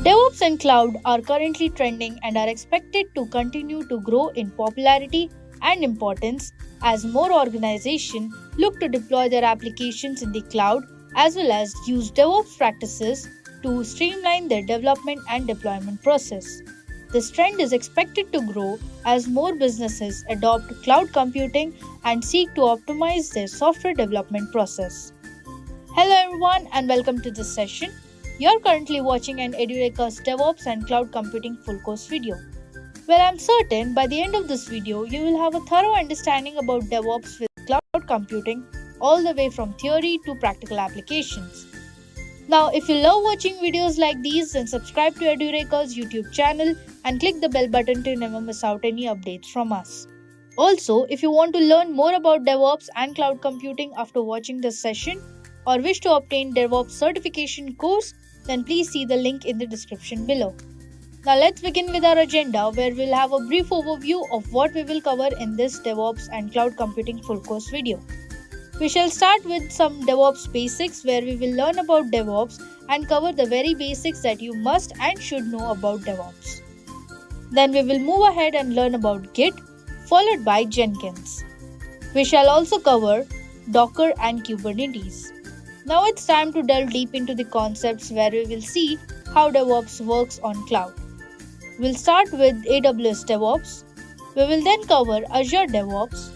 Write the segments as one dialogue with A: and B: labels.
A: DevOps and cloud are currently trending and are expected to continue to grow in popularity and importance as more organizations look to deploy their applications in the cloud as well as use DevOps practices to streamline their development and deployment process. This trend is expected to grow as more businesses adopt cloud computing and seek to optimize their software development process. Hello everyone and welcome to this session. You are currently watching an Edureka's DevOps and Cloud Computing full course video. Well, I'm certain by the end of this video, you will have a thorough understanding about DevOps with cloud computing all the way from theory to practical applications. Now, if you love watching videos like these, then subscribe to Edureka's YouTube channel and click the bell button to never miss out any updates from us. Also, if you want to learn more about DevOps and cloud computing after watching this session or wish to obtain DevOps certification course, then please see the link in the description below. Now let's begin with our agenda where we'll have a brief overview of what we will cover in this DevOps and cloud computing full course video. We shall start with some DevOps basics where we will learn about DevOps and cover the very basics that you must and should know about DevOps. Then we will move ahead and learn about Git, followed by Jenkins. We shall also cover Docker and Kubernetes. Now it's time to delve deep into the concepts where we will see how DevOps works on cloud. We'll start with AWS DevOps. We will then cover Azure DevOps.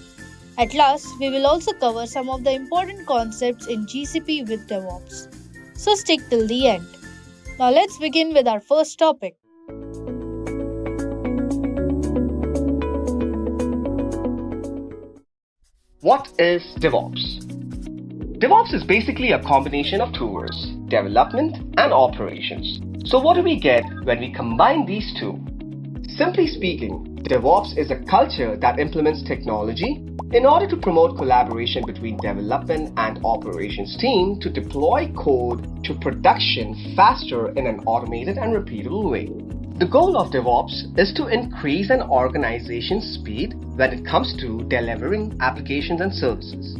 A: At last, we will also cover some of the important concepts in GCP with DevOps. So stick till the end. Now let's begin with our first topic.
B: What is DevOps? DevOps is basically a combination of two words, development and operations. So what do we get when we combine these two? Simply speaking, DevOps is a culture that implements technology in order to promote collaboration between development and operations team to deploy code to production faster in an automated and repeatable way. The goal of DevOps is to increase an organization's speed when it comes to delivering applications and services.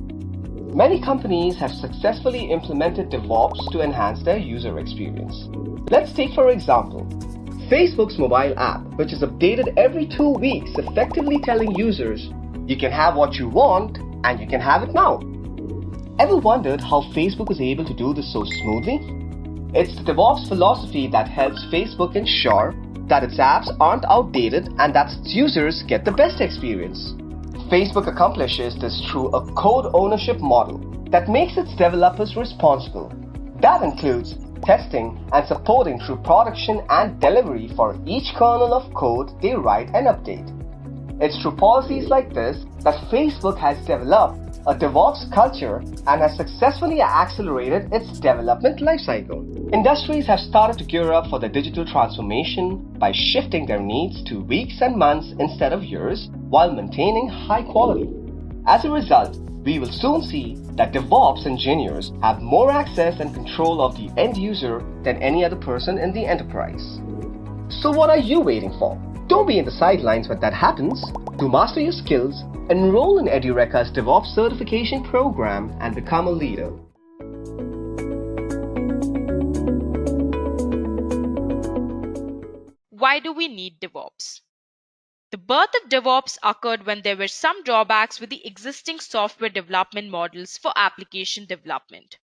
B: Many companies have successfully implemented DevOps to enhance their user experience. Let's take for example, Facebook's mobile app, which is updated every 2 weeks, effectively telling users, you can have what you want and you can have it now. Ever wondered how Facebook is able to do this so smoothly? It's the DevOps philosophy that helps Facebook ensure that its apps aren't outdated and that its users get the best experience. Facebook accomplishes this through a code ownership model that makes its developers responsible. That includes testing and supporting through production and delivery for each kernel of code they write and update. It's through policies like this that Facebook has developed a DevOps culture and has successfully accelerated its development lifecycle. Industries have started to gear up for the digital transformation by shifting their needs to weeks and months instead of years while maintaining high quality. As a result, we will soon see that DevOps engineers have more access and control of the end user than any other person in the enterprise. So what are you waiting for? Don't be in the sidelines when that happens. To master your skills, enroll in Edureka's DevOps certification program and become a leader.
C: Why do we need DevOps? The birth of DevOps occurred when there were some drawbacks with the existing software development models for application development.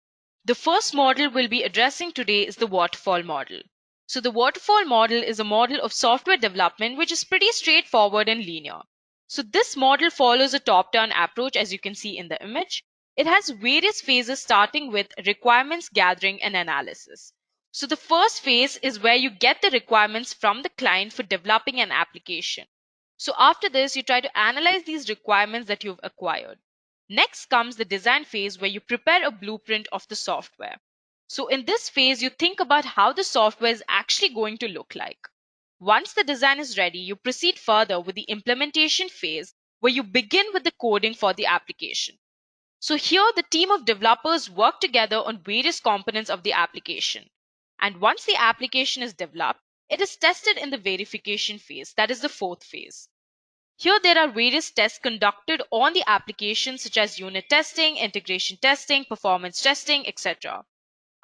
C: The first model we'll be addressing today is the waterfall model. So the waterfall model is a model of software development which is pretty straightforward and linear. So this model follows a top-down approach as you can see in the image. It has various phases starting with requirements gathering and analysis. So the first phase is where you get the requirements from the client for developing an application. So after this, you try to analyze these requirements that you've acquired. Next comes the design phase where you prepare a blueprint of the software. So in this phase, you think about how the software is actually going to look like. Once the design is ready, you proceed further with the implementation phase where you begin with the coding for the application. So here, the team of developers work together on various components of the application. And once the application is developed, it is tested in the verification phase, that is the fourth phase. Here there are various tests conducted on the application such as unit testing, integration testing, performance testing, etc.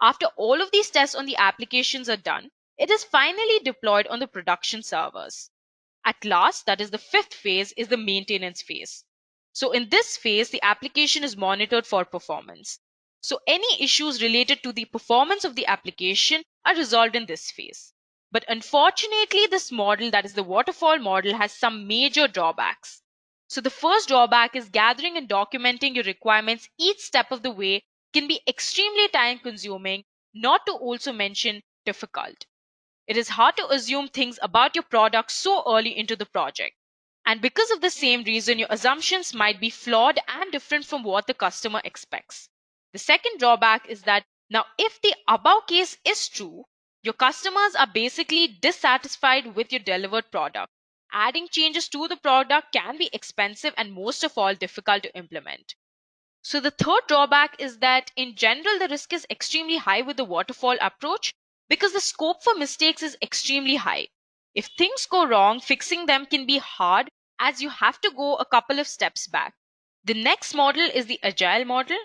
C: After all of these tests on the applications are done, it is finally deployed on the production servers. At last, that is the fifth phase, is the maintenance phase. So in this phase, the application is monitored for performance. So any issues related to the performance of the application are resolved in this phase. But unfortunately, this model, that is the waterfall model, has some major drawbacks. So the first drawback is gathering and documenting your requirements each step of the way can be extremely time consuming, not to also mention difficult. It is hard to assume things about your product so early into the project. And because of the same reason, your assumptions might be flawed and different from what the customer expects. The second drawback is that now, if the above case is true, your customers are basically dissatisfied with your delivered product. Adding changes to the product can be expensive and most of all difficult to implement. So the third drawback is that in general, the risk is extremely high with the waterfall approach because the scope for mistakes is extremely high. If things go wrong, fixing them can be hard as you have to go a couple of steps back. The next model is the Agile model.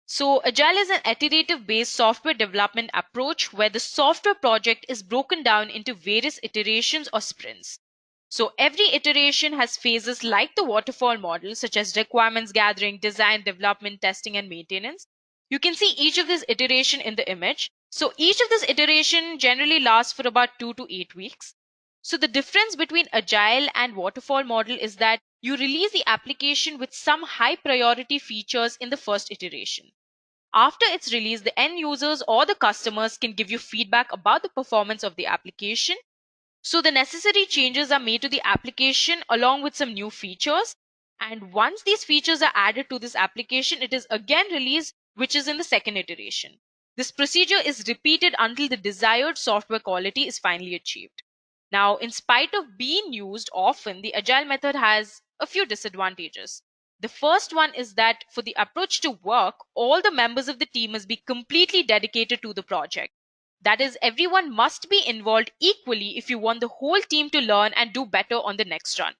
C: So Agile is an iterative based software development approach where the software project is broken down into various iterations or sprints. So every iteration has phases like the waterfall model, such as requirements gathering, design, development, testing, and maintenance. You can see each of these iteration in the image. So each of this iteration generally lasts for about 2 to 8 weeks. So the difference between agile and waterfall model is that you release the application with some high priority features in the first iteration. After its release, the end users or the customers can give you feedback about the performance of the application. So the necessary changes are made to the application along with some new features. And once these features are added to this application, it is again released, which is in the second iteration. This procedure is repeated until the desired software quality is finally achieved. Now, in spite of being used often, the agile method has a few disadvantages. The first one is that for the approach to work, all the members of the team must be completely dedicated to the project. That is, everyone must be involved equally if you want the whole team to learn and do better on the next run.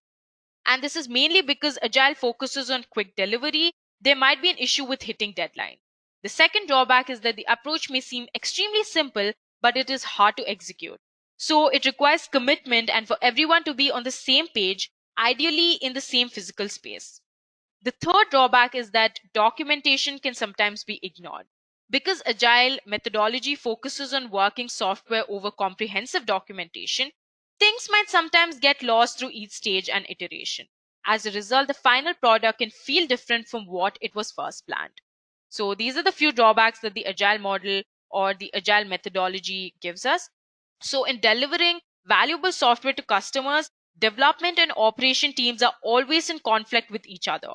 C: And this is mainly because Agile focuses on quick delivery. There might be an issue with hitting deadline. The second drawback is that the approach may seem extremely simple, but it is hard to execute. So it requires commitment and for everyone to be on the same page, ideally in the same physical space. The third drawback is that documentation can sometimes be ignored. Because Agile methodology focuses on working software over comprehensive documentation, things might sometimes get lost through each stage and iteration. As a result, the final product can feel different from what it was first planned. So these are the few drawbacks that the Agile model or the Agile methodology gives us. So in delivering valuable software to customers, development and operation teams are always in conflict with each other.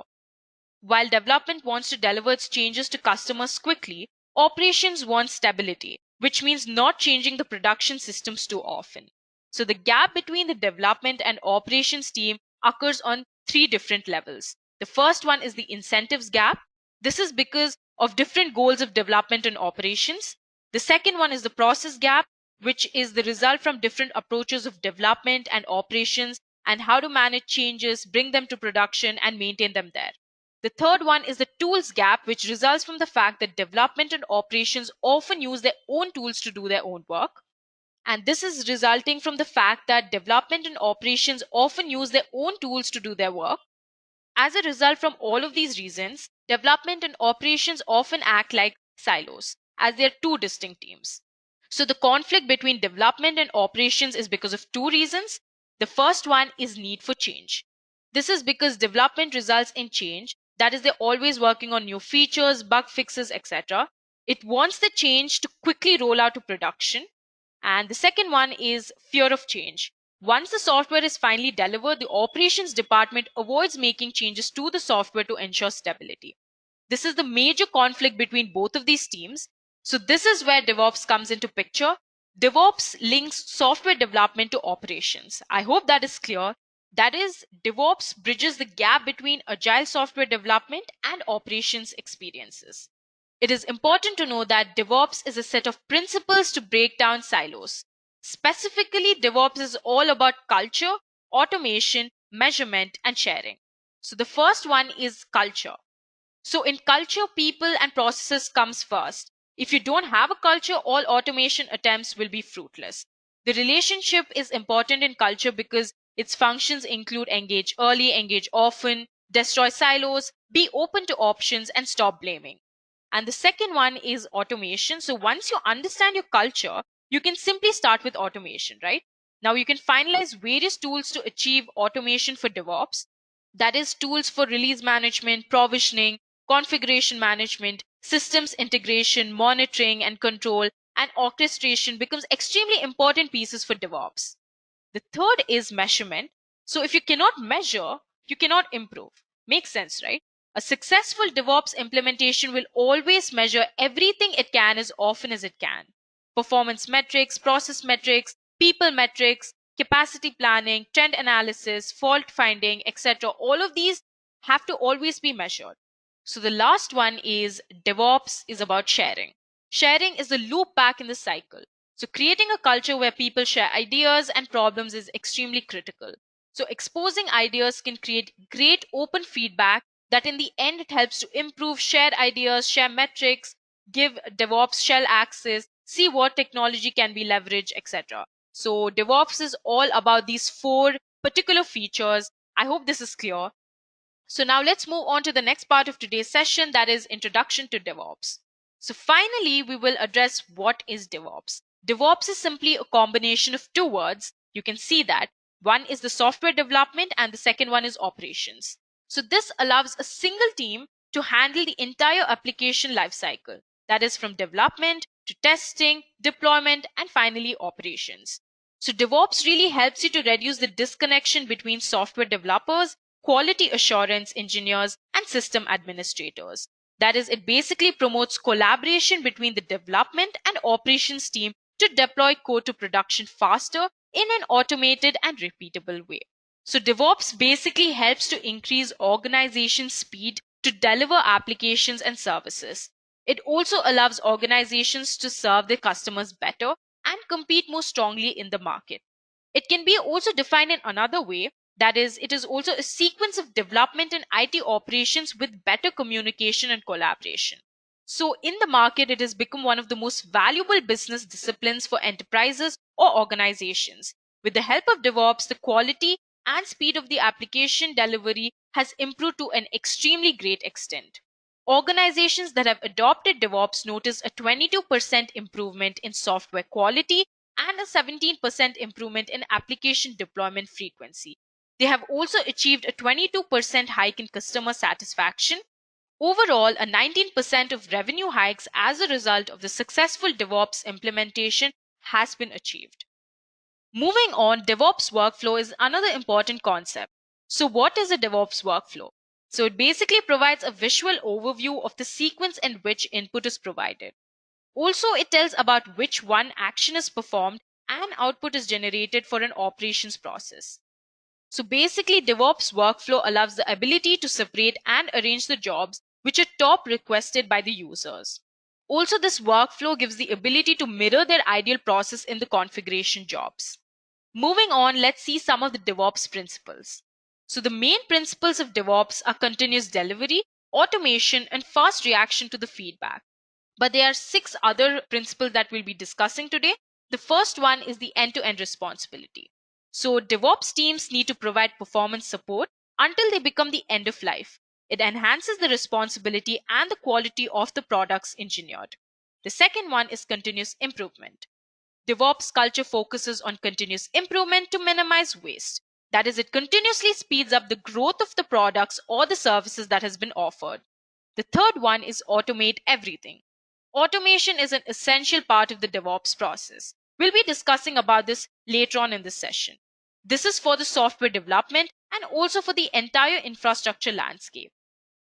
C: While development wants to deliver its changes to customers quickly, operations want stability, which means not changing the production systems too often. So the gap between the development and operations team occurs on three different levels. The first one is the incentives gap. This is because of different goals of development and operations. The second one is the process gap, which is the result from different approaches of development and operations and how to manage changes, bring them to production, and maintain them there. The third one is the tools gap, which results from the fact that development and operations often use their own tools to do their own work. And this is resulting from the fact that development and operations often use their own tools to do their work. As a result from all of these reasons, development and operations often act like silos, as they are two distinct teams. So the conflict between development and operations is because of two reasons. The first one is need for change. This is because development results in change. That is, they're always working on new features, bug fixes, etc. It wants the change to quickly roll out to production. And the second one is fear of change. Once the software is finally delivered, the operations department avoids making changes to the software to ensure stability. This is the major conflict between both of these teams. So this is where DevOps comes into picture. DevOps links software development to operations. I hope that is clear. That is, DevOps bridges the gap between agile software development and operations experiences. It is important to know that DevOps is a set of principles to break down silos. Specifically, DevOps is all about culture, automation, measurement, and sharing. So the first one is culture. So in culture, people and processes comes first. If you don't have a culture, all automation attempts will be fruitless. The relationship is important in culture because its functions include engage early, engage often, destroy silos, be open to options, and stop blaming. And the second one is automation. So once you understand your culture, you can simply start with automation, right? Now you can finalize various tools to achieve automation for DevOps. That is tools for release management, provisioning, configuration management, systems integration, monitoring and control, and orchestration becomes extremely important pieces for DevOps. The third is measurement. So if you cannot measure, you cannot improve. Makes sense, right? A successful DevOps implementation will always measure everything it can as often as it can. Performance metrics, process metrics, people metrics, capacity planning, trend analysis, fault finding, etc. All of these have to always be measured. So the last one is DevOps is about sharing. Sharing is the loop back in the cycle. So creating a culture where people share ideas and problems is extremely critical. So exposing ideas can create great open feedback that in the end it helps to improve shared ideas, share metrics, give DevOps shell access, see what technology can be leveraged, etc. So DevOps is all about these four particular features. I hope this is clear. So now let's move on to the next part of today's session, that is Introduction to DevOps. So finally, we will address what is DevOps. DevOps is simply a combination of two words. You can see that. One is the software development and the second one is operations. So this allows a single team to handle the entire application lifecycle. That is from development to testing, deployment, and finally operations. So DevOps really helps you to reduce the disconnection between software developers, quality assurance engineers, and system administrators. That is, it basically promotes collaboration between the development and operations team to deploy code to production faster in an automated and repeatable way. So DevOps basically helps to increase organization speed to deliver applications and services. It also allows organizations to serve their customers better and compete more strongly in the market. It can be also defined in another way, that is, it is also a sequence of development and IT operations with better communication and collaboration. So in the market, it has become one of the most valuable business disciplines for enterprises or organizations. With the help of DevOps, the quality and speed of the application delivery has improved to an extremely great extent. Organizations that have adopted DevOps notice a 22% improvement in software quality and a 17% improvement in application deployment frequency. They have also achieved a 22% hike in customer satisfaction. Overall, a 19% of revenue hikes as a result of the successful DevOps implementation has been achieved. Moving on, DevOps workflow is another important concept. So what is a DevOps workflow? So it basically provides a visual overview of the sequence in which input is provided. Also, it tells about which one action is performed and output is generated for an operations process. So basically, DevOps workflow allows the ability to separate and arrange the jobs which are top requested by the users. Also, this workflow gives the ability to mirror their ideal process in the configuration jobs. Moving on, let's see some of the DevOps principles. So the main principles of DevOps are continuous delivery, automation, and fast reaction to the feedback. But there are 6 other principles that we'll be discussing today. The first one is the end-to-end responsibility. So DevOps teams need to provide performance support until they become the end of life. It enhances the responsibility and the quality of the products engineered. The second one is continuous improvement. DevOps culture focuses on continuous improvement to minimize waste. That is, it continuously speeds up the growth of the products or the services that has been offered. The third one is automate everything. Automation is an essential part of the DevOps process. We'll be discussing about this later on in this session. This is for the software development and also for the entire infrastructure landscape.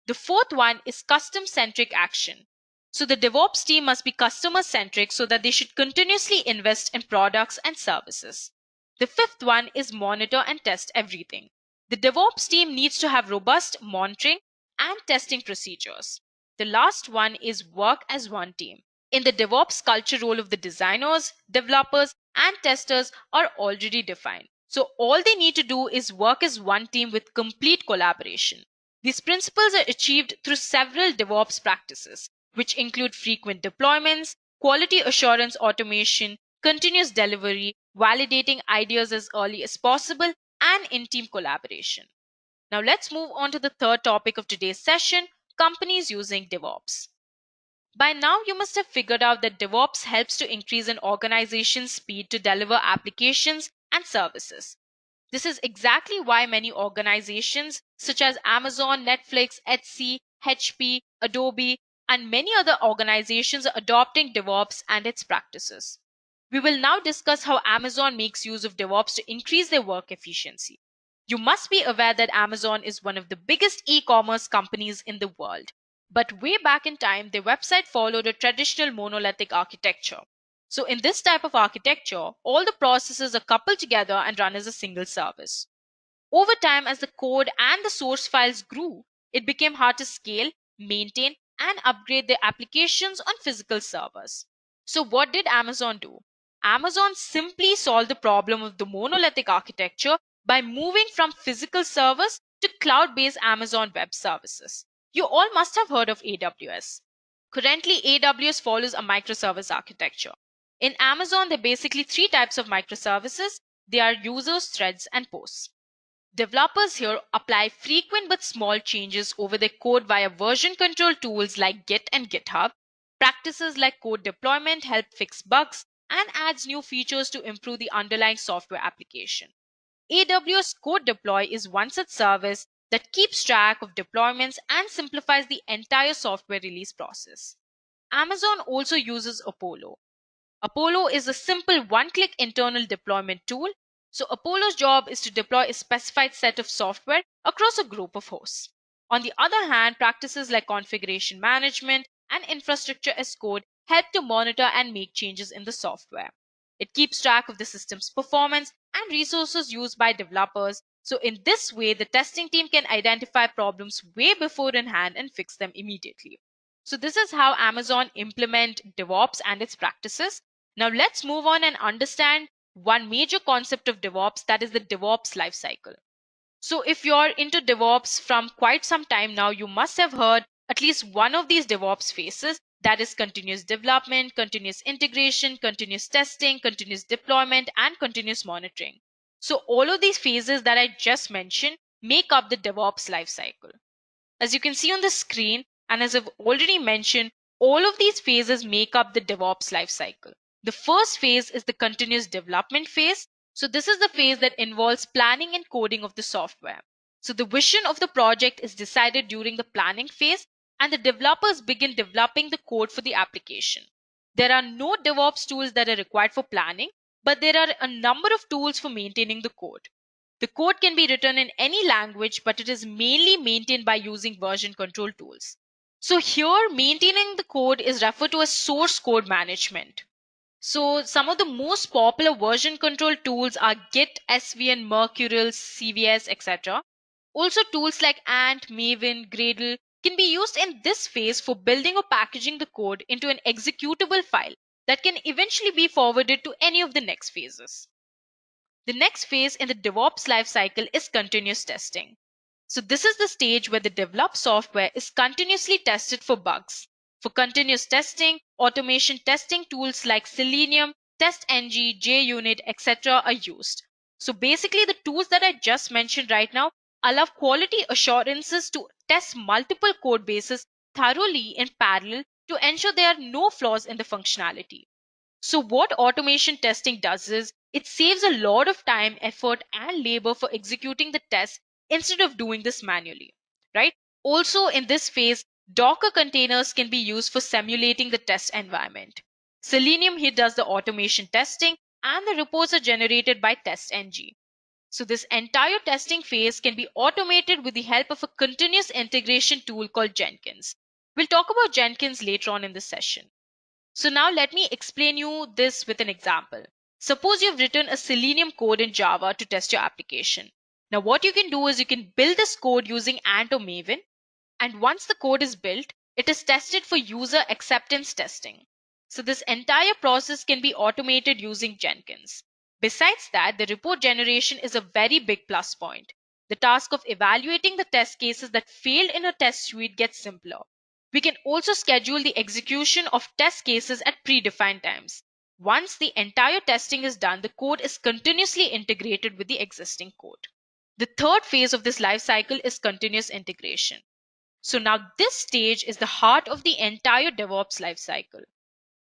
C: The fourth one is custom-centric action. So the DevOps team must be customer-centric so that they should continuously invest in products and services. The fifth one is monitor and test everything. The DevOps team needs to have robust monitoring and testing procedures. The last one is work as one team. In the DevOps culture, role of the designers, developers, and testers are already defined. So all they need to do is work as one team with complete collaboration. These principles are achieved through several DevOps practices, which include frequent deployments, quality assurance automation, continuous delivery, validating ideas as early as possible, and in-team collaboration. Now let's move on to the third topic of today's session, companies using DevOps. By now, you must have figured out that DevOps helps to increase an organization's speed to deliver applications and services. This is exactly why many organizations such as Amazon, Netflix, Etsy, HP, Adobe, and many other organizations are adopting DevOps and its practices. We will now discuss how Amazon makes use of DevOps to increase their work efficiency. You must be aware that Amazon is one of the biggest e-commerce companies in the world. But way back in time, their website followed a traditional monolithic architecture. So in this type of architecture, all the processes are coupled together and run as a single service. Over time, as the code and the source files grew, it became hard to scale, maintain, and upgrade their applications on physical servers. So what did Amazon do? Amazon simply solved the problem of the monolithic architecture by moving from physical servers to cloud-based Amazon Web Services. You all must have heard of AWS. Currently, AWS follows a microservice architecture. In Amazon, there are basically three types of microservices. They are users, threads, and posts. Developers here apply frequent but small changes over their code via version control tools like Git and GitHub. Practices like code deployment help fix bugs and adds new features to improve the underlying software application. AWS Code Deploy is one such service that keeps track of deployments and simplifies the entire software release process. Amazon also uses Apollo. Apollo is a simple one-click internal deployment tool. So Apollo's job is to deploy a specified set of software across a group of hosts. On the other hand, practices like configuration management and infrastructure as code help to monitor and make changes in the software. It keeps track of the system's performance and resources used by developers. So in this way, the testing team can identify problems way before in hand and fix them immediately. So this is how Amazon implement DevOps and its practices. Now let's move on and understand one major concept of DevOps, that is the DevOps lifecycle. So if you're into DevOps from quite some time now, you must have heard at least one of these DevOps phases, that is continuous development, continuous integration, continuous testing, continuous deployment, and continuous monitoring. So all of these phases that I just mentioned make up the DevOps lifecycle. As you can see on the screen, and as I've already mentioned, all of these phases make up the DevOps lifecycle. The first phase is the continuous development phase. So this is the phase that involves planning and coding of the software. So the vision of the project is decided during the planning phase, and the developers begin developing the code for the application. There are no DevOps tools that are required for planning, but there are a number of tools for maintaining the code. The code can be written in any language, but it is mainly maintained by using version control tools. So here, maintaining the code is referred to as source code management. So some of the most popular version control tools are Git, SVN, Mercurial, CVS, etc. Also tools like Ant, Maven, Gradle can be used in this phase for building or packaging the code into an executable file that can eventually be forwarded to any of the next phases. The next phase in the DevOps lifecycle is continuous testing. So this is the stage where the developed software is continuously tested for bugs. For continuous testing, automation testing tools like Selenium, TestNG, JUnit, etc. are used. So basically the tools that I just mentioned right now allow quality assurances to test multiple code bases thoroughly in parallel to ensure there are no flaws in the functionality. So what automation testing does is it saves a lot of time, effort, and labor for executing the test instead of doing this manually, right? Also in this phase, Docker containers can be used for simulating the test environment. Selenium here does the automation testing and the reports are generated by TestNG. So this entire testing phase can be automated with the help of a continuous integration tool called Jenkins. We'll talk about Jenkins later on in this session. So now let me explain you this with an example. Suppose you've written a Selenium code in Java to test your application. Now what you can do is you can build this code using Ant or Maven, and once the code is built, it is tested for user acceptance testing. So this entire process can be automated using Jenkins. Besides that, the report generation is a very big plus point. The task of evaluating the test cases that failed in a test suite gets simpler. We can also schedule the execution of test cases at predefined times. Once the entire testing is done, the code is continuously integrated with the existing code. The third phase of this life cycle is continuous integration. So now this stage is the heart of the entire DevOps life cycle.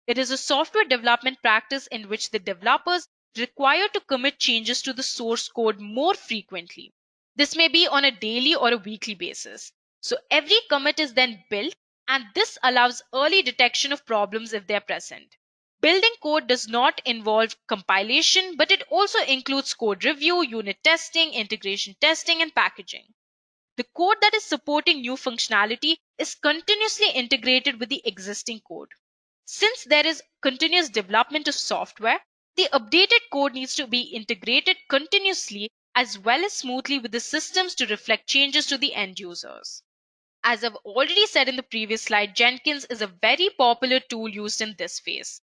C: It is a software development practice in which the developers require to commit changes to the source code more frequently. This may be on a daily or a weekly basis. So every commit is then built, and this allows early detection of problems if they are present. Building code does not involve compilation, but it also includes code review, unit testing, integration testing, and packaging. The code that is supporting new functionality is continuously integrated with the existing code. Since there is continuous development of software, the updated code needs to be integrated continuously as well as smoothly with the systems to reflect changes to the end users. As I've already said in the previous slide, Jenkins is a very popular tool used in this phase.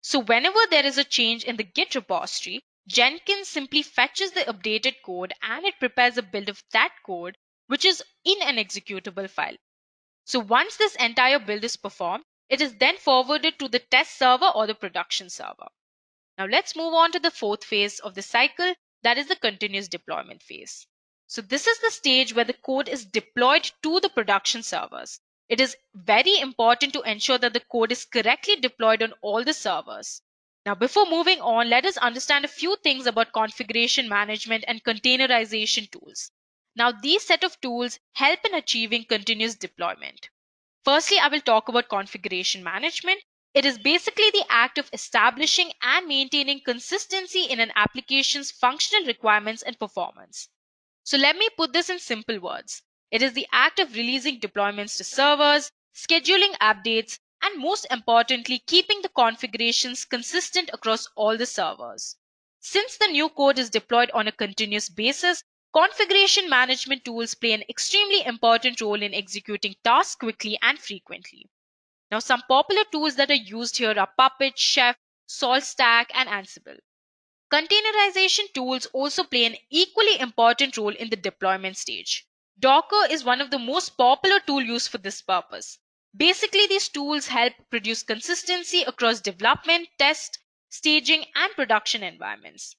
C: So whenever there is a change in the Git repository, Jenkins simply fetches the updated code and it prepares a build of that code, which is in an executable file. So once this entire build is performed, it is then forwarded to the test server or the production server. Now let's move on to the fourth phase of the cycle, that is the continuous deployment phase. So this is the stage where the code is deployed to the production servers. It is very important to ensure that the code is correctly deployed on all the servers. Now before moving on, let us understand a few things about configuration management and containerization tools. Now these set of tools help in achieving continuous deployment. Firstly, I will talk about configuration management. It is basically the act of establishing and maintaining consistency in an application's functional requirements and performance. So let me put this in simple words. It is the act of releasing deployments to servers, scheduling updates, and most importantly, keeping the configurations consistent across all the servers. Since the new code is deployed on a continuous basis, configuration management tools play an extremely important role in executing tasks quickly and frequently. Now, some popular tools that are used here are Puppet, Chef, SaltStack, and Ansible. Containerization tools also play an equally important role in the deployment stage. Docker is one of the most popular tools used for this purpose. Basically, these tools help produce consistency across development, test, staging, and production environments.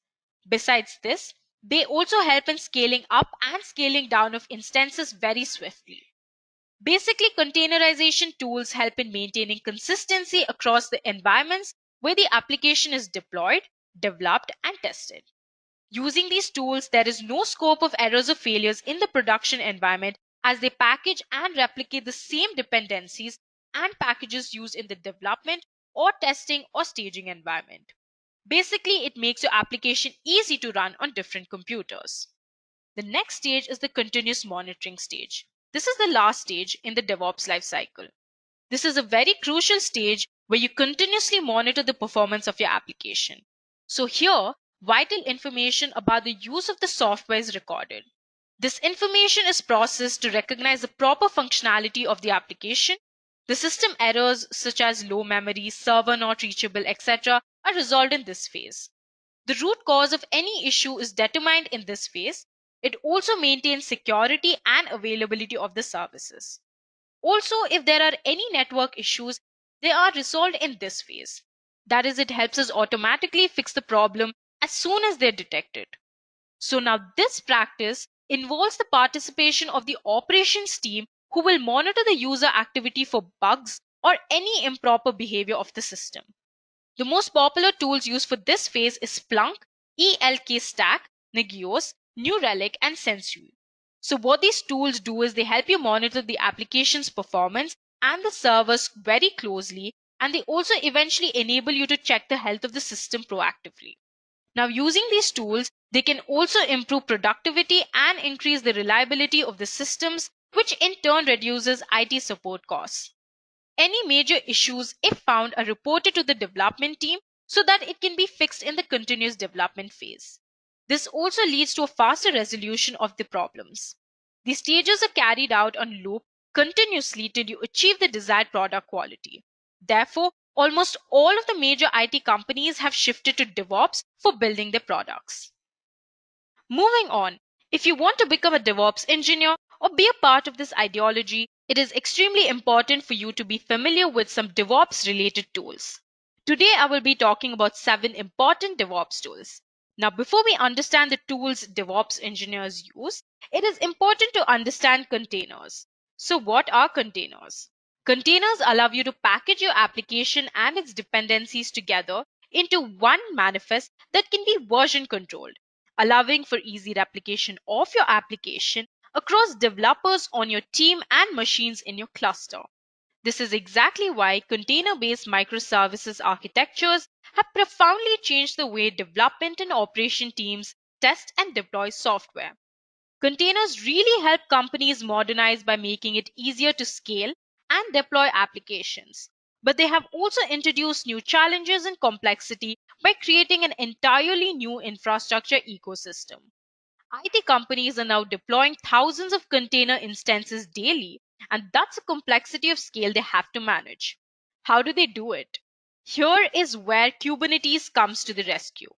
C: Besides this, they also help in scaling up and scaling down of instances very swiftly. Basically, containerization tools help in maintaining consistency across the environments where the application is deployed, developed, and tested. Using these tools, there is no scope of errors or failures in the production environment as they package and replicate the same dependencies and packages used in the development or testing or staging environment. Basically, it makes your application easy to run on different computers. The next stage is the continuous monitoring stage. This is the last stage in the DevOps lifecycle. This is a very crucial stage where you continuously monitor the performance of your application. So here, vital information about the use of the software is recorded. This information is processed to recognize the proper functionality of the application. The system errors such as low memory, server not reachable, etc. are resolved in this phase. The root cause of any issue is determined in this phase. It also maintains security and availability of the services. Also, if there are any network issues, they are resolved in this phase. That is, it helps us automatically fix the problem as soon as they're detected. So now this practice involves the participation of the operations team who will monitor the user activity for bugs or any improper behavior of the system. The most popular tools used for this phase is Splunk, ELK-Stack, Nagios, New Relic, and Sensu. So what these tools do is they help you monitor the application's performance and the servers very closely, and they also eventually enable you to check the health of the system proactively. Now, using these tools, they can also improve productivity and increase the reliability of the systems, which in turn reduces IT support costs. Any major issues, if found, are reported to the development team so that it can be fixed in the continuous development phase. This also leads to a faster resolution of the problems. The stages are carried out on loop continuously till you achieve the desired product quality. Therefore, almost all of the major IT companies have shifted to DevOps for building their products. Moving on, if you want to become a DevOps engineer or be a part of this ideology, it is extremely important for you to be familiar with some DevOps related tools. Today, I will be talking about 7 important DevOps tools. Now, before we understand the tools DevOps engineers use, it is important to understand containers. So, what are containers? Containers allow you to package your application and its dependencies together into one manifest that can be version controlled, allowing for easy replication of your application across developers on your team and machines in your cluster. This is exactly why container-based microservices architectures have profoundly changed the way development and operation teams test and deploy software. Containers really help companies modernize by making it easier to scale and deploy applications. But they have also introduced new challenges and complexity by creating an entirely new infrastructure ecosystem. IT companies are now deploying thousands of container instances daily, and that's a complexity of scale they have to manage. How do they do it? Here is where Kubernetes comes to the rescue.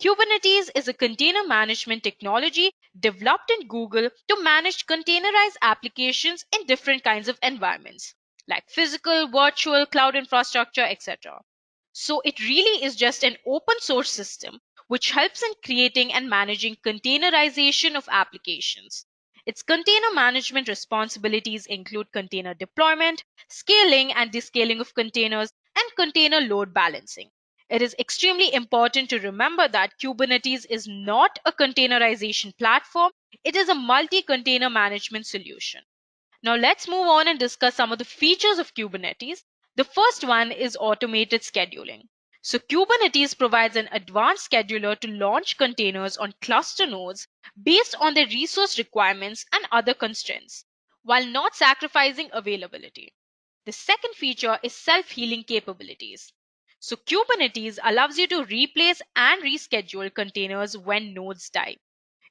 C: Kubernetes is a container management technology developed in Google to manage containerized applications in different kinds of environments, like physical, virtual, cloud infrastructure, etc. So it really is just an open source system which helps in creating and managing containerization of applications. Its container management responsibilities include container deployment, scaling and descaling of containers, and container load balancing. It is extremely important to remember that Kubernetes is not a containerization platform, it is a multi-container management solution. Now let's move on and discuss some of the features of Kubernetes. The first one is automated scheduling. So Kubernetes provides an advanced scheduler to launch containers on cluster nodes based on their resource requirements and other constraints, while not sacrificing availability. The second feature is self-healing capabilities. So Kubernetes allows you to replace and reschedule containers when nodes die.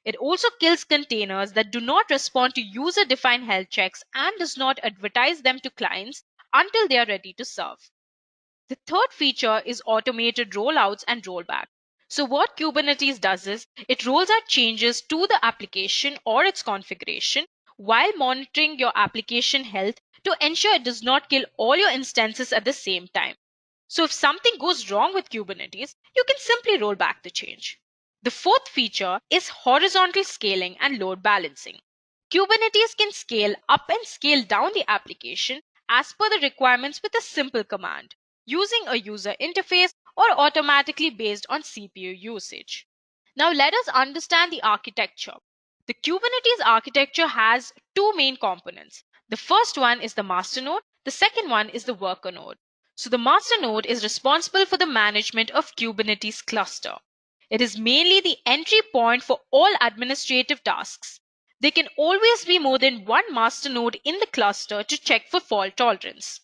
C: It also kills containers that do not respond to user-defined health checks and does not advertise them to clients until they are ready to serve. The third feature is automated rollouts and rollback. So what Kubernetes does is it rolls out changes to the application or its configuration while monitoring your application health to ensure it does not kill all your instances at the same time. So if something goes wrong with Kubernetes, you can simply roll back the change. The fourth feature is horizontal scaling and load balancing. Kubernetes can scale up and scale down the application as per the requirements with a simple command, using a user interface or automatically based on CPU usage. Now let us understand the architecture. The Kubernetes architecture has two main components. The first one is the master node, the second one is the worker node. So the master node is responsible for the management of Kubernetes cluster. It is mainly the entry point for all administrative tasks. There can always be more than one master node in the cluster to check for fault tolerance.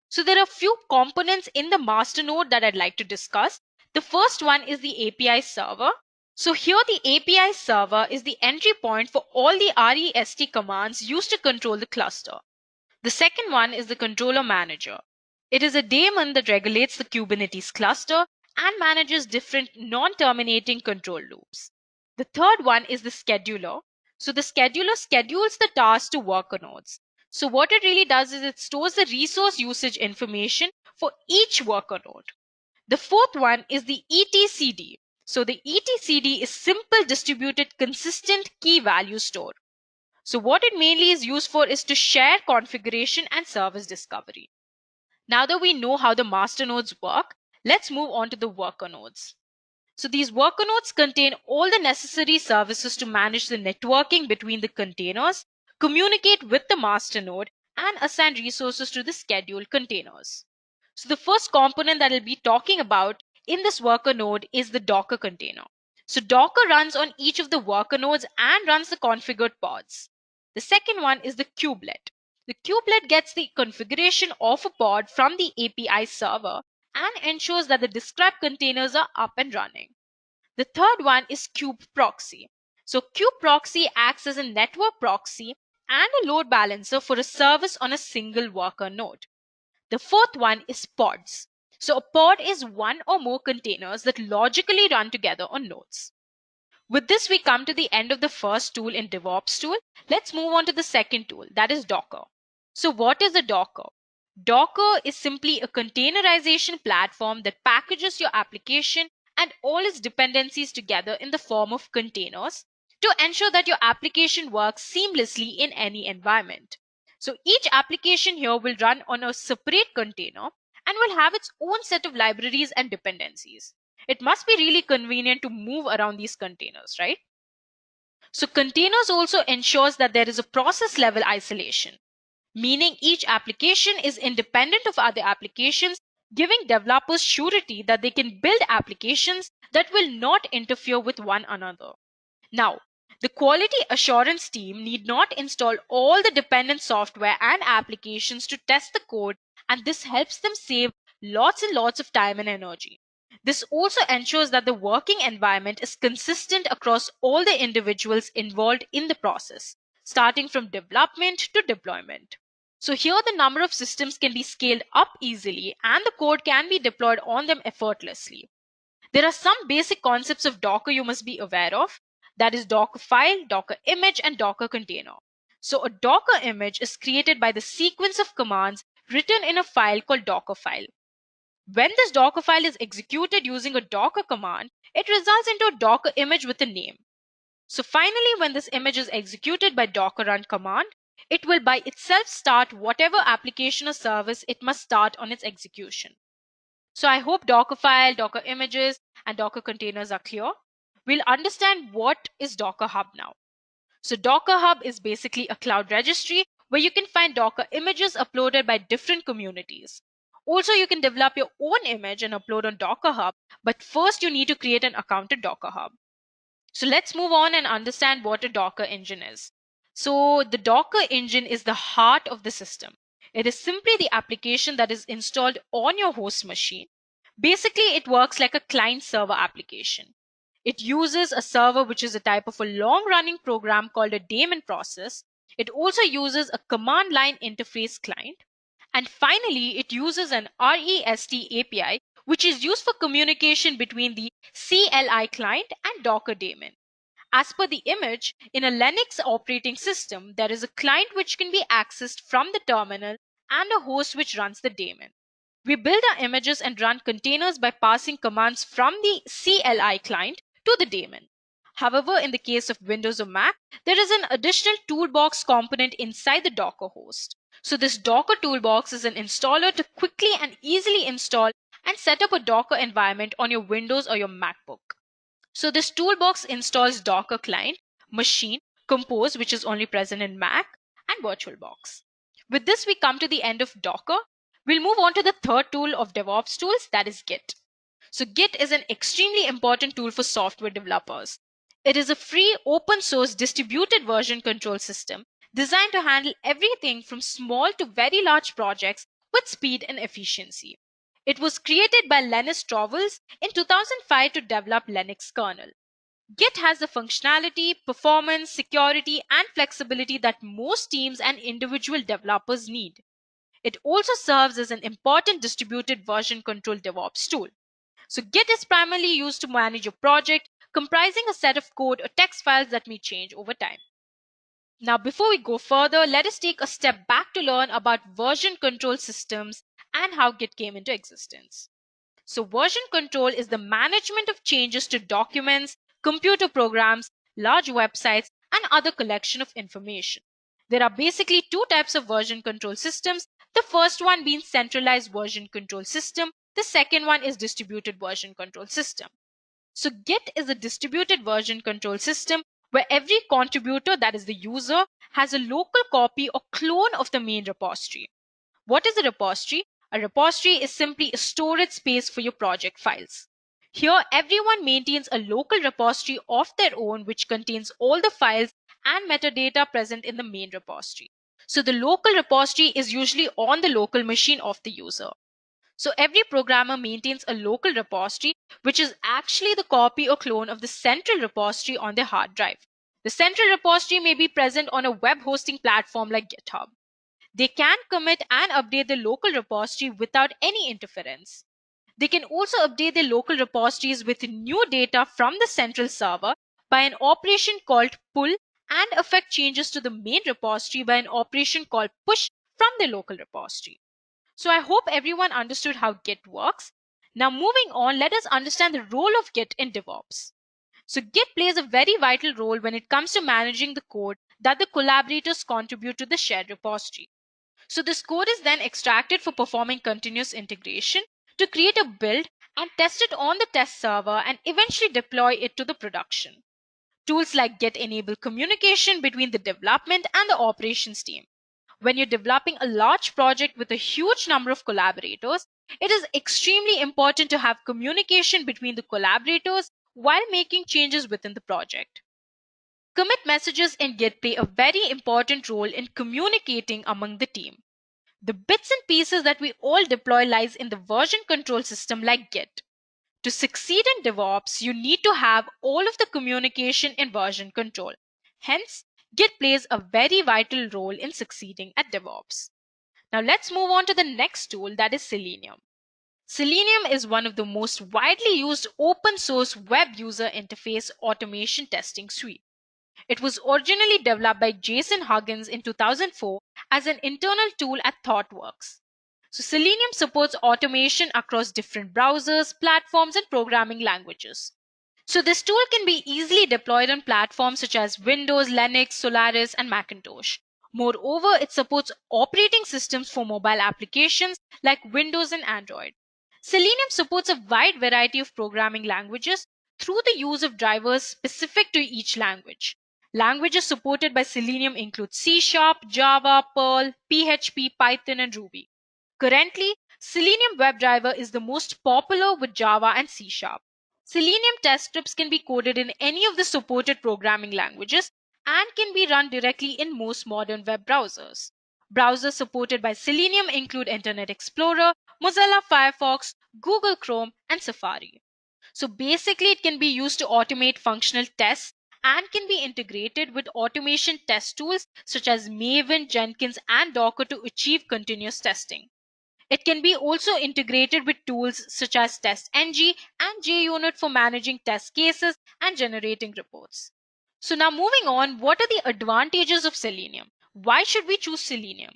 C: So there are a few components in the master node that I'd like to discuss. The first one is the API server. So here the API server is the entry point for all the REST commands used to control the cluster. The second one is the controller manager. It is a daemon that regulates the Kubernetes cluster and manages different non-terminating control loops. The third one is the scheduler. So the scheduler schedules the tasks to worker nodes. So what it really does is it stores the resource usage information for each worker node. The fourth one is the etcd. So the etcd is simple distributed consistent key value store. So what it mainly is used for is to share configuration and service discovery. Now that we know how the master nodes work, let's move on to the worker nodes. So these worker nodes contain all the necessary services to manage the networking between the containers, communicate with the master node, and assign resources to the scheduled containers. So the first component that I'll be talking about in this worker node is the Docker container. So Docker runs on each of the worker nodes and runs the configured pods. The second one is the kubelet. The kubelet gets the configuration of a pod from the API server and ensures that the described containers are up and running. The third one is kubeproxy. So kubeproxy acts as a network proxy and a load balancer for a service on a single worker node. The fourth one is pods. So a pod is one or more containers that logically run together on nodes. With this, we come to the end of the first tool in DevOps tool. Let's move on to the second tool, that is Docker. So what is a Docker? Docker is simply a containerization platform that packages your application and all its dependencies together in the form of containers to ensure that your application works seamlessly in any environment. So each application here will run on a separate container and will have its own set of libraries and dependencies. It must be really convenient to move around these containers, right? So containers also ensures that there is a process level isolation, meaning each application is independent of other applications, giving developers surety that they can build applications that will not interfere with one another. Now, the quality assurance team need not install all the dependent software and applications to test the code, and this helps them save lots and lots of time and energy. This also ensures that the working environment is consistent across all the individuals involved in the process, starting from development to deployment. So here the number of systems can be scaled up easily and the code can be deployed on them effortlessly. There are some basic concepts of Docker you must be aware of. That is Docker file, Docker image, and Docker container. So a Docker image is created by the sequence of commands written in a file called Docker file. When this Docker file is executed using a Docker command, it results into a Docker image with a name. So finally, when this image is executed by Docker run command, it will by itself start whatever application or service it must start on its execution. So I hope Docker file, Docker images, and Docker containers are clear. We'll understand what is Docker Hub now. So Docker Hub is basically a cloud registry where you can find Docker images uploaded by different communities. Also, you can develop your own image and upload on Docker Hub, but first you need to create an account at Docker Hub. So let's move on and understand what a Docker engine is. So the Docker engine is the heart of the system. It is simply the application that is installed on your host machine. Basically, it works like a client-server application. It uses a server, which is a type of a long-running program called a daemon process. It also uses a command line interface client. And finally, it uses an REST API, which is used for communication between the CLI client and Docker daemon. As per the image, in a Linux operating system, there is a client which can be accessed from the terminal and a host which runs the daemon. We build our images and run containers by passing commands from the CLI client to the daemon. However, in the case of Windows or Mac, there is an additional toolbox component inside the Docker host. So this Docker toolbox is an installer to quickly and easily install and set up a Docker environment on your Windows or your MacBook. So this toolbox installs Docker client, machine, Compose, which is only present in Mac, and VirtualBox. With this, we come to the end of Docker. We'll move on to the third tool of DevOps tools, that is Git. So Git is an extremely important tool for software developers. It is a free open source distributed version control system designed to handle everything from small to very large projects with speed and efficiency. It was created by Linus Torvalds in 2005 to develop Linux kernel. Git has the functionality, performance, security, and flexibility that most teams and individual developers need. It also serves as an important distributed version control DevOps tool. So Git is primarily used to manage your project, comprising a set of code or text files that may change over time. Now, before we go further, let us take a step back to learn about version control systems and how Git came into existence. So version control is the management of changes to documents, computer programs, large websites, and other collection of information. There are basically two types of version control systems. The first one being centralized version control system. The second one is distributed version control system. So Git is a distributed version control system where every contributor, that is the user, has a local copy or clone of the main repository. What is a repository? A repository is simply a storage space for your project files. Here, everyone maintains a local repository of their own which contains all the files and metadata present in the main repository. So the local repository is usually on the local machine of the user. So every programmer maintains a local repository, which is actually the copy or clone of the central repository on their hard drive. The central repository may be present on a web hosting platform like GitHub. They can commit and update the local repository without any interference. They can also update their local repositories with new data from the central server by an operation called pull and affect changes to the main repository by an operation called push from the local repository. So I hope everyone understood how Git works. Now moving on, let us understand the role of Git in DevOps. So Git plays a very vital role when it comes to managing the code that the collaborators contribute to the shared repository. So this code is then extracted for performing continuous integration to create a build and test it on the test server and eventually deploy it to the production. Tools like Git enable communication between the development and the operations team. When you're developing a large project with a huge number of collaborators, it is extremely important to have communication between the collaborators while making changes within the project. Commit messages in Git play a very important role in communicating among the team. The bits and pieces that we all deploy lies in the version control system like Git. To succeed in DevOps, you need to have all of the communication in version control. Hence, Git plays a very vital role in succeeding at DevOps. Now let's move on to the next tool, that is Selenium. Selenium is one of the most widely used open source web user interface automation testing suite. It was originally developed by Jason Huggins in 2004 as an internal tool at ThoughtWorks. So Selenium supports automation across different browsers, platforms, and programming languages. So this tool can be easily deployed on platforms such as Windows, Linux, Solaris, and Macintosh. Moreover, it supports operating systems for mobile applications like Windows and Android. Selenium supports a wide variety of programming languages through the use of drivers specific to each language. Languages supported by Selenium include C#, Java, Perl, PHP, Python, and Ruby. Currently, Selenium WebDriver is the most popular with Java and C#. Selenium test scripts can be coded in any of the supported programming languages and can be run directly in most modern web browsers. Browsers supported by Selenium include Internet Explorer, Mozilla Firefox, Google Chrome, and Safari. So basically, it can be used to automate functional tests and can be integrated with automation test tools such as Maven, Jenkins, and Docker to achieve continuous testing. It can be also integrated with tools such as TestNG and JUnit for managing test cases and generating reports. So now moving on, what are the advantages of Selenium? Why should we choose Selenium?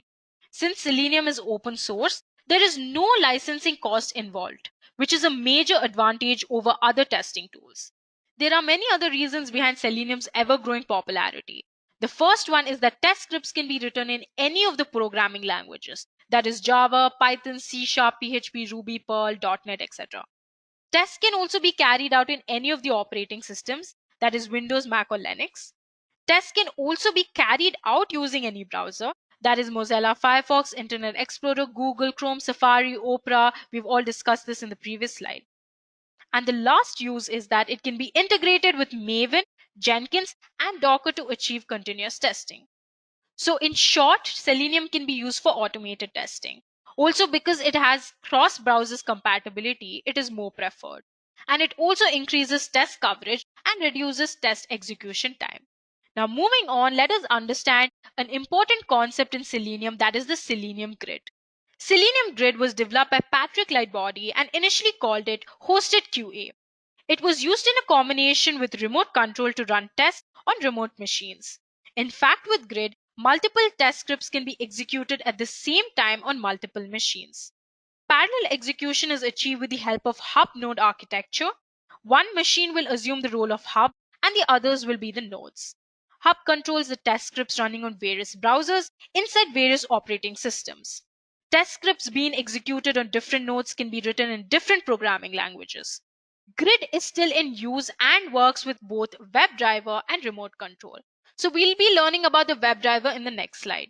C: Since Selenium is open source, there is no licensing cost involved, which is a major advantage over other testing tools. There are many other reasons behind Selenium's ever-growing popularity. The first one is that test scripts can be written in any of the programming languages, that is Java, Python, C#, PHP, Ruby, Perl, .NET, etc. Tests can also be carried out in any of the operating systems, that is Windows, Mac, or Linux. Tests can also be carried out using any browser, that is Mozilla Firefox, Internet Explorer, Google Chrome, Safari, Opera. We've all discussed this in the previous slide. And the last use is that it can be integrated with Maven, Jenkins, and Docker to achieve continuous testing. So in short, Selenium can be used for automated testing. Also, because it has cross-browsers compatibility, it is more preferred. And it also increases test coverage and reduces test execution time. Now moving on, let us understand an important concept in Selenium, that is the Selenium Grid. Selenium Grid was developed by Patrick Lightbody and initially called it Hosted QA. It was used in a combination with remote control to run tests on remote machines. In fact, with Grid, multiple test scripts can be executed at the same time on multiple machines. Parallel execution is achieved with the help of hub node architecture. One machine will assume the role of hub and the others will be the nodes. Hub controls the test scripts running on various browsers inside various operating systems. Test scripts being executed on different nodes can be written in different programming languages. Grid is still in use and works with both WebDriver and remote control. So we'll be learning about the WebDriver in the next slide.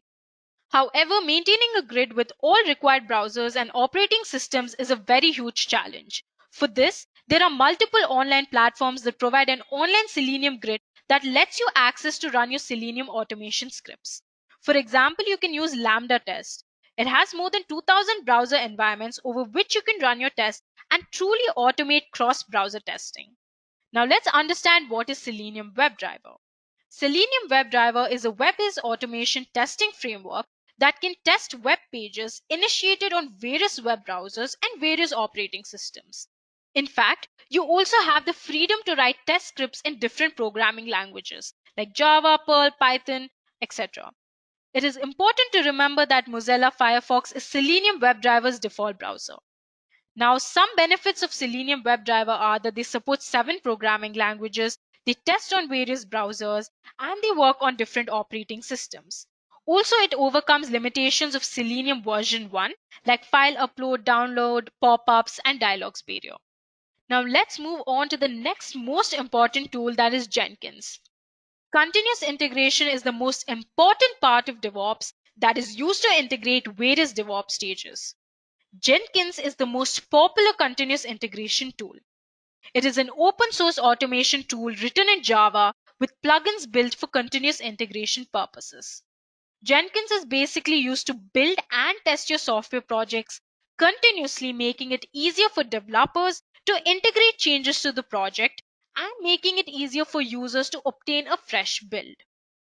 C: However, maintaining a grid with all required browsers and operating systems is a very huge challenge. For this, there are multiple online platforms that provide an online Selenium grid that lets you access to run your Selenium automation scripts. For example, you can use Lambda Test. It has more than 2000 browser environments over which you can run your tests and truly automate cross-browser testing. Now let's understand what is Selenium WebDriver. Selenium WebDriver is a web-based automation testing framework that can test web pages initiated on various web browsers and various operating systems. In fact, you also have the freedom to write test scripts in different programming languages like Java, Perl, Python, etc. It is important to remember that Mozilla Firefox is Selenium WebDriver's default browser. Now, some benefits of Selenium WebDriver are that they support 7 programming languages, they test on various browsers, and they work on different operating systems. Also, it overcomes limitations of Selenium version 1, like file upload, download, pop-ups, and dialogues barrier. Now, let's move on to the next most important tool, that is Jenkins. Continuous integration is the most important part of DevOps that is used to integrate various DevOps stages. Jenkins is the most popular continuous integration tool. It is an open source automation tool written in Java with plugins built for continuous integration purposes. Jenkins is basically used to build and test your software projects continuously, making it easier for developers to integrate changes to the project and making it easier for users to obtain a fresh build.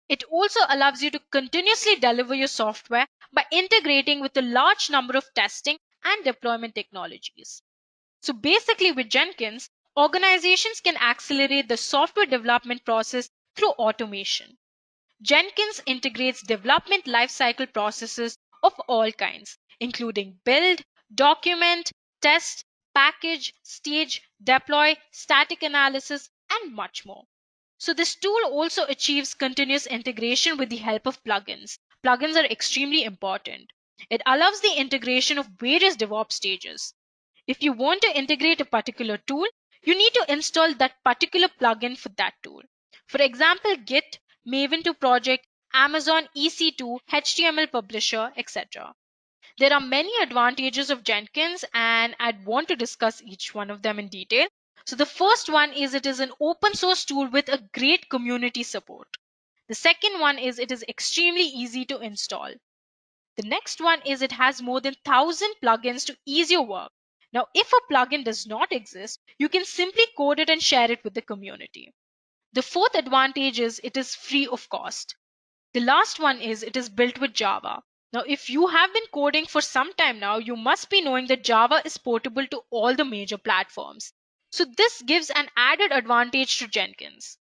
C: It also allows you to continuously deliver your software by integrating with a large number of testing and deployment technologies. So basically, with Jenkins, organizations can accelerate the software development process through automation. Jenkins integrates development lifecycle processes of all kinds, including build, document, test, package, stage, deploy, static analysis, and much more. So this tool also achieves continuous integration with the help of plugins. Plugins are extremely important. It allows the integration of various DevOps stages. If you want to integrate a particular tool, you need to install that particular plugin for that tool. For example, Git, Maven to project, Amazon EC2, HTML publisher, etc. There are many advantages of Jenkins, and I'd want to discuss each one of them in detail. So the first one is it is an open source tool with a great community support. The second one is it is extremely easy to install. The next one is it has more than 1,000 plugins to ease your work. Now, if a plugin does not exist, you can simply code it and share it with the community. The fourth advantage is it is free of cost. The last one is it is built with Java. Now, if you have been coding for some time now, you must be knowing that Java is portable to all the major platforms. So this gives an added advantage to Jenkins.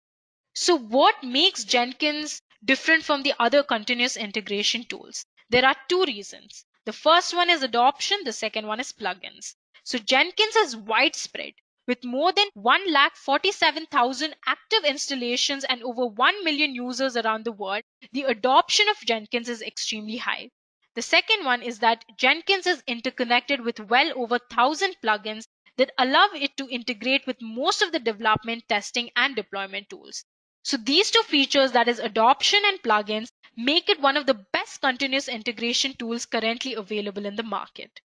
C: So what makes Jenkins different from the other continuous integration tools? There are two reasons. The first one is adoption, the second one is plugins. So Jenkins is widespread with more than 147,000 active installations and over 1 million users around the world. The adoption of Jenkins is extremely high. The second one is that Jenkins is interconnected with well over 1,000 plugins that allow it to integrate with most of the development, testing, and deployment tools. So these two features, that is adoption and plugins, make it one of the best continuous integration tools currently available in the market.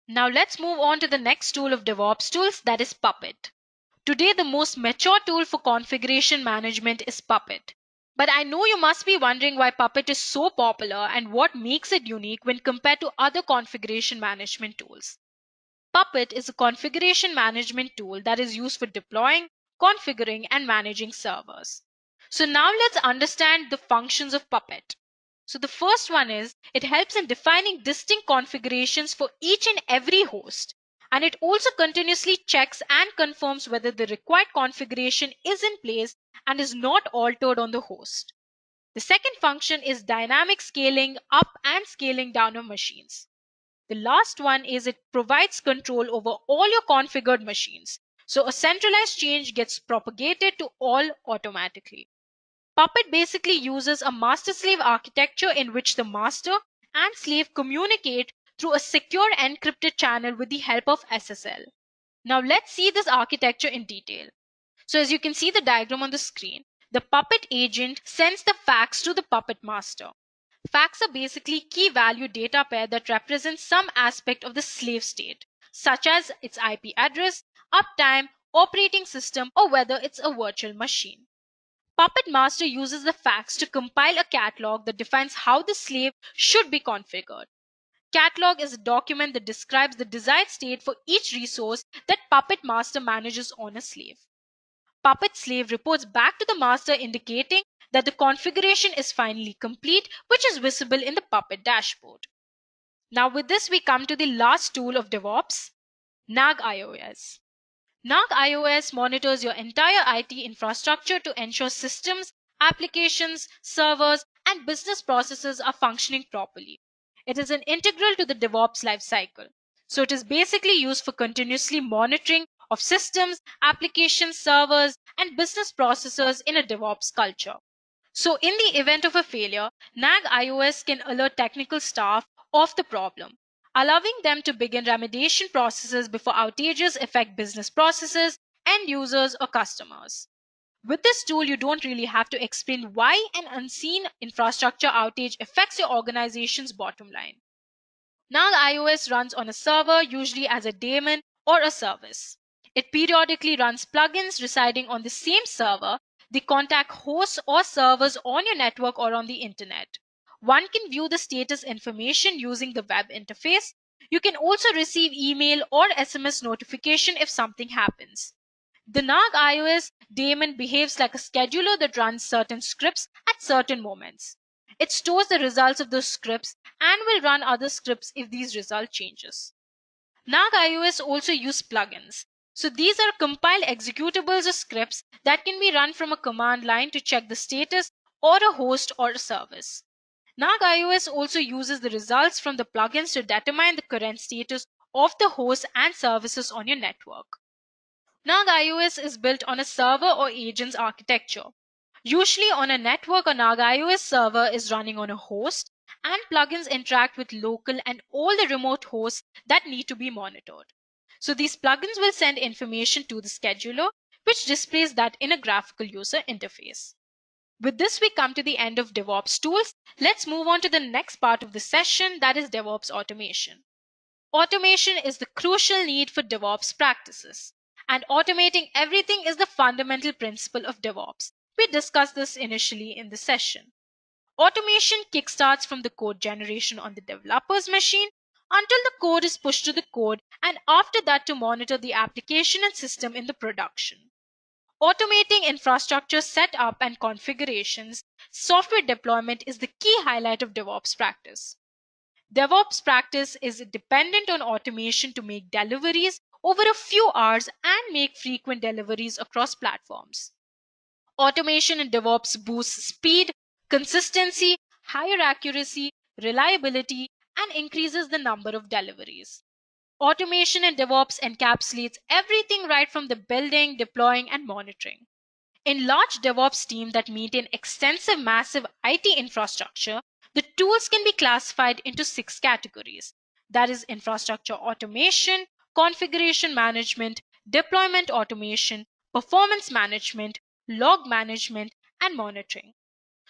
C: Now let's move on to the next tool of DevOps tools, that is Puppet. Today, the most mature tool for configuration management is Puppet. But I know you must be wondering why Puppet is so popular and what makes it unique when compared to other configuration management tools. Puppet is a configuration management tool that is used for deploying, configuring, and managing servers. So now let's understand the functions of Puppet. So the first one is it helps in defining distinct configurations for each and every host. And it also continuously checks and confirms whether the required configuration is in place and is not altered on the host. The second function is dynamic scaling up and scaling down of machines. The last one is it provides control over all your configured machines. So a centralized change gets propagated to all automatically. Puppet basically uses a master-slave architecture in which the master and slave communicate through a secure encrypted channel with the help of SSL. Now let's see this architecture in detail. So as you can see the diagram on the screen, the Puppet agent sends the facts to the Puppet master. Facts are basically key value data pair that represents some aspect of the slave state, such as its IP address, uptime, operating system, or whether it's a virtual machine. Puppet Master uses the facts to compile a catalog that defines how the slave should be configured. Catalog is a document that describes the desired state for each resource that Puppet Master manages on a slave. Puppet Slave reports back to the master indicating that the configuration is finally complete, which is visible in the Puppet dashboard. Now with this we come to the last tool of DevOps, NAG-IOS. NAG-IOS monitors your entire IT infrastructure to ensure systems, applications, servers, and business processes are functioning properly. It is an integral to the DevOps lifecycle. So it is basically used for continuously monitoring of systems, applications, servers, and business processes in a DevOps culture. So in the event of a failure, NAG iOS can alert technical staff of the problem, allowing them to begin remediation processes before outages affect business processes, end users, or customers. With this tool, you don't really have to explain why an unseen infrastructure outage affects your organization's bottom line. NAG iOS runs on a server, usually as a daemon or a service. It periodically runs plugins residing on the same server. They contact hosts or servers on your network or on the internet. One can view the status information using the web interface. You can also receive email or SMS notification if something happens. The NAG iOS daemon behaves like a scheduler that runs certain scripts at certain moments. It stores the results of those scripts and will run other scripts if these result changes. NAG iOS also uses plugins. So these are compiled executables or scripts that can be run from a command line to check the status or a host or a service. NAG iOS also uses the results from the plugins to determine the current status of the hosts and services on your network. NAG iOS is built on a server or agents architecture. Usually on a network, a NAG iOS server is running on a host, and plugins interact with local and all the remote hosts that need to be monitored. So these plugins will send information to the scheduler, which displays that in a graphical user interface. With this, we come to the end of DevOps tools. Let's move on to the next part of the session, that is DevOps automation. Automation is the crucial need for DevOps practices, and automating everything is the fundamental principle of DevOps. We discussed this initially in the session. Automation kickstarts from the code generation on the developer's machine until the code is pushed to the code, and after that to monitor the application and system in the production. Automating infrastructure setup and configurations, software deployment is the key highlight of DevOps practice. DevOps practice is dependent on automation to make deliveries over a few hours and make frequent deliveries across platforms. Automation in DevOps boosts speed, consistency, higher accuracy, reliability, and increases the number of deliveries. Automation in DevOps encapsulates everything right from the building, deploying, and monitoring. In large DevOps teams that maintain extensive, massive IT infrastructure, the tools can be classified into 6 categories. That is infrastructure automation, configuration management, deployment automation, performance management, log management, and monitoring.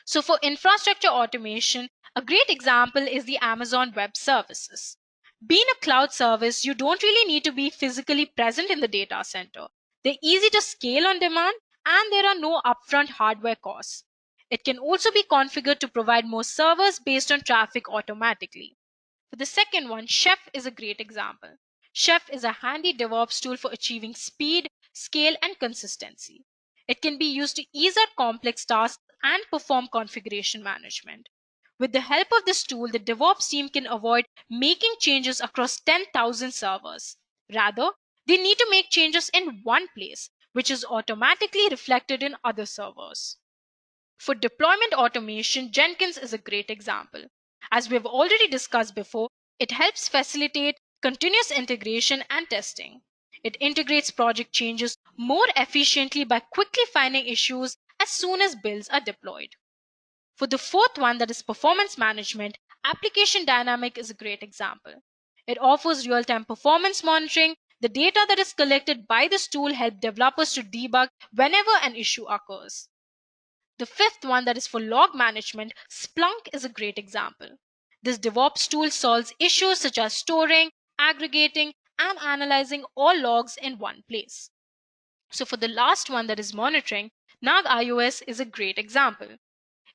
C: So for infrastructure automation, a great example is the Amazon Web Services. Being a cloud service, you don't really need to be physically present in the data center. They're easy to scale on demand, and there are no upfront hardware costs. It can also be configured to provide more servers based on traffic automatically. For the second one, Chef is a great example. Chef is a handy DevOps tool for achieving speed, scale, and consistency. It can be used to ease out complex tasks and perform configuration management. With the help of this tool, the DevOps team can avoid making changes across 10,000 servers. Rather, they need to make changes in one place, which is automatically reflected in other servers. For deployment automation, Jenkins is a great example. As we have already discussed before, it helps facilitate continuous integration and testing. It integrates project changes more efficiently by quickly finding issues as soon as builds are deployed. For the fourth one, that is performance management, Application Dynamic is a great example. It offers real-time performance monitoring. The data that is collected by this tool helps developers to debug whenever an issue occurs. The fifth one, that is for log management, Splunk is a great example. This DevOps tool solves issues such as storing, aggregating, and analyzing all logs in one place. So for the last one, that is monitoring, NAG iOS is a great example.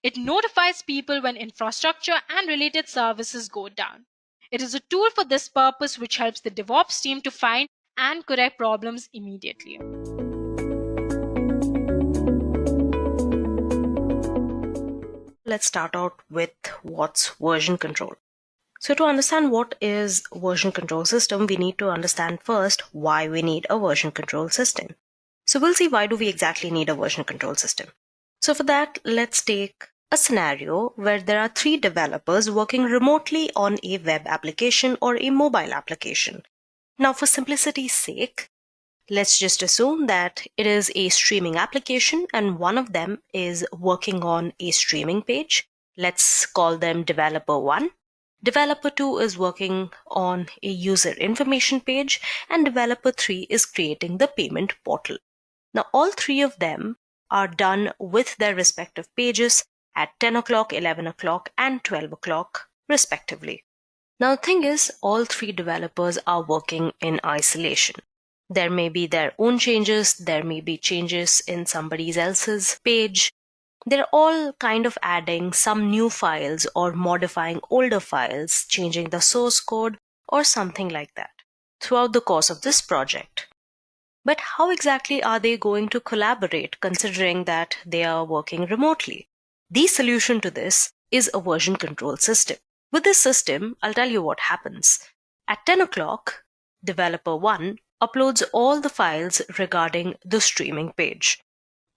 C: It notifies people when infrastructure and related services go down. It is a tool for this purpose which helps the DevOps team to find and correct problems immediately.
D: Let's start out with what's version control. So to understand what is version control system, we need to understand first why we need a version control system. So we'll see why do we exactly need a version control system. So for that, let's take a scenario where there are 3 developers working remotely on a web application or a mobile application. Now, for simplicity's sake, let's just assume that it is a streaming application and one of them is working on a streaming page. Let's call them developer 1. Developer 2 is working on a user information page, and developer 3 is creating the payment portal. Now, all 3 of them are done with their respective pages at 10 o'clock, 11 o'clock, and 12 o'clock, respectively. Now, the thing is, all 3 developers are working in isolation. There may be their own changes, there may be changes in somebody else's page. They're all kind of adding some new files or modifying older files, changing the source code or something like that throughout the course of this project. But how exactly are they going to collaborate considering that they are working remotely? The solution to this is a version control system. With this system, I'll tell you what happens. At 10 o'clock, developer 1 uploads all the files regarding the streaming page.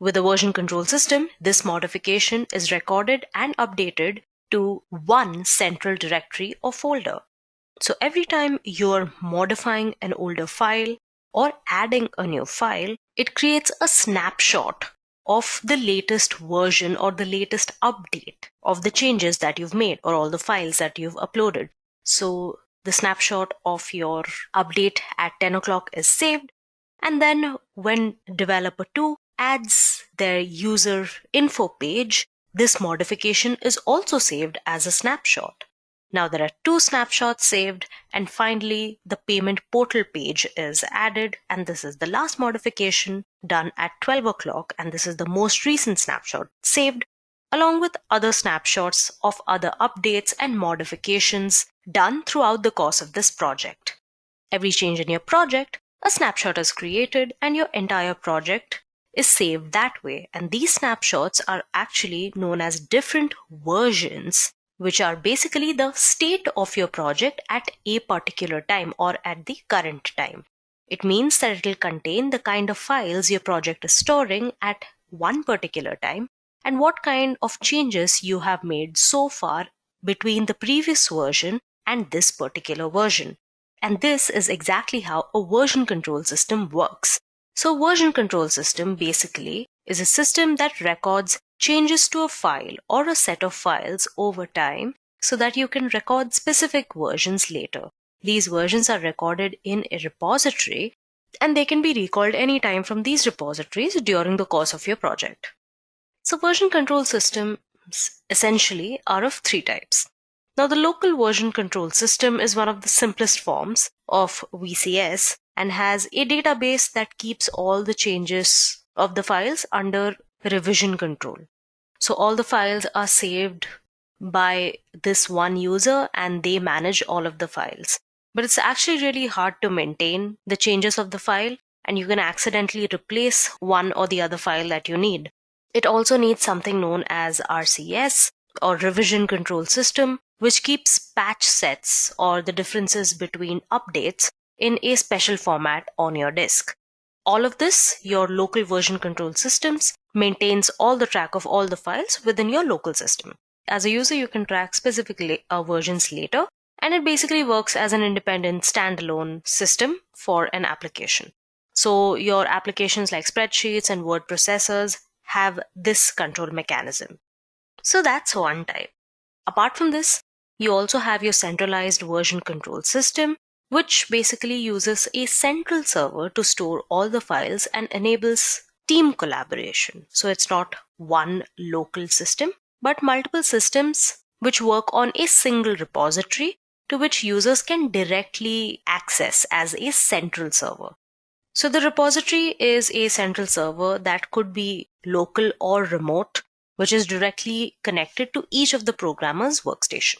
D: With a version control system, this modification is recorded and updated to one central directory or folder. So every time you're modifying an older file or adding a new file, it creates a snapshot of the latest version or the latest update of the changes that you've made or all the files that you've uploaded. So the snapshot of your update at 10 o'clock is saved, and then when developer 2 adds their user info page, this modification is also saved as a snapshot. Now there are 2 snapshots saved, and finally the payment portal page is added, and this is the last modification done at 12 o'clock, and this is the most recent snapshot saved, along with other snapshots of other updates and modifications done throughout the course of this project. Every change in your project, a snapshot is created and your entire project is saved that way. And these snapshots are actually known as different versions, which are basically the state of your project at a particular time or at the current time. It means that it will contain the kind of files your project is storing at one particular time and what kind of changes you have made so far between the previous version and this particular version. And this is exactly how a version control system works. So version control system basically is a system that records changes to a file or a set of files over time so that you can record specific versions later. These versions are recorded in a repository and they can be recalled anytime from these repositories during the course of your project. So version control systems essentially are of 3 types. Now the local version control system is one of the simplest forms of VCS and has a database that keeps all the changes of the files under revision control. So all the files are saved by this one user and they manage all of the files. But it's actually really hard to maintain the changes of the file, and you can accidentally replace one or the other file that you need. It also needs something known as RCS or revision control system, which keeps patch sets or the differences between updates in a special format on your disk. All of this, your local version control systems maintains all the track of all the files within your local system. As a user, you can track specific versions later, and it basically works as an independent standalone system for an application. So your applications like spreadsheets and word processors have this control mechanism. So that's one type. Apart from this, you also have your centralized version control system, which basically uses a central server to store all the files and enables team collaboration. So it's not one local system, but multiple systems which work on a single repository to which users can directly access as a central server. So the repository is a central server that could be local or remote, which is directly connected to each of the programmer's workstation.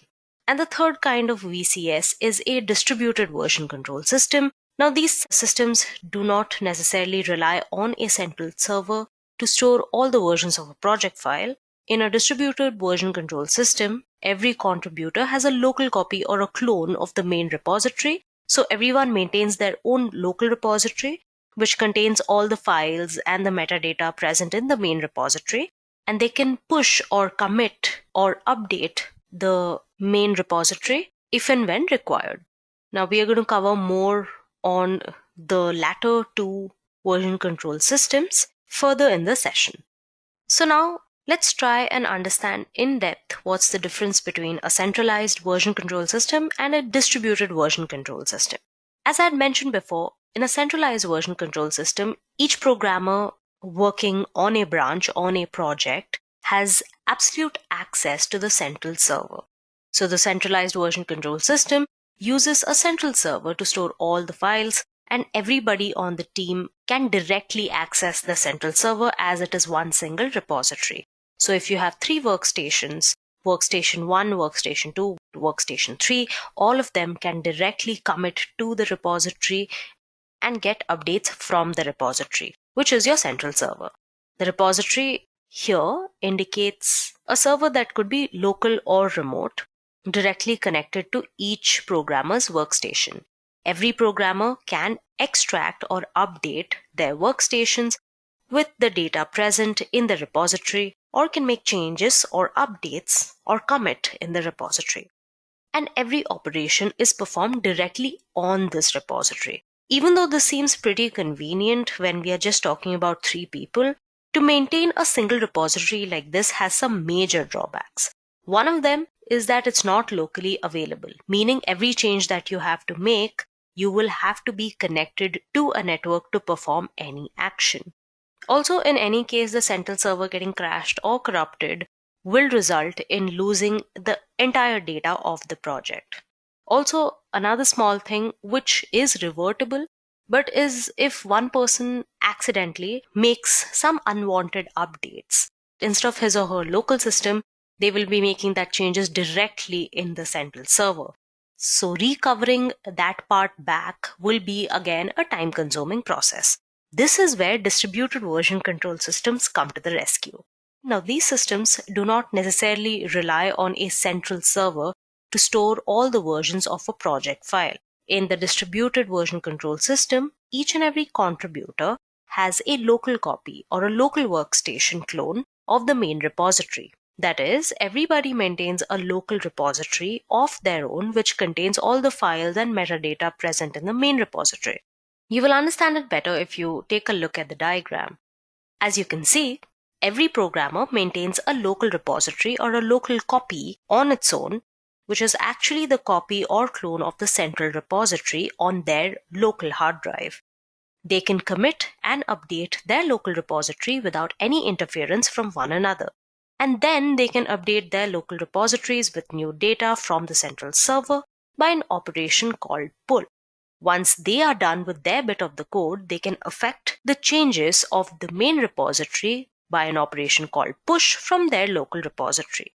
D: And the third kind of VCS is a distributed version control system. Now these systems do not necessarily rely on a central server to store all the versions of a project file. In a distributed version control system, every contributor has a local copy or a clone of the main repository. So everyone maintains their own local repository, which contains all the files and the metadata present in the main repository. and they can push or commit or update the main repository if and when required. Now we are going to cover more on the latter two version control systems further in the session. So now let's try and understand in depth what's the difference between a centralized version control system and a distributed version control system. As I had mentioned before, in a centralized version control system, each programmer working on a branch, on a project, has absolute access to the central server. So the centralized version control system uses a central server to store all the files, and everybody on the team can directly access the central server as it is one single repository. So if you have 3 workstations, workstation 1, workstation 2, workstation 3, all of them can directly commit to the repository and get updates from the repository, which is your central server. The repository here indicates a server that could be local or remote, directly connected to each programmer's workstation. Every programmer can extract or update their workstations with the data present in the repository, or can make changes or updates or commit in the repository. And every operation is performed directly on this repository. Even though this seems pretty convenient when we are just talking about 3 people, to maintain a single repository like this has some major drawbacks. One of them is that it's not locally available, meaning every change that you have to make, you will have to be connected to a network to perform any action. Also, in any case, the central server getting crashed or corrupted will result in losing the entire data of the project. Also, another small thing which is revertible, but is if one person accidentally makes some unwanted updates. Instead of his or her local system, they will be making that changes directly in the central server. So recovering that part back will be again a time-consuming process. This is where distributed version control systems come to the rescue. Now, these systems do not necessarily rely on a central server to store all the versions of a project file. In the distributed version control system, each and every contributor has a local copy or a local workstation clone of the main repository. That is, everybody maintains a local repository of their own which contains all the files and metadata present in the main repository. You will understand it better if you take a look at the diagram. As you can see, every programmer maintains a local repository or a local copy on its own, which is actually the copy or clone of the central repository on their local hard drive. They can commit and update their local repository without any interference from one another. And then they can update their local repositories with new data from the central server by an operation called pull. Once they are done with their bit of the code, they can affect the changes of the main repository by an operation called push from their local repository.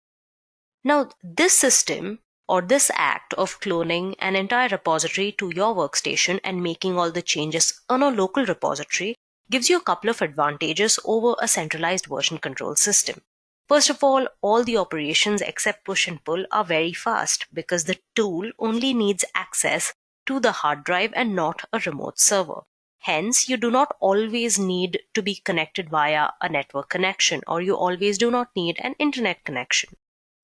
D: Now, this system or this act of cloning an entire repository to your workstation and making all the changes on a local repository gives you a couple of advantages over a centralized version control system. First of all the operations except push and pull are very fast because the tool only needs access to the hard drive and not a remote server. Hence, you do not always need to be connected via a network connection, or you always do not need an internet connection.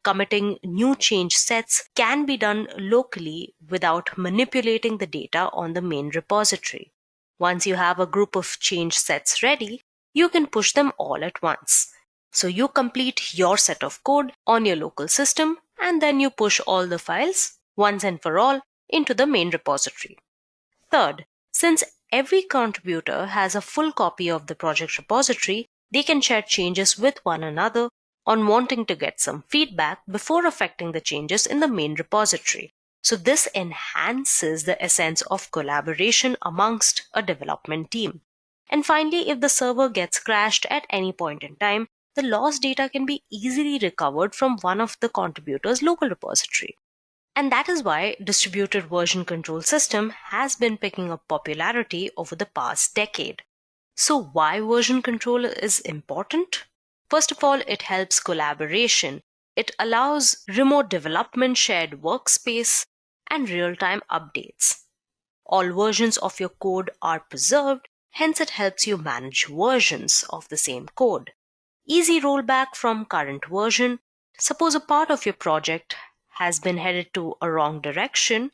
D: Committing new change sets can be done locally without manipulating the data on the main repository. Once you have a group of change sets ready, you can push them all at once. So you complete your set of code on your local system and then you push all the files once and for all into the main repository. Third, since every contributor has a full copy of the project repository, they can share changes with one another on wanting to get some feedback before affecting the changes in the main repository. So this enhances the essence of collaboration amongst a development team. And finally, if the server gets crashed at any point in time, the lost data can be easily recovered from one of the contributors' local repository. And that is why distributed version control system has been picking up popularity over the past decade. So why version control is important? First of all, it helps collaboration. It allows remote development, shared workspace, and real-time updates. All versions of your code are preserved, hence it helps you manage versions of the same code. easy rollback from current version. Suppose a part of your project has been headed to a wrong direction,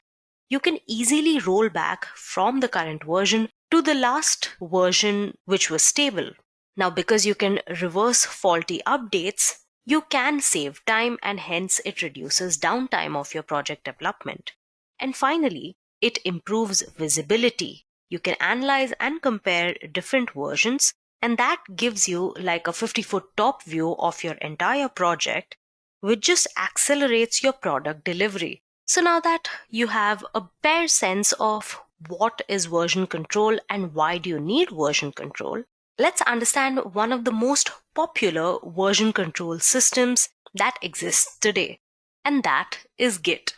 D: you can easily roll back from the current version to the last version which was stable. Now, because you can reverse faulty updates, you can save time and hence it reduces downtime of your project development. And finally, it improves visibility. You can analyze and compare different versions, and that gives you like a 50-foot top view of your entire project, which just accelerates your product delivery. So now that you have a fair sense of what is version control and why do you need version control, let's understand one of the most popular version control systems that exists today, and that is Git.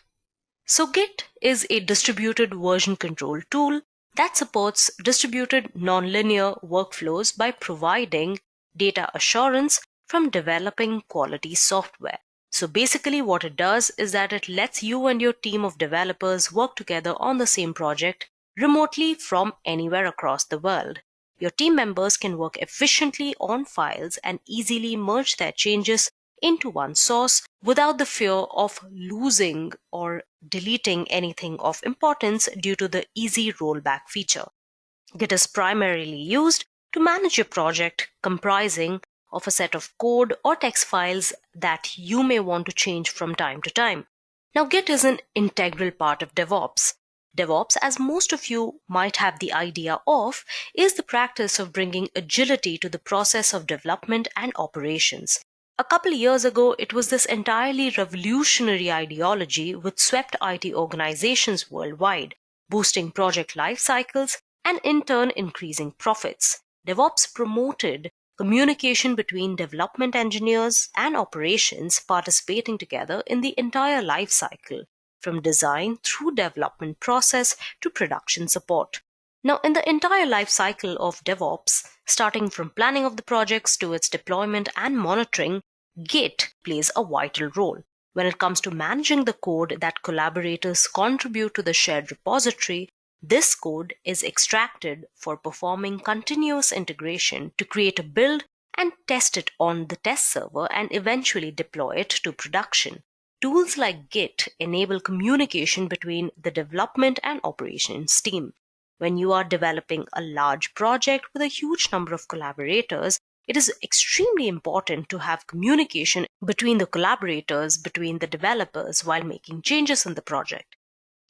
D: So Git is a distributed version control tool that supports distributed nonlinear workflows by providing data assurance from developing quality software. So basically what it does is that it lets you and your team of developers work together on the same project remotely from anywhere across the world. Your team members can work efficiently on files and easily merge their changes into one source without the fear of losing or deleting anything of importance due to the easy rollback feature. Git is primarily used to manage your project comprising of a set of code or text files that you may want to change from time to time. Now, Git is an integral part of DevOps. DevOps, as most of you might have the idea of, is the practice of bringing agility to the process of development and operations. A couple of years ago, it was this entirely revolutionary ideology which swept IT organizations worldwide, boosting project life cycles and in turn increasing profits. DevOps promoted communication between development engineers and operations participating together in the entire life cycle, from design through development process to production support. Now, in the entire life cycle of DevOps, starting from planning of the projects to its deployment and monitoring, Git plays a vital role. When it comes to managing the code that collaborators contribute to the shared repository, this code is extracted for performing continuous integration to create a build and test it on the test server and eventually deploy it to production. Tools like Git enable communication between the development and operations team. When you are developing a large project with a huge number of collaborators, it is extremely important to have communication between the collaborators, between the developers while making changes in the project.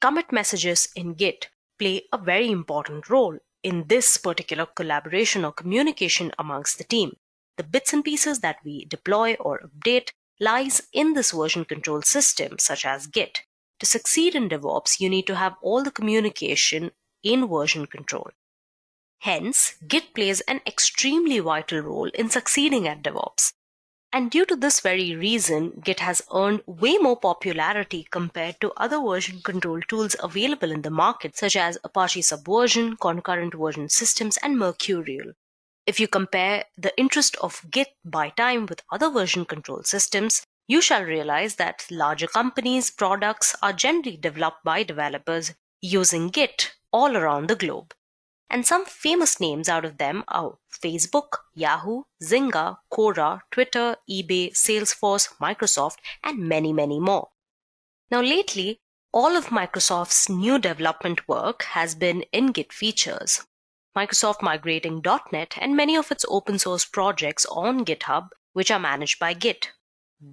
D: Commit messages in Git play a very important role in this particular collaboration or communication amongst the team. The bits and pieces that we deploy or update lies in this version control system, such as Git. To succeed in DevOps, you need to have all the communication in version control. Hence, Git plays an extremely vital role in succeeding at DevOps. And due to this very reason, Git has earned way more popularity compared to other version control tools available in the market, such as Apache Subversion, concurrent version systems, and Mercurial. If you compare the interest of Git by time with other version control systems, you shall realize that larger companies' products are generally developed by developers using Git all around the globe. And some famous names out of them are Facebook, Yahoo, Zynga, Quora, Twitter, eBay, Salesforce, Microsoft, and many, many more. Now, lately, all of Microsoft's new development work has been in Git Features. Microsoft migrating .NET and many of its open source projects on GitHub, which are managed by Git.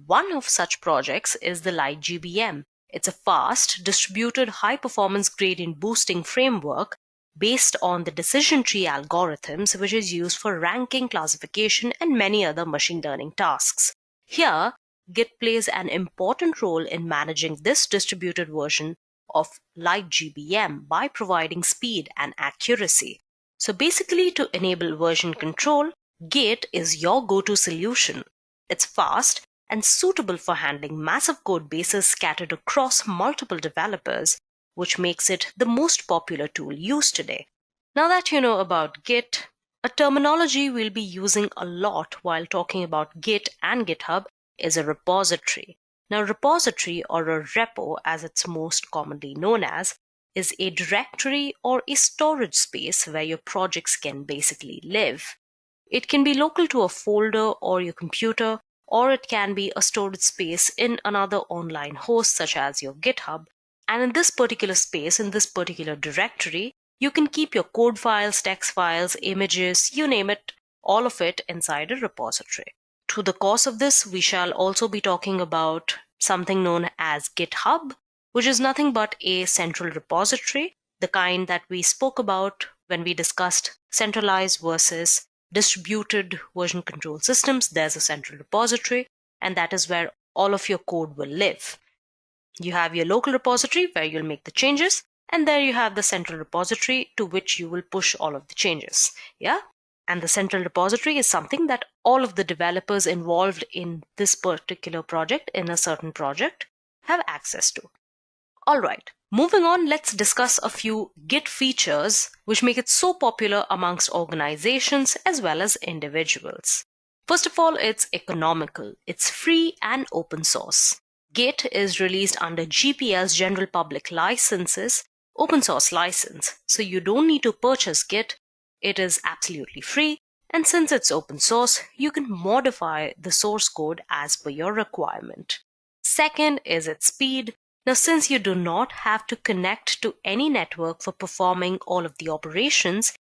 D: One of such projects is the 𝐓𝐺BM. It's a fast, distributed, high-performance gradient boosting framework based on the decision tree algorithms, which is used for ranking, classification, and many other machine learning tasks. Here, Git plays an important role in managing this distributed version of 𝐓𝐺BM by providing speed and accuracy. So basically, to enable version control, Git is your go-to solution. It's fast and suitable for handling massive code bases scattered across multiple developers, which makes it the most popular tool used today. Now that you know about Git, a terminology we'll be using a lot while talking about Git and GitHub is a repository. Now, repository, or a repo as it's most commonly known as, is a directory or a storage space where your projects can basically live. It can be local to a folder or your computer, or it can be a storage space in another online host such as your GitHub. And in this particular space, in this particular directory, you can keep your code files, text files, images, you name it, all of it inside a repository. Through the course of this, we shall also be talking about something known as GitHub, which is nothing but a central repository, the kind that we spoke about when we discussed centralized versus distributed version control systems. There's a central repository, and that is where all of your code will live. You have your local repository where you'll make the changes, and there you have the central repository to which you will push all of the changes. Yeah? And the central repository is something that all of the developers involved in this particular project, in a certain project, have access to. All right, moving on, let's discuss a few Git features which make it so popular amongst organizations as well as individuals. First of all, it's economical. It's free and open source. Git is released under GPL's General Public Licenses, open source license, so you don't need to purchase Git. It is absolutely free, and since it's open source, you can modify the source code as per your requirement. Second is its speed. Now, since you do not have to connect to any network for performing all of the operations,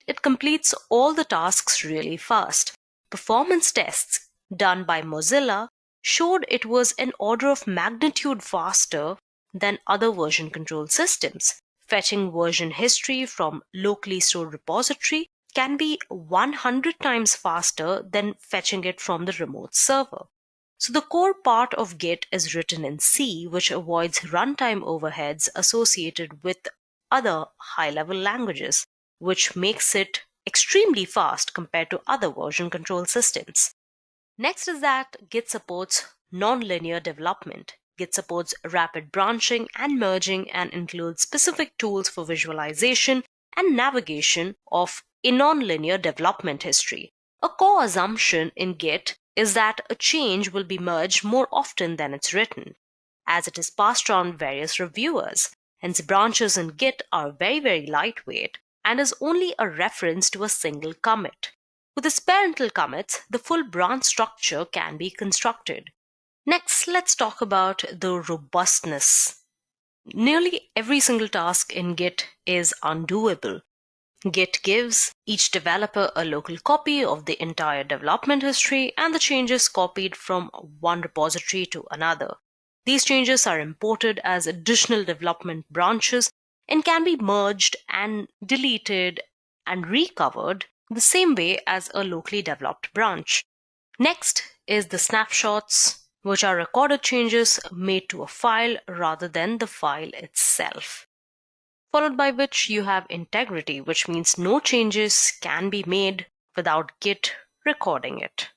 D: it completes all the tasks really fast. Performance tests done by Mozilla showed it was an order of magnitude faster than other version control systems. Fetching version history from locally stored repository can be 100 times faster than fetching it from the remote server. So the core part of Git is written in C, which avoids runtime overheads associated with other high-level languages, which makes it extremely fast compared to other version control systems. Next is that Git supports non-linear development. Git supports rapid branching and merging and includes specific tools for visualization and navigation of a non-linear development history. A core assumption in Git is that a change will be merged more often than it's written, as it is passed around various reviewers. Hence, branches in Git are very lightweight and is only a reference to a single commit. With its parental commits, the full branch structure can be constructed. Next, let's talk about the robustness. Nearly every single task in Git is undoable. Git gives each developer a local copy of the entire development history and the changes copied from one repository to another. These changes are imported as additional development branches and can be merged and deleted and recovered the same way as a locally developed branch. Next is the snapshots, which are recorded changes made to a file rather than the file itself. Followed by which you have integrity, which means no changes can be made without Git recording it.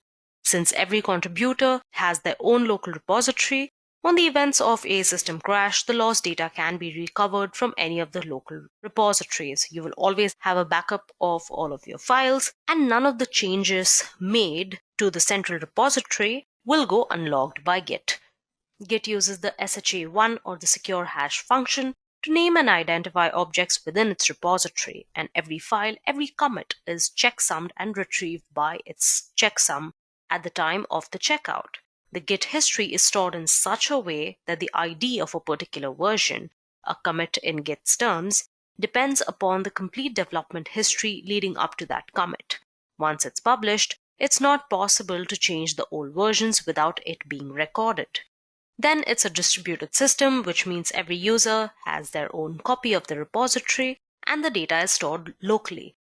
D: Since every contributor has their own local repository, on the events of a system crash, the lost data can be recovered from any of the local repositories. You will always have a backup of all of your files, and none of the changes made to the central repository will go unlogged by Git. Git uses the SHA-1 or the secure hash function to name and identify objects within its repository, and every file, every commit is checksummed and retrieved by its checksum at the time of the checkout. The Git history is stored in such a way that the ID of a particular version, a commit in Git's terms, depends upon the complete development history leading up to that commit. Once it's published, it's not possible to change the old versions without it being recorded. Then it's a distributed system, which means every user has their own copy of the repository and the data is stored locally.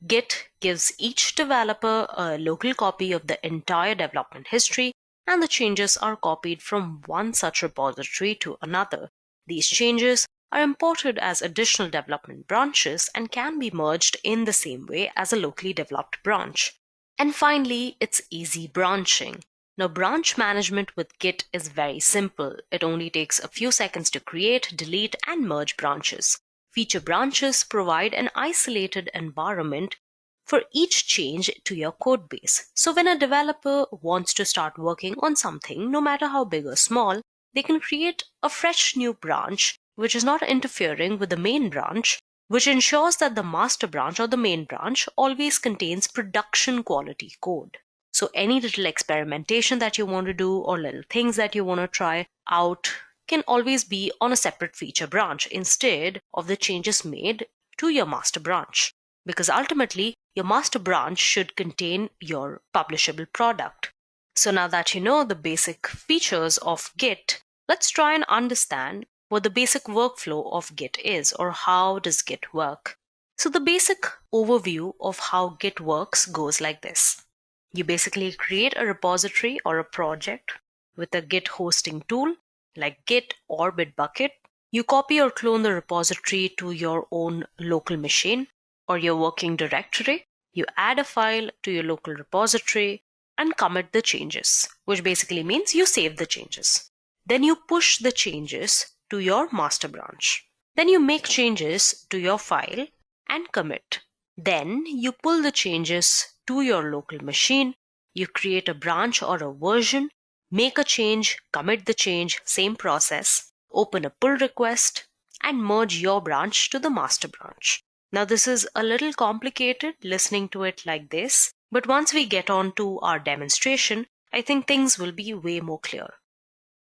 D: Git gives each developer a local copy of the entire development history, and the changes are copied from one such repository to another. These changes are imported as additional development branches and can be merged in the same way as a locally developed branch. And finally, it's easy branching. Now, branch management with Git is very simple. It only takes a few seconds to create, delete, and merge branches. Feature branches provide an isolated environment for each change to your code base. So when a developer wants to start working on something, no matter how big or small, they can create a fresh new branch which is not interfering with the main branch, which ensures that the master branch or the main branch always contains production quality code. So any little experimentation that you want to do or little things that you want to try out can always be on a separate feature branch instead of the changes made to your master branch. Because ultimately, your master branch should contain your publishable product. So now that you know the basic features of Git, let's try and understand what the basic workflow of Git is, or how does Git work. So the basic overview of how Git works goes like this. You basically create a repository or a project with a Git hosting tool like Git or Bitbucket. You copy or clone the repository to your own local machine or your working directory. You add a file to your local repository and commit the changes, which basically means you save the changes. Then you push the changes to your master branch. Then you make changes to your file and commit. Then you pull the changes to your local machine. You create a branch or a version, make a change, commit the change, same process, open a pull request, and merge your branch to the master branch. Now this is a little complicated listening to it like this, but once we get on to our demonstration, I think things will be way more clear.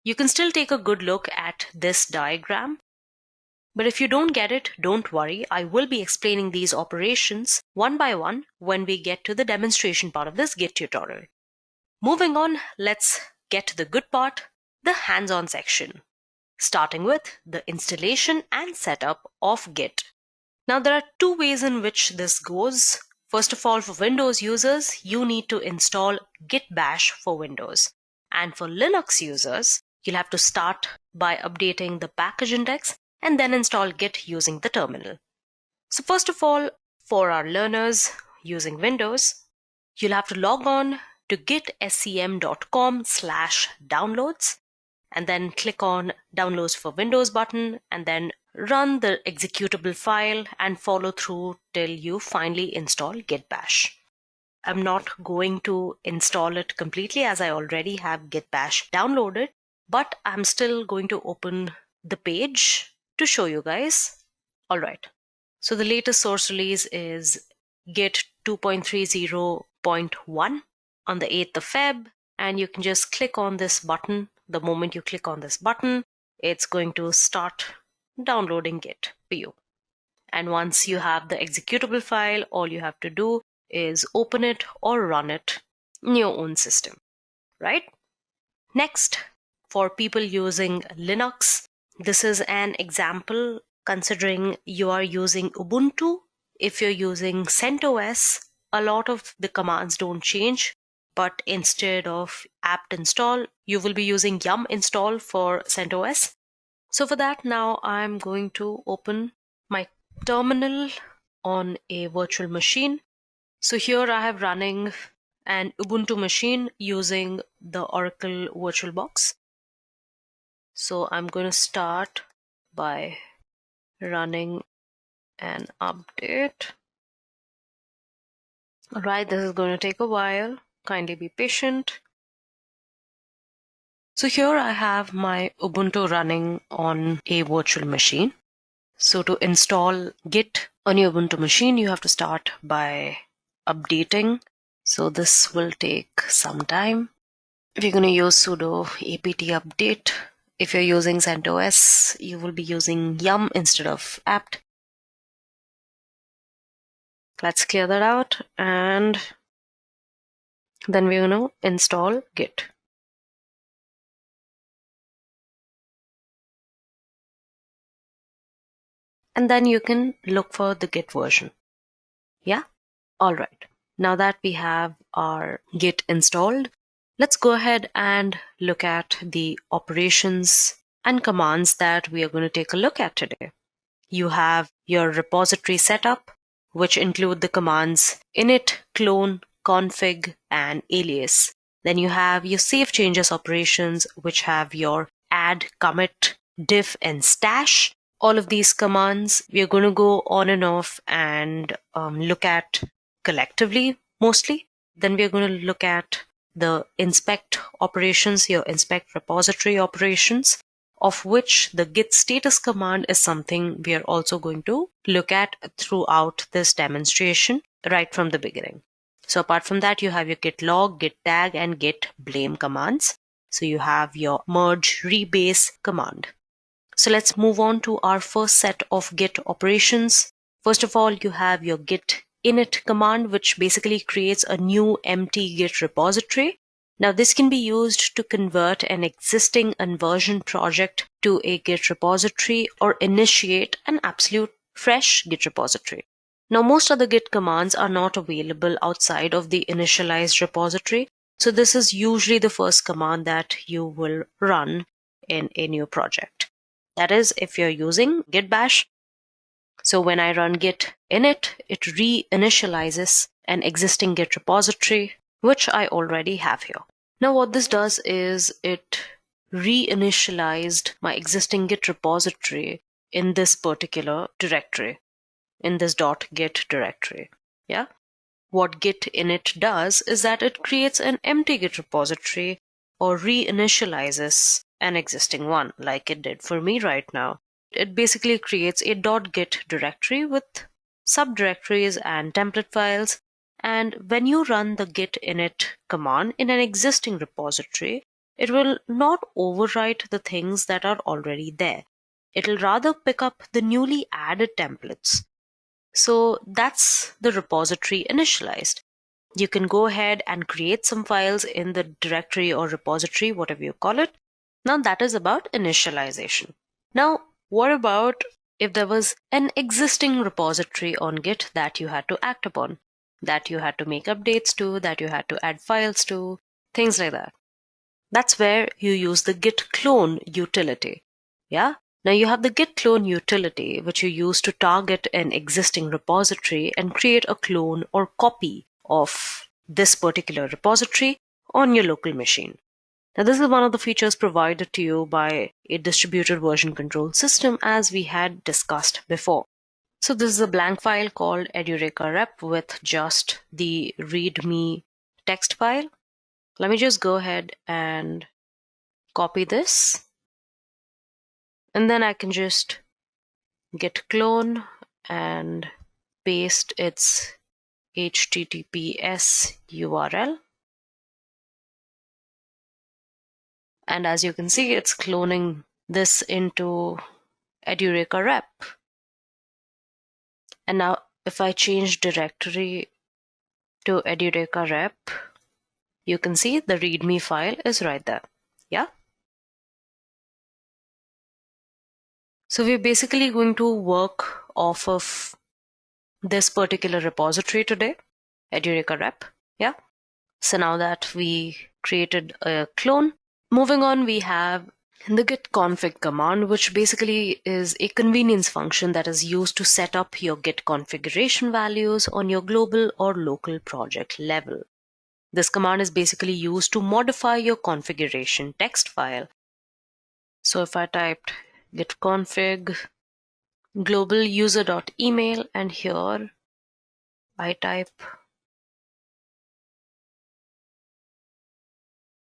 D: You can still take a good look at this diagram, but if you don't get it, don't worry. I will be explaining these operations one by one when we get to the demonstration part of this Git tutorial. Moving on, let's get to the good part, the hands-on section, starting with the installation and setup of Git. Now there are two ways in which this goes. First of all, for Windows users, you need to install Git Bash for Windows. And for Linux users, you'll have to start by updating the package index and then install Git using the terminal. So first of all, for our learners using Windows, you'll have to log on to gitscm.com/downloads and then click on Downloads for Windows button and then run the executable file and follow through till you finally install Git Bash. I'm not going to install it completely as I already have Git Bash downloaded, but I'm still going to open the page to show you guys. Alright, so the latest source release is Git 2.30.1 on the 8th of Feb, and you can just click on this button. The moment you click on this button, it's going to start downloading Git for you. And once you have the executable file, all you have to do is open it or run it in your own system, right? Next, for people using Linux, this is an example considering you are using Ubuntu. If you're using CentOS, a lot of the commands don't change, but instead of apt install, you will be using yum install for CentOS. So for that, now I'm going to open my terminal on a virtual machine. So here I have running an Ubuntu machine using the Oracle VirtualBox. So I'm going to start by running an update. Alright, this is going to take a while. Kindly be patient. So here I have my Ubuntu running on a virtual machine. So to install Git on your Ubuntu machine, you have to start by updating. So this will take some time. If you're going to use sudo apt update, if you're using CentOS, you will be using yum instead of apt. Let's clear that out, and then we're going to install Git. And then you can look for the Git version. Yeah? Alright. Now that we have our Git installed, let's go ahead and look at the operations and commands that we are going to take a look at today. You have your repository setup, which include the commands init, clone, config, and alias. Then you have your save changes operations, which have your add, commit, diff, and stash. All of these commands we are going to go on and off and look at collectively mostly. Then we are going to look at the inspect operations, your inspect repository operations. of which the git status command is something we are also going to look at throughout this demonstration right from the beginning. So apart from that, you have your git log, git tag, and git blame commands. So you have your merge rebase command. So let's move on to our first set of git operations. First of all, you have your git init command, which basically creates a new empty git repository. Now this can be used to convert an existing unversioned project to a git repository or initiate an absolute fresh git repository. Now most other git commands are not available outside of the initialized repository. So this is usually the first command that you will run in a new project. That is, if you're using git bash. So when I run git init, it reinitializes an existing git repository, which I already have here. Now what this does is it reinitialized my existing git repository in this particular directory, in this .git directory. Yeah. What git init does is that it creates an empty git repository or reinitializes an existing one, like it did for me right now. It basically creates a .git directory with subdirectories and template files. And when you run the git init command in an existing repository, it will not overwrite the things that are already there. It will rather pick up the newly added templates. So that's the repository initialized. You can go ahead and create some files in the directory or repository, whatever you call it. Now that is about initialization. Now, what about if there was an existing repository on Git that you had to act upon, that you had to make updates to, that you had to add files to, things like that? That's where you use the git clone utility. Yeah. Now you have the git clone utility, which you use to target an existing repository and create a clone or copy of this particular repository on your local machine. Now this is one of the features provided to you by a distributed version control system, as we had discussed before. So this is a blank file called Edureka rep with just the readme text file. Let me just go ahead and copy this. And then I can just git clone and paste its HTTPS URL. And as you can see, it's cloning this into Edureka rep. And now if I change directory to Edureka rep, you can see the readme file is right there. Yeah. So we're basically going to work off of this particular repository today, Edureka rep. Yeah. So now that we created a clone, moving on, we have the git config command, which basically is a convenience function that is used to set up your git configuration values on your global or local project level. This command is basically used to modify your configuration text file. So if I typed git config global user.email, and here I type,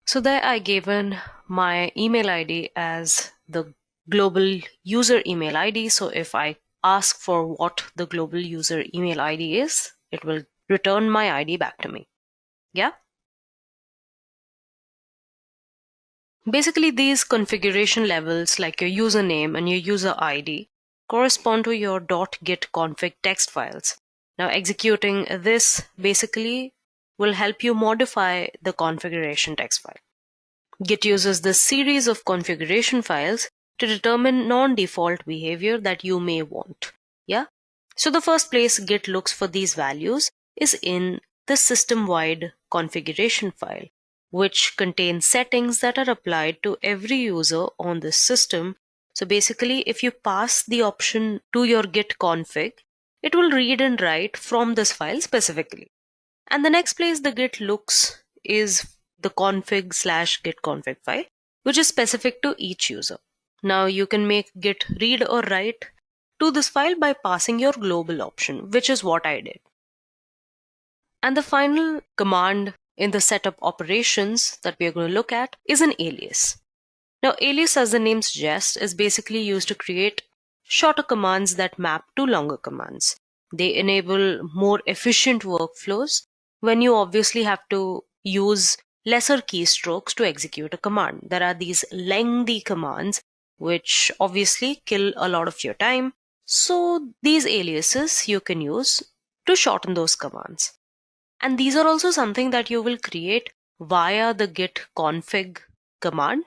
D: so there I gave in my email ID as the global user email ID. So if I ask for what the global user email ID is, it will return my ID back to me. Yeah. Basically, these configuration levels, like your username and your user ID, correspond to your .git config text files. Now executing this basically will help you modify the configuration text file. Git uses this series of configuration files to determine non-default behavior that you may want. Yeah. So the first place Git looks for these values is in the system-wide configuration file, which contains settings that are applied to every user on this system. So basically, if you pass the option to your git config, it will read and write from this file specifically. And the next place the Git looks is the config/git config file, which is specific to each user. Now you can make Git read or write to this file by passing your global option, which is what I did. And the final command in the setup operations that we are going to look at is an alias. Now, alias, as the name suggests, is basically used to create shorter commands that map to longer commands. They enable more efficient workflows when you obviously have to use lesser keystrokes to execute a command. There are these lengthy commands which obviously kill a lot of your time. So these aliases you can use to shorten those commands. And these are also something that you will create via the git config command.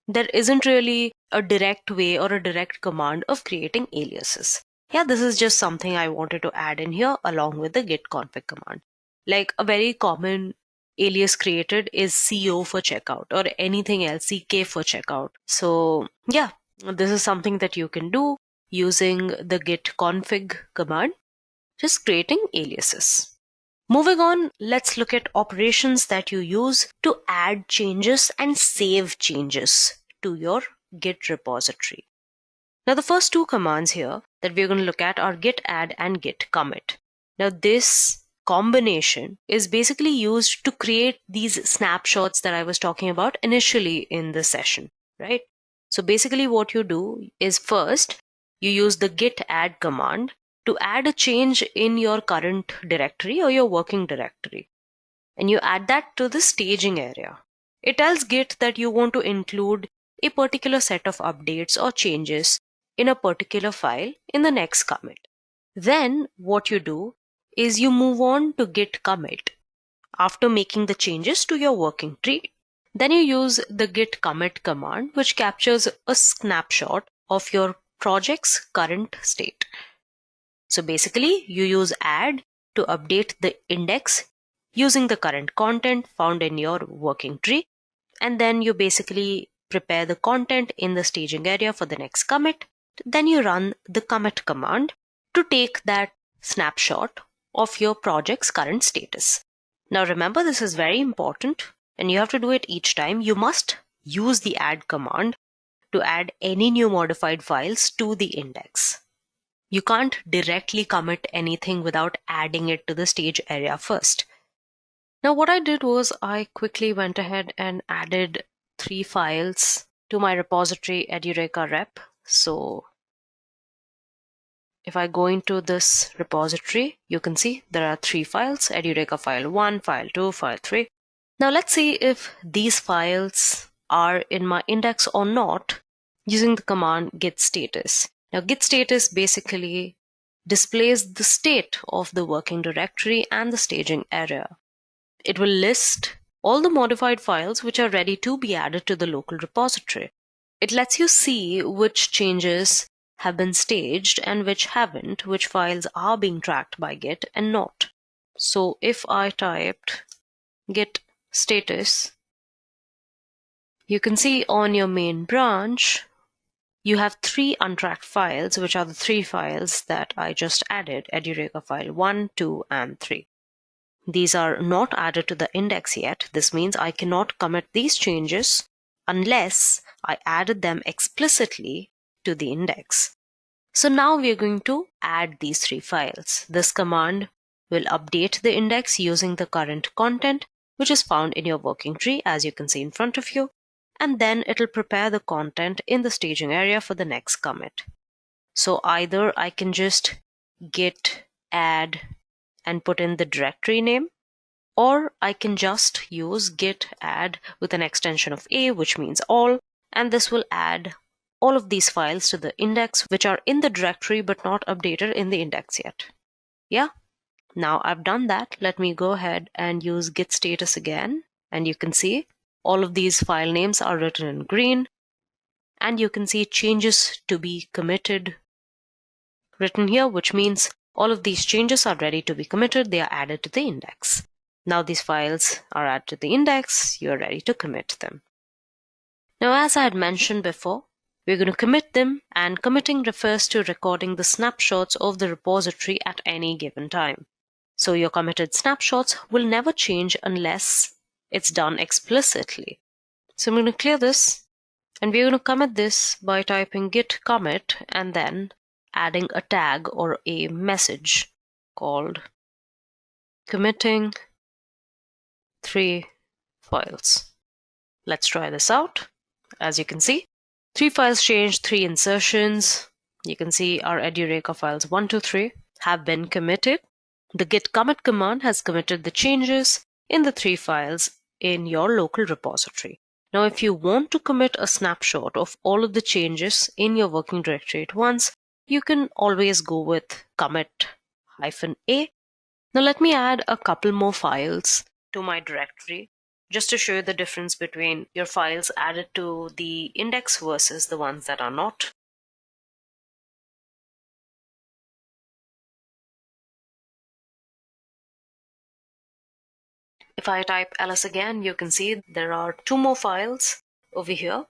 D: There isn't really a direct way or a direct command of creating aliases. Yeah, this is just something I wanted to add in here along with the git config command. Like a very common alias created is CO for checkout or anything else, CK for checkout. So yeah, this is something that you can do using the git config command, just creating aliases. Moving on, let's look at operations that you use to add changes and save changes to your Git repository. Now, the first two commands here that we're going to look at are git add and git commit. Now, this combination is basically used to create these snapshots that I was talking about initially in the session, right? So basically what you do is first you use the git add command to add a change in your current directory or your working directory. And you add that to the staging area. It tells Git that you want to include a particular set of updates or changes in a particular file in the next commit. Then what you do is you move on to git commit after making the changes to your working tree. Then you use the git commit command, which captures a snapshot of your project's current state. So basically, you use add to update the index using the current content found in your working tree. And then you basically prepare the content in the staging area for the next commit. Then you run the commit command to take that snapshot of your project's current status. Now remember, this is very important and you have to do it each time. You must use the add command to add any new modified files to the index. You can't directly commit anything without adding it to the stage area first. Now what I did was I quickly went ahead and added 3 files to my repository Edureka rep. So if I go into this repository, you can see there are 3 files, Edureka file 1, file 2, file 3. Now let's see if these files are in my index or not using the command git status. Now git status basically displays the state of the working directory and the staging area. It will list all the modified files which are ready to be added to the local repository. It lets you see which changes have been staged and which haven't, which files are being tracked by Git and not. So if I typed git status, you can see on your main branch, you have 3 untracked files, which are the 3 files that I just added, Edureka file 1, 2, and 3. These are not added to the index yet. This means I cannot commit these changes unless I added them explicitly to the index. So now we are going to add these 3 files. This command will update the index using the current content, which is found in your working tree, as you can see in front of you. And then it'll prepare the content in the staging area for the next commit. So either I can just git add and put in the directory name, or I can just use git add with an extension of A, which means all, and this will add all of these files to the index which are in the directory but not updated in the index yet. Yeah, now I've done that. Let me go ahead and use git status again, and you can see all of these file names are written in green, and you can see changes to be committed written here, which means all of these changes are ready to be committed. They are added to the index. Now these files are added to the index. You are ready to commit them. Now, as I had mentioned before, we're going to commit them, and committing refers to recording the snapshots of the repository at any given time. So your committed snapshots will never change unless it's done explicitly. So I'm going to clear this, and we're going to commit this by typing git commit and then adding a tag or a message called committing 3 files. Let's try this out. As you can see, 3 files changed, 3 insertions. You can see our Edureka files 1 to 3 have been committed. The git commit command has committed the changes in the 3 files in your local repository. Now, if you want to commit a snapshot of all of the changes in your working directory at once, you can always go with commit-a. Now, let me add a couple more files to my directory just to show you the difference between your files added to the index versus the ones that are not. If I type ls again, you can see there are 2 more files over here.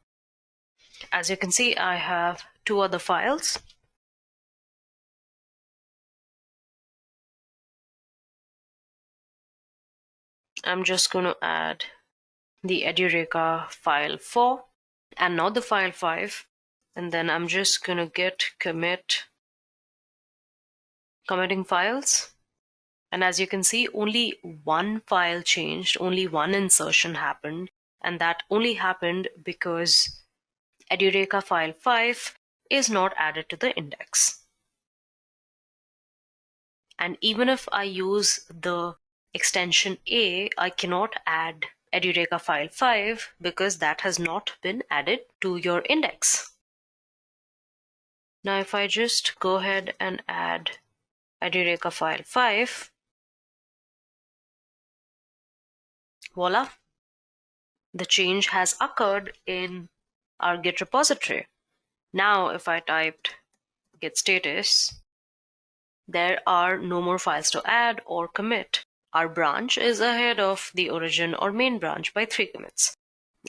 D: As you can see, I have 2 other files. I'm just going to add the Edureka file 4 and now the file 5, and then I'm just going to git commit committing files. And as you can see, only one file changed, only one insertion happened, and that only happened because Edureka file 5 is not added to the index. And even if I use the extension A, I cannot add Edureka file 5 because that has not been added to your index. Now, if I just go ahead and add Edureka file 5, voila, the change has occurred in our Git repository. Now, if I typed git status, there are no more files to add or commit. Our branch is ahead of the origin or main branch by 3 commits.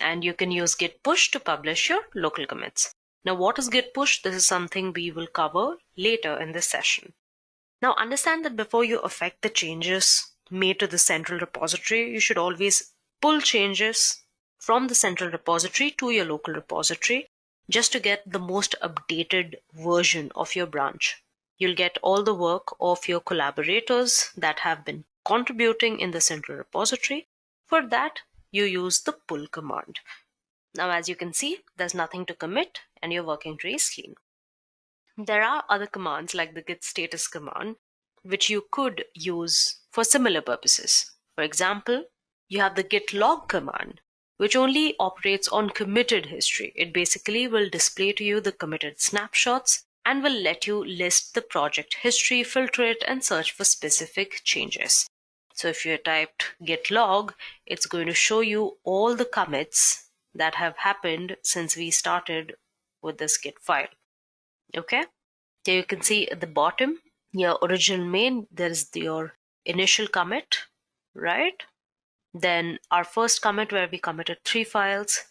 D: And you can use git push to publish your local commits. Now, what is git push? This is something we will cover later in this session. Now, understand that before you affect the changes made to the central repository, you should always pull changes from the central repository to your local repository just to get the most updated version of your branch. You'll get all the work of your collaborators that have been contributing in the central repository. For that, you use the pull command. Now, as you can see, there's nothing to commit and your working tree is clean. There are other commands like the git status command, which you could use for similar purposes. For example, you have the git log command, which only operates on committed history. It basically will display to you the committed snapshots and will let you list the project history, filter it, and search for specific changes. So if you typed git log, it's going to show you all the commits that have happened since we started with this git file. Okay, here you can see at the bottom, your original main, there's your initial commit, right? Then our first commit where we committed 3 files,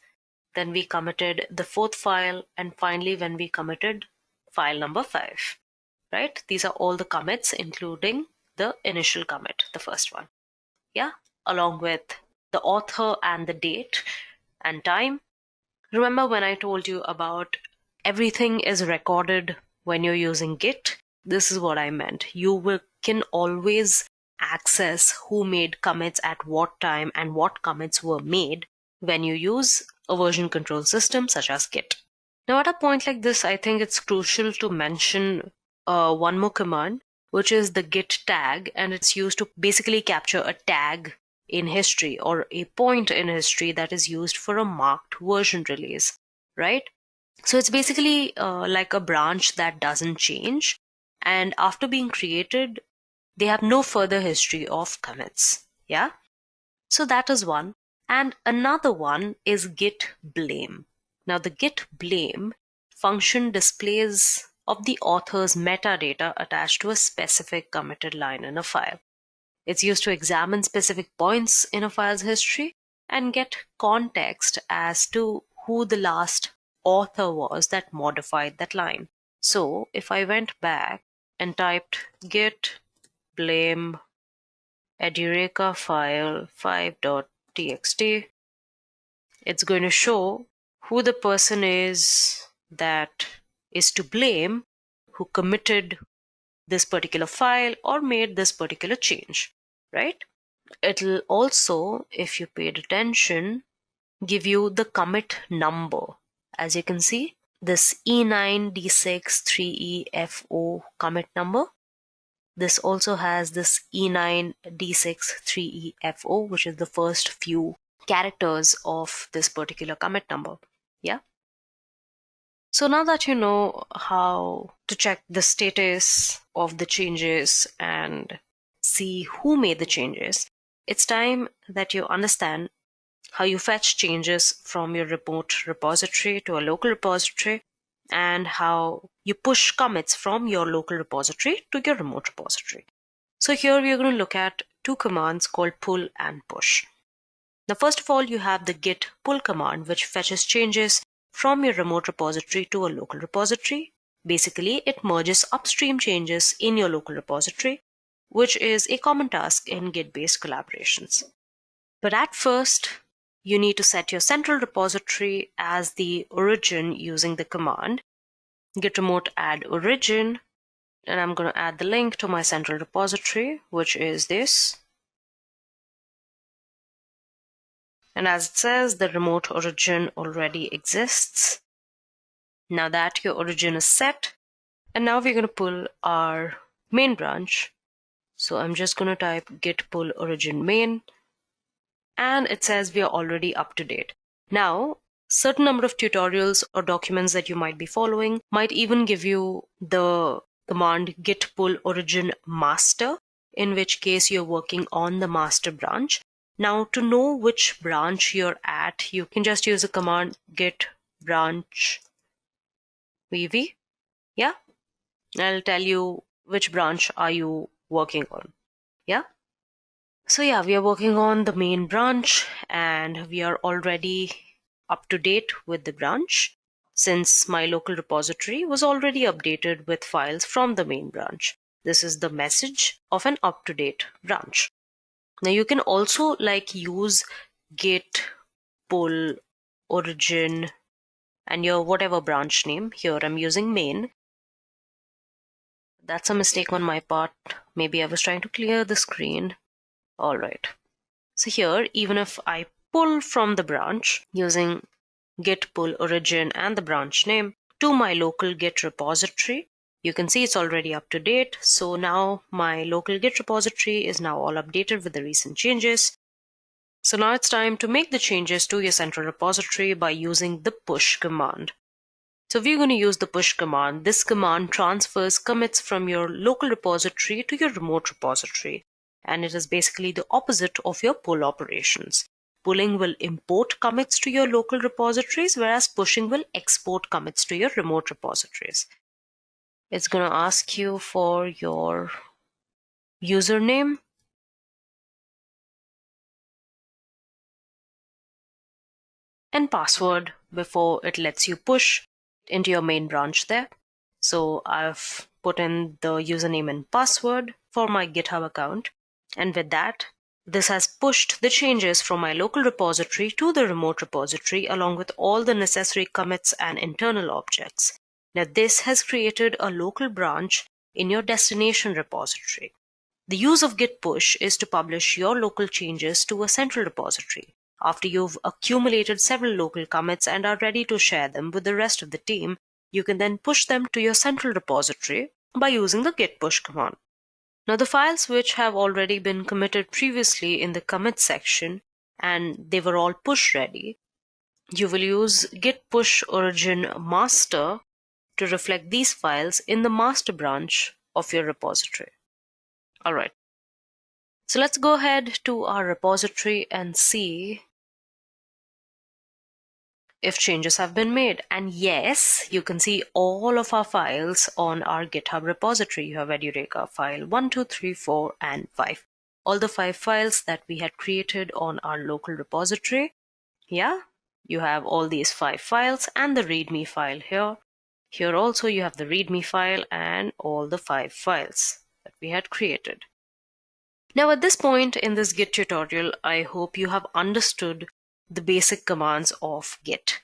D: then we committed the 4th file, and finally when we committed file number 5, right? These are all the commits, including the initial commit, the first one. Yeah, along with the author and the date and time. Remember when I told you about everything is recorded when you're using Git? This is what I meant. You can always access who made commits at what time and what commits were made when you use a version control system such as Git. Now, at a point like this, I think it's crucial to mention one more command, which is the git tag, and it's used to basically capture a tag in history or a point in history that is used for a marked version release, right? So it's basically like a branch that doesn't change, and after being created, they have no further history of commits. Yeah, so that is one. And another one is git blame. Now, the git blame function displays of the author's metadata attached to a specific committed line in a file. It's used to examine specific points in a file's history and get context as to who the last author was that modified that line. So if I went back and typed git blame Edureka file 5.txt, it's going to show who the person is that is to blame, who committed this particular file or made this particular change, right? It'll also, if you paid attention, give you the commit number. As you can see, this E9D63EFO commit number. This also has this E9D63EFO, which is the first few characters of this particular commit number. Yeah. So now that you know how to check the status of the changes and see who made the changes, it's time that you understand how you fetch changes from your remote repository to a local repository, and how you push commits from your local repository to your remote repository. So here we are going to look at two commands called pull and push. Now, first of all, you have the git pull command, which fetches changes from your remote repository to a local repository. Basically, it merges upstream changes in your local repository, which is a common task in Git-based collaborations. But at first, you need to set your central repository as the origin using the command git remote add origin, and I'm going to add the link to my central repository, which is this. And as it says, the remote origin already exists. Now that your origin is set, and now we're going to pull our main branch. So I'm just going to type git pull origin main, and it says we are already up to date. Now, certain number of tutorials or documents that you might be following might even give you the command git pull origin master, in which case you're working on the master branch. Now, to know which branch you're at, you can just use the command git branch vv. Yeah, I'll tell you which branch are you working on. Yeah. So yeah, we are working on the main branch, and we are already up to date with the branch, since my local repository was already updated with files from the main branch. This is the message of an up-to-date branch. Now you can also use git pull origin and your whatever branch name. Here I'm using main. That's a mistake on my part. Maybe I was trying to clear the screen. All right. So here, even if I pull from the branch using git pull origin and the branch name to my local Git repository, you can see it's already up to date. So now my local Git repository is now all updated with the recent changes. So now it's time to make the changes to your central repository by using the push command. So we're going to use the push command. This command transfers commits from your local repository to your remote repository, and it is basically the opposite of your pull operations. Pulling will import commits to your local repositories, whereas pushing will export commits to your remote repositories. It's going to ask you for your username. And password before it lets you push into your main branch there. So I've put in the username and password for my GitHub account. And with that, this has pushed the changes from my local repository to the remote repository, along with all the necessary commits and internal objects. Now this has created a local branch in your destination repository. The use of git push is to publish your local changes to a central repository. After you've accumulated several local commits and are ready to share them with the rest of the team, you can then push them to your central repository by using the git push command. Now the files which have already been committed previously in the commit section and they were all push ready, you will use git push origin master to reflect these files in the master branch of your repository. All right. So let's go ahead to our repository and see if changes have been made. And yes, you can see all of our files on our GitHub repository. You have Edureka file 1, 2, 3, 4, and 5. All the 5 files that we had created on our local repository. Yeah, you have all these 5 files and the README file here. Here also you have the README file and all the 5 files that we had created. Now at this point in this Git tutorial, I hope you have understood the basic commands of Git.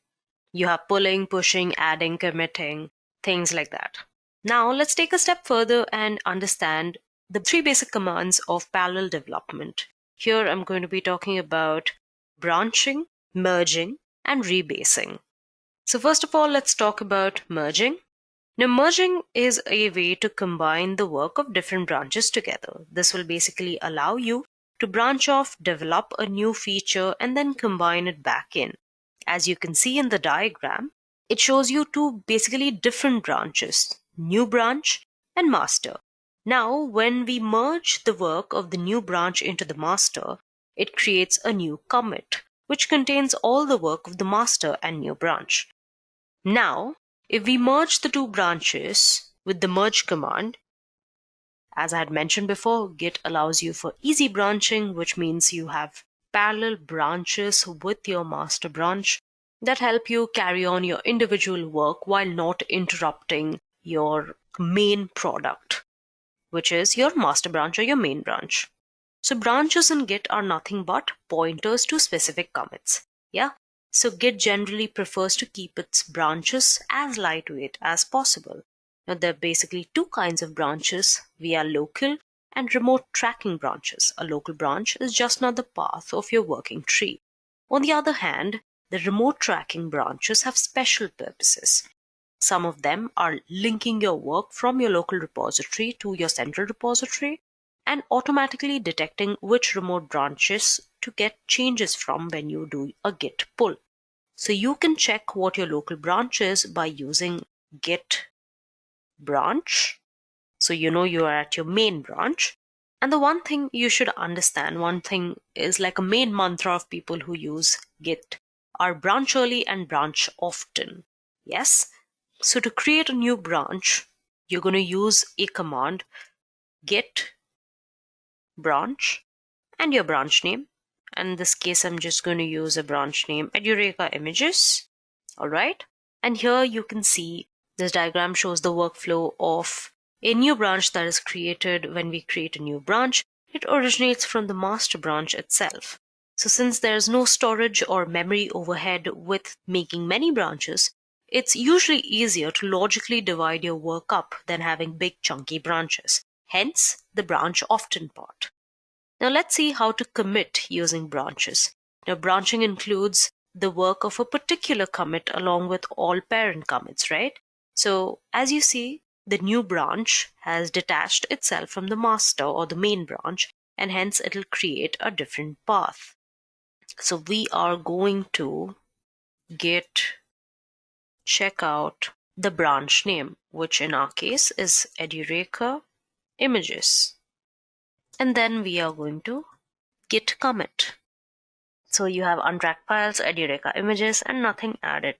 D: You have pulling, pushing, adding, committing, things like that. Now let's take a step further and understand the 3 basic commands of parallel development. Here I'm going to be talking about branching, merging, and rebasing. So first of all, let's talk about merging. Now, merging is a way to combine the work of different branches together. This will basically allow you to branch off, develop a new feature, and then combine it back in. As you can see in the diagram, it shows you two basically different branches, new branch and master. Now, when we merge the work of the new branch into the master, it creates a new commit, which contains all the work of the master and new branch. Now, if we merge the two branches with the merge command, as I had mentioned before, Git allows you for easy branching, which means you have parallel branches with your master branch that help you carry on your individual work while not interrupting your main product, which is your master branch or your main branch. So branches in Git are nothing but pointers to specific commits. Yeah. So Git generally prefers to keep its branches as lightweight as possible. Now, there are basically two kinds of branches via local and remote tracking branches. A local branch is just another path of your working tree. On the other hand, the remote tracking branches have special purposes. Some of them are linking your work from your local repository to your central repository and automatically detecting which remote branches to get changes from when you do a Git pull. So you can check what your local branch is by using Git branch. So you know you are at your main branch. And the one thing you should understand, one thing is like a main mantra of people who use Git are branch early and branch often. Yes. So to create a new branch, you're going to use a command git branch and your branch name. And in this case, I'm just going to use a branch name Edureka images. All right. And here you can see this diagram shows the workflow of a new branch that is created when we create a new branch. It originates from the master branch itself. So since there's no storage or memory overhead with making many branches, it's usually easier to logically divide your work up than having big chunky branches. Hence, the branch often part. Now let's see how to commit using branches. Now branching includes the work of a particular commit along with all parent commits, right? So as you see, the new branch has detached itself from the master or the main branch, and hence it'll create a different path. So we are going to check out the branch name, which in our case is Edureka images. And then we are going to git commit. So you have untracked files, Edureka images, and nothing added.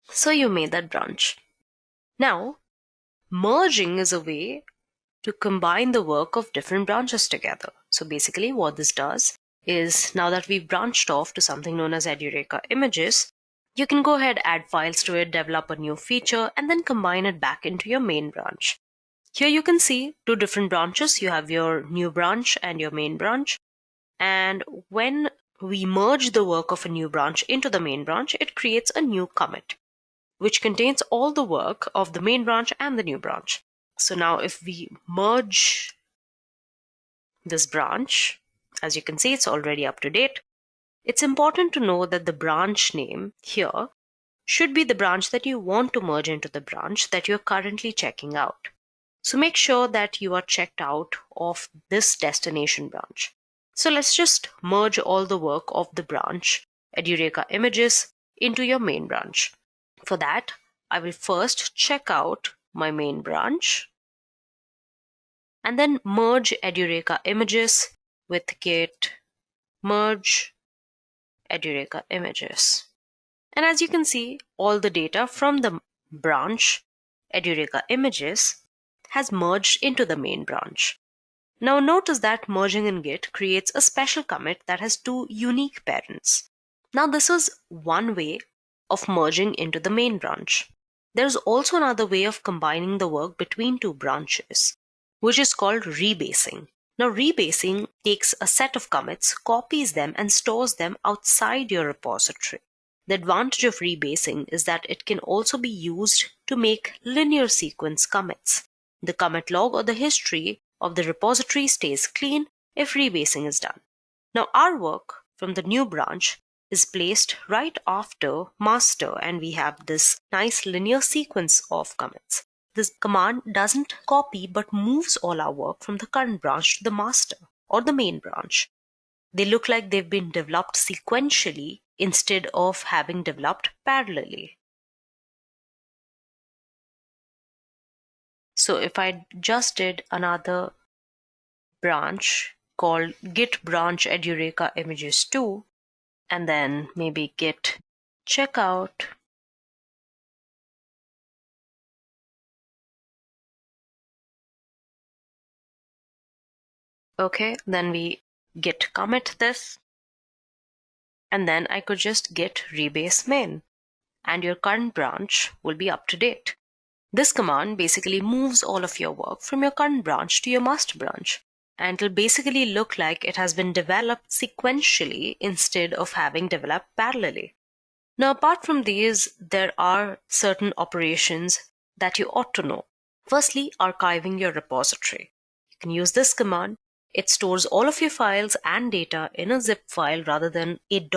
D: So you made that branch. Now, merging is a way to combine the work of different branches together. So basically what this does is, now that we've branched off to something known as Edureka images, you can go ahead, add files to it, develop a new feature, and then combine it back into your main branch. Here you can see two different branches. You have your new branch and your main branch. And when we merge the work of a new branch into the main branch, it creates a new commit, which contains all the work of the main branch and the new branch. So now if we merge this branch, as you can see, it's already up to date. It's important to know that the branch name here should be the branch that you want to merge into the branch that you're currently checking out. So make sure that you are checked out of this destination branch. So let's just merge all the work of the branch Edureka images into your main branch. For that, I will first check out my main branch and then merge Edureka images with git merge Edureka images. And as you can see, all the data from the branch Edureka images has merged into the main branch. Now notice that merging in Git creates a special commit that has two unique parents. Now this is one way of merging into the main branch. There is also another way of combining the work between two branches, which is called rebasing. Now rebasing takes a set of commits, copies them, and stores them outside your repository. The advantage of rebasing is that it can also be used to make linear sequence commits. The commit log or the history of the repository stays clean, if rebasing is done. Now our work from the new branch is placed right after master, and we have this nice linear sequence of commits. This command doesn't copy but moves all our work from the current branch to the master or the main branch. They look like they've been developed sequentially instead of having developed parallelly. So if I just did another branch called Git branch Edureka images 2, and then maybe Git checkout, okay, then we Git commit this, and then I could just Git rebase main, and your current branch will be up to date. This command basically moves all of your work from your current branch to your master branch, and it'll basically look like it has been developed sequentially instead of having developed parallelly. Now, apart from these, there are certain operations that you ought to know. Firstly, archiving your repository. You can use this command. It stores all of your files and data in a zip file rather than a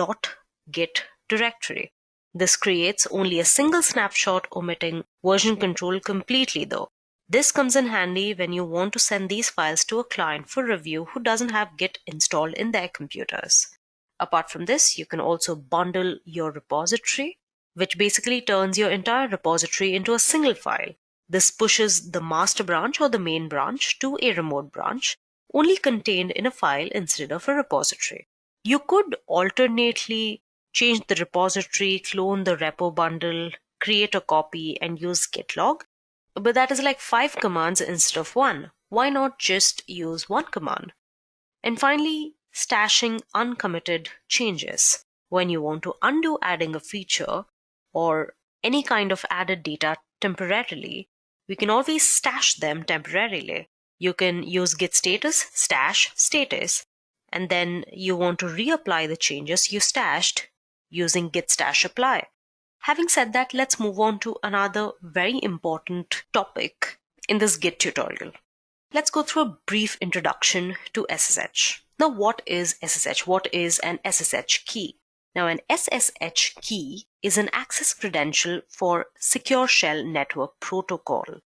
D: .git directory. This creates only a single snapshot, omitting version control completely though. This comes in handy when you want to send these files to a client for review who doesn't have Git installed in their computers. Apart from this, you can also bundle your repository, which basically turns your entire repository into a single file. This pushes the master branch or the main branch to a remote branch, only contained in a file instead of a repository. You could alternately change the repository, clone the repo bundle, create a copy, and use git log. But that is like 5 commands instead of 1. Why not just use 1 command? And finally, stashing uncommitted changes. When you want to undo adding a feature or any kind of added data temporarily, we can always stash them temporarily. You can use git status, stash status, and then you want to reapply the changes you stashed using git stash apply. Having said that, let's move on to another very important topic in this Git tutorial. Let's go through a brief introduction to SSH. Now, what is SSH? What is an SSH key? Now, an SSH key is an access credential for Secure Shell Network Protocol.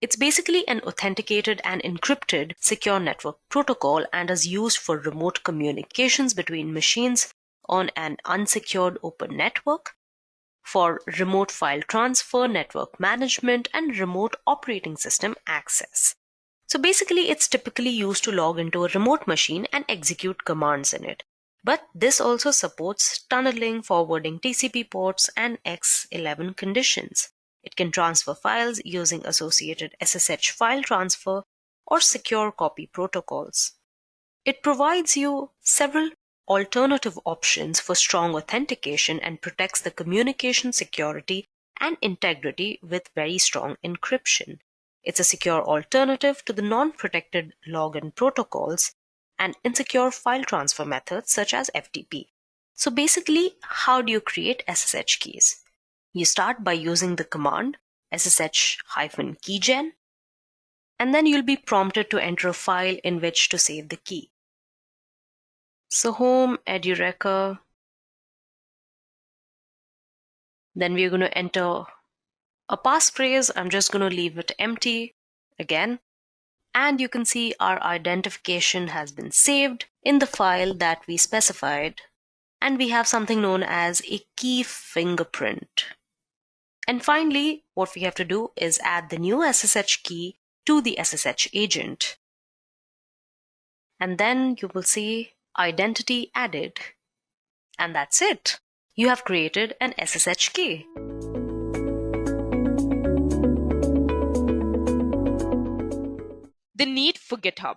D: It's basically an authenticated and encrypted secure network protocol and is used for remote communications between machines on an unsecured open network, for remote file transfer, network management, and remote operating system access. So basically, it's typically used to log into a remote machine and execute commands in it. But this also supports tunneling, forwarding TCP ports, and X11 conditions. It can transfer files using associated SSH file transfer or secure copy protocols. It provides you several alternative options for strong authentication and protects the communication security and integrity with very strong encryption. It's a secure alternative to the non-protected login protocols and insecure file transfer methods such as FTP. So basically, how do you create SSH keys? You start by using the command SSH-keygen, and then you'll be prompted to enter a file in which to save the key. So home, Edureka. Then we're going to enter a passphrase. I'm just going to leave it empty again. And you can see our identification has been saved in the file that we specified. And we have something known as a key fingerprint. And finally, what we have to do is add the new SSH key to the SSH agent. And then you will see identity added. And that's it. You have created an SSH key.
C: The need for GitHub.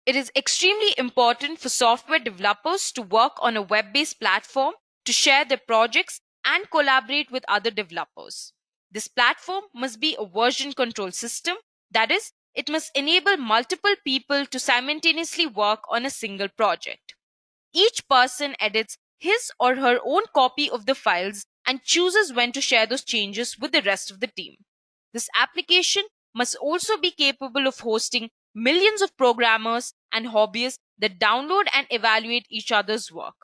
C: It is extremely important for software developers to work on a web-based platform to share their projects and collaborate with other developers. This platform must be a version control system, that is, it must enable multiple people to simultaneously work on a single project. Each person edits his or her own copy of the files and chooses when to share those changes with the rest of the team. This application must also be capable of hosting millions of programmers and hobbyists that download and evaluate each other's work.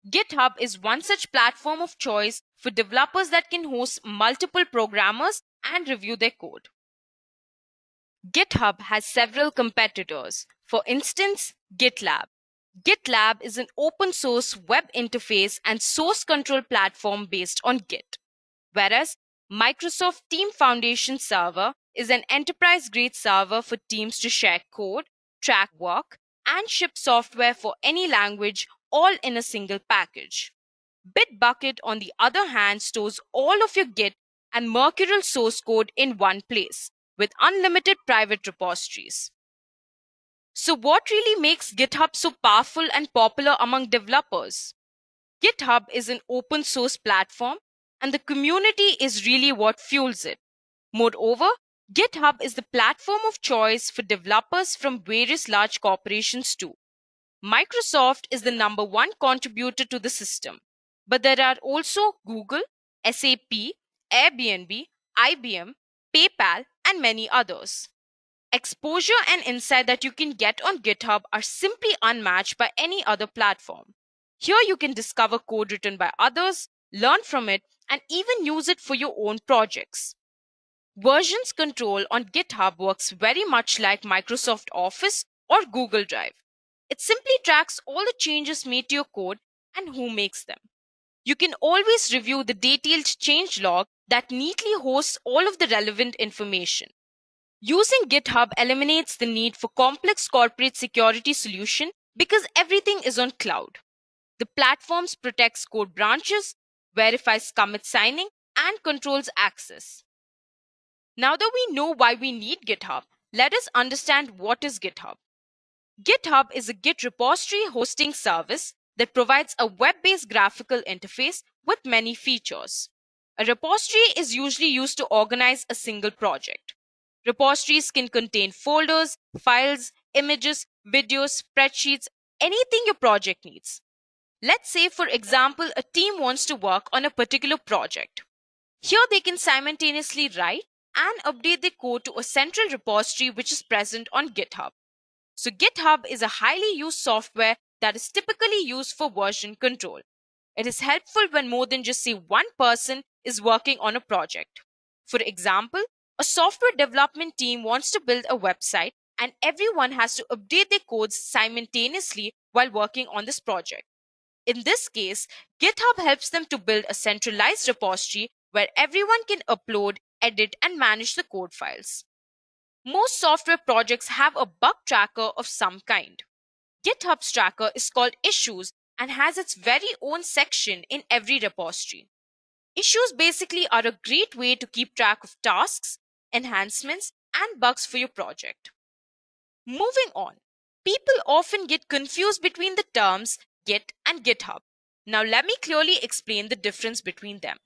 C: GitHub is one such platform of choice for developers that can host multiple programmers and review their code. GitHub has several competitors. For instance, GitLab. GitLab is an open source web interface and source control platform based on Git, whereas Microsoft Team Foundation Server is an enterprise-grade server for teams to share code, track work, and ship software for any language, all in a single package. Bitbucket, on the other hand, stores all of your Git and Mercurial source code in one place, with unlimited private repositories. So what really makes GitHub so powerful and popular among developers? GitHub is an open source platform, and the community is really what fuels it. Moreover, GitHub is the platform of choice for developers from various large corporations too. Microsoft is the #1 contributor to the system, but there are also Google, SAP, Airbnb, IBM, PayPal, and many others. Exposure and insight that you can get on GitHub are simply unmatched by any other platform. Here you can discover code written by others, learn from it, and even use it for your own projects. Versions control on GitHub works very much like Microsoft Office or Google Drive. It simply tracks all the changes made to your code and who makes them. You can always review the detailed change log that neatly hosts all of the relevant information. Using GitHub eliminates the need for complex corporate security solution because everything is on cloud. The platform protects code branches, verifies commit signing, and controls access. Now that we know why we need GitHub, let us understand what is GitHub. GitHub is a Git repository hosting service that provides a web-based graphical interface with many features. A repository is usually used to organize a single project. Repositories can contain folders, files, images, videos, spreadsheets, anything your project needs. Let's say, for example, a team wants to work on a particular project. Here they can simultaneously write and update their code to a central repository which is present on GitHub. So GitHub is a highly used software that is typically used for version control. It is helpful when more than just say one person is working on a project. For example, a software development team wants to build a website and everyone has to update their codes simultaneously while working on this project. In this case, GitHub helps them to build a centralized repository where everyone can upload, edit, and manage the code files. Most software projects have a bug tracker of some kind. GitHub's tracker is called Issues and has its very own section in every repository. Issues basically are a great way to keep track of tasks, enhancements, and bugs for your project. Moving on, people often get confused between the terms Git and GitHub. Now let me clearly explain the difference between them.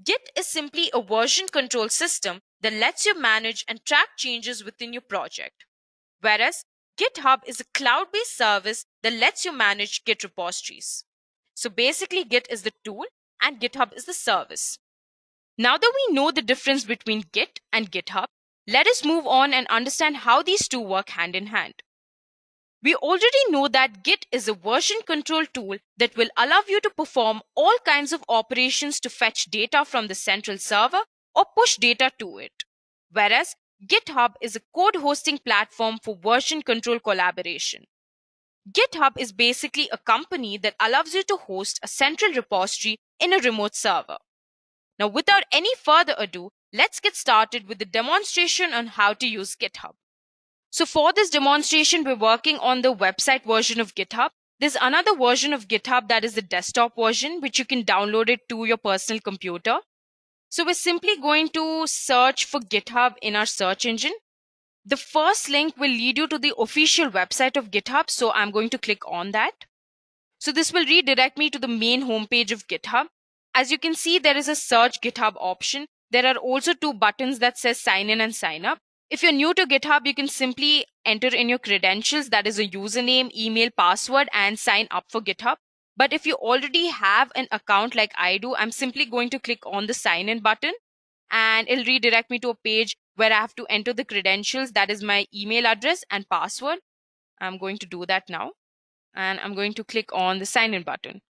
C: Git is simply a version control system that lets you manage and track changes within your project, whereas GitHub is a cloud-based service that lets you manage Git repositories. So basically, Git is the tool and GitHub is the service. Now that we know the difference between Git and GitHub, let us move on and understand how these two work hand in hand. We already know that Git is a version control tool that will allow you to perform all kinds of operations to fetch data from the central server or push data to it, whereas GitHub is a code hosting platform for version control collaboration. GitHub is basically a company that allows you to host a central repository in a remote server. Now, without any further ado, let's get started with the demonstration on how to use GitHub. So for this demonstration, we're working on the website version of GitHub. There's another version of GitHub that is the desktop version, which you can download it to your personal computer. So we're simply going to search for GitHub in our search engine. The first link will lead you to the official website of GitHub, so I'm going to click on that. So this will redirect me to the main homepage of GitHub. As you can see, there is a search GitHub option. There are also two buttons that says sign in and sign up. If you're new to GitHub, you can simply enter in your credentials, that is a username, email, password, and sign up for GitHub. But if you already have an account like I do, I'm simply going to click on the sign in button and it'll redirect me to a page where I have to enter the credentials, that is my email address and password. I'm going to do that now. And I'm going to click on the sign in button.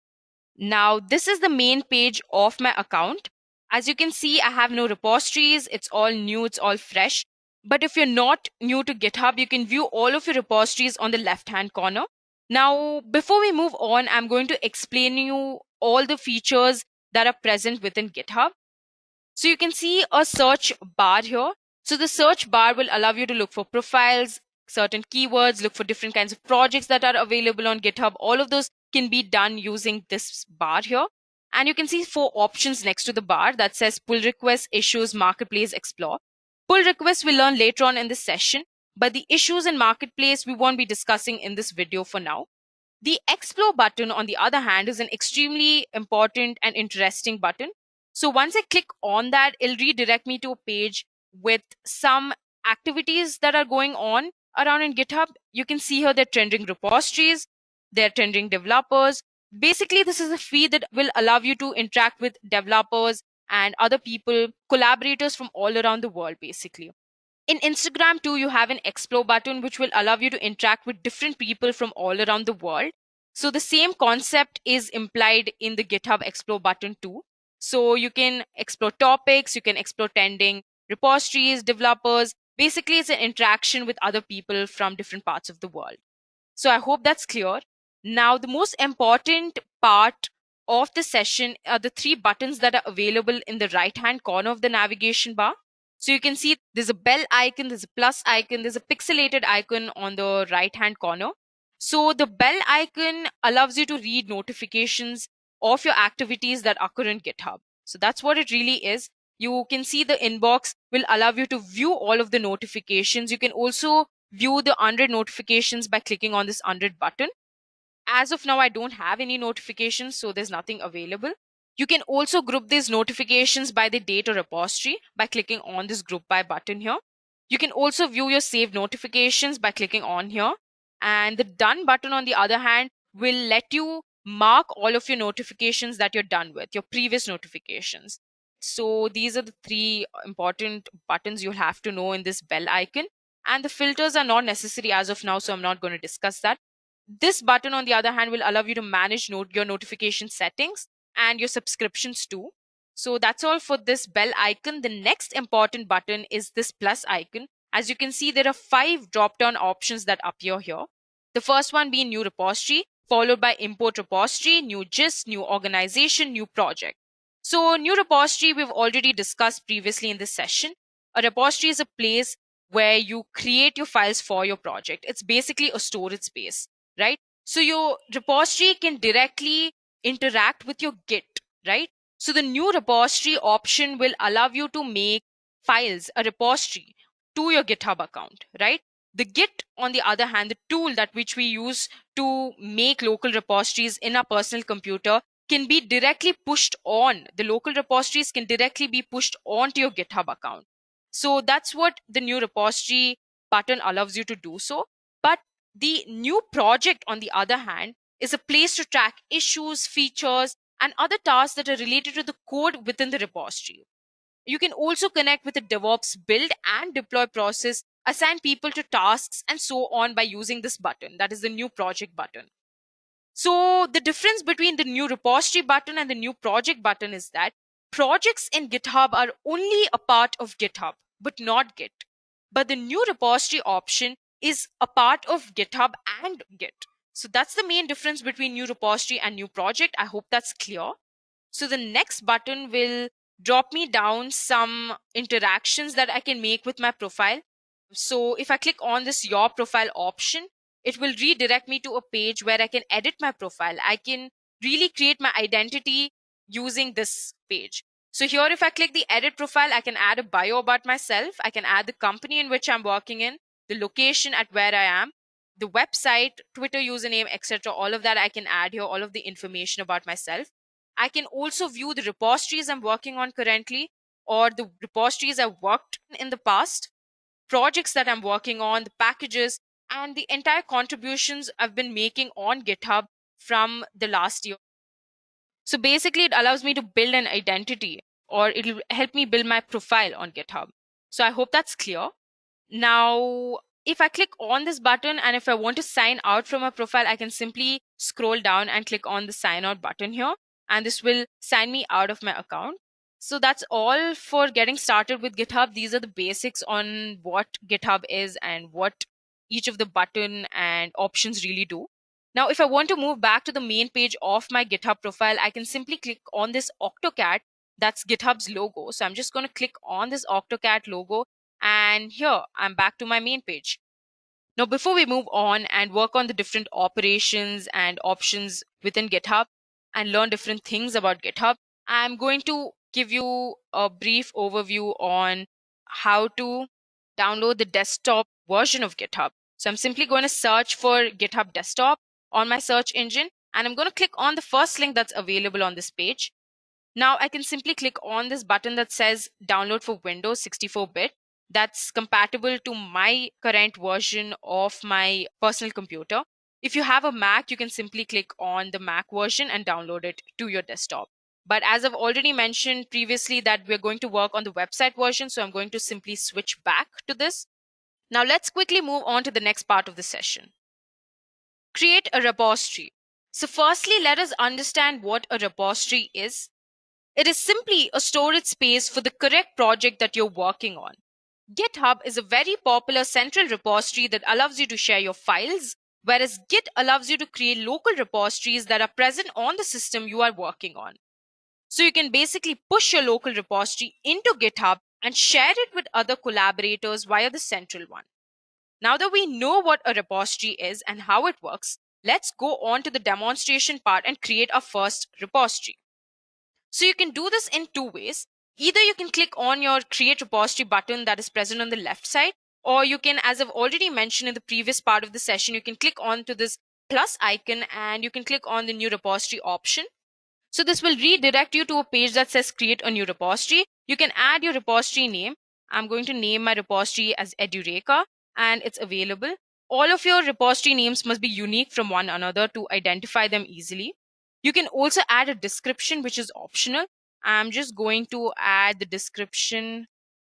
C: Now, this is the main page of my account. As you can see, I have no repositories. It's all new, it's all fresh. But if you're not new to GitHub, you can view all of your repositories on the left-hand corner. Now, before we move on, I'm going to explain you all the features that are present within GitHub. So you can see a search bar here. So the search bar will allow you to look for profiles, certain keywords, look for different kinds of projects that are available on GitHub. All of those can be done using this bar here. And you can see 4 options next to the bar that says pull requests, issues, marketplace, explore. Pull requests we'll learn later on in this session, but the issues and marketplace we won't be discussing in this video for now. The explore button, on the other hand, is an extremely important and interesting button. So once I click on that, it'll redirect me to a page with some activities that are going on around in GitHub. You can see here they're trending repositories, they're trending developers. Basically, this is a feed that will allow you to interact with developers and other people, collaborators from all around the world, basically. In Instagram too, you have an explore button, which will allow you to interact with different people from all around the world. So the same concept is implied in the GitHub explore button too. So you can explore topics, you can explore trending repositories, developers. Basically, it's an interaction with other people from different parts of the world. So I hope that's clear. Now, the most important part of the session are the 3 buttons that are available in the right-hand corner of the navigation bar. So you can see there's a bell icon, there's a plus icon, there's a pixelated icon on the right-hand corner. So the bell icon allows you to read notifications of your activities that occur in GitHub. So that's what it really is. You can see the inbox will allow you to view all of the notifications. You can also view the unread notifications by clicking on this unread button. As of now, I don't have any notifications, so there's nothing available. You can also group these notifications by the date or repository by clicking on this group by button here. You can also view your saved notifications by clicking on here. And the done button, on the other hand, will let you mark all of your notifications that you're done with, your previous notifications. So these are the 3 important buttons you'll have to know in this bell icon. And the filters are not necessary as of now, so I'm not going to discuss that. This button, on the other hand, will allow you to manage your notification settings and your subscriptions too. So that's all for this bell icon. The next important button is this plus icon. As you can see, there are 5 drop-down options that appear here. The first one being new repository, followed by import repository, new gist, new organization, new project. So new repository we've already discussed previously in this session. A repository is a place where you create your files for your project. It's basically a storage space, right? So your repository can directly interact with your Git, right? So the new repository option will allow you to make files, a repository, to your GitHub account, right? The Git, on the other hand, the tool that which we use to make local repositories in our personal computer, can be directly pushed on. The local repositories can directly be pushed onto your GitHub account. So that's what the new repository button allows you to do so. But the new project, on the other hand, is a place to track issues, features, and other tasks that are related to the code within the repository. You can also connect with the DevOps build and deploy process, assign people to tasks, and so on by using this button. That is the new project button. So the difference between the new repository button and the new project button is that projects in GitHub are only a part of GitHub, but not Git. But the new repository option is a part of GitHub and Git. So that's the main difference between new repository and new project. I hope that's clear. So the next button will drop me down some interactions that I can make with my profile. So if I click on this your profile option, it will redirect me to a page where I can edit my profile. I can really create my identity using this page. So here, if I click the edit profile, I can add a bio about myself. I can add the company in which I'm working in, the location at where I am, the website, Twitter username, etc. All of that I can add here, all of the information about myself. I can also view the repositories I'm working on currently, or the repositories I've worked in the past, projects that I'm working on, the packages, and the entire contributions I've been making on GitHub from the last year. So basically, it allows me to build an identity, or it'll help me build my profile on GitHub. So I hope that's clear. Now, if I click on this button and if I want to sign out from a profile, I can simply scroll down and click on the sign out button here, and this will sign me out of my account. So that's all for getting started with GitHub. These are the basics on what GitHub is and what each of the button and options really do. Now, if I want to move back to the main page of my GitHub profile, I can simply click on this AutoCAD. That's GitHub's logo. So I'm just going to click on this AutoCAD logo, and here I'm back to my main page. Now, before we move on and work on the different operations and options within GitHub and learn different things about GitHub, I'm going to give you a brief overview on how to download the desktop version of GitHub. So I'm simply going to search for GitHub Desktop on my search engine, and I'm going to click on the first link that's available on this page. Now I can simply click on this button that says download for Windows 64-bit. That's compatible to my current version of my personal computer. If you have a Mac, you can simply click on the Mac version and download it to your desktop. But as I've already mentioned previously that we're going to work on the website version, so I'm going to simply switch back to this. Now let's quickly move on to the next part of the session. Create a repository. So firstly, let us understand what a repository is. It is simply a storage space for the correct project that you're working on. GitHub is a very popular central repository that allows you to share your files, whereas Git allows you to create local repositories that are present on the system you are working on. So you can basically push your local repository into GitHub and share it with other collaborators via the central one. Now that we know what a repository is and how it works, let's go on to the demonstration part and create our first repository. So you can do this in two ways. Either you can click on your create repository button that is present on the left side, or you can, as I've already mentioned in the previous part of the session, you can click on to this plus icon and you can click on the new repository option. So this will redirect you to a page that says create a new repository. You can add your repository name. I'm going to name my repository as Edureka, and it's available. All of your repository names must be unique from one another to identify them easily. You can also add a description, which is optional. I'm just going to add the description.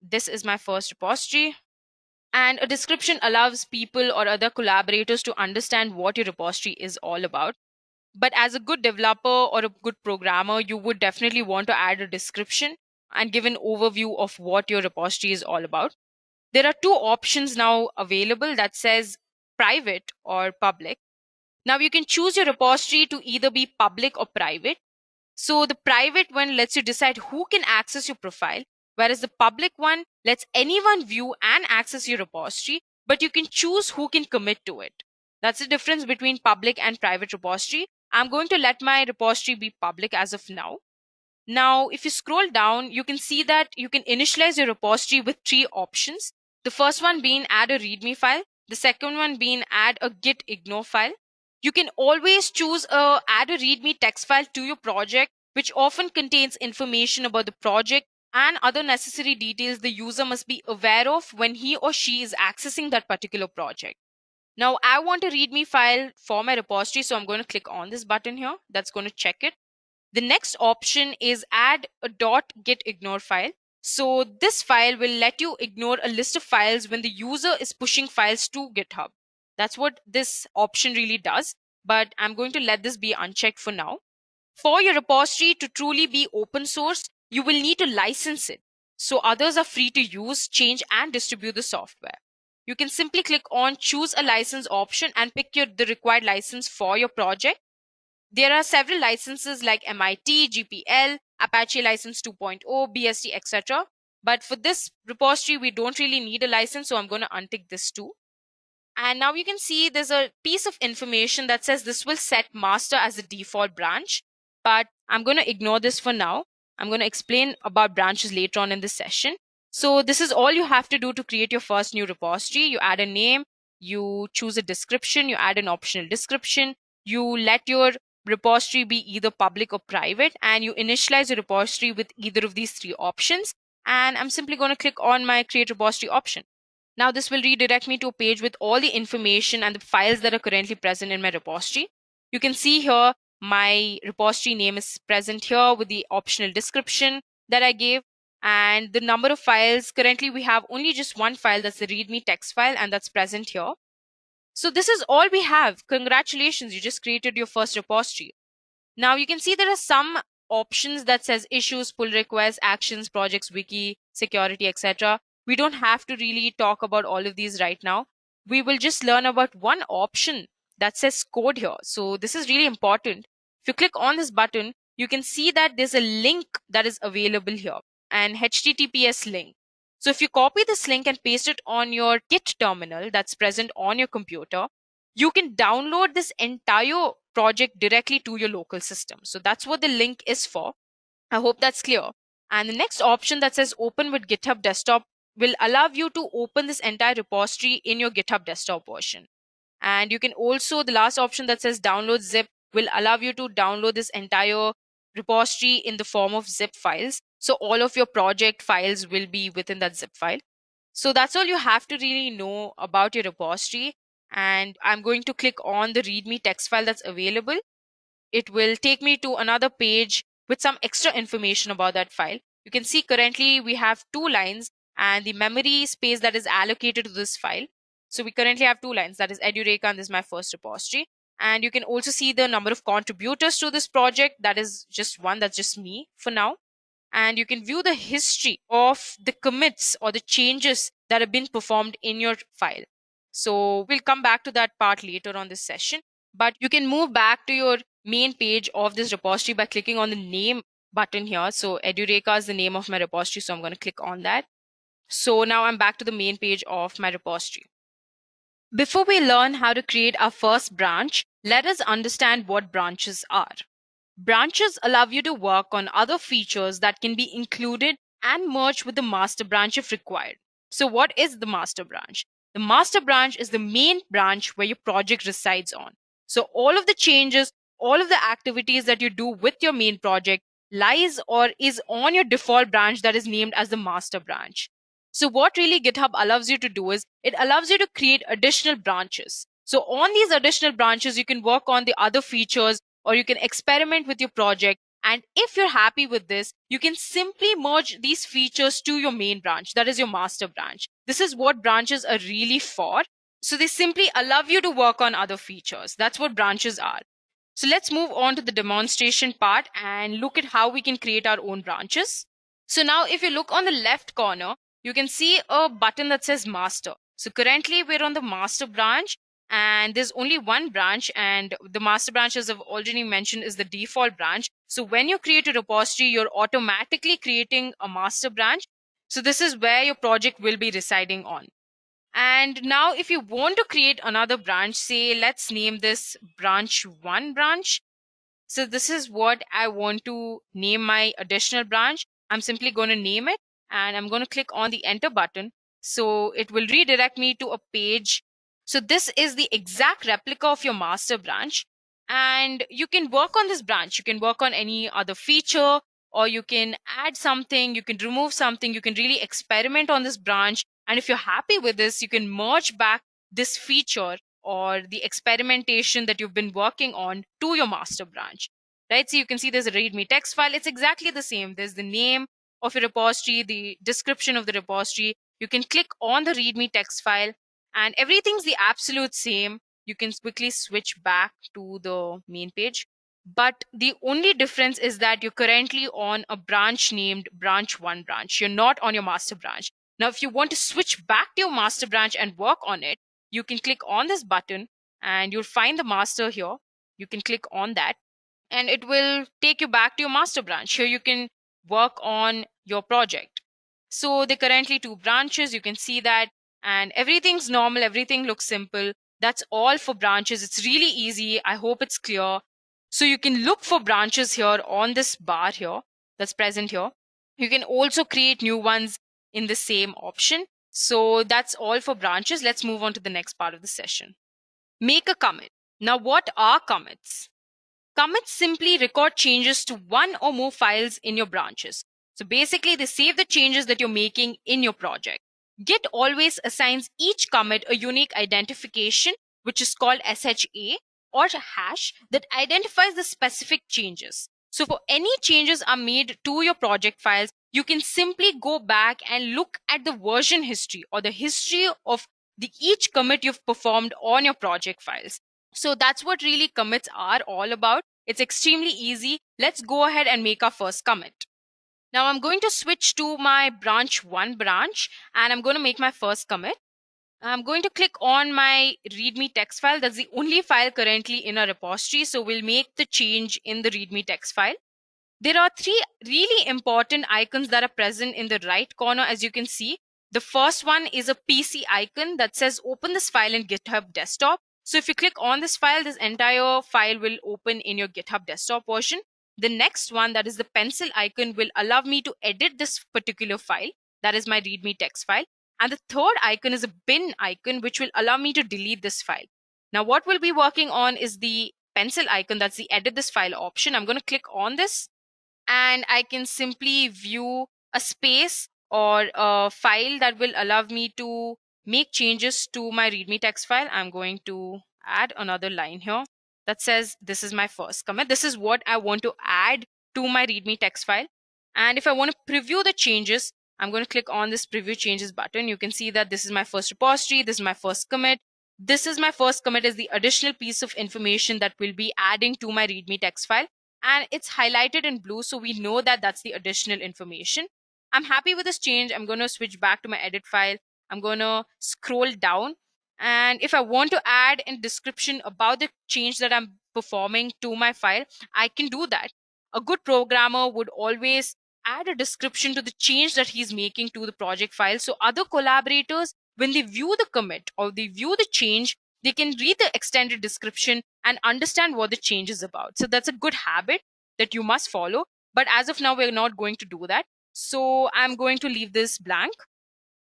C: This is my first repository. And a description allows people or other collaborators to understand what your repository is all about. But as a good developer or a good programmer, you would definitely want to add a description and give an overview of what your repository is all about. There are two options now available that says private or public. Now you can choose your repository to either be public or private. So the private one lets you decide who can access your profile, whereas the public one lets anyone view and access your repository, but you can choose who can commit to it. That's the difference between public and private repository. I'm going to let my repository be public as of now. Now, if you scroll down, you can see that you can initialize your repository with three options. The first one being add a README file. The second one being add a Git ignore file. You can always choose add a README text file to your project, which often contains information about the project and other necessary details the user must be aware of when he or she is accessing that particular project. Now, I want a README file for my repository, so I'm going to click on this button here. That's going to check it. The next option is add a .git ignore file. So this file will let you ignore a list of files when the user is pushing files to GitHub. That's what this option really does, but I'm going to let this be unchecked for now. For your repository to truly be open source, you will need to license it, so others are free to use, change, and distribute the software. You can simply click on choose a license option and pick the required license for your project. There are several licenses like MIT, GPL, Apache License 2.0, BSD, etc. But for this repository, we don't really need a license, so I'm going to untick this too. And now you can see there's a piece of information that says this will set master as the default branch, but I'm going to ignore this for now. I'm going to explain about branches later on in this session. So this is all you have to do to create your first new repository. You add a name, you choose a description, you add an optional description, you let your repository be either public or private, and you initialize your repository with either of these three options. And I'm simply going to click on my create repository option. Now this will redirect me to a page with all the information and the files that are currently present in my repository. You can see here my repository name is present here with the optional description that I gave. And the number of files, currently we have only just one file, that's the readme text file, and that's present here. So this is all we have. Congratulations, you just created your first repository. Now you can see there are some options that says issues, pull requests, actions, projects, wiki, security, etc. We don't have to really talk about all of these right now. We will just learn about one option that says code here. So this is really important. If you click on this button, you can see that there's a link that is available here, an HTTPS link. So if you copy this link and paste it on your Git terminal that's present on your computer, you can download this entire project directly to your local system. So that's what the link is for. I hope that's clear. And the next option that says open with GitHub desktop will allow you to open this entire repository in your GitHub desktop version. And you can also, the last option that says download zip will allow you to download this entire repository in the form of zip files. So all of your project files will be within that zip file. So that's all you have to really know about your repository. And I'm going to click on the README text file that's available. It will take me to another page with some extra information about that file. You can see currently we have 2 lines and the memory space that is allocated to this file. So we currently have 2 lines, that is Edureka, and this is my first repository. And you can also see the number of contributors to this project. That is just one, that's just me for now. And you can view the history of the commits or the changes that have been performed in your file. So we'll come back to that part later on this session, but you can move back to your main page of this repository by clicking on the name button here. So Edureka is the name of my repository, so I'm going to click on that. So now I'm back to the main page of my repository. Before we learn how to create our first branch, let us understand what branches are. Branches allow you to work on other features that can be included and merged with the master branch if required. So what is the master branch? The master branch is the main branch where your project resides on. So all of the changes, all of the activities that you do with your main project lies or is on your default branch that is named as the master branch. So what really GitHub allows you to do is it allows you to create additional branches. So on these additional branches, you can work on the other features or you can experiment with your project. And if you're happy with this, you can simply merge these features to your main branch, that is your master branch. This is what branches are really for. So they simply allow you to work on other features. That's what branches are. So let's move on to the demonstration part and look at how we can create our own branches. So now if you look on the left corner, you can see a button that says master. So currently we're on the master branch. And there's only one branch, and the master branch, as I've already mentioned, is the default branch. So when you create a repository, you're automatically creating a master branch. So this is where your project will be residing on. And now if you want to create another branch, say let's name this branch 1 branch. So this is what I want to name my additional branch. I'm simply going to name it and I'm going to click on the enter button. So it will redirect me to a page. So this is the exact replica of your master branch, and you can work on this branch. You can work on any other feature, or you can add something, you can remove something, you can really experiment on this branch. And if you're happy with this, you can merge back this feature or the experimentation that you've been working on to your master branch, right? So you can see there's a README text file. It's exactly the same. There's the name of your repository, the description of the repository. You can click on the README text file, and everything's the absolute same. You can quickly switch back to the main page. But the only difference is that you're currently on a branch named branch 1 branch. You're not on your master branch. Now, if you want to switch back to your master branch and work on it, you can click on this button and you'll find the master here. You can click on that and it will take you back to your master branch. Here you can work on your project. So there are currently 2 branches. You can see that. And everything's normal, everything looks simple. That's all for branches. It's really easy. I hope it's clear. So you can look for branches here on this bar here that's present here. You can also create new ones in the same option. So that's all for branches. Let's move on to the next part of the session. Make a commit. Now, what are commits? Commits simply record changes to one or more files in your branches. So basically, they save the changes that you're making in your project. Git always assigns each commit a unique identification, which is called SHA or hash, that identifies the specific changes. So for any changes are made to your project files, you can simply go back and look at the version history or the history of each commit you've performed on your project files. So that's what really commits are all about. It's extremely easy. Let's go ahead and make our first commit. Now I'm going to switch to my branch 1 branch and I'm going to make my first commit. I'm going to click on my readme text file. That's the only file currently in our repository. So we'll make the change in the readme text file. There are 3 really important icons that are present in the right corner, as you can see. The first one is a PC icon that says open this file in GitHub desktop. So if you click on this file, this entire file will open in your GitHub desktop version. The next one, that is the pencil icon, will allow me to edit this particular file. That is my readme text file. And the third icon is a bin icon, which will allow me to delete this file. Now what we'll be working on is the pencil icon. That's the edit this file option. I'm going to click on this and I can simply view a space or a file that will allow me to make changes to my readme text file. I'm going to add another line here that says this is my first commit. This is what I want to add to my readme text file. And if I want to preview the changes, I'm going to click on this preview changes button. You can see that this is my first repository. This is my first commit. This is my first commit is the additional piece of information that we'll be adding to my readme text file. And it's highlighted in blue, so we know that that's the additional information. I'm happy with this change. I'm going to switch back to my edit file. I'm going to scroll down. And if I want to add a description about the change that I'm performing to my file, I can do that. A good programmer would always add a description to the change that he's making to the project file. So other collaborators, when they view the commit or they view the change, they can read the extended description and understand what the change is about. So that's a good habit that you must follow. But as of now, we're not going to do that. So I'm going to leave this blank.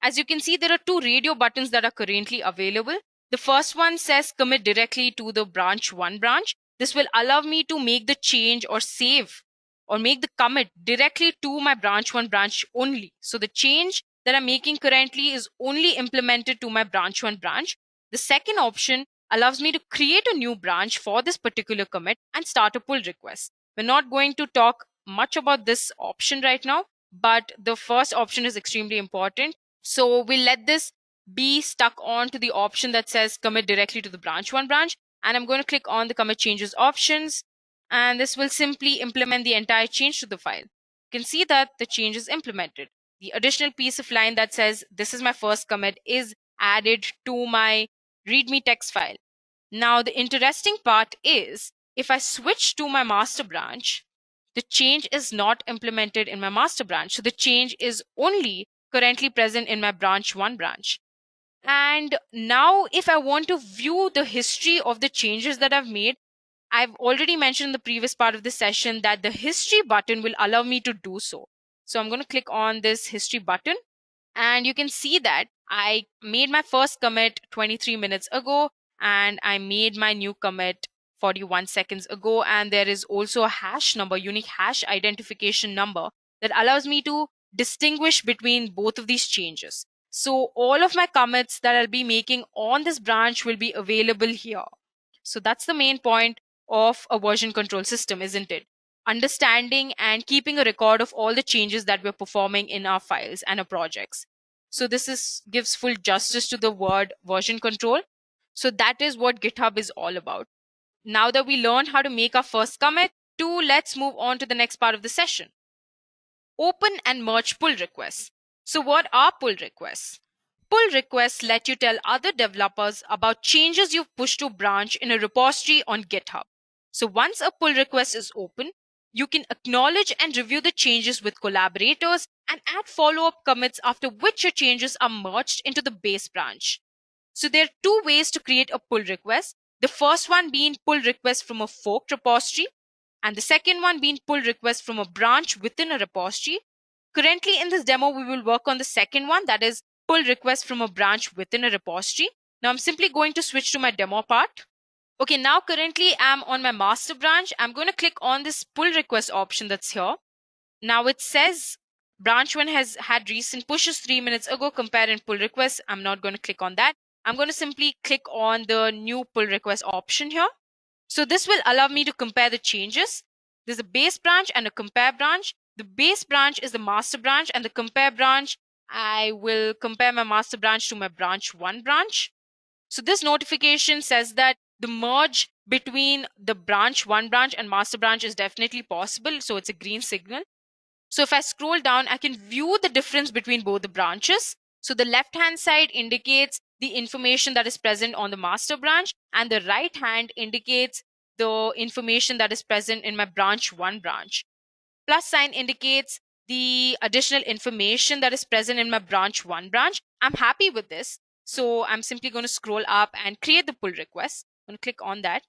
C: As you can see, there are 2 radio buttons that are currently available. The first one says commit directly to the branch 1 branch. This will allow me to make the change or save or make the commit directly to my branch 1 branch only. So the change that I'm making currently is only implemented to my branch 1 branch. The second option allows me to create a new branch for this particular commit and start a pull request. We're not going to talk much about this option right now, but the first option is extremely important. So we'll let this be stuck on to the option that says commit directly to the branch 1 branch. And I'm going to click on the commit changes options. And this will simply implement the entire change to the file. You can see that the change is implemented. The additional piece of line that says this is my first commit is added to my readme text file. Now the interesting part is if I switch to my master branch, the change is not implemented in my master branch. So the change is only currently present in my branch 1 branch. And now if I want to view the history of the changes that I've made, I've already mentioned in the previous part of the session that the history button will allow me to do so. So I'm going to click on this history button and you can see that I made my first commit 23 minutes ago and I made my new commit 41 seconds ago. And there is also a hash number, unique hash identification number that allows me to distinguish between both of these changes. So all of my commits that I'll be making on this branch will be available here. So that's the main point of a version control system, isn't it? Understanding and keeping a record of all the changes that we're performing in our files and our projects. So this gives full justice to the word version control. So that is what GitHub is all about. Now that we learned how to make our first commit, let's move on to the next part of the session. Open and merge pull requests. So what are pull requests? Pull requests let you tell other developers about changes you've pushed to branch in a repository on GitHub. So once a pull request is open, you can acknowledge and review the changes with collaborators and add follow-up commits after which your changes are merged into the base branch. So there are 2 ways to create a pull request. The first one being pull request from a forked repository and the second one being pull request from a branch within a repository. Currently in this demo, we will work on the second one, that is pull request from a branch within a repository. Now I'm simply going to switch to my demo part. Okay, now currently I'm on my master branch. I'm going to click on this pull request option that's here. Now it says branch 1 has had recent pushes 3 minutes ago, compare and pull request. I'm not going to click on that. I'm going to simply click on the new pull request option here. So this will allow me to compare the changes. There's a base branch and a compare branch. The base branch is the master branch, and the compare branch, I will compare my master branch to my branch 1 branch. So this notification says that the merge between the branch 1 branch and master branch is definitely possible. So it's a green signal. So if I scroll down, I can view the difference between both the branches. So the left hand side indicates the information that is present on the master branch, and the right hand indicates the information that is present in my branch 1 branch. Plus sign indicates the additional information that is present in my branch 1 branch. I'm happy with this. So I'm simply going to scroll up and create the pull request. I'm going to click on that.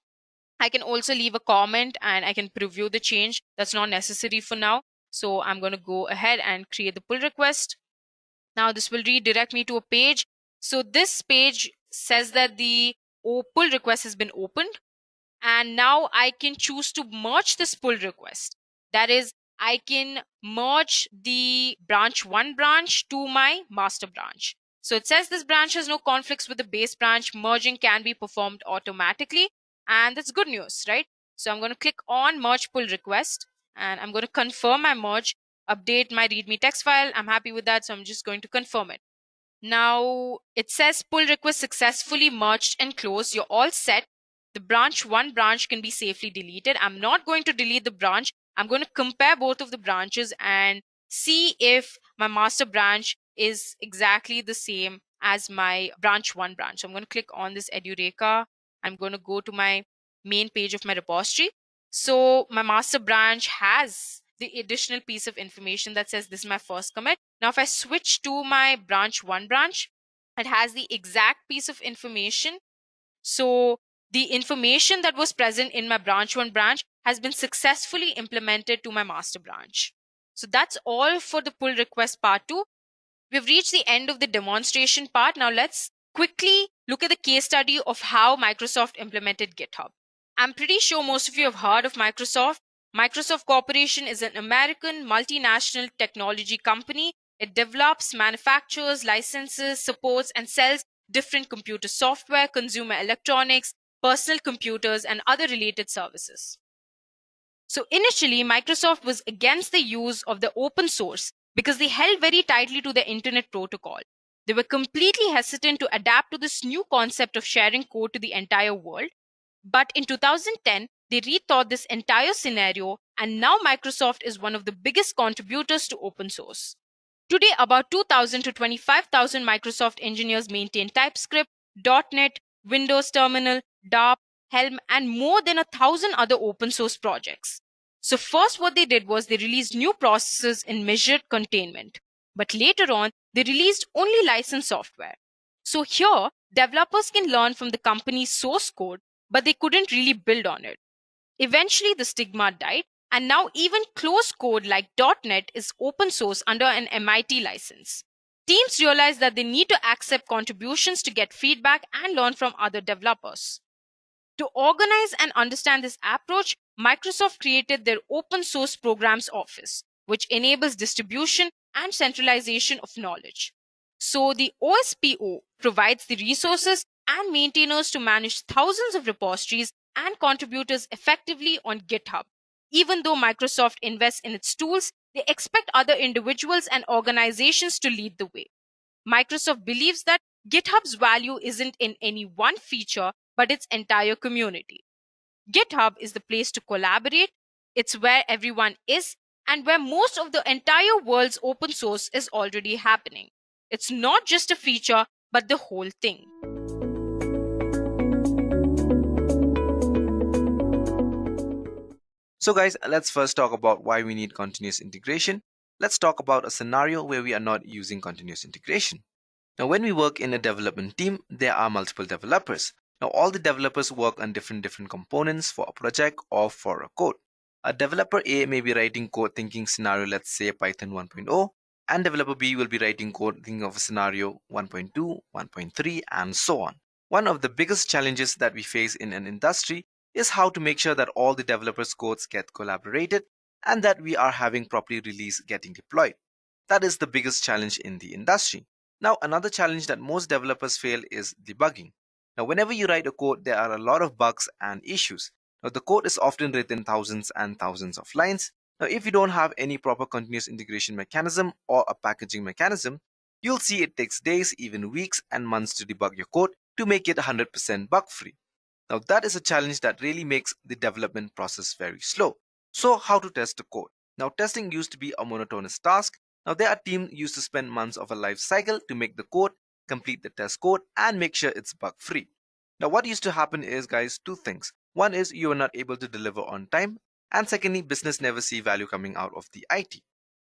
C: I can also leave a comment and I can preview the change. That's not necessary for now. So I'm going to go ahead and create the pull request. Now this will redirect me to a page. So this page says that the pull request has been opened. And now I can choose to merge this pull request. That is, I can merge the branch 1 branch to my master branch. So it says this branch has no conflicts with the base branch. Merging can be performed automatically. And that's good news, right? So I'm going to click on merge pull request and I'm going to confirm my merge, update my readme text file. I'm happy with that. So I'm just going to confirm it. Now it says pull request successfully merged and closed. You're all set. The branch 1 branch can be safely deleted. I'm not going to delete the branch. I'm going to compare both of the branches and see if my master branch is exactly the same as my branch 1 branch. So I'm going to click on this Edureka. I'm going to go to my main page of my repository. So my master branch has the additional piece of information that says this is my first commit. Now if I switch to my branch 1 branch, it has the exact piece of information. So the information that was present in my branch 1 branch has been successfully implemented to my master branch. So that's all for the pull request part 2. We've reached the end of the demonstration part. Now let's quickly look at the case study of how Microsoft implemented GitHub. I'm pretty sure most of you have heard of Microsoft. Microsoft Corporation is an American multinational technology company. It develops, manufactures, licenses, supports, and sells different computer software, consumer electronics, personal computers, and other related services. So initially, Microsoft was against the use of the open source because they held very tightly to the internet protocol. They were completely hesitant to adapt to this new concept of sharing code to the entire world. But in 2010, they rethought this entire scenario, and now Microsoft is one of the biggest contributors to open source. Today, about 2,000 to 25,000 Microsoft engineers maintain TypeScript, .NET, Windows Terminal, DARP, Helm, and more than 1,000 other open source projects. So first what they did was they released new processes in measured containment. But later on, they released only licensed software. So here, developers can learn from the company's source code, but they couldn't really build on it. Eventually, the stigma died, and now even closed code like .NET is open source under an MIT license. Teams realize that they need to accept contributions to get feedback and learn from other developers. To organize and understand this approach, Microsoft created their Open Source Programs Office, which enables distribution and centralization of knowledge. So the OSPO provides the resources and maintainers to manage thousands of repositories and contributors effectively on GitHub. Even though Microsoft invests in its tools, they expect other individuals and organizations to lead the way. Microsoft believes that GitHub's value isn't in any one feature, but its entire community. GitHub is the place to collaborate, it's where everyone is, and where most of the entire world's open source is already happening. It's not just a feature, but the whole thing.
E: So guys, let's first talk about why we need continuous integration. Let's talk about a scenario where we are not using continuous integration. Now, when we work in a development team, there are multiple developers. Now, all the developers work on different components for a project or for a code. A developer A may be writing code thinking scenario, let's say Python 1.0, and developer B will be writing code thinking of a scenario 1.2, 1.3, and so on. One of the biggest challenges that we face in an industry is how to make sure that all the developers' codes get collaborated and that we are having properly release getting deployed. That is the biggest challenge in the industry. Now, another challenge that most developers fail is debugging. Now, whenever you write a code, there are a lot of bugs and issues. Now, the code is often written thousands and thousands of lines, Now, if you don't have any proper continuous integration mechanism or a packaging mechanism, you'll see it takes days, even weeks and months to debug your code to make it 100% bug free. Now, that is a challenge that really makes the development process very slow. So, how to test the code? Now, testing used to be a monotonous task. Now, there are teams used to spend months of a life cycle to make the code, complete the test code, and make sure it's bug free. Now, what used to happen is, guys, two things. One is you are not able to deliver on time, and secondly, business never see value coming out of the IT.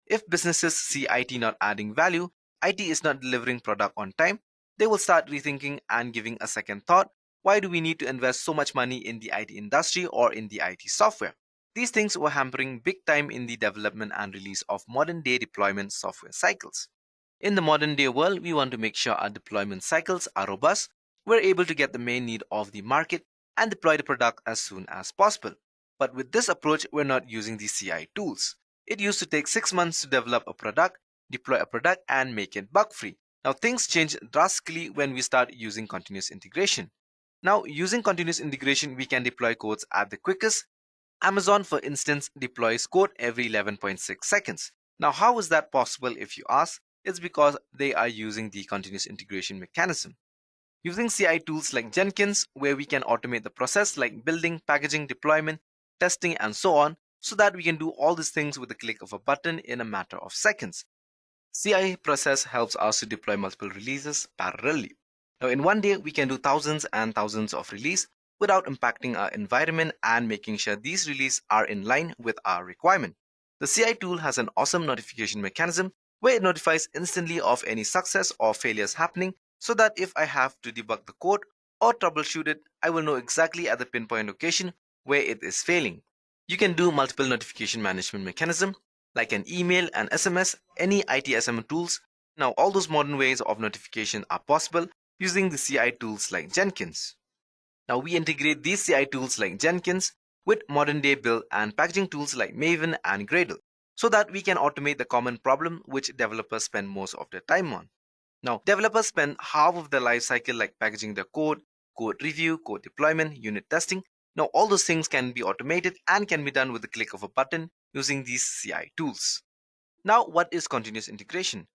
E: If businesses see IT not adding value, IT is not delivering product on time, they will start rethinking and giving a second thought. Why do we need to invest so much money in the IT industry or in the IT software? These things were hampering big time in the development and release of modern day deployment software cycles. In the modern day world, we want to make sure our deployment cycles are robust, we're able to get the main need of the market and deploy the product as soon as possible. But with this approach, we're not using the CI tools. It used to take 6 months to develop a product, deploy a product, and make it bug free. Now, things change drastically when we start using continuous integration. Now, using continuous integration, we can deploy codes at the quickest. Amazon, for instance, deploys code every 11.6 seconds. Now, how is that possible if you ask? It's because they are using the continuous integration mechanism. Using CI tools like Jenkins, where we can automate the process like building, packaging, deployment, testing, and so on, so that we can do all these things with the click of a button in a matter of seconds. CI process helps us to deploy multiple releases parallelly. Now, in one day, we can do thousands and thousands of releases without impacting our environment and making sure these releases are in line with our requirement. The CI tool has an awesome notification mechanism where it notifies instantly of any success or failures happening, so that if I have to debug the code or troubleshoot it, I will know exactly at the pinpoint location where it is failing. You can do multiple notification management mechanism like an email and SMS, any ITSM tools. Now, all those modern ways of notification are possible using the CI tools like Jenkins. Now, we integrate these CI tools like Jenkins with modern day build and packaging tools like Maven and Gradle, so that we can automate the common problem which developers spend most of their time on. Now, developers spend half of their life cycle like packaging their code, code review, code deployment, unit testing. Now, all those things can be automated and can be done with the click of a button using these CI tools. Now, what is continuous integration?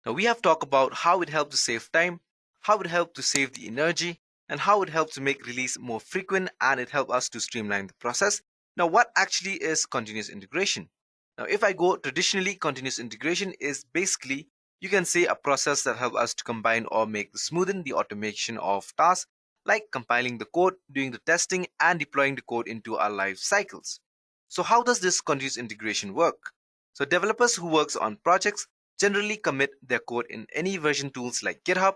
E: Now, we have talked about how it helps to save time, how it helps to save the energy, and how it helps to make release more frequent, and it helps us to streamline the process. Now, what actually is continuous integration? Now, if I go traditionally, continuous integration is basically, you can say, a process that helps us to combine or make smoothen the automation of tasks like compiling the code, doing the testing, and deploying the code into our life cycles. So how does this continuous integration work? So developers who works on projects generally commit their code in any version tools like GitHub,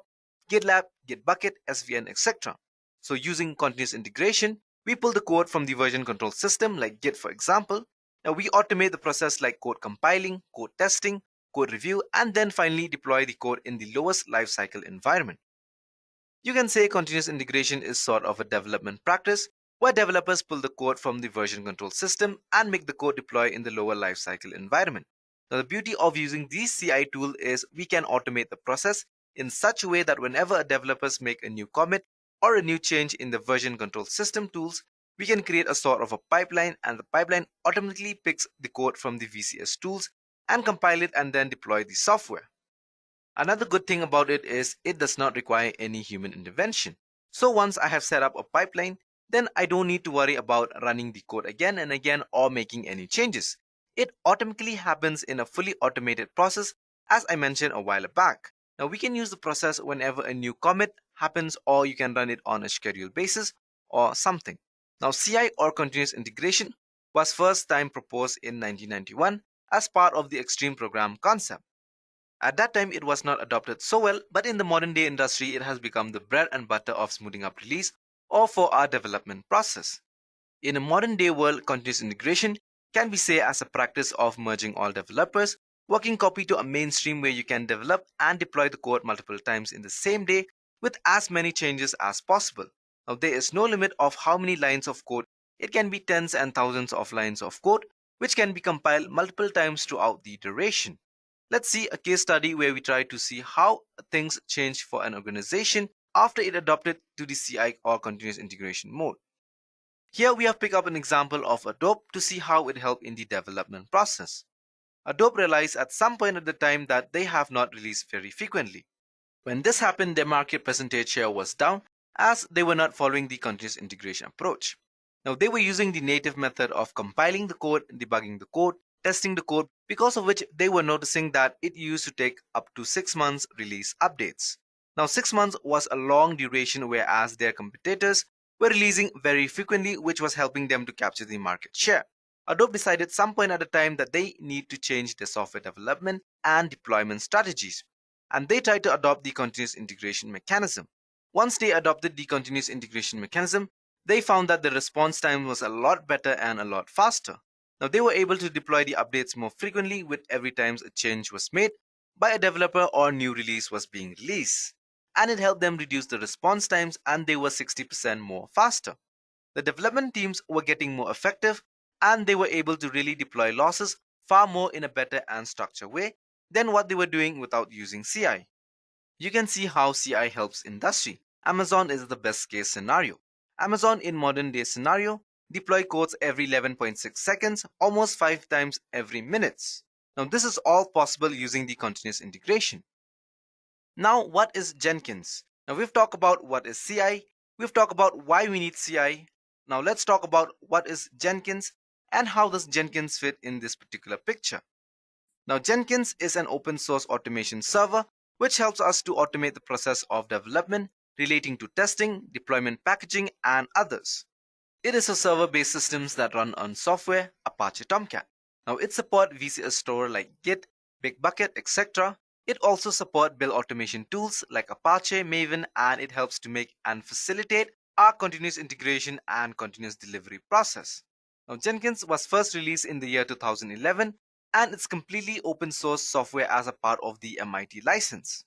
E: GitLab, Gitbucket, SVN, etc. So using continuous integration, we pull the code from the version control system like Git, for example. Now we automate the process like code compiling, code testing, code review, and then finally deploy the code in the lowest lifecycle environment. You can say continuous integration is sort of a development practice where developers pull the code from the version control system and make the code deploy in the lower lifecycle environment. Now, the beauty of using these CI tool is we can automate the process in such a way that whenever developers make a new commit or a new change in the version control system tools, we can create a sort of a pipeline, and the pipeline automatically picks the code from the VCS tools and compile it and then deploy the software. Another good thing about it is it does not require any human intervention. So once I have set up a pipeline, then I don't need to worry about running the code again and again or making any changes. It automatically happens in a fully automated process, as I mentioned a while back. Now we can use the process whenever a new commit happens, or you can run it on a scheduled basis or something. Now CI, or continuous integration, was first time proposed in 1991 as part of the Extreme Program concept. At that time, it was not adopted so well, but in the modern day industry, it has become the bread and butter of smoothing up release or for our development process. In a modern day world, continuous integration can be seen as a practice of merging all developers, working copy to a mainstream where you can develop and deploy the code multiple times in the same day with as many changes as possible. Now, there is no limit of how many lines of code. It can be tens and thousands of lines of code, which can be compiled multiple times throughout the duration. Let's see a case study where we try to see how things change for an organization after it adopted to the CI, or continuous integration mode. Here we have picked up an example of Adobe to see how it helped in the development process. Adobe realized at some point at the time that they have not released very frequently. When this happened, their market percentage share was down as they were not following the continuous integration approach. Now they were using the native method of compiling the code, debugging the code, testing the code, because of which they were noticing that it used to take up to 6 months release updates. Now 6 months was a long duration, whereas their competitors were releasing very frequently, which was helping them to capture the market share. Adobe decided some point at a time that they need to change their software development and deployment strategies, and they tried to adopt the continuous integration mechanism. Once they adopted the continuous integration mechanism, they found that the response time was a lot better and a lot faster. Now they were able to deploy the updates more frequently with every time a change was made by a developer or new release was being released. And it helped them reduce the response times, and they were 60% more faster. The development teams were getting more effective, and they were able to really deploy losses far more in a better and structured way than what they were doing without using CI. You can see how CI helps industry. Amazon is the best case scenario. Amazon in modern day scenario deploy codes every 11.6 seconds, almost 5 times every minute. Now this is all possible using the continuous integration. Now what is Jenkins? Now we've talked about what is CI, we've talked about why we need CI. Now let's talk about what is Jenkins and how does Jenkins fit in this particular picture. Now Jenkins is an open source automation server which helps us to automate the process of development relating to testing, deployment packaging, and others. It is a server-based system that run on software, Apache Tomcat. Now it supports VCS store like Git, Bitbucket, etc. It also supports build automation tools like Apache, Maven, and it helps to make and facilitate our continuous integration and continuous delivery process. Now Jenkins was first released in the year 2011, and it's completely open source software as a part of the MIT license.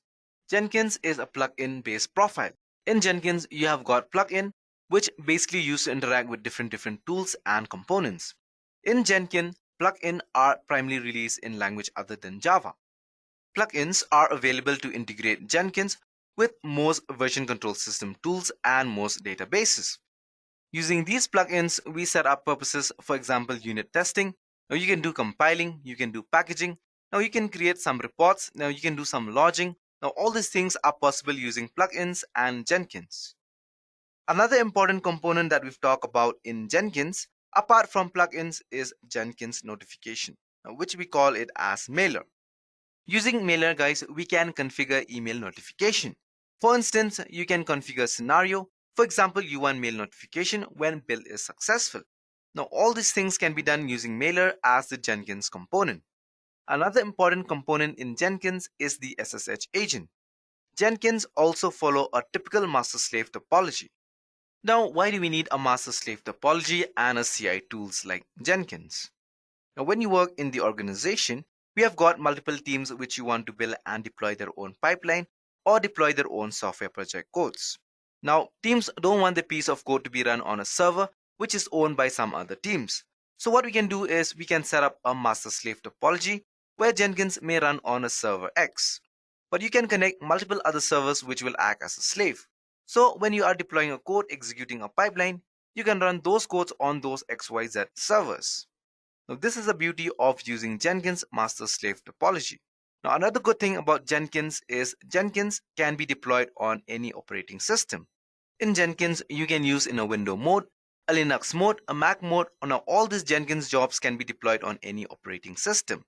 E: Jenkins is a plugin based profile. In Jenkins, you have got plugin, which basically used to interact with different tools and components. In Jenkins, plugins are primarily released in language other than Java. Plugins are available to integrate Jenkins with most version control system tools and most databases. Using these plugins, we set up purposes, for example, unit testing. Now you can do compiling, you can do packaging. Now you can create some reports. Now you can do some logging. Now all these things are possible using plugins and Jenkins. Another important component that we've talked about in Jenkins, apart from plugins, is Jenkins notification, which we call it as Mailer. Using Mailer, guys, we can configure email notification. For instance, you can configure scenario. For example, you want mail notification when build is successful. Now all these things can be done using Mailer as the Jenkins component. Another important component in Jenkins is the SSH agent. Jenkins also follow a typical master-slave topology. Now, why do we need a master-slave topology and a CI tools like Jenkins? Now, when you work in the organization, we have got multiple teams which you want to build and deploy their own pipeline or deploy their own software project codes. Now, teams don't want the piece of code to be run on a server which is owned by some other teams. So what we can do is we can set up a master-slave topology where Jenkins may run on a server X. But you can connect multiple other servers which will act as a slave. So when you are deploying a code executing a pipeline, you can run those codes on those XYZ servers. Now this is the beauty of using Jenkins master-slave topology. Now another good thing about Jenkins is Jenkins can be deployed on any operating system. In Jenkins, you can use in a Windows mode, a Linux mode, a Mac mode. Now all these Jenkins jobs can be deployed on any operating system.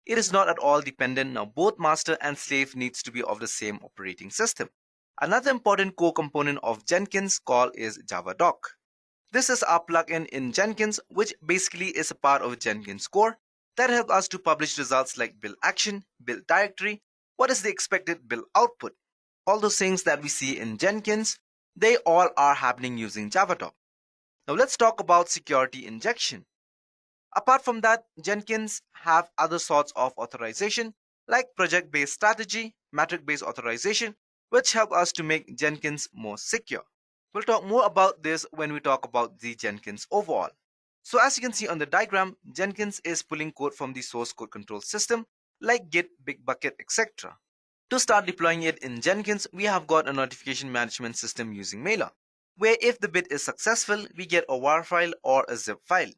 E: It is not at all dependent. Now both master and slave needs to be of the same operating system. Another important core component of Jenkins call is JavaDoc. This is our plugin in Jenkins, which basically is a part of Jenkins core that helps us to publish results like build action, build directory, what is the expected build output. All those things that we see in Jenkins, they all are happening using JavaDoc. Now let's talk about security injection. Apart from that, Jenkins have other sorts of authorization like project-based strategy, metric-based authorization, which help us to make Jenkins more secure. We'll talk more about this when we talk about the Jenkins overall. So as you can see on the diagram, Jenkins is pulling code from the source code control system like Git, Bitbucket, etc. To start deploying it in Jenkins, we have got a notification management system using Mailer. where if the bit is successful, we get a WAR file or a zip file.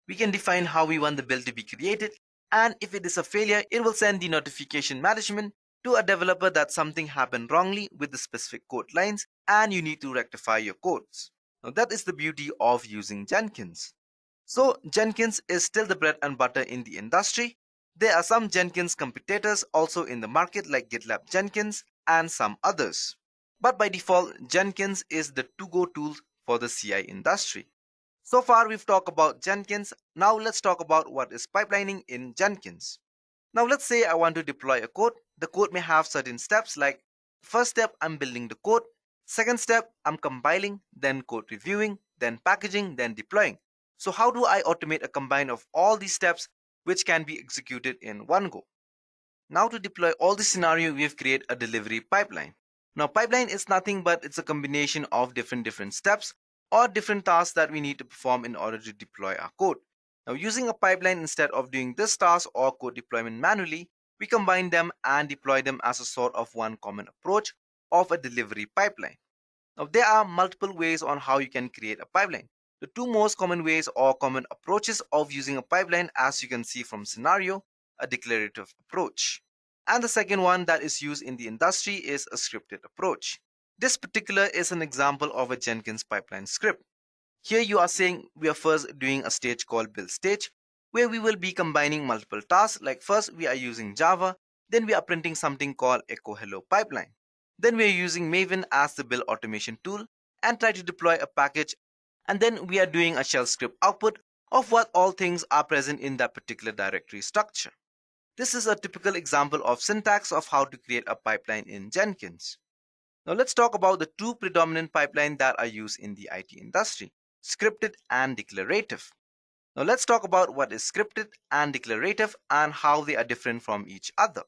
E: We can define how we want the build to be created, and if it is a failure, it will send the notification management to a developer that something happened wrongly with the specific code lines and you need to rectify your codes. Now that is the beauty of using Jenkins. So Jenkins is still the bread and butter in the industry. There are some Jenkins competitors also in the market like GitLab Jenkins and some others. But by default, Jenkins is the to-go tool for the CI industry. So far we've talked about Jenkins. Now let's talk about what is pipelining in Jenkins. Now let's say I want to deploy a code. The code may have certain steps like first step I'm building the code, second step I'm compiling, then code reviewing, then packaging, then deploying. So how do I automate a combine of all these steps which can be executed in one go? Now to deploy all this scenario, we've created a delivery pipeline. Now pipeline is nothing but it's a combination of different steps or different tasks that we need to perform in order to deploy our code. Now using a pipeline, instead of doing this task or code deployment manually, we combine them and deploy them as a sort of one common approach of a delivery pipeline. Now there are multiple ways on how you can create a pipeline. The two most common ways or common approaches of using a pipeline, as you can see from scenario, a declarative approach. And the second one that is used in the industry is a scripted approach. This particular is an example of a Jenkins pipeline script. Here you are saying we are first doing a stage called build stage, where we will be combining multiple tasks. Like first we are using Java, then we are printing something called 𝐂𝐞-𝐻 pipeline. Then we are using Maven as the build automation tool and try to deploy a package, and then we are doing a shell script output of what all things are present in that particular directory structure. This is a typical example of syntax of how to create a pipeline in Jenkins. Now let's talk about the two predominant pipelines that are used in the IT industry, scripted and declarative. Now let's talk about what is scripted and declarative and how they are different from each other.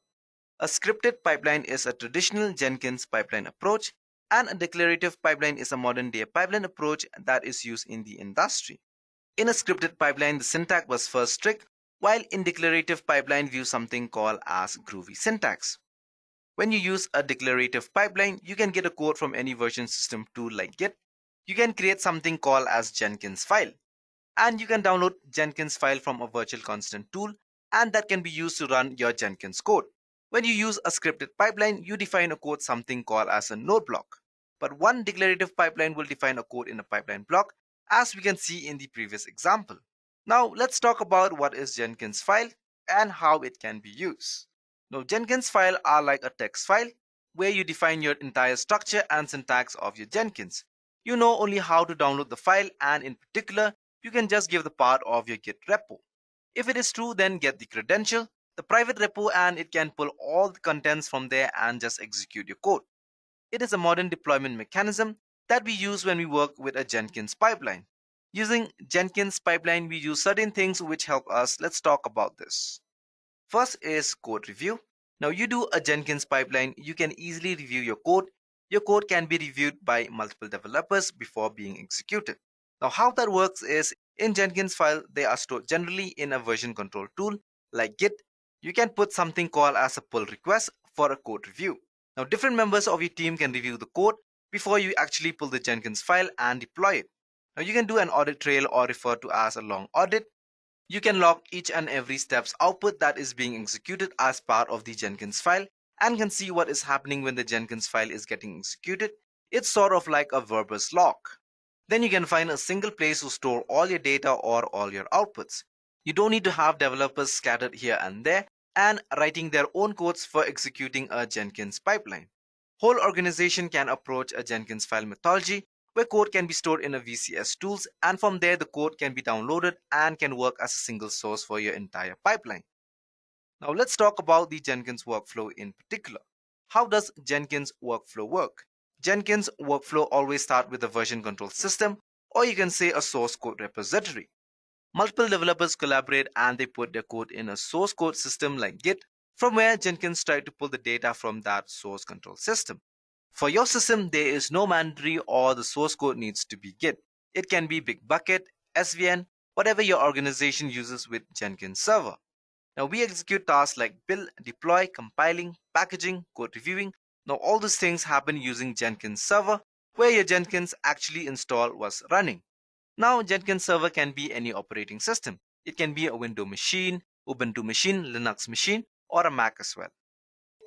E: A scripted pipeline is a traditional Jenkins pipeline approach, and a declarative pipeline is a modern day pipeline approach that is used in the industry. In a scripted pipeline, the syntax was first strict, while in declarative pipeline we use something called as groovy syntax. When you use a declarative pipeline, you can get a code from any version system tool like Git. You can create something called as Jenkins file, and you can download Jenkins file from a virtual constant tool, and that can be used to run your Jenkins code. When you use a scripted pipeline, you define a code something called as a node block. But one declarative pipeline will define a code in a pipeline block, as we can see in the previous example. Now let's talk about what is Jenkins file and how it can be used. Now Jenkins file are like a text file where you define your entire structure and syntax of your Jenkins. You know only how to download the file, and in particular, you can just give the part of your Git repo. If it is true, then get the credential, the private repo, and it can pull all the contents from there and just execute your code. It is a modern deployment mechanism that we use when we work with a Jenkins pipeline. Using Jenkins pipeline, we use certain things which help us. Let's talk about this. First is code review. Now you do a Jenkins pipeline, you can easily review your code. Your code can be reviewed by multiple developers before being executed. Now how that works is, in Jenkins file, they are stored generally in a version control tool like Git. You can put something called as a pull request for a code review. Now different members of your team can review the code before you actually pull the Jenkins file and deploy it. Now you can do an audit trail, or refer to as a long audit. You can log each and every step's output that is being executed as part of the Jenkins file, and can see what is happening when the Jenkins file is getting executed. It's sort of like a verbose log. Then you can find a single place to store all your data or all your outputs. You don't need to have developers scattered here and there and writing their own codes for executing a Jenkins pipeline. Whole organization can approach a Jenkins file methodology where code can be stored in a VCS tools, and from there the code can be downloaded and can work as a single source for your entire pipeline. Now let's talk about the Jenkins workflow in particular. How does Jenkins workflow work? Jenkins workflow always start with a version control system, or you can say a source code repository. Multiple developers collaborate and they put their code in a source code system like Git, from where Jenkins try to pull the data from that source control system. For your system, there is no mandatory or the source code needs to be Git. It can be Bitbucket, SVN, whatever your organization uses with Jenkins server. Now we execute tasks like build, deploy, compiling, packaging, code reviewing. Now all these things happen using Jenkins server, where your Jenkins actually installed was running. Now, Jenkins server can be any operating system. It can be a Windows machine, Ubuntu machine, Linux machine, or a Mac as well.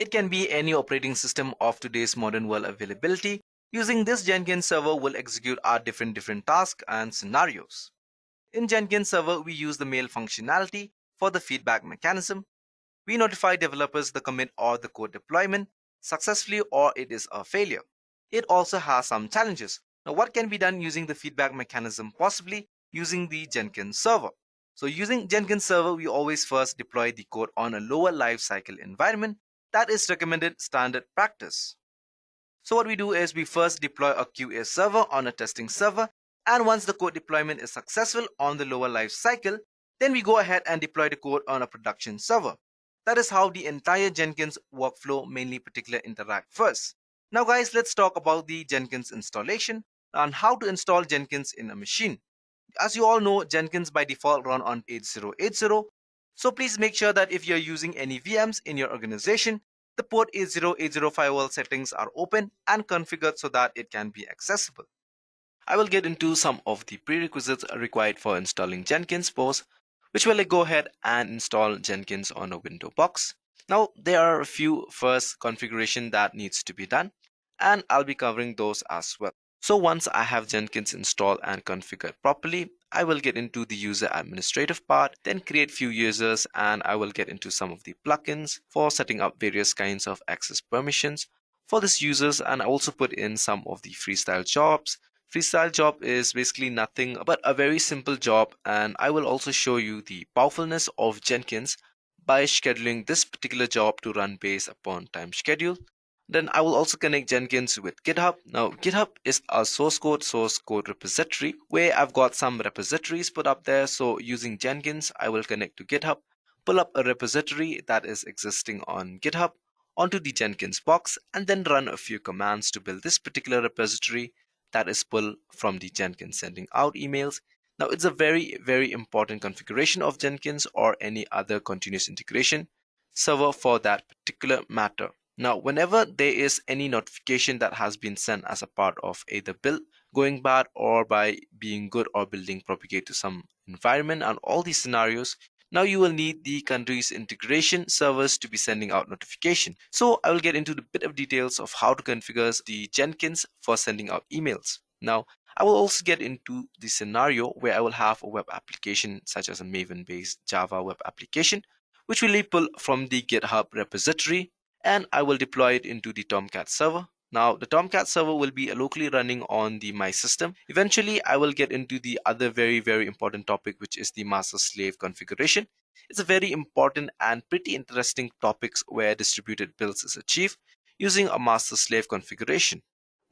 E: It can be any operating system of today's modern world availability. Using this Jenkins server will execute our different tasks and scenarios. In Jenkins server, we use the mail functionality for the feedback mechanism. We notify developers the commit or the code deployment successfully or it is a failure. It also has some challenges. Now, what can be done using the feedback mechanism? Possibly using the Jenkins server. So using Jenkins server, we always first deploy the code on a lower lifecycle environment. That is recommended standard practice. So what we do is we first deploy a QA server on a testing server, and once the code deployment is successful on the lower lifecycle, then we go ahead and deploy the code on a production server. That is how the entire Jenkins workflow, mainly particular, interact first. Now guys, let's talk about the Jenkins installation and how to install Jenkins in a machine. As you all know, Jenkins by default run on 8080. So please make sure that if you're using any VMs in your organization, the port 8080 firewall settings are open and configured so that it can be accessible. I will get into some of the prerequisites required for installing Jenkins first, which will go ahead and install Jenkins on a Windows box. Now, there are a few first configuration that needs to be done, and I'll be covering those as well. So once I have Jenkins installed and configured properly, I will get into the user administrative part, then create few users, and I will get into some of the plugins for setting up various kinds of access permissions for these users, and I also put in some of the freestyle jobs. Freestyle job is basically nothing but a very simple job, and I will also show you the powerfulness of Jenkins by scheduling this particular job to run based upon time schedule. Then I will also connect Jenkins with GitHub. Now, GitHub is a source code repository where I've got some repositories put up there. So using Jenkins, I will connect to GitHub, pull up a repository that is existing on GitHub onto the Jenkins box, and then run a few commands to build this particular repository that is pulled from the Jenkins sending out emails. Now, it's a very important configuration of Jenkins or any other continuous integration server for that particular matter. Now, whenever there is any notification that has been sent as a part of either build going bad or by being good or building propagate to some environment and all these scenarios, now you will need the continuous integration servers to be sending out notification. So I will get into the bit of details of how to configure the Jenkins for sending out emails. Now, I will also get into the scenario where I will have a web application such as a Maven-based Java web application, which will be pulled from the GitHub repository, and I will deploy it into the Tomcat server. Now, the Tomcat server will be locally running on the my system. Eventually, I will get into the other very important topic, which is the master-slave configuration. It's a very important and pretty interesting topics where distributed builds is achieved using a master-slave configuration.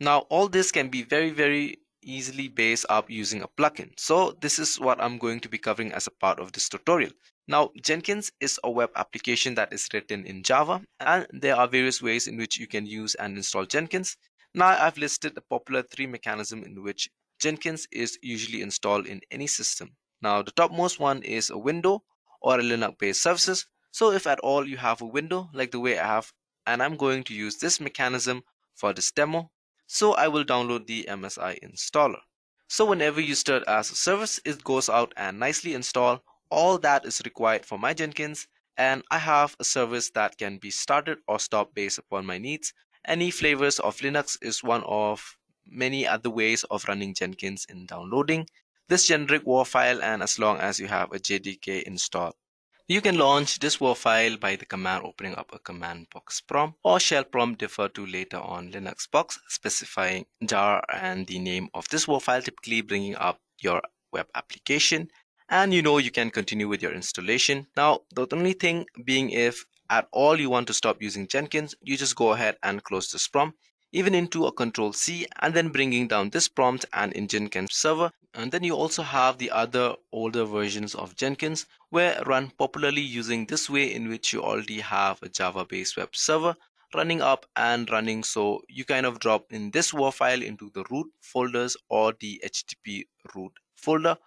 E: Now, all this can be very easily based up using a plugin. So this is what I'm going to be covering as a part of this tutorial. Now, Jenkins is a web application that is written in Java, and there are various ways in which you can use and install Jenkins. Now, I've listed the popular 3 mechanisms in which Jenkins is usually installed in any system. Now, the topmost one is a Windows or a Linux-based services. So if at all you have a window like the way I have, and I'm going to use this mechanism for this demo, so I will download the MSI installer. So whenever you start as a service, it goes out and nicely install all that is required for my Jenkins, and I have a service that can be started or stopped based upon my needs. Any flavors of Linux is one of many other ways of running Jenkins in downloading this generic WAR file, and as long as you have a JDK installed. You can launch this WAR file by the command opening up a command box prompt or shell prompt deferred to later on Linux box, specifying jar and the name of this WAR file, typically bringing up your web application. And you can continue with your installation. Now, the only thing being, if at all you want to stop using Jenkins, you just go ahead and close this prompt, even into a Control-C, and then bringing down this prompt and in Jenkins server. And then you also have the other older versions of Jenkins where run popularly using this way, in which you already have a Java-based web server running up and running. So you kind of drop in this WAR file into the root folders or the HTTP root folder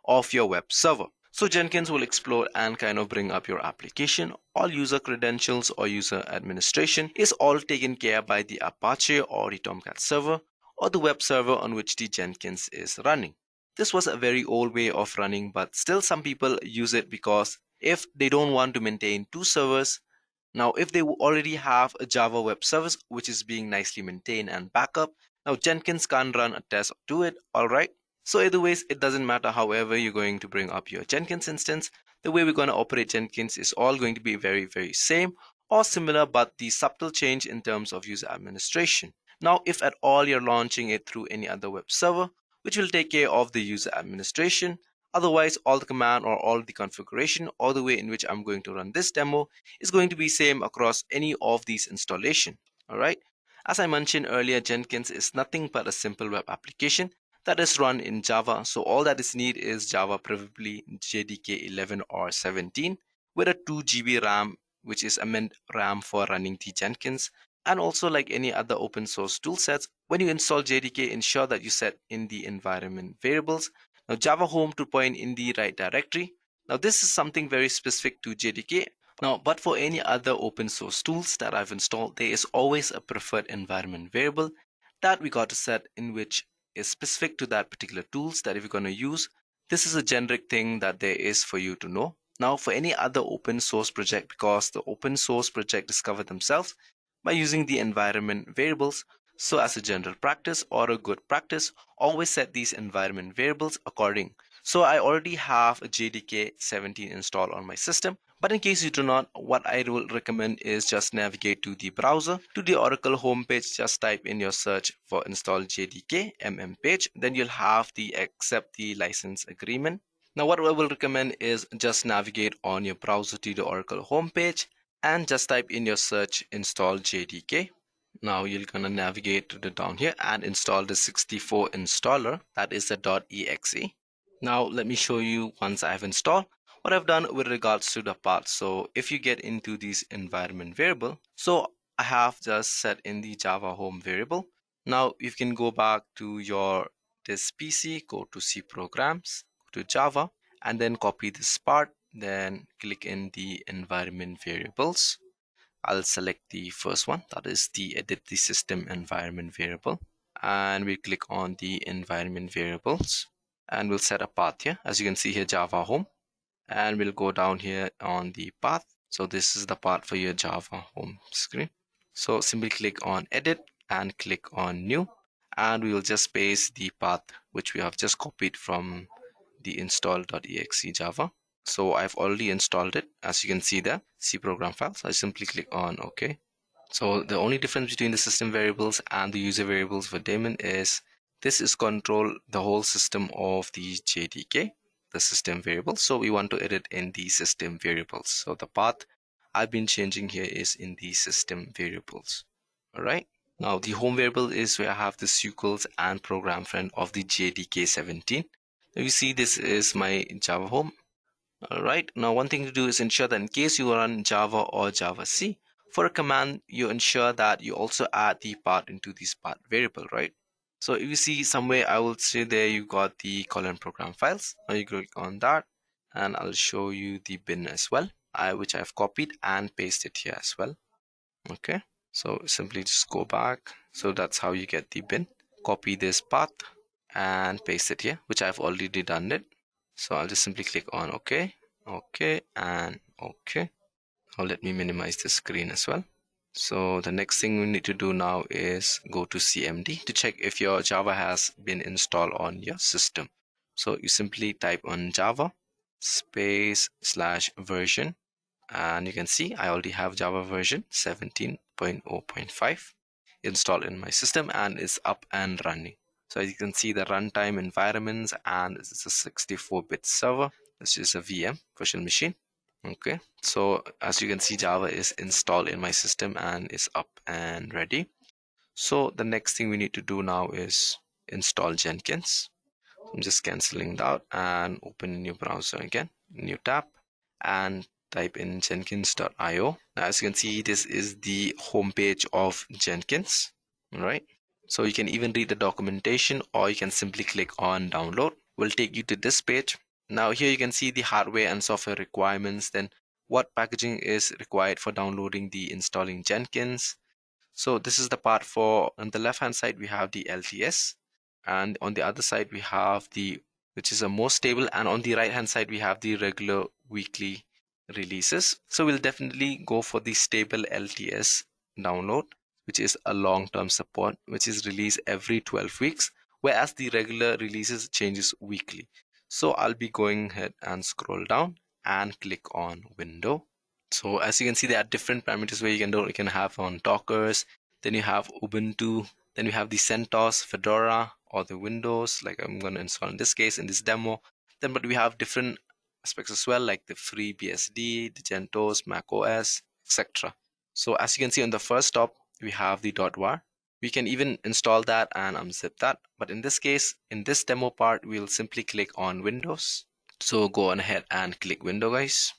E: of your web server. So Jenkins will explore and kind of bring up your application. All user credentials or user administration is all taken care by the Apache or the Tomcat server or the web server on which the Jenkins is running. This was a very old way of running, but still some people use it because if they don't want to maintain two servers, now if they already have a Java web service which is being nicely maintained and backup, now Jenkins can't run a test to it, alright? So either ways, it doesn't matter however you're going to bring up your Jenkins instance, the way we're going to operate Jenkins is all going to be very same or similar, but the subtle change in terms of user administration. Now, if at all you're launching it through any other web server, which will take care of the user administration, otherwise all the command or all the configuration or the way in which I'm going to run this demo is going to be same across any of these installation. Alright. As I mentioned earlier, Jenkins is nothing but a simple web application that is run in Java. So all that is needed is Java, preferably JDK 11 or 17 with a 2 GB RAM, which is a meant RAM for running the Jenkins. And also, like any other open source tool sets, when you install JDK, ensure that you set in the environment variables. Now Java home to point in the right directory. Now this is something very specific to JDK. Now, but for any other open source tools that I've installed, there is always a preferred environment variable that we got to set in which is specific to that particular tools that if you're going to use. This is a generic thing that there is for you to know. Now for any other open source project, because the open source project discover themselves by using the environment variables. So as a general practice or a good practice, always set these environment variables according. So I already have a JDK 17 installed on my system, but in case you do not, what I will recommend is just navigate to the browser, to the Oracle homepage, just type in your search for install JDK page, then you'll have the accept the license agreement. Now what I will recommend is just navigate on your browser to the Oracle homepage and just type in your search install JDK. Now you're gonna navigate to the down here and install the 64 installer, that is the .exe. Now let me show you once I have installed what I've done with regards to the path. So if you get into this environment variable, so I have just set in the Java home variable. Now you can go back to your this PC, go to C programs, go to Java, and then copy this part, then click in the environment variables. I'll select the first one, that is the edit the system environment variable, and we click on the environment variables and we'll set a path here. As you can see here, Java home, and we'll go down here on the path. So this is the path for your Java home screen. So simply click on edit and click on new, and we will just paste the path which we have just copied from the install.exe Java. So I've already installed it, as you can see there, C program files. I simply click on OK. So the only difference between the system variables and the user variables for daemon is this is control the whole system of the JDK, the system variable. So we want to edit in the system variables. So the path I've been changing here is in the system variables. All right. Now the home variable is where I have the SQLs and program friend of the JDK 17. Now you see this is my Java home. Alright, now one thing to do is ensure that in case you run Java or Java C, for a command, you ensure that you also add the path into this path variable, right? So if you see somewhere, I will say there you got the colon program files. Now you click on that and I'll show you the bin as well, which I've copied and pasted here as well. Okay, so simply just go back. So that's how you get the bin. Copy this path and paste it here, which I've already done it. So I'll just simply click on OK, OK, and OK. Now let me minimize the screen as well. So the next thing we need to do now is go to CMD to check if your Java has been installed on your system. So you simply type on Java space / version, and you can see I already have Java version 17.0.5 installed in my system and it's up and running. So as you can see the runtime environments, and this is a 64-bit server. This is a VM virtual machine. Okay, so as you can see, Java is installed in my system and is up and ready. So the next thing we need to do now is install Jenkins. I'm just canceling that and open a new browser again, new tab, and type in jenkins.io. Now as you can see, this is the homepage of Jenkins. All right. So you can even read the documentation, or you can simply click on download. Will take you to this page. Now here you can see the hardware and software requirements, then what packaging is required for downloading the installing Jenkins. So this is the part for, on the left hand side we have the LTS, and on the other side we have the, which is a more stable, and on the right hand side we have the regular weekly releases. So we'll definitely go for the stable LTS download, which is a long-term support, which is released every 12 weeks, whereas the regular releases changes weekly. So I'll be going ahead and scroll down and click on window. So as you can see, there are different parameters where you can do. You can have on Dockers, then you have Ubuntu, then you have the CentOS, Fedora, or the Windows, like I'm going to install in this case, in this demo. Then, but we have different aspects as well, like the FreeBSD, the CentOS, Mac OS, etc. So as you can see on the first stop, we have the .var. We can even install that and unzip that. But in this case, in this demo part, we'll simply click on Windows. So go on ahead and click Window, guys.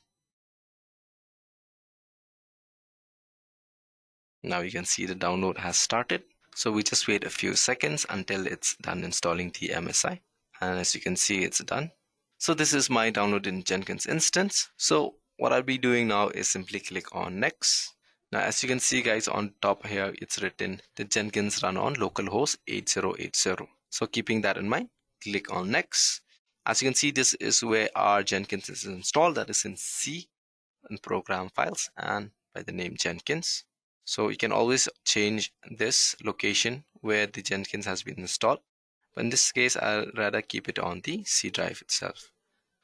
E: Now you can see the download has started. So we just wait a few seconds until it's done installing the MSI. And as you can see, it's done. So this is my download in Jenkins instance. So what I'll be doing now is simply click on next. Now as you can see, guys, on top here, it's written the Jenkins run on localhost 8080. So keeping that in mind, click on next. As you can see, this is where our Jenkins is installed. That is in C and program files and by the name Jenkins. So you can always change this location where the Jenkins has been installed. But in this case, I'd rather keep it on the C drive itself.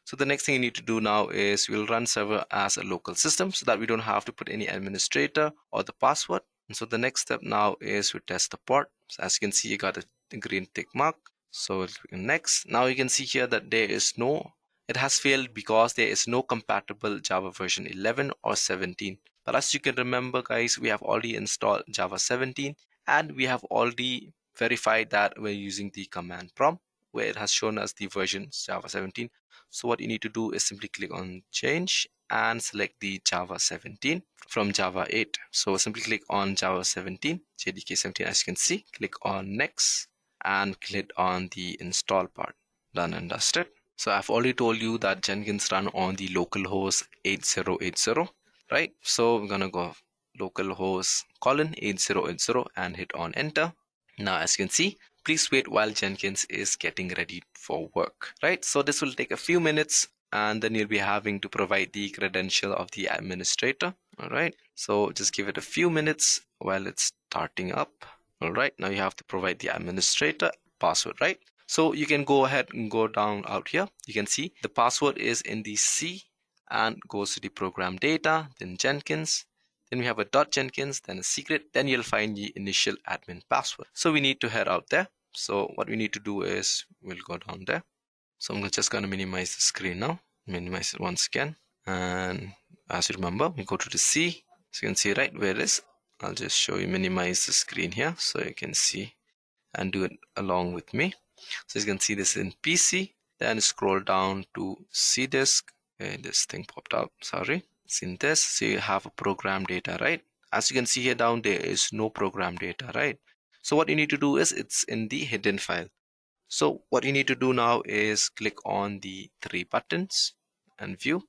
E: So the next thing you need to do now is we'll run server as a local system so that we don't have to put any administrator or the password. And so the next step now is we test the port. So as you can see, you got a green tick mark. So next, now you can see here that it has failed because there is no compatible Java version 11 or 17. But as you can remember, guys, we have already installed Java 17 and we have already verified that we're using the command prompt where it has shown us the version Java 17. So what you need to do is simply click on change and select the Java 17 from Java 8. So simply click on Java 17, JDK 17, as you can see, click on next and click on the install part. Done and dusted. So I've already told you that Jenkins run on the localhost 8080, right? So we're gonna go localhost colon 8080 and hit on enter. Now as you can see, please wait while Jenkins is getting ready for work, right? So this will take a few minutes and then you'll be having to provide the credential of the administrator. All right, so just give it a few minutes while it's starting up. All right, now you have to provide the administrator password, right? So you can go ahead and go down out here. You can see the password is in the C and goes to the program data, then Jenkins, then we have a .jenkins, then a secret, then you'll find the initial admin password. So we need to head out there. So what we need to do is we'll go down there. So I'm just going to minimize the screen now, minimize it once again. And as you remember, we go to the C. So you can see right where it is. I'll just show you, minimize the screen here so you can see and do it along with me. So you can see this in PC, then scroll down to C disk. Okay, this thing popped out, sorry. It's in this, so you have a program data, right? As you can see here down, there is no program data, right? So what you need to do is it's in the hidden file. So what you need to do now is click on the three buttons and view,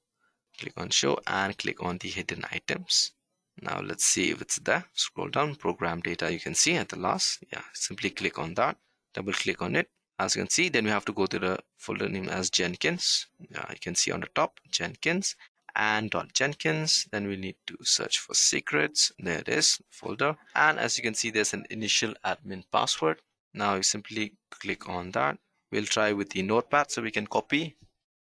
E: click on show and click on the hidden items. Now let's see if it's there. Scroll down, program data, you can see at the last. Yeah, simply click on that, double click on it. As you can see, then we have to go to the folder name as Jenkins. Yeah, you can see on the top, Jenkins and .jenkins. Then we need to search for secrets. There it is, folder. And as you can see, there's an initial admin password. Now you simply click on that. We'll try with the notepad so we can copy.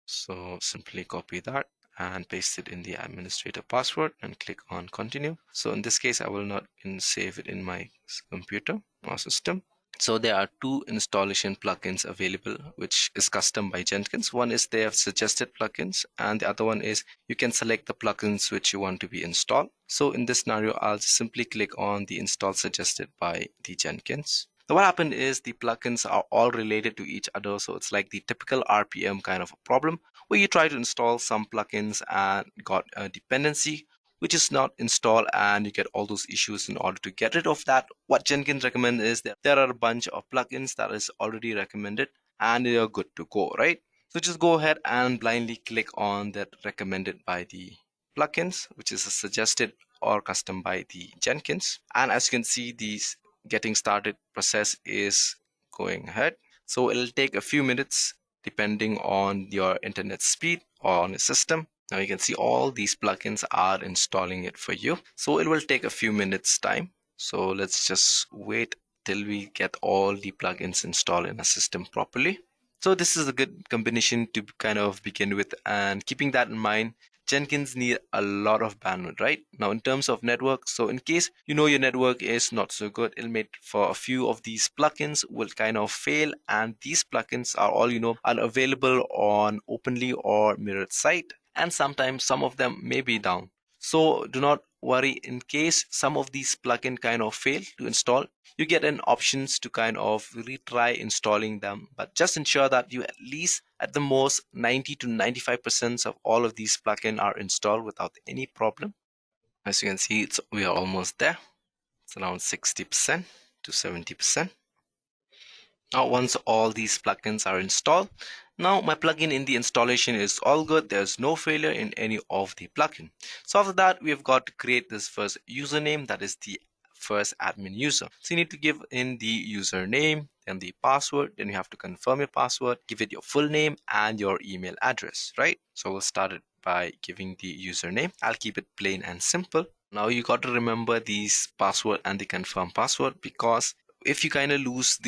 E: So simply copy that and paste it in the administrator password and click on continue. So in this case, I will not save it in my computer or system. So there are two installation plugins available, which is custom by Jenkins. One is their suggested plugins, and the other one is you can select the plugins which you want to be installed. So in this scenario, I'll simply click on the install suggested by the Jenkins. Now what happened is the plugins are all related to each other. So it's like the typical RPM kind of a problem where you try to install some plugins and got a dependency which is not installed and you get all those issues. In order to get rid of that, what Jenkins recommends is that there are a bunch of plugins that is already recommended and you're good to go, right? So just go ahead and blindly click on that recommended by the plugins, which is a suggested or custom by the Jenkins. And as you can see, the getting started process is going ahead. So it'll take a few minutes depending on your internet speed or on the system. Now you can see all these plugins are installing it for you. So it will take a few minutes time. So let's just wait till we get all the plugins installed in a system properly. So this is a good combination to kind of begin with, and keeping that in mind, Jenkins need a lot of bandwidth, right? Now in terms of network, so in case you know your network is not so good, it'll make for a few of these plugins will kind of fail, and these plugins are all are available on openly or mirrored site, and sometimes some of them may be down. So do not worry, in case some of these plugin kind of fail to install, you get an options to kind of retry installing them, but just ensure that you at least at the most 90 to 95% of all of these plugins are installed without any problem. As you can see, we are almost there. It's around 60% to 70%. Now once all these plugins are installed, now my plugin in the installation is all good. There's no failure in any of the plugin. So after that, we've got to create this first username, that is the first admin user. So you need to give in the username, then the password, then you have to confirm your password, give it your full name and your email address, right? So we'll start it by giving the username. I'll keep it plain and simple. Now you got to remember these password and the confirm password, because if you kind of lose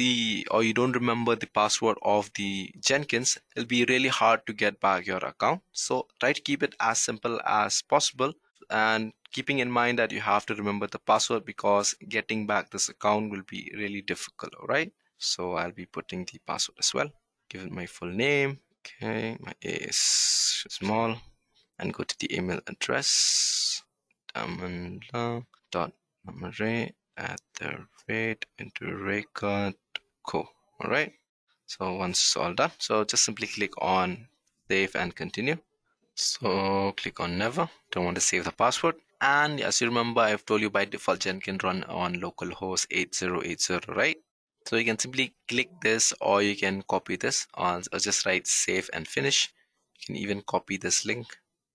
E: or you don't remember the password of the Jenkins, it'll be really hard to get back your account. So try to keep it as simple as possible, and keeping in mind that you have to remember the password, because getting back this account will be really difficult. All right, so I'll be putting the password as well. Give it my full name. Okay, my A is small, and go to the email address damandla.namare@edureka.co. All right, so once it's all done, so just simply click on save and continue. So click on never, don't want to save the password. And as you remember, I've told you by default Jenkins run on localhost 8080, right? So you can simply click this, or you can copy this, or just write save and finish. You can even copy this link,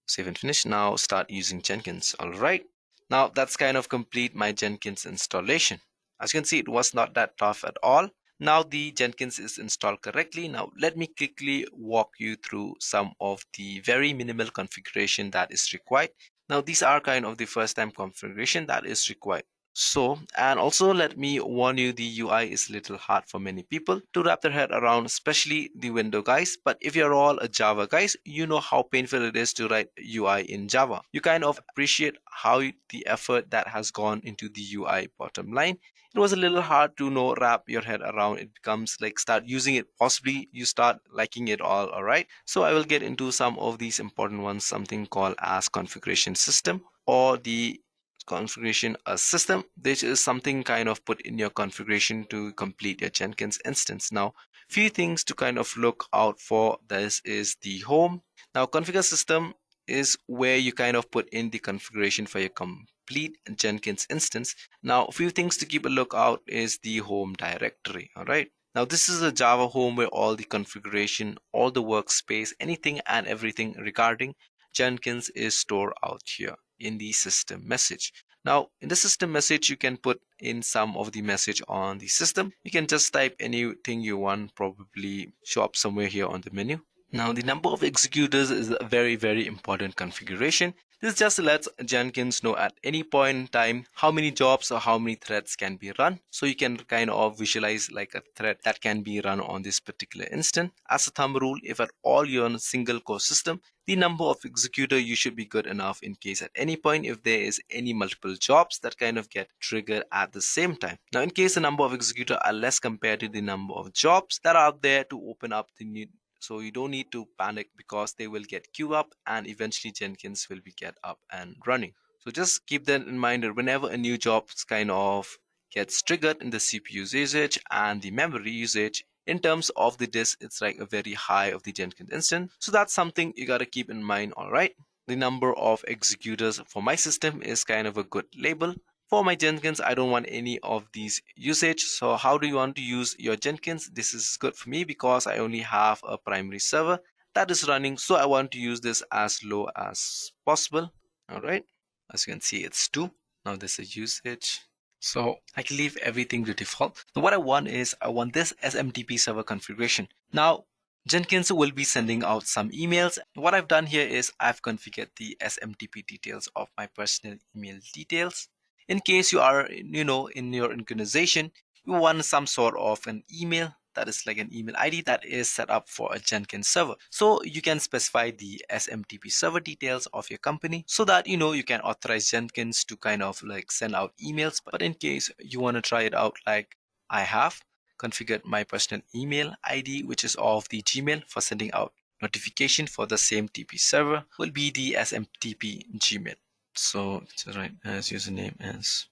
E: save and finish. Now start using Jenkins. All right, now that's kind of complete my Jenkins installation. As you can see, it was not that tough at all. Now the Jenkins is installed correctly. Now let me quickly walk you through some of the very minimal configuration that is required. Now these are kind of the first time configuration that is required. So, and also let me warn you, the UI is a little hard for many people to wrap their head around, especially the window guys. But if you're all a Java guys, you know how painful it is to write UI in Java. You kind of appreciate how the effort that has gone into the UI bottom line. It was a little hard to wrap your head around. It becomes like start using it, possibly you start liking it all right? So I will get into some of these important ones, something called as configuration system, or the configuration a system. This is something kind of put in your configuration to complete your Jenkins instance. Now few things to kind of look out for. This is the home. Now configure system is where you kind of put in the configuration for your complete Jenkins instance. Now a few things to keep a lookout is the home directory. All right, now this is a Java home where all the configuration, all the workspace, anything and everything regarding Jenkins is stored out here in the system message. Now in the system message, you can put in some of the message on the system. You can just type anything you want, probably show up somewhere here on the menu. Now the number of executors is a very important configuration. This just lets Jenkins know at any point in time how many jobs or how many threads can be run. So you can kind of visualize like a thread that can be run on this particular instance. As a thumb rule, if at all you're on a single core system, the number of executor you should be good enough in case at any point if there is any multiple jobs that kind of get triggered at the same time. Now in case the number of executor are less compared to the number of jobs that are out there to open up the new, so you don't need to panic, because they will get queued up and eventually Jenkins will be get up and running. So just keep that in mind that whenever a new job kind of gets triggered in the CPU usage and the memory usage, in terms of the disk, it's like a very high of the Jenkins instance. So that's something you got to keep in mind. All right, the number of executors for my system is kind of a good label. For my Jenkins, I don't want any of these usage. So how do you want to use your Jenkins? This is good for me because I only have a primary server that is running. So I want to use this as low as possible. All right. As you can see, it's 2. Now this is usage. So I can leave everything to default. Now what I want is I want this SMTP server configuration. Now Jenkins will be sending out some emails. What I've done here is I've configured the SMTP details of my personal email details. In case you are, in your organization, you want some sort of an email that is like an email ID that is set up for a Jenkins server. So you can specify the SMTP server details of your company so that you can authorize Jenkins to kind of like send out emails. But in case you want to try it out like I have configured my personal email ID, which is of the Gmail for sending out notification for the same TP server, will be the SMTP Gmail. So it's right as username as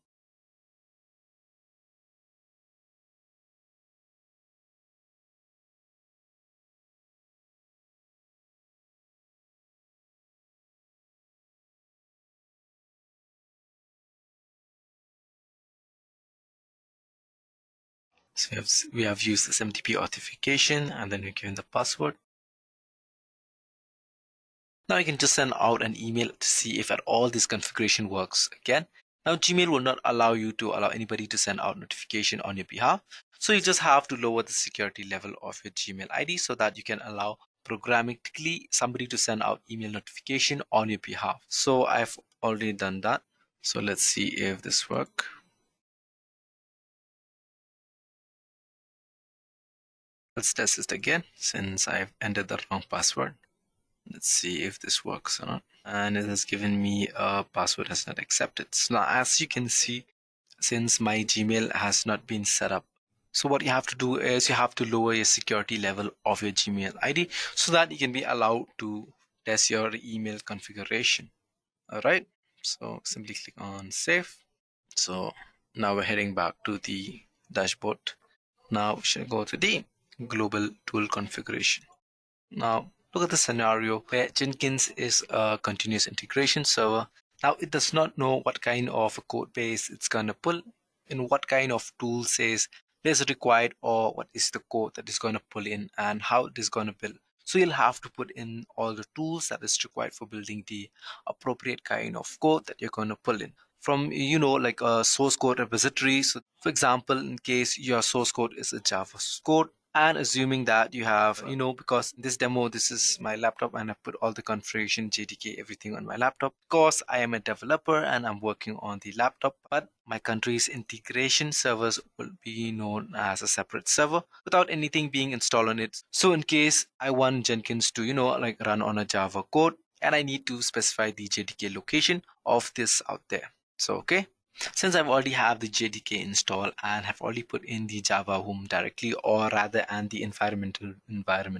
E: so we have used SMTP authentication and then we're given the password. Now you can just send out an email to see if at all this configuration works again. Now Gmail will not allow you to allow anybody to send out notification on your behalf. So you just have to lower the security level of your Gmail ID so that you can allow programmatically somebody to send out email notification on your behalf. So I've already done that. So let's see if this works. Let's test it again since I've entered the wrong password. Let's see if this works or not. And it has given me a password has not accepted. So now as you can see, since my Gmail has not been set up, so what you have to do is you have to lower your security level of your Gmail ID so that you can be allowed to test your email configuration. All right. So simply click on save. So now we're heading back to the dashboard. Now we should go to the global tool configuration. Now look at the scenario where Jenkins is a continuous integration server. Now it does not know what kind of a code base it's going to pull, in what kind of tool says is required, or what is the code that is going to pull in and how it is going to build. So you'll have to put in all the tools that is required for building the appropriate kind of code that you're going to pull in from like a source code repository. So for example, in case your source code is a Java code, and assuming that you have because this demo, this is my laptop and I put all the configuration, JDK, everything on my laptop because I am a developer and I'm working on the laptop, but my country's integration servers will be known as a separate server without anything being installed on it. So in case I want Jenkins to like run on a Java code, and I need to specify the JDK location of this out there. So okay, since I've already have the JDK installed and have already put in the Java home directly, or rather and the environment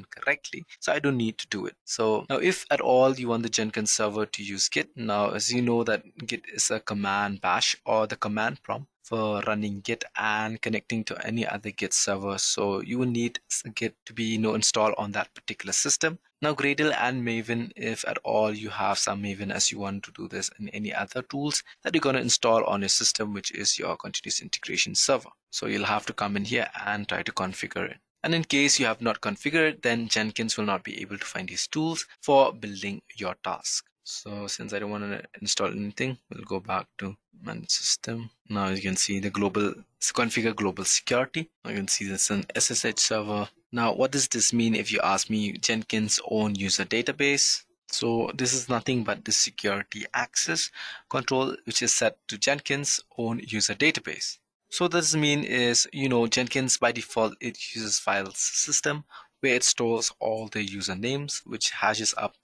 E: correctly, so I don't need to do it. So now if at all you want the Jenkins server to use Git, now as you know that Git is a command bash or the command prompt for running Git and connecting to any other Git server. So you will need Git to be installed on that particular system. Now Gradle and Maven, if at all you have some Maven as you want to do this in any other tools that you're going to install on your system, which is your continuous integration server. So you'll have to come in here and try to configure it. And in case you have not configured, then Jenkins will not be able to find these tools for building your task. So since I don't want to install anything, we'll go back to manage system. Now you can see the global configure global security. Now you can see this an SSH server. Now what does this mean if you ask me? Jenkins own user database. So this is nothing but the security access control which is set to Jenkins own user database. So what this mean is Jenkins by default it uses files system where it stores all the usernames which hashes up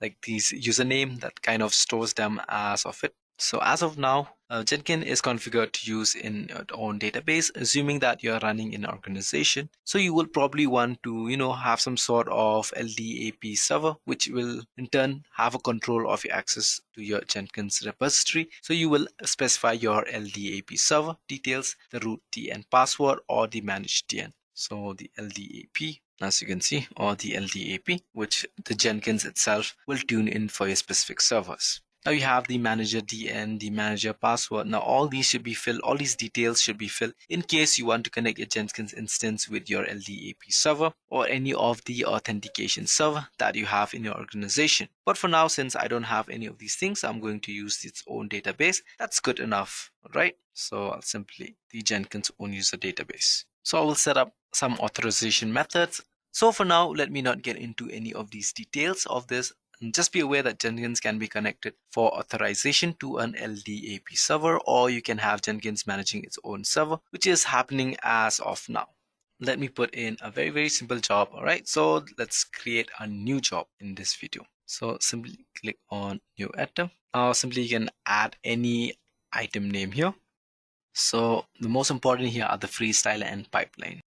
E: like these username that kind of stores them as of it. So as of now, Jenkins is configured to use in your own database, assuming that you're running in an organization. So you will probably want to, have some sort of LDAP server, which will in turn have a control of your access to your Jenkins repository. So you will specify your LDAP server details, the root DN password or the managed DN. So the LDAP, as you can see, or the LDAP, which the Jenkins itself will tune in for your specific servers. Now you have the manager DN, the manager password. Now all these should be filled, all these details should be filled in case you want to connect your Jenkins instance with your LDAP server or any of the authentication server that you have in your organization. But for now, since I don't have any of these things, I'm going to use its own database. That's good enough, right? So I'll simply the Jenkins own user database. So I will set up some authorization methods. So for now, let me not get into any of these details of this. Just be aware that Jenkins can be connected for authorization to an LDAP server, or you can have Jenkins managing its own server, which is happening as of now. Let me put in a very simple job. All right, so let's create a new job in this video. So simply click on new item. Simply you can add any item name here. So the most important here are the freestyle and pipeline.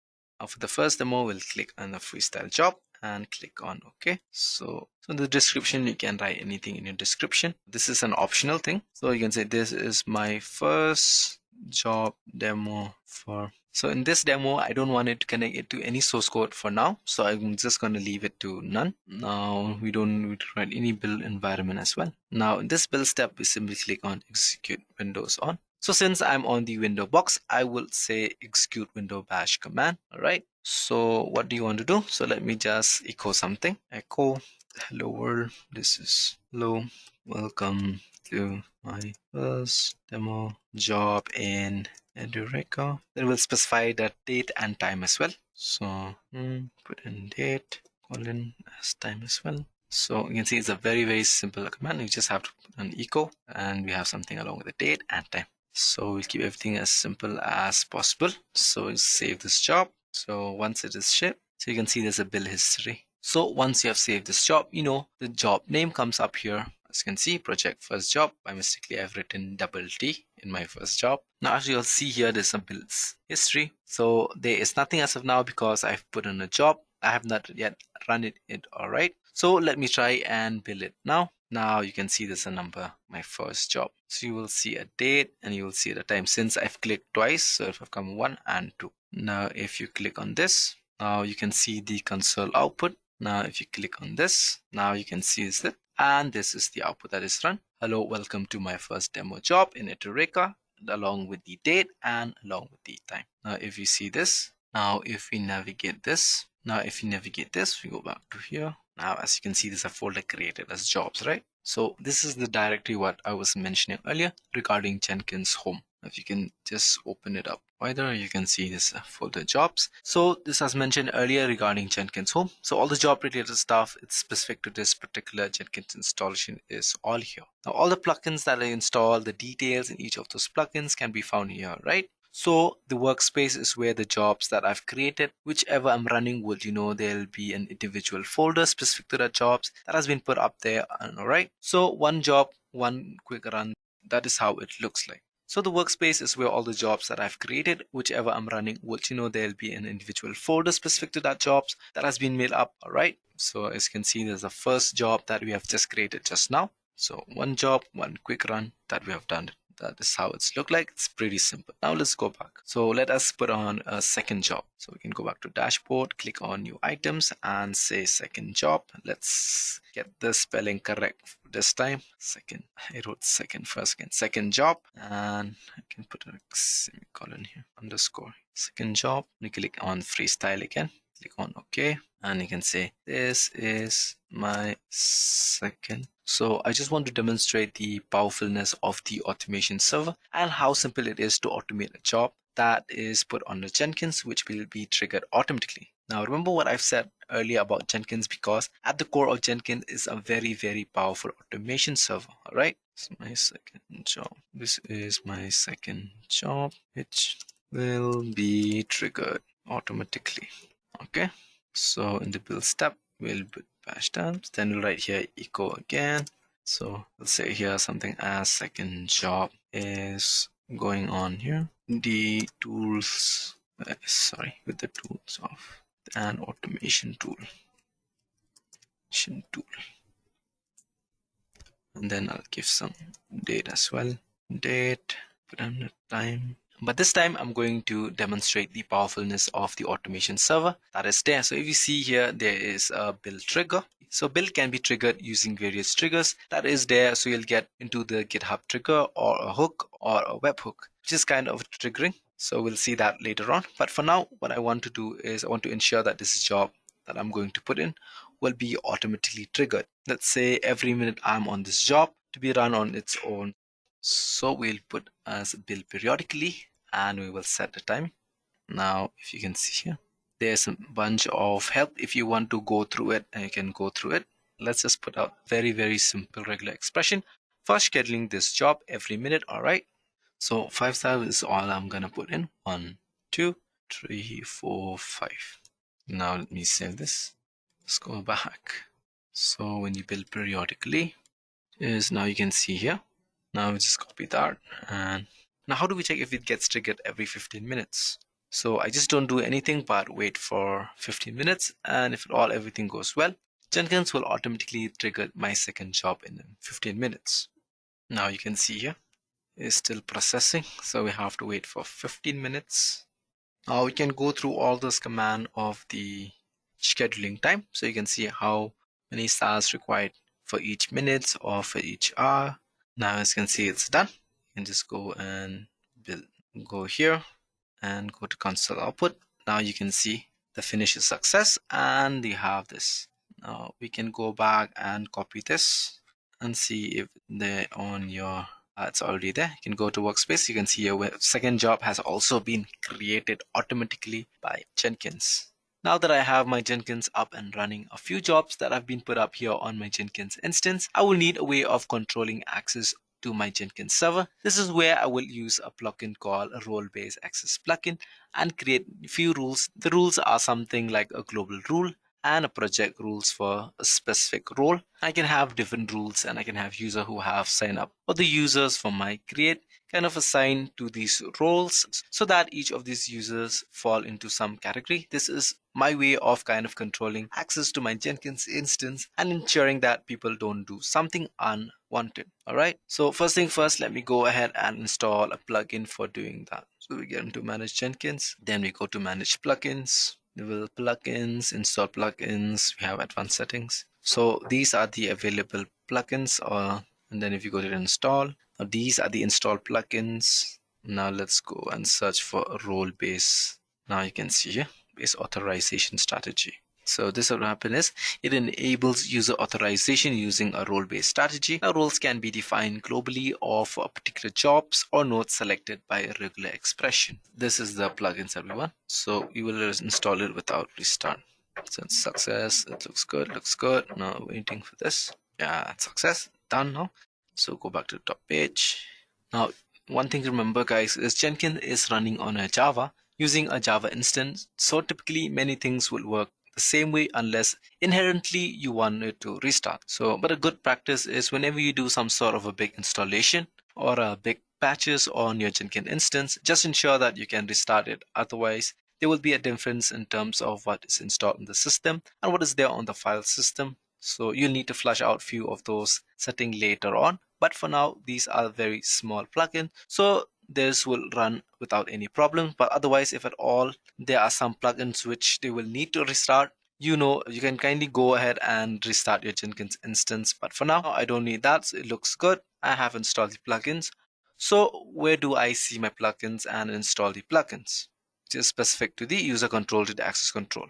E: For the first demo, we'll click on the freestyle job and click on OK. So in the description, you can write anything in your description. This is an optional thing. So you can say this is my first job demo for. So in this demo, I don't want it to connect it to any source code for now. So I'm just going to leave it to none. Now we don't need to write any build environment as well. Now in this build step, we simply click on execute Windows on. So since I'm on the window box, I will say execute window bash command. All right. So what do you want to do? So let me just echo something. Echo hello world. This is hello. Welcome to my first demo job in Edureka. Then we'll specify the date and time as well. So put in date, colon as time as well. So you can see it's a very simple command. You just have to put an echo and we have something along with the date and time. So we'll keep everything as simple as possible. So we'll save this job. So once it is shipped, so you can see there's a build history. So once you have saved this job, you know, the job name comes up here. As you can see, project first job. By mistakenly, I've written double T in my first job. Now, as you'll see here, there's some builds history. So there is nothing as of now because I've put in a job. I have not yet run it. All right. So let me try and build it now. Now you can see there's a number, my first job. So you will see a date and you will see the time since I've clicked twice. So if I've come 1 and 2. Now, if you click on this, now you can see the console output. Now, if you click on this, now you can see is it. And this is the output that is run. Hello, welcome to my first demo job in Edureka, along with the date and along with the time. Now, if you see this, now if we navigate this, we go back to here. Now, as you can see, there's a folder created as jobs, right? So this is the directory what I was mentioning earlier regarding Jenkins home. If you can just open it up wider, you can see this folder jobs. So this as mentioned earlier regarding Jenkins home. So all the job related stuff, it's specific to this particular Jenkins installation is all here. Now all the plugins that I install, the details in each of those plugins can be found here, right? So the workspace is where the jobs that I've created, whichever I'm running will, you know, there'll be an individual folder specific to the jobs that has been put up there. All right. So one job, one quick run. That is how it looks like. So the workspace is where all the jobs that I've created, whichever I'm running, will, you know, there'll be an individual folder specific to that jobs that has been made up. All right. So as you can see, there's a first job that we have just created just now. So one job, one quick run that we have done. That is how it's look like. It's pretty simple. Now let's go back. So let us put on a second job. So we can go back to dashboard, click on new items and say second job. Let's get the spelling correct this time. Second, I wrote second first again. Second job, and I can put a semicolon here, underscore. Second job. We click on freestyle again. Click on OK, and you can say this is my second. So I just want to demonstrate the powerfulness of the automation server and how simple it is to automate a job that is put on the Jenkins, which will be triggered automatically. Now remember what I've said earlier about Jenkins, because at the core of Jenkins is a very powerful automation server. All right, this is my second job. This is my second job, which will be triggered automatically. Okay, so in the build step, we'll put bash tabs, then we'll write here echo again. So we'll say here something as second job is going on here. The tools, with the tools of an automation tool. And then I'll give some date as well. Date, put in the time. But this time I'm going to demonstrate the powerfulness of the automation server that is there. So if you see here, there is a build trigger. So build can be triggered using various triggers that is there. So you'll get into the GitHub trigger or a hook or a webhook, which is kind of triggering. So we'll see that later on. But for now, what I want to do is I want to ensure that this job that I'm going to put in will be automatically triggered. Let's say every minute I'm on this job to be run on its own. So we'll put as build periodically and we will set the time. Now, if you can see here, there's a bunch of help. If you want to go through it, you can go through it. Let's just put out very simple regular expression for scheduling this job every minute. All right. So 5,000 is all I'm gonna put in. 1, 2, 3, 4, 5. Now let me save this. Let's go back. So when you build periodically, now you can see here. Now we just copy that. And now how do we check if it gets triggered every 15 minutes? So I just don't do anything but wait for 15 minutes. And if everything goes well, Jenkins will automatically trigger my second job in 15 minutes. Now you can see here, it's still processing. So we have to wait for 15 minutes. Now we can go through all those commands of the scheduling time. So you can see how many stars required for each minute or for each hour. Now as you can see, it's done. You can just go and go here and go to console output. Now you can see the finish is success and you have this. Now we can go back and copy this and see if they're on your it's already there. You can go to workspace. You can see your second job has also been created automatically by Jenkins. Now that I have my Jenkins up and running, a few jobs that have been put up here on my Jenkins instance, I will need a way of controlling access to my Jenkins server. This is where I will use a plugin called a role-based access plugin and create a few rules. The rules are something like a global rule and a project rules for a specific role. I can have different rules and I can have user who have signed up, or the users from my create kind of assign to these roles so that each of these users fall into some category. This is my way of kind of controlling access to my Jenkins instance and ensuring that people don't do something unwanted. All right. So first thing first, let me go ahead and install a plugin for doing that. So we get into manage Jenkins, then we go to manage plugins. We will plugins, install plugins. We have advanced settings. So these are the available plugins, and then if you go to install, now these are the installed plugins. Now let's go and search for a role-based. Now you can see here, base authorization strategy. So this will happen is it enables user authorization using a role-based strategy. Now roles can be defined globally or for particular jobs or nodes selected by a regular expression. This is the plugins everyone. So you will install it without restart. So it's success. It looks good. Looks good. Now waiting for this. Yeah, it's success. Done now. So go back to the top page. Now one thing to remember guys is Jenkins is running on a Java using a Java instance. So typically many things will work the same way unless inherently you want it to restart. So but a good practice is whenever you do some sort of a big installation or a big patches on your Jenkins instance, just ensure that you can restart it. Otherwise there will be a difference in terms of what is installed in the system and what is there on the file system. So you'll need to flush out few of those settings later on. But for now, these are very small plugins. So this will run without any problem. But otherwise, if at all there are some plugins which they will need to restart, you can kindly go ahead and restart your Jenkins instance. But for now, I don't need that. So it looks good. I have installed the plugins. So where do I see my plugins and install the plugins? Just specific to the user control to the access control.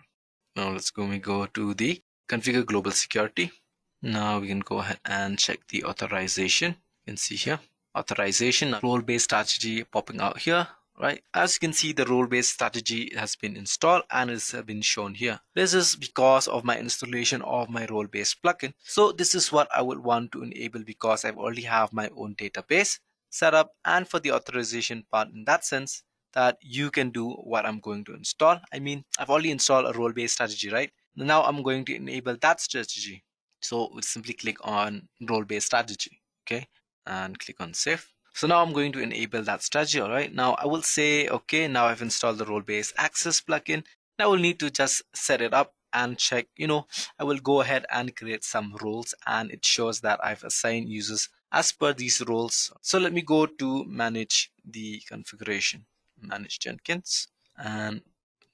E: Now let's go to the configure global security. Now we can go ahead and check the authorization. You can see here authorization role-based strategy popping out here, right? As you can see, the role-based strategy has been installed and has been shown here. This is because of my installation of my role-based plugin. So this is what I would want to enable because I already have my own database set up, and for the authorization part in that sense that you can do what I'm going to install. I mean, I've already installed a role-based strategy, right? Now I'm going to enable that strategy. So we'll simply click on role-based strategy, okay, and click on save. So now I'm going to enable that strategy. All right, now I will say, okay, now I've installed the role-based access plugin. Now I will need to just set it up and check, I will go ahead and create some roles, and it shows that I've assigned users as per these roles. So let me go to manage the configuration, manage Jenkins, and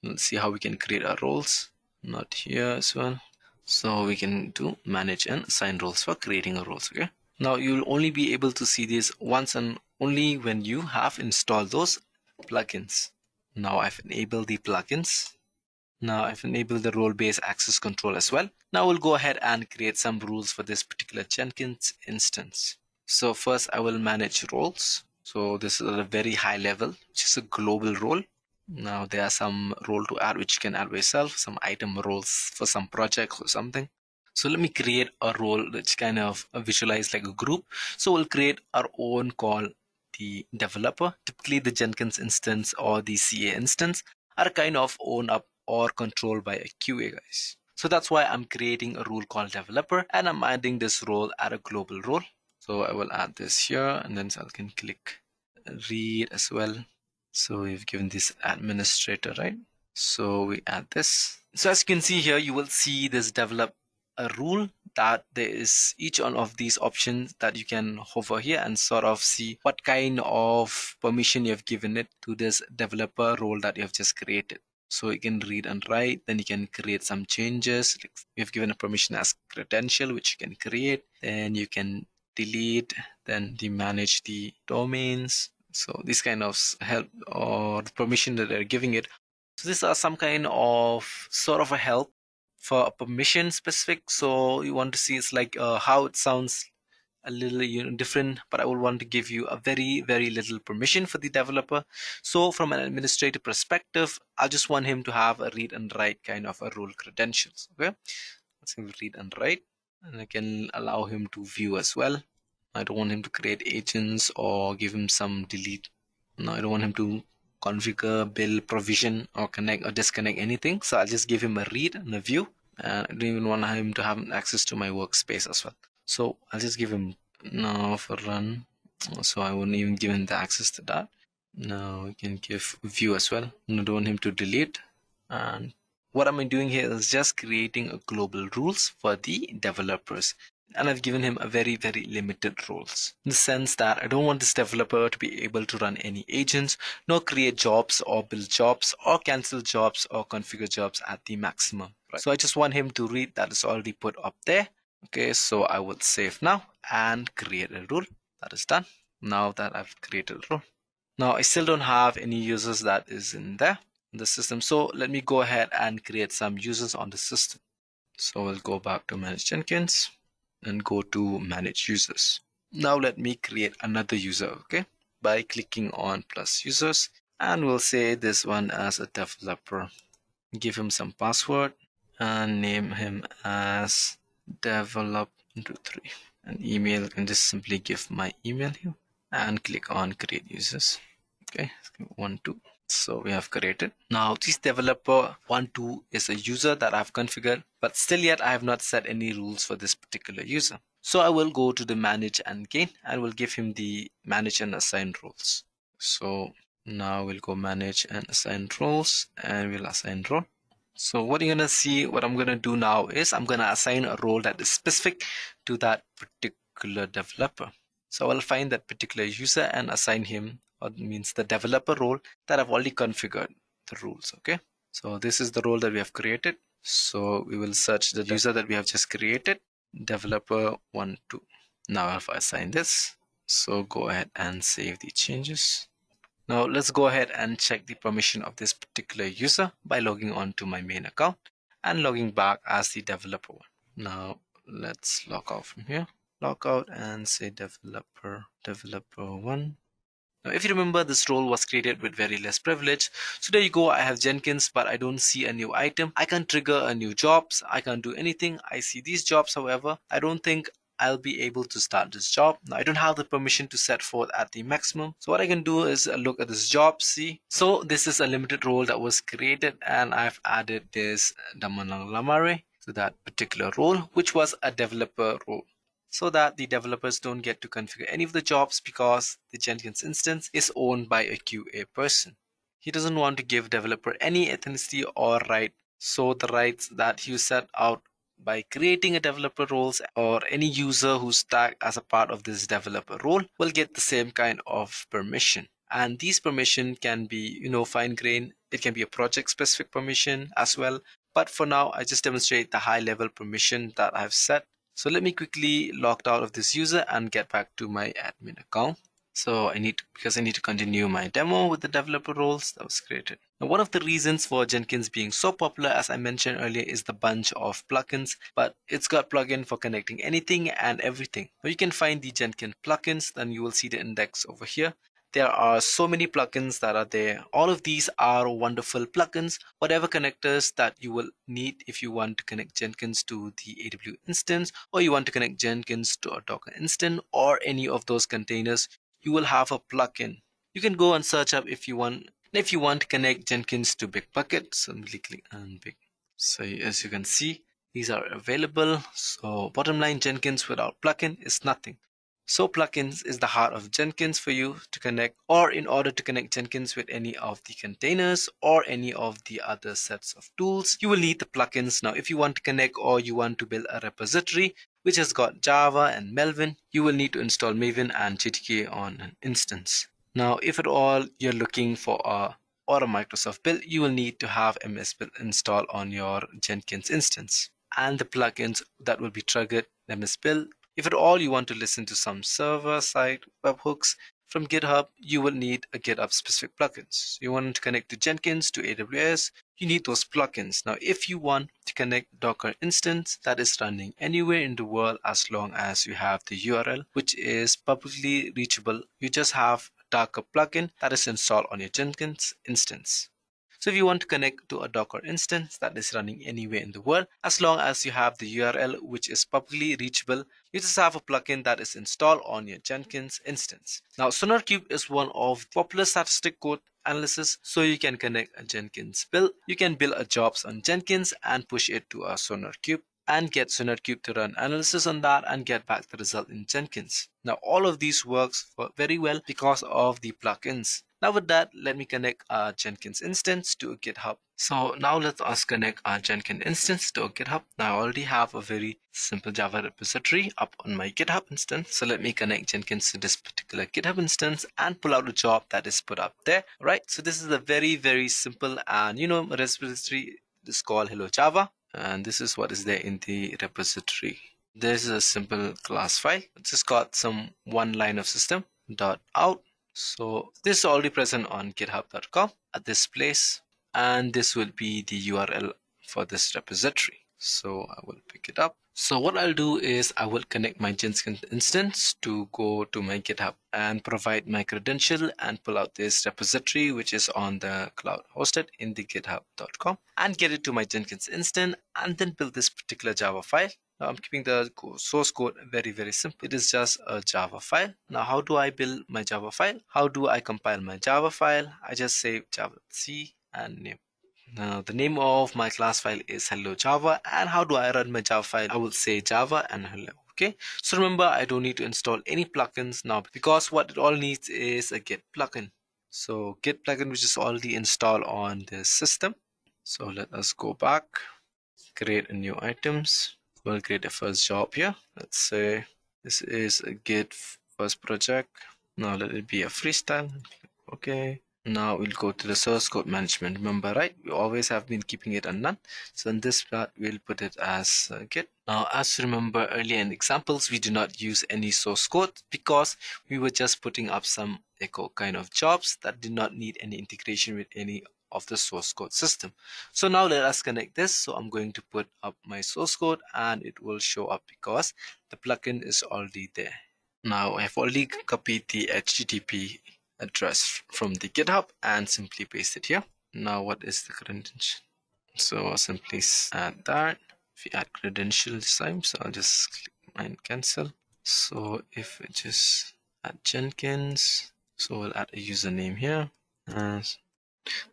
E: let's see how we can create our roles. Not here as well. So we can do manage and assign roles for creating a roles. Okay. Now you'll only be able to see this once and only when you have installed those plugins. Now I've enabled the plugins. Now I've enabled the role-based access control as well. Now we'll go ahead and create some rules for this particular Jenkins instance. So first I will manage roles. So this is at a very high level, which is a global role. Now there are some role to add which you can add by yourself, some item roles for some projects or something. So let me create a role which kind of visualize like a group. So we'll create our own called the developer. Typically the Jenkins instance or the CA instance are kind of owned up or controlled by a QA guys. So that's why I'm creating a rule called developer and I'm adding this role at a global role. So I will add this here and then I can click read as well. So we've given this administrator, right? So we add this. So as you can see here, you will see this develop a rule that there is each one of these options that you can hover here and sort of see what kind of permission you have given it to this developer role that you have just created. So you can read and write, then you can create some changes. We have given a permission as credential, which you can create. Then you can delete, then manage the domains. So this kind of help or the permission that they're giving it. So these are some kind of sort of a help for a permission specific. So you want to see it's like how it sounds a little different, but I will want to give you a very little permission for the developer. So from an administrative perspective, I just want him to have a read and write kind of a role credentials. Okay, let's say read and write, and I can allow him to view as well. I don't want him to create agents or give him some delete. No, I don't want him to configure, build, provision, or connect or disconnect anything. So I'll just give him a read and a view. And I don't even want him to have access to my workspace as well. So I'll just give him now for run. So I won't even give him the access to that. Now we can give view as well. I don't want him to delete. And what am I doing here is just creating a global rules for the developers. And I've given him a very limited roles in the sense that I don't want this developer to be able to run any agents, nor create jobs or build jobs or cancel jobs or configure jobs at the maximum. Right? So I just want him to read that is already put up there. Okay, so I will save now and create a rule. That is done. Now that I've created a rule. Now I still don't have any users that is in there in the system. So let me go ahead and create some users on the system. So we'll go back to manage Jenkins and go to manage users. Now let me create another user, okay, by clicking on plus users, and we'll say this one as a developer. Give him some password and name him as develop123. And email, I can just simply give my email here and click on create users. Okay, 12. So we have created. Now this developer 12 is a user that I've configured, but still yet I have not set any rules for this particular user. So I will go to the manage and gain and will give him the manage and assign roles. So now we'll go manage and assign roles and we'll assign role. So what you're gonna see, what I'm gonna do now is I'm gonna assign a role that is specific to that particular developer. So I'll find that particular user and assign him, or means the developer role that I've already configured the rules. Okay, so this is the role that we have created. So we will search the user that we have just created, developer 12. Now if I assign this, so go ahead and save the changes. Now let's go ahead and check the permission of this particular user by logging on to my main account and logging back as the developer one. Now let's log out from here, log out and say developer 1. Now, if you remember, this role was created with very less privilege. So there you go. I have Jenkins, but I don't see a new item. I can't trigger a new jobs. I can't do anything. I see these jobs. However, I don't think I'll be able to start this job. Now, I don't have the permission to set forth at the maximum. So what I can do is look at this job, see. So this is a limited role that was created and I've added this Damanang Lamare to that particular role, which was a developer role, so that the developers don't get to configure any of the jobs because the Jenkins instance is owned by a QA person. He doesn't want to give developer any ethnicity or right. So the rights that he set out by creating a developer roles, or any user who's tagged as a part of this developer role will get the same kind of permission. And these permission can be, fine grained. It can be a project specific permission as well. But for now, I just demonstrate the high level permission that I've set. So let me quickly log out of this user and get back to my admin account. So because I need to continue my demo with the developer roles that was created. Now, one of the reasons for Jenkins being so popular, as I mentioned earlier, is the bunch of plugins, but it's got plugin for connecting anything and everything. Now you can find the Jenkins plugins, then you will see the index over here. There are so many plugins that are there. All of these are wonderful plugins. Whatever connectors that you will need if you want to connect Jenkins to the AWS instance, or you want to connect Jenkins to a Docker instance, or any of those containers, you will have a plugin. You can go and search up if you want. If you want to connect Jenkins to Bitbucket, simply click on Big. So as you can see, these are available. So bottom line, Jenkins without plugin is nothing. So plugins is the heart of Jenkins for you to connect, or in order to connect Jenkins with any of the containers or any of the other sets of tools, you will need the plugins. Now, if you want to connect or you want to build a repository which has got Java and Maven, you will need to install Maven and GTK on an instance. Now, if at all you're looking for a Microsoft build, you will need to have MS Build installed on your Jenkins instance, and the plugins that will be triggered MS Build. If at all you want to listen to some server-side webhooks from GitHub, you will need a GitHub specific plugins. You want to connect to Jenkins, to AWS, you need those plugins. Now, if you want to connect Docker instance that is running anywhere in the world, as long as you have the URL, which is publicly reachable, you just have a Docker plugin that is installed on your Jenkins instance. So if you want to connect to a Docker instance that is running anywhere in the world, as long as you have the URL which is publicly reachable, you just have a plugin that is installed on your Jenkins instance. Now, SonarQube is one of popular statistic code analysis, so you can connect a Jenkins build. You can build a jobs on Jenkins and push it to a SonarQube and get SonarQube to run analysis on that and get back the result in Jenkins. Now, all of these works very well because of the plugins. Now with that, let me connect our Jenkins instance to a GitHub. So now let us connect our Jenkins instance to a GitHub. Now I already have a very simple Java repository up on my GitHub instance. So let me connect Jenkins to this particular GitHub instance and pull out a job that is put up there. Right. So this is a very, very simple and repository is called Hello Java. And this is what is there in the repository. This is a simple class file. It's just got some one line of system .out. So this is already present on github.com at this place, and this will be the URL for this repository. So I will pick it up. So what I'll do is I will connect my Jenkins instance to go to my GitHub and provide my credential and pull out this repository which is on the cloud hosted in the github.com and get it to my Jenkins instance and then build this particular Java file. Now I'm keeping the source code very, very simple. It is just a Java file. Now, how do I build my Java file? How do I compile my Java file? I just say java.c and name. Now, the name of my class file is hello Java. And how do I run my Java file? I will say Java and hello. Okay. So remember, I don't need to install any plugins now because what it all needs is a Git plugin. So Git plugin, which is already installed on this system. So let us go back, create a new items. We'll create a first job here. Let's say this is a Git first project. Now let it be a freestyle. Okay. Now we'll go to the source code management. Remember, right? We always have been keeping it on none. So in this part, we'll put it as Git. Now, as you remember earlier in examples, we do not use any source code because we were just putting up some echo kind of jobs that did not need any integration with any of the source code system. So now let us connect this. So I'm going to put up my source code and it will show up because the plugin is already there. Now I've already copied the HTTP address from the GitHub and simply paste it here. Now what is the credential? So I'll simply add that. If we add credential this time, so I'll just click and cancel. So if it just add Jenkins, so we'll add a username here.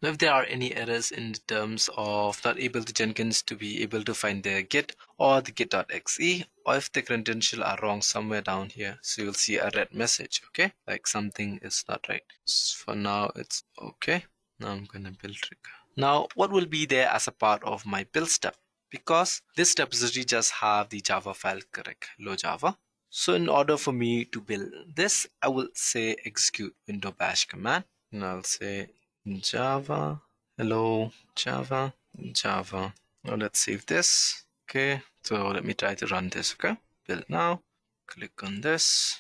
E: Now, if there are any errors in terms of not able to Jenkins to be able to find the Git or the Git.exe, or if the credentials are wrong somewhere down here, so you'll see a red message, okay? Like something is not right. So for now, it's okay. Now I'm gonna build trigger. Now, what will be there as a part of my build step? Because this repository just have the Java file correct, hello Java. So in order for me to build this, I will say execute window bash command, and I'll say Java, hello Java, Java, Now let's save this. Okay, so let me try to run this. Okay, build now. Click on this.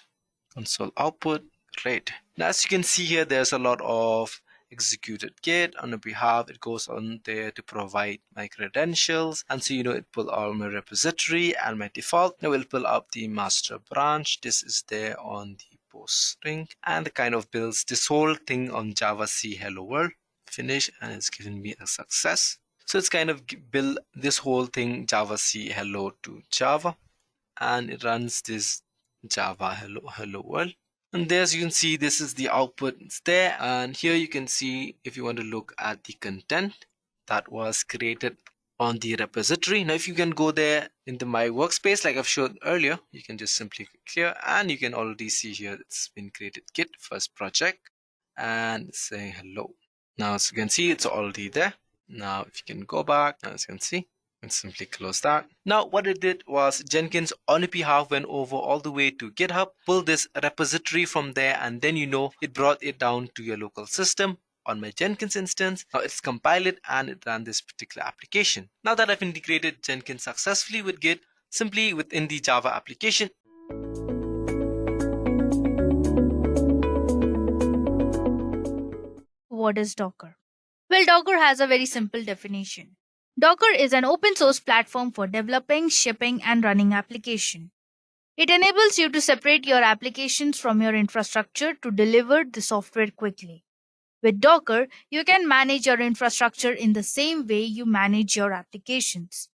E: Console output. Great. Now as you can see here, there's a lot of executed Git on the behalf. It goes on there to provide my credentials, and so it pull out my repository and my default. Now we'll pull up the master branch. This is there on the post string, and it kind of builds this whole thing on Java C hello world. Finish, and it's giving me a success. So it's kind of build this whole thing Java C hello to Java, and it runs this Java hello world. And there, as you can see, this is the output. It's there, and here you can see if you want to look at the content that was created on the repository. Now if you can go there into my workspace like I've showed earlier, you can just simply click here, and you can already see here it's been created Git first project, and it's saying hello. Now as you can see, it's already there. Now if you can go back, as you can see, and simply close that. Now what it did was Jenkins on your behalf went over all the way to GitHub, pulled this repository from there, and then it brought it down to your local system on my Jenkins instance. Now it's compiled it and it ran this particular application. Now that I've integrated Jenkins successfully with Git, simply within the Java application,
A: What is Docker? Well, Docker has a very simple definition. Docker is an open source platform for developing, shipping, and running applications. It enables you to separate your applications from your infrastructure to deliver the software quickly. With Docker, you can manage your infrastructure in the same way you manage your applications.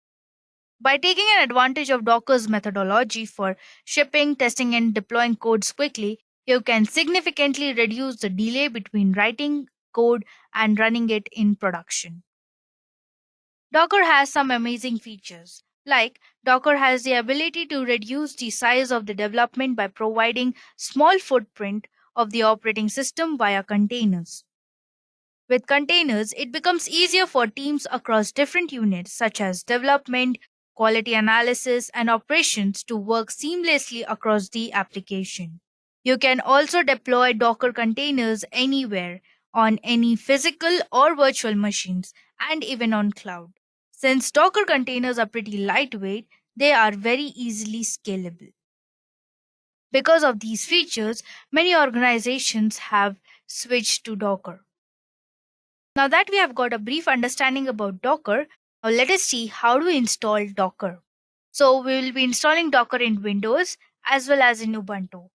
A: By taking an advantage of Docker's methodology for shipping, testing, and deploying codes quickly, you can significantly reduce the delay between writing code and running it in production. Docker has some amazing features. Like, Docker has the ability to reduce the size of the development by providing small footprint of the operating system via containers. With containers, it becomes easier for teams across different units such as development, quality analysis, and operations to work seamlessly across the application. You can also deploy Docker containers anywhere on any physical or virtual machines and even on cloud. Since Docker containers are pretty lightweight, they are very easily scalable. Because of these features, many organizations have switched to Docker. Now that we have got a brief understanding about Docker, now let us see how to install Docker. So we will be installing Docker in Windows as well as in Ubuntu.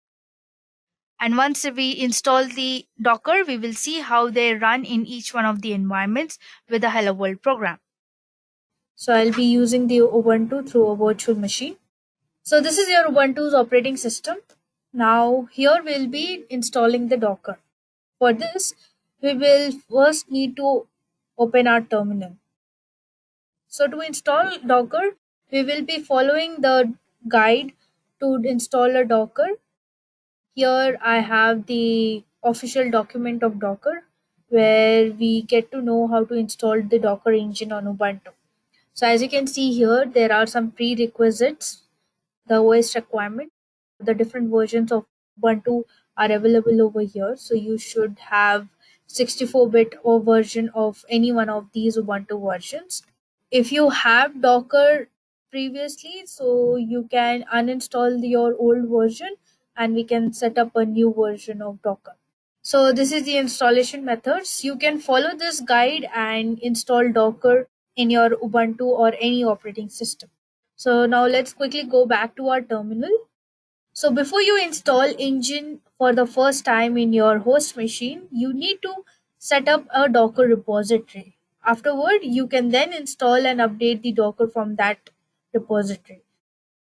A: And once we install the Docker, we will see how they run in each one of the environments with the Hello World program. So I'll be using the Ubuntu through a virtual machine. So this is your Ubuntu's operating system. Now here we'll be installing the Docker. For this, we will first need to open our terminal. So to install Docker, we will be following the guide to install a Docker. Here I have the official document of Docker where we get to know how to install the Docker engine on Ubuntu. So as you can see here, there are some prerequisites, the OS requirement. The different versions of Ubuntu are available over here. So you should have 64-bit or version of any one of these Ubuntu versions. If you have Docker previously, so you can uninstall your old version and we can set up a new version of Docker. So this is the installation methods. You can follow this guide and install Docker in your Ubuntu or any operating system. So now let's quickly go back to our terminal. So before you install engine for the first time in your host machine, you need to set up a Docker repository. Afterward, you can then install and update the Docker from that repository.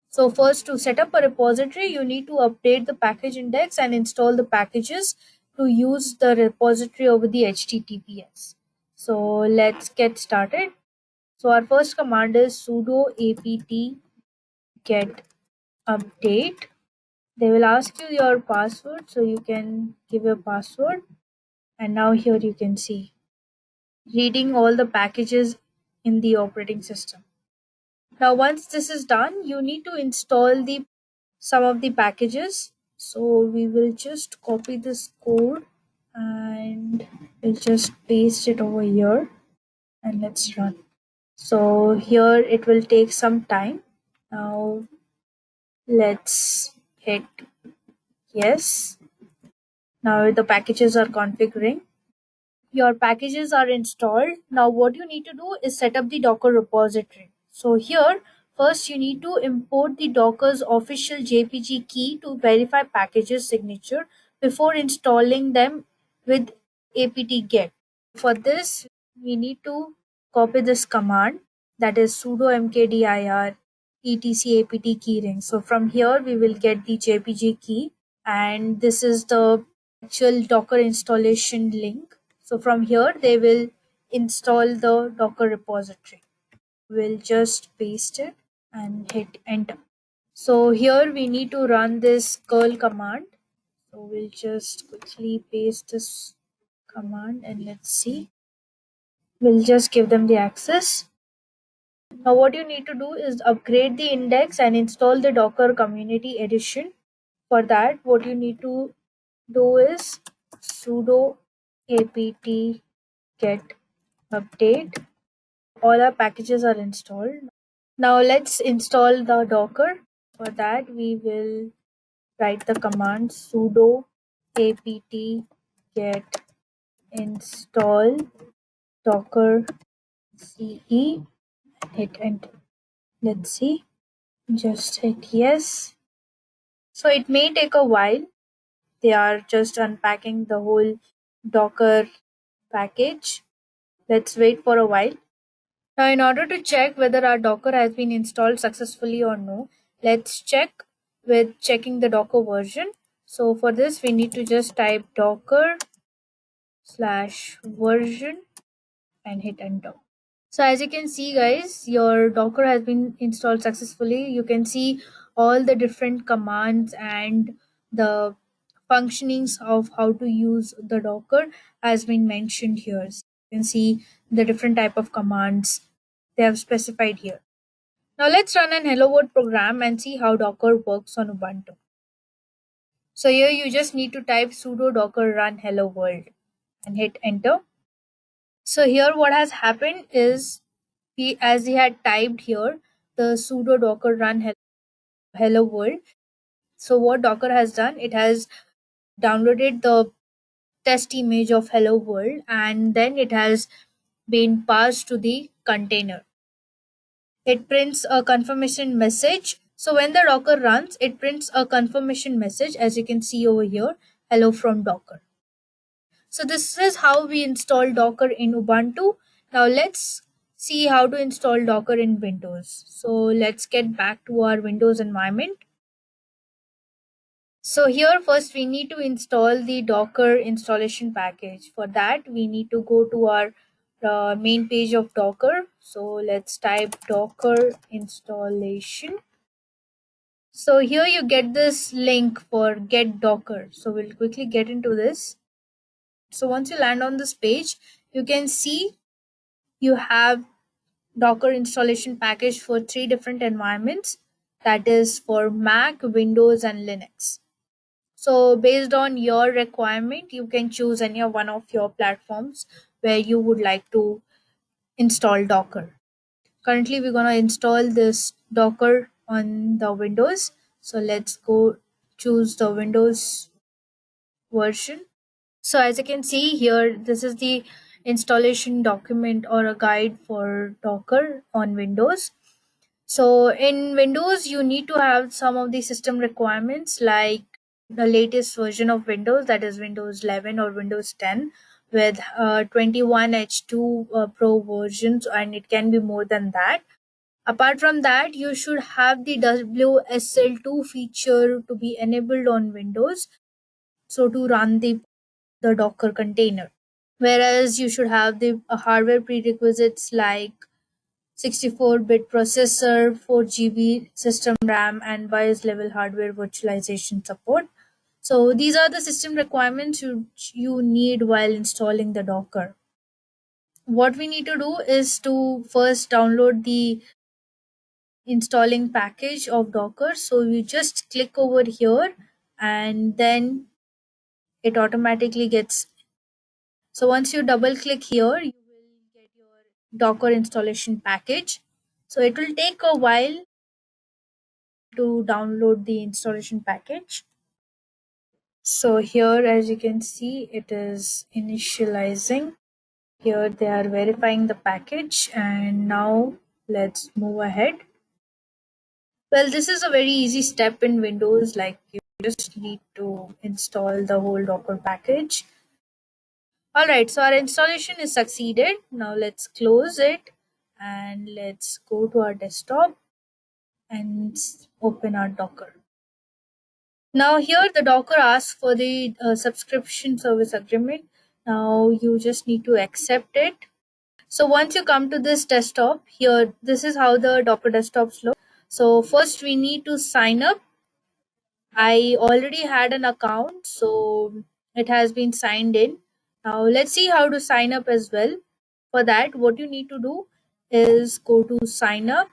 A: So first, to set up a repository, you need to update the package index and install the packages to use the repository over the HTTPS. So let's get started. So our first command is sudo apt get update. They will ask you your password, so you can give your password. And now here you can see reading all the packages in the operating system. Now once this is done, you need to install some of the packages. So we will just copy this code and we'll just paste it over here and let's run. So here it will take some time. Now let's hit yes. Now the packages are configuring. Your packages are installed. Now what you need to do is set up the Docker repository. So here, first you need to import the Docker's official JPG key to verify packages signature before installing them with apt-get. For this, we need to copy this command, that is sudo mkdir etc apt keyring. So from here we will get the JPG key, and this is the actual Docker installation link. So from here they will install the Docker repository. We'll just paste it and hit enter. So here we need to run this curl command. So we'll just quickly paste this command and let's see. We'll just give them the access. Now what you need to do is upgrade the index and install the Docker Community Edition. For that, what you need to do is sudo apt get update. All our packages are installed. Now let's install the Docker. For that, we will write the command sudo apt get install docker ce, hit enter. Let's see, just hit yes. So it may take a while. They are just unpacking the whole Docker package. Let's wait for a while. Now, in order to check whether our Docker has been installed successfully or no, let's check with checking the Docker version. So for this, we need to just type docker/version and hit enter. So as you can see, guys, your Docker has been installed successfully. You can see all the different commands and the functionings of how to use the Docker has been mentioned here. So you can see the different type of commands they have specified here. Now let's run an hello world program and see how Docker works on Ubuntu. So here you just need to type sudo docker run hello world and hit enter. So here what has happened is, as we had typed here, the sudo docker run hello world. So what Docker has done, it has downloaded the test image of hello world and then it has been passed to the container. It prints a confirmation message. So when the Docker runs, it prints a confirmation message, as you can see over here, hello from Docker. So this is how we install Docker in Ubuntu. Now let's see how to install Docker in Windows. So let's get back to our Windows environment. So here first we need to install the Docker installation package. For that we need to go to our main page of Docker. So let's type Docker installation. So here you get this link for get Docker. So we'll quickly get into this. So once you land on this page, you can see you have Docker installation package for 3 different environments, that is for Mac, Windows and Linux. So based on your requirement, you can choose any of one of your platforms where you would like to install Docker. Currently we're going to install this Docker on the Windows. So let's go choose the Windows version. So as you can see here, this is the installation document or a guide for Docker on Windows. So in Windows, you need to have some of the system requirements like the latest version of Windows, that is Windows 11 or Windows 10 with 21H2 Pro versions, and it can be more than that. Apart from that, you should have the WSL2 feature to be enabled on Windows, so to run the Docker container. Whereas you should have the hardware prerequisites like 64-bit processor, 4 GB system RAM, and BIOS level hardware virtualization support. So these are the system requirements you need while installing the Docker. What we need to do is to first download the installing package of Docker. So you just click over here and then it automatically gets. So once you double click here, you will get your Docker installation package. So it will take a while to download the installation package. So here, as you can see, it is initializing. Here they are verifying the package, and now let's move ahead. Well, this is a very easy step in Windows, like you just need to install the whole Docker package. Alright, so our installation is succeeded. Now let's close it and let's go to our desktop and open our Docker. Now here the Docker asks for the subscription service agreement. Now you just need to accept it. So once you come to this desktop, here this is how the Docker desktops look. So first we need to sign up. I already had an account, so it has been signed in. Now let's see how to sign up as well. For that, what you need to do is go to sign up.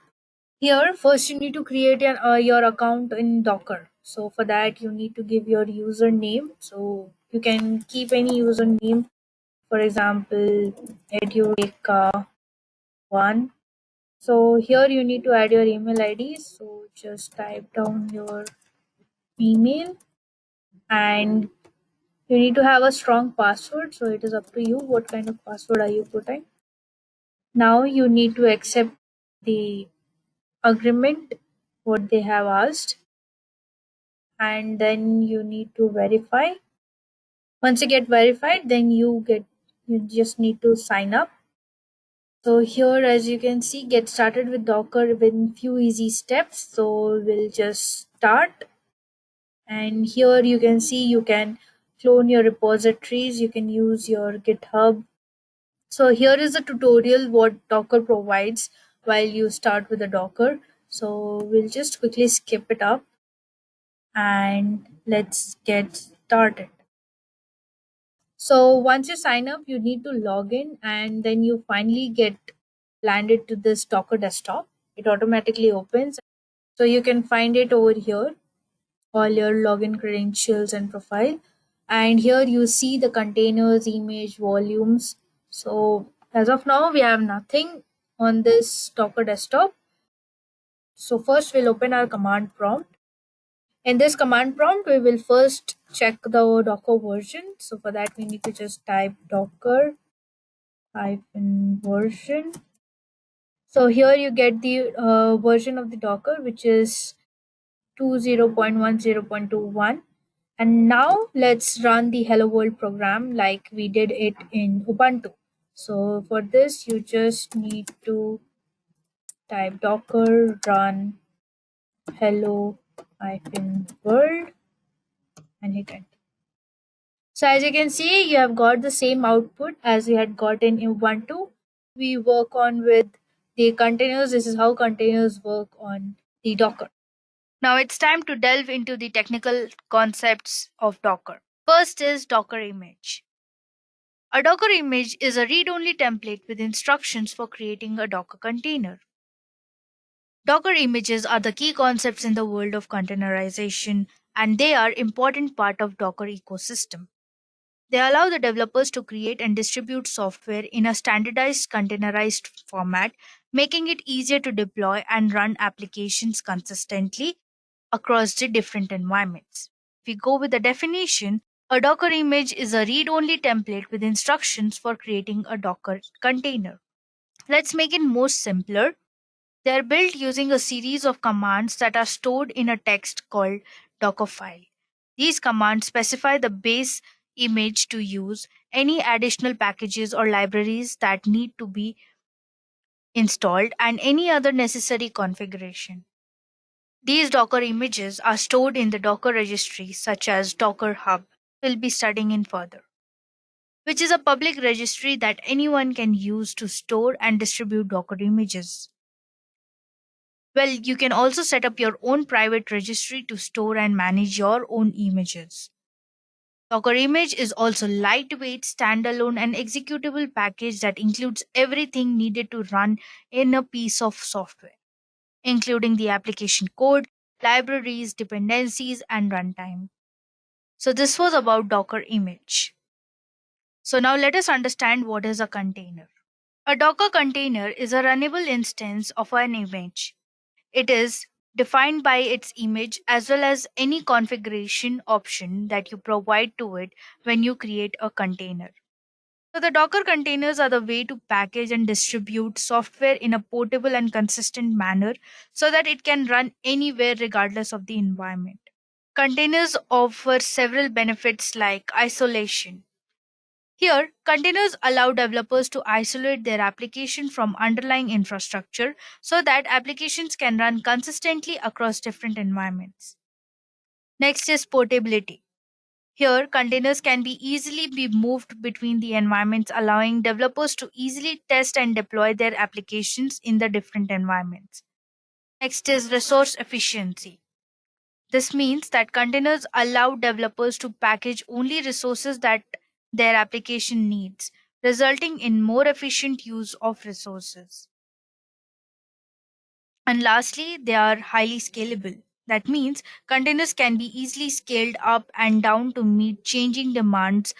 A: Here, first you need to create your account in Docker. So for that, you need to give your username. So you can keep any username. For example, Edureka1. So here you need to add your email ID. So just type down your email, and you need to have a strong password. So it is up to you what kind of password are you putting. Now you need to accept the agreement what they have asked, and then you need to verify. Once you get verified, then you just need to sign up. So here, as you can see, get started with Docker with few easy steps. So we'll just start, and here you can see you can clone your repositories, you can use your GitHub. So here is a tutorial what Docker provides while you start with the Docker. So we'll just quickly skip it up and let's get started. So once you sign up, you need to log in, and then you finally get landed to this Docker desktop. It automatically opens. So you can find it over here, all your login credentials and profile. And here you see the containers, image, volumes. So as of now, we have nothing on this Docker desktop. So first we'll open our command prompt. In this command prompt, we will first check the Docker version. So for that, we need to just type docker -version. So here you get the version of the Docker, which is 20.10.21. And now let's run the hello world program like we did it in Ubuntu. So for this, you just need to type docker run hello-world and hit enter. So as you can see, you have got the same output as we had got in Ubuntu. We work on with the containers. This is how containers work on the Docker. Now it's time to delve into the technical concepts of Docker. First is Docker image. A Docker image is a read-only template with instructions for creating a Docker container. Docker images are the key concepts in the world of containerization, and they are an important part of Docker ecosystem. They allow the developers to create and distribute software in a standardized containerized format, making it easier to deploy and run applications consistently across the different environments. If we go with the definition, a Docker image is a read-only template with instructions for creating a Docker container. Let's make it more simpler. They are built using a series of commands that are stored in a text called Docker file. These commands specify the base image to use, any additional packages or libraries that need to be installed, and any other necessary configuration. These Docker images are stored in the Docker registry, such as Docker Hub, we'll be studying in further, which is a public registry that anyone can use to store and distribute Docker images. Well, you can also set up your own private registry to store and manage your own images. Docker image is also lightweight, standalone, and executable package that includes everything needed to run in a piece of software, including the application code, libraries, dependencies, and runtime. So this was about Docker image. So now let us understand what is a container. A Docker container is a runnable instance of an image. It is defined by its image as well as any configuration option that you provide to it when you create a container. So, the Docker containers are the way to package and distribute software in a portable and consistent manner so that it can run anywhere regardless of the environment. Containers offer several benefits like isolation. Here, containers allow developers to isolate their application from underlying infrastructure so that applications can run consistently across different environments. Next is portability. Here, containers can be easily be moved between the environments, allowing developers to easily test and deploy their applications in the different environments. Next is resource efficiency. This means that containers allow developers to package only resources that their application needs, resulting in more efficient use of resources. And lastly, they are highly scalable. That means containers can be easily scaled up and down to meet changing demands,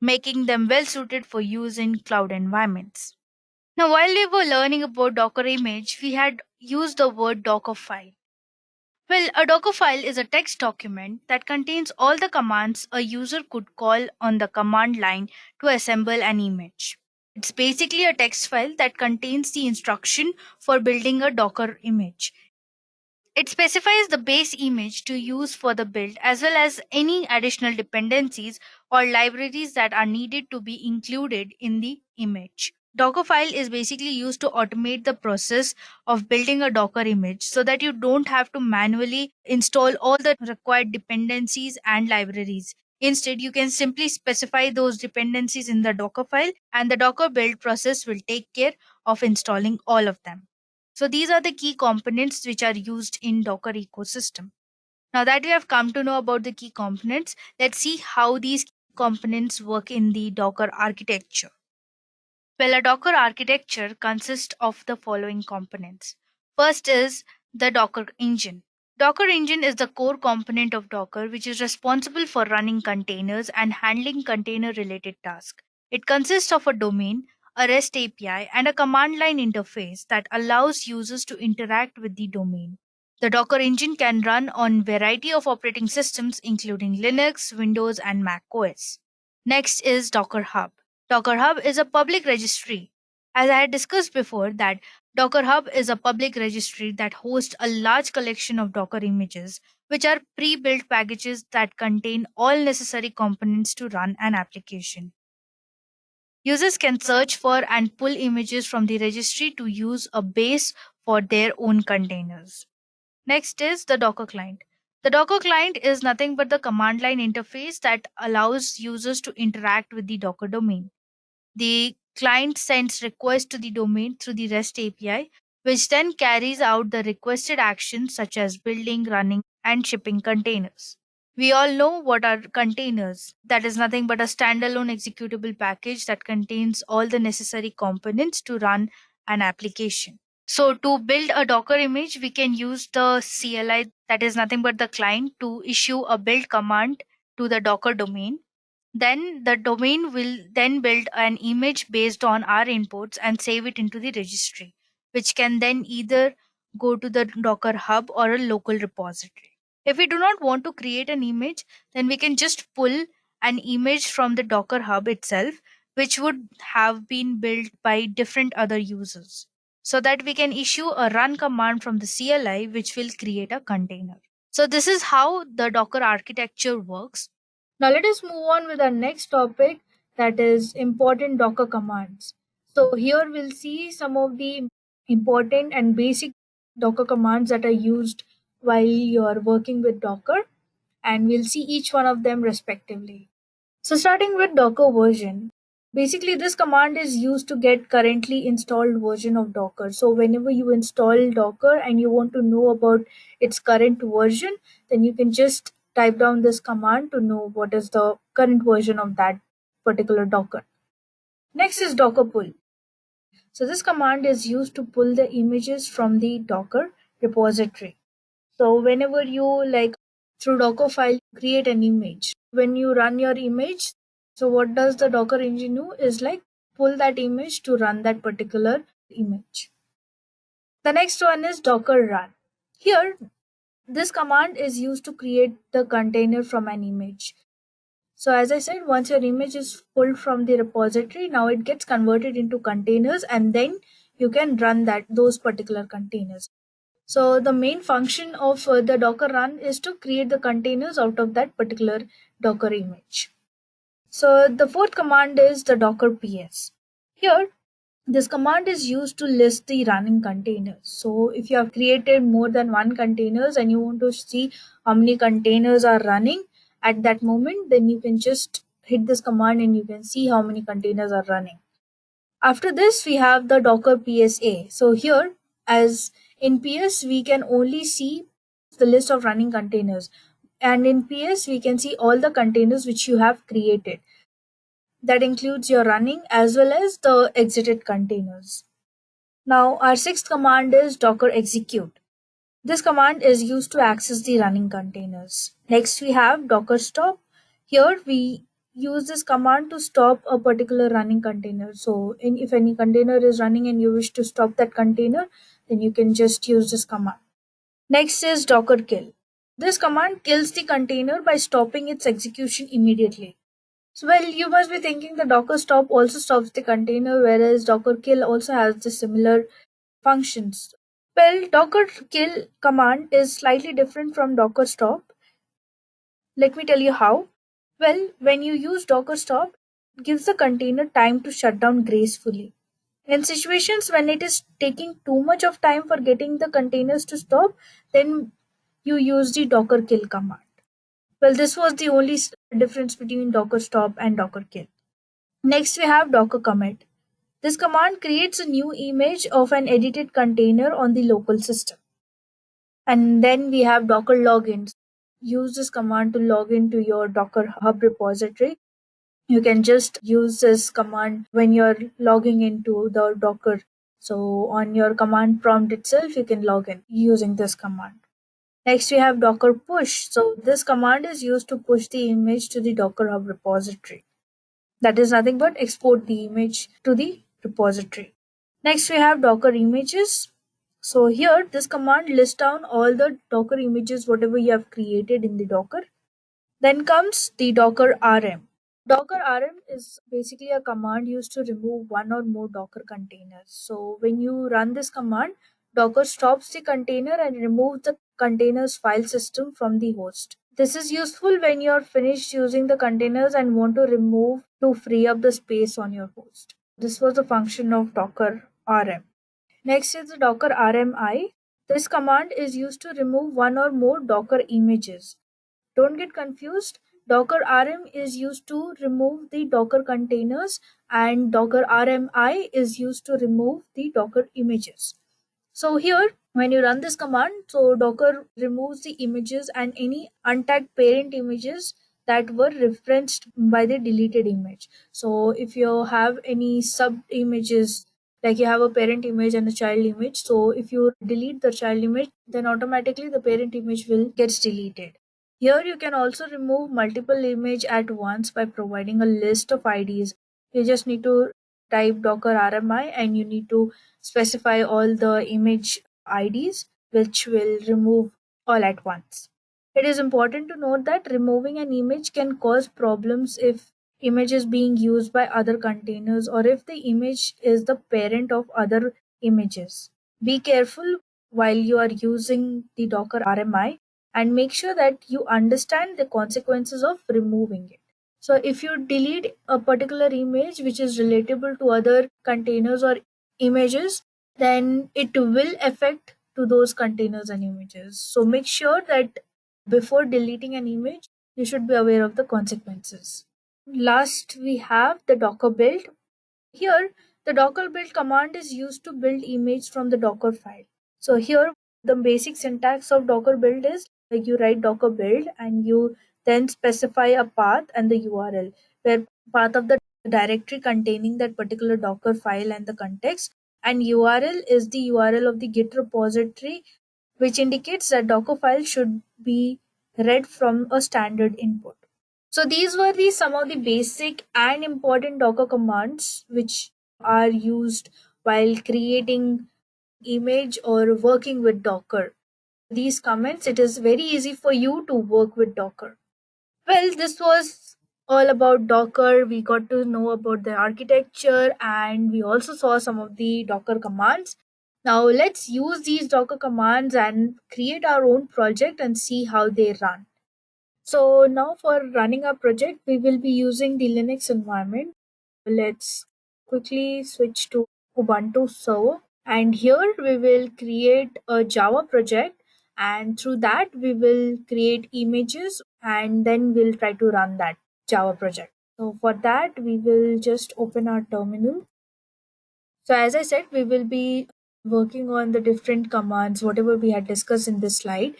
A: making them well suited for use in cloud environments. Now, while we were learning about Docker image, we had used the word Docker file. Well, a Docker file is a text document that contains all the commands a user could call on the command line to assemble an image. It's basically a text file that contains the instruction for building a Docker image. It specifies the base image to use for the build as well as any additional dependencies or libraries that are needed to be included in the image. Dockerfile is basically used to automate the process of building a Docker image so that you don't have to manually install all the required dependencies and libraries. Instead, you can simply specify those dependencies in the Docker file, and the Docker build process will take care of installing all of them. So these are the key components which are used in Docker ecosystem. Now that we have come to know about the key components, let's see how these components work in the Docker architecture. Well, a Docker architecture consists of the following components. First is the Docker engine. Docker engine is the core component of Docker which is responsible for running containers and handling container related tasks. It consists of a domain, a REST API, and a command line interface that allows users to interact with the domain. The Docker engine can run on variety of operating systems including Linux, Windows, and Mac OS. Next is Docker Hub. Docker Hub is a public registry. As I had discussed before, that Docker Hub is a public registry that hosts a large collection of Docker images, which are pre-built packages that contain all necessary components to run an application. Users can search for and pull images from the registry to use a base for their own containers. Next is the Docker client. The Docker client is nothing but the command line interface that allows users to interact with the Docker domain. The client sends requests to the domain through the REST API, which then carries out the requested actions such as building, running, and shipping containers. We all know what are containers. That is nothing but a standalone executable package that contains all the necessary components to run an application. So to build a Docker image, we can use the CLI, that is nothing but the client, to issue a build command to the Docker domain. Then the domain will then build an image based on our inputs and save it into the registry, which can then either go to the Docker hub or a local repository. If we do not want to create an image, then we can just pull an image from the Docker hub itself, which would have been built by different other users, so that we can issue a run command from the CLI, which will create a container. So this is how the Docker architecture works. Now let us move on with our next topic, that is important Docker commands. So here we'll see some of the important and basic Docker commands that are used while you're working with Docker, and we'll see each one of them respectively. So starting with Docker version. Basically, this command is used to get currently installed version of Docker. So whenever you install Docker and you want to know about its current version, then you can just type down this command to know what is the current version of that particular Docker. Next is Docker pull. So this command is used to pull the images from the Docker repository. So whenever you through Docker file create an image, when you run your image, so what does the Docker engine do is pull that image to run that particular image. The next one is docker run. Here, this command is used to create the container from an image. So as I said, once your image is pulled from the repository, now it gets converted into containers, and then you can run those particular containers. So the main function of the docker run is to create the containers out of that particular docker image. So the fourth command is the docker ps. Here, this command is used to list the running containers. So if you have created more than one containers and you want to see how many containers are running at that moment, then you can just hit this command and you can see how many containers are running. After this, we have the docker psa. So here, as in ps, we can only see the list of running containers, and in ps we can see all the containers which you have created. That includes your running as well as the exited containers. Now, our sixth command is docker execute. This command is used to access the running containers. Next, we have docker stop. Here, we use this command to stop a particular running container. So, if any container is running and you wish to stop that container, then you can just use this command. Next is docker kill. This command kills the container by stopping its execution immediately. So, well, you must be thinking the docker stop also stops the container, whereas docker kill also has the similar functions. Well, docker kill command is slightly different from docker stop. Let me tell you how. Well, when you use docker stop, it gives the container time to shut down gracefully. In situations when it is taking too much of time for getting the containers to stop, then you use the docker kill command. Well, this was the only difference between docker stop and docker kill. Next, we have docker commit. This command creates a new image of an edited container on the local system. And then we have docker login. Use this command to log into your Docker Hub repository. You can just use this command when you're logging into the Docker. So on your command prompt itself, you can log in using this command. Next, we have docker push. So this command is used to push the image to the Docker Hub repository. That is nothing but export the image to the repository. Next, we have docker images. So here, this command lists down all the docker images, whatever you have created in the docker. Then comes the docker rm. Docker rm is basically a command used to remove one or more docker containers. So when you run this command, docker stops the container and removes the container's file system from the host. This is useful when you're finished using the containers and want to remove to free up the space on your host. This was the function of docker rm. Next is the docker rmi. This command is used to remove one or more docker images. Don't get confused. Docker rm is used to remove the docker containers, and docker rmi is used to remove the docker images. So here, when you run this command, so docker removes the images and any untagged parent images that were referenced by the deleted image. So if you have any sub images, like you have a parent image and a child image, so if you delete the child image, then automatically the parent image will get deleted. Here you can also remove multiple image at once by providing a list of IDs. You just need to type docker rmi and you need to specify all the image IDs, which will remove all at once. It is important to note that removing an image can cause problems if image is being used by other containers or if the image is the parent of other images. Be careful while you are using the docker rmi and make sure that you understand the consequences of removing it. So if you delete a particular image which is relatable to other containers or images, then it will affect to those containers and images. So make sure that before deleting an image, you should be aware of the consequences. Last, we have the docker build. Here, the docker build command is used to build image from the docker file. So here, the basic syntax of docker build is like you write docker build and you then specify a path and the URL, where path of the directory containing that particular docker file and the context, and URL is the URL of the Git repository, which indicates that docker file should be read from a standard input. So these were some of the basic and important Docker commands which are used while creating image or working with Docker. These comments, it is very easy for you to work with Docker. Well, this was all about Docker. We got to know about the architecture and we also saw some of the Docker commands. Now let's use these Docker commands and create our own project and see how they run. So now for running our project, we will be using the Linux environment. Let's quickly switch to Ubuntu server. And here we will create a Java project, and through that we will create images and then we'll try to run that Java project. So for that we will just open our terminal. So as I said, we will be working on the different commands, whatever we had discussed in this slide.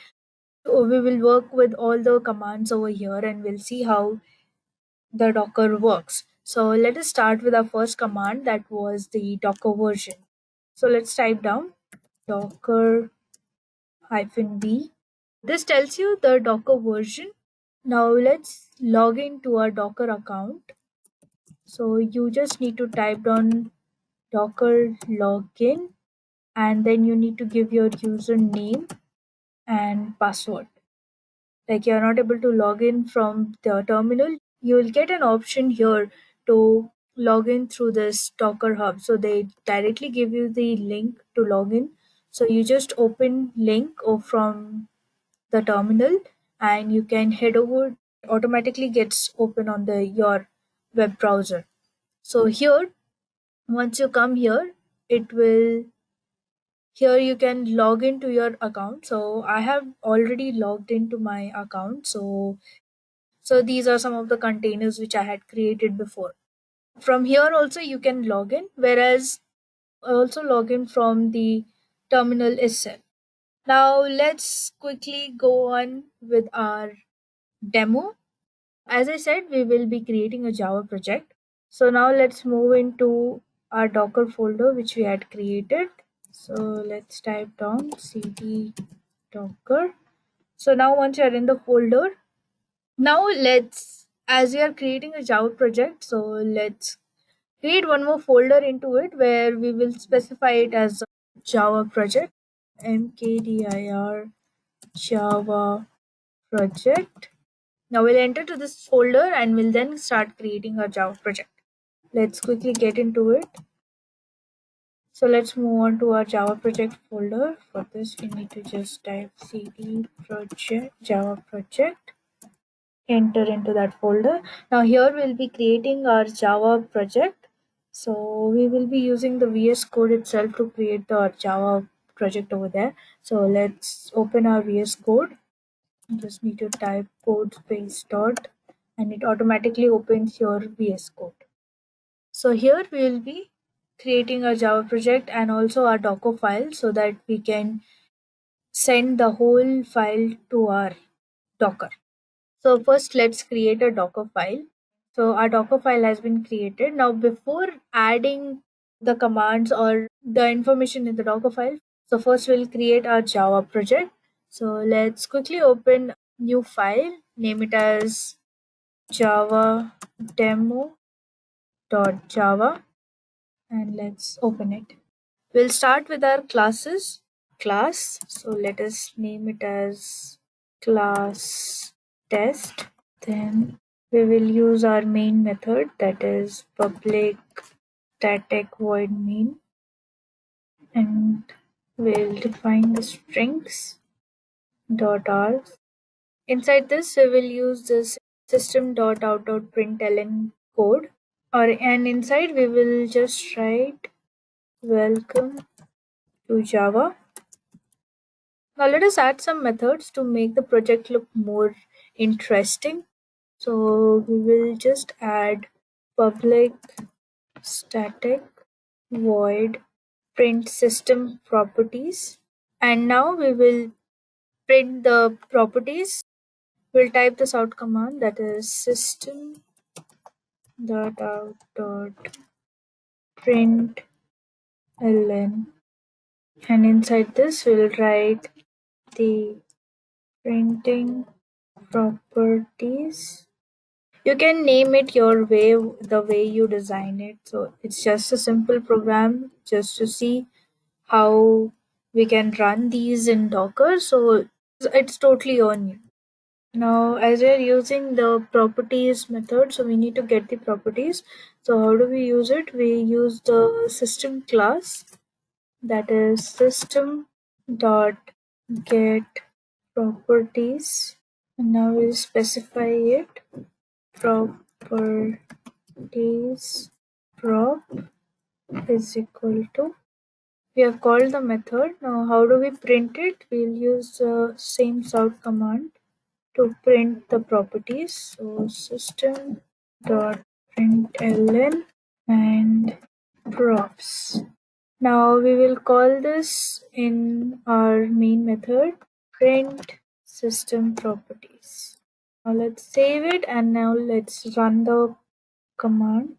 A: So we will work with all the commands over here and we'll see how the Docker works. So let us start with our first command, that was the Docker version. So let's type down docker -b. This tells you the Docker version. Now let's log into our Docker account. So you just need to type down docker login and then you need to give your username and password. Like you're not able to log in from the terminal, you will get an option here to log in through this Docker Hub. So they directly give you the link to log in. So you just open link or from the terminal and you can head over, automatically gets open on the your web browser. So here, once you come here, it will, here you can log into your account. So I have already logged into my account. So these are some of the containers which I had created before. From here also you can log in, whereas also log in from the terminal itself. Now let's quickly go on with our demo. As I said, we will be creating a Java project. So now let's move into our Docker folder which we had created. So let's type down cd docker. So now once you're in the folder, now let's, as we are creating a Java project, so let's create one more folder into it where we will specify it as a Java project, mkdir Java project. Now we'll enter to this folder and we'll then start creating our Java project. Let's quickly get into it. So let's move on to our Java project folder. For this, we need to just type cd project Java project, enter into that folder. Now here we'll be creating our Java project. So we will be using the VS Code itself to create the Java project over there. So let's open our VS Code. You just need to type code space dot and it automatically opens your VS Code. So here we will be creating a Java project and also our Docker file so that we can send the whole file to our Docker. So first let's create a Docker file. So our Docker file has been created. Now before adding the commands or the information in the Docker file, so first we'll create our Java project. So let's quickly open new file, name it as java demo.java and let's open it. We'll start with our classes. Class, so let us name it as class test. Then we will use our main method, that is public static void main, and we'll define the strings dot r. Inside this we will use this system.out.println code, and inside we will just write welcome to Java. Now let us add some methods to make the project look more interesting. So we will just add public static void print system properties, and now we will print the properties. We'll type this out command, that is system.out.println, and inside this we'll write the printing properties You can name it your way, the way you design it. So it's just a simple program just to see how we can run these in Docker. So it's totally on you. Now, as we're using the properties method, so we need to get the properties. So how do we use it? We use the system class, that is system dot get properties. And now we'll specify it. Properties prop is equal to, we have called the method. Now how do we print it? We'll use the same sort command to print the properties. So system dot println and props. Now we will call this in our main method print system properties. Now let's save it and now let's run the command.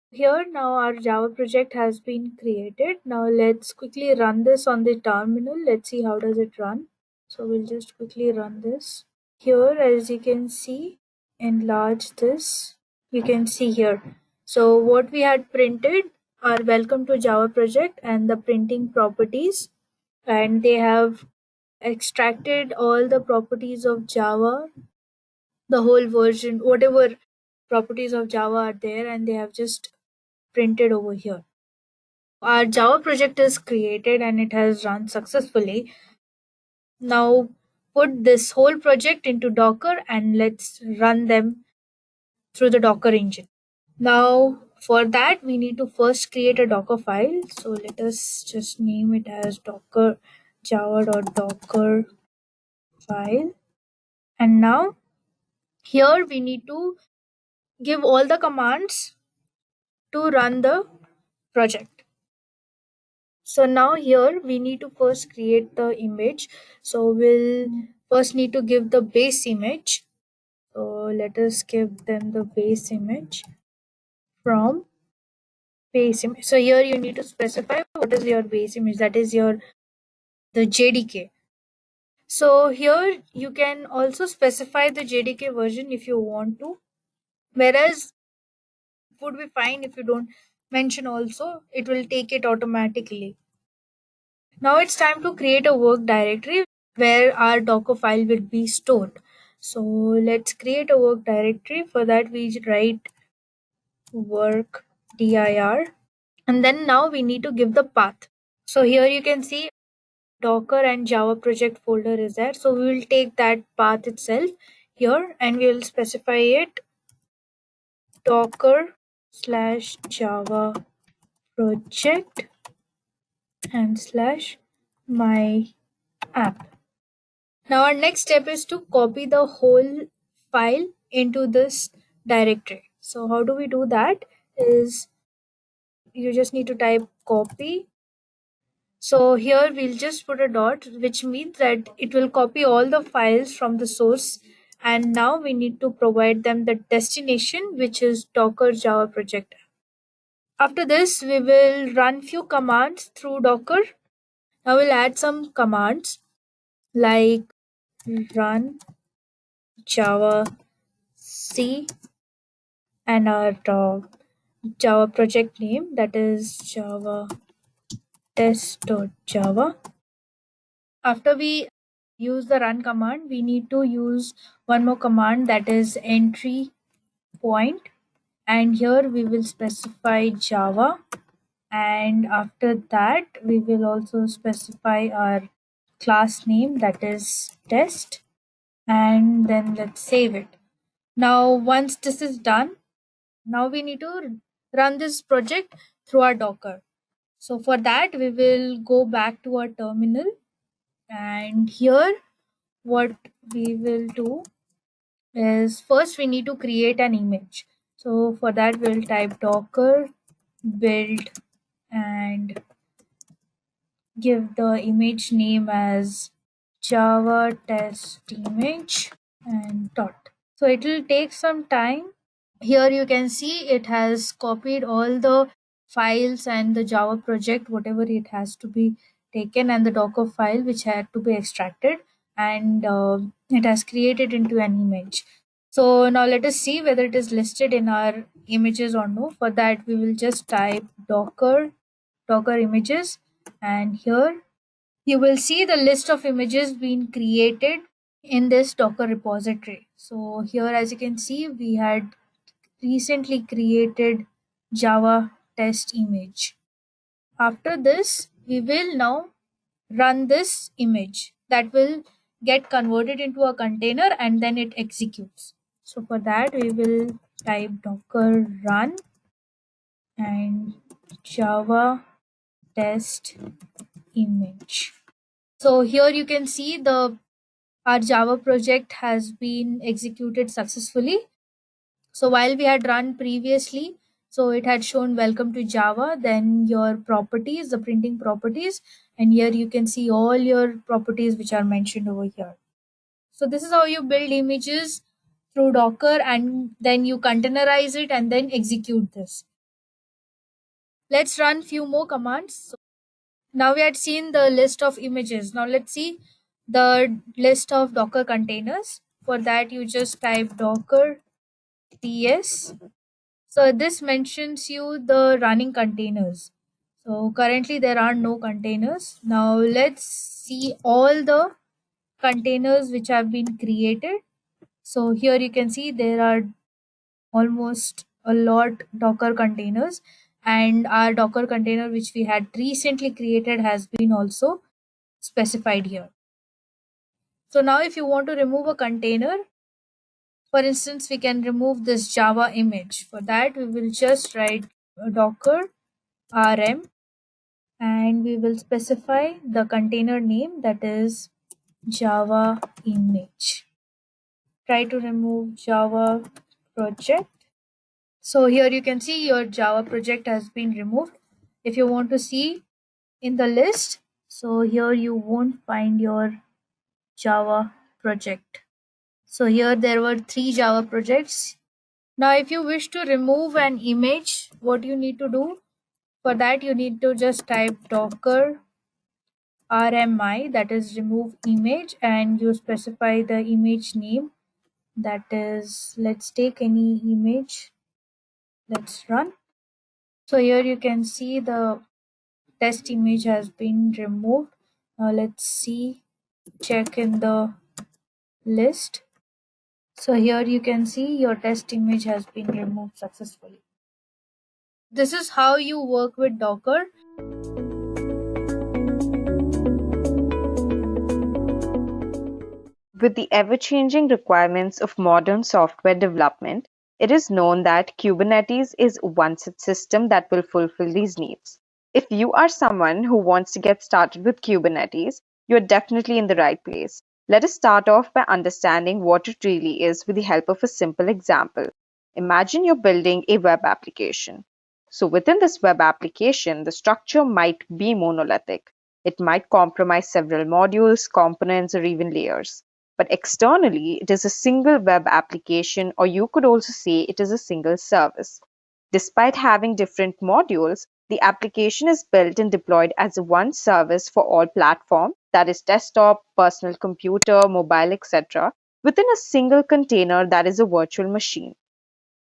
A: Here now our Java project has been created. Now let's quickly run this on the terminal. Let's see how does it run. So we'll just quickly run this. Here, as you can see, enlarge this. You can see here. So what we had printed are welcome to Java project and the printing properties, and they have extracted all the properties of Java, the whole version, whatever properties of Java are there, and they have just printed over here. Our Java project is created and it has run successfully. Now put this whole project into Docker and let's run them through the Docker engine. Now for that we need to first create a Docker file. So let us just name it as docker java.docker file. And now here we need to give all the commands to run the project. So now here we need to first create the image. So we'll first need to give the base image. So let us give them the base image from base image. So here you need to specify what is your base image, that is the JDK. So here you can also specify the JDK version if you want to, whereas it would be fine if you don't mention also, it will take it automatically. Now it's time to create a work directory where our Docker file will be stored. So let's create a work directory. For that we write work dir, and then now we need to give the path. So here you can see Docker and Java project folder is there. So we will take that path itself here and we will specify it docker/java project and /my app. Now our next step is to copy the whole file into this directory. So how do we do that is you just need to type copy. So here we'll just put a dot, which means that it will copy all the files from the source, and now we need to provide them the destination, which is Docker Java project. After this we will run few commands through Docker. Now we'll add some commands like run Java C and our Java project name, that is Java test.java. After we use the run command, we need to use one more command, that is entry point, and here we will specify Java, and after that we will also specify our class name, that is test, and then let's save it. Now once this is done, now we need to run this project through our Docker. So for that we will go back to our terminal, and here what we will do is first we need to create an image. So for that we'll type docker build and give the image name as java test image and dot. So it will take some time. Here you can see it has copied all the files and the Java project, whatever it has to be taken, and the Docker file which had to be extracted, and it has created into an image. So now let us see whether it is listed in our images or no. For that, we will just type docker images, and here you will see the list of images being created in this Docker repository. So here, as you can see, we had recently created Java test image. After this, we will now run this image that will get converted into a container and then it executes. So for that, we will type docker run and Java test image. So here you can see our Java project has been executed successfully. So while we had run previously, so it had shown welcome to Java, then your properties, the printing properties, and here you can see all your properties which are mentioned over here. So this is how you build images through Docker, and then you containerize it and then execute this. Let's run few more commands. So now we had seen the list of images. Now let's see the list of Docker containers. For that, you just type docker ps. So this mentions you the running containers. So currently there are no containers. Now let's see all the containers which have been created. So here you can see there are almost a lot Docker containers, and our Docker container which we had recently created has been also specified here. So now if you want to remove a container, for instance, we can remove this Java image. For that, we will just write docker rm and we will specify the container name, that is Java image. Try to remove Java project. So here you can see your Java project has been removed. If you want to see in the list, so here you won't find your Java project. So here there were 3 Java projects. Now if you wish to remove an image, what you need to do? For that, you need to just type docker rmi, that is remove image, and you specify the image name, that is, let's take any image. Let's run. So here you can see the test image has been removed. Let's see, check in the list. So here you can see your test image has been removed successfully. This is how you work with Docker.
F: With the ever-changing requirements of modern software development, it is known that Kubernetes is one such system that will fulfill these needs. If you are someone who wants to get started with Kubernetes, you are definitely in the right place. Let us start off by understanding what it really is with the help of a simple example. Imagine you're building a web application. So within this web application, the structure might be monolithic. It might comprise several modules, components, or even layers. But externally, it is a single web application, or you could also say it is a single service. Despite having different modules, the application is built and deployed as one service for all platforms, that is desktop, personal computer, mobile, etc., within a single container that is a virtual machine.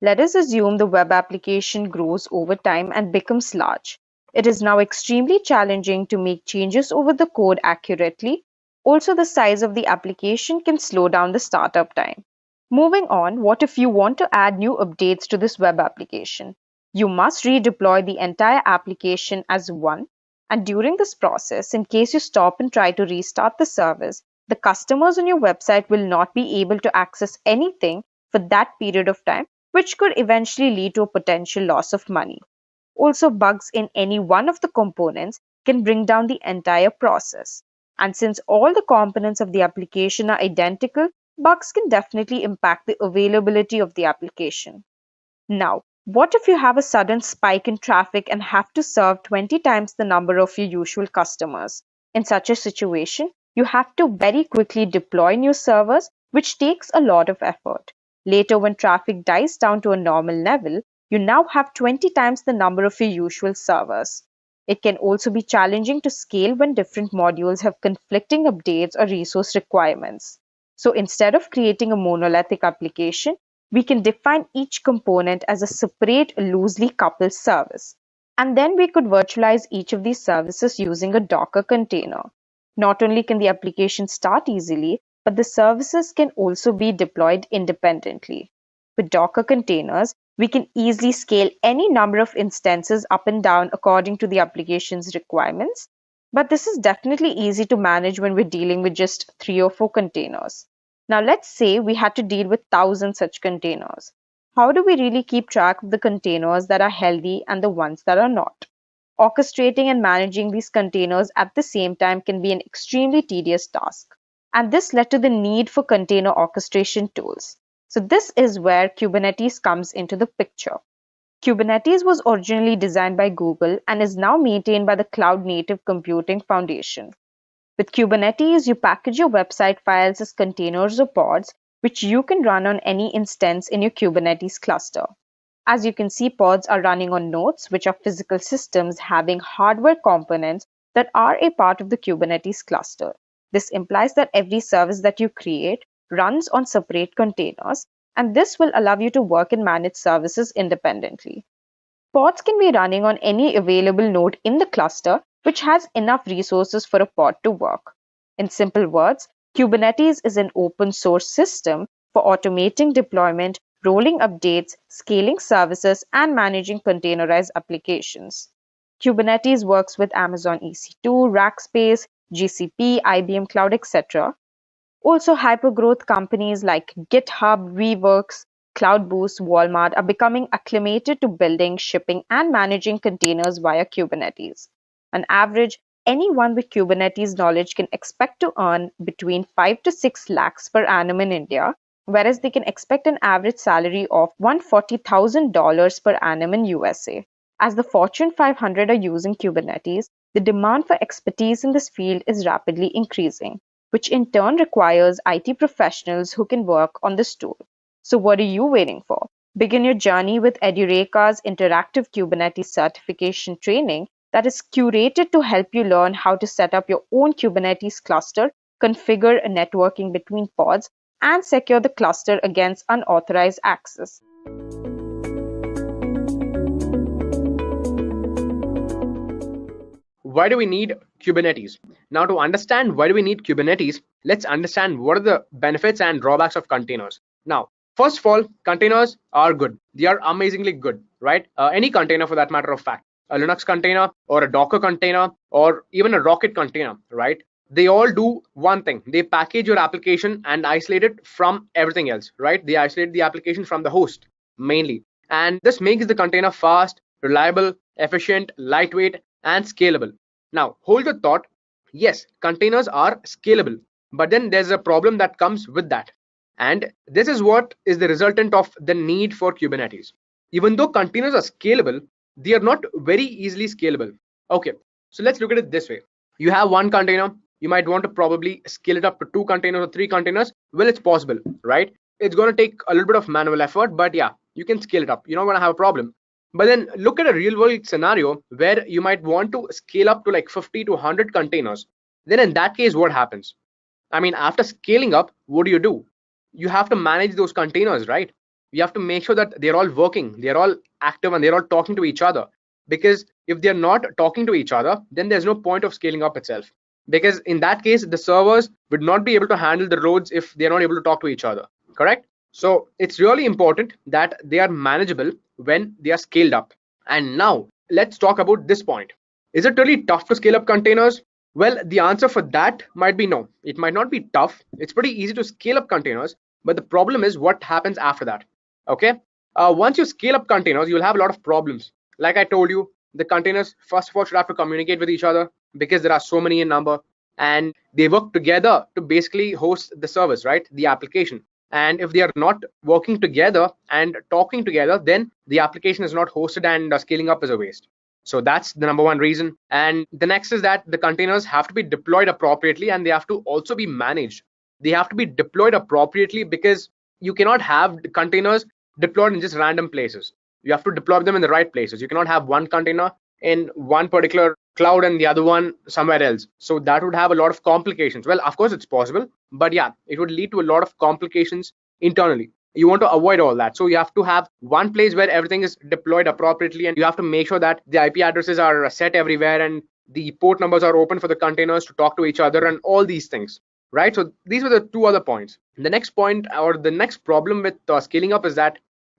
F: Let us assume the web application grows over time and becomes large. It is now extremely challenging to make changes over the code accurately. Also, the size of the application can slow down the startup time. Moving on, what if you want to add new updates to this web application? You must redeploy the entire application as one, and during this process, in case you stop and try to restart the service, the customers on your website will not be able to access anything for that period of time, which could eventually lead to a potential loss of money. Also, bugs in any one of the components can bring down the entire process. And since all the components of the application are identical, bugs can definitely impact the availability of the application. Now, what if you have a sudden spike in traffic and have to serve 20 times the number of your usual customers? In such a situation, you have to very quickly deploy new servers, which takes a lot of effort. Later, when traffic dies down to a normal level, you now have 20 times the number of your usual servers. It can also be challenging to scale when different modules have conflicting updates or resource requirements. So instead of creating a monolithic application, we can define each component as a separate, loosely coupled service. And then we could virtualize each of these services using a Docker container. Not only can the application start easily, but the services can also be deployed independently. With Docker containers, we can easily scale any number of instances up and down according to the application's requirements. But this is definitely easy to manage when we're dealing with just 3 or 4 containers. Now, let's say we had to deal with 1,000 such containers. How do we really keep track of the containers that are healthy and the ones that are not? Orchestrating and managing these containers at the same time can be an extremely tedious task. And this led to the need for container orchestration tools. So this is where Kubernetes comes into the picture. Kubernetes was originally designed by Google and is now maintained by the Cloud Native Computing Foundation. With Kubernetes, you package your website files as containers or pods, which you can run on any instance in your Kubernetes cluster. As you can see, pods are running on nodes, which are physical systems having hardware components that are a part of the Kubernetes cluster. This implies that every service that you create runs on separate containers, and this will allow you to work and manage services independently. Pods can be running on any available node in the cluster, which has enough resources for a pod to work. In simple words, Kubernetes is an open source system for automating deployment, rolling updates, scaling services, and managing containerized applications. Kubernetes works with Amazon EC2, Rackspace, GCP, IBM Cloud, etc. Also, hypergrowth companies like GitHub, Weaveworks, CloudBoost, Walmart are becoming acclimated to building, shipping, and managing containers via Kubernetes. On average, anyone with Kubernetes knowledge can expect to earn between 5 to 6 lakhs per annum in India, whereas they can expect an average salary of $140,000 per annum in USA. As the Fortune 500 are using Kubernetes, the demand for expertise in this field is rapidly increasing, which in turn requires IT professionals who can work on this tool. So what are you waiting for? Begin your journey with Edureka's interactive Kubernetes certification training that is curated to help you learn how to set up your own Kubernetes cluster, configure networking between pods, and secure the cluster against unauthorized access.
G: Why do we need Kubernetes? Now, to understand why do we need Kubernetes, let's understand what are the benefits and drawbacks of containers. Now, first of all, containers are good. They are amazingly good, right? Any container for that matter of fact, a Linux container or a Docker container or even a Rocket container, right? They all do one thing. They package your application and isolate it from everything else, right? They isolate the application from the host mainly. And this makes the container fast, reliable, efficient, lightweight, and scalable. Now, hold the thought. Yes, containers are scalable, but then there's a problem that comes with that. And this is what is the resultant of the need for Kubernetes. Even though containers are scalable, they are not very easily scalable. Okay, so let's look at it this way. You have one container, you might want to probably scale it up to 2 containers or 3 containers. Well, it's possible, right? It's going to take a little bit of manual effort, but yeah, you can scale it up. You're not going to have a problem. But then look at a real world scenario where you might want to scale up to like 50 to 100 containers. Then in that case, what happens? I mean, after scaling up, what do? You have to manage those containers, right? You have to make sure that they're all working, they're all active, and they're all talking to each other. Because if they're not talking to each other, then there's no point of scaling up itself. Because in that case, the servers would not be able to handle the loads if they're not able to talk to each other, correct? So it's really important that they are manageable when they are scaled up. And now let's talk about this point. Is it really tough to scale up containers? Well, the answer for that might be no. It might not be tough. It's pretty easy to scale up containers, but the problem is what happens after that. Okay. Once you scale up containers, you'll have a lot of problems. Like I told you, the containers first of all should have to communicate with each other because there are so many in number, and they work together to basically host the service, right? The application. And if they are not working together and talking together, then the application is not hosted and scaling up is a waste. So that's the number one reason. And the next is that the containers have to be deployed appropriately, and they have to also be managed. They have to be deployed appropriately because you cannot have containers deployed in just random places. You have to deploy them in the right places. You cannot have one container in one particular cloud and the other one somewhere else. So that would have a lot of complications. Well, of course it's possible, but yeah, it would lead to a lot of complications internally. You want to avoid all that. So you have to have one place where everything is deployed appropriately, and you have to make sure that the IP addresses are set everywhere and the port numbers are open for the containers to talk to each other and all these things, right? So these were the two other points. The next point, or the next problem with scaling up, is that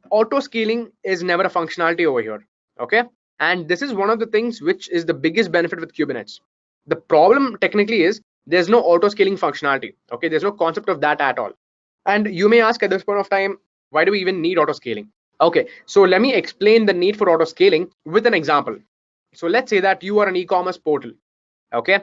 G: auto scaling is never a functionality over here. Okay, and this is one of the things which is the biggest benefit with Kubernetes. The problem technically is there's no auto scaling functionality. Okay, there's no concept of that at all. And you may ask at this point of time, why do we even need auto scaling? Okay, so let me explain the need for auto scaling with an example. So let's say that you are an e-commerce portal, okay,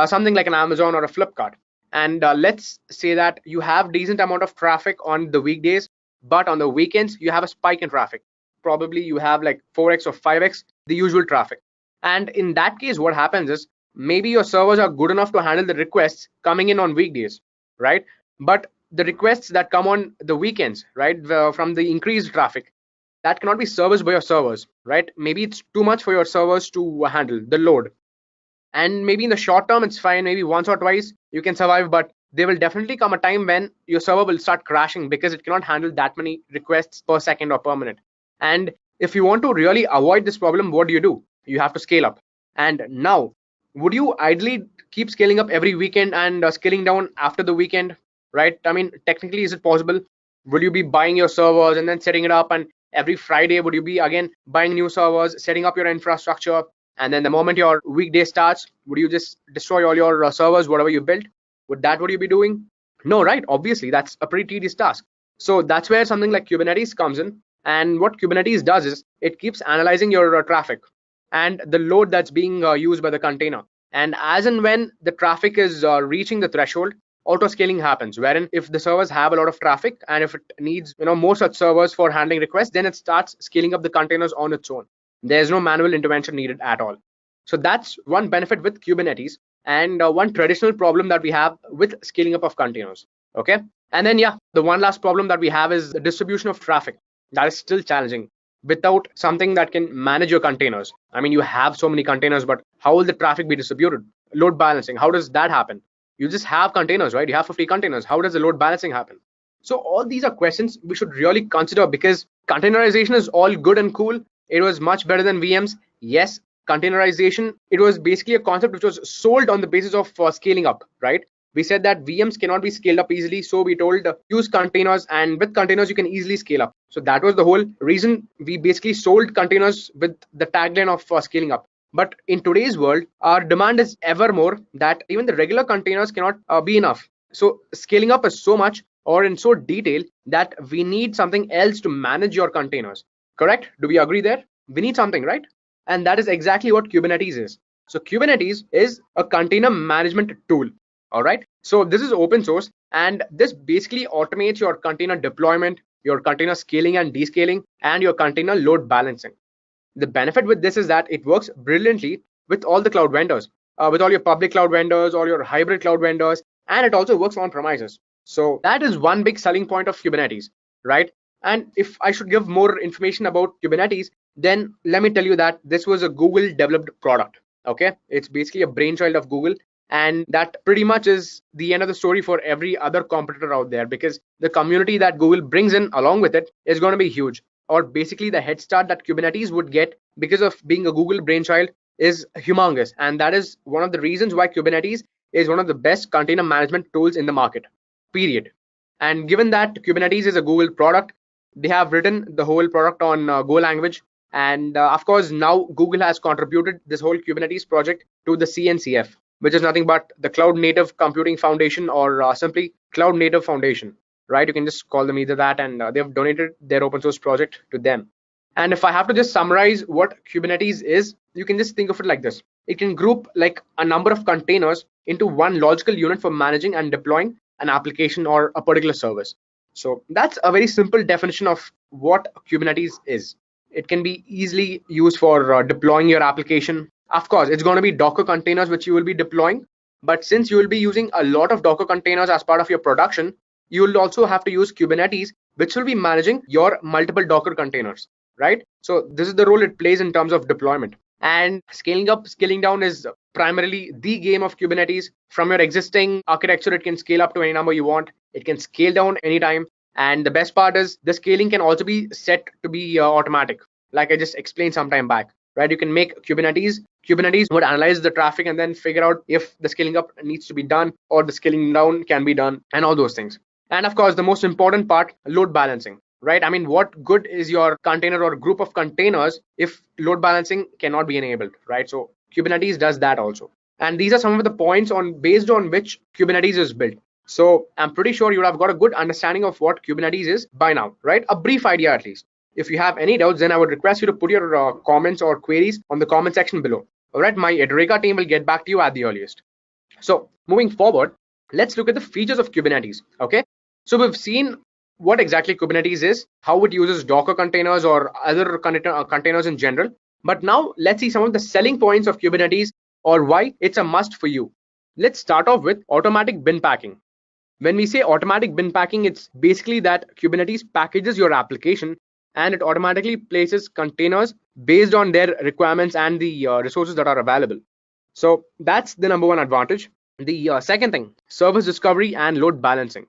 G: something like an Amazon or a Flipkart, and let's say that you have decent amount of traffic on the weekdays, but on the weekends you have a spike in traffic. Probably you have like 4x or 5x the usual traffic. And in that case, what happens is maybe your servers are good enough to handle the requests coming in on weekdays, right? But the requests that come on the weekends, right, from the increased traffic, that cannot be serviced by your servers, right? Maybe it's too much for your servers to handle the load. And maybe in the short term, it's fine. Maybe once or twice you can survive, but there will definitely come a time when your server will start crashing because it cannot handle that many requests per second or per minute. And if you want to really avoid this problem, what do? You have to scale up. And now, would you ideally keep scaling up every weekend and scaling down after the weekend, right? I mean, technically, is it possible? Will you be buying your servers and then setting it up? And every Friday, would you be again buying new servers, setting up your infrastructure? And then the moment your weekday starts, would you just destroy all your servers, whatever you built? Would that what you be doing? No, right? Obviously, that's a pretty tedious task. So that's where something like Kubernetes comes in. And what Kubernetes does is it keeps analyzing your traffic and the load that's being used by the container. And as and when the traffic is reaching the threshold, auto scaling happens, wherein if the servers have a lot of traffic and if it needs more such servers for handling requests, then it starts scaling up the containers on its own. There's no manual intervention needed at all. So that's one benefit with Kubernetes, and one traditional problem that we have with scaling up of containers. Okay, and then yeah, the one last problem that we have is the distribution of traffic. That is still challenging without something that can manage your containers. I mean, you have so many containers, but how will the traffic be distributed? Load balancing, how does that happen? You just have containers, right? You have 50 containers. How does the load balancing happen? So all these are questions we should really consider, because containerization is all good and cool. It was much better than VMs. Yes, containerization, it was basically a concept which was sold on the basis of scaling up, right? We said that VMs cannot be scaled up easily, so we told use containers, and with containers you can easily scale up. So that was the whole reason we basically sold containers with the tagline of scaling up. But in today's world, our demand is ever more that even the regular containers cannot be enough. So scaling up is so much or in so detail that we need something else to manage your containers. Correct? Do we agree there? We need something, right? And that is exactly what Kubernetes is. So Kubernetes is a container management tool. All right. So this is open source, and this basically automates your container deployment, your container scaling and descaling, and your container load balancing. The benefit with this is that it works brilliantly with all the cloud vendors, with all your public cloud vendors, all your hybrid cloud vendors, and it also works on premises. So that is one big selling point of Kubernetes, right? And if I should give more information about Kubernetes, then let me tell you that this was a Google developed product. Okay, it's basically a brainchild of Google. And that pretty much is the end of the story for every other competitor out there, because the community that Google brings in along with it is going to be huge. Or basically the head start that Kubernetes would get because of being a Google brainchild is humongous. And that is one of the reasons why Kubernetes is one of the best container management tools in the market, period. And given that Kubernetes is a Google product, they have written the whole product on Go language. And of course, now Google has contributed this whole Kubernetes project to the CNCF, which is nothing but the Cloud Native Computing Foundation, or simply Cloud Native Foundation, right? You can just call them either that, and they've donated their open source project to them. And if I have to just summarize what Kubernetes is, you can just think of it like this. It can group like a number of containers into one logical unit for managing and deploying an application or a particular service. So that's a very simple definition of what Kubernetes is. It can be easily used for deploying your application. Of course, it's going to be Docker containers which you will be deploying. But since you will be using a lot of Docker containers as part of your production, you will also have to use Kubernetes, which will be managing your multiple Docker containers, right? So this is the role it plays in terms of deployment. And scaling up, scaling down is primarily the game of Kubernetes. From your existing architecture, it can scale up to any number you want. It can scale down anytime. And the best part is the scaling can also be set to be automatic, like I just explained some time back, right? You can make Kubernetes would analyze the traffic and then figure out if the scaling up needs to be done or the scaling down can be done, and all those things. And of course, the most important part, load balancing, right? I mean, what good is your container or group of containers if load balancing cannot be enabled, right? So Kubernetes does that also. And these are some of the points based on which Kubernetes is built. So I'm pretty sure you would have got a good understanding of what Kubernetes is by now, right? A brief idea at least. If you have any doubts, then I would request you to put your comments or queries on the comment section below. All right, my Edureka team will get back to you at the earliest. So moving forward, let's look at the features of Kubernetes. Okay, so we've seen what exactly Kubernetes is, how it uses Docker containers or other containers in general. But now let's see some of the selling points of Kubernetes or why it's a must for you. Let's start off with automatic bin packing. When we say automatic bin packing, it's basically that Kubernetes packages your application and it automatically places containers based on their requirements and the resources that are available. So that's the number one advantage. The second thing, service discovery and load balancing.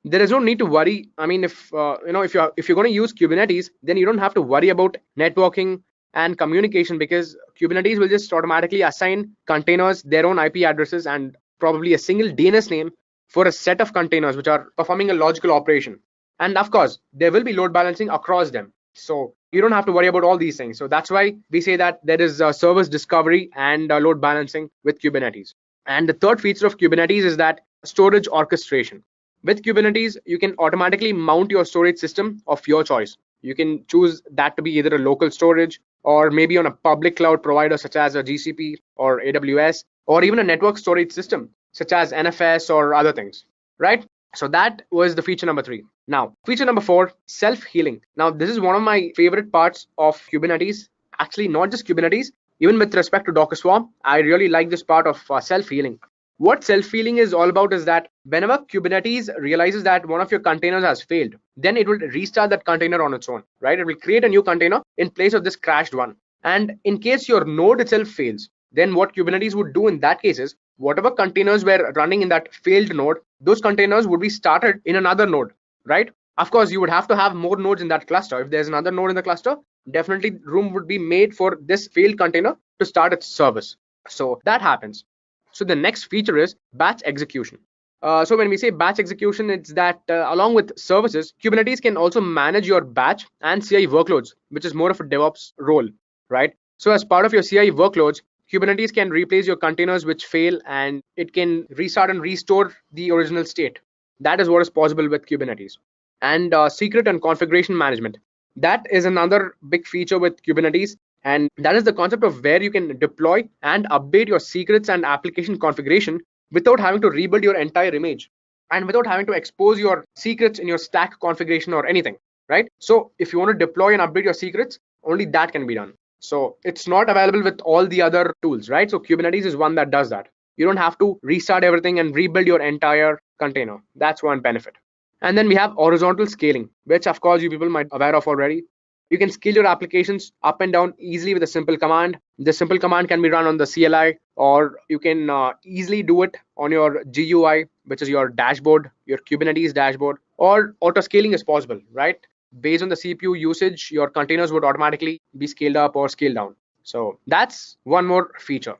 G: There is no need to worry. I mean, if you're going to use Kubernetes, then you don't have to worry about networking and communication, because Kubernetes will just automatically assign containers their own IP addresses and probably a single DNS name for a set of containers which are performing a logical operation. And of course, there will be load balancing across them. So you don't have to worry about all these things. So that's why we say that there is service discovery and load balancing with Kubernetes. And the third feature of Kubernetes is that storage orchestration. With Kubernetes, you can automatically mount your storage system of your choice. You can choose that to be either a local storage or maybe on a public cloud provider such as a GCP or AWS, or even a network storage system such as NFS or other things, right? So that was the feature number 3. Now, feature number 4, self-healing. Now, this is one of my favorite parts of Kubernetes. Actually, not just Kubernetes, even with respect to Docker Swarm, I really like this part of self-healing. What self-healing is all about is that whenever Kubernetes realizes that one of your containers has failed, then it will restart that container on its own, right? It will create a new container in place of this crashed one. And in case your node itself fails, then what Kubernetes would do in that case is whatever containers were running in that failed node, those containers would be started in another node, right? Of course, you would have to have more nodes in that cluster. If there's another node in the cluster, definitely room would be made for this failed container to start its service. So that happens. So the next feature is batch execution. So when we say batch execution, it's that along with services, Kubernetes can also manage your batch and CI workloads, which is more of a DevOps role, right? So as part of your CI workloads, Kubernetes can replace your containers which fail, and it can restart and restore the original state. That is what is possible with Kubernetes. And secret and configuration management. That is another big feature with Kubernetes. And that is the concept of where you can deploy and update your secrets and application configuration without having to rebuild your entire image and without having to expose your secrets in your stack configuration or anything, right? So if you want to deploy and update your secrets, only that can be done. So it's not available with all the other tools, right? So Kubernetes is one that does that. You don't have to restart everything and rebuild your entire container. That's one benefit. And then we have horizontal scaling, which of course you people might be aware of already. You can scale your applications up and down easily with a simple command. The simple command can be run on the CLI, or you can easily do it on your GUI, which is your dashboard, your Kubernetes dashboard, or auto scaling is possible, right? Based on the CPU usage, your containers would automatically be scaled up or scaled down. So that's one more feature.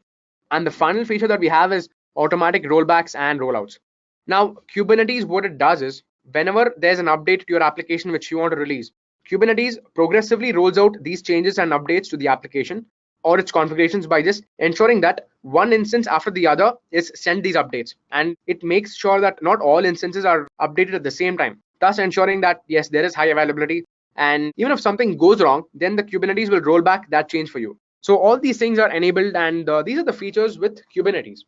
G: And the final feature that we have is automatic rollbacks and rollouts. Now, Kubernetes, what it does is whenever there's an update to your application which you want to release, Kubernetes progressively rolls out these changes and updates to the application or its configurations by just ensuring that one instance after the other is sent these updates. And it makes sure that not all instances are updated at the same time, thus ensuring that, yes, there is high availability. And even if something goes wrong, then the Kubernetes will roll back that change for you. So all these things are enabled, and these are the features with Kubernetes.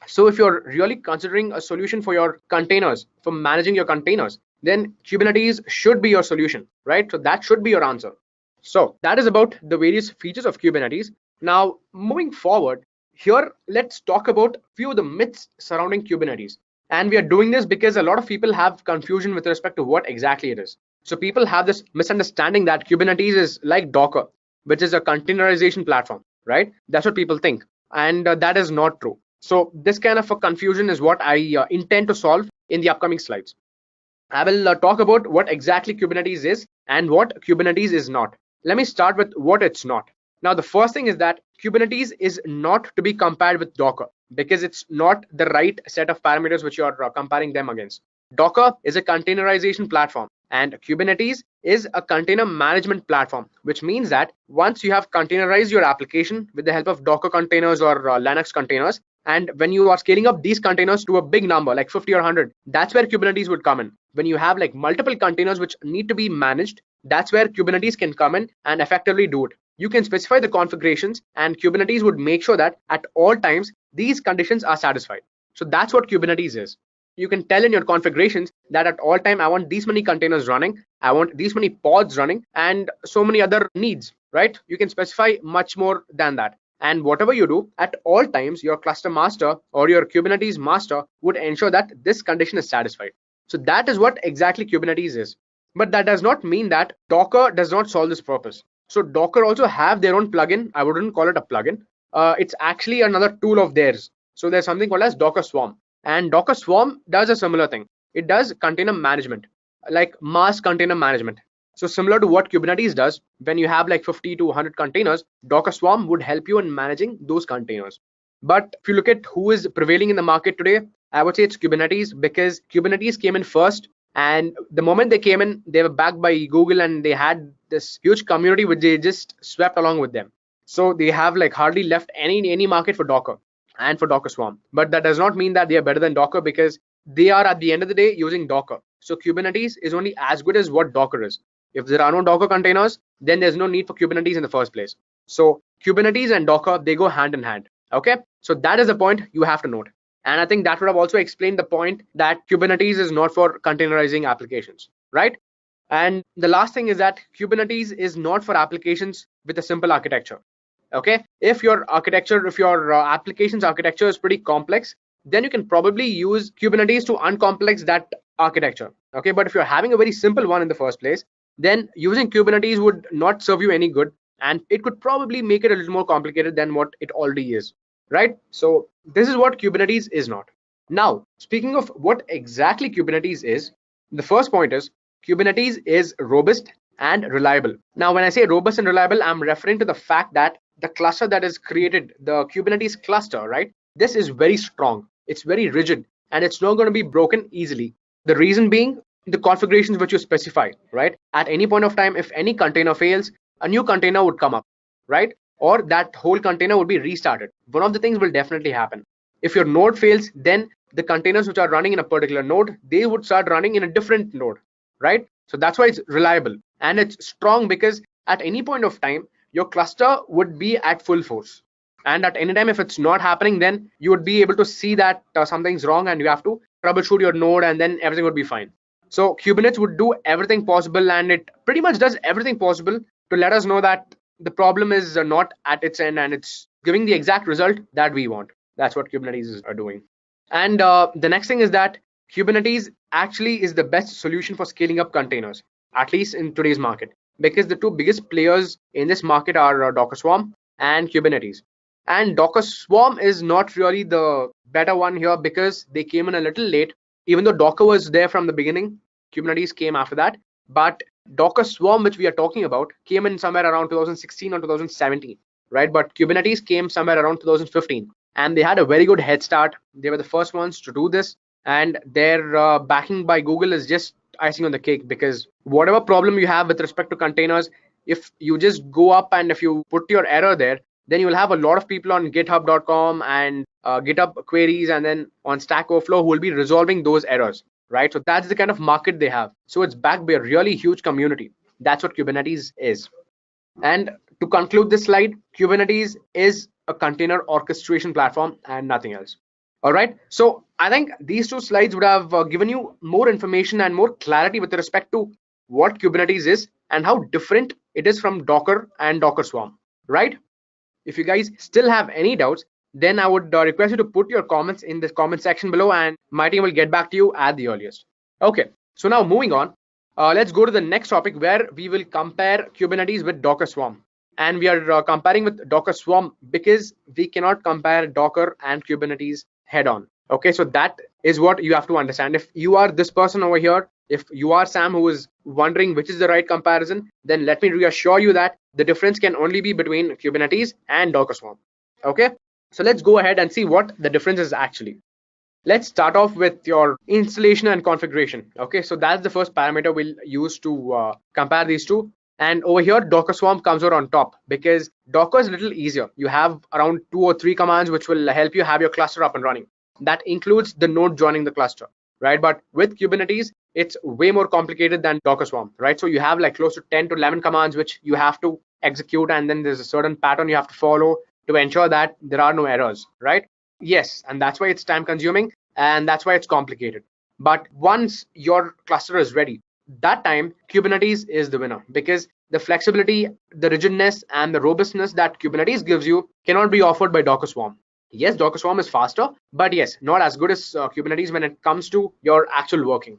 G: So if you're really considering a solution for your containers, for managing your containers, then Kubernetes should be your solution, right? So that should be your answer. So that is about the various features of Kubernetes. Now, moving forward, here let's talk about a few of the myths surrounding Kubernetes. And we are doing this because a lot of people have confusion with respect to what exactly it is. So people have this misunderstanding that Kubernetes is like Docker, which is a containerization platform, right? That's what people think, and that is not true. So this kind of a confusion is what I intend to solve in the upcoming slides. I will talk about what exactly Kubernetes is and what Kubernetes is not. Let me start with what it's not. Now, the first thing is that Kubernetes is not to be compared with Docker because it's not the right set of parameters which you're comparing them against. Docker is a containerization platform and Kubernetes is a container management platform, which means that once you have containerized your application with the help of Docker containers or Linux containers, and when you are scaling up these containers to a big number like 50 or 100, that's where Kubernetes would come in. When you have like multiple containers which need to be managed, that's where Kubernetes can come in and effectively do it. You can specify the configurations and Kubernetes would make sure that at all times these conditions are satisfied. So that's what Kubernetes is. You can tell in your configurations that at all time I want these many containers running, I want these many pods running, and so many other needs, right? You can specify much more than that. And whatever you do, at all times, your cluster master or your Kubernetes master would ensure that this condition is satisfied. So that is what exactly Kubernetes is. But that does not mean that Docker does not solve this purpose. So Docker also have their own plugin. I wouldn't call it a plugin. It's actually another tool of theirs. So there's something called as Docker Swarm. And Docker Swarm does a similar thing. It does container management, like mass container management. So similar to what Kubernetes does, when you have like 50 to 100 containers, Docker Swarm would help you in managing those containers. But if you look at who is prevailing in the market today, I would say it's Kubernetes because Kubernetes came in first. And the moment they came in, they were backed by Google and they had this huge community which they just swept along with them. So they have like hardly left any market for Docker and for Docker Swarm. But that does not mean that they are better than Docker because they are at the end of the day using Docker. So Kubernetes is only as good as what Docker is. If there are no Docker containers, then there's no need for Kubernetes in the first place. So Kubernetes and Docker, they go hand in hand. Okay, so that is the point you have to note. And I think that would have also explained the point that Kubernetes is not for containerizing applications, right? And the last thing is that Kubernetes is not for applications with a simple architecture. Okay, if your architecture, if your application's architecture is pretty complex, then you can probably use Kubernetes to uncomplex that architecture. Okay, but if you're having a very simple one in the first place, then using Kubernetes would not serve you any good, and it could probably make it a little more complicated than what it already is, right? So this is what Kubernetes is not. Now, speaking of what exactly Kubernetes is, the first point is Kubernetes is robust and reliable. Now, when I say robust and reliable, I'm referring to the fact that the cluster that is created, the Kubernetes cluster, right? This is very strong. It's very rigid and it's not going to be broken easily. The reason being the configurations which you specify, right? At any point of time, if any container fails, a new container would come up, right? Or that whole container would be restarted. One of the things will definitely happen. If your node fails, then the containers which are running in a particular node, they would start running in a different node, right? So that's why it's reliable and it's strong because at any point of time, your cluster would be at full force. And at any time, if it's not happening, then you would be able to see that something's wrong and you have to troubleshoot your node and then everything would be fine. So Kubernetes would do everything possible and it pretty much does everything possible to let us know that the problem is not at its end and it's giving the exact result that we want. That's what Kubernetes is doing. And the next thing is that Kubernetes actually is the best solution for scaling up containers, at least in today's market, because the two biggest players in this market are Docker Swarm and Kubernetes. And Docker Swarm is not really the better one here because they came in a little late. Even though Docker was there from the beginning, Kubernetes came after that. But Docker Swarm, which we are talking about, came in somewhere around 2016 or 2017, right? But Kubernetes came somewhere around 2015. And they had a very good head start. They were the first ones to do this. And their backing by Google is just icing on the cake because whatever problem you have with respect to containers, if you just go up and if you put your error there, then you will have a lot of people on github.com and GitHub queries and then on Stack Overflow who will be resolving those errors, right? So that's the kind of market they have. So it's backed by a really huge community. That's what Kubernetes is. And to conclude this slide, Kubernetes is a container orchestration platform and nothing else. All right. So I think these two slides would have given you more information and more clarity with respect to what Kubernetes is and how different it is from Docker and Docker Swarm, right? If you guys still have any doubts, then I would request you to put your comments in the comment section below and my team will get back to you at the earliest. Okay, so now moving on, let's go to the next topic where we will compare Kubernetes with Docker Swarm and we are comparing with Docker Swarm because we cannot compare Docker and Kubernetes head on. Okay, so that is what you have to understand. If you are this person over here, if you are Sam who is wondering which is the right comparison, then let me reassure you that the difference can only be between Kubernetes and Docker Swarm. Okay, so let's go ahead and see what the difference is actually. Let's start off with your installation and configuration. Okay, so that's the first parameter we'll use to compare these two. And over here, Docker Swarm comes out on top because Docker is a little easier. You have around 2 or 3 commands which will help you have your cluster up and running. That includes the node joining the cluster, right? But with Kubernetes, it's way more complicated than Docker Swarm, right? So you have like close to 10 to 11 commands which you have to execute, and then there's a certain pattern you have to follow to ensure that there are no errors, right? Yes, and that's why it's time consuming and that's why it's complicated. But once your cluster is ready, that time Kubernetes is the winner because the flexibility, the rigidness, and the robustness that Kubernetes gives you cannot be offered by Docker Swarm. Yes, Docker Swarm is faster, but yes, not as good as Kubernetes when it comes to your actual working.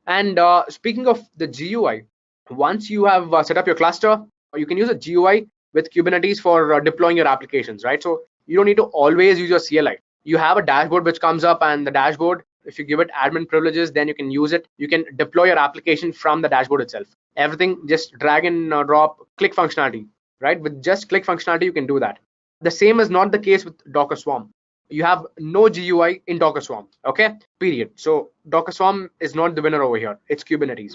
G: And speaking of the GUI, once you have set up your cluster, you can use a GUI with Kubernetes for deploying your applications, right? So you don't need to always use your CLI. You have a dashboard which comes up, and the dashboard, if you give it admin privileges, then you can use it. You can deploy your application from the dashboard itself. Everything just drag and drop, click functionality, right? With just click functionality, you can do that. The same is not the case with Docker Swarm. You have no GUI in Docker Swarm, okay? Period. So Docker Swarm is not the winner over here. It's Kubernetes.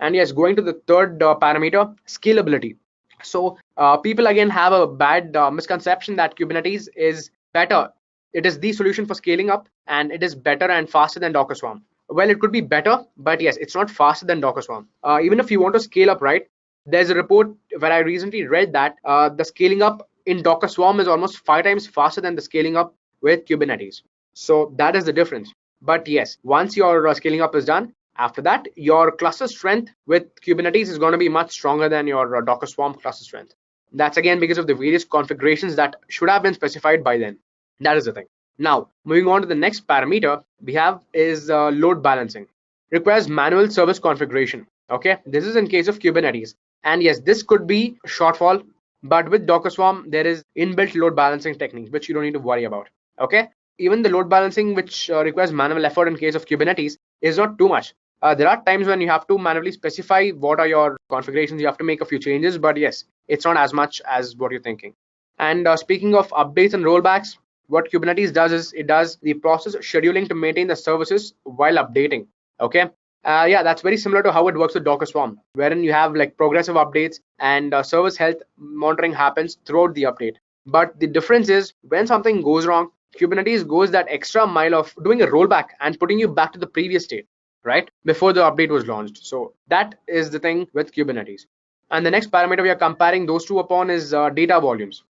G: And yes, going to the third parameter, scalability. So people again have a bad misconception that Kubernetes is better. It is the solution for scaling up, and it is better and faster than Docker Swarm. Well, it could be better, but yes, it's not faster than Docker Swarm. Even if you want to scale up, right? There's a report where I recently read that the scaling up in Docker Swarm is almost 5 times faster than the scaling up with Kubernetes. So that is the difference. But yes, once your scaling up is done, after that, your cluster strength with Kubernetes is going to be much stronger than your Docker Swarm cluster strength. That's again because of the various configurations that should have been specified by then. That is the thing. Now, moving on to the next parameter we have is load balancing. Requires manual service configuration. Okay, this is in case of Kubernetes. And yes, this could be a shortfall, but with Docker Swarm, there is inbuilt load balancing techniques, which you don't need to worry about. Okay, even the load balancing, which requires manual effort in case of Kubernetes, is not too much. There are times when you have to manually specify what are your configurations. You have to make a few changes, but yes, it's not as much as what you're thinking. And speaking of updates and rollbacks, what Kubernetes does is it does the process scheduling to maintain the services while updating. Okay, yeah, that's very similar to how it works with Docker Swarm, wherein you have like progressive updates and service health monitoring happens throughout the update. But the difference is when something goes wrong, Kubernetes goes that extra mile of doing a rollback and putting you back to the previous state, right, before the update was launched. So that is the thing with Kubernetes. And the next parameter we are comparing those two upon is data volumes.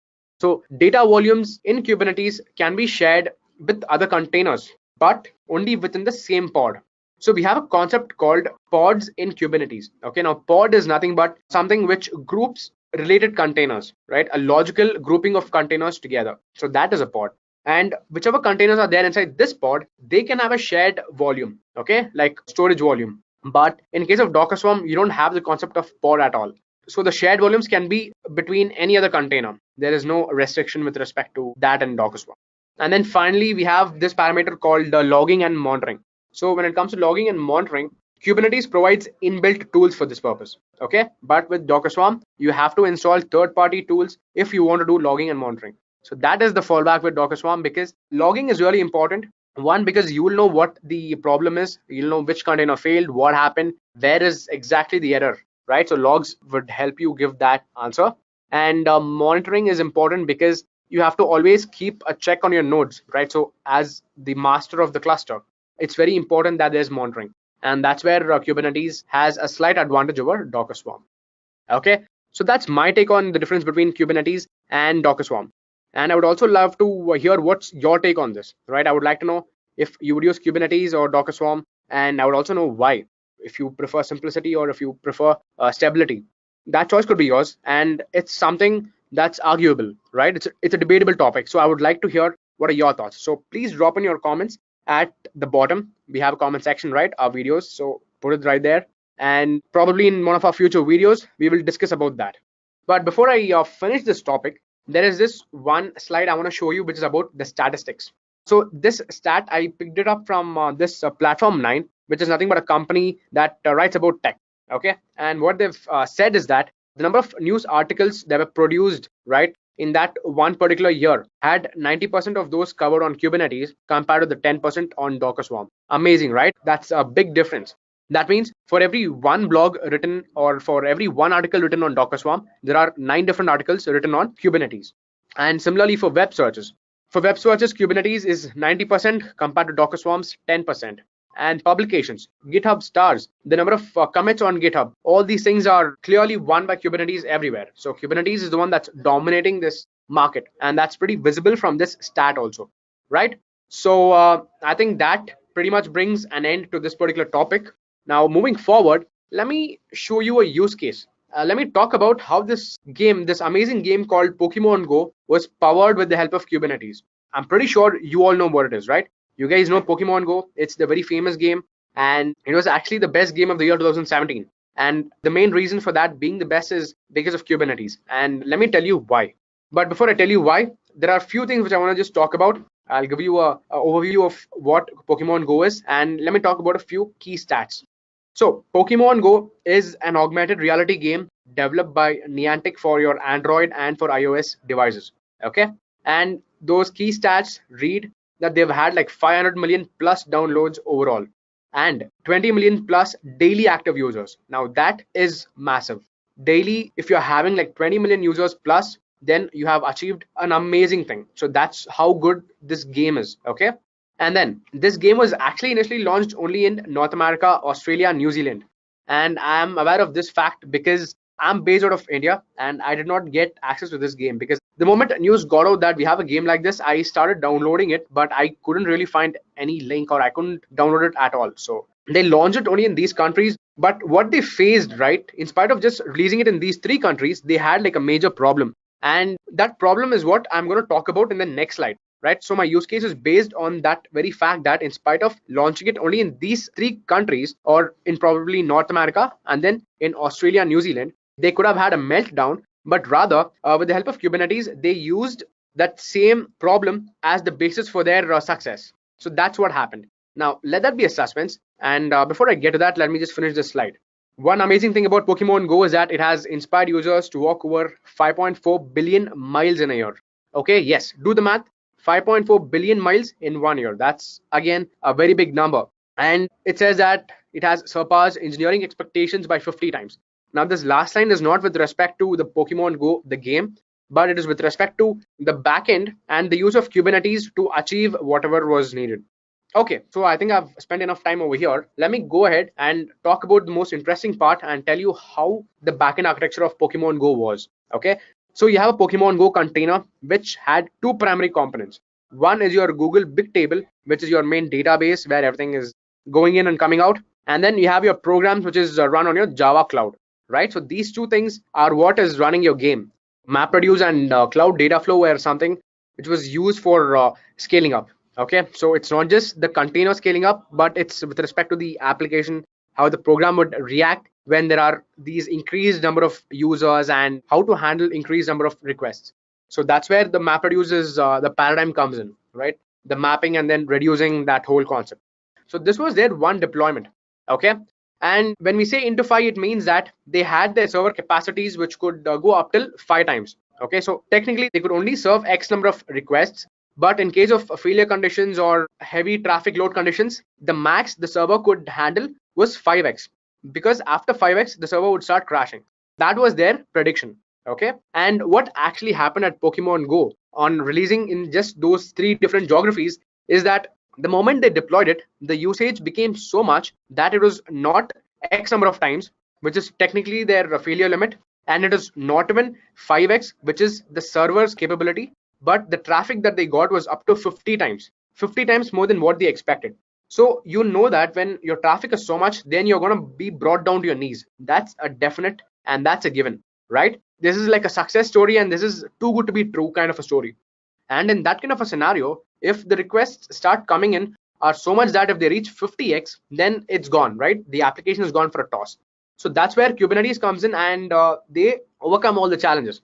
G: So data volumes in Kubernetes can be shared with other containers, but only within the same pod. So we have a concept called pods in Kubernetes. Okay, now pod is nothing but something which groups related containers, right? A logical grouping of containers together. So that is a pod. And whichever containers are there inside this pod, they can have a shared volume, okay, like storage volume. But in case of Docker Swarm, you don't have the concept of pod at all. So the shared volumes can be between any other container. There is no restriction with respect to that in Docker Swarm. And then finally, we have this parameter called logging and monitoring. So when it comes to logging and monitoring, Kubernetes provides inbuilt tools for this purpose. Okay, but with Docker Swarm, you have to install third-party tools if you want to do logging and monitoring. So that is the fallback with Docker Swarm, because logging is really important. One, because you will know what the problem is. You'll know which container failed, what happened, where is exactly the error, right? So logs would help you give that answer. And monitoring is important because you have to always keep a check on your nodes, right? So as the master of the cluster, it's very important that there's monitoring. And that's where Kubernetes has a slight advantage over Docker Swarm. Okay, so that's my take on the difference between Kubernetes and Docker Swarm. And I would also love to hear what's your take on this, right? I would like to know if you would use Kubernetes or Docker Swarm, and I would also know why. If you prefer simplicity or if you prefer stability, that choice could be yours, and it's something that's arguable, right? It's a debatable topic. So I would like to hear what are your thoughts. So please drop in your comments at the bottom. We have a comment section, right? Our videos. So put it right there, and probably in one of our future videos, we will discuss about that. But before I finish this topic, there is this one slide I want to show you, which is about the statistics. So this stat, I picked it up from this Platform 9, which is nothing but a company that writes about tech. Okay, and what they've said is that the number of news articles that were produced, right, in that one particular year had 90% of those covered on Kubernetes compared to the 10% on Docker Swarm. Amazing, right? That's a big difference. That means for every one blog written or for every one article written on Docker Swarm, there are 9 different articles written on Kubernetes. And similarly for web searches. For web searches, Kubernetes is 90% compared to Docker Swarm's 10%. And publications, GitHub stars, the number of commits on GitHub, all these things are clearly won by Kubernetes everywhere. So Kubernetes is the one that's dominating this market, and that's pretty visible from this stat also, right? So I think that pretty much brings an end to this particular topic. Now moving forward, let me show you a use case. Let me talk about how this game, this amazing game called Pokemon Go, was powered with the help of Kubernetes. I'm pretty sure you all know what it is, right? You guys know Pokemon Go. It's the very famous game, and it was actually the best game of the year 2017. And the main reason for that being the best is because of Kubernetes. And let me tell you why. But before I tell you why, there are a few things which I want to just talk about. I'll give you a overview of what Pokemon Go is, and let me talk about a few key stats. So Pokemon Go is an augmented reality game developed by Niantic for your Android and for iOS devices. Okay, and those key stats read that they've had like 500 million plus downloads overall and 20 million plus daily active users. Now that is massive. Daily, if you're having like 20 million users plus, then you have achieved an amazing thing. So that's how good this game is. Okay. And then this game was actually initially launched only in North America, Australia, New Zealand. And I'm aware of this fact because I'm based out of India and I did not get access to this game because the moment news got out that we have a game like this, I started downloading it, but I couldn't really find any link or I couldn't download it at all. So they launched it only in these countries. But what they faced, right, in spite of just releasing it in these 3 countries, they had like a major problem. And that problem is what I'm going to talk about in the next slide. Right, so my use case is based on that very fact that in spite of launching it only in these 3 countries or in probably North America and then in Australia and New Zealand, they could have had a meltdown, but rather with the help of Kubernetes, they used that same problem as the basis for their success. So that's what happened. Now let that be a suspense, and before I get to that, let me just finish this slide. One amazing thing about Pokemon Go is that it has inspired users to walk over 5.4 billion miles in a year. Okay, yes, do the math. 5.4 billion miles in 1 year. That's again a very big number. And it says that it has surpassed engineering expectations by 50 times. Now this last line is not with respect to the Pokemon Go, the game, but it is with respect to the backend and the use of Kubernetes to achieve whatever was needed. Okay, so I think I've spent enough time over here. Let me go ahead and talk about the most interesting part and tell you how the backend architecture of Pokemon Go was. Okay, so you have a Pokemon Go container which had 2 primary components. One is your Google Bigtable, which is your main database where everything is going in and coming out. And then you have your programs, which is run on your Java cloud, right? So these 2 things are what is running your game. MapReduce and Cloud Dataflow were something which was used for scaling up. Okay, so it's not just the container scaling up, but it's with respect to the application, how the program would react when there are these increased number of users and how to handle increased number of requests. So that's where the MapReduce is the paradigm comes in, right? The mapping and then reducing that whole concept. So this was their one deployment. Okay, and when we say into 5, it means that they had their server capacities which could go up till 5 times. Okay, so technically they could only serve X number of requests, but in case of failure conditions or heavy traffic load conditions, the max the server could handle was 5x, because after 5x the server would start crashing. That was their prediction. Okay, and what actually happened at Pokemon Go on releasing in just those 3 different geographies is that the moment they deployed it, the usage became so much that it was not X number of times, which is technically their failure limit, and it is not even 5x, which is the server's capability, but the traffic that they got was up to 50 times more than what they expected. So you know that when your traffic is so much, then you're going to be brought down to your knees. That's a definite and that's a given, right? This is like a success story, and this is too good to be true kind of a story. And in that kind of a scenario, if the requests start coming in are so much that if they reach 50x, then it's gone, right? The application is gone for a toss. So that's where Kubernetes comes in, and they overcome all the challenges.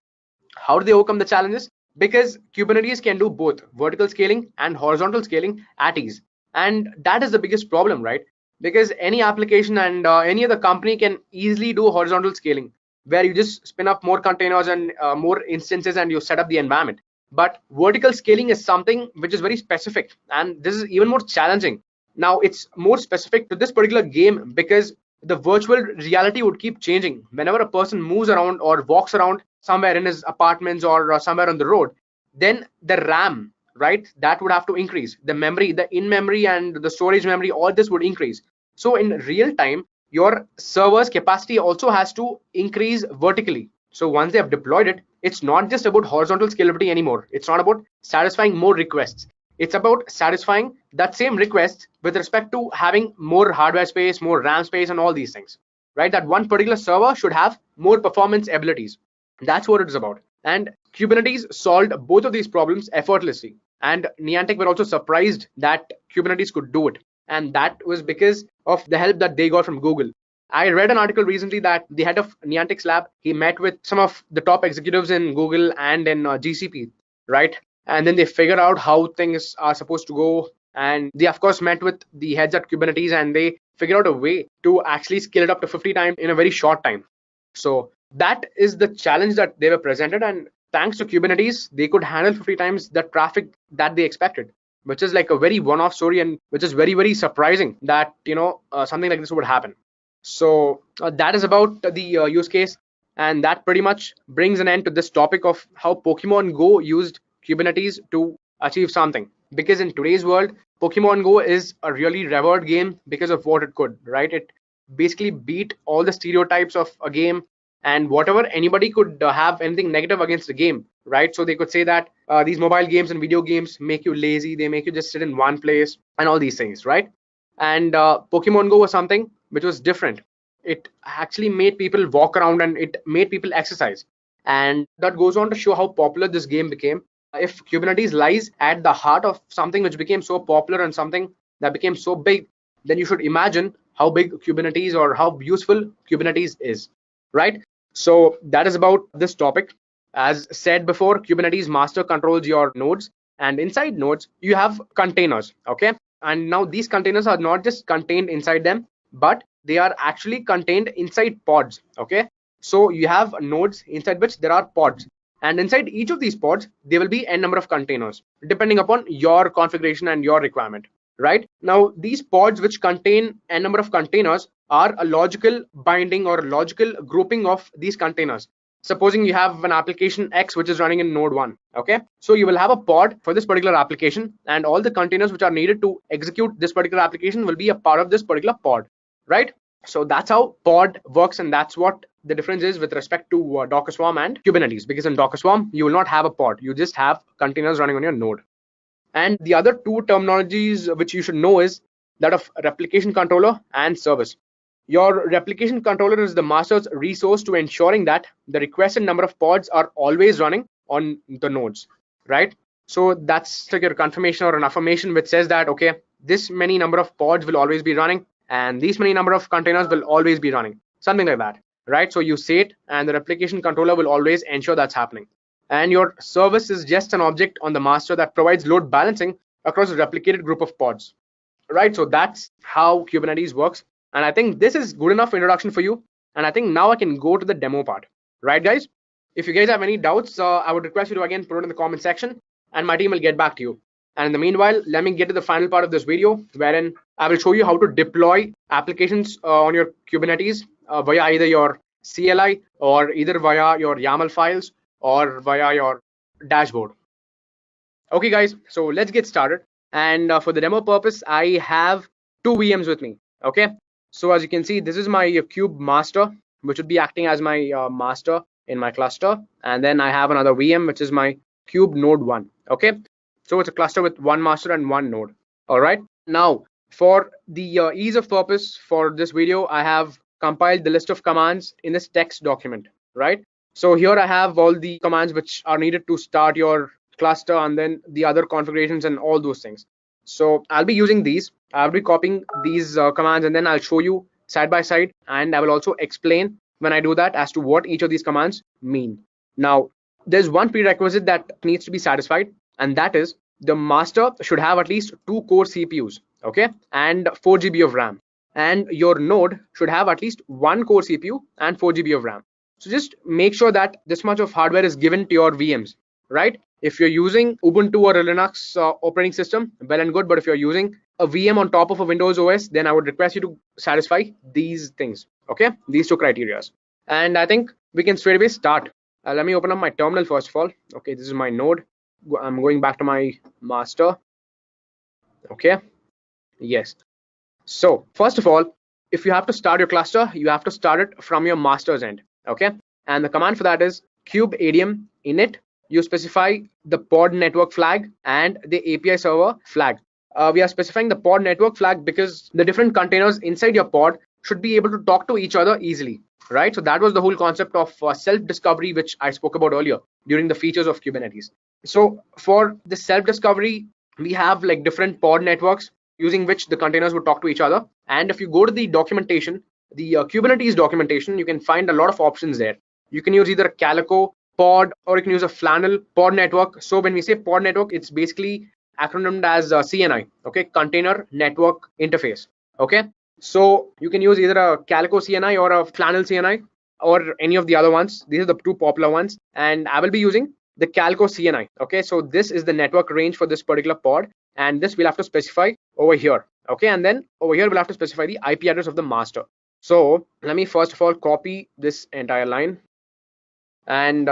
G: How do they overcome the challenges? Because Kubernetes can do both vertical scaling and horizontal scaling at ease. And that is the biggest problem, right? Because any application and any other company can easily do horizontal scaling, where you just spin up more containers and more instances and you set up the environment. But vertical scaling is something which is very specific, and this is even more challenging. Now it's more specific to this particular game because the virtual reality would keep changing. Whenever a person moves around or walks around somewhere in his apartments or somewhere on the road, then the RAM, right, that would have to increase. The memory, the in-memory and the storage memory, all this would increase. So in real time, your server's capacity also has to increase vertically. So once they have deployed it, it's not just about horizontal scalability anymore. It's not about satisfying more requests. It's about satisfying that same request with respect to having more hardware space, more RAM space, and all these things, right? That one particular server should have more performance abilities. That's what it's about. And Kubernetes solved both of these problems effortlessly. And Niantic were also surprised that Kubernetes could do it. And that was because of the help that they got from Google. I read an article recently that the head of Niantic's lab, he met with some of the top executives in Google and in GCP, right? And then they figured out how things are supposed to go. And they, of course, met with the heads at Kubernetes and they figured out a way to actually scale it up to 50 times in a very short time. So that is the challenge that they were presented. And thanks to Kubernetes, they could handle 50 times the traffic that they expected, which is like a very one-off story and which is very, very surprising that, something like this would happen. So that is about the use case. And that pretty much brings an end to this topic of how Pokemon Go used Kubernetes to achieve something. Because in today's world, Pokemon Go is a really revered game because of what it could, right? It basically beat all the stereotypes of a game and whatever anybody could have anything negative against the game, right? So they could say that these mobile games and video games make you lazy, they make you just sit in one place and all these things, right? And Pokemon Go was something which was different. It actually made people walk around and it made people exercise. And that goes on to show how popular this game became. If Kubernetes lies at the heart of something which became so popular and something that became so big, then you should imagine how big Kubernetes or how useful Kubernetes is, right? So that is about this topic. As said before, Kubernetes master controls your nodes, and inside nodes, you have containers, okay? And now these containers are not just contained inside them, but they are actually contained inside pods, okay? So you have nodes inside which there are pods. And inside each of these pods, there will be n number of containers, depending upon your configuration and your requirement, right? Now, these pods which contain n number of containers are a logical binding or logical grouping of these containers. Supposing you have an application X which is running in node 1, okay? So you will have a pod for this particular application, and all the containers which are needed to execute this particular application will be a part of this particular pod, right? So that's how pod works, and that's what the difference is with respect to Docker Swarm and Kubernetes. Because in Docker Swarm, you will not have a pod, you just have containers running on your node. And the other two terminologies which you should know is that of replication controller and service. Your replication controller is the master's resource to ensuring that the requested number of pods are always running on the nodes, right? So that's like your confirmation or an affirmation which says that, okay, this many number of pods will always be running and these many number of containers will always be running, something like that, right? So you say it and the replication controller will always ensure that's happening. And your service is just an object on the master that provides load balancing across a replicated group of pods, right? So that's how Kubernetes works. And I think this is good enough introduction for you. And I think now I can go to the demo part, right, guys? If you guys have any doubts, I would request you to again put it in the comment section and my team will get back to you. And in the meanwhile, let me get to the final part of this video, wherein I will show you how to deploy applications on your Kubernetes via either your CLI or either via your YAML files or via your dashboard. Okay, guys, so let's get started. And for the demo purpose, I have two VMs with me, okay? So as you can see, this is my kube master, which would be acting as my master in my cluster. And then I have another VM, which is my kube node 1, okay? So it's a cluster with one master and one node. All right. Now, for the ease of purpose for this video, I have compiled the list of commands in this text document, right? So here I have all the commands which are needed to start your cluster and then the other configurations and all those things. So I'll be using these. I'll be copying these commands and then I'll show you side by side, and I will also explain when I do that as to what each of these commands mean. Now, there's one prerequisite that needs to be satisfied, and that is the master should have at least 2 core CPUs, okay, and 4 GB of RAM. And your node should have at least 1 core CPU and 4 GB of RAM. So just make sure that this much of hardware is given to your VMs, right? If you're using Ubuntu or a Linux operating system, well and good. But if you're using a VM on top of a Windows OS, then I would request you to satisfy these things, okay? These 2 criteria. And I think we can straight away start. Let me open up my terminal first of all. Okay, this is my node. I'm going back to my master. Okay, yes. So first of all, if you have to start your cluster, you have to start it from your master's end, okay? And the command for that is _adm init. You specify the pod network flag and the API server flag. We are specifying the pod network flag because the different containers inside your pod should be able to talk to each other easily, right? So that was the whole concept of self-discovery, which I spoke about earlier during the features of Kubernetes. So for the self-discovery, we have like different pod networks using which the containers would talk to each other. And if you go to the documentation, the Kubernetes documentation, you can find a lot of options there. You can use either a Calico pod or you can use a Flannel pod network. So when we say pod network, it's basically acronymed as CNI, okay, Container Network Interface, okay? So you can use either a Calico CNI or a Flannel CNI or any of the other ones. These are the 2 popular ones, and I will be using the Calico CNI, okay? So this is the network range for this particular pod, and this we'll have to specify over here, okay? And then over here we'll have to specify the IP address of the master. So let me first of all copy this entire line, and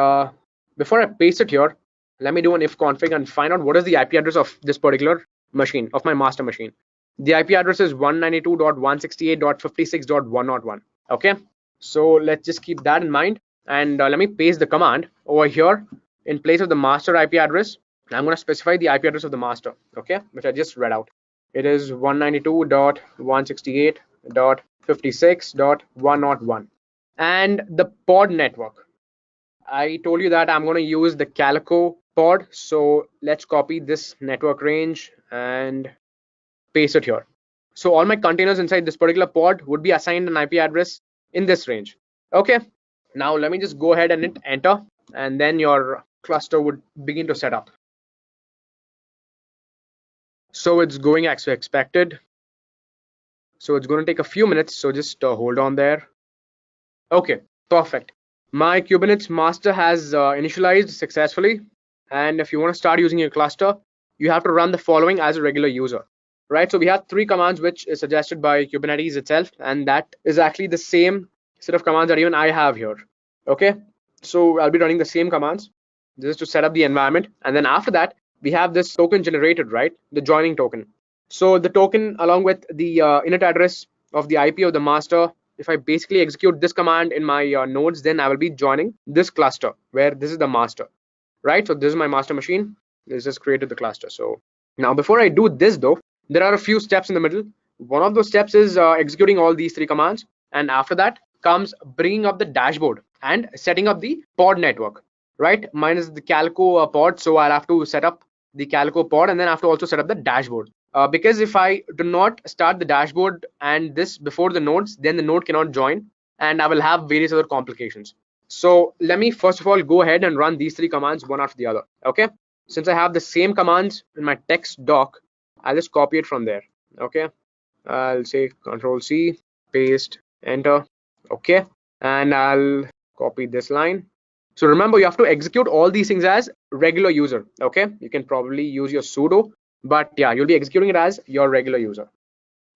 G: before I paste it here, let me do an if config and find out what is the IP address of this particular machine, of my master machine. The IP address is 192.168.56.101, okay? So let's just keep that in mind, and let me paste the command over here. In place of the master IP address, I'm going to specify the IP address of the master, okay, which I just read out. It is 192.168.56.101. And the pod network, I told you that I'm going to use the Calico pod. So let's copy this network range and paste it here. So all my containers inside this particular pod would be assigned an IP address in this range. Okay, now let me just go ahead and hit enter, and then your cluster would begin to set up. So it's going as expected. So it's going to take a few minutes. So just hold on there. Okay, perfect. My Kubernetes master has initialized successfully. And if you want to start using your cluster, you have to run the following as a regular user, right? So we have 3 commands which is suggested by Kubernetes itself, and that is actually the same set of commands that even I have here. Okay, so I'll be running the same commands. This is to set up the environment, and then after that we have this token generated, right? The joining token. So the token along with the init address of the IP of the master, if I basically execute this command in my nodes, then I will be joining this cluster where this is the master, right? So this is my master machine. This just created the cluster. So now before I do this though, there are a few steps in the middle. One of those steps is executing all these 3 commands, and after that comes bringing up the dashboard and setting up the pod network, right? Mine is the Calico pod, so I'll have to set up the Calico pod, and then I have to also set up the dashboard. Because if I do not start the dashboard and this before the nodes, then the node cannot join, and I will have various other complications. So let me first of all go ahead and run these 3 commands one after the other, okay? Since I have the same commands in my text doc, I'll just copy it from there, okay? I'll say Control C, paste, enter, okay? And I'll copy this line. So remember, you have to execute all these things as regular user, okay? You can probably use your sudo, but yeah, you'll be executing it as your regular user.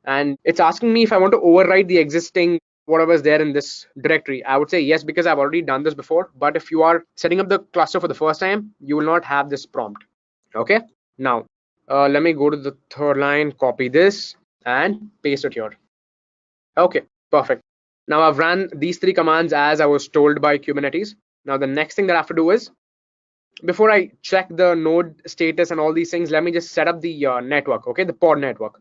G: And it's asking me if I want to override the existing whatever is there in this directory. I would say yes, because I've already done this before. But if you are setting up the cluster for the first time, you will not have this prompt, okay? Now, let me go to the 3rd line, copy this and paste it here. Okay, perfect. Now I've run these 3 commands as I was told by Kubernetes. Now the next thing that I have to do is, before I check the node status and all these things, let me just set up the network, okay, the pod network.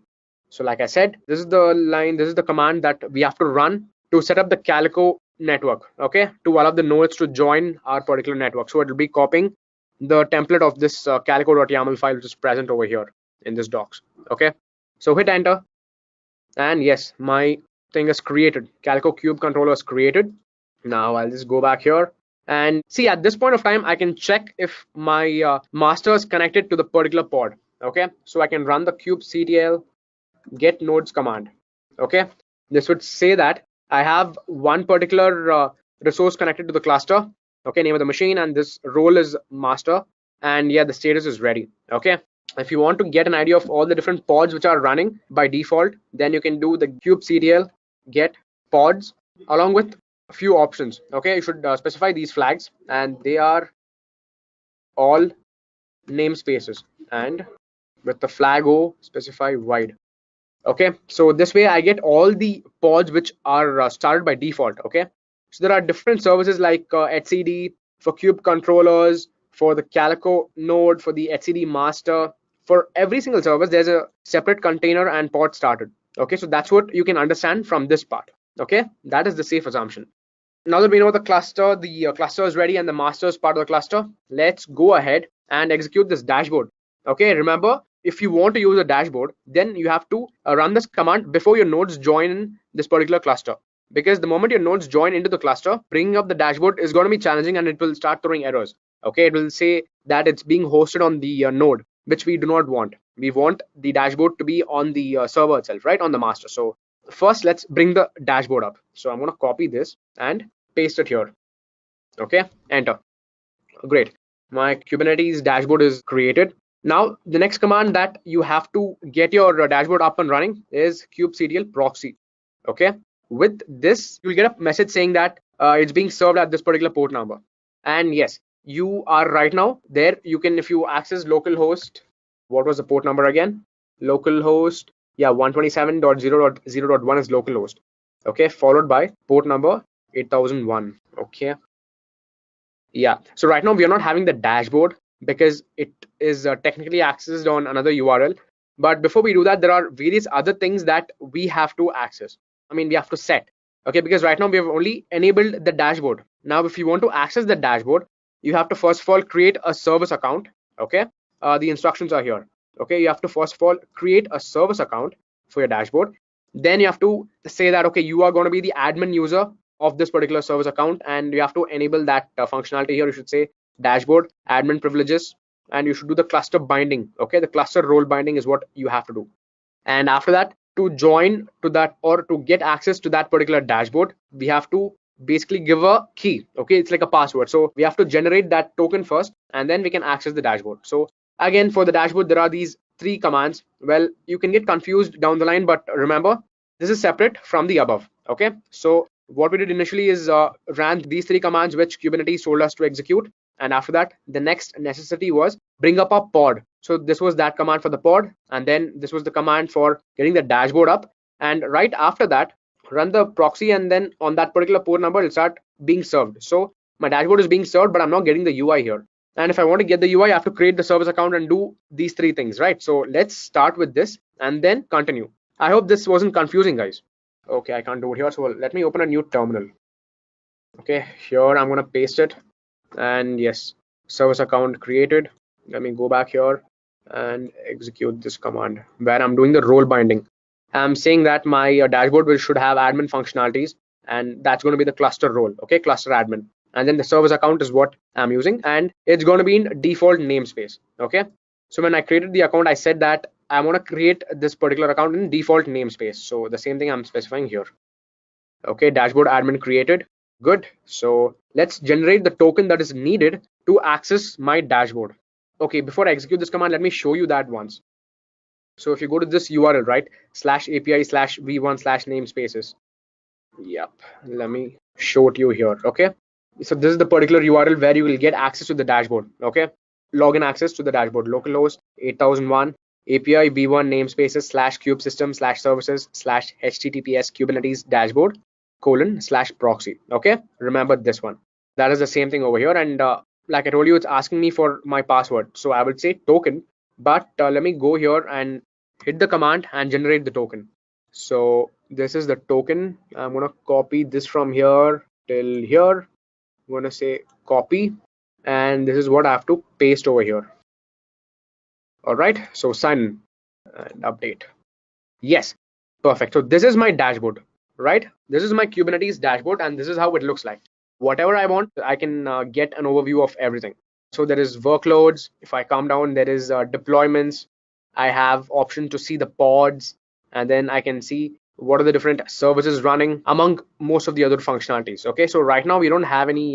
G: So like I said, this is the line, this is the command that we have to run to set up the Calico network, okay, to allow the nodes to join our particular network. So it will be copying the template of this calico.yaml file which is present over here in this docs, okay? So hit enter, and yes, my thing is created. Calico cube controller is created. Now I'll just go back here and see at this point of time, I can check if my master is connected to the particular pod. Okay, so I can run the kubectl get nodes command. Okay, this would say that I have one particular resource connected to the cluster. Okay, name of the machine, and this role is master, and yeah, the status is ready. Okay, if you want to get an idea of all the different pods which are running by default, then you can do the kubectl get pods along with a few options. Okay, you should specify these flags, and they are all namespaces, and with the flag O specify wide. Okay, so this way I get all the pods which are started by default. Okay, so there are different services like etcd for kube controllers, for the calico node, for the etcd master. For every single service there's a separate container and pod started. Okay, so that's what you can understand from this part. Okay, that is the safe assumption. Now that we know the cluster is ready and the master is part of the cluster, let's go ahead and execute this dashboard. Okay, remember, if you want to use a dashboard, then you have to run this command before your nodes join this particular cluster, because the moment your nodes join into the cluster, bringing up the dashboard is going to be challenging and it will start throwing errors. Okay, it will say that it's being hosted on the node, which we do not want. We want the dashboard to be on the server itself, right, on the master. So first let's bring the dashboard up. So I'm going to copy this and paste it here. Okay, enter. Great, my Kubernetes dashboard is created. Now the next command that you have to get your dashboard up and running is kubectl proxy. Okay, with this you'll get a message saying that it's being served at this particular port number. And yes, you are right now there. You can, if you access localhost, what was the port number again? Localhost, yeah, 127.0.0.1 is localhost. Okay, followed by port number 8001. Okay, yeah, so right now we are not having the dashboard because it is technically accessed on another URL. But before we do that, there are various other things that we have to access. I mean, we have to set. Okay, because right now we have only enabled the dashboard. Now if you want to access the dashboard, you have to first of all create a service account. Okay, the instructions are here. Okay, you have to first of all create a service account for your dashboard. Then you have to say that, okay, you are going to be the admin user of this particular service account, and you have to enable that functionality here. You should say dashboard admin privileges, and you should do the cluster binding. Okay, the cluster role binding is what you have to do. And after that, to join to that or to get access to that particular dashboard, we have to basically give a key. Okay, it's like a password. So we have to generate that token first, and then we can access the dashboard. So again, for the dashboard, there are these 3 commands. Well, you can get confused down the line, but remember, this is separate from the above. Okay, so what we did initially is ran these 3 commands which Kubernetes told us to execute, and after that the next necessity was bring up a pod. So this was that command for the pod, and then this was the command for getting the dashboard up, and right after that run the proxy, and then on that particular port number it'll start being served. So my dashboard is being served, but I'm not getting the UI here. And if I want to get the UI, I have to create the service account and do these 3 things, right? So let's start with this and then continue. I hope this wasn't confusing, guys. Okay, I can't do it here, so let me open a new terminal. Okay, here I'm going to paste it, and yes, service account created. Let me go back here and execute this command where I'm doing the role binding. I'm saying that my dashboard should have admin functionalities, and that's going to be the cluster role. Okay, cluster admin, and then the service account is what I'm using, and it's going to be in default namespace. Okay, so when I created the account, I said that I want to create this particular account in default namespace. So the same thing I'm specifying here. Okay, dashboard admin created. Good. So let's generate the token that is needed to access my dashboard. Okay, before I execute this command, let me show you that once. So if you go to this URL, right, /API/v1/namespaces. Yep, let me show it you here. Okay, so this is the particular URL where you will get access to the dashboard. Okay, login access to the dashboard, localhost 8001 API v1 namespaces /kubesystem/services/https Kubernetes dashboard :/proxy. Okay, remember this one. That is the same thing over here, and like I told you, it's asking me for my password, so I would say token, but let me go here and hit the command and generate the token. So this is the token. I'm going to copy this from here till here. I'm going to say copy, and this is what I have to paste over here. All right, so sign in and update. Yes, perfect. So this is my dashboard, right? This is my Kubernetes dashboard, and this is how it looks like. whatever I want, I can get an overview of everything. So there is workloads. If I come down, there is deployments. I have option to see the pods, and then I can see what are the different services running among most of the other functionalities. Okay, so right now we don't have any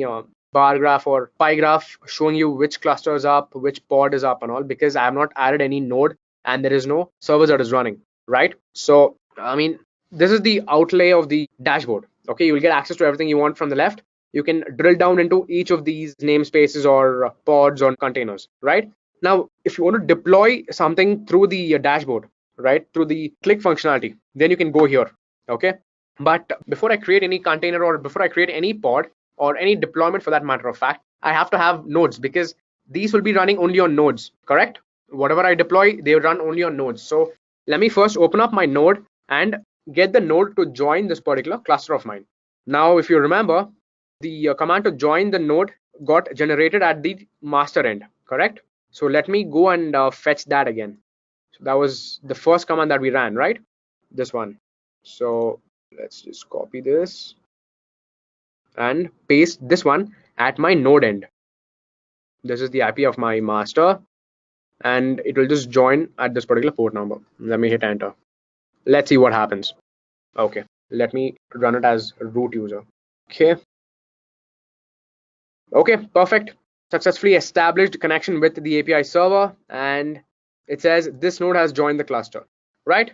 G: bar graph or pie graph showing you which cluster is up, which pod is up and all, because I have not added any node and there is no service that is running, right? So I mean, this is the outlay of the dashboard. Okay, you will get access to everything you want from the left. You can drill down into each of these namespaces or pods or containers, right? Now, if you want to deploy something through the dashboard, right, through the click functionality, then you can go here. Okay, but before I create any container or before I create any pod or any deployment for that matter of fact, I have to have nodes, because these will be running only on nodes, correct? Whatever I deploy, they run only on nodes. So let me first open up my node and get the node to join this particular cluster of mine. Now, if you remember, the command to join the node got generated at the master end, correct? So let me go and fetch that again. So that was the first command that we ran, right? This one. So let's just copy this and paste this one at my node end. This is the IP of my master, and it will just join at this particular port number. Let me hit enter. Let's see what happens. Okay, let me run it as root user. Okay, perfect. Successfully established connection with the API server, and it says this node has joined the cluster, right?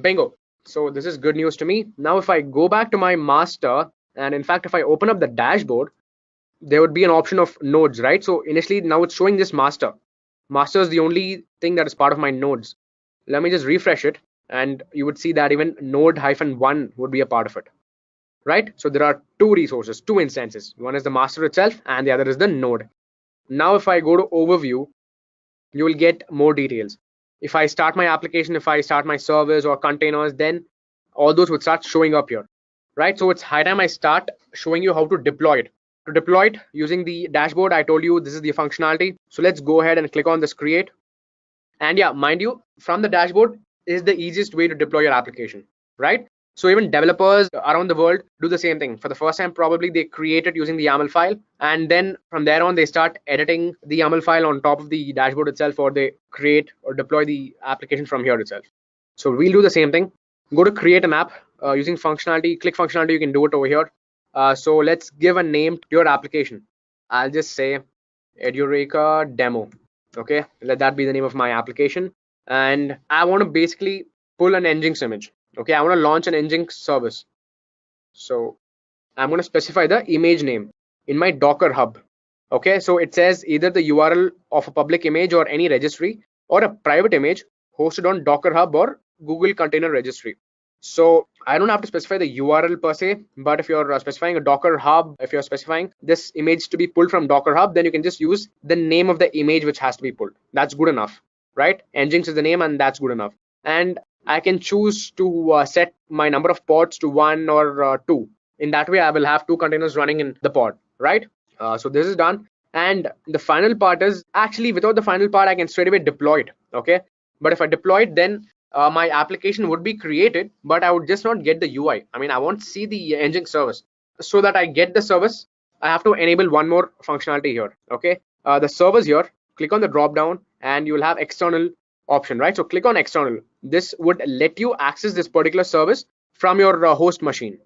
G: Bingo. So this is good news to me. Now if I go back to my master, and in fact if I open up the dashboard, there would be an option of nodes, right? So initially now it's showing this master. Master is the only thing that is part of my nodes. Let me just refresh it, and you would see that even node-1 would be a part of it, right? So there are two resources, two instances. One is the master itself and the other is the node. Now if I go to overview, you will get more details. If I start my application, if I start my service or containers, then all those would start showing up here, right? So it's high time I start showing you how to deploy it. To deploy it using the dashboard, I told you this is the functionality. So let's go ahead and click on this create. And yeah, mind you, from the dashboard is the easiest way to deploy your application, right? So even developers around the world do the same thing. For the first time, probably they create it using the YAML file, and then from there on, they start editing the YAML file on top of the dashboard itself, or they create or deploy the application from here itself. So we'll do the same thing. Go to create an app using functionality, click functionality, you can do it over here. So let's give a name to your application. I'll just say Edureka Demo. Okay, let that be the name of my application. And I want to basically pull an Nginx image. Okay, I want to launch an Nginx service. So I'm going to specify the image name in my Docker hub. Okay, so it says either the URL of a public image or any registry, or a private image hosted on Docker hub or Google Container Registry. So I don't have to specify the URL per se, but if you're specifying a Docker hub, if you're specifying this image to be pulled from Docker hub, then you can just use the name of the image which has to be pulled. That's good enough, right? Nginx is the name, and that's good enough. And I can choose to set my number of pods to 1 or 2. In that way, I will have 2 containers running in the pod, right? So this is done. And the final part is, actually without the final part, I can straight away deploy it, okay? But if I deploy it, then my application would be created, but I would just not get the UI. I mean, I won't see the Nginx service. So that I get the service, I have to enable one more functionality here, okay? The service here, click on the drop down, and you will have external option, right? So click on external. This would let you access this particular service from your host machine,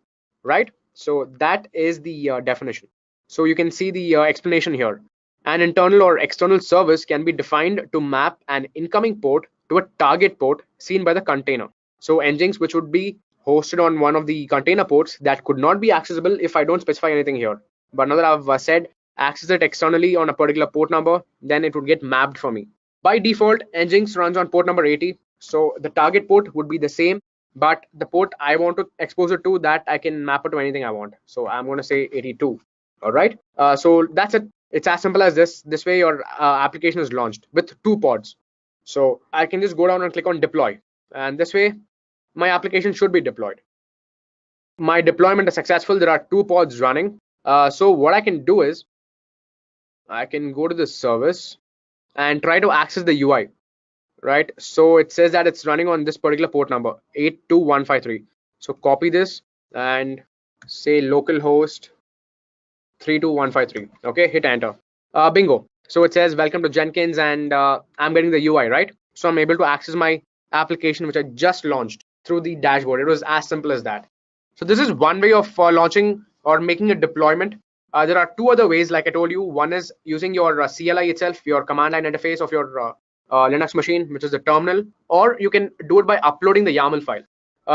G: right? So that is the definition. So you can see the explanation here. An internal or external service can be defined to map an incoming port to a target port seen by the container. So Nginx, which would be hosted on one of the container ports that could not be accessible if I don't specify anything here. But now that I've said access it externally on a particular port number, then it would get mapped for me. By default, Nginx runs on port number 80. So the target port would be the same, but the port I want to expose it to, that I can map it to anything I want. So I'm going to say 82. All right. So that's it. It's as simple as this. This way your application is launched with 2 pods. So I can just go down and click on deploy. And this way my application should be deployed. My deployment is successful. There are 2 pods running. So what I can do is I can go to the service and try to access the UI, right? So it says that it's running on this particular port number 82153. So copy this and say localhost 32153. Okay, hit enter. Bingo. So it says welcome to Jenkins, and I'm getting the UI, right? So I'm able to access my application which I just launched through the dashboard. It was as simple as that. So this is one way of launching or making a deployment. There are two other ways, like I told you. One is using your CLI itself, your command line interface of your Linux machine, which is the terminal, or you can do it by uploading the YAML file.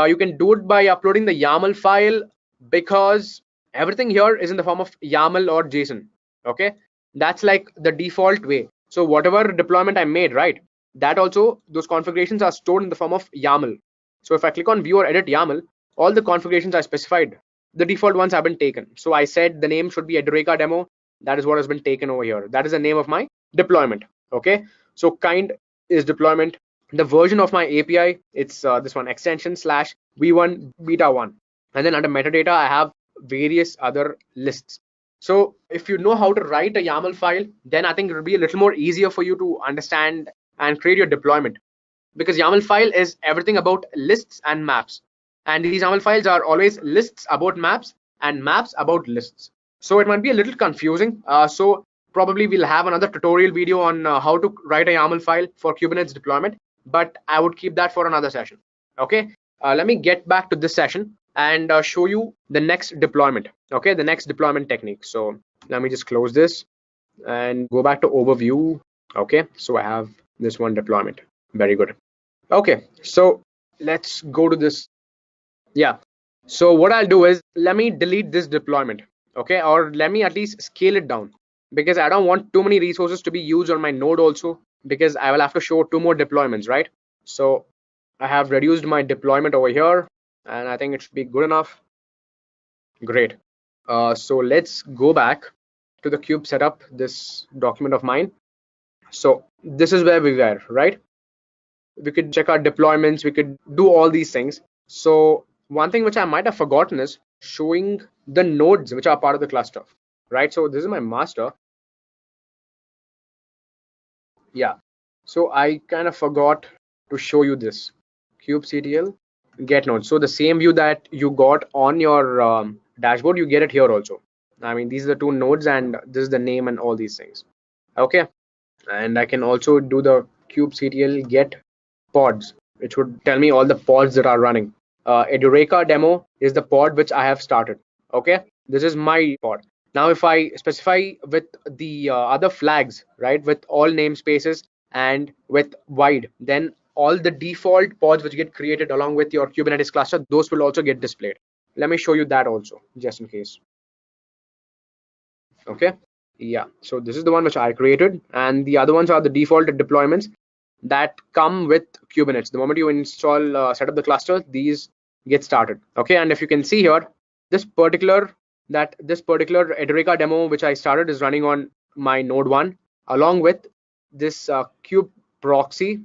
G: You can do it by uploading the YAML file because everything here is in the form of YAML or JSON. Okay, that's like the default way. So whatever deployment I made, right, that also those configurations are stored in the form of YAML. So if I click on view or edit YAML, all the configurations I specified, the default ones have been taken. So I said the name should be Edureka Demo. That is what has been taken over here. That is the name of my deployment. Okay, so kind is deployment. The version of my API, it's this one, extension / v1 beta 1. And then under metadata, I have various other lists. So if you know how to write a YAML file, then I think it will be a little more easier for you to understand and create your deployment, because YAML file is everything about lists and maps. And these YAML files are always lists about maps and maps about lists. So it might be a little confusing. So probably we'll have another tutorial video on how to write a YAML file for Kubernetes deployment, but I would keep that for another session. Okay, let me get back to this session and show you the next deployment. Okay, the next deployment technique. So let me just close this and go back to overview. Okay, so I have this one deployment. Very good. Okay, so let's go to this. Yeah, so what I'll do is let me delete this deployment. Okay, or let me at least scale it down, because I don't want too many resources to be used on my node also, because I will have to show 2 more deployments, right? So I have reduced my deployment over here, and I think it should be good enough. Great. So let's go back to the kube setup, this document of mine. So this is where we were, right? We could check our deployments, we could do all these things. So one thing which I might have forgotten is showing the nodes which are part of the cluster, right? So this is my master. Yeah, so I kind of forgot to show you this kubectl get node. So the same view that you got on your dashboard, you get it here also. I mean, these are the 2 nodes, and this is the name and all these things. Okay, and I can also do the kubectl get pods, which would tell me all the pods that are running. Edureka demo is the pod which I have started. Okay, this is my pod. Now if I specify with the other flags, right, with all namespaces and with wide, then all the default pods which get created along with your Kubernetes cluster, those will also get displayed. Let me show you that also, just in case. Okay, yeah, so this is the one which I created, and the other ones are the default deployments that come with Kubernetes. The moment you install set up the cluster, these get started. Okay, and if you can see here, this particular Edureka demo which I started is running on my node 1 along with this kube proxy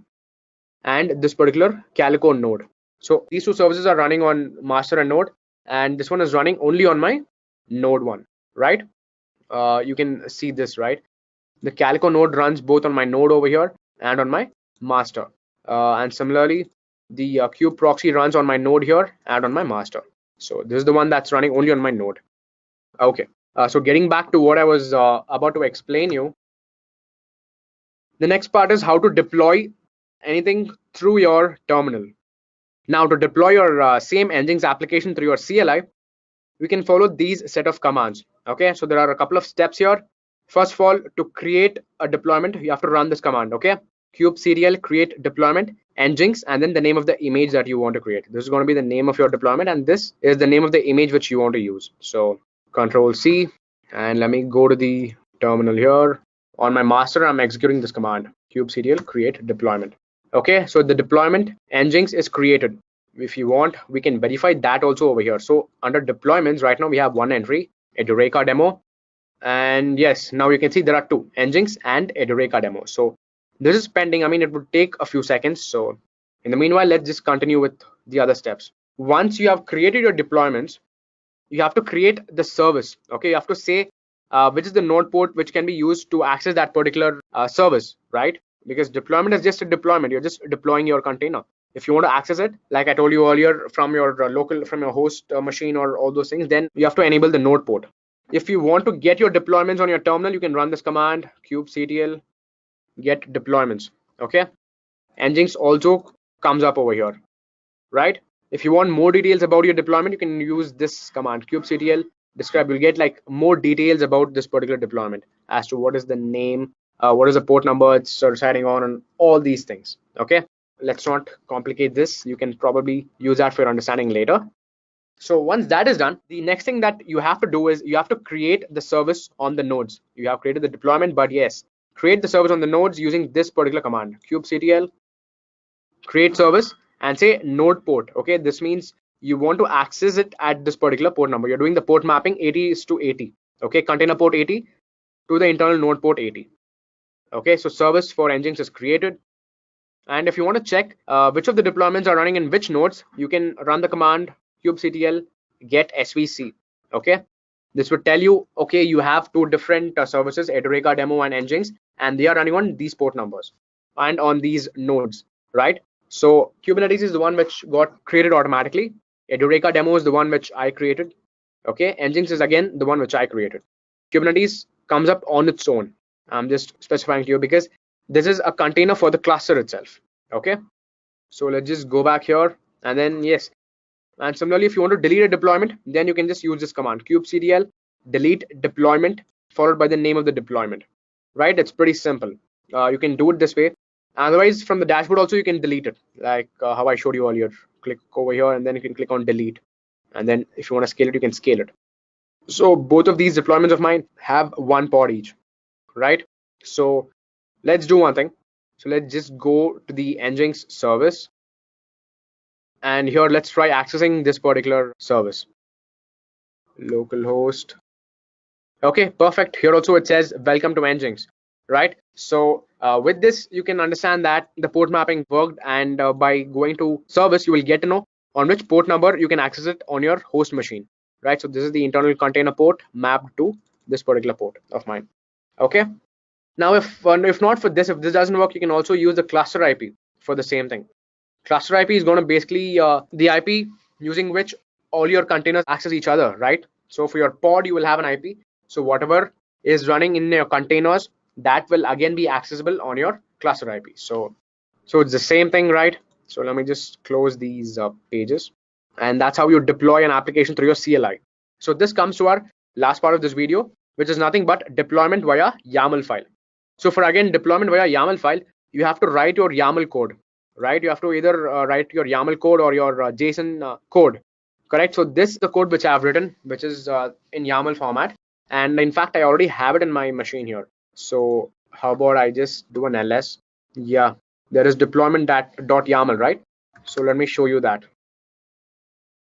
G: and this particular Calico node. So these 2 services are running on master and node, and this one is running only on my node 1, right? You can see this, right? The Calico node runs both on my node over here and on my master, and similarly the kube proxy runs on my node here and on my master. So this is the one that's running only on my node. Okay, so getting back to what I was about to explain you, the next part is how to deploy anything through your terminal. Now to deploy your same Nginx application through your CLI, we can follow these set of commands. Okay, so there are a couple of steps here. First of all, to create a deployment, you have to run this command. Okay, kubectl create deployment Nginx, and then the name of the image that you want to create. This is going to be the name of your deployment, and this is the name of the image which you want to use. So Control C, and let me go to the terminal here. On my master, I'm executing this command, kubectl create deployment. Okay, so the deployment Nginx is created. If you want, we can verify that also over here. So under deployments, right now we have 1 entry, Edureka demo, and yes, now you can see there are 2, Nginx and Edureka demo. So this is pending. I mean, it would take a few seconds. So in the meanwhile, let's just continue with the other steps. Once you have created your deployments, you have to create the service. Okay, you have to say which is the node port which can be used to access that particular service, right? Because deployment is just a deployment. You're just deploying your container. If you want to access it, like I told you earlier, from your local, from your host machine or all those things, then you have to enable the node port. If you want to get your deployments on your terminal, you can run this command kubectl get deployments. Okay, Nginx also comes up over here, right? If you want more details about your deployment, you can use this command kubectl describe. You'll get like more details about this particular deployment as to what is the name, what is the port number it's residing on, and all these things. Okay, let's not complicate this. You can probably use that for your understanding later. So once that is done, the next thing that you have to do is you have to create the service on the nodes. You have created the deployment, but yes, create the service on the nodes using this particular command kubectl create service and say node port. Okay, this means you want to access it at this particular port number. You're doing the port mapping 80 is to 80. Okay, container port 80 to the internal node port 80. Okay, so service for Nginx is created. And if you want to check which of the deployments are running in which nodes, you can run the command kubectl get svc. Okay, this would tell you, okay, you have two different services, Edureka Demo and Nginx, and they are running on these port numbers and on these nodes, right? So Kubernetes is the one which got created automatically. Edureka Demo is the one which I created. Okay, Nginx is again the one which I created. Kubernetes comes up on its own. I'm just specifying to you because this is a container for the cluster itself. Okay, so let's just go back here, and then yes, and similarly, if you want to delete a deployment, then you can just use this command kubectl delete deployment followed by the name of the deployment, right? It's pretty simple. You can do it this way. Otherwise, from the dashboard also you can delete it, like how I showed you earlier. Click over here and then you can click on delete, and then if you want to scale it, you can scale it. So both of these deployments of mine have one pod each, right? So let's do one thing. So let's just go to the Nginx service, and here let's try accessing this particular service. Localhost. Okay, perfect. Here also it says welcome to Nginx, right? So with this you can understand that the port mapping worked, and by going to service you will get to know on which port number you can access it on your host machine, right? So this is the internal container port mapped to this particular port of mine. Okay, now if not for this, if this doesn't work, you can also use the cluster IP for the same thing. Cluster IP is going to basically the IP using which all your containers access each other, right? So for your pod you will have an IP, so whatever is running in your containers, that will again be accessible on your cluster IP. So it's the same thing, right? So let me just close these pages, and that's how you deploy an application through your CLI. So this comes to our last part of this video, which is nothing but deployment via YAML file. So for again deployment via YAML file, you have to write your YAML code, right? You have to either write your YAML code or your JSON code, correct? So this is the code which I have written, which is in YAML format, and in fact I already have it in my machine here. So how about I just do an ls? Yeah, there is deployment.yaml, right? So let me show you that.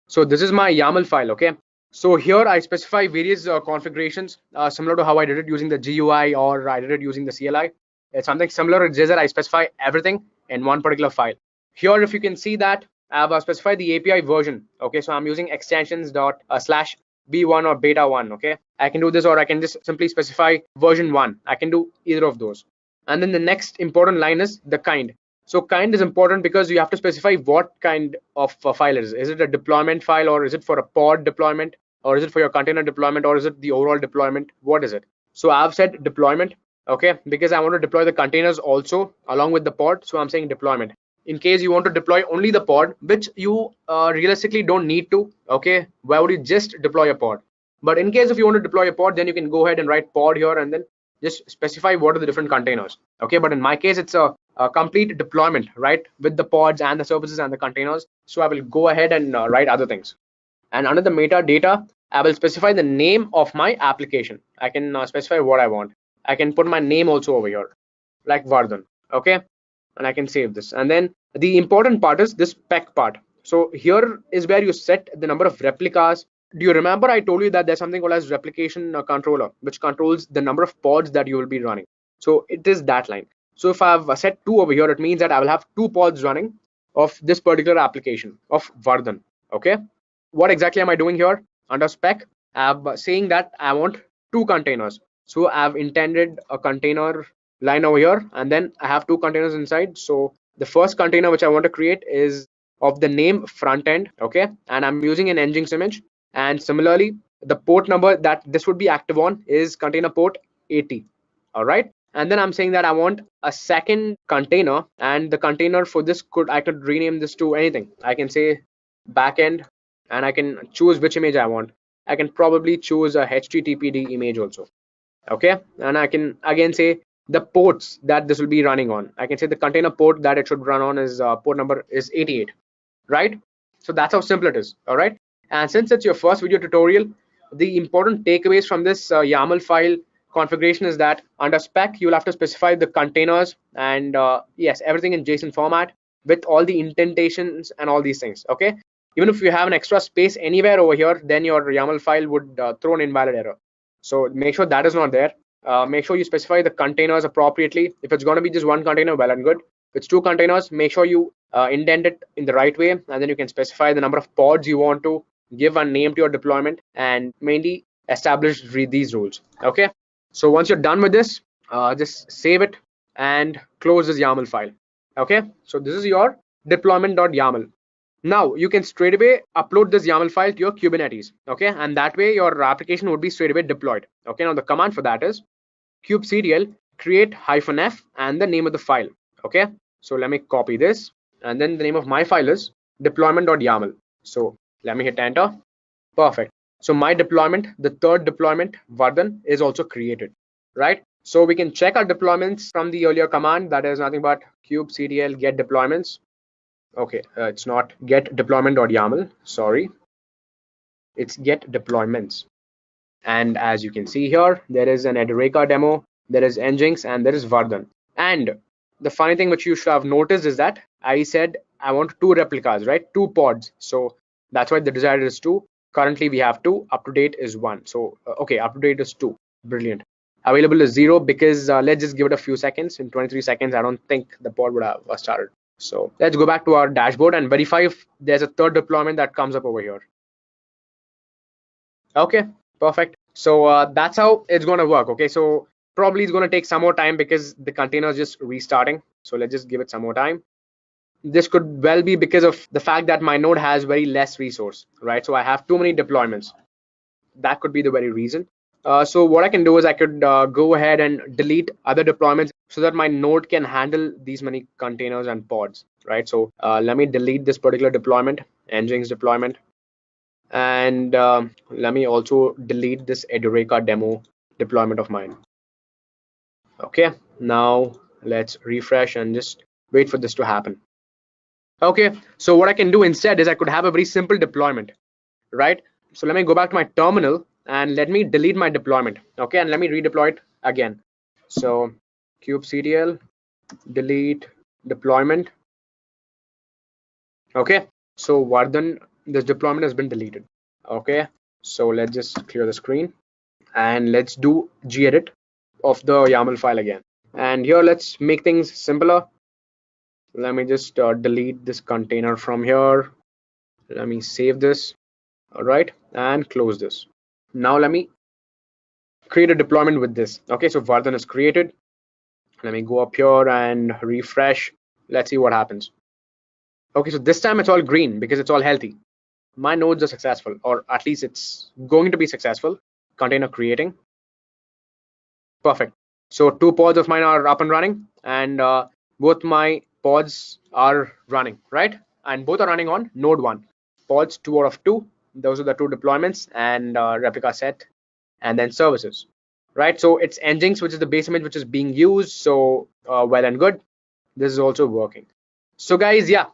G: So this is my YAML file. Okay, so here I specify various configurations similar to how I did it using the GUI, or I did it using the CLI. It's something similar. It's just that I specify everything in one particular file. Here, if you can see that I have specified the API version. Okay, so I'm using extensions dot slash b1 or beta 1. Okay, I can do this, or I can just simply specify version 1. I can do either of those. And then the next important line is the kind. So kind is important because you have to specify what kind of file it is. Is it a deployment file, or is it for a pod deployment, or is it for your container deployment, or is it the overall deployment? What is it? So I've said deployment, okay, because I want to deploy the containers also along with the pod. So I'm saying deployment. In case you want to deploy only the pod, which you realistically don't need to, okay, why would you just deploy a pod? But in case if you want to deploy a pod, then you can go ahead and write pod here and then just specify what are the different containers. Okay, but in my case it's a complete deployment, right, with the pods and the services and the containers. So I will go ahead and write other things, and under the metadata I will specify the name of my application. I can specify what I want. I can put my name also over here, like Vardhan. Okay, and I can save this. And then the important part is this spec part. So here is where you set the number of replicas. Do you remember I told you that there's something called as replication controller, which controls the number of pods that you will be running? So it is that line. So if I have set 2 over here, it means that I will have 2 pods running of this particular application of Vardhan. Okay, what exactly am I doing here? Under spec, I'm saying that I want 2 containers. So I've intended a container line over here, and then I have 2 containers inside. So the first container which I want to create is of the name front end. Okay, and I'm using an Nginx image. And similarly, the port number that this would be active on is container port 80. All right. And then I'm saying that I want a second container, and the container for this I could rename this to anything. I can say backend, and I can choose which image I want. I can probably choose a HTTPD image also. Okay. And I can again say the ports that this will be running on. I can say the container port that it should run on is port number is 88, right? So that's how simple it is. All right. And since it's your first video tutorial, the important takeaways from this YAML file configuration is that under spec, you'll have to specify the containers and yes, everything in JSON format with all the indentations and all these things. Okay. Even if you have an extra space anywhere over here, then your YAML file would throw an invalid error. So make sure that is not there. Make sure you specify the containers appropriately. If it's going to be just one container, well and good. If it's two containers, make sure you indent it in the right way, and then you can specify the number of pods you want to give a name to your deployment, and mainly establish these rules. Okay. So once you're done with this, just save it and close this YAML file. Okay. So this is your deployment.yaml. Now you can straight away upload this YAML file to your Kubernetes. Okay. And that way your application would be straight away deployed. Okay. Now the command for that is kubectl create -f and the name of the file. Okay. So let me copy this, and then the name of my file is deployment.yaml. So let me hit enter. Perfect. So my deployment, the third deployment, Vardhan, is also created, right? So we can check our deployments from the earlier command. That is nothing but kubectl get deployments. Okay, it's not get deployment.yaml. Sorry, it's get deployments. And as you can see here, there is an Edureka demo, there is Nginx, and there is Vardhan. And the funny thing which you should have noticed is that I said I want two replicas, right? Two pods. So that's why the desired is 2. Currently we have 2. Up to date is 1. So okay, up to date is 2. Brilliant. Available is 0 because let's just give it a few seconds. In 23 seconds, I don't think the pod would have started. So let's go back to our dashboard and verify if there's a third deployment that comes up over here. Okay, perfect. So that's how it's going to work. Okay, so probably it's going to take some more time because the container is just restarting. So let's just give it some more time. This could well be because of the fact that my node has very less resource, right? So I have too many deployments. That could be the very reason. So what I can do is I could go ahead and delete other deployments so that my node can handle these many containers and pods, right? So let me delete this particular deployment, Nginx deployment. And let me also delete this Edureka demo deployment of mine. Okay, now let's refresh and just wait for this to happen. Okay, so what I can do instead is I could have a very simple deployment, right? So let me go back to my terminal and let me delete my deployment. Okay, and let me redeploy it again. So kubectl delete deployment. Okay, so Vardhan, this deployment has been deleted. Okay, so let's just clear the screen and let's do gedit of the YAML file again. And here let's make things simpler. Let me just delete this container from here. Let me save this. All right, and close this. Now let me create a deployment with this. Okay, so Vardhan is created. Let me go up here and refresh. Let's see what happens. Okay, so this time it's all green because it's all healthy. My nodes are successful, or at least it's going to be successful. Container creating. Perfect. So 2 pods of mine are up and running, and both my pods are running, right? And both are running on node 1. Pods 2 out of 2. Those are the 2 deployments, and replica set, and then services, right? So it's Nginx, which is the base image which is being used. So well and good. This is also working. So guys, yeah,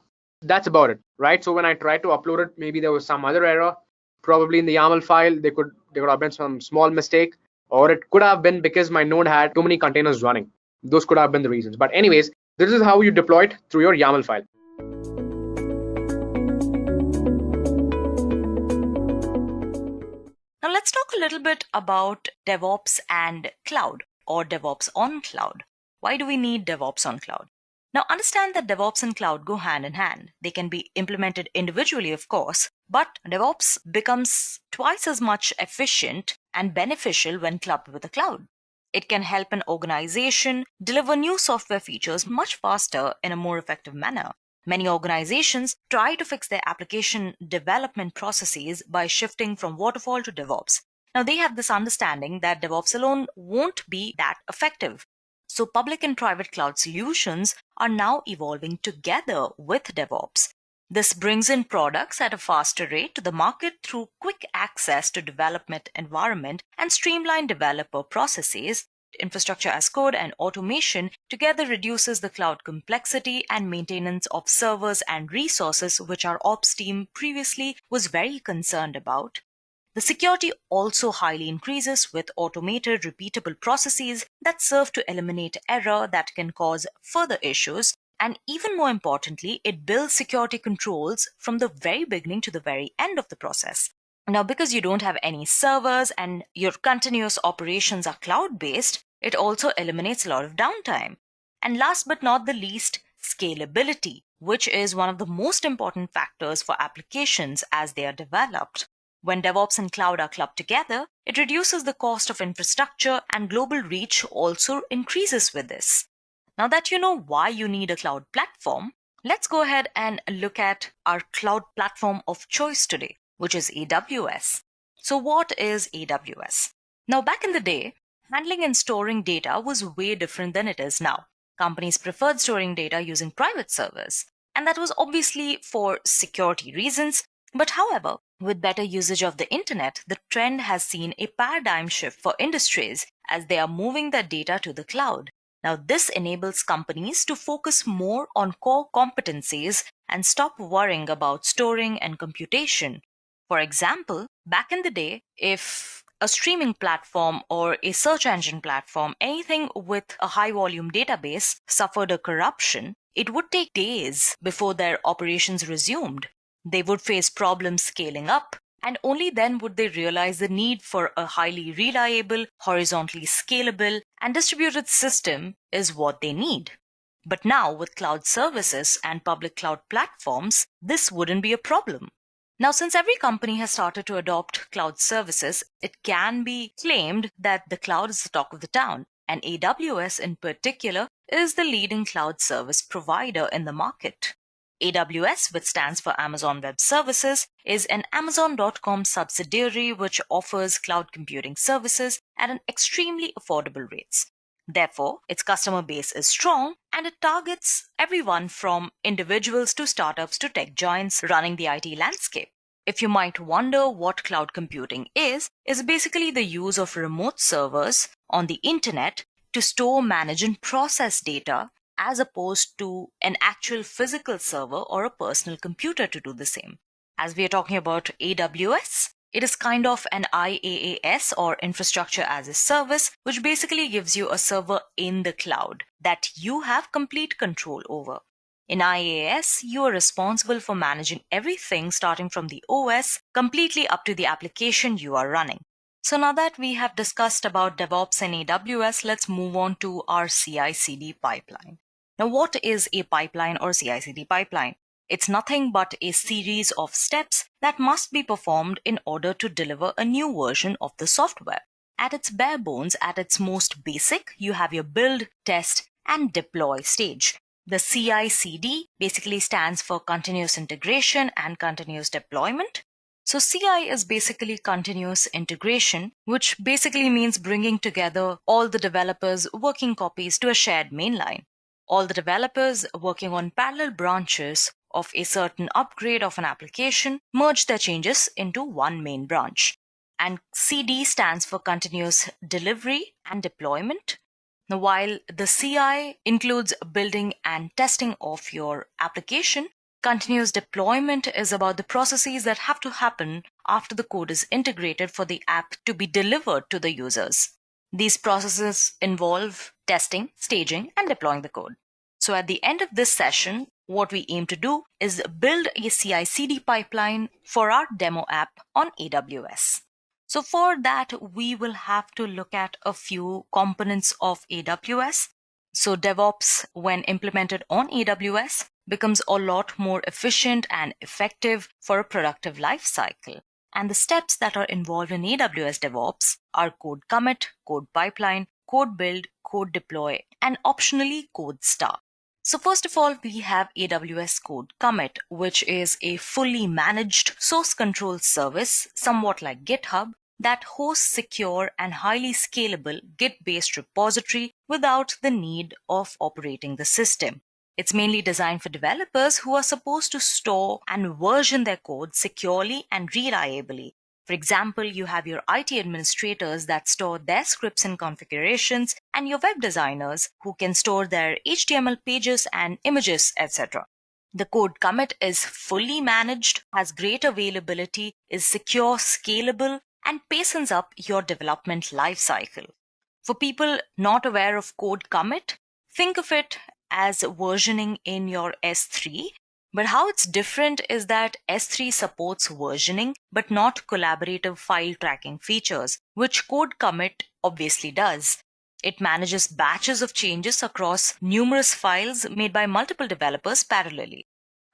G: that's about it, right? So when I tried to upload it, maybe there was some other error. Probably in the YAML file, there could have been some small mistake, or it could have been because my node had too many containers running. Those could have been the reasons. But anyways, this is how you deploy it through your YAML file.
D: Now let's talk a little bit about DevOps and cloud, or DevOps on cloud. Why do we need DevOps on cloud? Now understand that DevOps and cloud go hand in hand. They can be implemented individually, of course, but DevOps becomes twice as much efficient and beneficial when clubbed with the cloud. It can help an organization deliver new software features much faster in a more effective manner. Many organizations try to fix their application development processes by shifting from waterfall to DevOps. Now, they have this understanding that DevOps alone won't be that effective. So, public and private cloud solutions are now evolving together with DevOps. This brings in products at a faster rate to the market through quick access to development environment and streamlined developer processes. Infrastructure as code and automation together reduces the cloud complexity and maintenance of servers and resources, which our ops team previously was very concerned about. The security also highly increases with automated repeatable processes that serve to eliminate error that can cause further issues. And even more importantly, it builds security controls from the very beginning to the very end of the process. Now, because you don't have any servers and your continuous operations are cloud-based, it also eliminates a lot of downtime. And last but not the least, scalability, which is one of the most important factors for applications as they are developed. When DevOps and cloud are clubbed together, it reduces the cost of infrastructure and global reach also increases with this. Now that you know why you need a cloud platform, let's go ahead and look at our cloud platform of choice today, which is AWS. So what is AWS? Now, back in the day, handling and storing data was way different than it is now. Companies preferred storing data using private servers, and that was obviously for security reasons. But however, with better usage of the internet, the trend has seen a paradigm shift for industries as they are moving their data to the cloud. Now, this enables companies to focus more on core competencies and stop worrying about storing and computation. For example, back in the day, if a streaming platform or a search engine platform, anything with a high volume database suffered a corruption, it would take days before their operations resumed. They would face problems scaling up, and only then would they realize the need for a highly reliable, horizontally scalable, and distributed system is what they need. But now, with cloud services and public cloud platforms, this wouldn't be a problem. Now, since every company has started to adopt cloud services, it can be claimed that the cloud is the talk of the town, and AWS in particular is the leading cloud service provider in the market. AWS, which stands for Amazon Web Services, is an Amazon.com subsidiary which offers cloud computing services at an extremely affordable rates. Therefore, its customer base is strong and it targets everyone from individuals to startups to tech giants running the IT landscape. If you might wonder what cloud computing is basically the use of remote servers on the internet to store, manage, and process data, as opposed to an actual physical server or a personal computer to do the same. As we are talking about AWS, it is kind of an IaaS or infrastructure as a service, which basically gives you a server in the cloud that you have complete control over. In IaaS, you are responsible for managing everything starting from the OS completely up to the application you are running. So now that we have discussed about DevOps and AWS, let's move on to our CI/CD pipeline. Now, what is a pipeline or CI/CD pipeline? It's nothing but a series of steps that must be performed in order to deliver a new version of the software. At its bare bones, at its most basic, you have your build, test, and deploy stage. The CI/CD basically stands for continuous integration and continuous deployment. So CI is basically continuous integration, which basically means bringing together all the developers' working copies to a shared mainline. All the developers working on parallel branches of a certain upgrade of an application merge their changes into one main branch. And CD stands for continuous delivery and deployment. Now, while the CI includes building and testing of your application, continuous deployment is about the processes that have to happen after the code is integrated for the app to be delivered to the users. These processes involve testing, staging, and deploying the code. So at the end of this session, what we aim to do is build a CI/CD pipeline for our demo app on AWS. So for that, we will have to look at a few components of AWS. So DevOps, when implemented on AWS, becomes a lot more efficient and effective for a productive lifecycle. And the steps that are involved in AWS DevOps are CodeCommit, CodePipeline, code build, code deploy, and optionally CodeStar. So first of all, we have AWS CodeCommit, which is a fully managed source control service, somewhat like GitHub, that hosts secure and highly scalable Git-based repository without the need of operating the system. It's mainly designed for developers who are supposed to store and version their code securely and reliably. For example, you have your IT administrators that store their scripts and configurations, and your web designers who can store their HTML pages and images, etc. The code commit is fully managed, has great availability, is secure, scalable, and pacens up your development lifecycle. For people not aware of code commit, think of it as versioning in your S3. But how it's different is that S3 supports versioning, but not collaborative file tracking features, which CodeCommit obviously does. It manages batches of changes across numerous files made by multiple developers parallelly.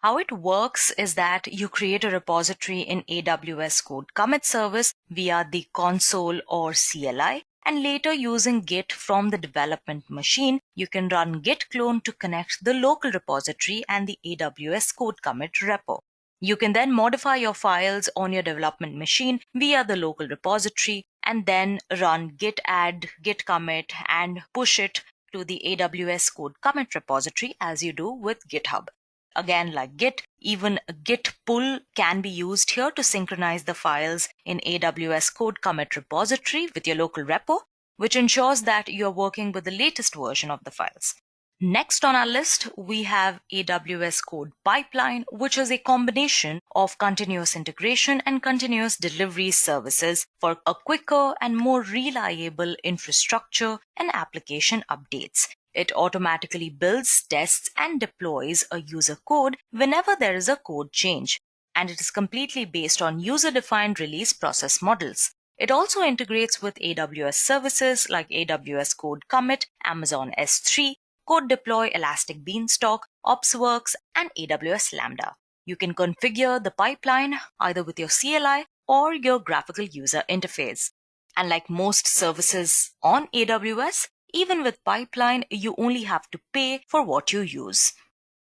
D: How it works is that you create a repository in AWS CodeCommit service via the console or CLI, and later using Git from the development machine, you can run git clone to connect the local repository and the AWS CodeCommit repo. You can then modify your files on your development machine via the local repository and then run git add, git commit, and push it to the AWS CodeCommit repository as you do with GitHub. Again, like Git, even a Git pull can be used here to synchronize the files in AWS CodeCommit repository with your local repo, which ensures that you're working with the latest version of the files. Next on our list, we have AWS CodePipeline, which is a combination of continuous integration and continuous delivery services for a quicker and more reliable infrastructure and application updates. It automatically builds, tests, and deploys a user code whenever there is a code change, and it is completely based on user-defined release process models. It also integrates with AWS services like AWS CodeCommit, Amazon S3, Code Deploy, Elastic Beanstalk, OpsWorks, and AWS Lambda. You can configure the pipeline either with your CLI or your graphical user interface. And like most services on AWS, even with pipeline, you only have to pay for what you use.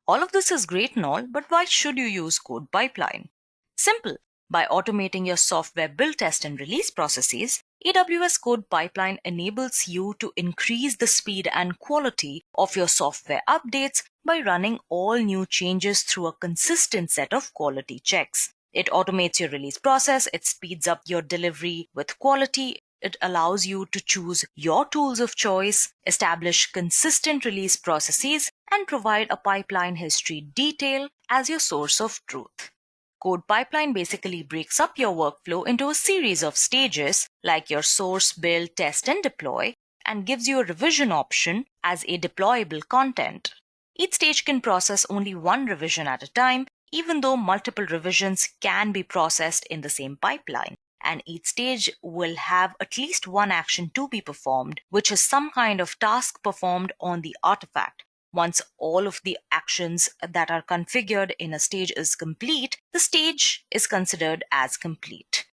D: All of this is great and all, but why should you use CodePipeline? Simple. By automating your software build, test, and release processes, AWS CodePipeline enables you to increase the speed and quality of your software updates by running all new changes through a consistent set of quality checks. It automates your release process, it speeds up your delivery with quality, it allows you to choose your tools of choice, establish consistent release processes, and provide a pipeline history detail as your source of truth. CodePipeline basically breaks up your workflow into a series of stages like your source, build, test, and deploy, and gives you a revision option as a deployable content. Each stage can process only one revision at a time, even though multiple revisions can be processed in the same pipeline. And each stage will have at least one action to be performed, which is some kind of task performed on the artifact. Once all of the actions that are configured in a stage is complete, the stage is considered as complete.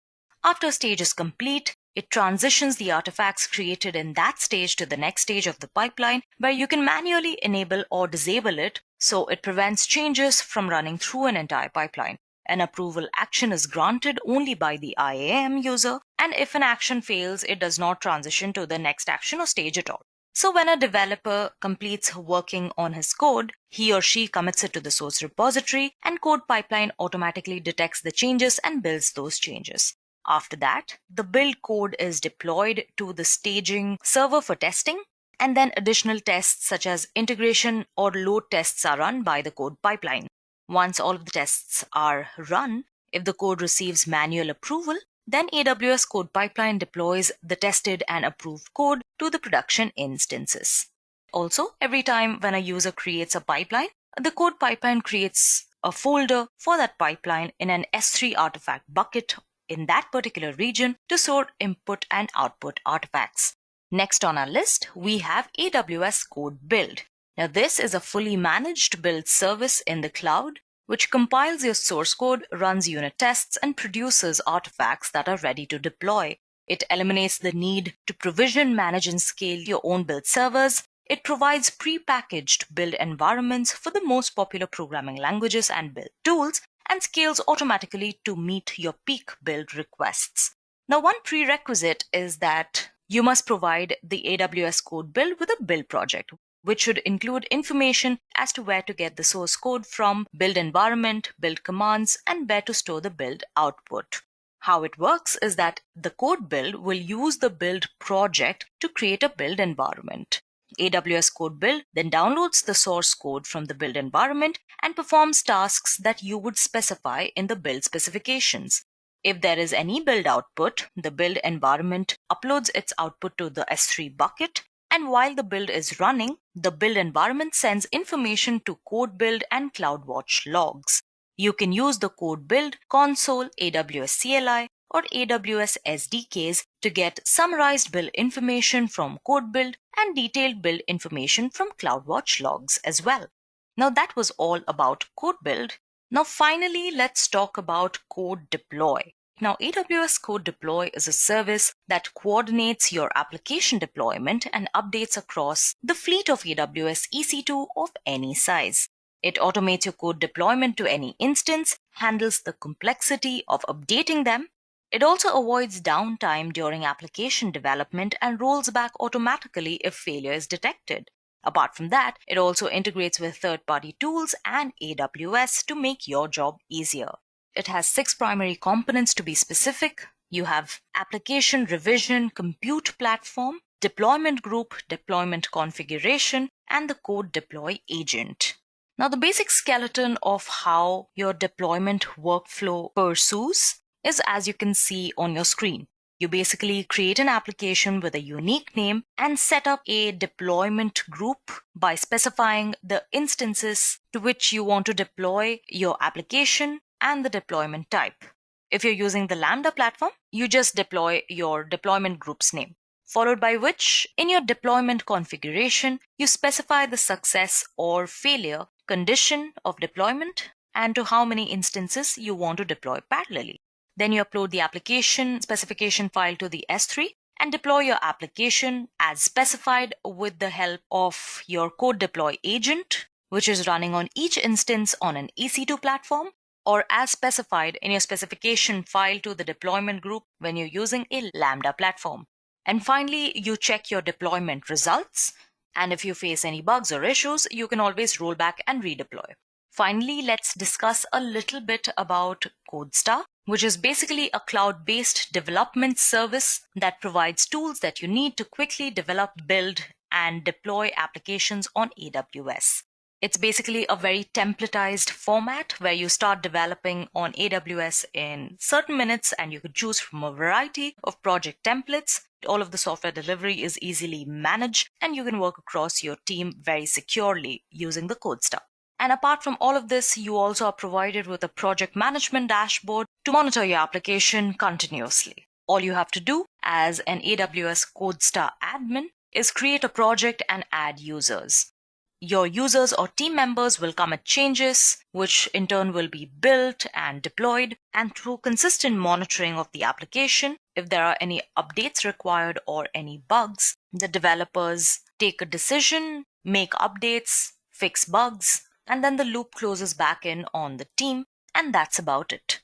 D: After a stage is complete, it transitions the artifacts created in that stage to the next stage of the pipeline, where you can manually enable or disable it, so it prevents changes from running through an entire pipeline. An approval action is granted only by the IAM user, and if an action fails, it does not transition to the next action or stage at all. So when a developer completes working on his code, he or she commits it to the source repository, and CodePipeline automatically detects the changes and builds those changes. After that, the build code is deployed to the staging server for testing, and then additional tests such as integration or load tests are run by the CodePipeline. Once all of the tests are run, if the code receives manual approval, then AWS CodePipeline deploys the tested and approved code to the production instances. Also, every time when a user creates a pipeline, the CodePipeline creates a folder for that pipeline in an S3 artifact bucket in that particular region to store input and output artifacts. Next on our list, we have AWS Code Build. Now, this is a fully managed build service in the cloud, which compiles your source code, runs unit tests, and produces artifacts that are ready to deploy. It eliminates the need to provision, manage, and scale your own build servers. It provides pre-packaged build environments for the most popular programming languages and build tools and scales automatically to meet your peak build requests. Now, one prerequisite is that you must provide the AWS code build with a build project, which should include information as to where to get the source code from, build environment, build commands, and where to store the build output. How it works is that the code build will use the build project to create a build environment. AWS Code Build then downloads the source code from the build environment and performs tasks that you would specify in the build specifications. If there is any build output, the build environment uploads its output to the S3 bucket, and while the build is running, the build environment sends information to Code Build and CloudWatch logs. You can use the Code Build console, AWS CLI, or AWS SDKs to get summarized build information from Code Build and detailed build information from CloudWatch logs as well. Now that was all about Code Build. Now finally, let's talk about Code Deploy. Now AWS Code Deploy is a service that coordinates your application deployment and updates across the fleet of AWS EC2 of any size. It automates your code deployment to any instance, handles the complexity of updating them. It also avoids downtime during application development and rolls back automatically if failure is detected. Apart from that, it also integrates with third-party tools and AWS to make your job easier. It has 6 primary components to be specific. You have application revision, compute platform, deployment group, deployment configuration, and the code deploy agent. Now, the basic skeleton of how your deployment workflow pursues is as you can see on your screen. You basically create an application with a unique name and set up a deployment group by specifying the instances to which you want to deploy your application and the deployment type. If you're using the Lambda platform, you just deploy your deployment group's name, followed by which in your deployment configuration, you specify the success or failure condition of deployment and to how many instances you want to deploy parallelly. Then you upload the application specification file to the S3 and deploy your application as specified with the help of your code deploy agent, which is running on each instance on an EC2 platform, or as specified in your specification file to the deployment group when you're using a Lambda platform. And finally, you check your deployment results. And if you face any bugs or issues, you can always roll back and redeploy. Finally, let's discuss a little bit about CodeStar, which is basically a cloud-based development service that provides tools that you need to quickly develop, build, and deploy applications on AWS. It's basically a very templatized format where you start developing on AWS in certain minutes and you can choose from a variety of project templates. All of the software delivery is easily managed and you can work across your team very securely using the CodeStar. And apart from all of this, you also are provided with a project management dashboard to monitor your application continuously. All you have to do as an AWS CodeStar admin is create a project and add users. Your users or team members will commit changes, which in turn will be built and deployed. And through consistent monitoring of the application, if there are any updates required or any bugs, the developers take a decision, make updates, fix bugs, and then the loop closes back in on the team, and that's about it.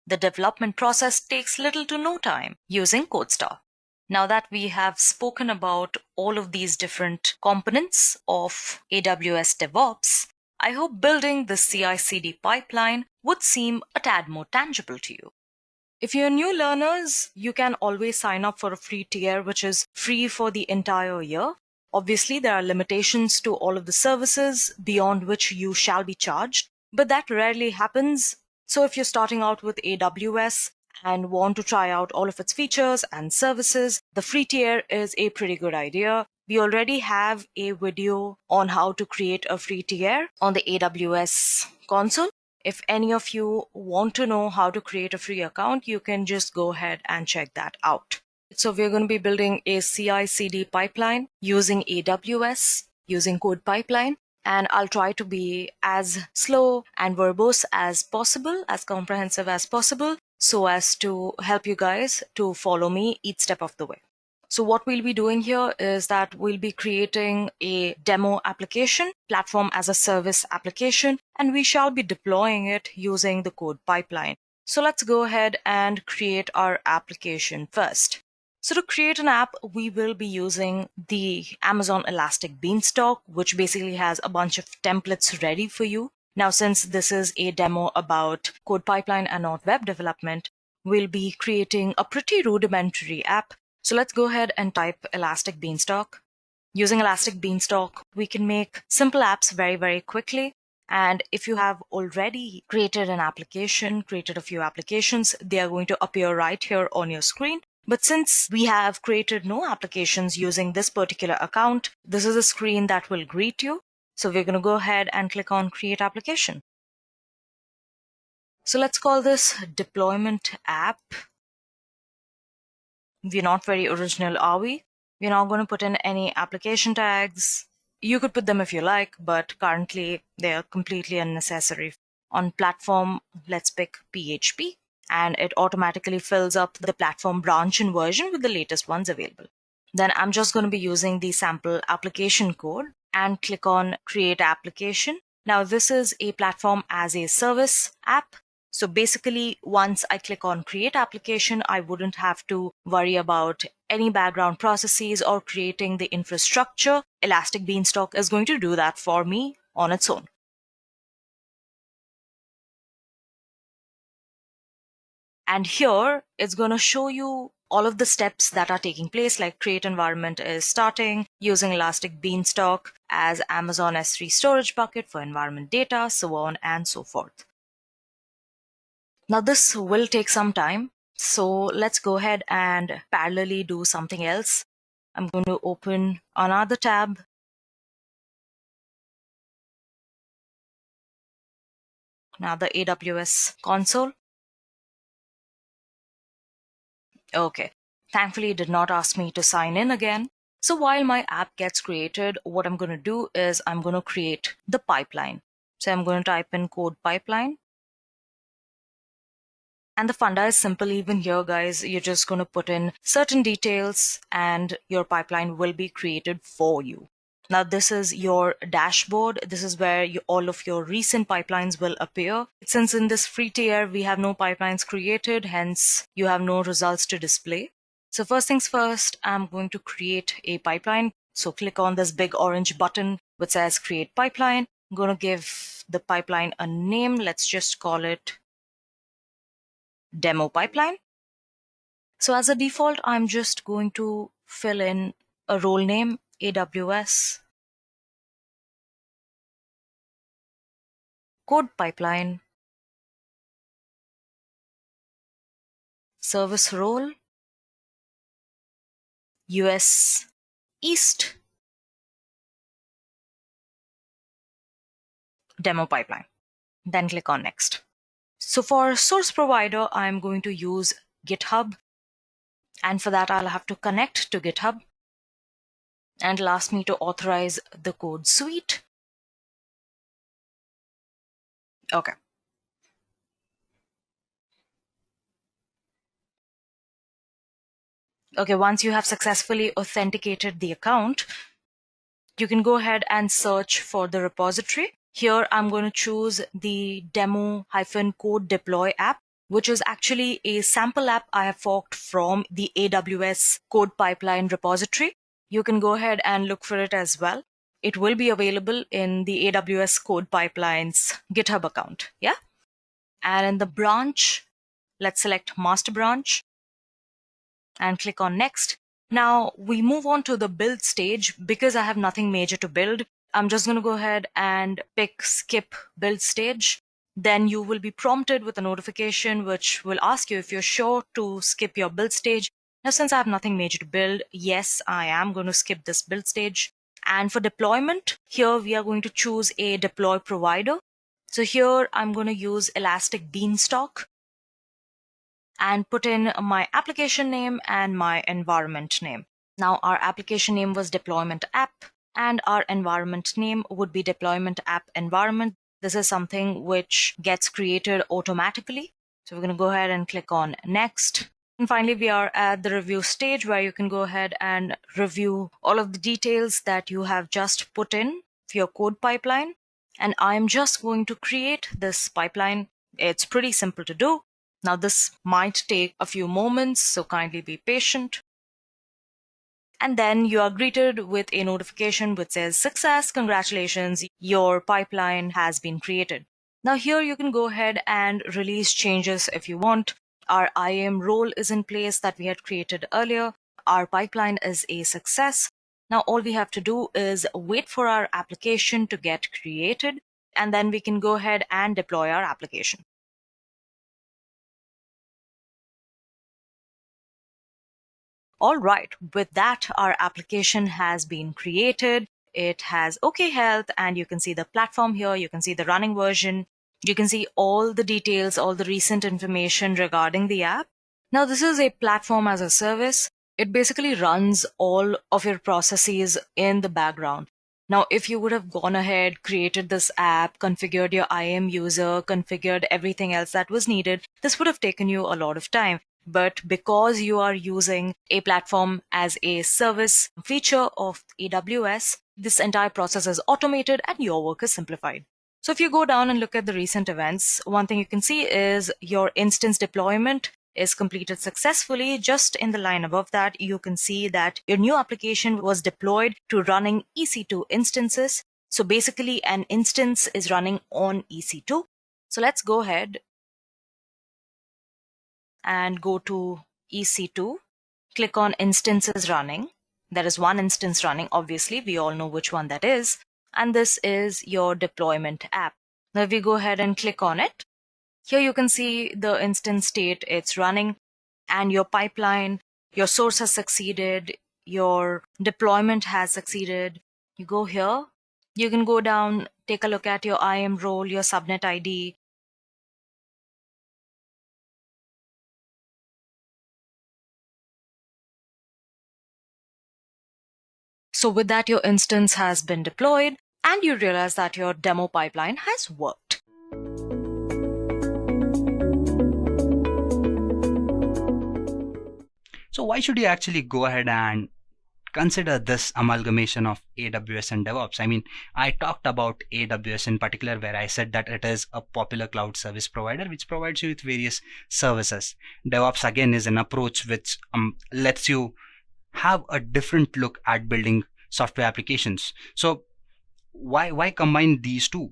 D: The development process takes little to no time using CodeStar. Now that we have spoken about all of these different components of AWS DevOps, I hope building the CI/CD pipeline would seem a tad more tangible to you. If you're new learners, you can always sign up for a free tier, which is free for the entire year. Obviously, there are limitations to all of the services beyond which you shall be charged, but that rarely happens. So if you're starting out with AWS and want to try out all of its features and services, the free tier is a pretty good idea. We already have a video on how to create a free tier on the AWS console. If any of you want to know how to create a free account, you can just go ahead and check that out. So we're going to be building a CI/CD pipeline using AWS, using CodePipeline, and I'll try to be as slow and verbose as possible, as comprehensive as possible, so as to help you guys to follow me each step of the way. So what we'll be doing here is that we'll be creating a demo application, platform as a service application, and we shall be deploying it using the code pipeline. So let's go ahead and create our application first. So to create an app, we will be using the Amazon Elastic Beanstalk, which basically has a bunch of templates ready for you. Now, since this is a demo about code pipeline and not web development, we'll be creating a pretty rudimentary app. So let's go ahead and type Elastic Beanstalk. Using Elastic Beanstalk, we can make simple apps very, very quickly. And if you have already created an application, created a few applications, they are going to appear right here on your screen. But since we have created no applications using this particular account, this is a screen that will greet you. So we're going to go ahead and click on Create Application. So let's call this Deployment App. We're not very original, are we? We're not going to put in any application tags. You could put them if you like, but currently they're completely unnecessary. On platform, let's pick PHP, and it automatically fills up the platform branch and version with the latest ones available. Then I'm just going to be using the sample application code and click on Create Application. Now this is a platform as a service app. So basically, once I click on Create Application, I wouldn't have to worry about any background processes or creating the infrastructure. Elastic Beanstalk is going to do that for me on its own. And here, it's going to show you all of the steps that are taking place, like create environment is starting, using Elastic Beanstalk as Amazon S3 storage bucket for environment data, so on and so forth. Now this will take some time, so let's go ahead and parallelly do something else. I'm going to open another tab. Now the AWS console. Okay, thankfully it did not ask me to sign in again. So while my app gets created, what I'm going to do is I'm going to create the pipeline. So I'm going to type in CodePipeline. And the funda is simple even here, guys. You're just going to put in certain details and your pipeline will be created for you. Now, this is your dashboard. This is where all of your recent pipelines will appear. Since in this free tier, we have no pipelines created, hence you have no results to display. So first things first, I'm going to create a pipeline. So click on this big orange button which says Create Pipeline. I'm going to give the pipeline a name. Let's just call it Demo Pipeline. So as a default, I'm just going to fill in a role name, AWS CodePipeline service role US East Demo Pipeline. Then click on Next. So for source provider, I'm going to use GitHub. And for that, I'll have to connect to GitHub. And it'll ask me to authorize the code suite. Okay. Okay, once you have successfully authenticated the account, you can go ahead and search for the repository. Here, I'm going to choose the demo-code deploy app, which is actually a sample app I have forked from the AWS CodePipeline repository. You can go ahead and look for it as well. It will be available in the AWS CodePipeline's GitHub account. Yeah. And in the branch, let's select master branch and click on Next. Now we move on to the build stage. Because I have nothing major to build, I'm just going to go ahead and pick skip build stage. Then you will be prompted with a notification which will ask you if you're sure to skip your build stage. Now, since I have nothing major to build, yes, I am going to skip this build stage. And for deployment, here we are going to choose a deploy provider. So here I'm going to use Elastic Beanstalk and put in my application name and my environment name. Now our application name was deployment app and our environment name would be deployment app environment. This is something which gets created automatically. So we're going to go ahead and click on Next. And finally, we are at the review stage where you can go ahead and review all of the details that you have just put in for your code pipeline. And I'm just going to create this pipeline. It's pretty simple to do. Now, this might take a few moments, so kindly be patient. And then you are greeted with a notification which says, "Success, congratulations, your pipeline has been created." Now here you can go ahead and release changes if you want. Our IAM role is in place that we had created earlier. Our pipeline is a success. Now all we have to do is wait for our application to get created, and then we can go ahead and deploy our application. All right, with that, our application has been created. It has 𝐂𝐞𝐁, and you can see the platform here. You can see the running version. You can see all the details, all the recent information regarding the app. Now, this is a platform as a service. It basically runs all of your processes in the background. Now, if you would have gone ahead, created this app, configured your IAM user, configured everything else that was needed, this would have taken you a lot of time. But because you are using a platform as a service feature of AWS, this entire process is automated and your work is simplified. So if you go down and look at the recent events, one thing you can see is your instance deployment is completed successfully. Just in the line above that, you can see that your new application was deployed to running EC2 instances. So basically an instance is running on EC2. So let's go ahead and go to EC2, click on instances running. There is one instance running, obviously, we all know which one that is. And this is your deployment app. Now if we go ahead and click on it, here you can see the instance state, it's running, and your pipeline, your source has succeeded, your deployment has succeeded. You go here, you can go down, take a look at your IAM role, your subnet ID. So with that, your instance has been deployed, and you realize that your demo pipeline has worked.
H: So why should you actually go ahead and consider this amalgamation of AWS and DevOps? I mean, I talked about AWS in particular, where I said that it is a popular cloud service provider which provides you with various services. DevOps again is an approach which lets you have a different look at building software applications. So why combine these two?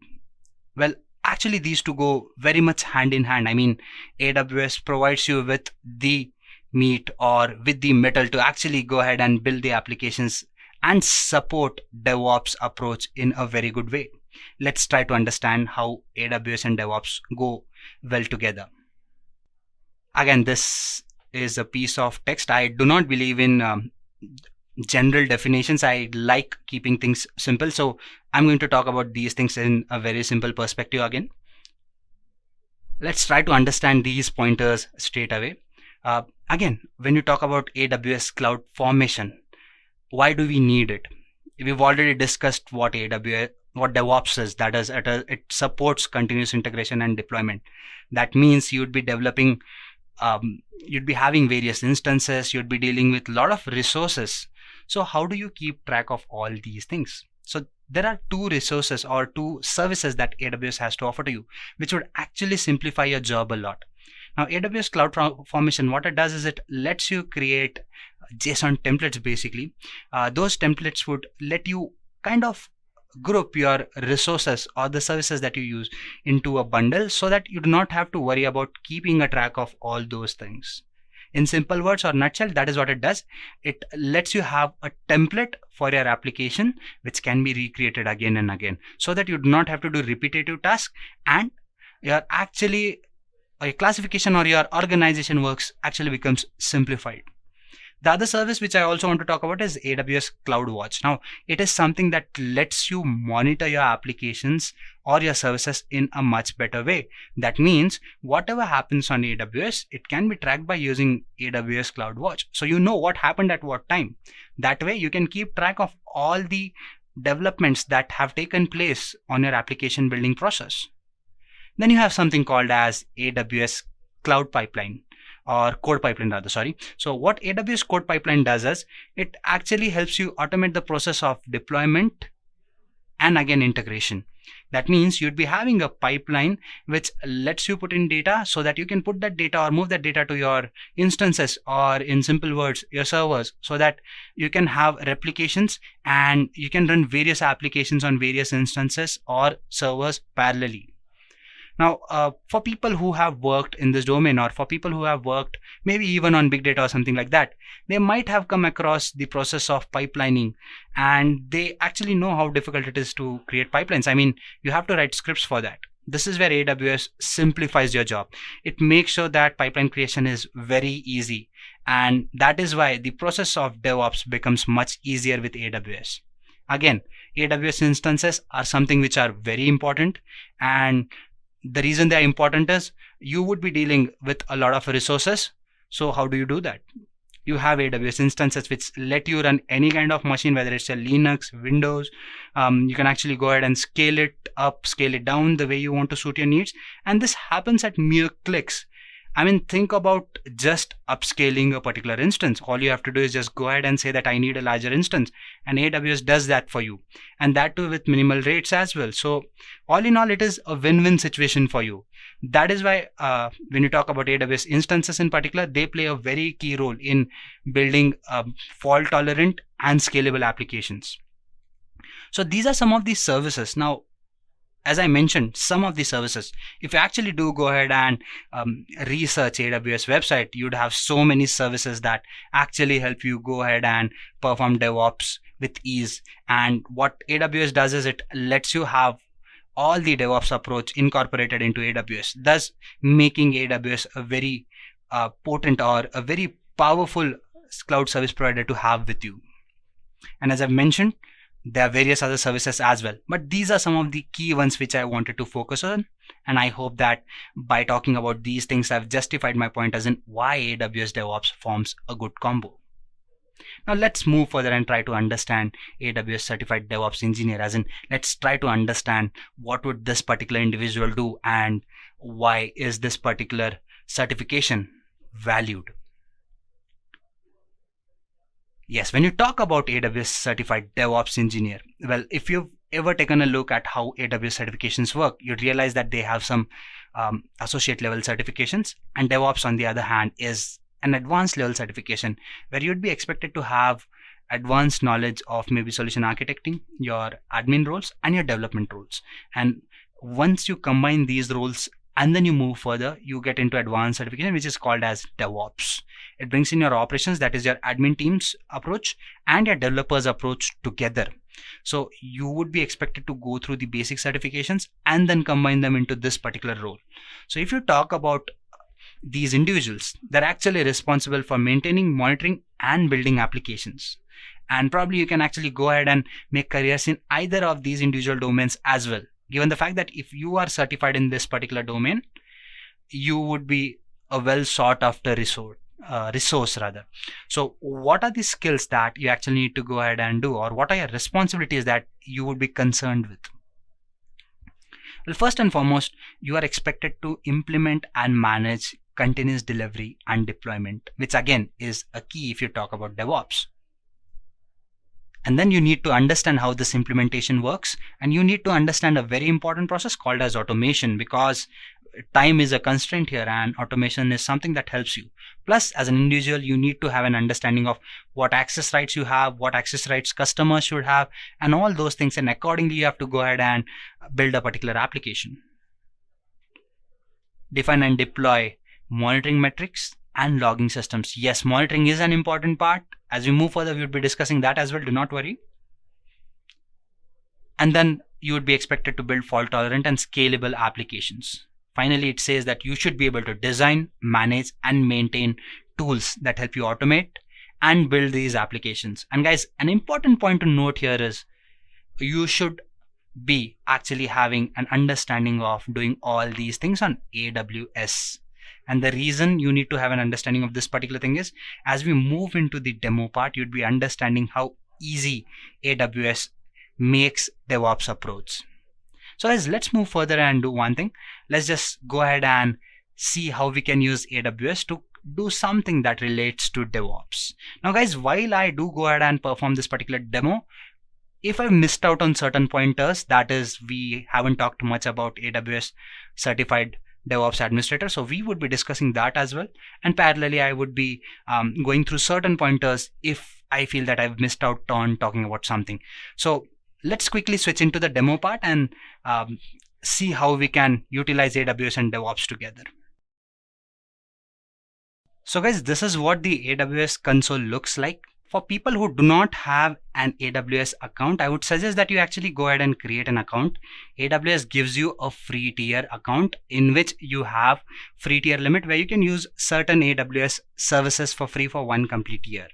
H: Well, actually these two go very much hand in hand. I mean, AWS provides you with the meat or with the metal to actually go ahead and build the applications and support DevOps approach in a very good way. Let's try to understand how AWS and DevOps go well together. Again, this is a piece of text. I do not believe in general definitions. I like keeping things simple. So I'm going to talk about these things in a very simple perspective again. Let's try to understand these pointers straight away. Again, when you talk about AWS Cloud Formation, why do we need it? We've already discussed what DevOps is. That is, it supports continuous integration and deployment. That means you'd be developing, you'd be having various instances, you'd be dealing with a lot of resources. So how do you keep track of all these things? So there are two resources or two services that AWS has to offer to you, which would actually simplify your job a lot. Now, AWS Cloud Formation, what it does is it lets you create JSON templates basically. Those templates would let you kind of group your resources or the services that you use into a bundle so that you do not have to worry about keeping a track of all those things. In simple words or nutshell, that is what it does. It lets you have a template for your application which can be recreated again and again so that you do not have to do repetitive tasks, and your classification or your organization works actually becomes simplified. The other service which I also want to talk about is AWS CloudWatch. Now, it is something that lets you monitor your applications or your services in a much better way. That means whatever happens on AWS, it can be tracked by using AWS CloudWatch. So you know what happened at what time. That way you can keep track of all the developments that have taken place on your application building process. Then you have something called as AWS Cloud Pipeline. or code pipeline rather, sorry. So what AWS code pipeline does is it actually helps you automate the process of deployment and again integration. That means you'd be having a pipeline which lets you put in data so that you can put that data or move that data to your instances, or in simple words, your servers, so that you can have replications and you can run various applications on various instances or servers parallelly. Now, for people who have worked in this domain, or for people who have worked maybe even on big data or something like that, they might have come across the process of pipelining, and they actually know how difficult it is to create pipelines. I mean, you have to write scripts for that. This is where AWS simplifies your job. It makes sure that pipeline creation is very easy, and that is why the process of DevOps becomes much easier with AWS. Again, AWS instances are something which are very important, and the reason they are important is you would be dealing with a lot of resources. So how do you do that? You have AWS instances which let you run any kind of machine, whether it's a Linux, Windows. You can actually go ahead and scale it up, scale it down the way you want to suit your needs. And this happens at mere clicks. I mean, think about just upscaling a particular instance. All you have to do is just go ahead and say that I need a larger instance, and AWS does that for you, and that too with minimal rates as well. So all in all, it is a win-win situation for you. That is why when you talk about AWS instances in particular, they play a very key role in building fault tolerant and scalable applications. So these are some of these services. Now, as I mentioned, some of the services, if you actually do go ahead and research AWS website, you'd have so many services that actually help you go ahead and perform DevOps with ease. And what AWS does is it lets you have all the DevOps approach incorporated into AWS, thus making AWS a very potent or a very powerful cloud service provider to have with you. And as I've mentioned, there are various other services as well, but these are some of the key ones which I wanted to focus on. And I hope that by talking about these things, I've justified my point as in why AWS DevOps forms a good combo. Now let's move further and try to understand AWS Certified DevOps Engineer, as in let's try to understand what would this particular individual do and why is this particular certification valued. Yes, when you talk about AWS Certified DevOps Engineer, well, if you've ever taken a look at how AWS certifications work, you'd realize that they have some associate level certifications, and DevOps, on the other hand, is an advanced level certification where you'd be expected to have advanced knowledge of maybe solution architecting, your admin roles, and your development roles. And once you combine these roles and then you move further, you get into advanced certification, which is called as DevOps. It brings in your operations, that is your admin team's approach, and your developers' approach together. So you would be expected to go through the basic certifications and then combine them into this particular role. So if you talk about these individuals, they're actually responsible for maintaining, monitoring, and building applications. And probably you can actually go ahead and make careers in either of these individual domains as well, given the fact that if you are certified in this particular domain, you would be a well sought after resource. So what are the skills that you actually need to go ahead and do, or what are your responsibilities that you would be concerned with? Well, first and foremost, you are expected to implement and manage continuous delivery and deployment, which again is a key if you talk about DevOps. And then you need to understand how this implementation works, and you need to understand a very important process called as automation, because time is a constraint here and automation is something that helps you. Plus, as an individual, you need to have an understanding of what access rights you have, what access rights customers should have, and all those things, and accordingly you have to go ahead and build a particular application. Define and deploy monitoring metrics and logging systems. Yes, monitoring is an important part. As we move further, we will be discussing that as well, do not worry. And then you would be expected to build fault tolerant and scalable applications. Finally, it says that you should be able to design, manage, and maintain tools that help you automate and build these applications. And guys, an important point to note here is you should be actually having an understanding of doing all these things on AWS. And the reason you need to have an understanding of this particular thing is, as we move into the demo part, you'd be understanding how easy AWS makes DevOps approach. So guys, let's move further and do one thing. Let's just go ahead and see how we can use AWS to do something that relates to DevOps. Now guys, while I do go ahead and perform this particular demo, if I've missed out on certain pointers, that is, we haven't talked much about AWS certified DevOps administrator, so we would be discussing that as well. And parallelly, I would be going through certain pointers if I feel that I've missed out on talking about something. So let's quickly switch into the demo part and see how we can utilize AWS and DevOps together. So guys, this is what the AWS console looks like. For people who do not have an AWS account, I would suggest that you actually go ahead and create an account. AWS gives you a free tier account in which you have free tier limit where you can use certain AWS services for free for one complete year.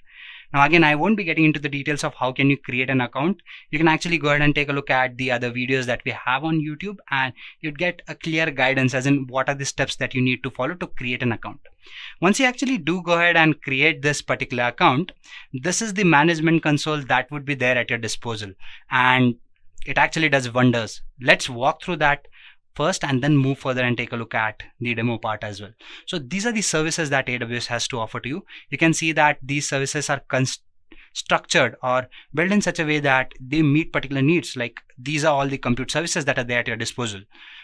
H: Now again, I won't be getting into the details of how can you create an account. You can actually go ahead and take a look at the other videos that we have on YouTube, and you'd get a clear guidance as in what are the steps that you need to follow to create an account. Once you actually do go ahead and create this particular account, this is the management console that would be there at your disposal, and it actually does wonders. Let's walk through that first and then move further and take a look at the demo part as well. So these are the services that AWS has to offer to you. You can see that these services are structured or built in such a way that they meet particular needs. Like these are all the compute services that are there at your disposal.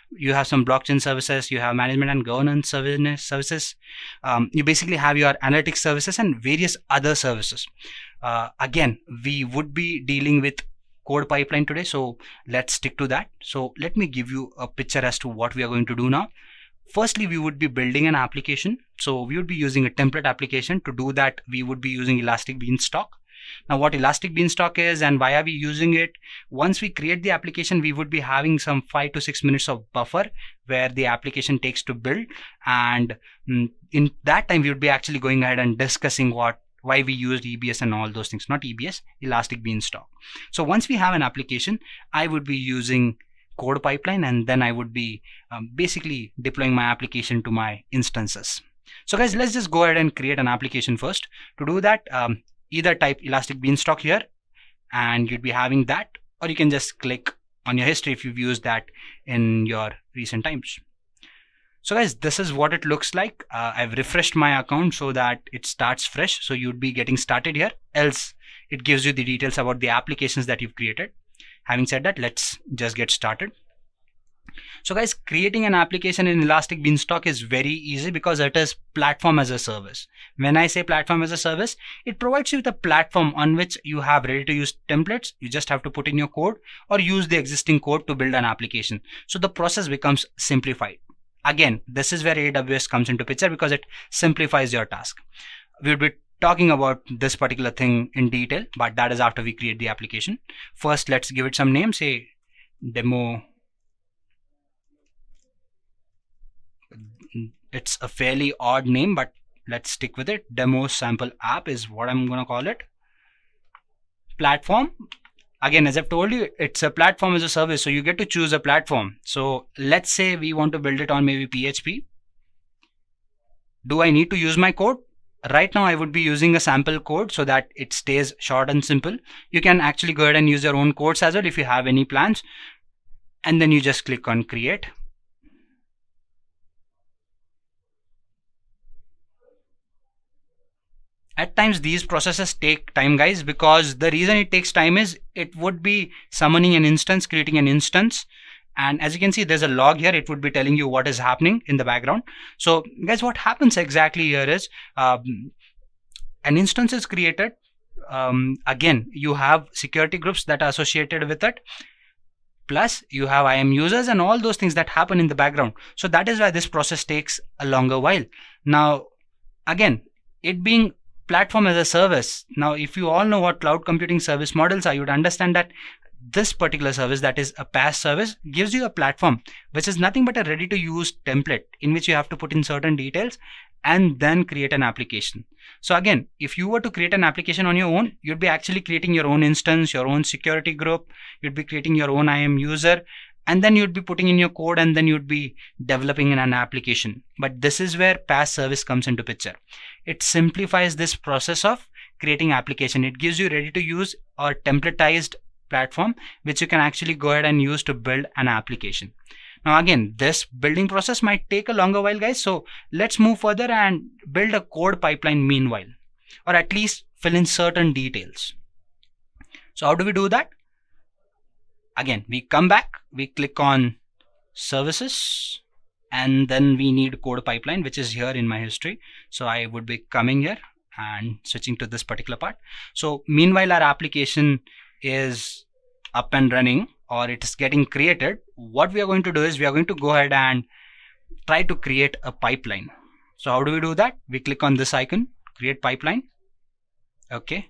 H: You have some blockchain services, you have management and governance services. You basically have your analytics services and various other services. Again, we would be dealing with CodePipeline today, so let's stick to that. So let me give you a picture as to what we are going to do now. Firstly, we would be building an application. So we would be using a template application. To do that, we would be using Elastic Beanstalk. Now what Elastic Beanstalk is and why are we using it? Once we create the application, we would be having some 5 to 6 minutes of buffer where the application takes to build, and in that time we would be actually going ahead and discussing why we used EBS and all those things. Not EBS, Elastic Beanstalk. So once we have an application, I would be using CodePipeline, and then I would be basically deploying my application to my instances. So guys, let's just go ahead and create an application first. To do that, either type Elastic Beanstalk here and you'd be having that, or you can just click on your history if you've used that in your recent times. So guys, this is what it looks like. I've refreshed my account so that it starts fresh. So you'd be getting started here, else it gives you the details about the applications that you've created. Having said that, let's just get started. So guys, creating an application in Elastic Beanstalk is very easy because it is platform as a service. When I say platform as a service, it provides you with a platform on which you have ready to use templates. You just have to put in your code or use the existing code to build an application. So the process becomes simplified. Again, this is where AWS comes into picture because it simplifies your task. We'll be talking about this particular thing in detail, but that is after we create the application. First, let's give it some name, say demo. It's a fairly odd name, but let's stick with it. Demo sample app is what I'm going to call it. Platform. Again, as I've told you, it's a platform as a service, so you get to choose a platform. So let's say we want to build it on maybe PHP. Do I need to use my code? Right now, I would be using a sample code so that it stays short and simple. You can actually go ahead and use your own codes as well if you have any plans. And then you just click on create. At times these processes take time, guys, because the reason it takes time is it would be summoning an instance, creating an instance, and as you can see there's a log here. It would be telling you what is happening in the background. So guys, what happens exactly here is an instance is created. Again, you have security groups that are associated with it, plus you have IAM users and all those things that happen in the background. So that is why this process takes a longer while. Now again, it being platform as a service. Now, if you all know what cloud computing service models are, you would understand that this particular service, that is a PaaS service, gives you a platform which is nothing but a ready to use template in which you have to put in certain details and then create an application. So again, if you were to create an application on your own, you'd be actually creating your own instance, your own security group, you'd be creating your own IAM user, and then you'd be putting in your code, and then you'd be developing in an application. But this is where PaaS service comes into picture. It simplifies this process of creating application. It gives you ready to use or templatized platform which you can actually go ahead and use to build an application. Now again, this building process might take a longer while, guys. So let's move further and build a code pipeline meanwhile, or at least fill in certain details. So how do we do that? Again, we come back, we click on services, and then we need code pipeline, which is here in my history. So I would be coming here and switching to this particular part. So meanwhile, our application is up and running, or it is getting created. What we are going to do is we are going to go ahead and try to create a pipeline. So how do we do that? We click on this icon, create pipeline. Okay.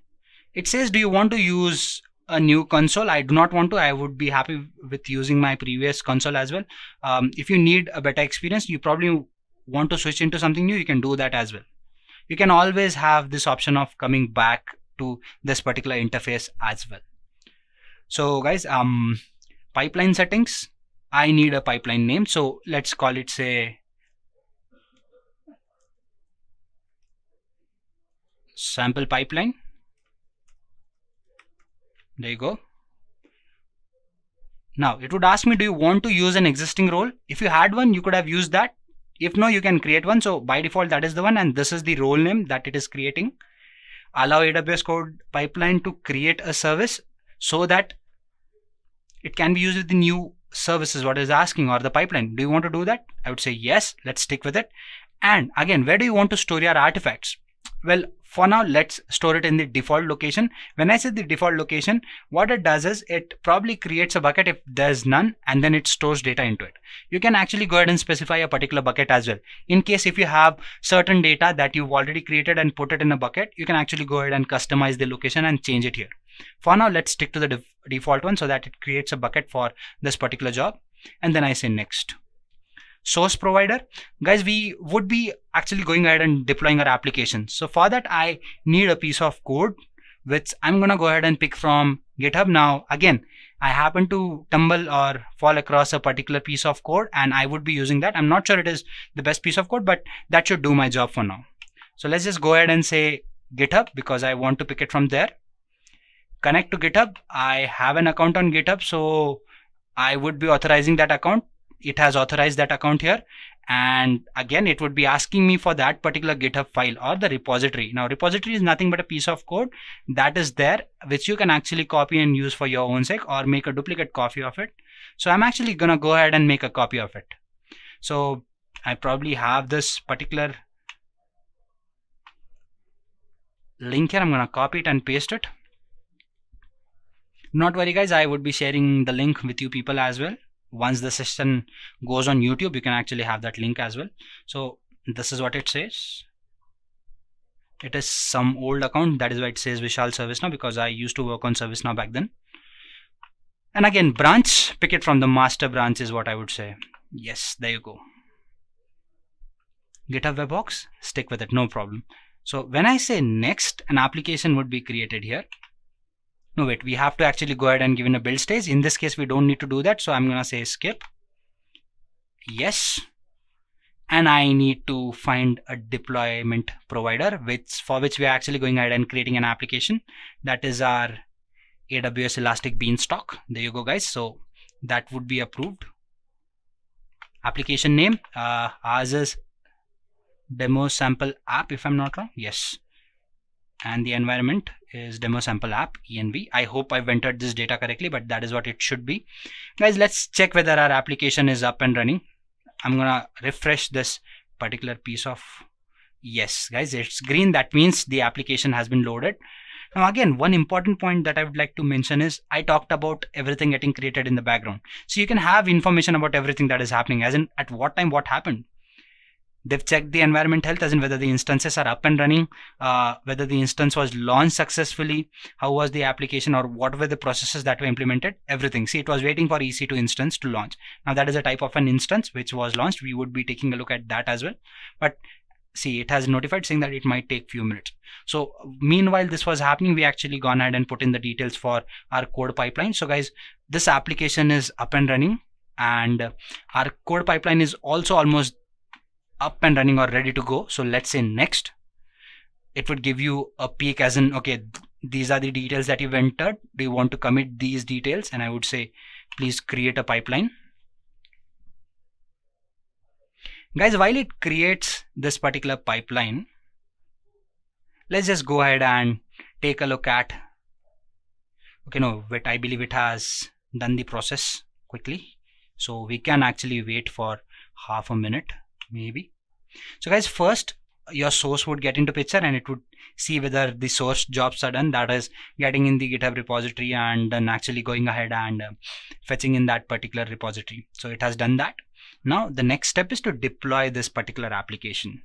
H: It says, do you want to use a new console? I do not want to. I would be happy with using my previous console as well. If you need a better experience, you probably want to switch into something new, you can do that as well. You can always have this option of coming back to this particular interface as well. So guys, pipeline settings, I need a pipeline name. So let's call it, say, sample pipeline. There you go. Now it would ask me, do you want to use an existing role? If you had one, you could have used that. If no, you can create one. So by default, that is the one, and this is the role name that it is creating. Allow AWS CodePipeline to create a service so that it can be used with the new services what is asking, or the pipeline. Do you want to do that? I would say yes. Let's stick with it. And again, where do you want to store your artifacts? Well, for now, let's store it in the default location. When I say the default location, what it does is it probably creates a bucket if there's none, and then it stores data into it. You can actually go ahead and specify a particular bucket as well. In case if you have certain data that you've already created and put it in a bucket, you can actually go ahead and customize the location and change it here. For now, let's stick to the default one so that it creates a bucket for this particular job. And then I say next. Source provider, guys, we would be actually going ahead and deploying our application. So for that, I need a piece of code which I'm gonna go ahead and pick from GitHub. Now again, I happen to tumble or fall across a particular piece of code, and I would be using that. I'm not sure it is the best piece of code, but that should do my job for now. So let's just go ahead and say GitHub, because I want to pick it from there. Connect to GitHub. I have an account on GitHub, so I would be authorizing that account. It has authorized that account here, and again it would be asking me for that particular GitHub file or the repository. Now repository is nothing but a piece of code that is there, which you can actually copy and use for your own sake, or make a duplicate copy of it. So I'm actually gonna go ahead and make a copy of it. So I probably have this particular link here. I'm gonna copy it and paste it. Not worry guys, I would be sharing the link with you people as well. Once the session goes on YouTube, you can actually have that link as well. So this is what it says. It is some old account, that is why it says Vishal ServiceNow, because I used to work on ServiceNow back then. And again, branch, pick it from the master branch is what I would say. Yes, there you go. GitHub Webhooks, stick with it, no problem. So when I say next, an application would be created here. No, wait, we have to actually go ahead and give in a build stage. In this case, we don't need to do that. So I'm going to say skip. Yes. And I need to find a deployment provider, for which we are actually going ahead and creating an application. That is our AWS Elastic Beanstalk. There you go, guys. So that would be approved. Application name, ours is Demo Sample App, if I'm not wrong. Yes. And the environment is Demo Sample App, env. I hope I've entered this data correctly, but that is what it should be. Guys, let's check whether our application is up and running. I'm gonna refresh this particular piece of, yes, guys, it's green. That means the application has been loaded. Now again, one important point that I would like to mention is I talked about everything getting created in the background. So you can have information about everything that is happening, as in at what time, what happened. They've checked the environment health, as in whether the instances are up and running, whether the instance was launched successfully, how was the application, or what were the processes that were implemented, everything. See, it was waiting for EC2 instance to launch. Now that is a type of an instance which was launched. We would be taking a look at that as well. But see, it has notified saying that it might take few minutes. So meanwhile this was happening, we actually gone ahead and put in the details for our code pipeline. So guys, this application is up and running, and our code pipeline is also almost up and running or ready to go. So let's say next. It would give you a peek, as in, okay, these are the details that you've entered. Do you want to commit these details? And I would say, please create a pipeline. Guys, while it creates this particular pipeline, let's just go ahead and take a look at, okay, no, wait, I believe it has done the process quickly. So we can actually wait for half a minute, maybe. So guys, first your source would get into picture and it would see whether the source jobs are done, that is getting in the GitHub repository and then actually going ahead and fetching in that particular repository. So it has done that. Now the next step is to deploy this particular application.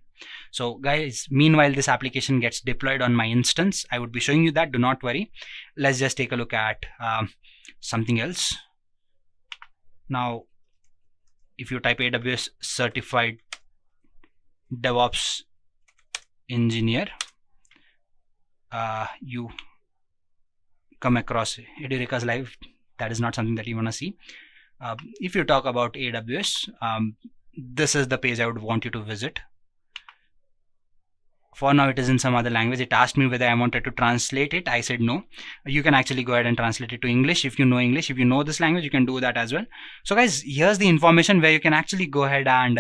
H: So guys, meanwhile this application gets deployed on my instance, I would be showing you that, do not worry. Let's just take a look at something else. Now if you type AWS certified DevOps engineer, you come across Edureka's live. That is not something that you want to see. If you talk about AWS, this is the page I would want you to visit. For now it is in some other language. It asked me whether I wanted to translate it. I said no. You can actually go ahead and translate it to English if you know English. If you know this language, you can do that as well. So guys, here's the information where you can actually go ahead and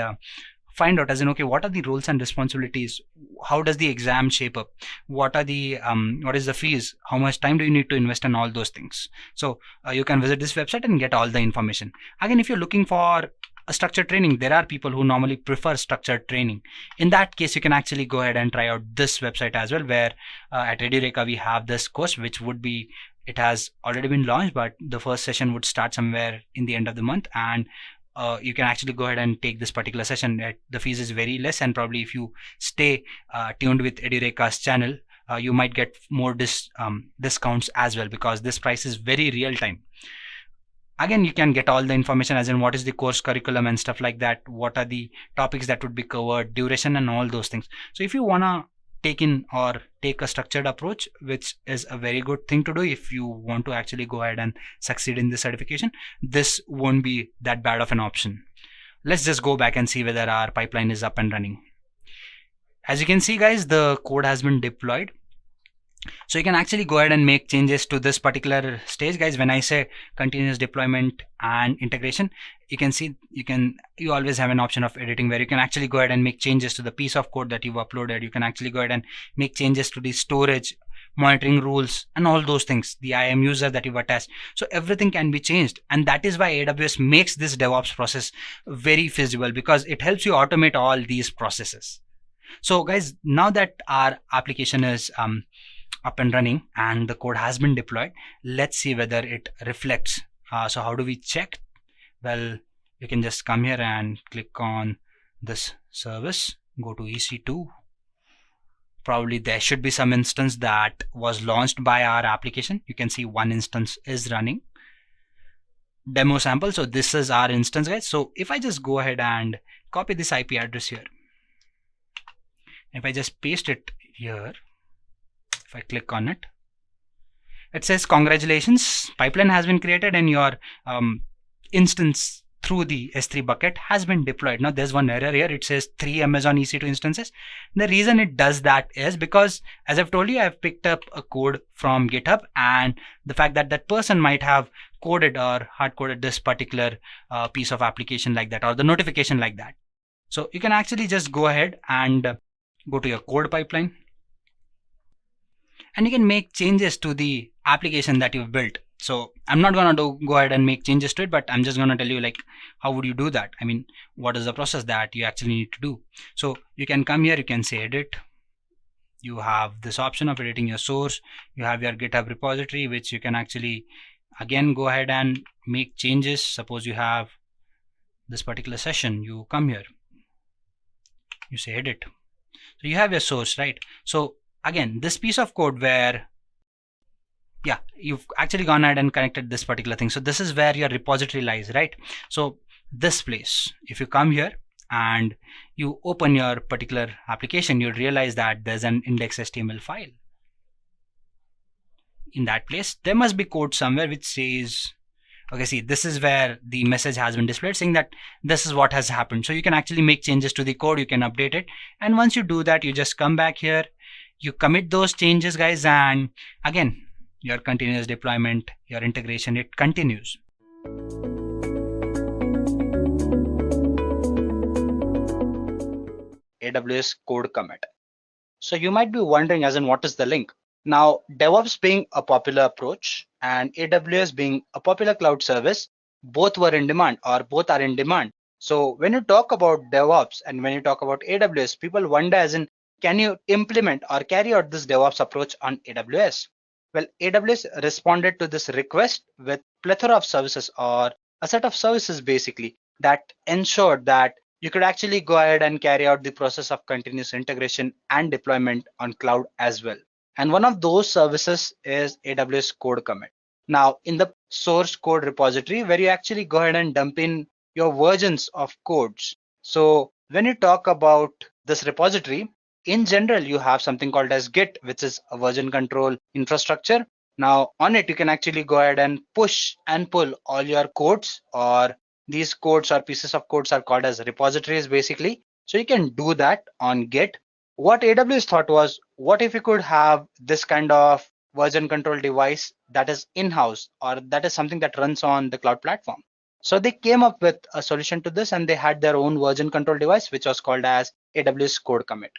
H: find out as in, okay, what are the roles and responsibilities? How does the exam shape up? What are the what is the fees? How much time do you need to invest in all those things? So you can visit this website and get all the information. Again, if you're looking for a structured training, there are people who normally prefer structured training. In that case, you can actually go ahead and try out this website as well, where at Edureka we have this course, which would be, it has already been launched, but the first session would start somewhere in the end of the month, and you can actually go ahead and take this particular session. The fees is very less, and probably if you stay tuned with Edureka's channel, you might get more discounts as well, because this price is very real time. Again, you can get all the information as in what is the course curriculum and stuff like that, what are the topics that would be covered, duration and all those things. So if you want to take a structured approach, which is a very good thing to do if you want to actually go ahead and succeed in this certification, this won't be that bad of an option. Let's just go back and see whether our pipeline is up and running. As you can see guys, the code has been deployed. So you can actually go ahead and make changes to this particular stage, guys. When I say continuous deployment and integration, you can see you always have an option of editing where you can actually go ahead and make changes to the piece of code that you've uploaded. You can actually go ahead and make changes to the storage, monitoring rules and all those things, the IAM user that you've attached. So everything can be changed, and that is why AWS makes this DevOps process very feasible, because it helps you automate all these processes. So guys, now that our application is up and running and the code has been deployed, let's see whether it reflects. So how do we check? Well, you can just come here and click on this service, go to EC2. Probably there should be some instance that was launched by our application. You can see one instance is running. Demo sample. So this is our instance, guys. So if I just go ahead and copy this IP address here, if I just paste it here, if I click on it, it says congratulations, pipeline has been created and your instance through the S3 bucket has been deployed. Now there's one error here. It says 3 Amazon EC2 instances. The reason it does that is because, as I've told you, I've picked up a code from GitHub, and the fact that that person might have coded or hard coded this particular piece of application like that, or the notification like that. So you can actually just go ahead and go to your code pipeline, and you can make changes to the application that you've built. So I'm not going to go ahead and make changes to it, but I'm just going to tell you like how would you do that. I mean, what is the process that you actually need to do. So you can come here, you can say edit. You have this option of editing your source. You have your GitHub repository, which you can actually again go ahead and make changes. Suppose you have this particular session, you come here, you say edit. So you have your source, right? So again, this piece of code where, yeah, you've actually gone ahead and connected this particular thing. So this is where your repository lies, right? So this place, if you come here and you open your particular application, you'll realize that there's an index.html file. In that place, there must be code somewhere which says, okay, see, this is where the message has been displayed saying that this is what has happened. So you can actually make changes to the code, you can update it. And once you do that, you just come back here, you commit those changes, guys, and again, your continuous deployment, your integration, it continues. AWS CodeCommit. So you might be wondering as in what is the link? Now, DevOps being a popular approach and AWS being a popular cloud service, both were in demand or both are in demand. So when you talk about DevOps and when you talk about AWS, people wonder as in, can you implement or carry out this DevOps approach on AWS? Well, AWS responded to this request with plethora of services or a set of services basically that ensured that you could actually go ahead and carry out the process of continuous integration and deployment on cloud as well. And one of those services is AWS CodeCommit. Now, in the source code repository, where you actually go ahead and dump in your versions of codes. So when you talk about this repository, in general, you have something called as Git, which is a version control infrastructure. Now on it, you can actually go ahead and push and pull all your codes, or these codes or pieces of codes are called as repositories basically. So you can do that on Git. What AWS thought was, what if you could have this kind of version control device that is in-house or that is something that runs on the cloud platform? So they came up with a solution to this and they had their own version control device, which was called as AWS CodeCommit.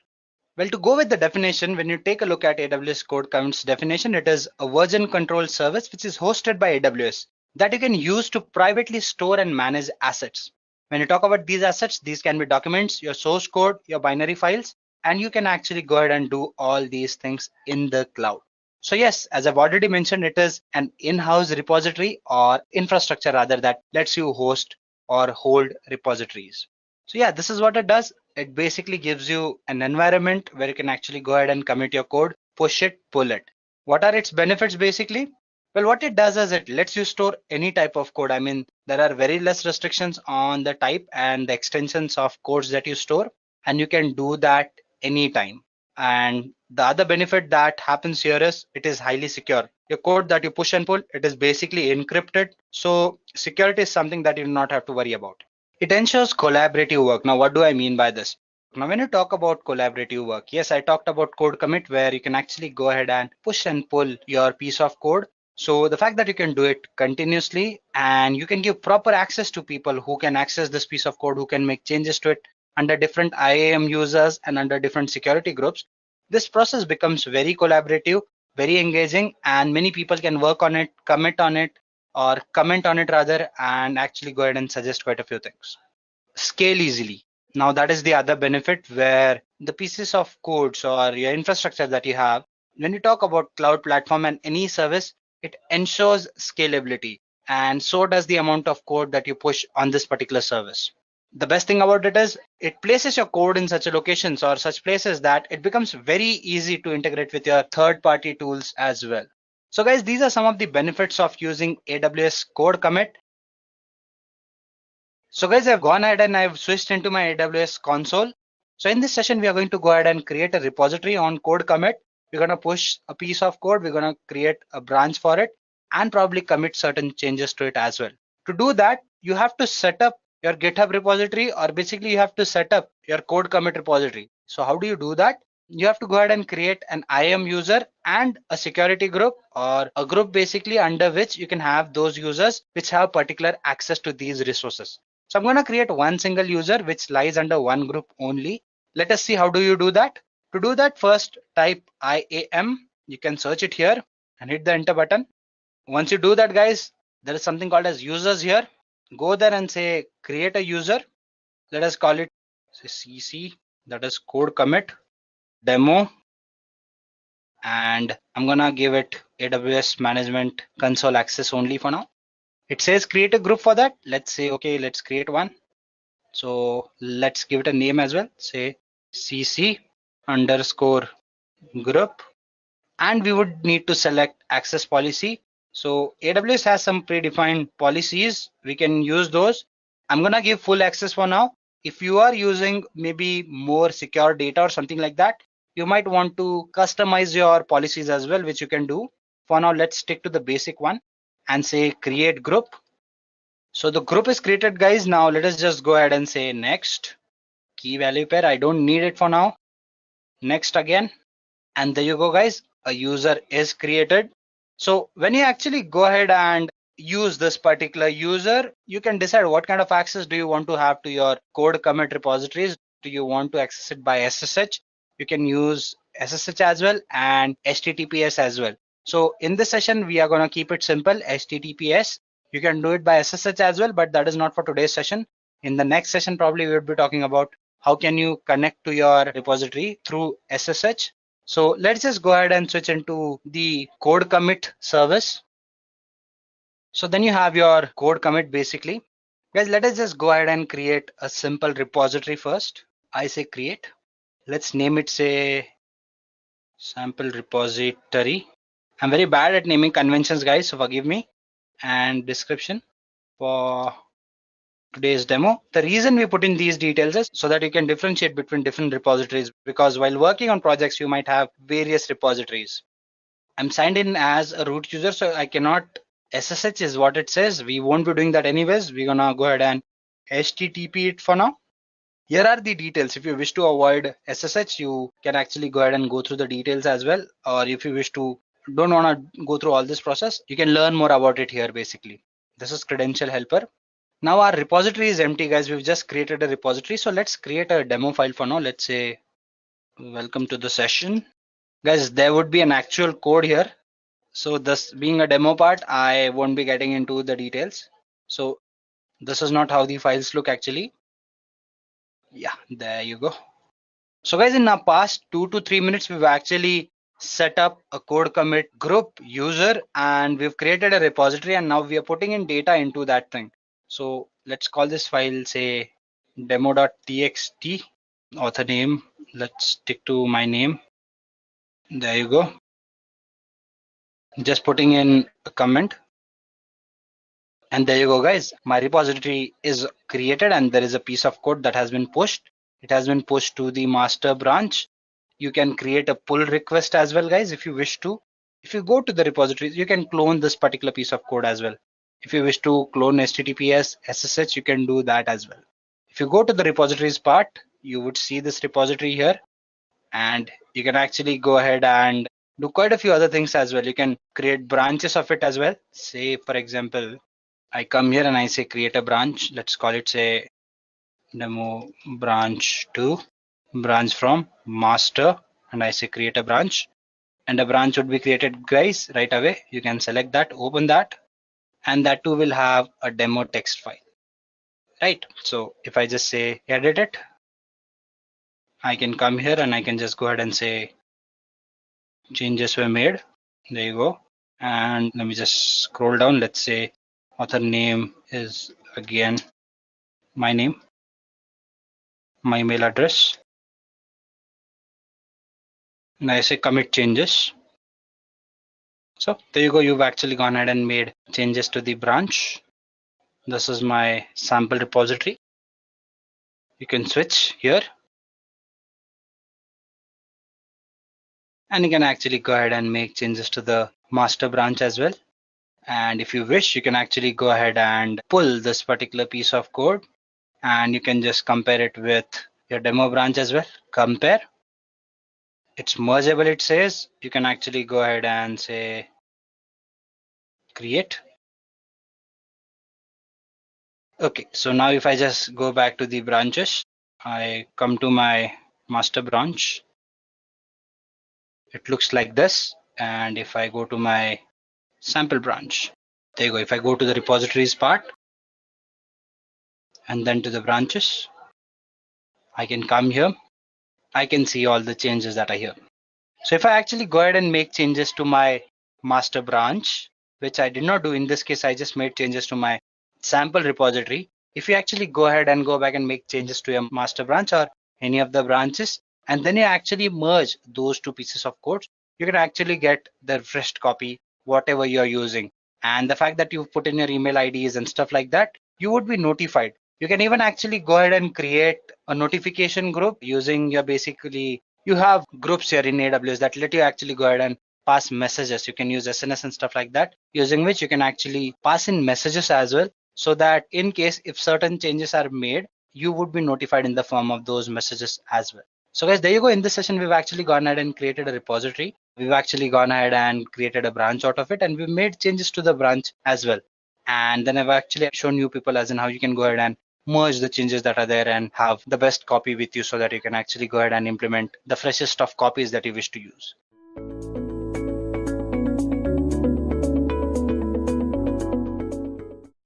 H: Well, to go with the definition, when you take a look at AWS CodeCommit's definition, it is a version control service which is hosted by AWS that you can use to privately store and manage assets. When you talk about these assets, these can be documents, your source code, your binary files, and you can actually go ahead and do all these things in the cloud. So yes, as I've already mentioned, it is an in-house repository or infrastructure rather that lets you host or hold repositories. So yeah, this is what it does. It basically gives you an environment where you can actually go ahead and commit your code, push it, pull it. What are its benefits basically? Well, what it does is it lets you store any type of code. I mean, there are very less restrictions on the type and the extensions of codes that you store, and you can do that anytime. And the other benefit that happens here is it is highly secure. Your code that you push and pull, it is basically encrypted. So security is something that you do not have to worry about. It ensures collaborative work. Now, what do I mean by this? Now, when you talk about collaborative work, yes, I talked about CodeCommit where you can actually go ahead and push and pull your piece of code. So the fact that you can do it continuously and you can give proper access to people who can access this piece of code, who can make changes to it under different IAM users and under different security groups, this process becomes very collaborative, very engaging, and many people can work on it, commit on it, or comment on it rather, and actually go ahead and suggest quite a few things. Scale easily. Now that is the other benefit where the pieces of codes or your infrastructure that you have, when you talk about cloud platform and any service, it ensures scalability, and so does the amount of code that you push on this particular service. The best thing about it is it places your code in such locations or such places that it becomes very easy to integrate with your third-party tools as well. So guys, these are some of the benefits of using AWS CodeCommit. So guys, I've gone ahead and I've switched into my AWS console. So in this session, we are going to go ahead and create a repository on CodeCommit. We're going to push a piece of code. We're going to create a branch for it and probably commit certain changes to it as well. To do that, you have to set up your GitHub repository, or basically you have to set up your CodeCommit repository. So how do you do that? You have to go ahead and create an IAM user and a security group, or a group basically under which you can have those users which have particular access to these resources. So I'm going to create one single user which lies under one group only. Let us see how do you do that. To do that, first type IAM. You can search it here and hit the enter button. Once you do that, guys, there is something called as users here. Go there and say create a user. Let us call it CC, that is CodeCommit Demo, and I'm gonna give it AWS Management Console access only for now. It says create a group for that. Let's say okay, let's create one. So let's give it a name as well. Say CC underscore group, and we would need to select access policy. So AWS has some predefined policies. We can use those. I'm gonna give full access for now. If you are using maybe more secure data or something like that, you might want to customize your policies as well, which you can do. For now, let's stick to the basic one and say create group. So the group is created, guys. Now let us just go ahead and say next. Key value pair, I don't need it for now. Next again. And there you go, guys. A user is created. So when you actually go ahead and use this particular user, you can decide what kind of access do you want to have to your CodeCommit repositories.
I: you want to access it by SSH, you can use SSH as well and HTTPS as well. So in this session, we are going to keep it simple, HTTPS. You can do it by SSH as well, but that is not for today's session. In the next session, probably we will be talking about how can you connect to your repository through SSH. So let's just go ahead and switch into the CodeCommit service. So then you have your code commit basically. Guys, let us just go ahead and create a simple repository first. I say create. Let's name it, say, sample repository. I'm very bad at naming conventions, guys, so forgive me. And description for today's demo. The reason we put in these details is so that you can differentiate between different repositories, because while working on projects, you might have various repositories. I'm signed in as a root user, so I cannot SSH is what it says. We won't be doing that anyways. We're gonna go ahead and HTTP it for now. Here are the details. If you wish to avoid SSH, you can actually go ahead and go through the details as well. Or if you wish to don't want to go through all this process, you can learn more about it here basically. This is credential helper. Now our repository is empty, guys. We've just created a repository. So let's create a demo file for now. Let's say welcome to the session. Guys, there would be an actual code here. So this being a demo part, I won't be getting into the details. So this is not how the files look actually. Yeah, there you go. So guys, in our past 2 to 3 minutes, we've actually set up a code commit group user and we've created a repository, and now we are putting in data into that thing. So let's call this file, say, demo.txt. Author name, let's stick to my name. There you go. Just putting in a comment. And there you go, guys. My repository is created and there is a piece of code that has been pushed. It has been pushed to the master branch. You can create a pull request as well, guys, if you wish to. If you go to the repository, you can clone this particular piece of code as well. If you wish to clone HTTPS, SSH, you can do that as well. If you go to the repositories part, you would see this repository here, and you can actually go ahead and do quite a few other things as well. You can create branches of it as well. Say, for example, I come here and I say create a branch. Let's call it, say, demo branch 2, branch from master, and I say create a branch, and a branch would be created, guys, right away. You can select that, open that, and that too will have a demo text file, right? So if I just say edit it, I can come here and I can just go ahead and say changes were made. There you go. And let me just scroll down. Let's say author name is again my name, my email address, and I say commit changes. So there you go. You've actually gone ahead and made changes to the branch. This is my sample repository. You can switch here and you can actually go ahead and make changes to the master branch as well. And if you wish, you can actually go ahead and pull this particular piece of code and you can just compare it with your demo branch as well. Compare. It's mergeable, it says. You can actually go ahead and say create. Okay, so now if I just go back to the branches, I come to my master branch. It looks like this. And if I go to my sample branch, there you go. If I go to the repositories part and then to the branches, I can come here. I can see all the changes that are here. So if I actually go ahead and make changes to my master branch, which I did not do in this case, I just made changes to my sample repository. If you actually go ahead and go back and make changes to your master branch or any of the branches, and then you actually merge those two pieces of code, you can actually get the refreshed copy, whatever you're using. And the fact that you've put in your email IDs and stuff like that, you would be notified. You can even actually go ahead and create a notification group using your basically, you have groups here in AWS that let you actually go ahead and pass messages. You can use SNS and stuff like that, using which you can actually pass in messages as well, so that in case if certain changes are made, you would be notified in the form of those messages as well. So guys, there you go. In this session, we've actually gone ahead and created a repository. We've actually gone ahead and created a branch out of it, and we've made changes to the branch as well. And then I've actually shown you people as in how you can go ahead and merge the changes that are there and have the best copy with you so that you can actually go ahead and implement the freshest of copies that you wish to use.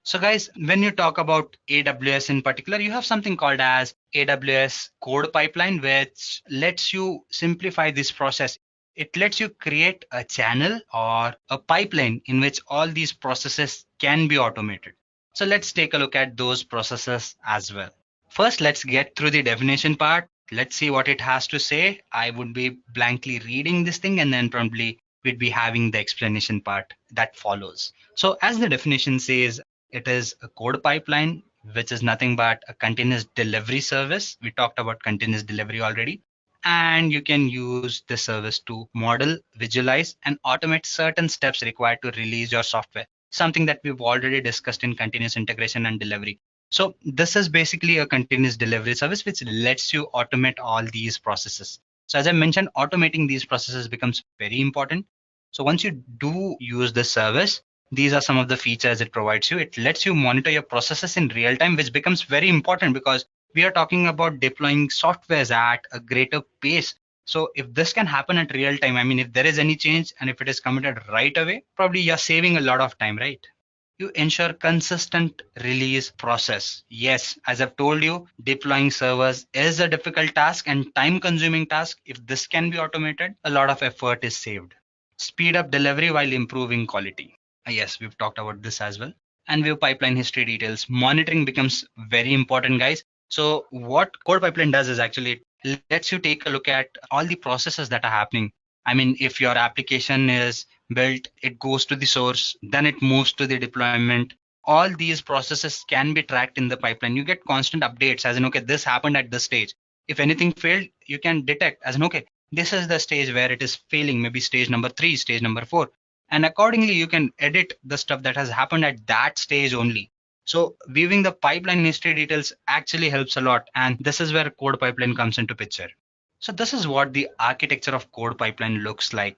H: So guys, when you talk about AWS in particular, you have something called as AWS CodePipeline, which lets you simplify this process. It lets you create a channel or a pipeline in which all these processes can be automated. So let's take a look at those processes as well. First, let's get through the definition part. Let's see what it has to say. I would be blankly reading this thing and then probably we'd be having the explanation part that follows. So as the definition says, it is a code pipeline, which is nothing but a continuous delivery service. We talked about continuous delivery already. And you can use the service to model, visualize, and automate certain steps required to release your software. Something that we've already discussed in continuous integration and delivery. So this is basically a continuous delivery service which lets you automate all these processes. So as I mentioned, automating these processes becomes very important. So once you do use this service, these are some of the features it provides you. It lets you monitor your processes in real time, which becomes very important because we are talking about deploying softwares at a greater pace. So if this can happen at real time, I mean, if there is any change and if it is committed right away, probably you're saving a lot of time, right? You ensure consistent release process. Yes, as I've told you, deploying servers is a difficult task and time consuming task. If this can be automated, a lot of effort is saved. Speed up delivery while improving quality. Yes, we've talked about this as well. And view pipeline history details. Monitoring becomes very important, guys. So what code pipeline does is actually it lets you take a look at all the processes that are happening. I mean, if your application is built, it goes to the source, then it moves to the deployment. All these processes can be tracked in the pipeline. You get constant updates as in, okay, this happened at this stage. If anything failed, you can detect as in, okay, this is the stage where it is failing, maybe stage number 3, stage number 4. And accordingly, you can edit the stuff that has happened at that stage only. So viewing the pipeline history details actually helps a lot. And this is where code pipeline comes into picture. So this is what the architecture of code pipeline looks like.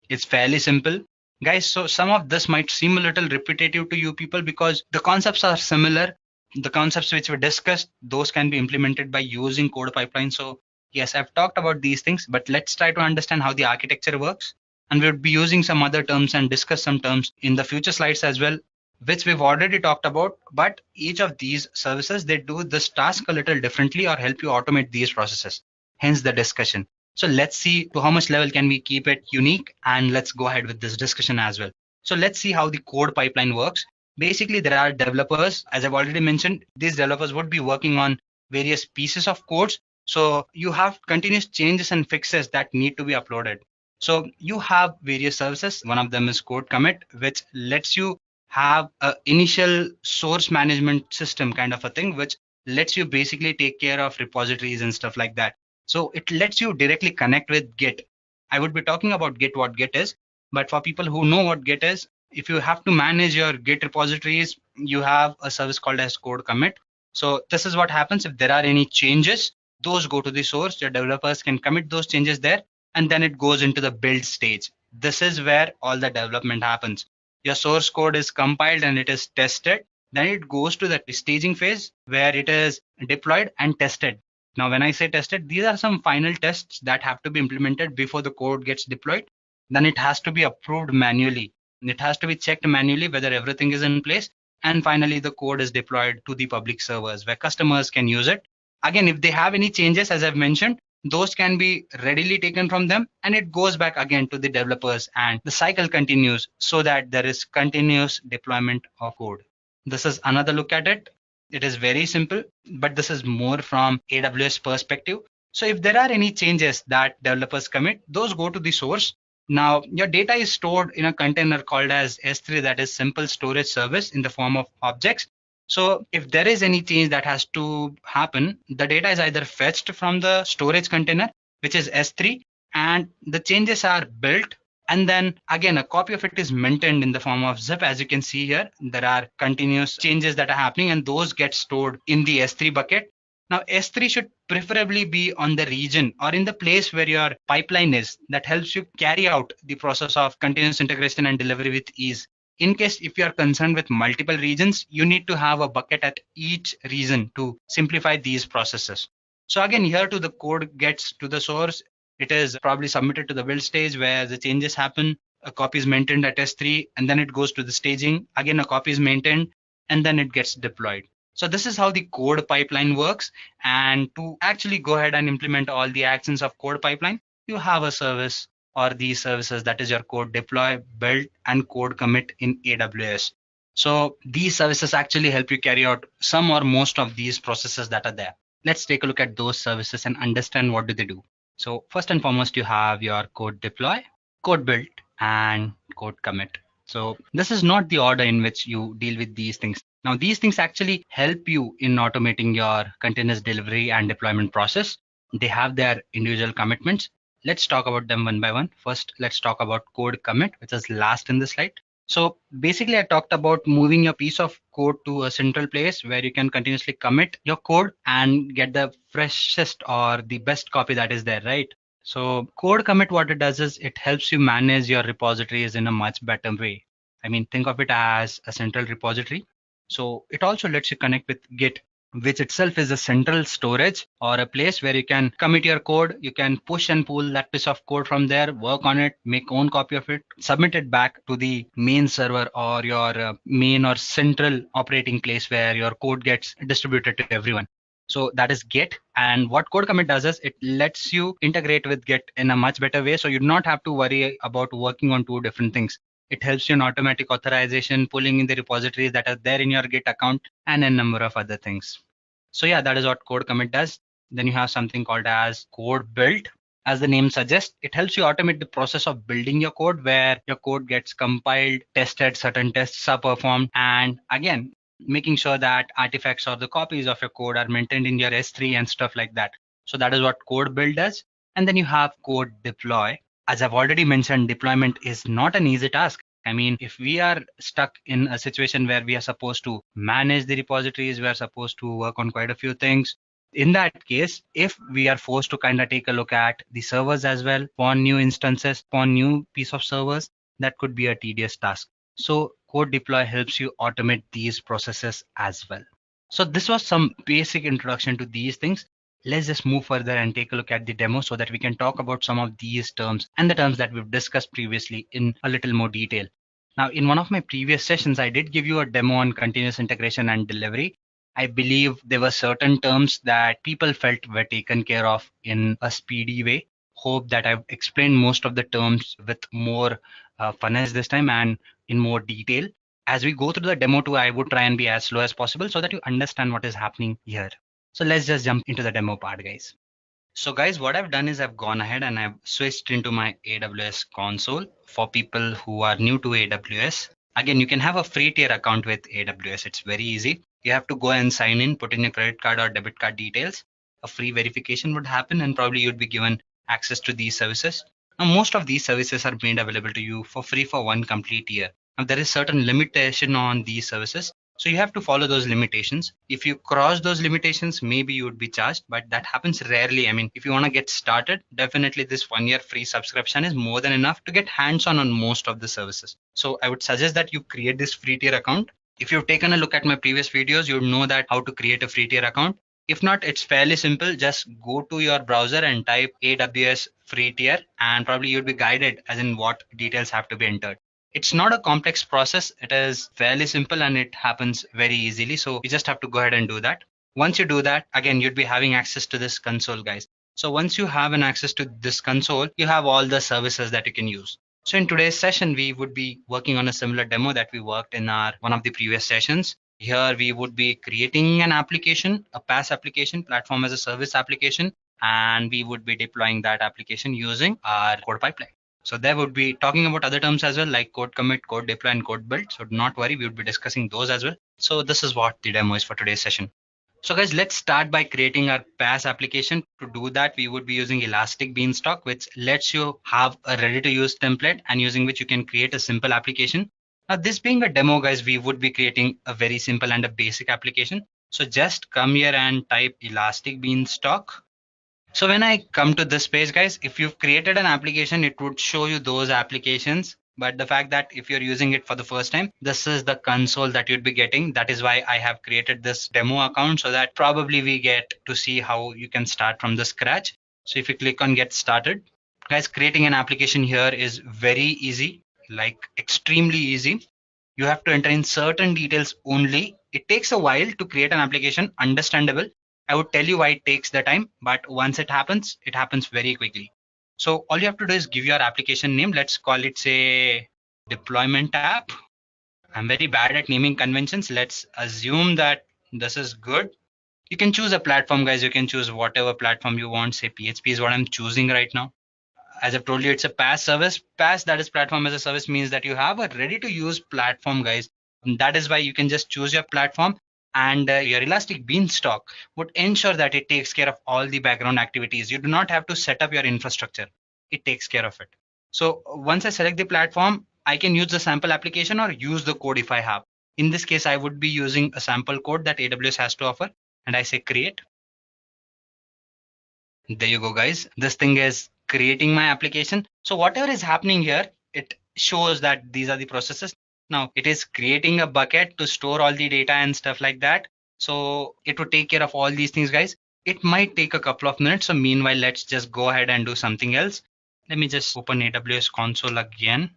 H: It's fairly simple. Guys, so some of this might seem a little repetitive to you people because the concepts are similar. The concepts which we discussed, those can be implemented by using code pipeline. So yes, I've talked about these things, but let's try to understand how the architecture works. And we'll be using some other terms and discuss some terms in the future slides as well, which we've already talked about. But each of these services, they do this task a little differently or help you automate these processes. Hence the discussion. So let's see to how much level can we keep it unique, and let's go ahead with this discussion as well. So let's see how the code pipeline works. Basically, there are developers, as I've already mentioned, these developers would be working on various pieces of codes. So you have continuous changes and fixes that need to be uploaded. So you have various services. One of them is CodeCommit, which lets you have an initial source management system kind of a thing, which lets you basically take care of repositories and stuff like that. So it lets you directly connect with Git. I would be talking about Git, what Git is, but for people who know what Git is, if you have to manage your Git repositories, you have a service called as CodeCommit. So this is what happens if there are any changes, those go to the source, your developers can commit those changes there, and then it goes into the build stage. This is where all the development happens. Your source code is compiled and it is tested. Then it goes to the staging phase where it is deployed and tested. Now, when I say tested, these are some final tests that have to be implemented before the code gets deployed. Then it has to be approved manually. It has to be checked manually whether everything is in place. And finally, the code is deployed to the public servers where customers can use it. Again, if they have any changes, as I've mentioned, those can be readily taken from them and it goes back again to the developers and the cycle continues so that there is continuous deployment of code. This is another look at it. It is very simple, but this is more from AWS perspective. So if there are any changes that developers commit, those go to the source. Now your data is stored in a container called as S3, that is simple storage service in the form of objects. So if there is any change that has to happen, the data is either fetched from the storage container, which is S3, and the changes are built. And then again, a copy of it is maintained in the form of zip. As you can see here, there are continuous changes that are happening and those get stored in the S3 bucket. Now S3 should preferably be on the region or in the place where your pipeline is. That helps you carry out the process of continuous integration and delivery with ease. in case if you are concerned with multiple regions, you need to have a bucket at each region to simplify these processes. So again, here to the code gets to the source. It is probably submitted to the build stage where the changes happen. A copy is maintained at S3, and then it goes to the staging. Again, a copy is maintained, and then it gets deployed. So this is how the code pipeline works. And to actually go ahead and implement all the actions of code pipeline, you have a service or these services, that is your code deploy, build, and code commit in AWS. So these services actually help you carry out some or most of these processes that are there. Let's take a look at those services and understand what do they do. So first and foremost, you have your code deploy, code build, and code commit. So this is not the order in which you deal with these things. Now, these things actually help you in automating your continuous delivery and deployment process. They have their individual commitments. Let's talk about them one by one. First, let's talk about code commit, which is last in the slide. So basically, I talked about moving your piece of code to a central place where you can continuously commit your code and get the freshest or the best copy that is there, right? So code commit, what it does is it helps you manage your repositories in a much better way. I mean, think of it as a central repository. So it also lets you connect with Git, which itself is a central storage or a place where you can commit your code. You can push and pull that piece of code from there, work on it, make own copy of it, submit it back to the main server or your main or central operating place where your code gets distributed to everyone. So that is Git. And what code commit does is it lets you integrate with Git in a much better way. So you do not have to worry about working on two different things. It helps you in automatic authorization, pulling in the repositories that are there in your Git account, and a number of other things. So yeah, that is what code commit does. Then you have something called as code build. As the name suggests, it helps you automate the process of building your code where your code gets compiled, tested, certain tests are performed, and again, making sure that artifacts or the copies of your code are maintained in your S3 and stuff like that. So that is what code build does. And then you have code deploy. As I've already mentioned, deployment is not an easy task. I mean, if we are stuck in a situation where we are supposed to manage the repositories, we are supposed to work on quite a few things. In that case, if we are forced to kind of take a look at the servers as well, spawn new instances, spawn new piece of servers, that could be a tedious task. So code deploy helps you automate these processes as well. So this was some basic introduction to these things. Let's just move further and take a look at the demo so that we can talk about some of these terms and the terms that we've discussed previously in a little more detail. Now, in one of my previous sessions, I did give you a demo on continuous integration and delivery. I believe there were certain terms that people felt were taken care of in a speedy way. Hope that I've explained most of the terms with more finesse this time and in more detail. As we go through the demo too, I would try and be as slow as possible so that you understand what is happening here. So let's just jump into the demo part, guys. So guys, what I've done is I've gone ahead and I've switched into my AWS console for people who are new to AWS. Again, you can have a free tier account with AWS. It's very easy. You have to go and sign in, put in your credit card or debit card details. A free verification would happen and probably you'd be given access to these services. Now, most of these services are made available to you for free for one complete year. Now, there is certain limitation on these services. So you have to follow those limitations. If you cross those limitations, maybe you would be charged, but that happens rarely. I mean, if you want to get started, definitely this 1 year free subscription is more than enough to get hands-on on most of the services. So I would suggest that you create this free tier account. If you've taken a look at my previous videos, you know that how to create a free tier account. If not, it's fairly simple. Just go to your browser and type AWS free tier and probably you'll be guided as in what details have to be entered. It's not a complex process. It is fairly simple and it happens very easily. So you just have to go ahead and do that. Once you do that, again, you'd be having access to this console, guys. So once you have an access to this console, you have all the services that you can use. So in today's session, we would be working on a similar demo that we worked in our one of the previous sessions. Here we would be creating an application, a PaaS application, platform as a service application, and we would be deploying that application using our code pipeline. So there would be talking about other terms as well, like code commit, code deploy, and code build. So do not worry, we would be discussing those as well. So this is what the demo is for today's session. So guys, let's start by creating our PaaS application. To do that, we would be using Elastic Beanstalk, which lets you have a ready-to-use template and using which you can create a simple application. Now, this being a demo, guys, we would be creating a very simple and a basic application. So just come here and type Elastic Beanstalk. So when I come to this page, guys, if you've created an application, it would show you those applications. But the fact that if you're using it for the first time, this is the console that you'd be getting. That is why I have created this demo account, so that probably we get to see how you can start from the scratch. So if you click on get started, guys, creating an application here is very easy, like extremely easy. You have to enter in certain details only. It takes a while to create an application, understandable. I would tell you why it takes the time, but once it happens very quickly. So all you have to do is give your application name. Let's call it, say, deployment app. I'm very bad at naming conventions. Let's assume that this is good. You can choose a platform, guys. You can choose whatever platform you want. Say PHP is what I'm choosing right now. As I've told you, it's a PaaS service. PaaS, that is platform as a service, means that you have a ready to use platform, guys. And that is why you can just choose your platform, and your Elastic Beanstalk would ensure that it takes care of all the background activities. You do not have to set up your infrastructure. It takes care of it. So once I select the platform, I can use the sample application or use the code if I have. In this case, I would be using a sample code that AWS has to offer, and I say create. There you go, guys. This thing is creating my application. So whatever is happening here, it shows that these are the processes. Now it is creating a bucket to store all the data and stuff like that. So it would take care of all these things, guys. It might take a couple of minutes. So meanwhile, let's just go ahead and do something else. Let me just open AWS console again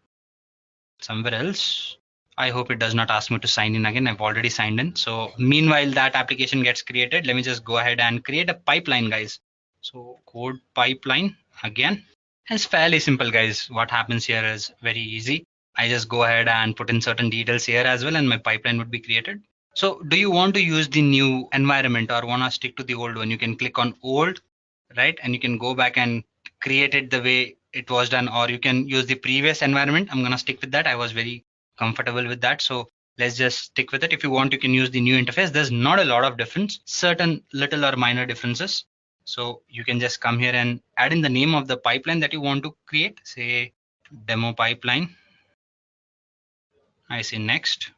H: somewhere else. I hope it does not ask me to sign in again. I've already signed in. So meanwhile, that application gets created. Let me just go ahead and create a pipeline, guys. So code pipeline again. It's fairly simple, guys. What happens here is very easy. I just go ahead and put in certain details here as well, and my pipeline would be created. So do you want to use the new environment or want to stick to the old one? You can click on old, right? And you can go back and create it the way it was done, or you can use the previous environment. I'm going to stick with that. I was very comfortable with that. So let's just stick with it. If you want, you can use the new interface. There's not a lot of difference, certain little or minor differences. So you can just come here and add in the name of the pipeline that you want to create, say demo pipeline. I say next.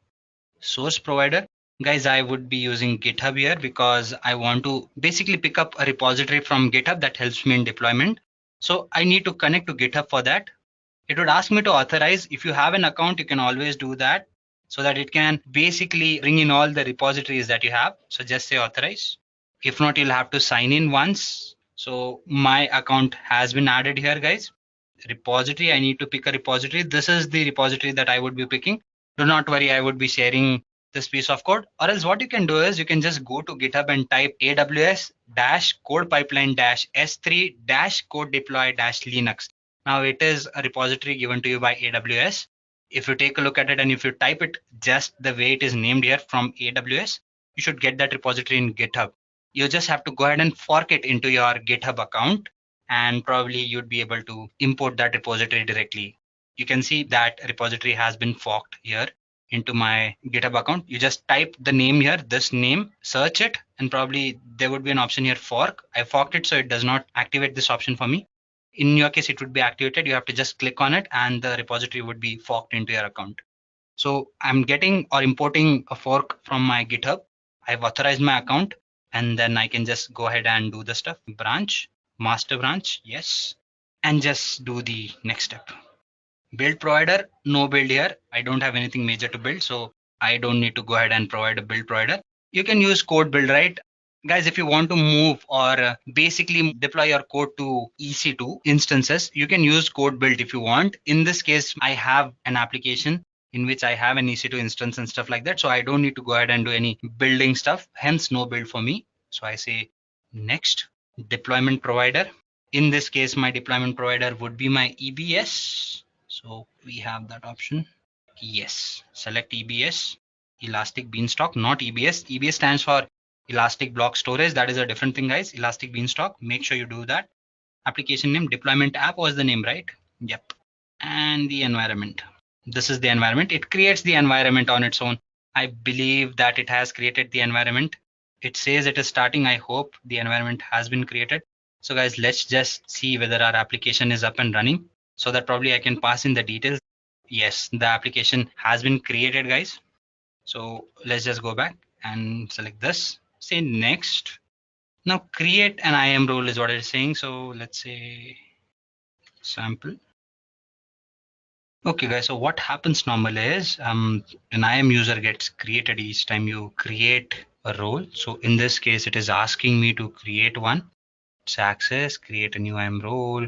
H: Source provider. Guys, I would be using GitHub here because I want to basically pick up a repository from GitHub that helps me in deployment. So I need to connect to GitHub for that. It would ask me to authorize. If you have an account, you can always do that so that it can basically bring in all the repositories that you have. So just say authorize. If not, you'll have to sign in once. So my account has been added here, guys. Repository, I need to pick a repository. This is the repository that I would be picking. Do not worry, I would be sharing this piece of code. Or else what you can do is you can just go to GitHub and type AWS-CodePipeline-S3-CodeDeploy-Linux. Now it is a repository given to you by AWS. If you take a look at it and if you type it just the way it is named here from AWS, you should get that repository in GitHub. You just have to go ahead and fork it into your GitHub account, and probably you'd be able to import that repository directly. You can see that repository has been forked here into my GitHub account. You just type the name here, this name, search it, and probably there would be an option here, fork. I forked it, so it does not activate this option for me. In your case, it would be activated. You have to just click on it and the repository would be forked into your account. So I'm getting or importing a fork from my GitHub. I've authorized my account, and then I can just go ahead and do the stuff. Branch, master branch, yes, and just do the next step. Build provider, no build here. I don't have anything major to build, so I don't need to go ahead and provide a build provider. You can use code build, right? Guys, if you want to move or basically deploy your code to EC2 instances, you can use code build if you want. In this case, I have an application in which I have an EC2 instance and stuff like that. So I don't need to go ahead and do any building stuff, hence no build for me. So I say next. Deployment provider. In this case, my deployment provider would be my EBS. So we have that option. Yes, select EBS, Elastic Beanstalk, not EBS. EBS stands for Elastic Block Storage. That is a different thing, guys. Elastic Beanstalk, make sure you do that. Application name, deployment app was the name, right? Yep. And the environment. This is the environment. It creates the environment on its own. I believe that it has created the environment. It says it is starting. I hope the environment has been created. So guys, let's just see whether our application is up and running so that probably I can pass in the details. Yes, the application has been created, guys. So let's just go back and select this. Say next. Now create an IAM role is what it's saying. So let's say sample. Okay guys, so what happens normally is an IAM user gets created each time you create a role. So in this case, it is asking me to create one. It's access, create a new IAM role,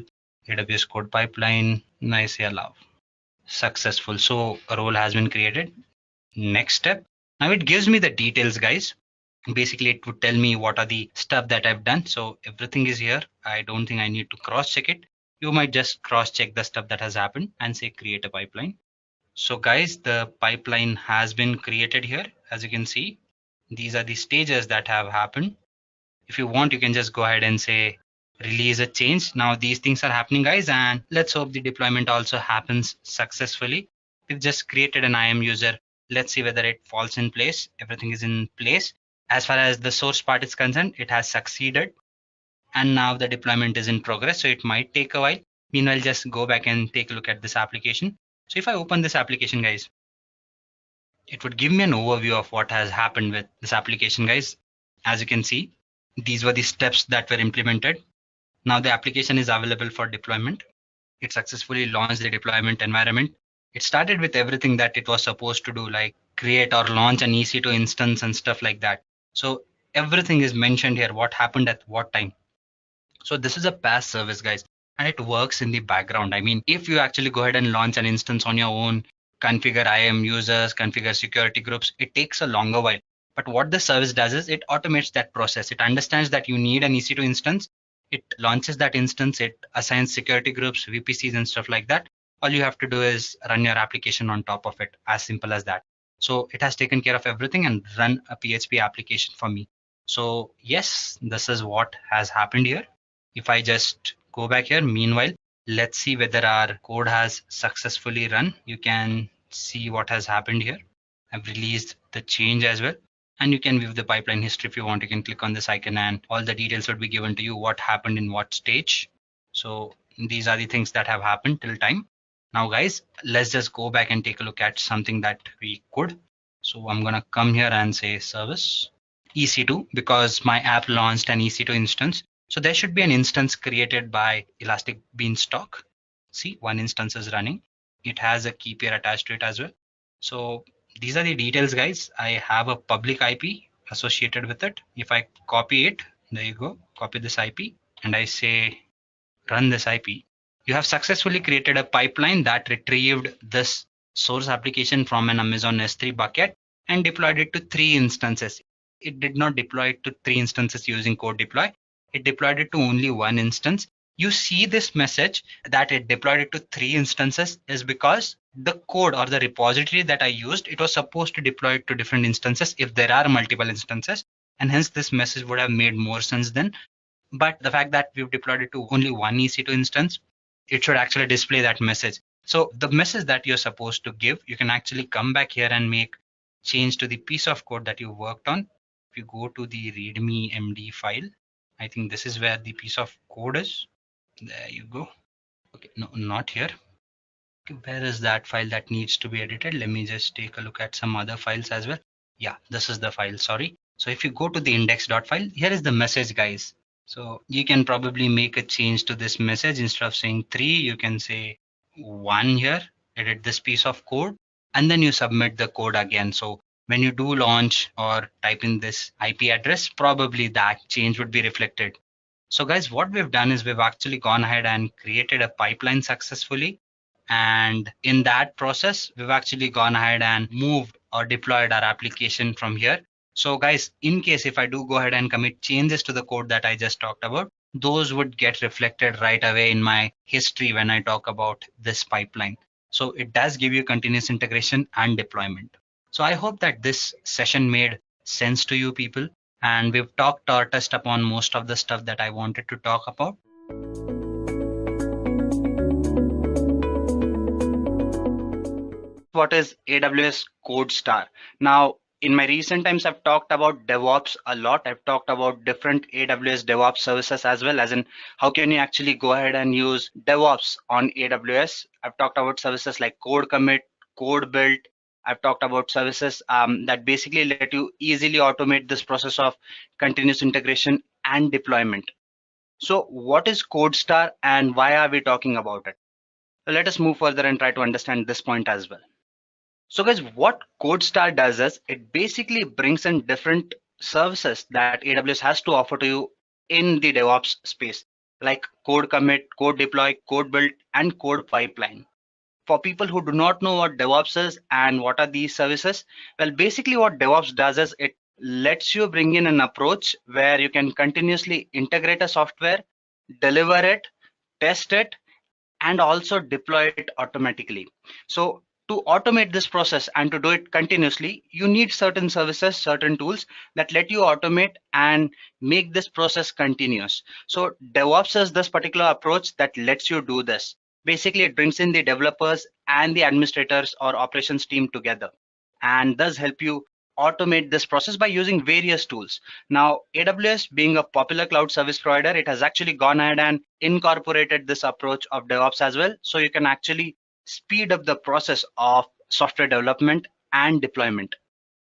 H: AWS code pipeline, and I say allow. Successful. So a role has been created. Next step. Now it gives me the details, guys. Basically, it would tell me what are the stuff that I've done. So everything is here. I don't think I need to cross check it. You might just cross check the stuff that has happened and say create a pipeline. So guys, the pipeline has been created here. As you can see, these are the stages that have happened. If you want, you can just go ahead and say release a change. Now these things are happening, guys, and let's hope the deployment also happens successfully. We've just created an IAM user. Let's see whether it falls in place. Everything is in place. As far as the source part is concerned, it has succeeded. And now the deployment is in progress, so it might take a while. Meanwhile, just go back and take a look at this application. So if I open this application, guys, it would give me an overview of what has happened with this application, guys. As you can see, these were the steps that were implemented. Now the application is available for deployment. It successfully launched the deployment environment. It started with everything that it was supposed to do, like create or launch an EC2 instance and stuff like that. So everything is mentioned here, what happened at what time. So this is a PaaS service, guys, and it works in the background. I mean, if you actually go ahead and launch an instance on your own, configure IAM users, configure security groups, it takes a longer while. But what the service does is it automates that process. It understands that you need an EC2 instance. It launches that instance. It assigns security groups, VPCs, and stuff like that. All you have to do is run your application on top of it. As simple as that. So it has taken care of everything and run a PHP application for me. So yes, this is what has happened here. If I just go back here, meanwhile, let's see whether our code has successfully run. You can see what has happened here. I've released the change as well. And you can view the pipeline history if you want. You can click on this icon and all the details would be given to you, what happened in what stage. So these are the things that have happened till time. Now guys, let's just go back and take a look at something that we could. So I'm gonna come here and say service EC2 because my app launched an EC2 instance. So there should be an instance created by Elastic Beanstalk. See, one instance is running. It has a key pair attached to it as well. So these are the details, guys. I have a public IP associated with it. If I copy it, there you go, copy this IP, and I say run this IP, you have successfully created a pipeline that retrieved this source application from an Amazon S3 bucket and deployed it to 3 instances. It did not deploy it to 3 instances using code deploy. It deployed it to only 1 instance. You see this message that it deployed it to 3 instances is because the code or the repository that I used, it was supposed to deploy it to different instances if there are multiple instances, and hence this message would have made more sense then. But the fact that we've deployed it to only one EC2 instance, it should actually display that message. So the message that you're supposed to give, you can actually come back here and make change to the piece of code that you worked on. If you go to the readme md file, I think this is where the piece of code is. There you go. Okay, no, not here. Okay, where is that file that needs to be edited? Let me just take a look at some other files as well. Yeah, this is the file, sorry. So if you go to the index.file, here is the message, guys. So you can probably make a change to this message. Instead of saying 3, you can say 1 here, edit this piece of code, and then you submit the code again. So when you do launch or type in this IP address, probably that change would be reflected. So guys, what we've done is we've actually gone ahead and created a pipeline successfully. And in that process, we've actually gone ahead and moved or deployed our application from here. So guys, in case if I do go ahead and commit changes to the code that I just talked about, those would get reflected right away in my history when I talk about this pipeline. So it does give you continuous integration and deployment. So I hope that this session made sense to you people. And we've talked or touched upon most of the stuff that I wanted to talk about.
I: What is AWS CodeStar? Now, in my recent times, I've talked about DevOps a lot. I've talked about different AWS DevOps services as well, as in how can you actually go ahead and use DevOps on AWS. I've talked about services like CodeCommit, CodeBuild. I've talked about services that basically let you easily automate this process of continuous integration and deployment. So what is CodeStar and why are we talking about it? Let us move further and try to understand this point as well. So guys, what CodeStar does is it basically brings in different services that AWS has to offer to you in the DevOps space, like code commit, code deploy, code build, and code pipeline. For people who do not know what DevOps is and what are these services, well, basically what DevOps does is it lets you bring in an approach where you can continuously integrate a software, deliver it, test it, and also deploy it automatically. So to automate this process and to do it continuously, you need certain services, certain tools that let you automate and make this process continuous. So DevOps is this particular approach that lets you do this. Basically, it brings in the developers and the administrators or operations team together and does help you automate this process by using various tools. Now, AWS being a popular cloud service provider, it has actually gone ahead and incorporated this approach of DevOps as well. So you can actually speed up the process of software development and deployment.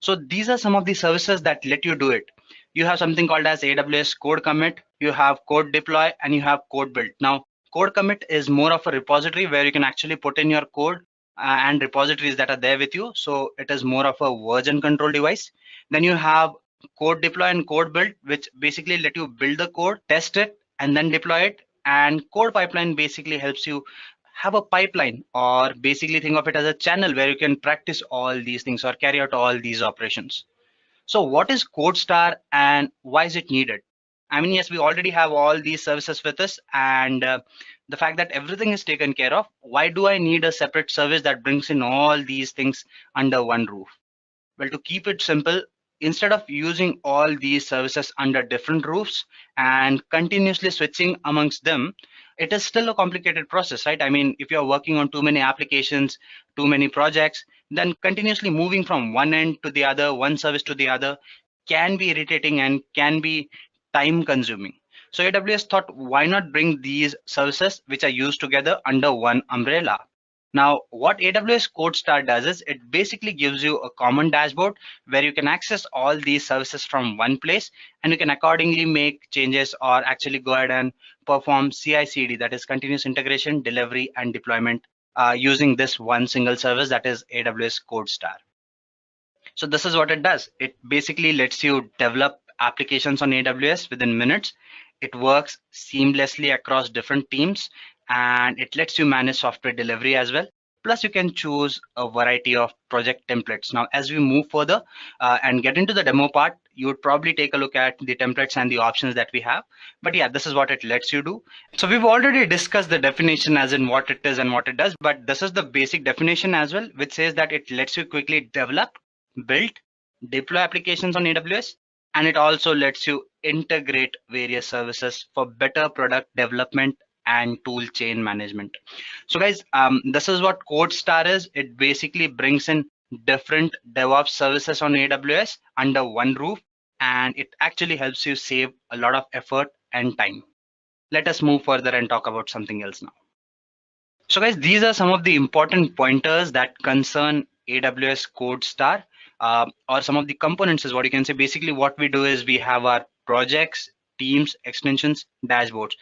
I: So these are some of the services that let you do it. You have something called as AWS CodeCommit, you have code deploy, and you have code build. Now, CodeCommit is more of a repository where you can actually put in your code and repositories that are there with you. So it is more of a version control device. Then you have code deploy and code build, which basically let you build the code, test it, and then deploy it. And code pipeline basically helps you have a pipeline, or basically think of it as a channel where you can practice all these things or carry out all these operations. So what is CodeStar and why is it needed? I mean, yes, we already have all these services with us, and the fact that everything is taken care of, why do I need a separate service that brings in all these things under one roof? Well, to keep it simple, instead of using all these services under different roofs and continuously switching amongst them, it is still a complicated process, right? I mean, if you're working on too many applications, too many projects, then continuously moving from one end to the other, one service to the other, can be irritating and can be time consuming. So AWS thought, why not bring these services which are used together under one umbrella? Now, what AWS CodeStar does is it basically gives you a common dashboard where you can access all these services from one place, and you can accordingly make changes or actually go ahead and perform CI/CD, that is continuous integration, delivery, and deployment using this one single service, that is AWS CodeStar. So this is what it does. It basically lets you develop applications on AWS within minutes. It works seamlessly across different teams, and it lets you manage software delivery as well. Plus, you can choose a variety of project templates. Now, as we move further and get into the demo part, you would probably take a look at the templates and the options that we have. But yeah, this is what it lets you do. So we've already discussed the definition as in what it is and what it does, but this is the basic definition as well, which says that it lets you quickly develop, build, deploy applications on AWS, and it also lets you integrate various services for better product development and tool chain management. So guys, this is what CodeStar is. It basically brings in different DevOps services on AWS under one roof, and it actually helps you save a lot of effort and time. Let us move further and talk about something else now. So guys, these are some of the important pointers that concern AWS CodeStar, or some of the components is what you can say. Basically, what we do is we have our projects, teams, extensions, dashboards.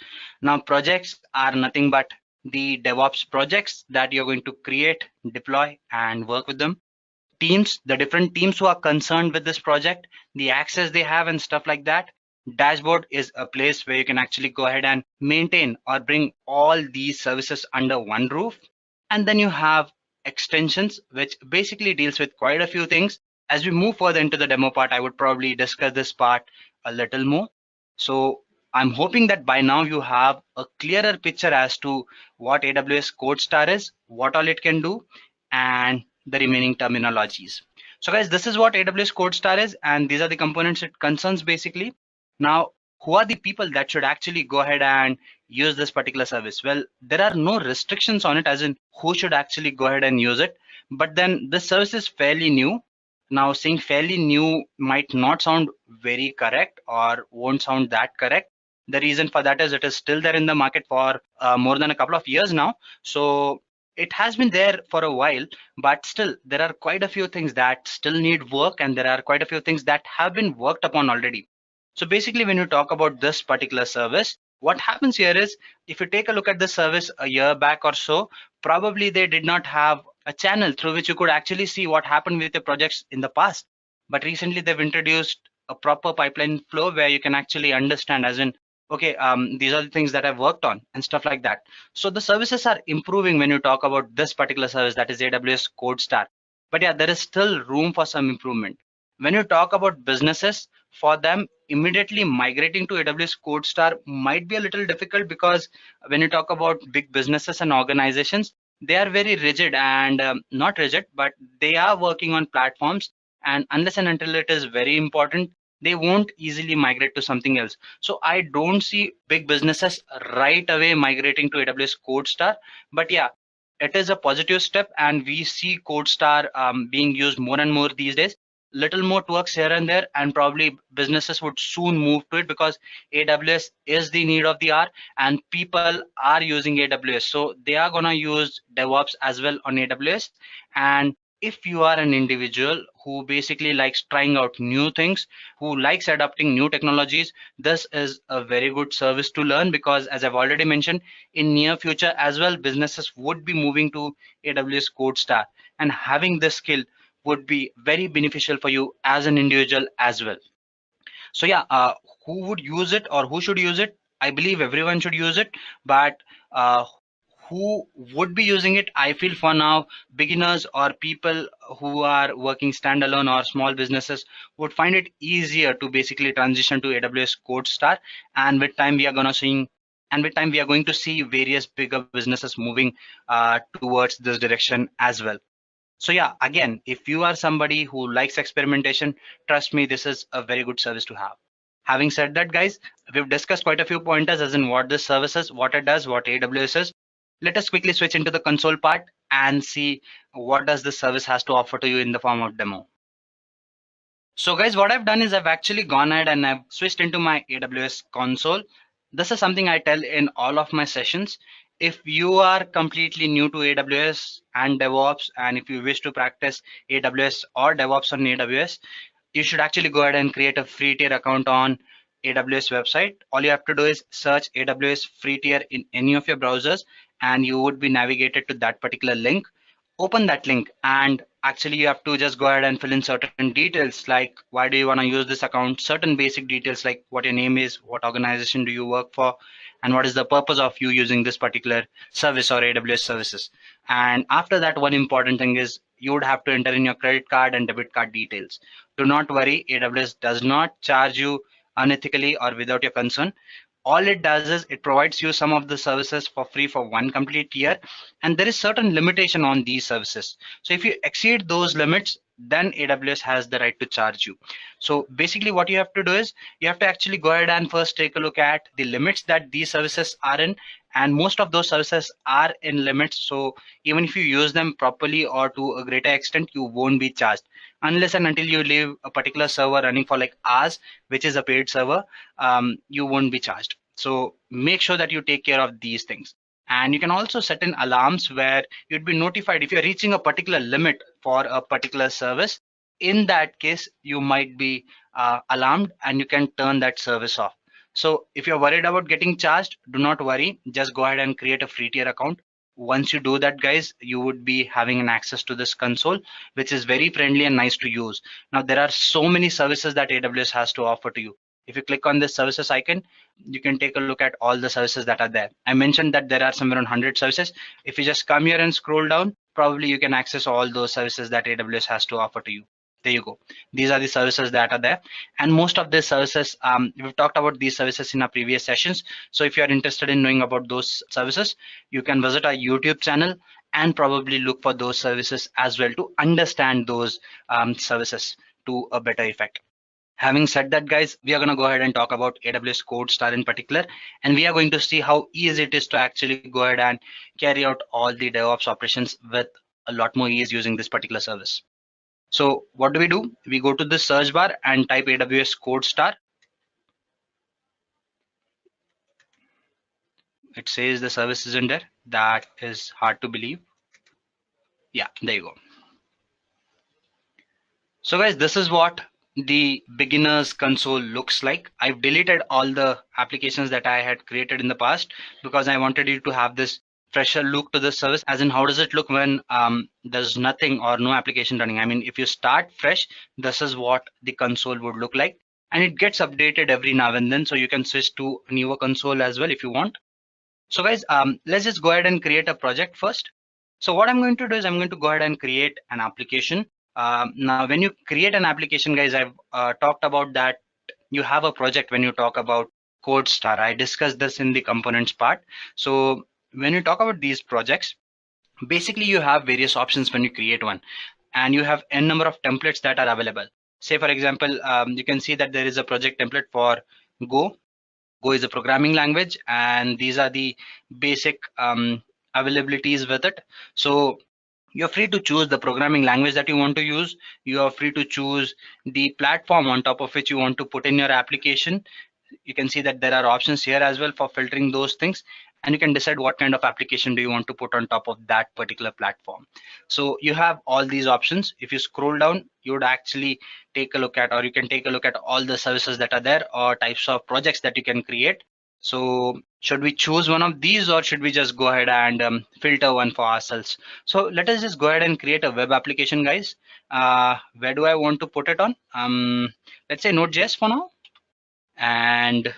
I: Now, projects are nothing but the DevOps projects that you're going to create, deploy, and work with them. Teams, the different teams who are concerned with this project, the access they have and stuff like that. Dashboard is a place where you can actually go ahead and maintain or bring all these services under one roof. And then you have extensions, which basically deals with quite a few things. As we move further into the demo part, I would probably discuss this part a little more. So I'm hoping that by now you have a clearer picture as to what AWS CodeStar is, what all it can do, and the remaining terminologies. So guys, this is what AWS CodeStar is, and these are the components it concerns basically. Now, who are the people that should actually go ahead and use this particular service? Well, there are no restrictions on it as in who should actually go ahead and use it. But then this service is fairly new. Now, saying fairly new might not sound very correct or won't sound that correct. The reason for that is it is still there in the market for more than a couple of years now. So it has been there for a while, but still there are quite a few things that still need work, and there are quite a few things that have been worked upon already. So basically, when you talk about this particular service, What happens here is, if you take a look at the service a year back or so, probably they did not have a channel through which you could actually see what happened with the projects in the past. But recently they've introduced a proper pipeline flow where you can actually understand, as in, okay, these are the things that I've worked on and stuff like that. So the services are improving when you talk about this particular service, that is AWS CodeStar. But yeah, there is still room for some improvement. When you talk about businesses, for them, immediately migrating to AWS CodeStar might be a little difficult, because when you talk about big businesses and organizations, they are very rigid and not rigid, but they are working on platforms, and unless and until it is very important, they won't easily migrate to something else. So I don't see big businesses right away migrating to AWS CodeStar. But yeah, it is a positive step, and we see CodeStar being used more and more these days. Little more works here and there, and probably businesses would soon move to it, because AWS is the need of the hour and people are using AWS, so they are going to use DevOps as well on AWS. And if you are an individual who basically likes trying out new things, who likes adopting new technologies, this is a very good service to learn, because as I've already mentioned, in near future as well, businesses would be moving to AWS CodeStar, and having this skill would be very beneficial for you as an individual as well. So yeah, who would use it or who should use it? I believe everyone should use it, but uh, who would be using it? I feel for now, beginners or people who are working standalone or small businesses would find it easier to basically transition to AWS CodeStar, and with time we are gonna seeing. And with time, we are going to see various bigger businesses moving towards this direction as well. So yeah, again, if you are somebody who likes experimentation, trust me, this is a very good service to have. Having said that, guys, we've discussed quite a few pointers as in what this service is, what it does, what AWS is. Let us quickly switch into the console part and see what does this service has to offer to you in the form of demo. So guys, what I've done is I've actually gone ahead and I've switched into my AWS console. This is something I tell in all of my sessions. If you are completely new to AWS and DevOps, and if you wish to practice AWS or DevOps on AWS, you should actually go ahead and create a free tier account on AWS website. All you have to do is search AWS free tier in any of your browsers, and you would be navigated to that particular link. Open that link, and actually you have to just go ahead and fill in certain details, like why do you want to use this account, certain basic details like what your name is, what organization do you work for, and what is the purpose of you using this particular service or AWS services. And after that, one important thing is you would have to enter in your credit card and debit card details. Do not worry, AWS does not charge you unethically or without your consent. All it does is it provides you some of the services for free for one complete year, and there is certain limitation on these services. So if you exceed those limits, then AWS has the right to charge you. So basically what you have to do is you have to actually go ahead and first take a look at the limits that these services are in, and most of those services are in limits. So even if you use them properly or to a greater extent, you won't be charged unless and until you leave a particular server running for like hours, which is a paid server. You won't be charged. So make sure that you take care of these things. And you can also set in alarms where you'd be notified if you're reaching a particular limit for a particular service. In that case, you might be alarmed and you can turn that service off. So if you're worried about getting charged, do not worry. Just go ahead and create a free tier account. Once you do that, guys, you would be having an access to this console, which is very friendly and nice to use. Now, there are so many services that AWS has to offer to you. If you click on this services icon, you can take a look at all the services that are there. I mentioned that there are somewhere around 100 services. If you just come here and scroll down, probably you can access all those services that AWS has to offer to you. There you go. These are the services that are there, and most of these services, we've talked about these services in our previous sessions. So if you are interested in knowing about those services, you can visit our YouTube channel and probably look for those services as well to understand those services to a better effect. Having said that, guys, we are going to go ahead and talk about AWS CodeStar in particular, and we are going to see how easy it is to actually go ahead and carry out all the DevOps operations with a lot more ease using this particular service. So what do? We go to the search bar and type AWS CodeStar. It says the service isn't there. That is hard to believe. Yeah, there you go. So guys, this is what the beginner's console looks like. I've deleted all the applications that I had created in the past because I wanted you to have this fresher look to the service, as in how does it look when there's nothing or no application running. I mean, if you start fresh, this is what the console would look like, and it gets updated every now and then, so you can switch to a newer console as well if you want. So guys, let's just go ahead and create a project first. So what I'm going to do is I'm going to go ahead and create an application. Now, when you create an application, guys, I've talked about that you have a project when you talk about CodeStar. I discussed this in the components part. So when you talk about these projects, basically you have various options when you create one, and you have n number of templates that are available. Say, for example, you can see that there is a project template for Go. Go is a programming language, and these are the basic availabilities with it. So you're free to choose the programming language that you want to use. You are free to choose the platform on top of which you want to put in your application. You can see that there are options here as well for filtering those things, and you can decide what kind of application do you want to put on top of that particular platform. So you have all these options. If you scroll down, you would actually take a look at, or you can take a look at all the services that are there or types of projects that you can create. So should we choose one of these, or should we just go ahead and filter one for ourselves? So let us just go ahead and create a web application, guys. Where do I want to put it on? Let's say Node.js for now. And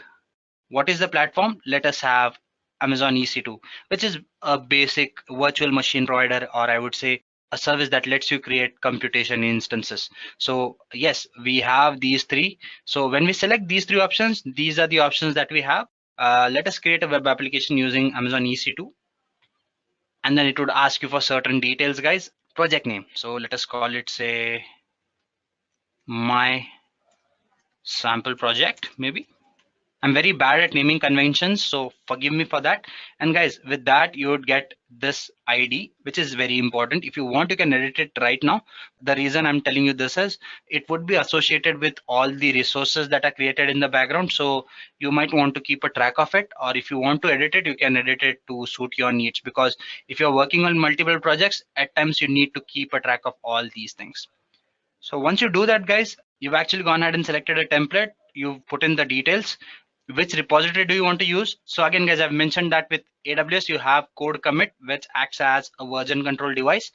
I: what is the platform? Let us have Amazon EC2, which is a basic virtual machine provider, or I would say a service that lets you create computation instances. So yes, we have these three. So when we select these three options, these are the options that we have. Let us create a web application using Amazon EC2. And then it would ask you for certain details, guys. Project name. So let us call it, say, my sample project, maybe. I'm very bad at naming conventions, so forgive me for that. And guys, with that, you would get this ID, which is very important. If you want, you can edit it right now. The reason I'm telling you this is it would be associated with all the resources that are created in the background. So you might want to keep a track of it, or if you want to edit it, you can edit it to suit your needs. Because if you're working on multiple projects, at times you need to keep a track of all these things. So once you do that, guys, you've actually gone ahead and selected a template. You've put in the details. Which repository do you want to use? So again, guys, I've mentioned that with AWS, you have CodeCommit, which acts as a version control device.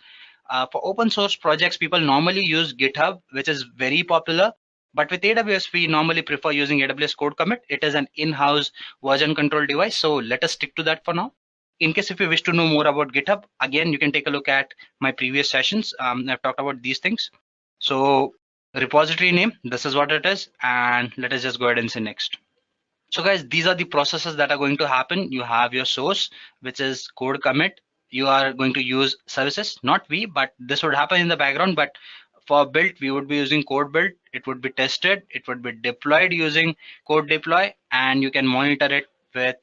I: For open source projects, people normally use GitHub, which is very popular. But with AWS, we normally prefer using AWS CodeCommit. It is an in-house version control device. So let us stick to that for now. In case if you wish to know more about GitHub, again, you can take a look at my previous sessions. I've talked about these things. So repository name, this is what it is. And let us just go ahead and say next. So guys, these are the processes that are going to happen. You have your source, which is CodeCommit. You are going to use services, not we, but this would happen in the background. But for build, we would be using code build. It would be tested. It would be deployed using code deploy, and you can monitor it with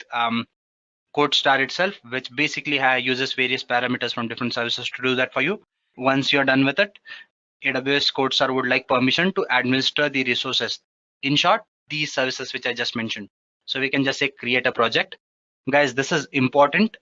I: CodeStar itself, which basically uses various parameters from different services to do that for you. Once you're done with it, AWS CodeStar would like permission to administer the resources. In short, these services which I just mentioned. So we can just say create a project. Guys, this is important.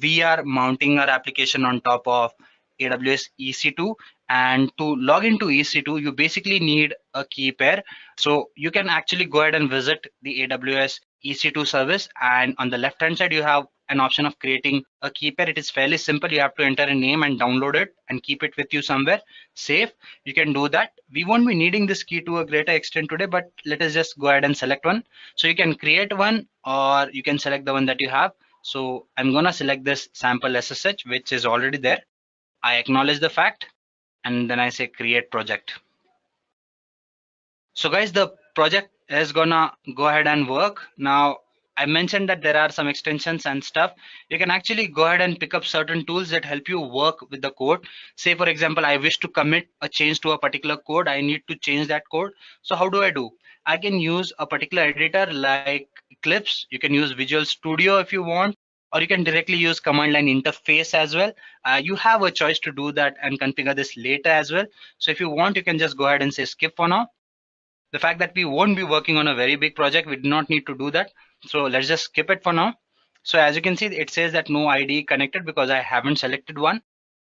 I: We are mounting our application on top of AWS EC2, and to log into EC2, you basically need a key pair. So you can actually go ahead and visit the AWS EC2 service, and on the left hand side, you have an option of creating a key pair. It is fairly simple. You have to enter a name and download it and keep it with you somewhere safe. You can do that. We won't be needing this key to a greater extent today, but let us just go ahead and select one. So you can create one, or you can select the one that you have. So I'm going to select this sample SSH, which is already there. I acknowledge the fact, and then I say create project. So guys, the project is gonna go ahead and work. Now, I mentioned that there are some extensions and stuff. You can actually go ahead and pick up certain tools that help you work with the code. Say, for example, I wish to commit a change to a particular code. I need to change that code. So how do I do? I can use a particular editor like Eclipse. You can use Visual Studio if you want, or you can directly use command line interface as well. You have a choice to do that and configure this later as well. So if you want, you can just go ahead and say skip for now. The fact that we won't be working on a very big project, we do not need to do that. So let's just skip it for now. So as you can see, it says that no ID connected because I haven't selected one.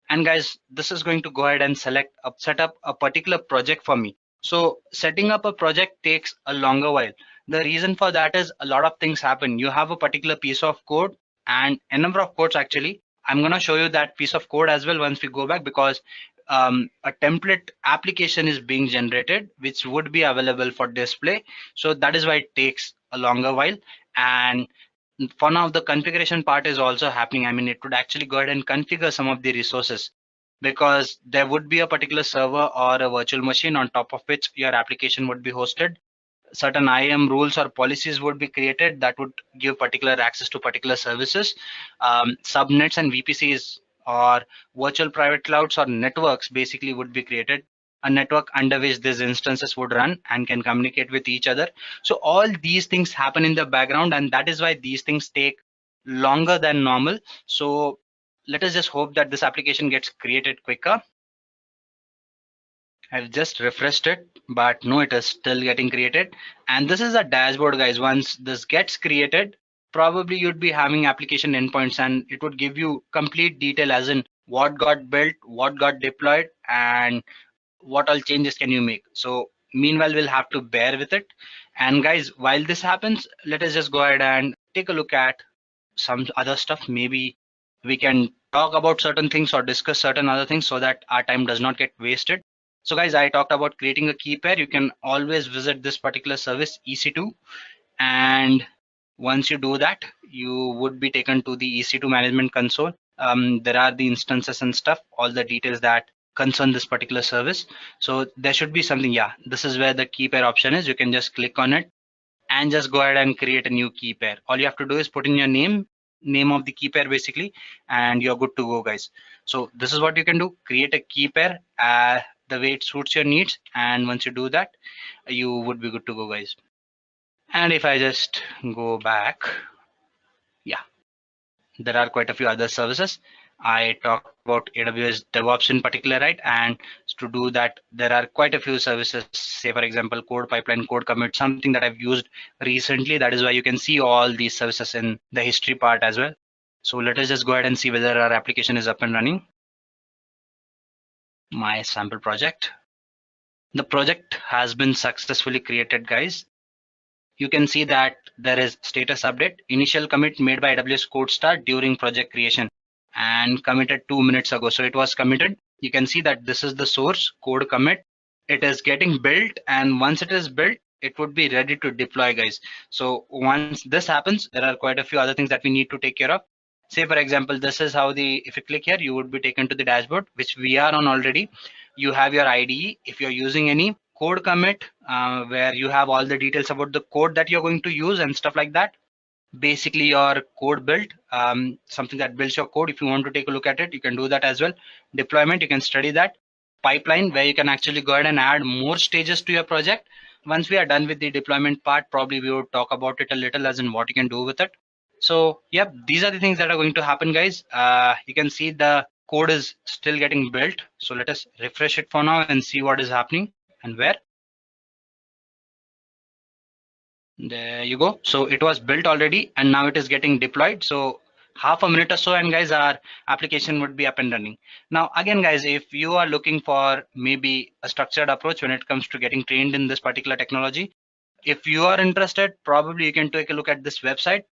I: And guys, this is going to go ahead and set up a particular project for me. So setting up a project takes a longer while. The reason for that is a lot of things happen. You have a particular piece of code and a number of codes actually. I'm going to show you that piece of code as well once we go back, because a template application is being generated which would be available for display. So that is why it takes a longer while. And for now, the configuration part is also happening. I mean, it would actually go ahead and configure some of the resources, because there would be a particular server or a virtual machine on top of which your application would be hosted. Certain IAM rules or policies would be created that would give particular access to particular services. Subnets and VPCs or virtual private clouds or networks basically would be created, a network under which these instances would run and can communicate with each other. So all these things happen in the background, and that is why these things take longer than normal. So let us just hope that this application gets created quicker. I've just refreshed it, but no, it is still getting created. And this is a dashboard, guys. Once this gets created, probably you'd be having application endpoints, and it would give you complete detail as in what got built, what got deployed, and what all changes can you make. So meanwhile, we'll have to bear with it. And guys, while this happens, let us just go ahead and take a look at some other stuff. Maybe we can talk about certain things or discuss certain other things so that our time does not get wasted. So guys, I talked about creating a key pair. You can always visit this particular service EC2, and once you do that, you would be taken to the EC2 management console. There are the instances and stuff, all the details that concern this particular service. So there should be something. Yeah, this is where the key pair option is. You can just click on it and just go ahead and create a new key pair. All you have to do is put in your name of the key pair basically, and you're good to go, guys. So this is what you can do: create a key pair the way it suits your needs, and once you do that, you would be good to go, guys. And if I just go back, yeah, there are quite a few other services. I talked about AWS DevOps in particular, right? And to do that, there are quite a few services. Say, for example, CodePipeline, CodeCommit, something that I've used recently. That is why you can see all these services in the history part as well. So let us just go ahead and see whether our application is up and running. My sample project. The project has been successfully created, guys. You can see that there is status update, initial commit made by AWS CodeStar during project creation and committed 2 minutes ago. So it was committed. You can see that this is the source code commit. It is getting built, and once it is built, it would be ready to deploy, guys. So once this happens, there are quite a few other things that we need to take care of. Say, for example, this is how if you click here, you would be taken to the dashboard, which we are on already. You have your IDE. If you're using any code commit, where you have all the details about the code that you're going to use and stuff like that. Basically your code build, something that builds your code. If you want to take a look at it, you can do that as well. Deployment, you can study that. Pipeline, where you can actually go ahead and add more stages to your project. Once we are done with the deployment part, probably we would talk about it a little as in what you can do with it. So yep, these are the things that are going to happen, guys. You can see the code is still getting built. So let us refresh it for now and see what is happening and where. There you go. So it was built already and now it is getting deployed. So half a minute or so, and guys, our application would be up and running. Now again, guys, if you are looking for maybe a structured approach when it comes to getting trained in this particular technology, if you are interested, probably you can take a look at this website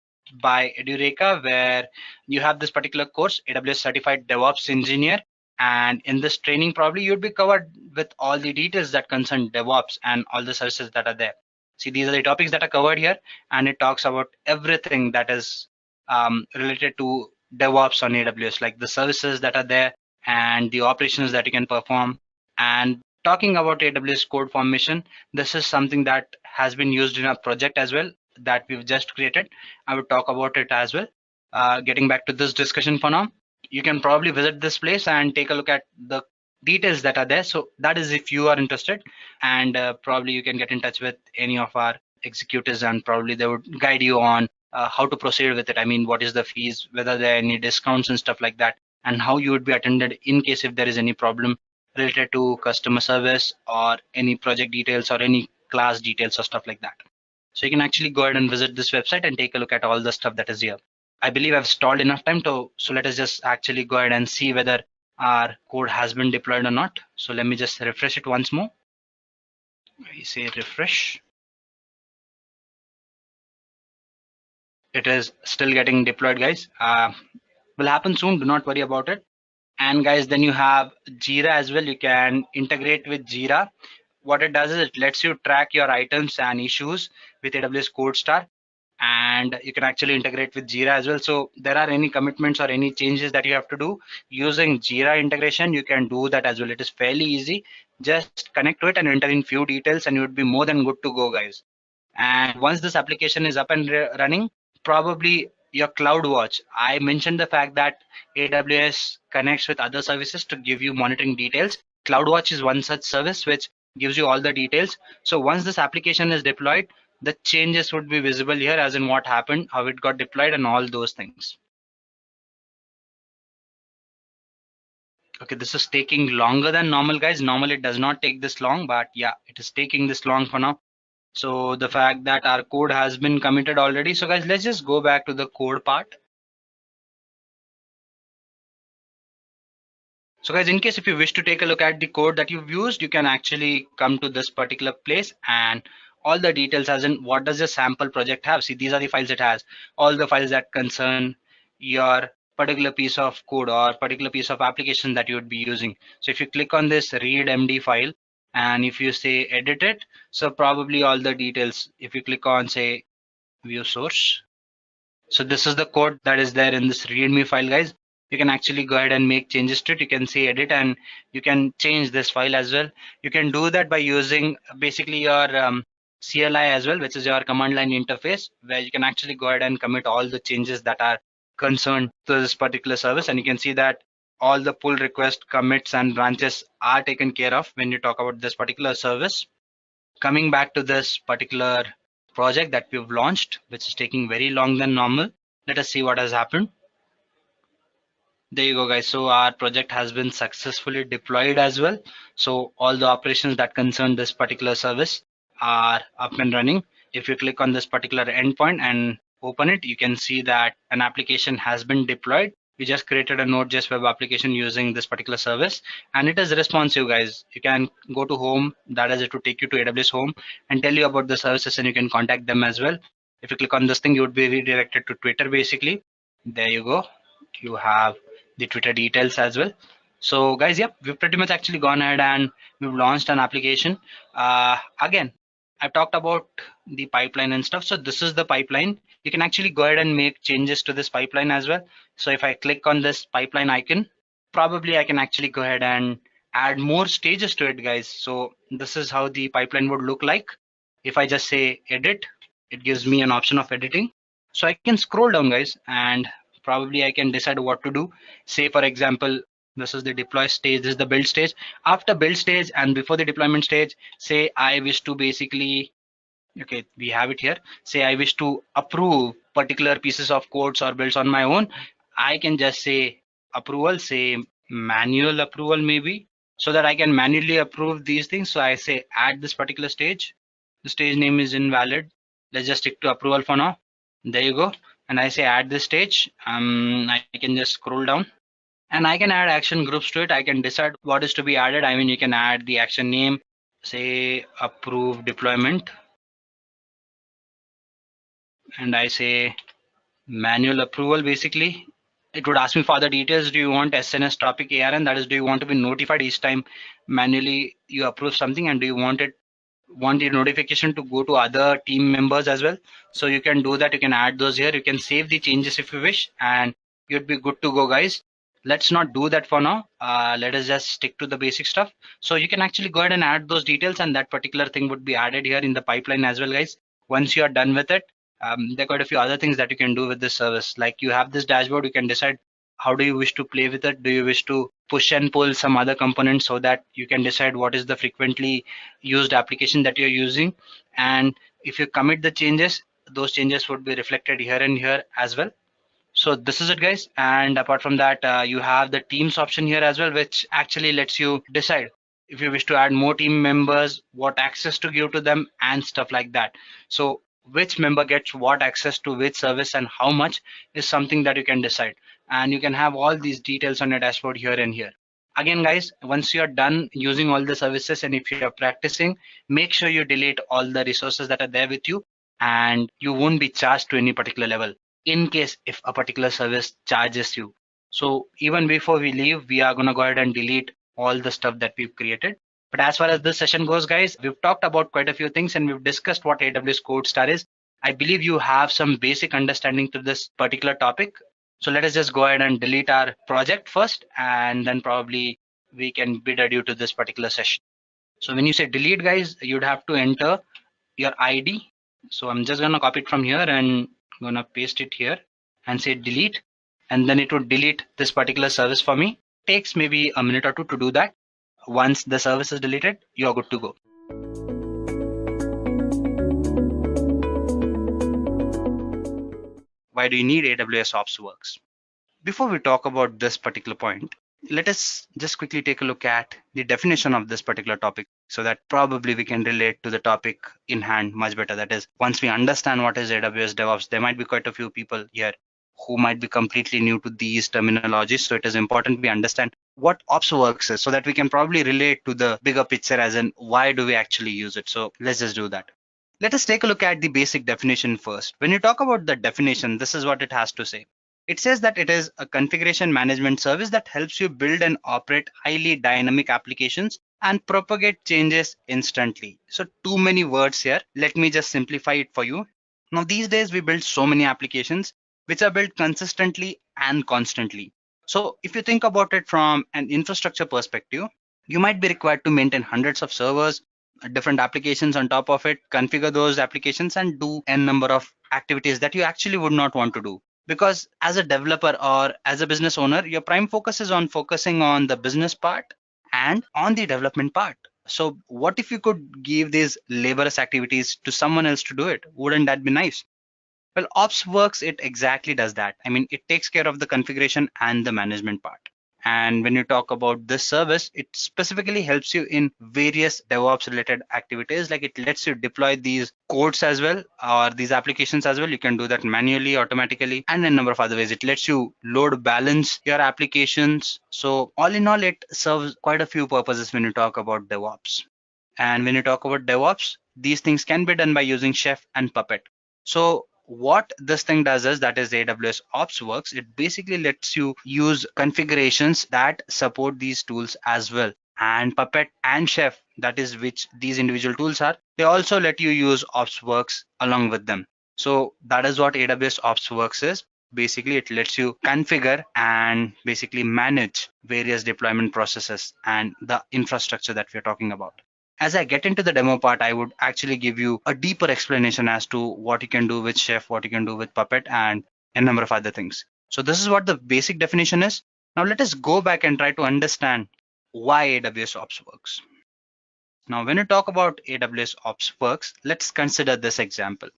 I: by Edureka, where you have this particular course, AWS Certified DevOps Engineer. And in this training, probably you'd be covered with all the details that concern DevOps and all the services that are there. See, these are the topics that are covered here, and it talks about everything that is related to DevOps on AWS, like the services that are there and the operations that you can perform. And talking about AWS code formation, this is something that has been used in a project as well that we've just created. I would talk about it as well. Getting back to this discussion for now, you can probably visit this place and take a look at the details that are there. So that is if you are interested, and probably you can get in touch with any of our executives, and probably they would guide you on how to proceed with it. I mean, what is the fees, whether there are any discounts and stuff like that, and how you would be attended in case if there is any problem related to customer service or any project details or any class details or stuff like that. So you can actually go ahead and visit this website and take a look at all the stuff that is here. I believe I've stalled enough time so let us just actually go ahead and see whether our code has been deployed or not. So let me just refresh it once more. I say refresh. It is still getting deployed, guys. Will happen soon, do not worry about it. And guys, then you have Jira as well. You can integrate with Jira. What it does is it lets you track your items and issues with AWS CodeStar, and you can actually integrate with Jira as well. So there are any commitments or any changes that you have to do using Jira integration, you can do that as well. It is fairly easy. Just connect to it and enter in few details and you would be more than good to go, guys. And once this application is up and running, probably your CloudWatch. I mentioned the fact that AWS connects with other services to give you monitoring details. CloudWatch is one such service which gives you all the details. So once this application is deployed, the changes would be visible here, as in what happened, how it got deployed, and all those things. Okay, this is taking longer than normal, guys. Normally it does not take this long, but yeah, it is taking this long for now. So the fact that our code has been committed already. So guys, let's just go back to the code part. So guys, in case if you wish to take a look at the code that you've used, you can actually come to this particular place and all the details, as in what does your sample project have. See, these are the files it has, all the files that concern your particular piece of code or particular piece of application that you would be using. So if you click on this read MD file and if you say edit it, so probably all the details, if you click on say view source, so this is the code that is there in this readme file, guys. You can actually go ahead and make changes to it. You can say edit and you can change this file as well. You can do that by using basically your CLI as well, which is your command line interface, where you can actually go ahead and commit all the changes that are concerned to this particular service. And you can see that all the pull request commits and branches are taken care of when you talk about this particular service. Coming back to this particular project that we've launched, which is taking very long than normal. Let us see what has happened. There you go, guys. So our project has been successfully deployed as well. So all the operations that concern this particular service are up and running. If you click on this particular endpoint and open it, you can see that an application has been deployed. We just created a Node.js web application using this particular service, and it is responsive, guys. You can go to home, that is, it will take you to AWS home and tell you about the services, and you can contact them as well. If you click on this thing, you would be redirected to Twitter basically. There you go. You have the Twitter details as well. So guys, yep, we've pretty much actually gone ahead and we've launched an application. Again, I've talked about the pipeline and stuff. So this is the pipeline. You can actually go ahead and make changes to this pipeline as well. So if I click on this pipeline icon, probably I can actually go ahead and add more stages to it, guys. So this is how the pipeline would look like. If I just say edit, it gives me an option of editing. So I can scroll down, guys, and probably I can decide what to do. Say for example, this is the deploy stage, this is the build stage. After build stage and before the deployment stage, say I wish to basically, okay, we have it here. Say I wish to approve particular pieces of codes or builds on my own. I can just say approval, say manual approval maybe, so that I can manually approve these things. So I say add this particular stage. The stage name is invalid. Let's just stick to approval for now. There you go. And I say add this stage. I can just scroll down and I can add action groups to it. I can decide what is to be added. I mean, you can add the action name, say approve deployment, and I say manual approval. Basically, it would ask me for the details. Do you want SNS topic ARN? That is, do you want to be notified each time manually you approve something, and do you want the notification to go to other team members as well? So you can do that. You can add those here. You can save the changes if you wish, and you'd be good to go, guys. Let's not do that for now. Let us just stick to the basic stuff. So you can actually go ahead and add those details, and that particular thing would be added here in the pipeline as well, guys. Once you are done with it, there are quite a few other things that you can do with this service. Like you have this dashboard, you can decide how do you wish to play with it. Do you wish to push and pull some other components so that you can decide what is the frequently used application that you're using? And if you commit the changes, those changes would be reflected here and here as well. So this is it, guys. And apart from that, you have the teams option here as well, which actually lets you decide if you wish to add more team members, what access to give to them and stuff like that. So which member gets what access to which service and how much is something that you can decide, and you can have all these details on your dashboard here and here. Again, guys, once you're done using all the services and if you're practicing, make sure you delete all the resources that are there with you, and you won't be charged to any particular level in case if a particular service charges you. So even before we leave, we are going to go ahead and delete all the stuff that we've created. But as far as this session goes, guys, we've talked about quite a few things and we've discussed what AWS CodeStar is. I believe you have some basic understanding to this particular topic. So let us just go ahead and delete our project first, and then probably we can bid adieu to this particular session. So when you say delete, guys, you'd have to enter your ID. So I'm just gonna copy it from here and gonna paste it here and say delete, and then it would delete this particular service for me. Takes maybe a minute or two to do that. Once the service is deleted, you're good to go. Why do you need AWS OpsWorks? Before we talk about this particular point, let us just quickly take a look at the definition of this particular topic so that probably we can relate to the topic in hand much better. That is, once we understand what is AWS DevOps, there might be quite a few people here who might be completely new to these terminologies. So it is important we understand what OpsWorks is so that we can probably relate to the bigger picture as in why do we actually use it. So let's just do that. Let us take a look at the basic definition first. When you talk about the definition, this is what it has to say. It says that it is a configuration management service that helps you build and operate highly dynamic applications and propagate changes instantly. So too many words here. Let me just simplify it for you. Now, these days we build so many applications which are built consistently and constantly. So if you think about it from an infrastructure perspective, you might be required to maintain hundreds of servers, different applications on top of it, configure those applications and do n number of activities that you actually would not want to do. Because as a developer or as a business owner, your prime focus is on focusing on the business part and on the development part. So what if you could give these laborious activities to someone else to do it? Wouldn't that be nice? Well, OpsWorks, it exactly does that. I mean, it takes care of the configuration and the management part. And when you talk about this service, it specifically helps you in various DevOps related activities. Like it lets you deploy these codes as well, or these applications as well. You can do that manually, automatically, and in a number of other ways. It lets you load balance your applications. So all in all, it serves quite a few purposes when you talk about DevOps. And when you talk about DevOps, these things can be done by using Chef and Puppet. So what this thing does is, that is AWS OpsWorks, it basically lets you use configurations that support these tools as well. And Puppet and Chef, that is which these individual tools are, they also let you use OpsWorks along with them. So that is what AWS OpsWorks is. Basically, it lets you configure and basically manage various deployment processes and the infrastructure that we're talking about. As I get into the demo part, I would actually give you a deeper explanation as to what you can do with Chef, what you can do with Puppet, and a number of other things. So this is what the basic definition is. Now let us go back and try to understand why AWS Ops works. Now, when you talk about AWS Ops works, let's consider this example.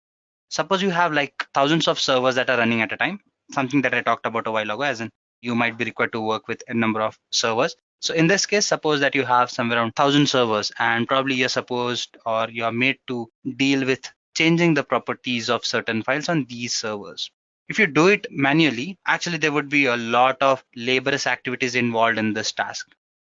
I: Suppose you have like thousands of servers that are running at a time, something that I talked about a while ago, as in you might be required to work with a number of servers. So in this case, suppose that you have somewhere around 1,000 servers, and probably you're supposed or you're made to deal with changing the properties of certain files on these servers. If you do it manually, actually there would be a lot of laborious activities involved in this task.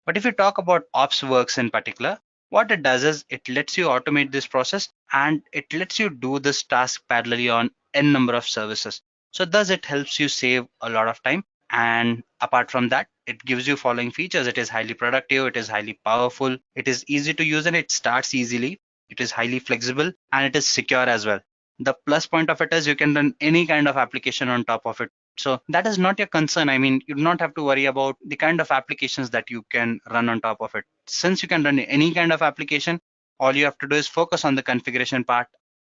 I: But if you talk about OpsWorks in particular, what it does is it lets you automate this process and it lets you do this task parallelly on n number of services. So thus it helps you save a lot of time. And apart from that, it gives you following features. It is highly productive, it is highly powerful, it is easy to use and it starts easily. It is highly flexible and it is secure as well. The plus point of it is you can run any kind of application on top of it. So that is not your concern. I mean, you do not have to worry about the kind of applications that you can run on top of it. Since you can run any kind of application, all you have to do is focus on the configuration part,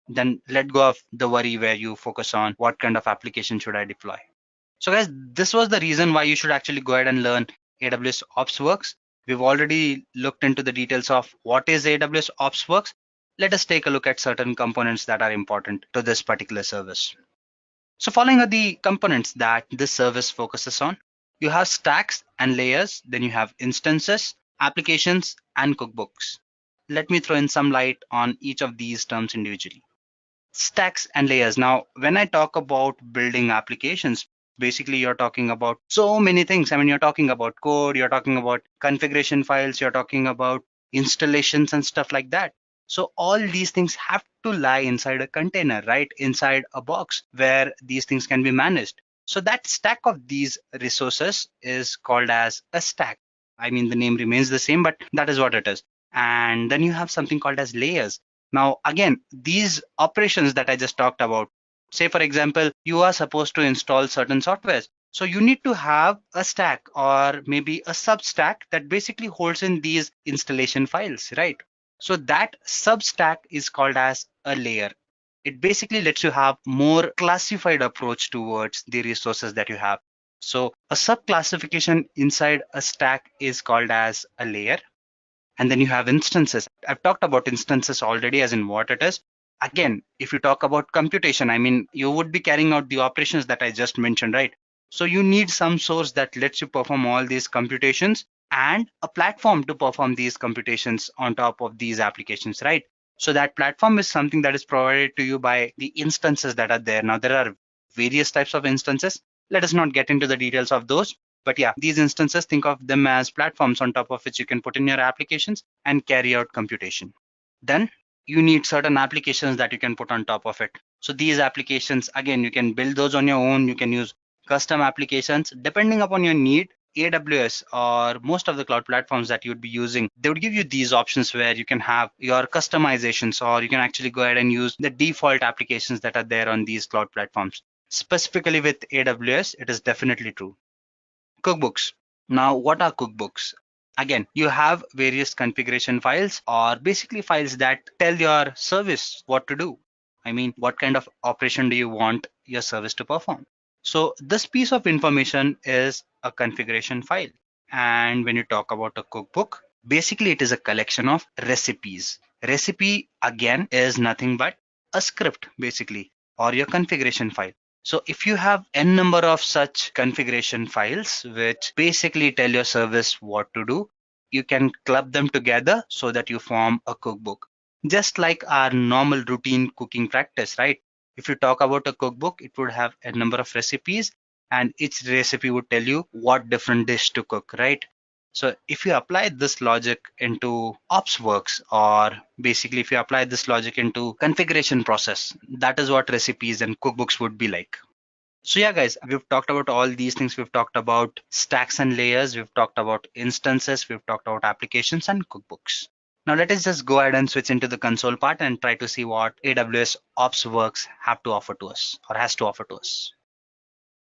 I: then let go of the worry where you focus on what kind of application should I deploy. So guys, this was the reason why you should actually go ahead and learn AWS OpsWorks. We've already looked into the details of what is AWS OpsWorks. Let us take a look at certain components that are important to this particular service. So following are the components that this service focuses on. You have stacks and layers, then you have instances, applications, and cookbooks. Let me throw in some light on each of these terms individually. Stacks and layers. Now, when I talk about building applications, basically you're talking about so many things. I mean, you're talking about code, you're talking about configuration files, you're talking about installations and stuff like that. So all these things have to lie inside a container, right? Inside a box where these things can be managed. So that stack of these resources is called as a stack. I mean, the name remains the same, but that is what it is. And then you have something called as layers. Now, again, these operations that I just talked about, say, for example, you are supposed to install certain softwares. So you need to have a stack or maybe a substack that basically holds in these installation files, right? So that substack is called as a layer. It basically lets you have more classified approach towards the resources that you have. So a subclassification inside a stack is called as a layer. And then you have instances. I've talked about instances already, as in what it is. Again, if you talk about computation, I mean, you would be carrying out the operations that I just mentioned, right? So you need some source that lets you perform all these computations and a platform to perform these computations on top of these applications, right? So that platform is something that is provided to you by the instances that are there. Now, there are various types of instances. Let us not get into the details of those. But yeah, these instances, think of them as platforms on top of which you can put in your applications and carry out computation. Then you need certain applications that you can put on top of it. So these applications, again, you can build those on your own. You can use custom applications depending upon your need. AWS or most of the cloud platforms that you'd be using, they would give you these options where you can have your customizations, or you can actually go ahead and use the default applications that are there on these cloud platforms. Specifically with AWS, it is definitely true. Cookbooks. Now, what are cookbooks? Again, you have various configuration files, or basically files that tell your service what to do. I mean, what kind of operation do you want your service to perform? So this piece of information is a configuration file. And when you talk about a cookbook, basically it is a collection of recipes. Recipe, again, is nothing but a script, basically, or your configuration file. So if you have n number of such configuration files, which basically tell your service what to do, you can club them together so that you form a cookbook. Just like our normal routine cooking practice, right? If you talk about a cookbook, it would have a number of recipes, and each recipe would tell you what different dish to cook, right? So if you apply this logic into OpsWorks, or basically if you apply this logic into configuration process, that is what recipes and cookbooks would be like. So yeah, guys, we've talked about all these things. We've talked about stacks and layers. We've talked about instances. We've talked about applications and cookbooks. Now let us just go ahead and switch into the console part and try to see what AWS OpsWorks have to offer to us, or has to offer to us.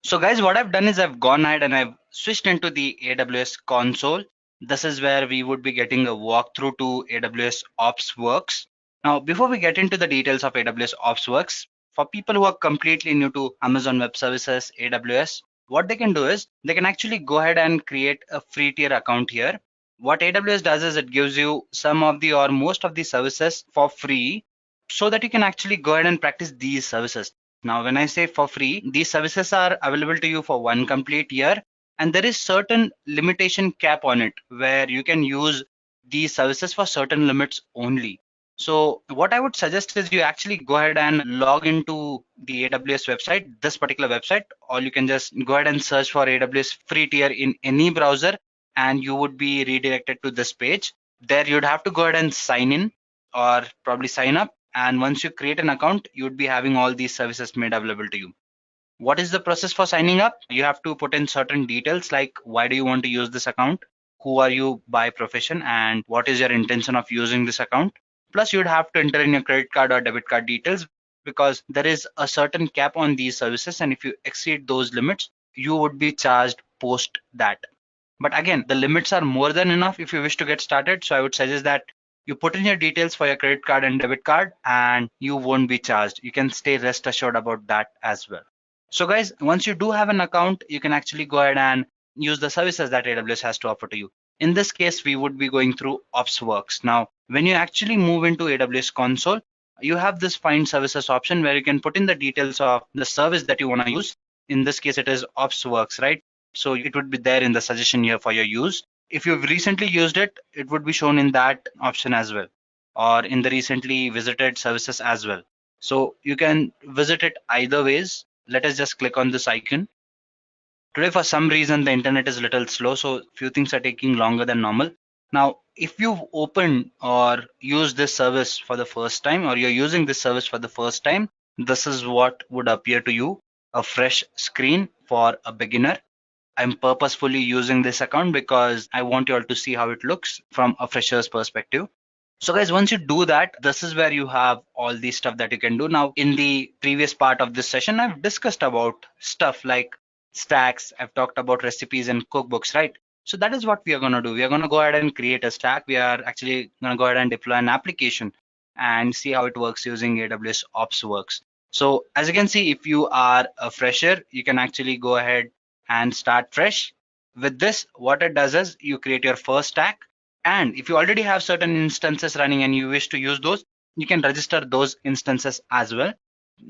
I: So guys, what I've done is I've gone ahead and I've switched into the AWS console. This is where we would be getting a walkthrough to AWS OpsWorks. Now, before we get into the details of AWS OpsWorks, for people who are completely new to Amazon Web Services, AWS, what they can do is they can actually go ahead and create a free tier account here. What AWS does is it gives you some of the or most of the services for free so that you can actually go ahead and practice these services. Now, when I say for free, these services are available to you for one complete year, and there is certain limitation cap on it where you can use these services for certain limits only. So what I would suggest is you actually go ahead and log into the AWS website, this particular website, or you can just go ahead and search for AWS free tier in any browser, and you would be redirected to this page. There you'd have to go ahead and sign in, or probably sign up. And once you create an account, you'd be having all these services made available to you. What is the process for signing up? You have to put in certain details like why do you want to use this account? Who are you by profession? And what is your intention of using this account? Plus, you'd have to enter in your credit card or debit card details, because there is a certain cap on these services. And if you exceed those limits, you would be charged post that. But again, the limits are more than enough if you wish to get started. So I would suggest that you put in your details for your credit card and debit card, and you won't be charged. You can stay rest assured about that as well. So guys, once you do have an account, you can actually go ahead and use the services that AWS has to offer to you. In this case, we would be going through OpsWorks. Now, when you actually move into AWS console, you have this find services option where you can put in the details of the service that you want to use. In this case, it is OpsWorks, right? So it would be there in the suggestion here for your use. If you've recently used it, it would be shown in that option as well, or in the recently visited services as well. So you can visit it either ways. Let us just click on this icon.
H: Today, for some reason, the internet is a little slow, so few things are taking longer than normal. Now, if you've opened or used this service for the first time, or you're using this service for the first time, this is what would appear to you, a fresh screen for a beginner. I'm purposefully using this account because I want you all to see how it looks from a fresher's perspective. So guys, once you do that, this is where you have all the stuff that you can do. Now, in the previous part of this session, I've discussed about stuff like stacks. I've talked about recipes and cookbooks, right? So that is what we are going to do. We are going to go ahead and create a stack. We are actually going to go ahead and deploy an application and see how it works using AWS Ops Works. So as you can see, if you are a fresher, you can actually go ahead and start fresh. With this, what it does is you create your first stack. And if you already have certain instances running and you wish to use those, you can register those instances as well.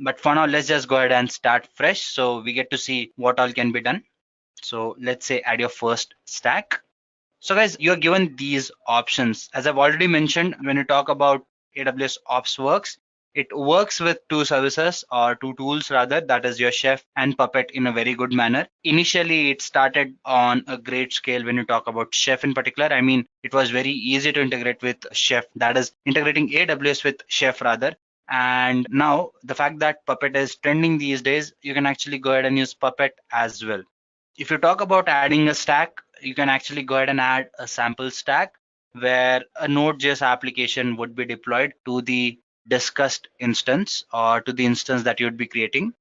H: But for now, let's just go ahead and start fresh so we get to see what all can be done. So let's say add your first stack. So guys, you're given these options. As I've already mentioned, when you talk about AWS Ops Works, it works with two services or two tools rather, that is your Chef and Puppet in a very good manner. Initially, it started on a great scale when you talk about Chef in particular. I mean, it was very easy to integrate with Chef, that is integrating AWS with Chef rather. And now the fact that Puppet is trending these days, you can actually go ahead and use Puppet as well. If you talk about adding a stack, you can actually go ahead and add a sample stack where a Node.js application would be deployed to the discussed instance or to the instance that you would be creating.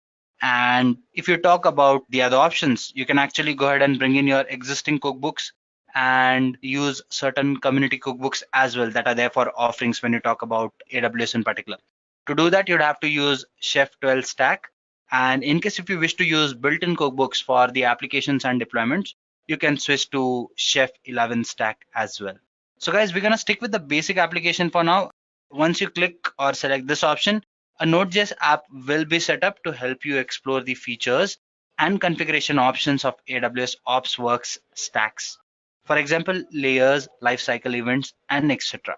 H: And if you talk about the other options, you can actually go ahead and bring in your existing cookbooks and use certain community cookbooks as well that are there for offerings when you talk about AWS in particular. To do that, you'd have to use Chef 12 stack. And in case if you wish to use built-in cookbooks for the applications and deployments, you can switch to Chef 11 stack as well. So guys, we're going to stick with the basic application for now. Once you click or select this option, a Node.js app will be set up to help you explore the features and configuration options of AWS Ops Works stacks. For example, layers, lifecycle events, and etc.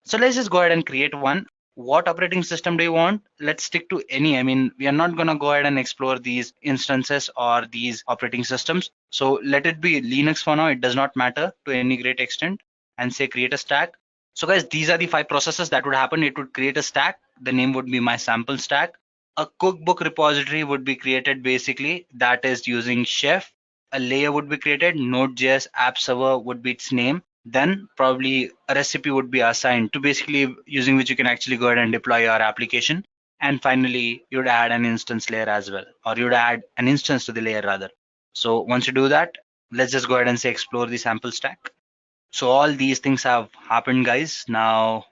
H: So let's just go ahead and create one. What operating system do you want? Let's stick to any. I mean, we are not going to go ahead and explore these instances or these operating systems. So let it be Linux for now. It does not matter to any great extent. And say create a stack. So guys, these are the 5 processes that would happen. It would create a stack. The name would be my sample stack. A cookbook repository would be created basically. That is using Chef. A layer would be created. Node.js app server would be its name. Then probably a recipe would be assigned to basically using which you can actually go ahead and deploy your application. And finally, you'd add an instance layer as well, or you'd add an instance to the layer rather. So once you do that, let's just go ahead and say explore the sample stack. So all these things have happened, guys. Now,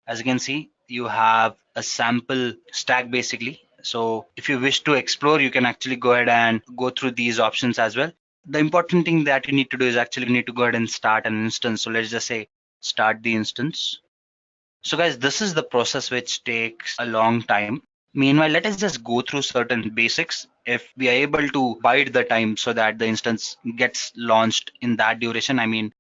H: as you can see, you have a sample stack basically. So if you wish to explore, you can actually go ahead and go through these options as well. The important thing that you need to do is actually you need to go ahead and start an instance. So let's just say start the instance. So guys, this is the process which takes a long time. Meanwhile, let us just go through certain basics. If we are able to bide the time so that the instance gets launched in that duration, I mean,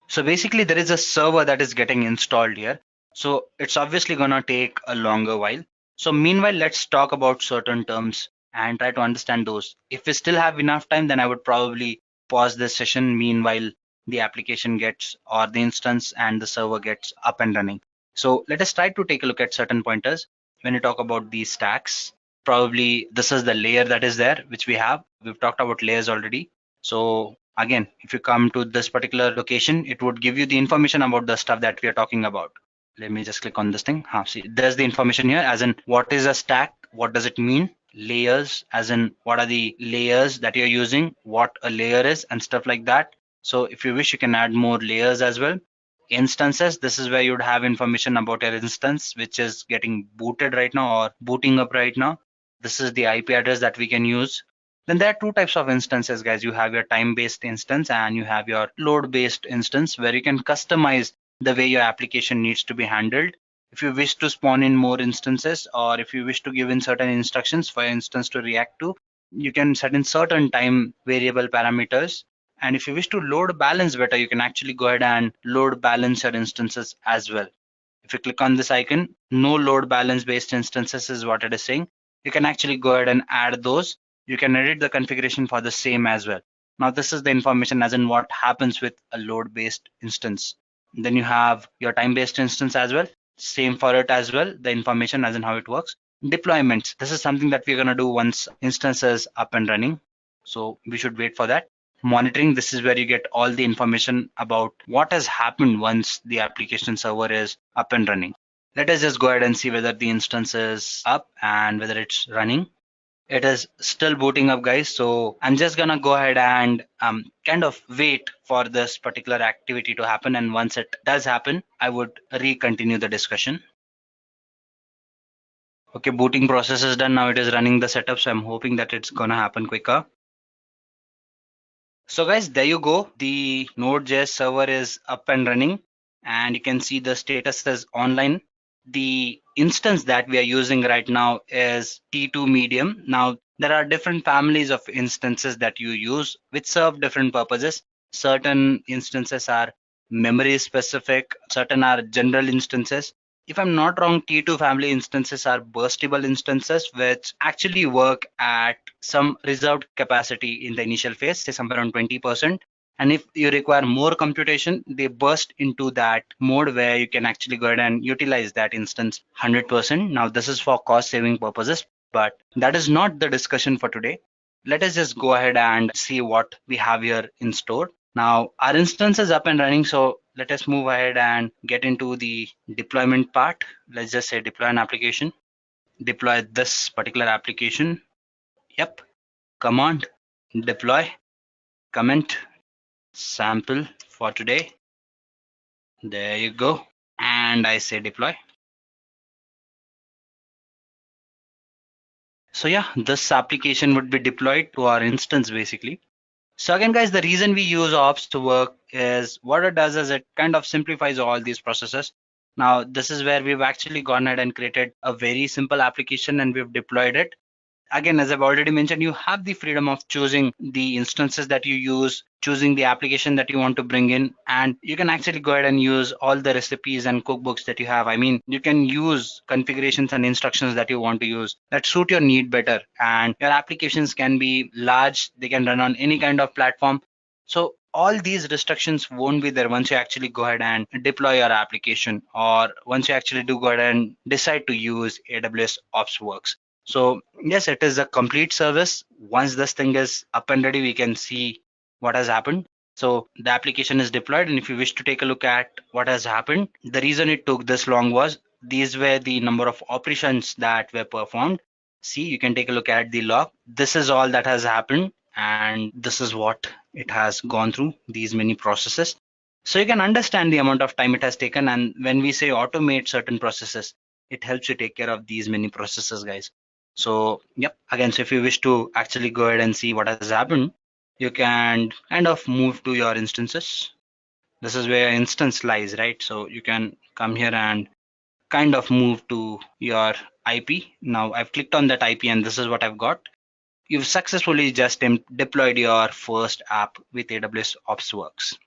H: so basically there is a server that is getting installed here. So it's obviously going to take a longer while. So meanwhile, let's talk about certain terms and try to understand those. If we still have enough time, then I would probably pause this session. Meanwhile, the application gets or the instance and the server gets up and running. So let us try to take a look at certain pointers. When you talk about these stacks, probably this is the layer that is there, which we have. We've talked about layers already. So again, if you come to this particular location, it would give you the information about the stuff that we are talking about. Let me just click on this thing. See, there's the information here as in what is a stack, what does it mean? Layers as in what are the layers that you're using, what a layer is and stuff like that. So if you wish, you can add more layers as well. Instances, this is where you'd have information about your instance, which is getting booted right now or booting up right now. This is the IP address that we can use. Then there are 2 types of instances, guys. You have your time-based instance and you have your load-based instance where you can customize the way your application needs to be handled. If you wish to spawn in more instances or if you wish to give in certain instructions for your instance to react to, you can set in certain time variable parameters. And if you wish to load balance better, you can actually go ahead and load balance your instances as well. If you click on this icon, no load balance based instances is what it is saying. You can actually go ahead and add those. You can edit the configuration for the same as well.
J: Now this is the information as in what happens with a load-based instance. Then you have your time-based instance as well. Same for it as well, the information as in how it works. Deployments. This is something that we're going to do once instance is up and running. So we should wait for that. Monitoring. This is where you get all the information about what has happened once the application server is up and running. Let us just go ahead and see whether the instance is up and whether it's running. It is still booting up, guys, so I'm just gonna go ahead and kind of wait for this particular activity to happen, and once it does happen, I would re-continue the discussion. Okay, booting process is done. Now it is running the setup, so I'm hoping that it's gonna happen quicker. So guys, there you go. The Node.js server is up and running, and you can see the status is online. The instance that we are using right now is T2 medium. Now there are different families of instances that you use which serve different purposes. Certain instances are memory specific, certain are general instances. If I'm not wrong, T2 family instances are burstable instances which actually work at some reserved capacity in the initial phase, say somewhere around 20%. And if you require more computation, they burst into that mode where you can actually go ahead and utilize that instance 100%. Now this is for cost saving purposes, but that is not the discussion for today. Let us just go ahead and see what we have here in store. Now our instance is up and running, so let us move ahead and get into the deployment part. Let's just say deploy an application, deploy this particular application. Yep, command, deploy, comment, sample for today. There you go. And I say deploy. So yeah, this application would be deployed to our instance basically. So again, guys, the reason we use ops to work is what it does is it kind of simplifies all these processes. Now, this is where we've actually gone ahead and created a very simple application and we've deployed it. Again, as I've already mentioned, you have the freedom of choosing the instances that you use, choosing the application that you want to bring in, and you can actually go ahead and use all the recipes and cookbooks that you have. I mean, you can use configurations and instructions that you want to use that suit your need better. And your applications can be large, they can run on any kind of platform. So all these restrictions won't be there once you actually go ahead and deploy your application, or once you actually do go ahead and decide to use AWS OpsWorks. So yes, it is a complete service. Once this thing is up and ready, we can see what has happened. So the application is deployed, and if you wish to take a look at what has happened, the reason it took this long was these were the number of operations that were performed. See, you can take a look at the log. This is all that has happened, and this is what it has gone through, these many processes. So you can understand the amount of time it has taken. And when we say automate certain processes, it helps you take care of these many processes, guys. So yep, again, so if you wish to actually go ahead and see what has happened, you can kind of move to your instances. This is where your instance lies, right? So you can come here and kind of move to your IP. Now I've clicked on that IP and this is what I've got. You've successfully just deployed your first app with AWS OpsWorks.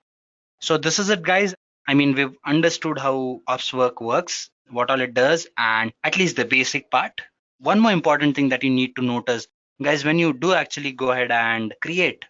J: So this is it, guys. I mean, we've understood how OpsWorks works, what all it does, and at least the basic part. One more important thing that you need to notice, guys, when you do actually go ahead and create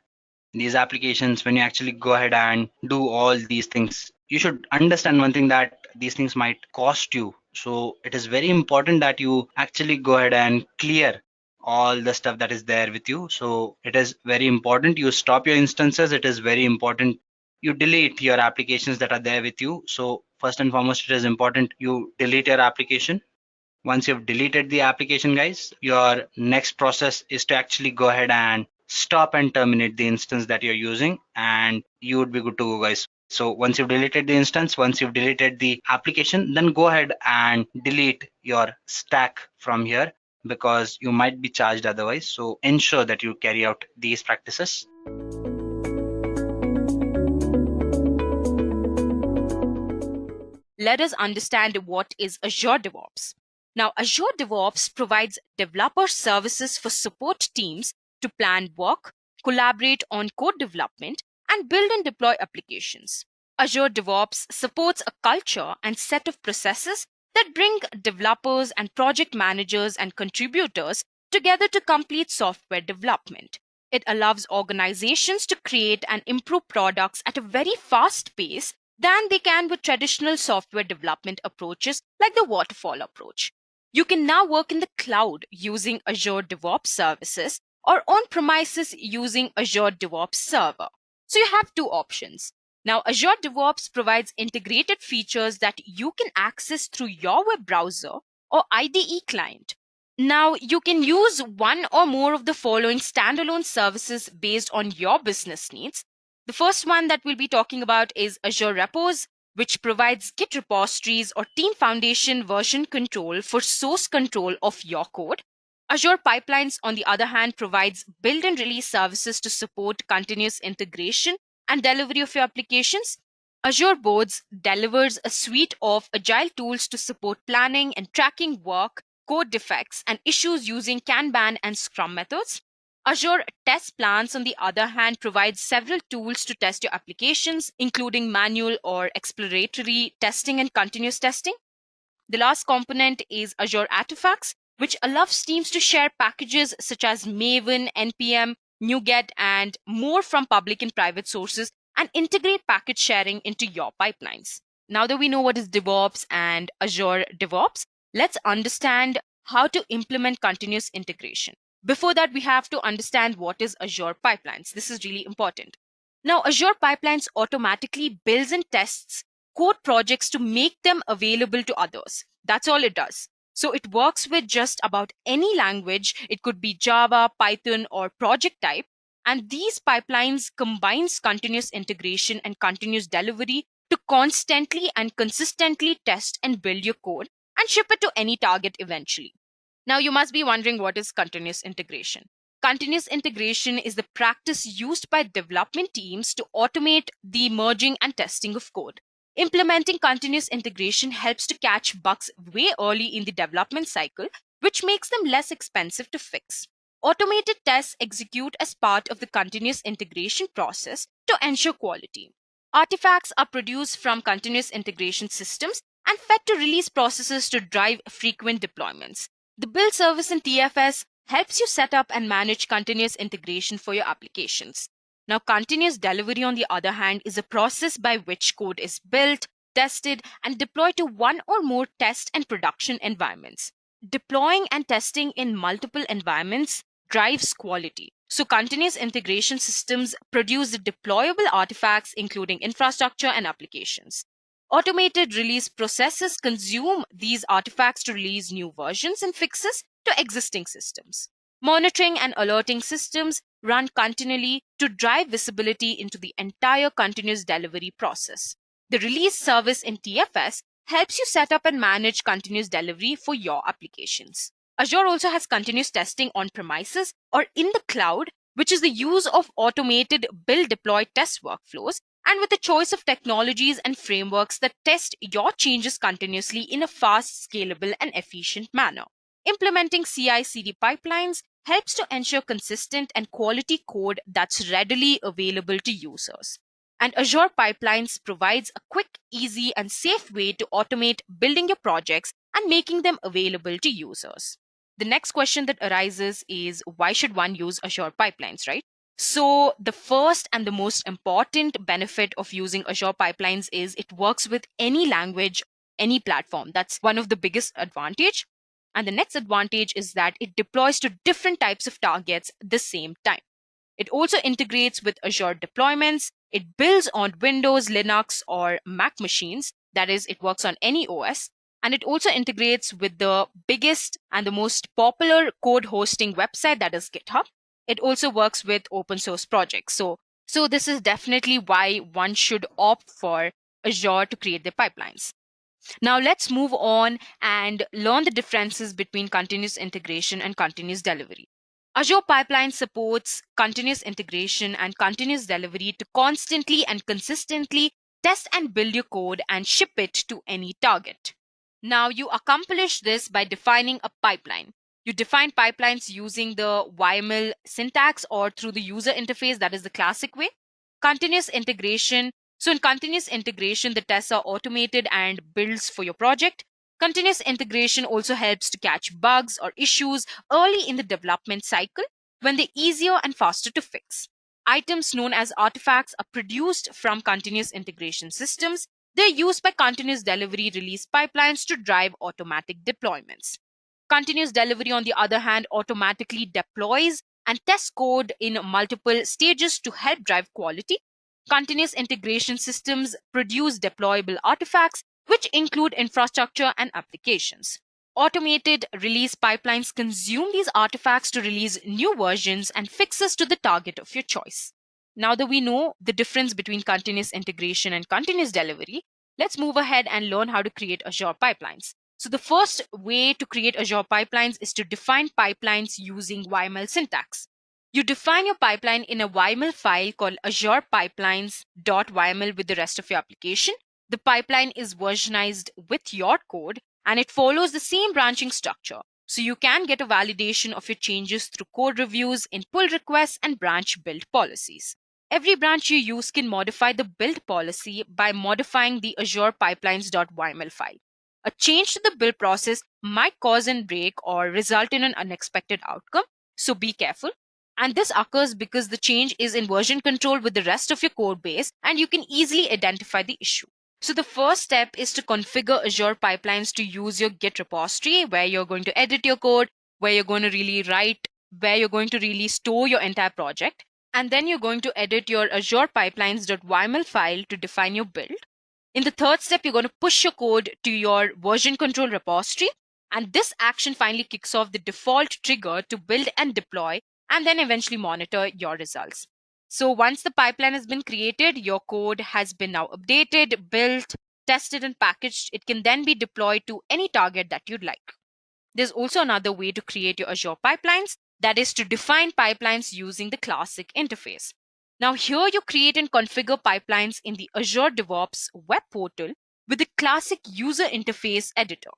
J: these applications, when you actually go ahead and do all these things, you should understand one thing, that these things might cost you. So it is very important that you actually go ahead and clear all the stuff that is there with you. So it is very important you stop your instances. It is very important you delete your applications that are there with you. So first and foremost, it is important you delete your application. Once you've deleted the application, guys, your next process is to actually go ahead and stop and terminate the instance that you're using, and you would be good to go, guys. So once you've deleted the instance, once you've deleted the application, then go ahead and delete your stack from here, because you might be charged otherwise. So ensure that you carry out these practices.
C: Let us understand what is Azure DevOps. Now, Azure DevOps provides developer services for support teams to plan work, collaborate on code development, and build and deploy applications. Azure DevOps supports a culture and set of processes that bring developers and project managers and contributors together to complete software development. It allows organizations to create and improve products at a very fast pace than they can with traditional software development approaches like the waterfall approach. You can now work in the cloud using Azure DevOps Services or on premises using Azure DevOps Server. So you have two options. Now, Azure DevOps provides integrated features that you can access through your web browser or IDE client. Now, you can use one or more of the following standalone services based on your business needs. The first one that we'll be talking about is Azure Repos, which provides Git repositories or Team Foundation version control for source control of your code. Azure Pipelines, on the other hand, provides build and release services to support continuous integration and delivery of your applications. Azure Boards delivers a suite of agile tools to support planning and tracking work, code defects, and issues using Kanban and Scrum methods. Azure Test Plans, on the other hand, provides several tools to test your applications, including manual or exploratory testing and continuous testing. The last component is Azure Artifacts, which allows teams to share packages such as Maven, NPM, NuGet, and more from public and private sources and integrate package sharing into your pipelines. Now that we know what is DevOps and Azure DevOps, let's understand how to implement continuous integration. Before that, we have to understand what is Azure Pipelines. This is really important. Now, Azure Pipelines automatically builds and tests code projects to make them available to others. That's all it does. So it works with just about any language. It could be Java, Python, or project type. And these pipelines combines continuous integration and continuous delivery to constantly and consistently test and build your code and ship it to any target eventually. Now, you must be wondering, what is continuous integration? Continuous integration is the practice used by development teams to automate the merging and testing of code. Implementing continuous integration helps to catch bugs way early in the development cycle, which makes them less expensive to fix. Automated tests execute as part of the continuous integration process to ensure quality. Artifacts are produced from continuous integration systems and fed to release processes to drive frequent deployments. The build service in TFS helps you set up and manage continuous integration for your applications. Now, continuous delivery, on the other hand, is a process by which code is built, tested, and deployed to one or more test and production environments. Deploying and testing in multiple environments drives quality. So, continuous integration systems produce the deployable artifacts, including infrastructure and applications. Automated release processes consume these artifacts to release new versions and fixes to existing systems. Monitoring and alerting systems run continually to drive visibility into the entire continuous delivery process. The release service in TFS helps you set up and manage continuous delivery for your applications. Azure also has continuous testing on premises or in the cloud, which is the use of automated build, deploy, test workflows, and with a choice of technologies and frameworks that test your changes continuously in a fast, scalable, and efficient manner. Implementing CI/CD pipelines helps to ensure consistent and quality code that's readily available to users. And Azure Pipelines provides a quick, easy, and safe way to automate building your projects and making them available to users. The next question that arises is, why should one use Azure Pipelines, right? So the first and the most important benefit of using Azure Pipelines is it works with any language, any platform. That's one of the biggest advantage. And the next advantage is that it deploys to different types of targets at the same time. It also integrates with Azure deployments. It builds on Windows, Linux, or Mac machines. That is, it works on any OS. And it also integrates with the biggest and the most popular code hosting website, that is GitHub. It also works with open source projects. So this is definitely why one should opt for Azure to create their pipelines. Now let's move on and learn the differences between continuous integration and continuous delivery. Azure Pipeline supports continuous integration and continuous delivery to constantly and consistently test and build your code and ship it to any target. Now you accomplish this by defining a pipeline. You define pipelines using the YML syntax or through the user interface, that is the classic way. Continuous integration. So in continuous integration, the tests are automated and builds for your project. Continuous integration also helps to catch bugs or issues early in the development cycle. when they're easier and faster to fix. Items known as artifacts are produced from continuous integration systems. They're used by continuous delivery release pipelines to drive automatic deployments. Continuous delivery, on the other hand, automatically deploys and tests code in multiple stages to help drive quality. Continuous integration systems produce deployable artifacts, which include infrastructure and applications. Automated release pipelines consume these artifacts to release new versions and fixes to the target of your choice. Now that we know the difference between continuous integration and continuous delivery, let's move ahead and learn how to create Azure pipelines. So the first way to create Azure pipelines is to define pipelines using YAML syntax. You define your pipeline in a YAML file called Azure Pipelines.yml with the rest of your application. The pipeline is versionized with your code and it follows the same branching structure. So you can get a validation of your changes through code reviews in pull requests and branch build policies. Every branch you use can modify the build policy by modifying the Azure Pipelines.yml file. A change to the build process might cause a break or result in an unexpected outcome, so be careful. And this occurs because the change is in version control with the rest of your code base and you can easily identify the issue. So the first step is to configure Azure Pipelines to use your Git repository where you're going to edit your code, where you're going to really write, where you're going to really store your entire project. And then you're going to edit your Azure Pipelines.yml file to define your build. In the third step, you're going to push your code to your version control repository. And this action finally kicks off the default trigger to build and deploy and then eventually monitor your results. So once the pipeline has been created, your code has been now updated, built, tested, and packaged. It can then be deployed to any target that you'd like. There's also another way to create your Azure pipelines, that is to define pipelines using the classic interface. Now here you create and configure pipelines in the Azure DevOps web portal with the classic user interface editor.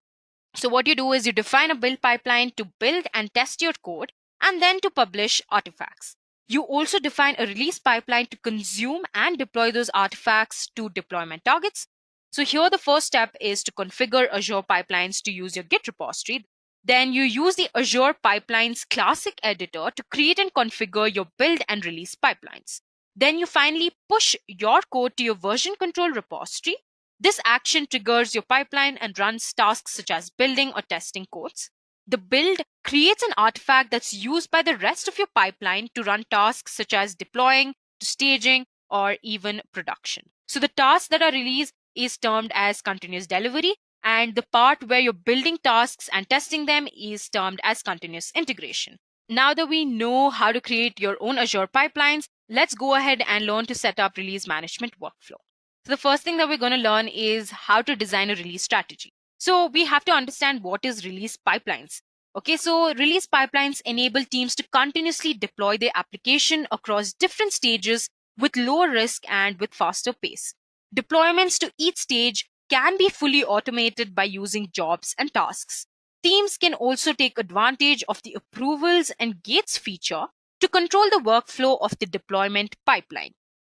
C: So what you do is you define a build pipeline to build and test your code and then to publish artifacts. You also define a release pipeline to consume and deploy those artifacts to deployment targets. So here the first step is to configure Azure pipelines to use your Git repository. Then you use the Azure Pipelines classic editor to create and configure your build and release pipelines. Then you finally push your code to your version control repository. This action triggers your pipeline and runs tasks such as building or testing codes. The build creates an artifact that's used by the rest of your pipeline to run tasks such as deploying, to staging, or even production. So the tasks that are released is termed as continuous delivery, and the part where you're building tasks and testing them is termed as continuous integration. Now that we know how to create your own Azure pipelines, let's go ahead and learn to set up release management workflow. So the first thing that we're going to learn is how to design a release strategy. So we have to understand what is release pipelines. Okay, so release pipelines enable teams to continuously deploy their application across different stages with lower risk and with faster pace. Deployments to each stage can be fully automated by using jobs and tasks. Teams can also take advantage of the approvals and gates feature to control the workflow of the deployment pipeline.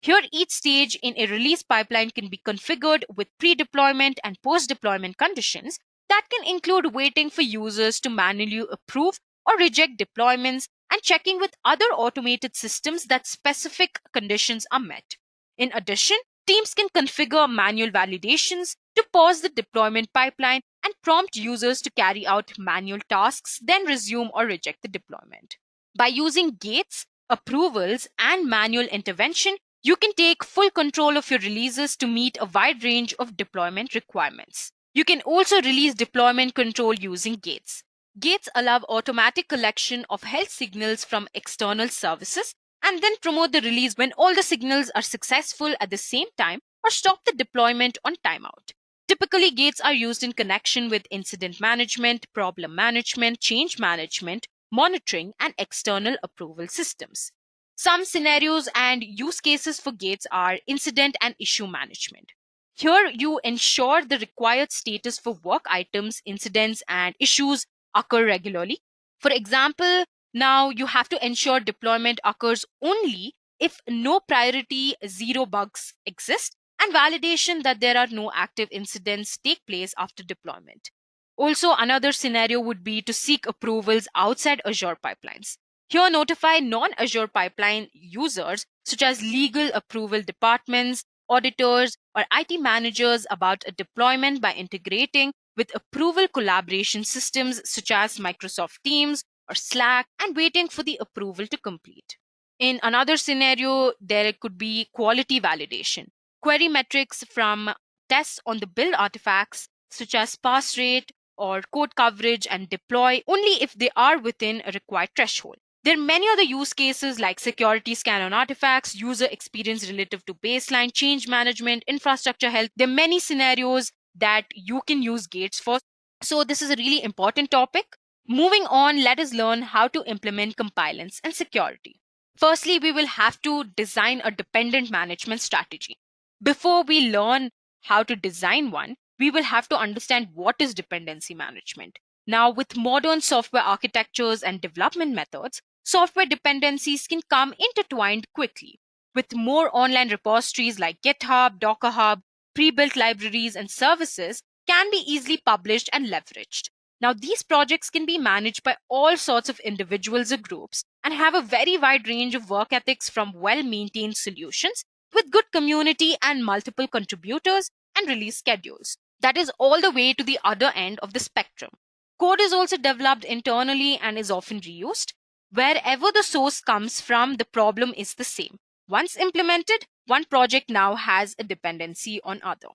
C: Here, each stage in a release pipeline can be configured with pre-deployment and post-deployment conditions that can include waiting for users to manually approve or reject deployments and checking with other automated systems that specific conditions are met. In addition, teams can configure manual validations to pause the deployment pipeline and prompt users to carry out manual tasks, then resume or reject the deployment. By using gates, approvals, and manual intervention, you can take full control of your releases to meet a wide range of deployment requirements. You can also release deployment control using gates. Gates allow automatic collection of health signals from external services and then promote the release when all the signals are successful at the same time or stop the deployment on timeout. Typically, gates are used in connection with incident management, problem management, change management, monitoring, and external approval systems. Some scenarios and use cases for gates are incident and issue management. Here, you ensure the required status for work items, incidents, and issues occur regularly. For example, now you have to ensure deployment occurs only if no priority zero bugs exist and validation that there are no active incidents take place after deployment. Also, another scenario would be to seek approvals outside Azure pipelines. Here, notify non-Azure pipeline users such as legal approval departments, auditors, or IT managers about a deployment by integrating with approval collaboration systems such as Microsoft Teams or Slack and waiting for the approval to complete. In another scenario, there could be quality validation. Query metrics from tests on the build artifacts such as pass rate or code coverage and deploy only if they are within a required threshold. There are many other use cases like security scan on artifacts, user experience relative to baseline, change management, infrastructure health. There are many scenarios that you can use gates for. So this is a really important topic. Moving on, let us learn how to implement compliance and security. Firstly, we will have to design a dependent management strategy. Before we learn how to design one, we will have to understand what is dependency management. Now, with modern software architectures and development methods, software dependencies can come intertwined quickly. With more online repositories like GitHub, Docker Hub, pre-built libraries, and services can be easily published and leveraged. Now, these projects can be managed by all sorts of individuals or groups and have a very wide range of work ethics from well-maintained solutions with good community and multiple contributors and release schedules. That is all the way to the other end of the spectrum. Code is also developed internally and is often reused. Wherever the source comes from, the problem is the same. Once implemented, one project now has a dependency on other.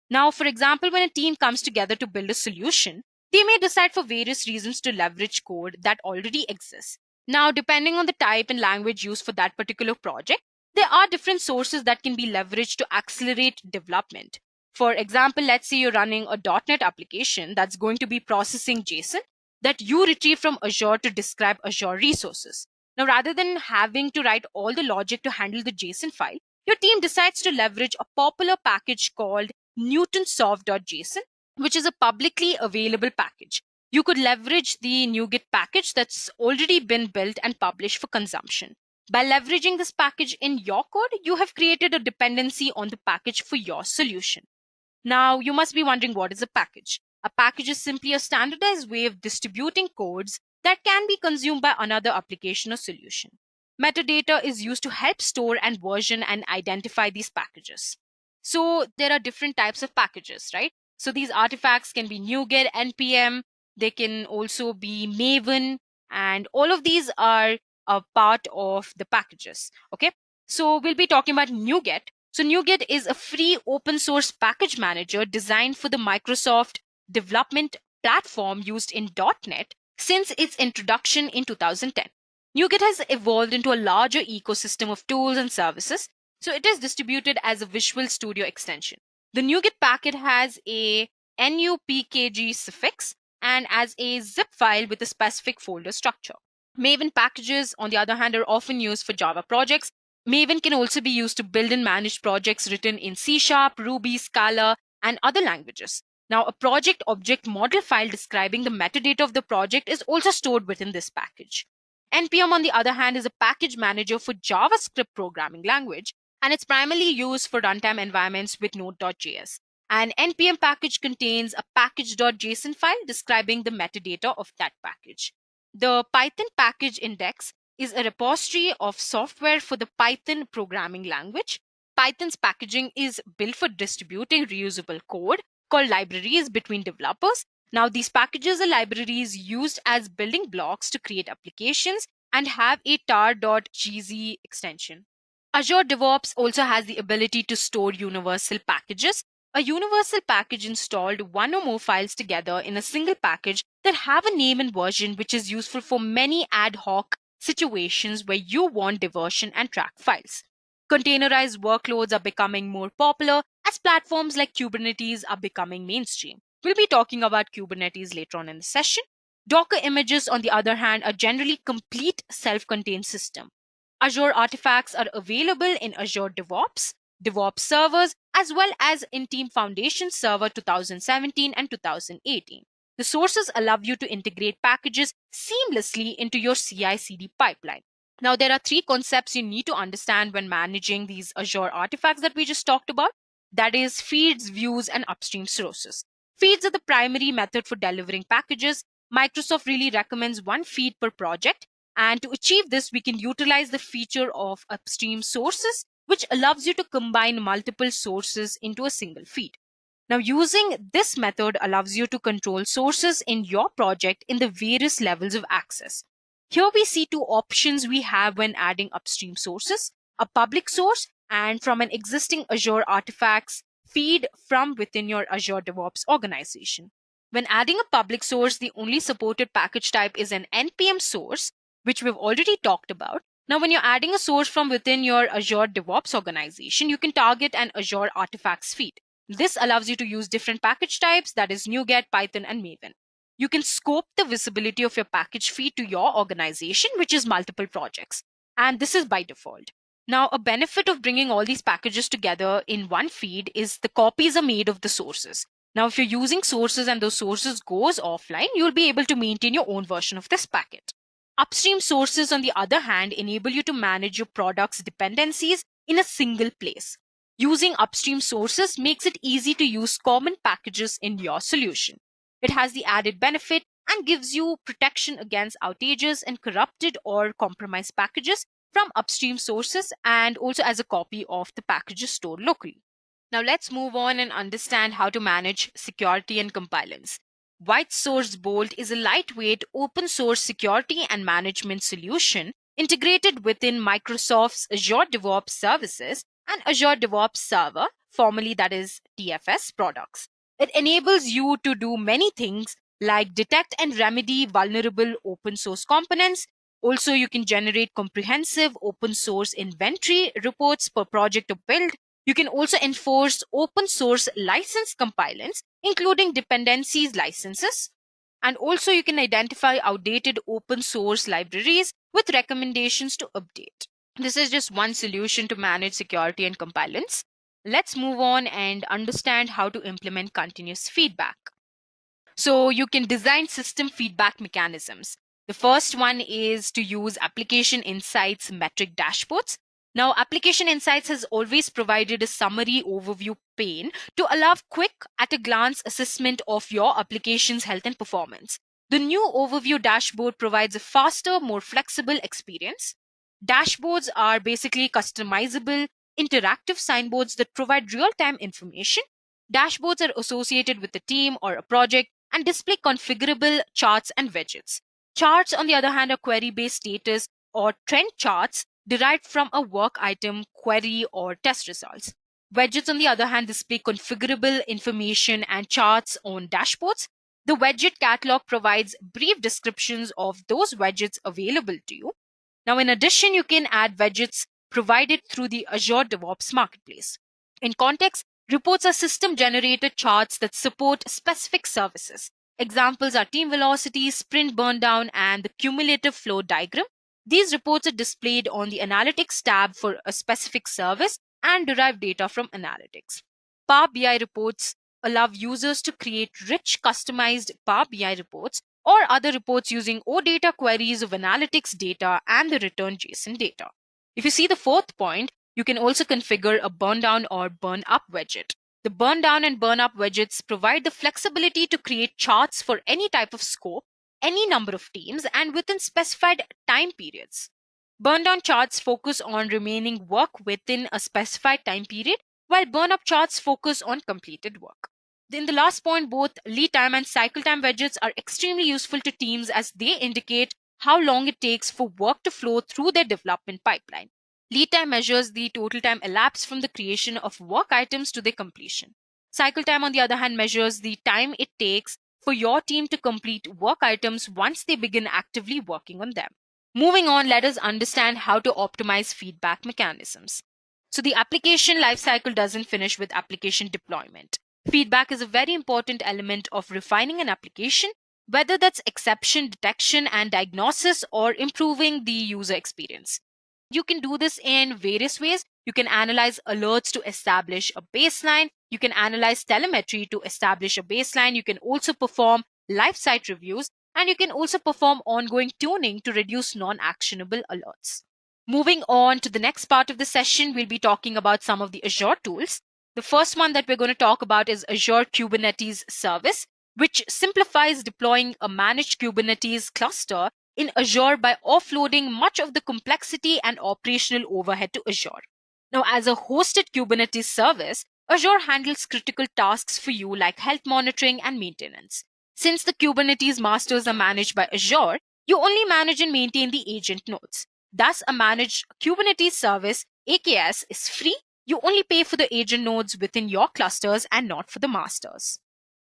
C: Now, for example, when a team comes together to build a solution, they may decide for various reasons to leverage code that already exists. Now, depending on the type and language used for that particular project, there are different sources that can be leveraged to accelerate development. For example, let's say you're running a .NET application that's going to be processing JSON that you retrieve from Azure to describe Azure resources. Now, rather than having to write all the logic to handle the JSON file, your team decides to leverage a popular package called newtonsoft.json, which is a publicly available package. You could leverage the NuGet package that's already been built and published for consumption. By leveraging this package in your code, you have created a dependency on the package for your solution. Now, you must be wondering, what is a package? A package is simply a standardized way of distributing codes that can be consumed by another application or solution. Metadata is used to help store and version and identify these packages. So there are different types of packages, right? So these artifacts can be NuGet, NPM, they can also be Maven, and all of these are a part of the packages, okay? So we'll be talking about NuGet. So NuGet is a free open source package manager designed for the Microsoft development platform used in .NET since its introduction in 2010. NuGet has evolved into a larger ecosystem of tools and services, so it is distributed as a Visual Studio extension. The NuGet packet has a NUPKG suffix and as a zip file with a specific folder structure. Maven packages, on the other hand, are often used for Java projects. Maven can also be used to build and manage projects written in C#, Ruby, Scala, and other languages. Now, a project object model file describing the metadata of the project is also stored within this package. NPM, on the other hand, is a package manager for JavaScript programming language, and it's primarily used for runtime environments with Node.js. An NPM package contains a package.json file describing the metadata of that package. The Python package index is a repository of software for the Python programming language. Python's packaging is built for distributing reusable code called libraries between developers. Now, these packages are libraries used as building blocks to create applications and have a tar.gz extension. Azure DevOps also has the ability to store universal packages. A universal package installed one or more files together in a single package that have a name and version, which is useful for many ad hoc situations where you want diversion and track files. Containerized workloads are becoming more popular as platforms like Kubernetes are becoming mainstream. We'll be talking about Kubernetes later on in the session. Docker images, on the other hand, are generally complete self-contained system. Azure Artifacts are available in Azure DevOps, DevOps servers, as well as in Team Foundation Server 2017 and 2018. The sources allow you to integrate packages seamlessly into your CI/CD pipeline. Now, there are three concepts you need to understand when managing these Azure artifacts that we just talked about. That is feeds, views, and upstream sources. Feeds are the primary method for delivering packages. Microsoft really recommends one feed per project. And to achieve this, we can utilize the feature of upstream sources, which allows you to combine multiple sources into a single feed. Now, using this method allows you to control sources in your project in the various levels of access. Here we see two options we have when adding upstream sources: a public source and from an existing Azure Artifacts feed from within your Azure DevOps organization. When adding a public source, the only supported package type is an NPM source, which we've already talked about. Now, when you're adding a source from within your Azure DevOps organization, you can target an Azure Artifacts feed. This allows you to use different package types, that is NuGet, Python, and Maven. You can scope the visibility of your package feed to your organization, which is multiple projects. And this is by default. Now, a benefit of bringing all these packages together in one feed is the copies are made of the sources. Now, if you're using sources and those sources goes offline, you'll be able to maintain your own version of this packet. Upstream sources, on the other hand, enable you to manage your product's dependencies in a single place. Using upstream sources makes it easy to use common packages in your solution. It has the added benefit and gives you protection against outages and corrupted or compromised packages from upstream sources, and also as a copy of the packages stored locally. Now let's move on and understand how to manage security and compliance. White Source Bolt is a lightweight open source security and management solution integrated within Microsoft's Azure DevOps Services and Azure DevOps Server, formerly that is DFS products. It enables you to do many things like detect and remedy vulnerable open source components. Also, you can generate comprehensive open source inventory reports per project or build. You can also enforce open source license compliance, including dependencies licenses. And also you can identify outdated open source libraries with recommendations to update. This is just one solution to manage security and compliance. Let's move on and understand how to implement continuous feedback. So you can design system feedback mechanisms. The first one is to use Application Insights metric dashboards. Now, Application Insights has always provided a summary overview pane to allow quick at-a-glance assessment of your application's health and performance. The new overview dashboard provides a faster, more flexible experience. Dashboards are basically customizable, interactive signboards that provide real-time information. Dashboards are associated with a team or a project and display configurable charts and widgets. Charts, on the other hand, are query-based status or trend charts derived from a work item, query, or test results. Widgets, on the other hand, display configurable information and charts on dashboards. The widget catalog provides brief descriptions of those widgets available to you. Now, in addition, you can add widgets provided through the Azure DevOps Marketplace. In context, reports are system-generated charts that support specific services. Examples are team velocity, sprint burndown, and the cumulative flow diagram. These reports are displayed on the Analytics tab for a specific service and derive data from analytics. Power BI reports allow users to create rich, customized Power BI reports or other reports using OData queries of analytics data and the return JSON data. If you see the fourth point, you can also configure a burn down or burn up widget. The burn down and burn up widgets provide the flexibility to create charts for any type of scope, any number of teams, and within specified time periods. Burn down charts focus on remaining work within a specified time period, while burn up charts focus on completed work. In the last point, both lead time and cycle time widgets are extremely useful to teams as they indicate how long it takes for work to flow through their development pipeline. Lead time measures the total time elapsed from the creation of work items to their completion. Cycle time, on the other hand, measures the time it takes for your team to complete work items once they begin actively working on them. Moving on, let us understand how to optimize feedback mechanisms. So the application lifecycle doesn't finish with application deployment. Feedback is a very important element of refining an application, whether that's exception detection and diagnosis or improving the user experience. You can do this in various ways. You can analyze alerts to establish a baseline. You can analyze telemetry to establish a baseline. You can also perform life site reviews, and you can also perform ongoing tuning to reduce non-actionable alerts. Moving on to the next part of the session, we'll be talking about some of the Azure tools. The first one that we're going to talk about is Azure Kubernetes Service, which simplifies deploying a managed Kubernetes cluster in Azure by offloading much of the complexity and operational overhead to Azure. Now, as a hosted Kubernetes service, Azure handles critical tasks for you like health monitoring and maintenance. Since the Kubernetes masters are managed by Azure, you only manage and maintain the agent nodes. Thus, a managed Kubernetes service, AKS, is free. You only pay for the agent nodes within your clusters and not for the masters.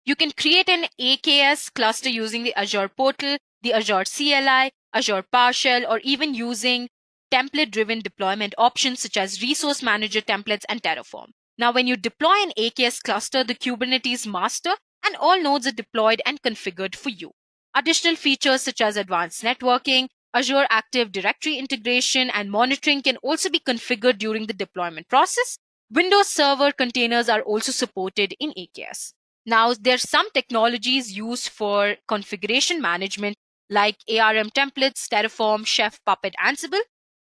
C: You can create an AKS cluster using the Azure portal, the Azure CLI, Azure PowerShell, or even using template-driven deployment options such as Resource Manager templates and Terraform. Now, when you deploy an AKS cluster, the Kubernetes master and all nodes are deployed and configured for you. Additional features such as advanced networking, Azure Active Directory integration, and monitoring can also be configured during the deployment process. Windows Server containers are also supported in AKS. Now, there are some technologies used for configuration management like ARM templates, Terraform, Chef, Puppet, Ansible.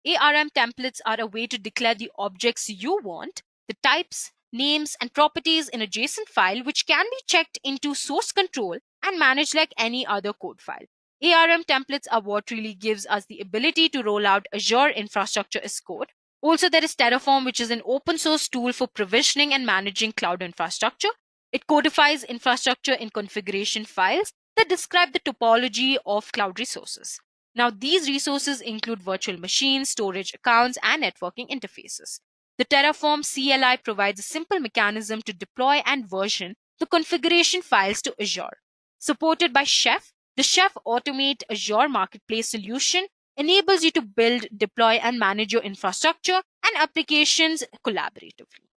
C: ARM templates are a way to declare the objects you want, the types, names, and properties in a JSON file, which can be checked into source control and managed like any other code file. ARM templates are what really gives us the ability to roll out Azure infrastructure as code. Also, there is Terraform, which is an open source tool for provisioning and managing cloud infrastructure. It codifies infrastructure in configuration files that describe the topology of cloud resources. Now, these resources include virtual machines, storage accounts, and networking interfaces. The Terraform CLI provides a simple mechanism to deploy and version the configuration files to Azure. Supported by Chef, the Chef Automate Azure Marketplace solution enables you to build, deploy, and manage your infrastructure and applications collaboratively.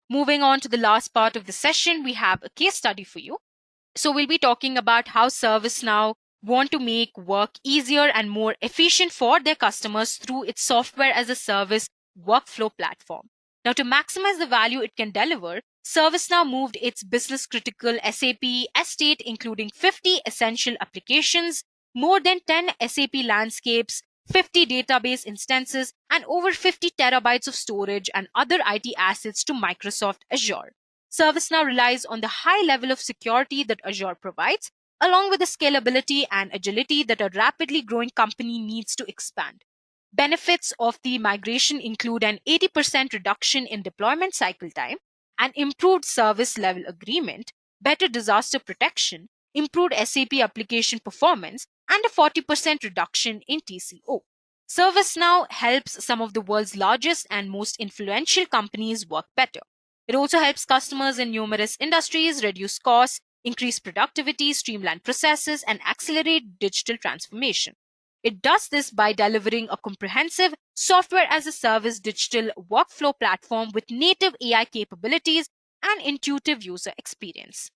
C: Moving on to the last part of the session, we have a case study for you. So we'll be talking about how ServiceNow want to make work easier and more efficient for their customers through its software as a service workflow platform. Now, to maximize the value it can deliver, ServiceNow moved its business critical SAP estate, including 50 essential applications, more than 10 SAP landscapes, 50 database instances, and over 50 terabytes of storage and other IT assets to Microsoft Azure. ServiceNow relies on the high level of security that Azure provides, along with the scalability and agility that a rapidly growing company needs to expand. Benefits of the migration include an 80% reduction in deployment cycle time, an improved service level agreement, better disaster protection, improved SAP application performance, and a 40% reduction in TCO. ServiceNow helps some of the world's largest and most influential companies work better. It also helps customers in numerous industries reduce costs, increase productivity, streamline processes, and accelerate digital transformation. It does this by delivering a comprehensive software as a service digital workflow platform with native AI capabilities and intuitive user experience.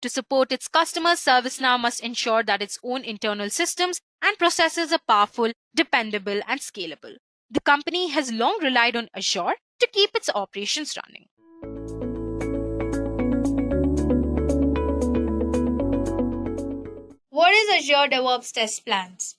C: To support its customers, ServiceNow must ensure that its own internal systems and processes are powerful, dependable, and scalable. The company has long relied on Azure to keep its operations running.
A: What is Azure DevOps Test Plans?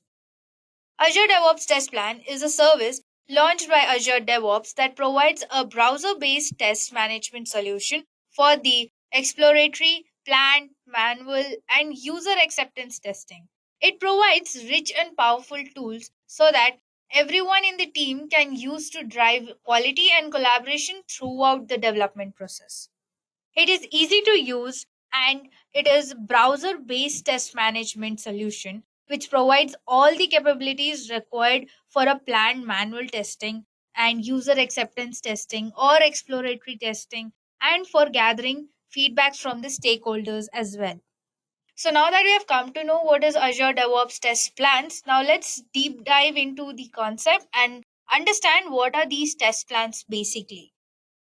A: Azure DevOps Test Plan is a service launched by Azure DevOps that provides a browser-based test management solution for the exploratory, planned, manual, and user acceptance testing. It provides rich and powerful tools so that everyone in the team can use to drive quality and collaboration throughout the development process. It is easy to use and it is browser based test management solution which provides all the capabilities required for a planned manual testing and user acceptance testing or exploratory testing and for gathering feedbacks from the stakeholders as well. So now that we have come to know what is Azure DevOps Test Plans, now let's deep dive into the concept and understand what are these test plans basically.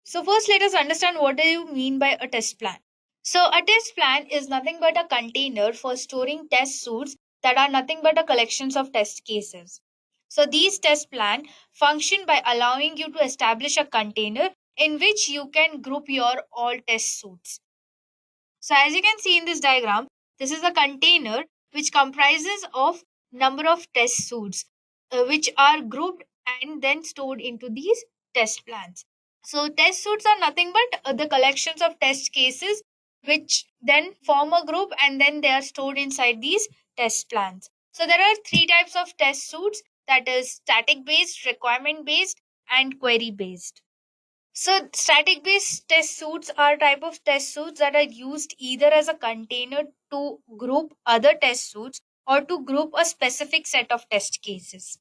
A: So first let us understand what do you mean by a test plan. So a test plan is nothing but a container for storing test suites that are nothing but a collections of test cases. So these test plan function by allowing you to establish a container in which you can group your all test suites. So as you can see in this diagram, this is a container which comprises of number of test suites which are grouped and then stored into these test plans. So test suites are nothing but the collections of test cases which then form a group and then they are stored inside these test plans. So there are three types of test suites, that is static based, requirement based, and query based. So static based test suites are type of test suites that are used either as a container to group other test suites or to group a specific set of test cases.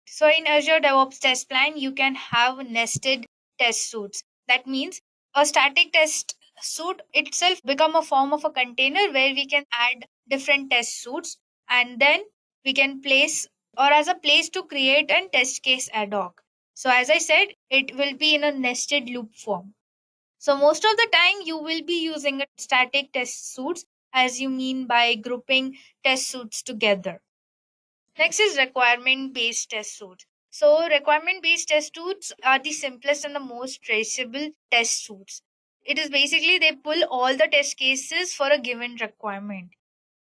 A: So in Azure DevOps Test Plan, you can have nested test suites. That means a static test suite itself become a form of a container where we can add different test suites, and then we can place or as a place to create a test case ad hoc. So as I said, it will be in a nested loop form. So most of the time you will be using a static test suites, as you mean by grouping test suites together. Next is requirement based test suites. So requirement based test suites are the simplest and the most traceable test suites. It is basically they pull all the test cases for a given requirement.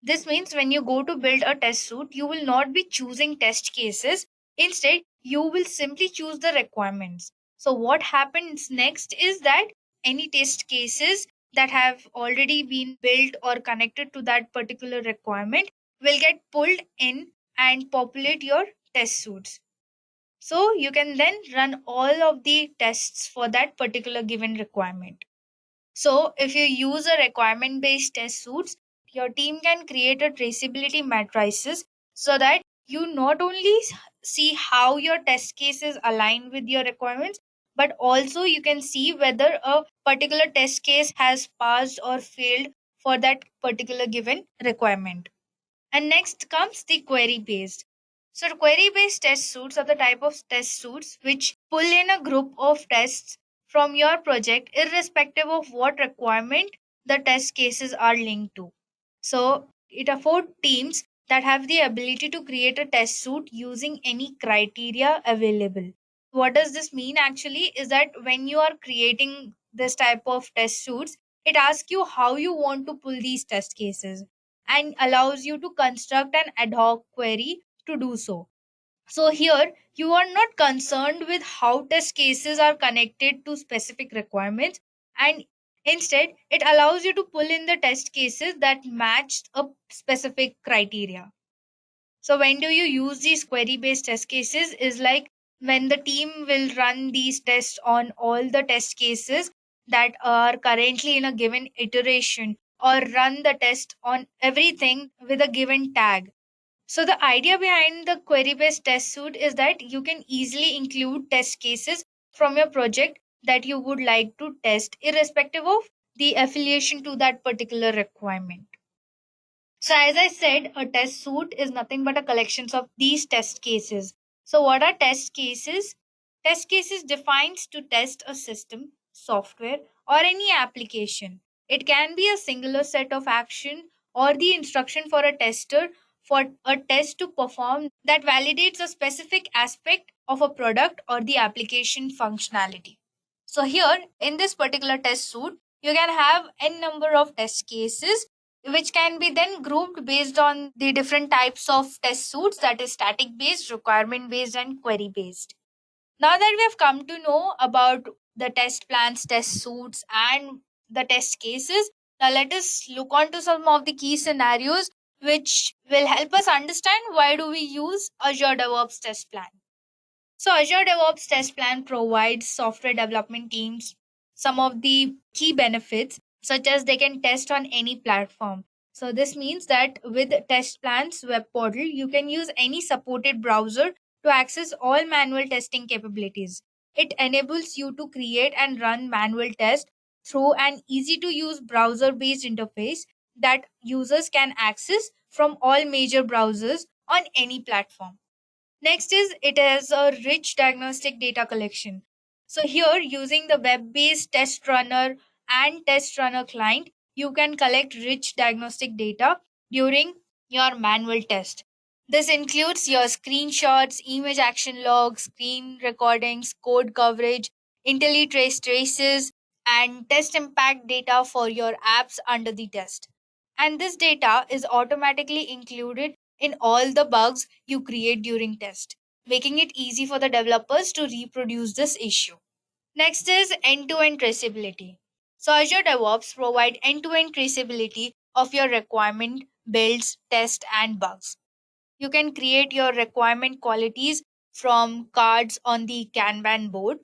A: This means when you go to build a test suite, you will not be choosing test cases. Instead, you will simply choose the requirements. So what happens next is that any test cases that have already been built or connected to that particular requirement will get pulled in and populate your test suites. So you can then run all of the tests for that particular given requirement. So if you use a requirement based test suites, your team can create a traceability matrices so that you not only see how your test cases align with your requirements, but also you can see whether a particular test case has passed or failed for that particular given requirement. And next comes the query based. So query based test suites are the type of test suites which pull in a group of tests from your project irrespective of what requirement the test cases are linked to. So it affords teams that have the ability to create a test suite using any criteria available. What does this mean actually is that when you are creating this type of test suites, it asks you how you want to pull these test cases and allows you to construct an ad hoc query to do so. So here you are not concerned with how test cases are connected to specific requirements, and instead it allows you to pull in the test cases that match a specific criteria. So when do you use these query based test cases is like when the team will run these tests on all the test cases that are currently in a given iteration, or run the test on everything with a given tag. So the idea behind the query based test suite is that you can easily include test cases from your project that you would like to test irrespective of the affiliation to that particular requirement. So as I said, a test suite is nothing but a collection of these test cases. So what are test cases? Test cases defines to test a system, software, or any application. It can be a singular set of action or the instruction for a tester for a test to perform that validates a specific aspect of a product or the application functionality. So here in this particular test suite, you can have n number of test cases which can be then grouped based on the different types of test suites, that is static based, requirement based, and query based. Now that we have come to know about the test plans, test suites, and the test cases, now let us look on to some of the key scenarios which will help us understand why do we use Azure DevOps Test Plan. So Azure DevOps Test Plan provides software development teams some of the key benefits, such as they can test on any platform. So this means that with Test Plan's web portal, you can use any supported browser to access all manual testing capabilities. It enables you to create and run manual tests through an easy to use browser based interface that users can access from all major browsers on any platform. Next is it has a rich diagnostic data collection. So here using the web-based test runner and test runner client, you can collect rich diagnostic data during your manual test. This includes your screenshots, image action logs, screen recordings, code coverage, IntelliTrace traces, and test impact data for your apps under the test. And this data is automatically included in all the bugs you create during test, making it easy for the developers to reproduce this issue. Next is end-to-end traceability. So Azure DevOps provide end-to-end traceability of your requirement, builds, tests, and bugs. You can create your requirement qualities from cards on the Kanban board,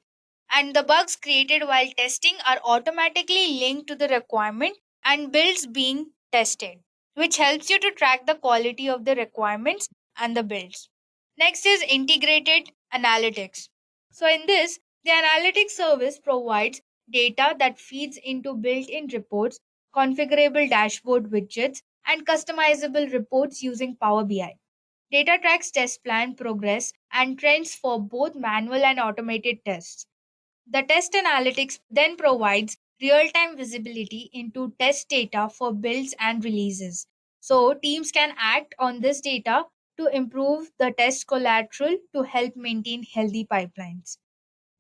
A: and the bugs created while testing are automatically linked to the requirement and builds being tested, which helps you to track the quality of the requirements and the builds. Next is integrated analytics. So, in this, the analytics service provides data that feeds into built in reports, configurable dashboard widgets, and customizable reports using Power BI. Data tracks test plan progress and trends for both manual and automated tests. The test analytics then provides real time visibility into test data for builds and releases. So, teams can act on this data to improve the test collateral to help maintain healthy pipelines.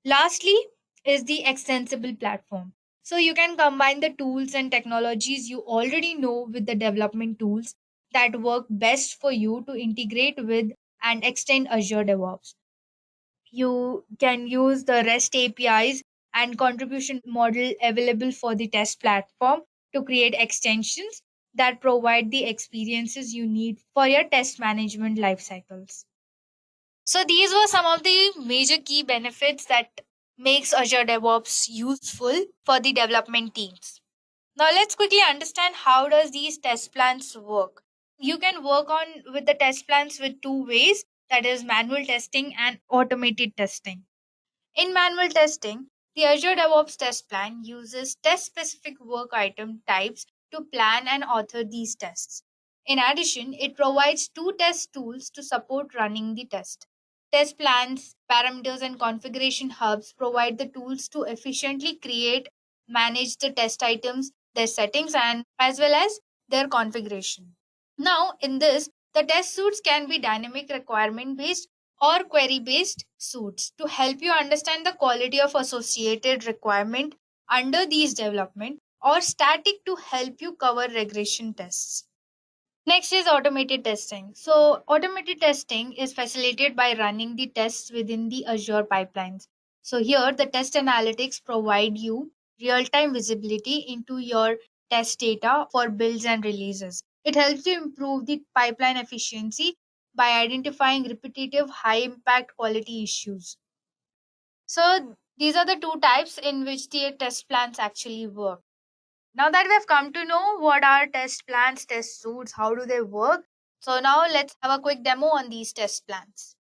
A: Lastly, is the extensible platform. So, you can combine the tools and technologies you already know with the development tools that work best for you to integrate with and extend Azure DevOps. You can use the REST APIs and contribution model available for the test platform to create extensions that provide the experiences you need for your test management life cycles. So these were some of the major key benefits that makes Azure DevOps useful for the development teams. Now let's quickly understand how does these test plans work. You can work on with the test plans with two ways, that is manual testing and automated testing. In manual testing, the Azure DevOps test plan uses test specific work item types to plan and author these tests. In addition, it provides two test tools to support running the test. Test plans, parameters, and configuration hubs provide the tools to efficiently create, manage the test items, their settings, and as well as their configuration. Now, in this, the test suites can be dynamic requirement based or query based suites to help you understand the quality of associated requirement under these development, or static to help you cover regression tests. Next is automated testing. So, automated testing is facilitated by running the tests within the Azure pipelines. So, here the test analytics provide you real time visibility into your test data for builds and releases. It helps you improve the pipeline efficiency by identifying repetitive, high impact quality issues. So, these are the two types in which the test plans actually work. Now that we have come to know what are test plans, test suites, how do they work, so now let's have a quick demo on these test plans.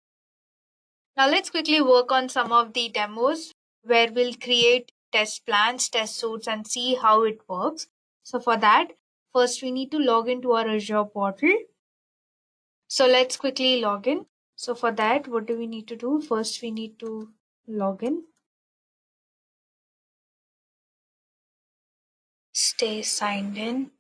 A: Now let's quickly work on some of the demos where we'll create test plans, test suites, and see how it works. So for that, first we need to log into our Azure portal. So let's quickly log in. So for that, what do we need to do? First we need to log in. Stay signed in.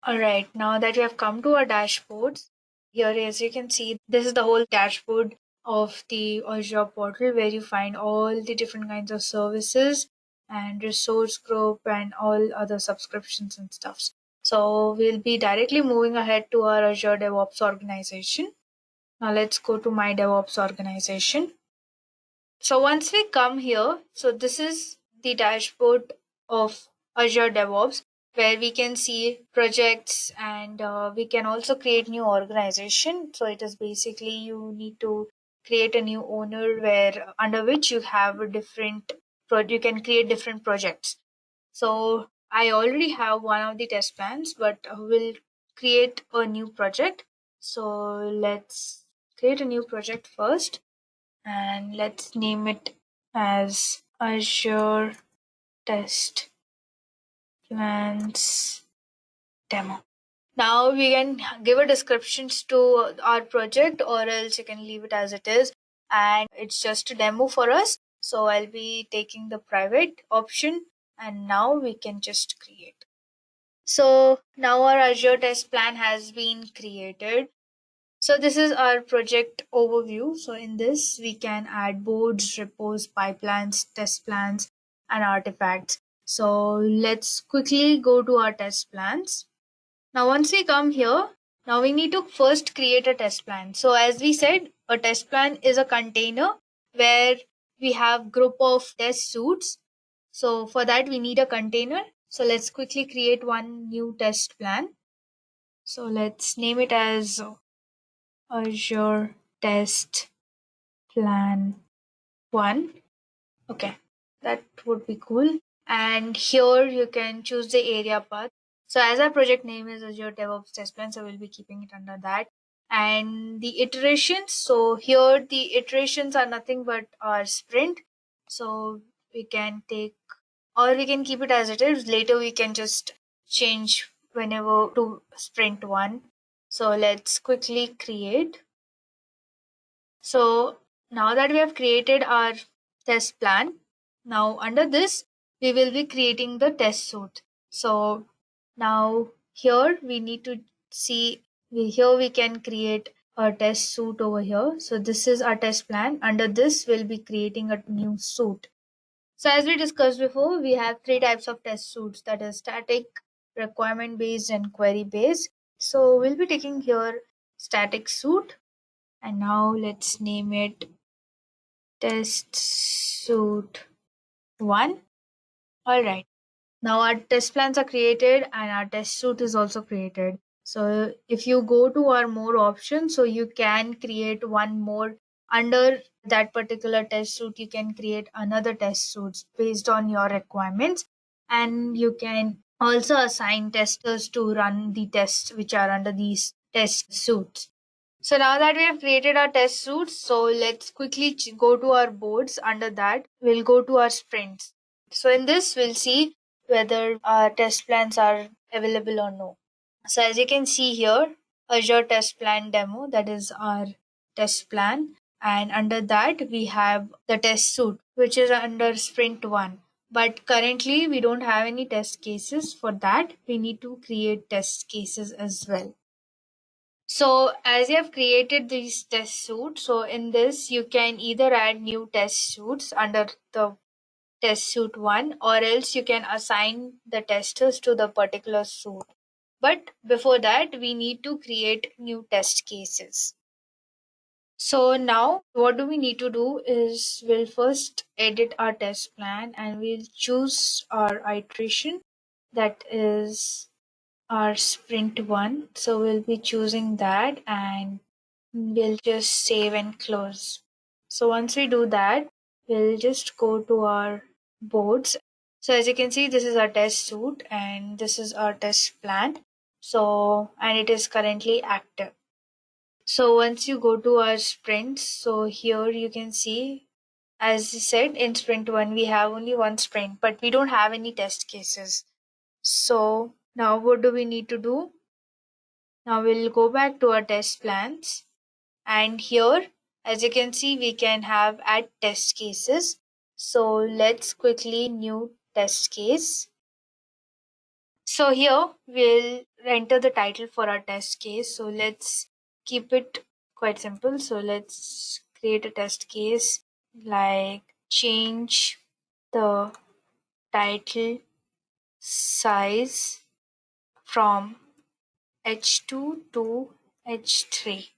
A: Alright, now that we have come to our dashboards, here as you can see, this is the whole dashboard of the Azure portal where you find all the different kinds of services and resource group and all other subscriptions and stuffs. So we'll be directly moving ahead to our Azure DevOps organization. Now let's go to my DevOps organization. So once we come here, so this is the dashboard of Azure DevOps where we can see projects and we can also create new organization. So it is basically you need to create a new owner where under which you have a different you can create different projects. So I already have one of the test plans, but we'll create a new project. So let's create a new project first and let's name it as Azure Test Plans Demo. Now we can give a descriptions to our project or else you can leave it as it is, and it's just a demo for us. So I'll be taking the private option and now we can just create. So now our Azure test plan has been created. So this is our project overview. So in this, we can add boards, repos, pipelines, test plans, and artifacts. So let's quickly go to our test plans. Now once we come here, now we need to first create a test plan. So as we said, a test plan is a container where we have group of test suites. So for that, we need a container. So let's quickly create one new test plan. So let's name it as Azure Test Plan 1. Okay, that would be cool. And here you can choose the area path. So as our project name is Azure DevOps Test Plan, so we'll be keeping it under that. And the iterations, so here the iterations are nothing but our sprint. So we can take, or we can keep it as it is. Later we can just change whenever to sprint 1. So let's quickly create. So now that we have created our test plan, now under this, we will be creating the test suite. So now here we need to see, here we can create a test suite over here. So this is our test plan. Under this, we'll be creating a new suite. So as we discussed before, we have 3 types of test suites, that is static, requirement based, and query based. So we'll be taking here static suite, and now let's name it test suite 1. All right. Now our test plans are created and our test suite is also created. So if you go to our more options, so you can create one more under that particular test suite. You can create another test suite based on your requirements, and you can also assign testers to run the tests which are under these test suites. So now that we have created our test suites, so let's quickly go to our boards. Under that, we'll go to our sprints. So in this, we'll see whether our test plans are available or no. So as you can see here, Azure Test Plan Demo, that is our test plan. And under that, we have the test suite, which is under sprint 1. But currently, we don't have any test cases. For that, we need to create test cases as well. So as you have created these test suites, so in this you can either add new test suites under the test suite 1, or else you can assign the testers to the particular suite. But before that, we need to create new test cases. So now what do we need to do is we'll first edit our test plan and we'll choose our iteration, that is our sprint 1. So we'll be choosing that and we'll just save and close. So once we do that, we'll just go to our boards. So as you can see, this is our test suite and this is our test plan. So, and it is currently active. So once you go to our sprints, so here you can see, as I said, in sprint 1 we have only one sprint, but we don't have any test cases. So now what do we need to do? Now we'll go back to our test plans, and here, as you can see, we can have add test cases. So let's quickly new test case. So here we'll enter the title for our test case. So let's keep it quite simple. So let's create a test case like change the title size from H2 to H3.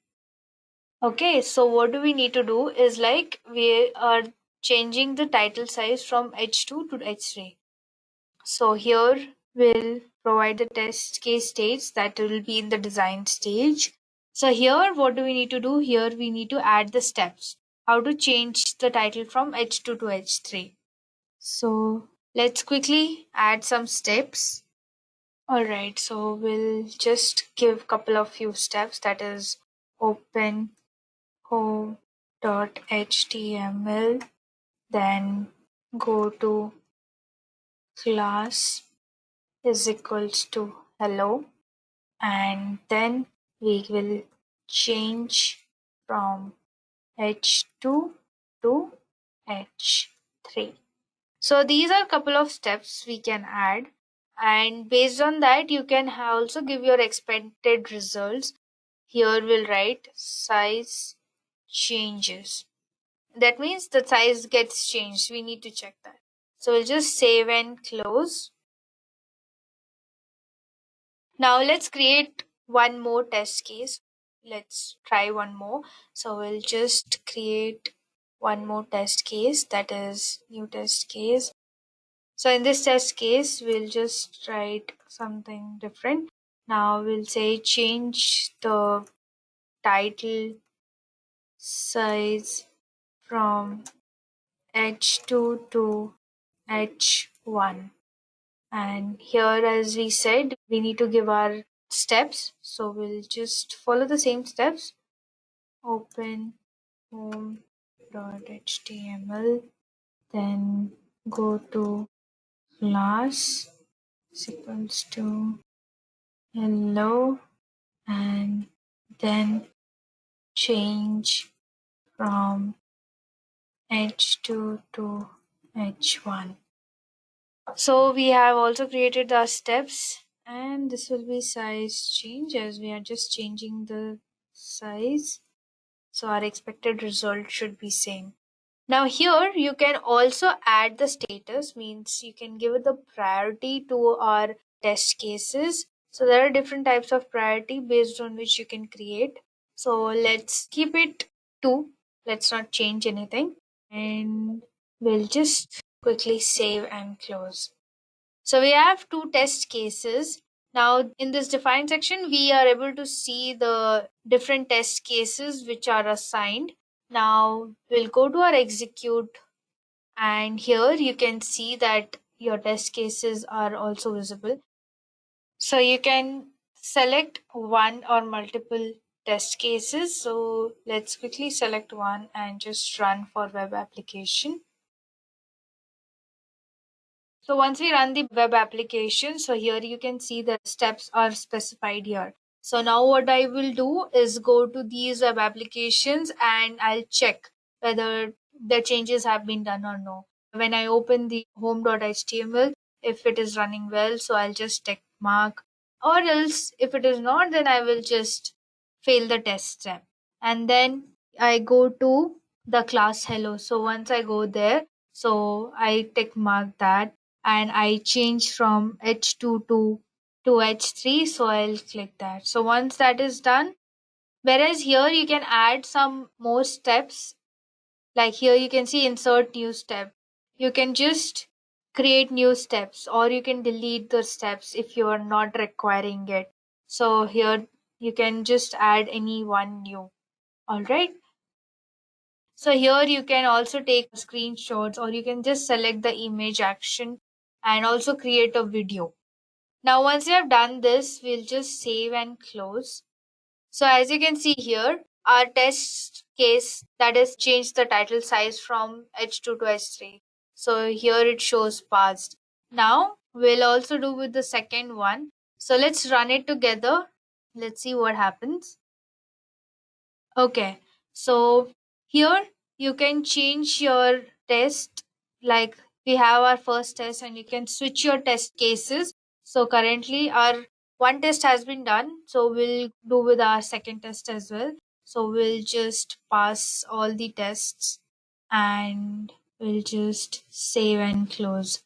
A: Okay, so what do we need to do is like we are changing the title size from H2 to H3. So here we'll provide the test case states that will be in the design stage. So here what do we need to do? Here we need to add the steps. How to change the title from H2 to H3. So let's quickly add some steps. Alright, so we'll just give couple of few steps, that is open home.html, then go to class is equals to hello, and then we will change from H2 to H3. So these are a couple of steps we can add, and based on that you can also give your expected results. Here we'll write size changes. That means the size gets changed. We need to check that. So we'll just save and close. Now let's create one more test case. Let's try one more. So we'll just create one more test case, that is new test case. So in this test case, we'll just write something different. Now we'll say change the title size from H2 to H1. And here, as we said, we need to give our steps. So we'll just follow the same steps. Open home.html, then go to class is equals to hello, and then change from H2 to H1. So we have also created the steps, and this will be size change as we are just changing the size. So our expected result should be same. Now here you can also add the status, means you can give it the priority to our test cases. So there are different types of priority based on which you can create. So let's keep it 2. Let's not change anything. And we'll just quickly save and close. So we have 2 test cases. Now in this define section, we are able to see the different test cases which are assigned. Now we'll go to our execute, and here you can see that your test cases are also visible. So you can select one or multiple test cases. So let's quickly select one and just run for web application. So once we run the web application, so here you can see the steps are specified here. So now what I will do is go to these web applications and I'll check whether the changes have been done or no. When I open the home.html, if it is running well, so I'll just tick mark, or else if it is not, then I will just fail the test step. And then I go to the class hello. So once I go there, so I tick mark that, and I change from H2 to H3, so I'll click that. So once that is done, whereas here you can add some more steps, like here you can see insert new step. You can just create new steps, or you can delete the steps if you are not requiring it. So here you can just add any one new. All right. So here you can also take screenshots, or you can just select the image action and also create a video. Now once you have done this, we'll just save and close. So as you can see here, our test case, that is changed the title size from H2 to H3. So here it shows passed. Now we'll also do with the second one. So let's run it together. Let's see what happens. Okay, so here you can change your test, like we have our first test, and you can switch your test cases. So currently our one test has been done, so we'll do with our second test as well. So we'll just pass all the tests and we'll just save and close.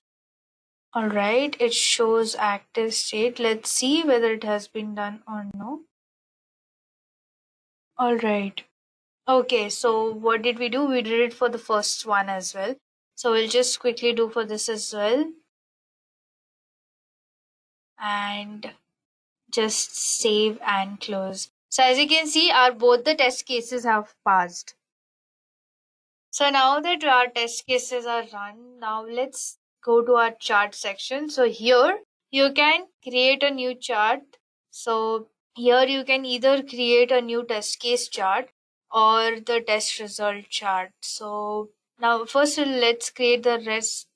A: All right, it shows active state. Let's see whether it has been done or no. All right. Okay, so what did we do? We did it for the first one as well. So we'll just quickly do for this as well. And just save and close. So as you can see, our both the test cases have passed. So now that our test cases are run, now let's go to our chart section. So here you can create a new chart. So here you can either create a new test case chart or the test result chart. So now first let's create the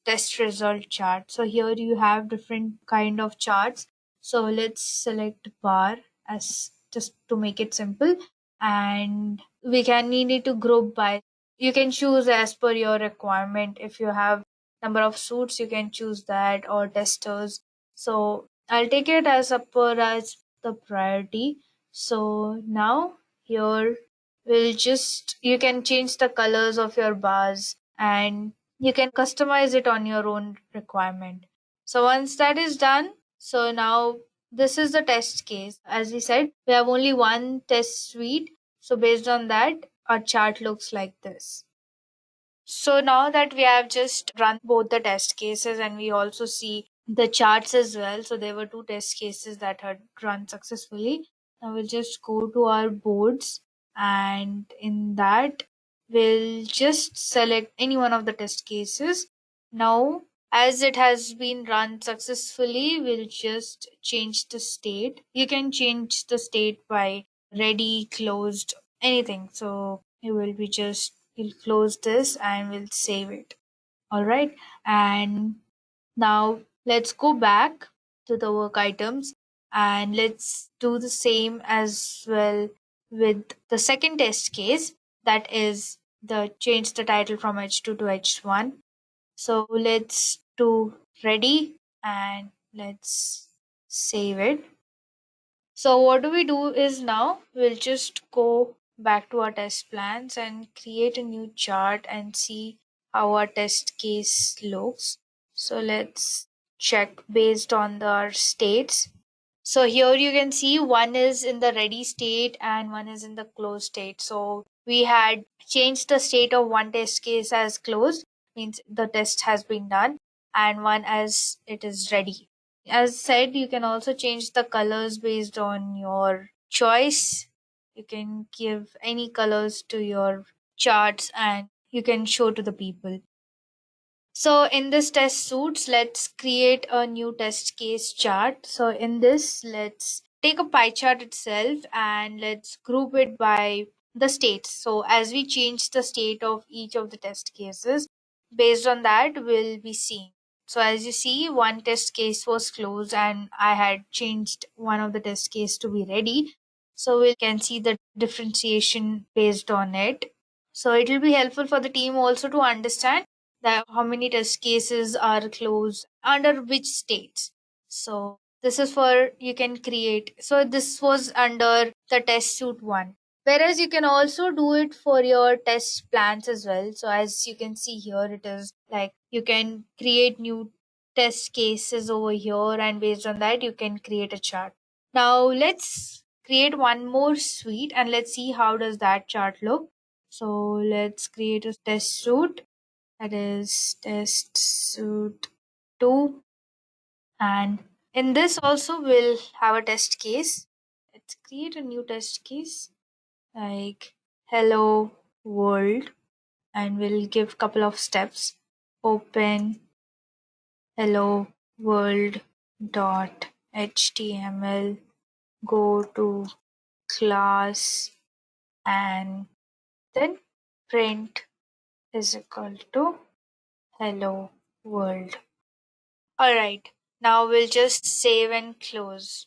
A: test result chart. So here you have different kind of charts. So let's select bar as just to make it simple, and we need to group by. You can choose as per your requirement. If you have number of suits, you can choose that, or testers. So I'll take it as upper as the priority. So now here you can change the colors of your bars, and you can customize it on your own requirement. So once that is done, so now this is the test case. As we said, we have only one test suite. So based on that, our chart looks like this. So now that we have just run both the test cases and we also see the charts as well. So there were 2 test cases that had run successfully. Now we'll just go to our boards and in that we'll just select any one of the test cases. Now, as it has been run successfully, we'll just change the state. You can change the state by ready, closed, anything. So it will be just, we'll close this and we'll save it. All right. And now let's go back to the work items and let's do the same as well with the second test case, that is the change the title from H2 to H1. So let's do ready and let's save it. So what do we do is now we'll just go back to our test plans and create a new chart and see how our test case looks. So let's check based on our states. So here you can see one is in the ready state and one is in the closed state. So we had changed the state of one test case as closed, means the test has been done, and one as it is ready. As said, you can also change the colors based on your choice. You can give any colors to your charts and you can show to the people. So in this test suits, let's create a new test case chart. So in this, let's take a pie chart itself and let's group it by the states. So as we change the state of each of the test cases, based on that, we'll be seeing. So as you see, one test case was closed and I had changed one of the test case to be ready. So we can see the differentiation based on it. So it will be helpful for the team also to understand that how many test cases are closed under which states. So this is for you can create. So this was under the test suite one. Whereas you can also do it for your test plans as well. So as you can see here, it is like you can create new test cases over here, and based on that, you can create a chart. Now let's create one more suite and let's see how does that chart look. So let's create a test suite, that is test suite 2, and in this also we'll have a test case. Let's create a new test case like hello world, and we'll give couple of steps. Open hello world dot html, go to class, and then print is equal to hello world. Alright, now we'll just save and close.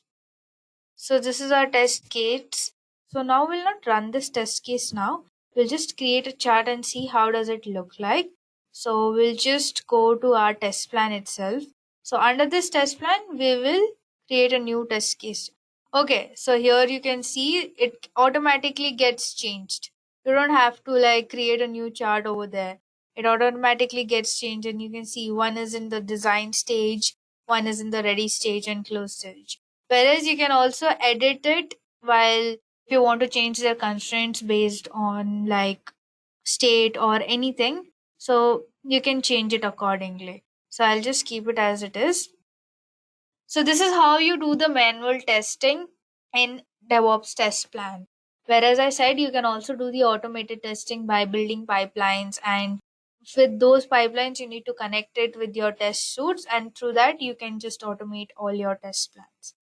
A: So this is our test case. So now we'll not run this test case now. We'll just create a chart and see how does it look like. So we'll just go to our test plan itself. So under this test plan, we will create a new test case. Okay, so here you can see it automatically gets changed. You don't have to like create a new chart over there. It automatically gets changed, and you can see one is in the design stage, one is in the ready stage and closed stage. Whereas you can also edit it while if you want to change their constraints based on like state or anything. So you can change it accordingly. So I'll just keep it as it is. So this is how you do the manual testing in DevOps test plan. Whereas I said you can also do the automated testing by building pipelines, and with those pipelines you need to connect it with your test suites, and through that you can just automate all your test plans.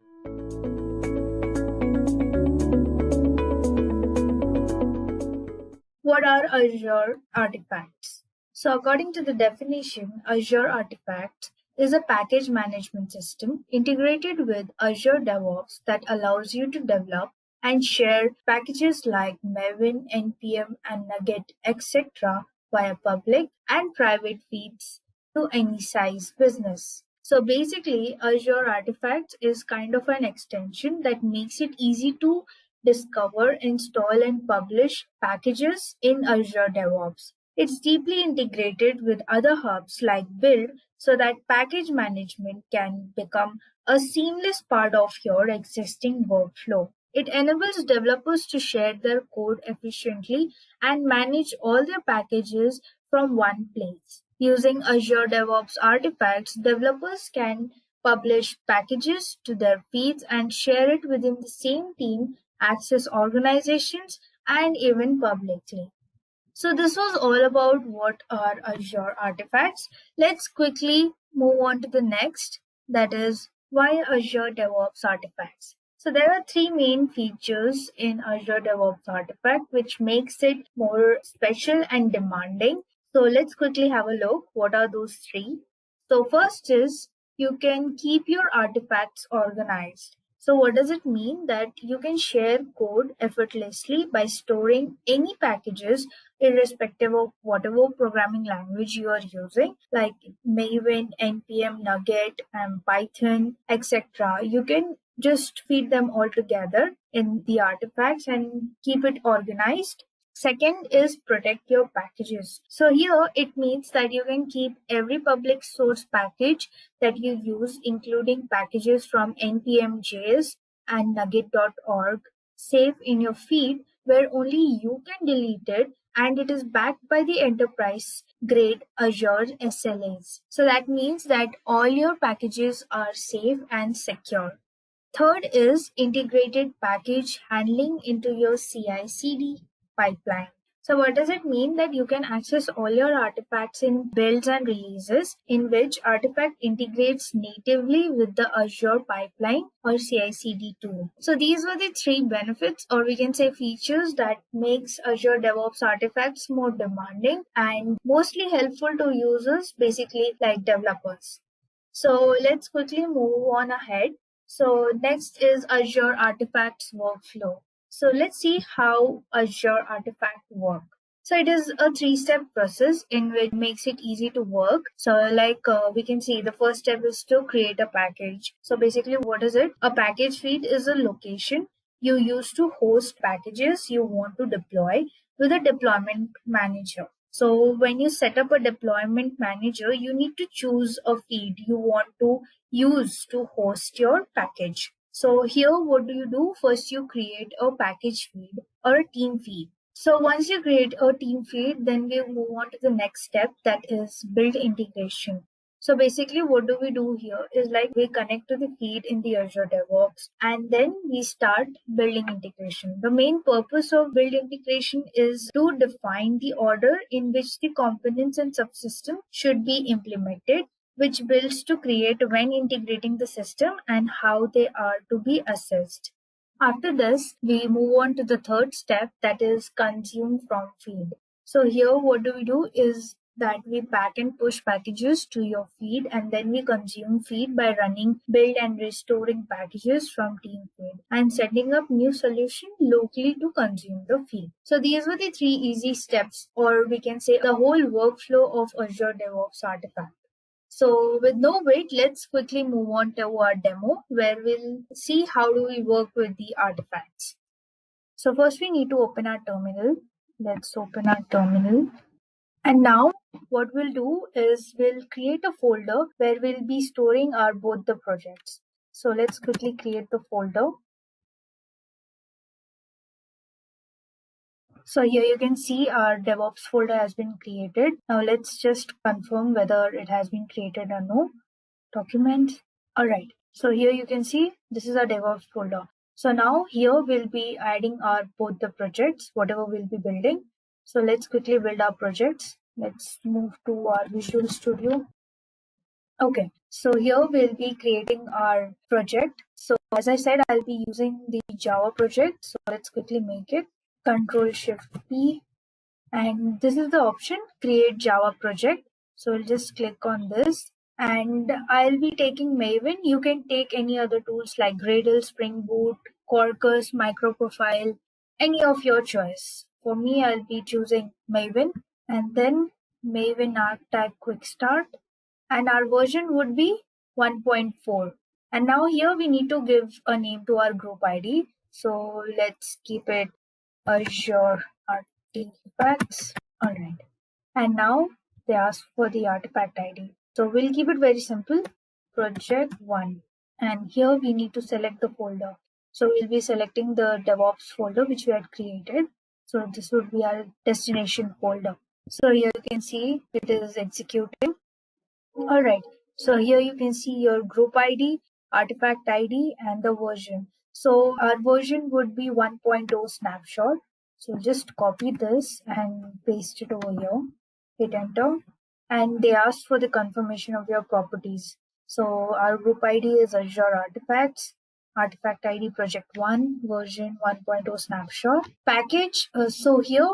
A: What are Azure Artifacts? So according to the definition, Azure Artifacts is a package management system integrated with Azure DevOps that allows you to develop and share packages like Maven, NPM, and Nugget, etc. via public and private feeds to any size business. So basically, Azure Artifacts is kind of an extension that makes it easy to discover, install, and publish packages in Azure DevOps. It's deeply integrated with other hubs like Build so that package management can become a seamless part of your existing workflow. It enables developers to share their code efficiently and manage all their packages from one place. Using Azure DevOps Artifacts, developers can publish packages to their feeds and share it within the same team, access organizations, and even publicly. So this was all about what are Azure artifacts. Let's quickly move on to the next, that is why Azure DevOps artifacts. So there are three main features in Azure DevOps artifact which makes it more special and demanding. So let's quickly have a look. What are those three? So first is you can keep your artifacts organized. So what does it mean? That you can share code effortlessly by storing any packages irrespective of whatever programming language you are using, like Maven, NPM, Nugget, and Python, etc. You can just feed them all together in the artifacts and keep it organized. Second is protect your packages. So here it means that you can keep every public source package that you use, including packages from npm.js and nugget.org, safe in your feed where only you can delete it, and it is backed by the enterprise grade Azure SLAs. So that means that all your packages are safe and secure. Third is integrated package handling into your CI/CD pipeline. So what does it mean? That you can access all your artifacts in builds and releases, in which artifact integrates natively with the Azure pipeline or CI/CD tool. So these were the three benefits, or we can say features, that makes Azure DevOps artifacts more demanding and mostly helpful to users, basically like developers. So let's quickly move on ahead. So next is Azure Artifacts Workflow. So let's see how Azure Artifact work. So it is a three-step process in which makes it easy to work. So we can see the first step is to create a package. So basically what is it? A package feed is a location you use to host packages you want to deploy with a deployment manager. So when you set up a deployment manager, you need to choose a feed you want to use to host your package. So here what do you do? First you create a package feed or a team feed. So once you create a team feed, then we move on to the next step, that is build integration. So basically what do we do here is like we connect to the feed in the Azure DevOps and then we start building integration. The main purpose of build integration is to define the order in which the components and subsystem should be implemented, which builds to create when integrating the system and how they are to be assessed. After this, we move on to the third step, that is consume from feed. So here what do we do is that we pack and push packages to your feed and then we consume feed by running build and restoring packages from team feed and setting up new solution locally to consume the feed. So these were the three easy steps, or we can say the whole workflow of Azure DevOps Artifact. So with no wait, let's quickly move on to our demo where we'll see how do we work with the artifacts. So first we need to open our terminal. Let's open our terminal. And now what we'll do is we'll create a folder where we'll be storing our both the projects. So let's quickly create the folder. So here you can see our DevOps folder has been created. Now let's just confirm whether it has been created or no. Document. Alright. So here you can see this is our DevOps folder. So now here we'll be adding our both the projects, whatever we'll be building. So let's quickly build our projects. Let's move to our Visual Studio. Okay, so here we'll be creating our project. So as I said, I'll be using the Java project. So let's quickly make it. Control Shift P. And this is the option, create Java project. So we'll just click on this. And I'll be taking Maven. You can take any other tools like Gradle, Spring Boot, Quarkus, Microprofile, any of your choice. For me, I'll be choosing Maven and then Maven Archetype Quick Start. And our version would be 1.4. And now here we need to give a name to our group ID. So let's keep it Azure Artifacts. Alright. And now they ask for the artifact ID. So we'll keep it very simple. Project 1. And here we need to select the folder. So we'll be selecting the DevOps folder which we had created. So this would be our destination folder. So here you can see it is executing. Alright. So here you can see your group ID, artifact ID, and the version. So our version would be 1.0 snapshot. So just copy this and paste it over here, hit enter, and they ask for the confirmation of your properties. So our group ID is Azure Artifacts, artifact ID project 1, version 1.0 snapshot. Package, so here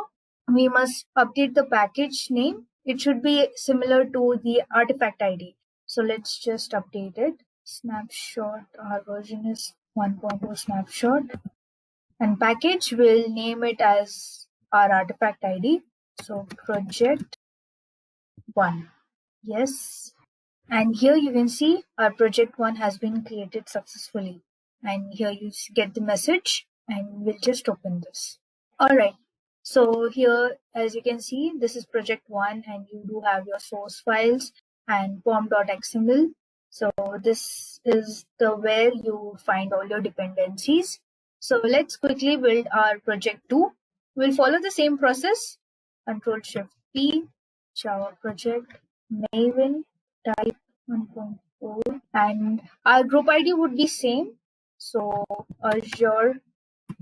A: we must update the package name. It should be similar to the artifact ID. So let's just update it. Snapshot, our version is 1.0 snapshot. And package, will name it as our artifact ID. So project 1. Yes. And here you can see our project 1 has been created successfully. And here you get the message, and we'll just open this. All right. So here, as you can see, this is project 1, and you do have your source files and pom.xml. So this is the where you find all your dependencies. So let's quickly build our project 2. We'll follow the same process. Control Shift P, Java project, Maven, type 1.4, and our group ID would be same. So Azure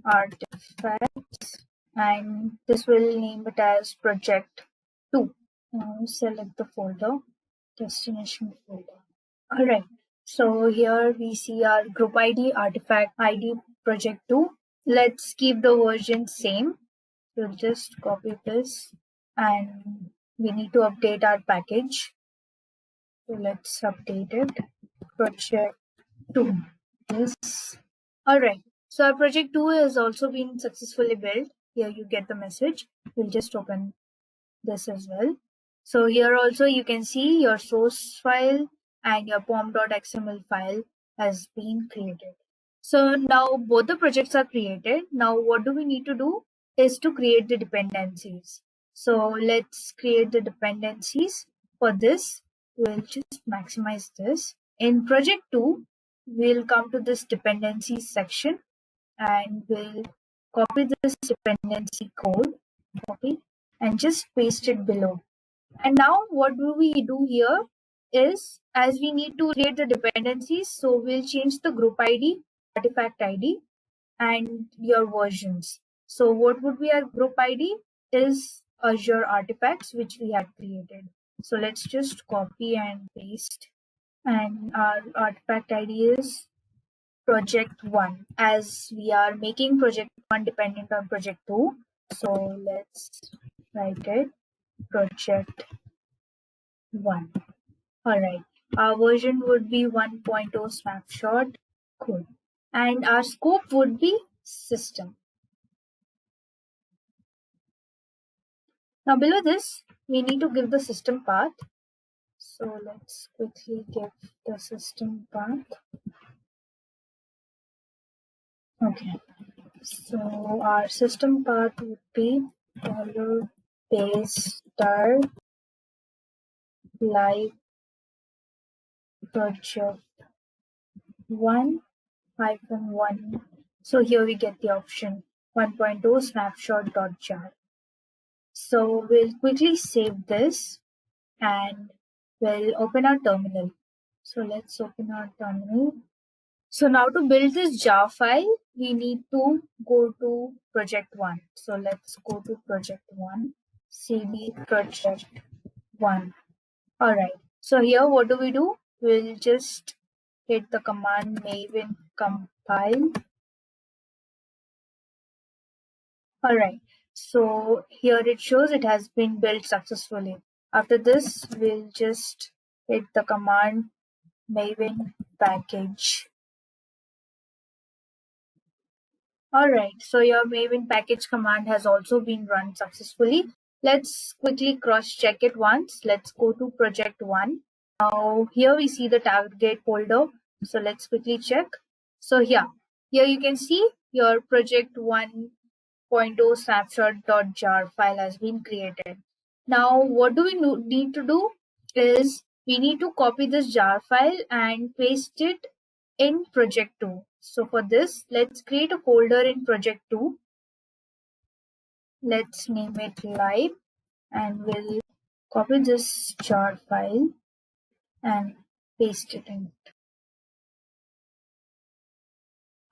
A: Artifacts, and this will name it as project 2. Now select the folder, destination folder. All right. So here we see our group ID, artifact ID, project 2. Let's keep the version same. We'll just copy this, and we need to update our package. So let's update it. Project 2. Yes. All right. So our project 2 has also been successfully built. Here you get the message. We'll just open this as well. So here also you can see your source file and your pom.xml file has been created. So now both the projects are created. Now what do we need to do is to create the dependencies. So let's create the dependencies. For this, we'll just maximize this. In project 2, we'll come to this dependencies section, and we'll copy this dependency code, copy, and just paste it below. And now what do we do here is, as we need to create the dependencies, so we'll change the group ID, artifact ID, and your versions. So what would be our group ID is Azure Artifacts, which we had created. So let's just copy and paste. And our artifact ID is project 1, as we are making project 1 dependent on project 2. So let's write it project 1. All right. Our version would be 1.0 snapshot. Cool. And our scope would be system. Now below this, we need to give the system path. So let's quickly give the system path. Okay. So our system path would be $base star live project 1-1. So here we get the option 1.0 snapshot.jar. So we'll quickly save this, and we'll open our terminal. So let's open our terminal. So now to build this jar file, we need to go to project 1. So let's go to project 1, cd project 1. All right. So here what do? We'll just hit the command maven compile. All right. So here it shows it has been built successfully. After this, we'll just hit the command maven package. All right. So your maven package command has also been run successfully. Let's quickly cross check it once. Let's go to project 1. Now here we see the target folder. So let's quickly check. So here you can see your project 1.0 snapshot.jar file has been created. Now what do we need to do is we need to copy this jar file and paste it in project 2. So for this, let's create a folder in project 2. Let's name it live, and we'll copy this jar file and paste it in.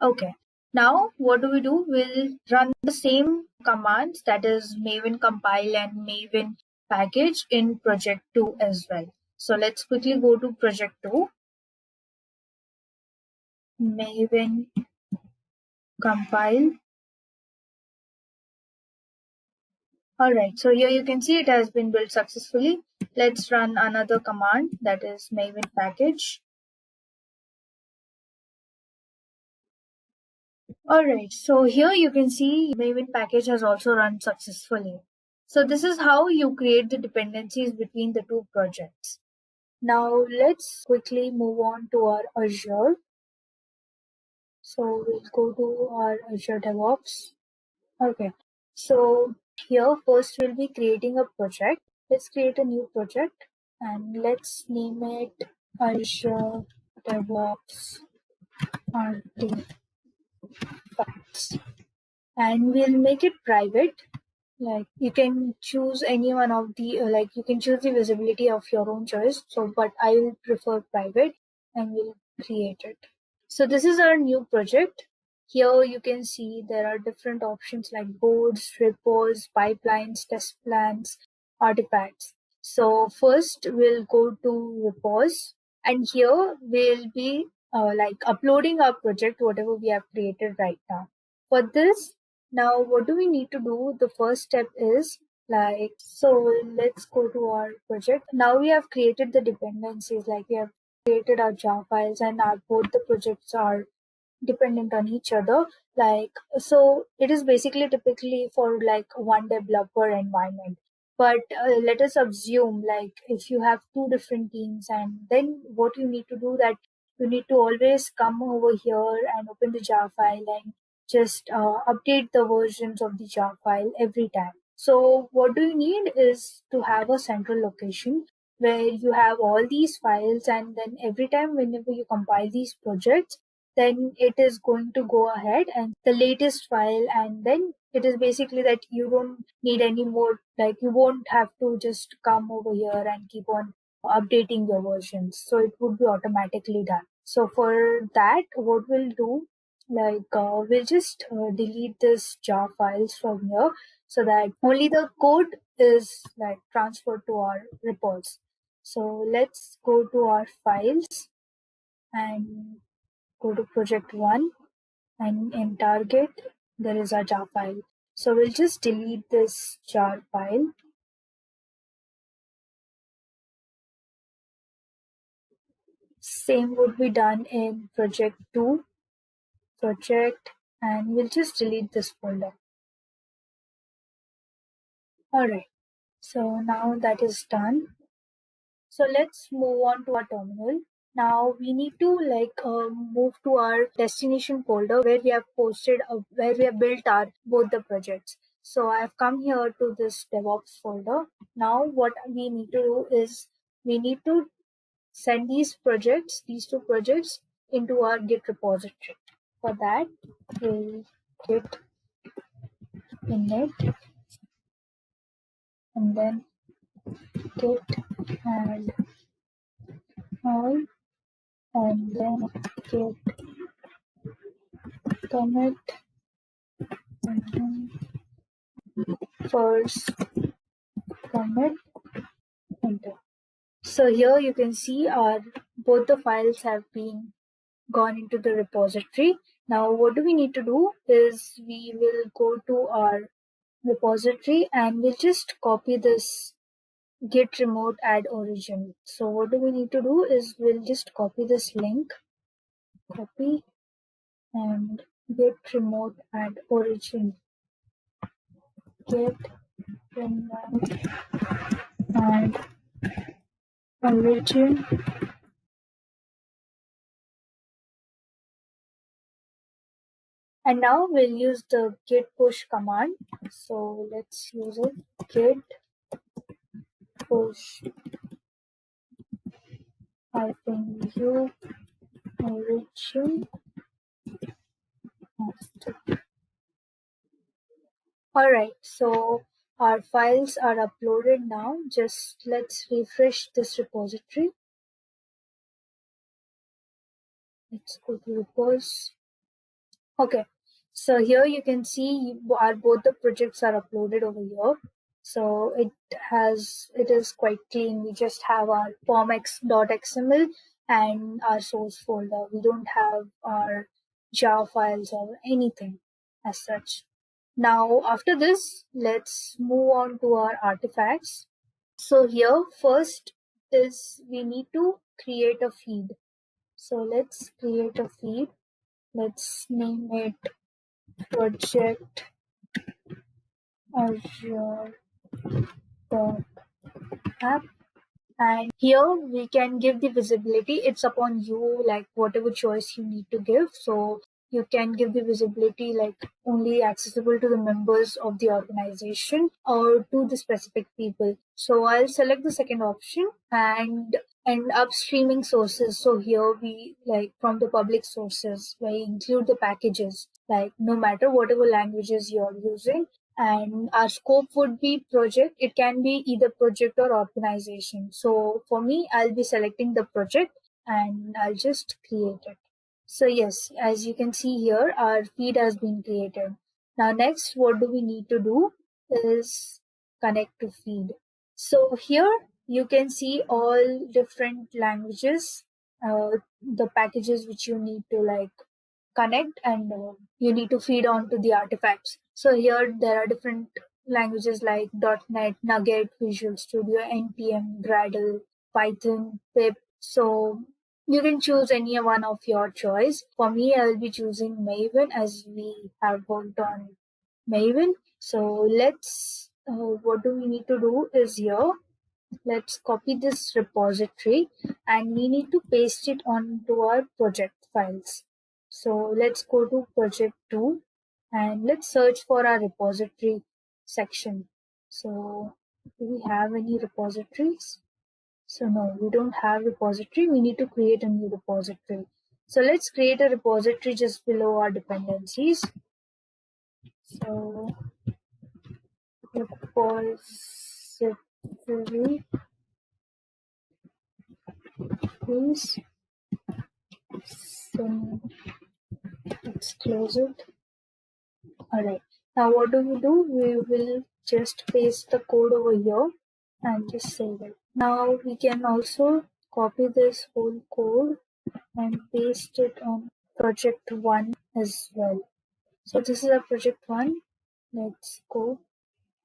A: Okay. Now, what do? We'll run the same commands, that is maven compile and maven package, in project 2 as well. So let's quickly go to project 2. Maven compile. Alright, so here you can see it has been built successfully. Let's run another command, that is maven package. Alright, so here you can see maven package has also run successfully. So this is how you create the dependencies between the two projects. Now let's quickly move on to our Azure. So we'll go to our Azure DevOps. Okay, so here first we'll be creating a project. Let's create a new project and let's name it Azure DevOps Artifacts. And we'll make it private. Like you can choose any one of the you can choose the visibility of your own choice. So, but I will prefer private and will create it. So this is our new project. Here you can see there are different options like boards, repos, pipelines, test plans, artifacts. So first we'll go to repos, and here we'll be uploading our project, whatever we have created right now. For this, now what do we need to do? The first step is so let's go to our project. Now we have created the dependencies, like we have created our jar files, and our both the projects are dependent on each other. So it is basically typically for like one developer environment. But let us assume, like, if you have two different teams, and then what you need to do, that you need to always come over here and open the jar file and just update the versions of the jar file every time. So what do you need is to have a central location where you have all these files, and then every time whenever you compile these projects, then it is going to go ahead and the latest file, and then it is basically that you don't need any more, like you won't have to just come over here and keep on updating your versions. So it would be automatically done. So for that, what we'll do, we'll just delete this jar files from here, so that only the code is like transferred to our reports. So let's go to our files and go to project 1, and in target there is a jar file. So we'll just delete this jar file. Same would be done in project 2, project, and we'll just delete this folder. Alright, so now that is done. So let's move on to our terminal. Now we need to move to our destination folder where we have where we have built our both the projects. So I have come here to this DevOps folder. Now what we need to do is we need to send these two projects, into our Git repository. For that, we'll git init and then git add all, and then git commit, and then first commit, enter. So here you can see our both the files have been gone into the repository. Now what do we need to do is we will go to our repository and we'll just copy this git remote add origin. So what do we need to do is we'll just copy this link, copy, and git remote add origin, git remote add origin, and now we'll use the git push command. So let's use it, git push -u origin master. Alright, so our files are uploaded now. Just let's refresh this repository. Let's go to repos. Okay, So here you can see both the projects are uploaded over here. So it is quite clean. We just have our formx.xml and our source folder. We don't have our jar files or anything as such. Now after this, let's move on to our artifacts. So here first is we need to create a feed. So let's create a feed. Let's name it project Azure app, and here we can give the visibility. It's upon you, like whatever choice you need to give. So you can give the visibility like only accessible to the members of the organization or to the specific people. So I'll select the second option, and upstreaming sources. So here we like from the public sources, we include the packages, like no matter whatever languages you're using. And our scope would be project. It can be either project or organization. So for me, I'll be selecting the project and I'll just create it. So yes, as you can see here, our feed has been created. Now next, what do we need to do is connect to feed. So here you can see all different languages, the packages which you need to like connect, and you need to feed on to the artifacts. So here there are different languages like .NET, Nugget, Visual Studio, NPM, Gradle, Python, Pip. So you can choose any one of your choice. For me, I will be choosing Maven as we have worked on Maven. So what do we need to do is here, let's copy this repository and we need to paste it onto our project files. So let's go to project 2 and let's search for our repository section. So do we have any repositories? So no, we don't have repository. We need to create a new repository. So let's create a repository just below our dependencies. So repository, please. So let's close it. Alright, now what do? We will just paste the code over here and just save it. Now we can also copy this whole code and paste it on project 1 as well. So this is a project 1. Let's go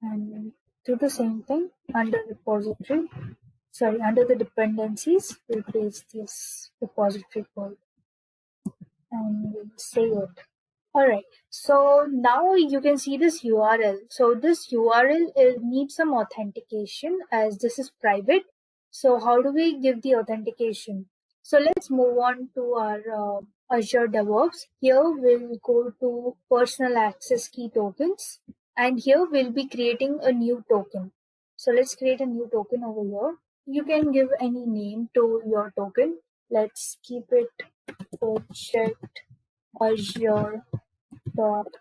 A: and do the same thing under repository. Under the dependencies, we'll paste this repository code and we'll save it. Alright, so now you can see this URL. So this URL needs some authentication as this is private. So how do we give the authentication? So let's move on to our Azure DevOps. Here we'll go to personal access key tokens, and here we'll be creating a new token. So let's create a new token over here. You can give any name to your token. Let's keep it project Azure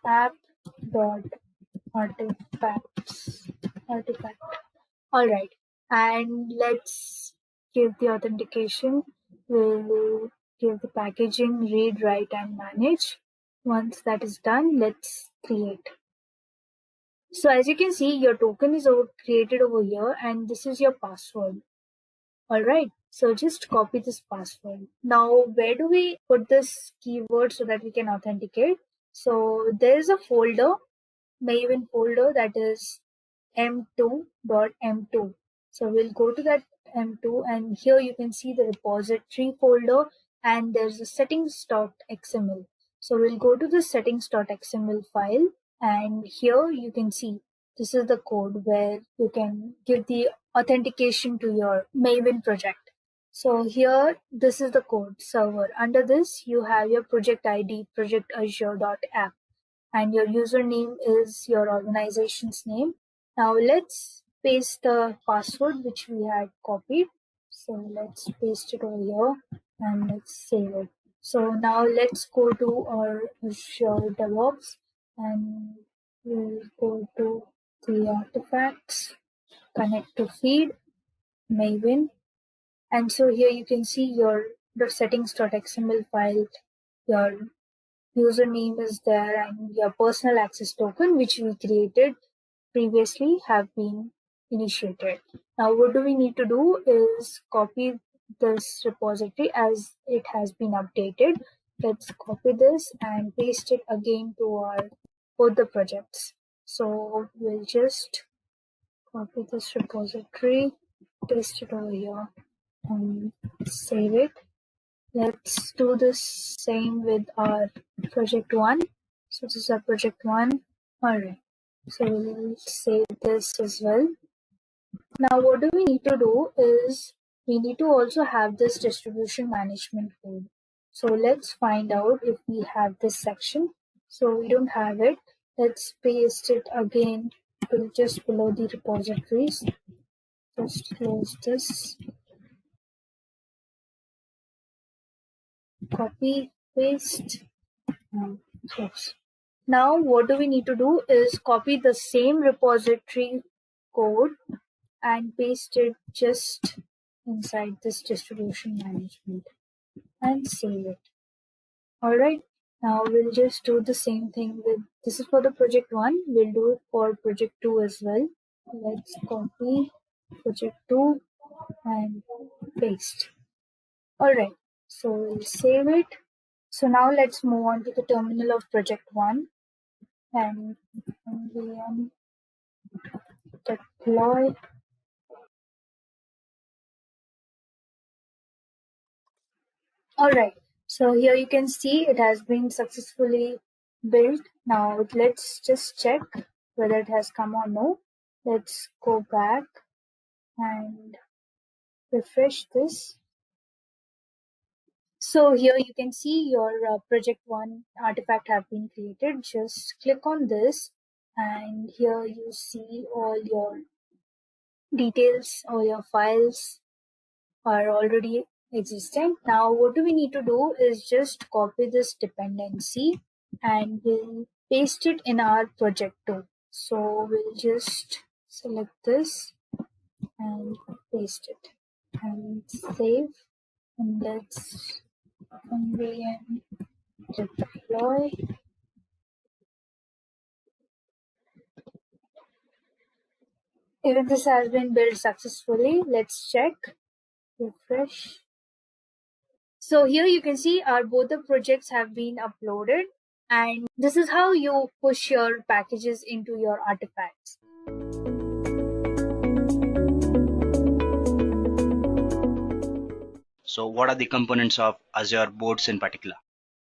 A: app.artifacts. All right, and let's give the authentication. We'll give the packaging, read, write, and manage. Once that is done, let's create. So as you can see, your token is created over here, and this is your password. All right, so just copy this password. Now, where do we put this keyword so that we can authenticate? So there is a folder, Maven folder, that is m2.m2. So we'll go to that m2, and here you can see the repository folder, and there's a settings.xml. So we'll go to the settings.xml file, and here you can see this is the code where you can give the authentication to your Maven project. So here, this is the code server. Under this, you have your project ID, project Azure.app, and your username is your organization's name. Now let's paste the password which we had copied. So let's paste it over here and let's save it. So now let's go to our Azure DevOps and we'll go to the artifacts, connect to feed, Maven. And so here you can see the settings.xml file, your username is there, and your personal access token, which we created previously, have been initiated. Now what do we need to do is copy this repository as it has been updated. Let's copy this and paste it again to our both the projects. So we'll just copy this repository, paste it over here, and save it. Let's do the same with our project 1. So this is our project 1. Alright, so we'll save this as well. Now what do we need to do is we need to also have this distribution management code. So let's find out if we have this section. So we don't have it. Let's paste it again to just below the repositories. Just close this. Copy, paste, and close. Now what do we need to do is copy the same repository code and paste it just inside this distribution management and save it. Alright, now we'll just do the same thing with, this is for the project 1, we'll do it for project 2 as well. Let's copy project 2 and paste. Alright, so we'll save it. So now let's move on to the terminal of project 1 and npm deploy. Alright, so here you can see it has been successfully built. Now let's just check whether it has come or no. Let's go back and refresh this. So here you can see your project 1 artifact have been created. Just click on this and here you see all your details, all your files are already existing. Now what do we need to do is just copy this dependency and we'll paste it in our project 2. So we'll just select this and paste it and save, and let's npm deploy. Even this has been built successfully. Let's check, refresh. So here you can see our both the projects have been uploaded, and this is how you push your packages into your artifacts.
J: So what are the components of Azure boards in particular?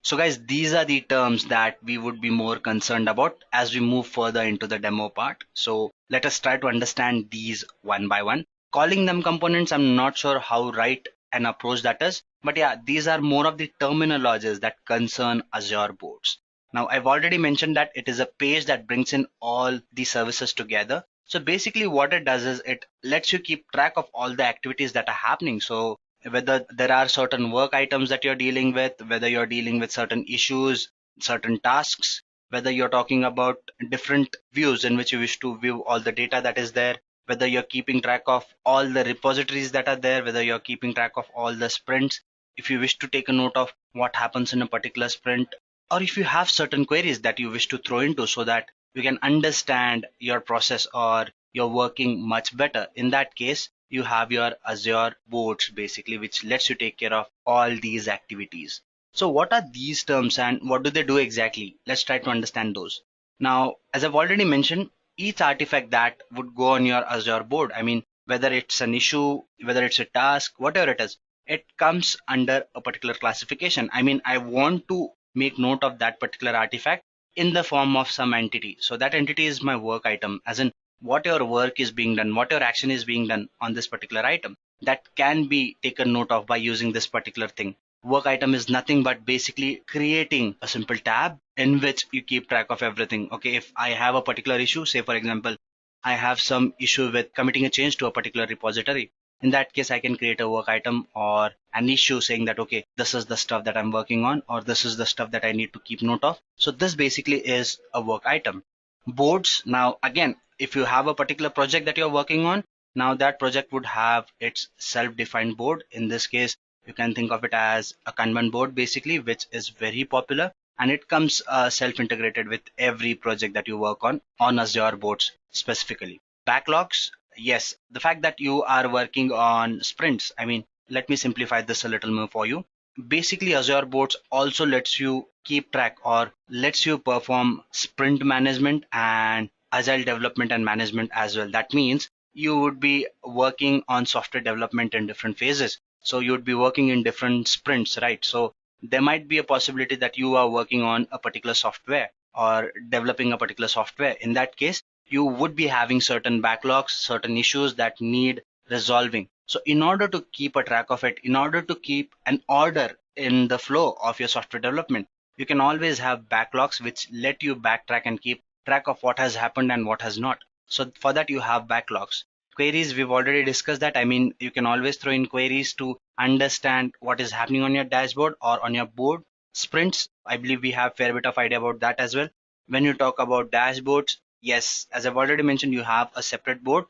J: So guys, these are the terms that we would be more concerned about as we move further into the demo part. So let us try to understand these one by one. Calling them components, I'm not sure how right an approach that is, but yeah, these are more of the terminologies that concern Azure boards. Now, I've already mentioned that it is a page that brings in all the services together. So basically what it does is it lets you keep track of all the activities that are happening. So whether there are certain work items that you're dealing with, whether you're dealing with certain issues, certain tasks, whether you're talking about different views in which you wish to view all the data that is there, whether you're keeping track of all the repositories that are there, whether you're keeping track of all the sprints, if you wish to take a note of what happens in a particular sprint, or if you have certain queries that you wish to throw into so that you can understand your process or you're working much better. In that case, you have your Azure boards basically, which lets you take care of all these activities. So what are these terms and what do they do exactly? Let's try to understand those. Now, as I've already mentioned, each artifact that would go on your Azure board, I mean, whether it's an issue, whether it's a task, whatever it is, it comes under a particular classification. I mean, I want to make note of that particular artifact in the form of some entity. So that entity is my work item, as in what your work is being done, what your action is being done on this particular item. That can be taken note of by using this particular thing. Work item is nothing but basically creating a simple tab in which you keep track of everything. Okay, if I have a particular issue, say for example, I have some issue with committing a change to a particular repository. In that case, I can create a work item or an issue saying that, okay, this is the stuff that I'm working on, or this is the stuff that I need to keep note of. So this basically is a work item. Boards, now again, if you have a particular project that you're working on, now that project would have its self-defined board. In this case, you can think of it as a Kanban board basically, which is very popular. and it comes self-integrated with every project that you work on Azure boards specifically. Backlogs, yes, the fact that you are working on sprints, I mean, let me simplify this a little more for you. Basically, Azure boards also lets you keep track or lets you perform sprint management and agile development and management as well. That means you would be working on software development in different phases. So you would be working in different sprints, right? So there might be a possibility that you are working on a particular software or developing a particular software. In that case, you would be having certain backlogs, certain issues that need resolving. So in order to keep a track of it, in order to keep an order in the flow of your software development, you can always have backlogs which let you backtrack and keep track of what has happened and what has not. So for that, you have backlogs. Queries, we've already discussed that. I mean, you can always throw in queries to understand what is happening on your dashboard or on your board. Sprints, I believe we have a fair bit of idea about that as well. When you talk about dashboards, yes, as I've already mentioned, you have a separate board.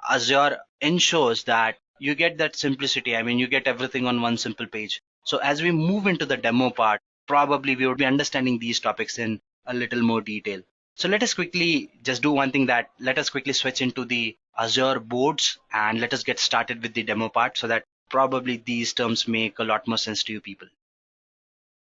J: Azure ensures that you get that simplicity. I mean, you get everything on one simple page. So as we move into the demo part, probably we would be understanding these topics in a little more detail. So let us quickly just do one thing, that let us quickly switch into the Azure boards and let us get started with the demo part, so that probably these terms make a lot more sense to you people.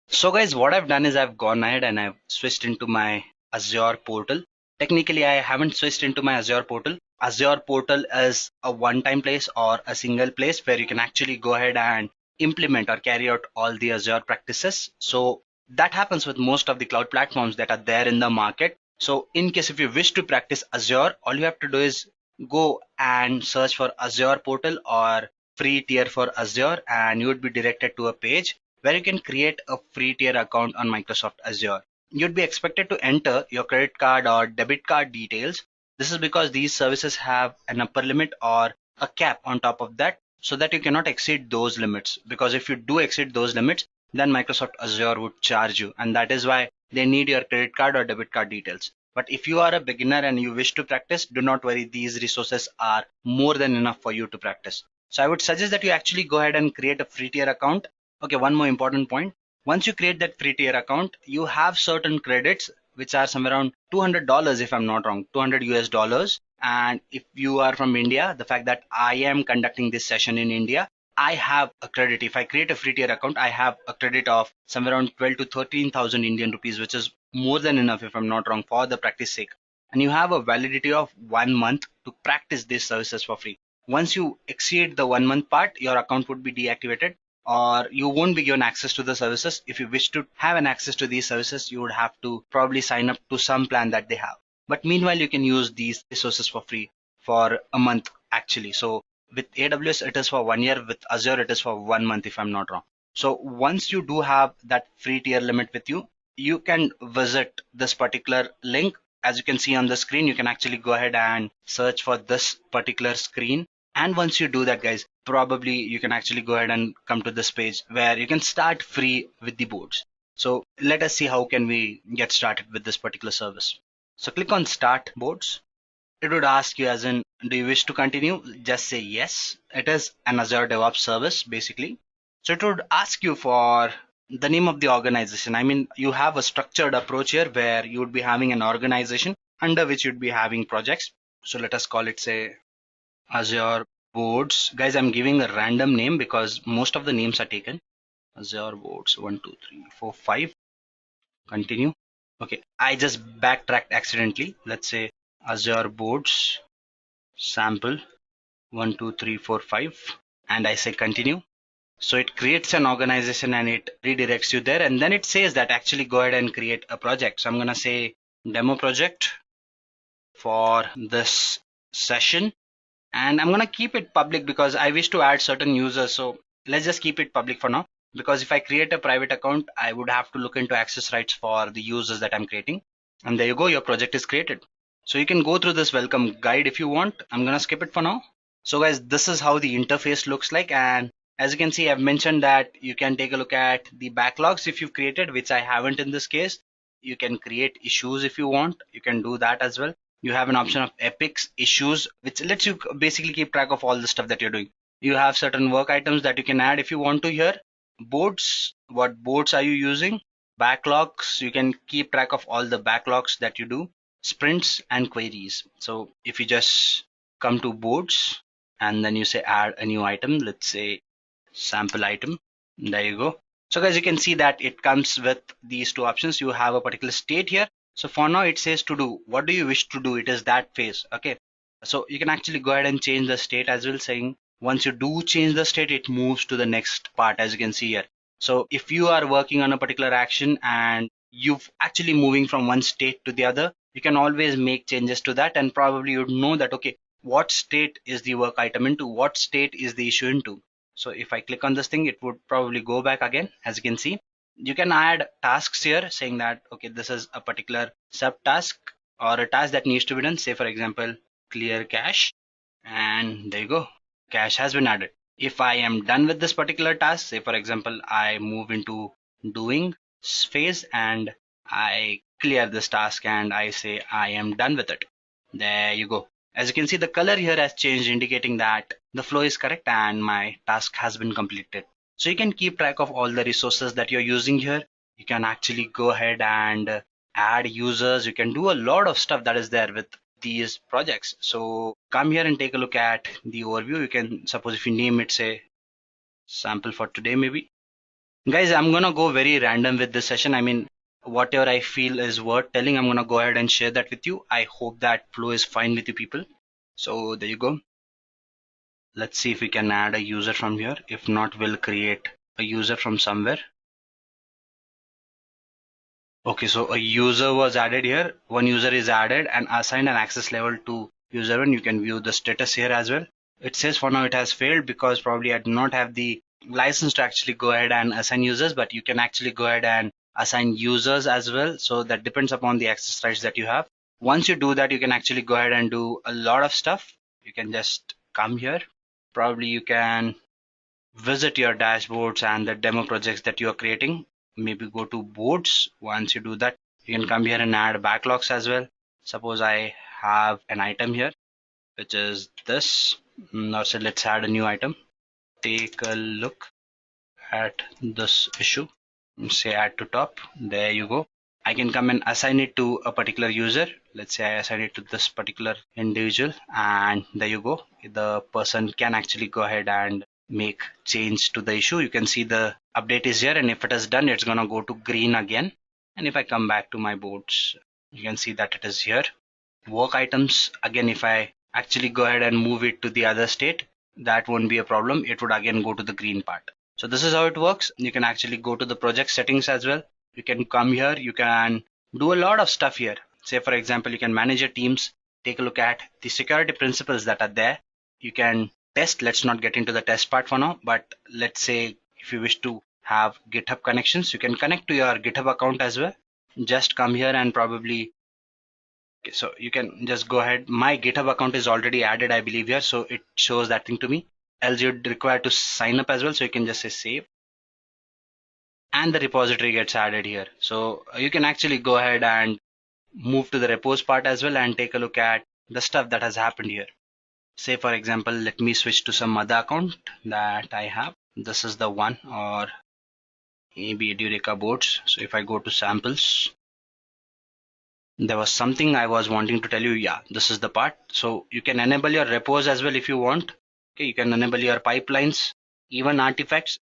J: So guys, what I've done is I've gone ahead and I've switched into my Azure portal. Technically, I haven't switched into my Azure portal. Azure portal is a one-time place or a single place where you can actually go ahead and implement or carry out all the Azure practices. So that happens with most of the cloud platforms that are there in the market. So in case if you wish to practice Azure, all you have to do is go and search for Azure portal or free tier for Azure, and you would be directed to a page where you can create a free tier account on Microsoft Azure. You'd be expected to enter your credit card or debit card details. This is because these services have an upper limit or a cap on top of that, so that you cannot exceed those limits. Because if you do exceed those limits, then Microsoft Azure would charge you, and that is why they need your credit card or debit card details. But if you are a beginner and you wish to practice, do not worry, these resources are more than enough for you to practice. So I would suggest that you actually go ahead and create a free tier account. Okay, one more important point. Once you create that free tier account, you have certain credits which are somewhere around $200 if I'm not wrong, 200 US dollars. And if you are from India, the fact that I am conducting this session in India, I have a credit. If I create a free tier account, I have a credit of somewhere around 12 to 13,000 Indian rupees, which is more than enough if I'm not wrong for the practice sake. And you have a validity of 1 month to practice these services for free. Once you exceed the 1 month part, your account would be deactivated, or you won't be given access to the services. If you wish to have an access to these services, you would have to probably sign up to some plan that they have. But meanwhile, you can use these resources for free for a month actually. So with AWS, it is for 1 year. With Azure, it is for 1 month if I'm not wrong. So once you do have that free tier limit with you, you can visit this particular link. As you can see on the screen, you can actually go ahead and search for this particular screen. And once you do that, guys, probably you can actually go ahead and come to this page where you can start free with the boards. So let us see how can we get started with this particular service. So click on Start Boards. It would ask you as in, do you wish to continue? Just say yes. It is an Azure DevOps service basically. So it would ask you for the name of the organization. I mean, you have a structured approach here where you would be having an organization under which you'd be having projects. So let us call it, say, Azure Boards. Guys, I'm giving a random name because most of the names are taken. Azure Boards 1, 2, 3, 4, 5. Continue. Okay, I just backtracked accidentally. Let's say Azure Boards sample 1, 2, 3, 4, 5, and I say continue. So it creates an organization and it redirects you there, and then it says that actually go ahead and create a project. So I'm gonna say demo project for this session, and I'm gonna keep it public because I wish to add certain users. So let's just keep it public for now, because if I create a private account, I would have to look into access rights for the users that I'm creating. And there you go, your project is created. So you can go through this welcome guide if you want. I'm gonna skip it for now. So guys, this is how the interface looks like, and as you can see, I've mentioned that you can take a look at the backlogs if you've created, which I haven't in this case. You can create issues if you want. You can do that as well. You have an option of epics, issues, which lets you basically keep track of all the stuff that you're doing. You have certain work items that you can add if you want to here. Boards, what boards are you using? backlogs, you can keep track of all the backlogs that you do, sprints and queries. So if you just come to boards and then you say add a new item, let's say sample item, there you go. So guys, you can see that it comes with these two options. You have a particular state here. So for now it says to do. What do you wish to do? It is that phase. Okay. So you can actually go ahead and change the state as well, saying once you do change the state, it moves to the next part, as you can see here. So if you are working on a particular action and you've actually moving from one state to the other, you can always make changes to that, and probably you'd know that, okay, what state is the work item into, what state is the issue into. So if I click on this thing, it would probably go back again. As you can see, you can add tasks here saying that, okay, this is a particular subtask or a task that needs to be done. Say for example, clear cache, and there you go, cache has been added. If I am done with this particular task, say for example, I move into doing phase and I clear this task and I say I am done with it. There you go. As you can see, the color here has changed, indicating that the flow is correct and my task has been completed. So you can keep track of all the resources that you're using here. You can actually go ahead and add users. You can do a lot of stuff that is there with these projects. So come here and take a look at the overview. You can, suppose if you name it, say sample for today maybe. Guys, I'm gonna go very random with this session. I mean, whatever I feel is worth telling, I'm gonna go ahead and share that with you. I hope that flow is fine with you people. So there you go. Let's see if we can add a user from here. If not, we'll create a user from somewhere. Okay, so a user was added here. One user is added and assigned an access level to user one. You can view the status here as well. It says for now it has failed because probably I do not have the license to actually go ahead and assign users, but you can actually go ahead and assign users as well. So that depends upon the access rights that you have. Once you do that, you can actually go ahead and do a lot of stuff. You can just come here. Probably you can visit your dashboards and the demo projects that you are creating. Maybe go to boards. Once you do that, you can come here and add backlogs as well. Suppose I have an item here, which is this. Now say let's add a new item. Take a look at this issue. Say add to top. There you go. I can come and assign it to a particular user. Let's say I assign it to this particular individual, and there you go. The person can actually go ahead and make change to the issue. You can see the update is here, and if it is done, it's gonna go to green again. And if I come back to my boards, you can see that it is here. Work items, again, if I actually go ahead and move it to the other state, that won't be a problem. It would again go to the green part. So this is how it works. You can actually go to the project settings as well. You can come here, you can do a lot of stuff here. Say for example, you can manage your teams, take a look at the security principles that are there. You can test. Let's not get into the test part for now, but let's say if you wish to have GitHub connections, you can connect to your GitHub account as well. Just come here and probably, okay, so you can just go ahead. My GitHub account is already added, I believe here, so it shows that thing to me. Else you'd require to sign up as well, so you can just say save. And the repository gets added here. So you can actually go ahead and move to the repos part as well and take a look at the stuff that has happened here. Say for example, let me switch to some other account that I have. This is the one, or maybe Edureka boards. So if I go to samples, there was something I was wanting to tell you. Yeah, this is the part. So you can enable your repos as well if you want. Okay, you can enable your pipelines, even artifacts.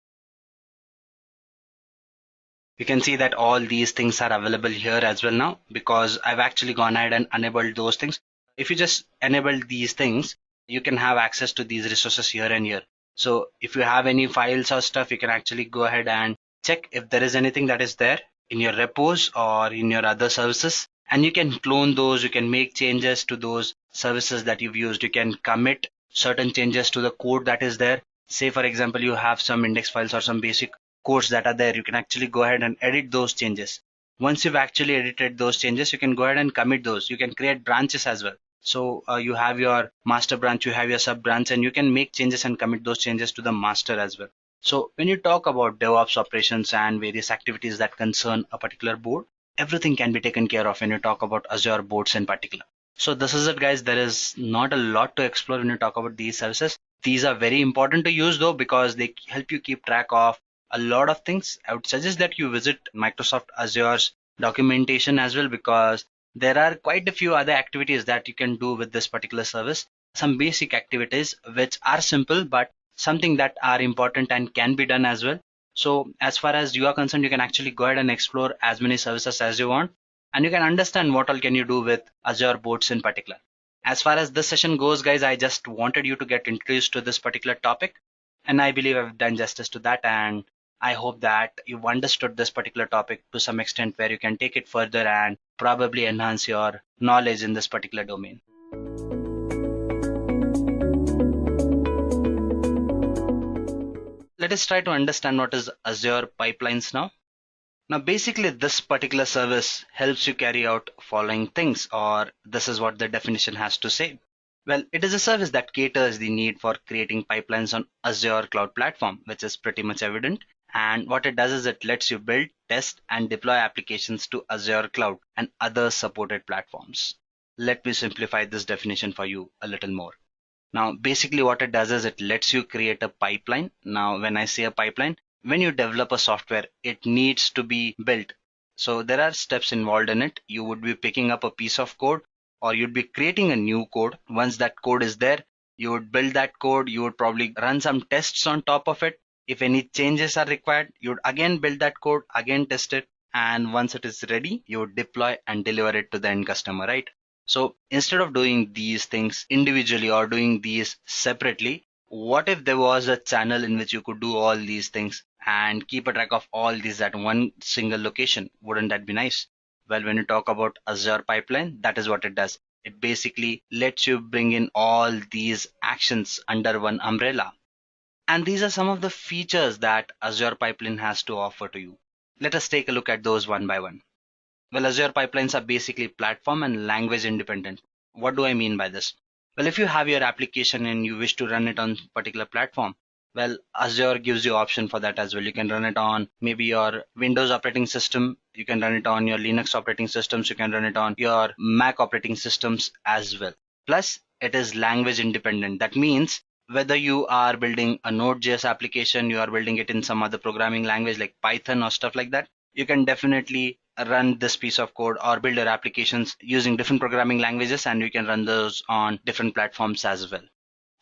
J: You can see that all these things are available here as well now, because I've actually gone ahead and enabled those things. If you just enable these things, you can have access to these resources here and here. So if you have any files or stuff, you can actually go ahead and check if there is anything that is there in your repos or in your other services, and you can clone those. You can make changes to those services that you've used. You can commit certain changes to the code that is there. Say for example, you have some index files or some basic codes that are there. You can actually go ahead and edit those changes. Once you've actually edited those changes, you can go ahead and commit those. You can create branches as well. So you have your master branch, you have your sub branch, and you can make changes and commit those changes to the master as well. So when you talk about DevOps operations and various activities that concern a particular board, everything can be taken care of when you talk about Azure boards in particular. So this is it, guys. There is not a lot to explore when you talk about these services. These are very important to use though, because they help you keep track of a lot of things, I would suggest that you visit Microsoft Azure's documentation as well, because there are quite a few other activities that you can do with this particular service. Some basic activities which are simple but something that are important and can be done as well. So as far as you are concerned, you can actually go ahead and explore as many services as you want, and you can understand what all can you do with Azure boards in particular. As far as this session goes, guys, I just wanted you to get introduced to this particular topic, and I believe I've done justice to that, and I hope that you've understood this particular topic to some extent where you can take it further and probably enhance your knowledge in this particular domain. Let us try to understand what is Azure Pipelines now. Now, basically, this particular service helps you carry out following things, or this is what the definition has to say. Well, it is a service that caters the need for creating pipelines on Azure cloud platform, which is pretty much evident. And what it does is it lets you build, test, and deploy applications to Azure cloud and other supported platforms. Let me simplify this definition for you a little more. Now, basically what it does is it lets you create a pipeline. Now, when I say a pipeline, when you develop a software, it needs to be built. So there are steps involved in it. You would be picking up a piece of code, or you'd be creating a new code. Once that code is there, you would build that code. You would probably run some tests on top of it. If any changes are required, you would again build that code, again test it. And once it is ready, you would deploy and deliver it to the end customer, right? So instead of doing these things individually or doing these separately, what if there was a channel in which you could do all these things and keep a track of all these at one single location? Wouldn't that be nice? Well, when you talk about Azure Pipeline, that is what it does. It basically lets you bring in all these actions under one umbrella. And these are some of the features that Azure Pipeline has to offer to you. Let us take a look at those one by one. Well, Azure Pipelines are basically platform and language independent. What do I mean by this? Well, if you have your application and you wish to run it on a particular platform, well, Azure gives you option for that as well. You can run it on maybe your Windows operating system. You can run it on your Linux operating systems. You can run it on your Mac operating systems as well. Plus, it is language independent. That means whether you are building a Node.js application, you are building it in some other programming language like Python or stuff like that, you can definitely run this piece of code or build your applications using different programming languages, and you can run those on different platforms as well.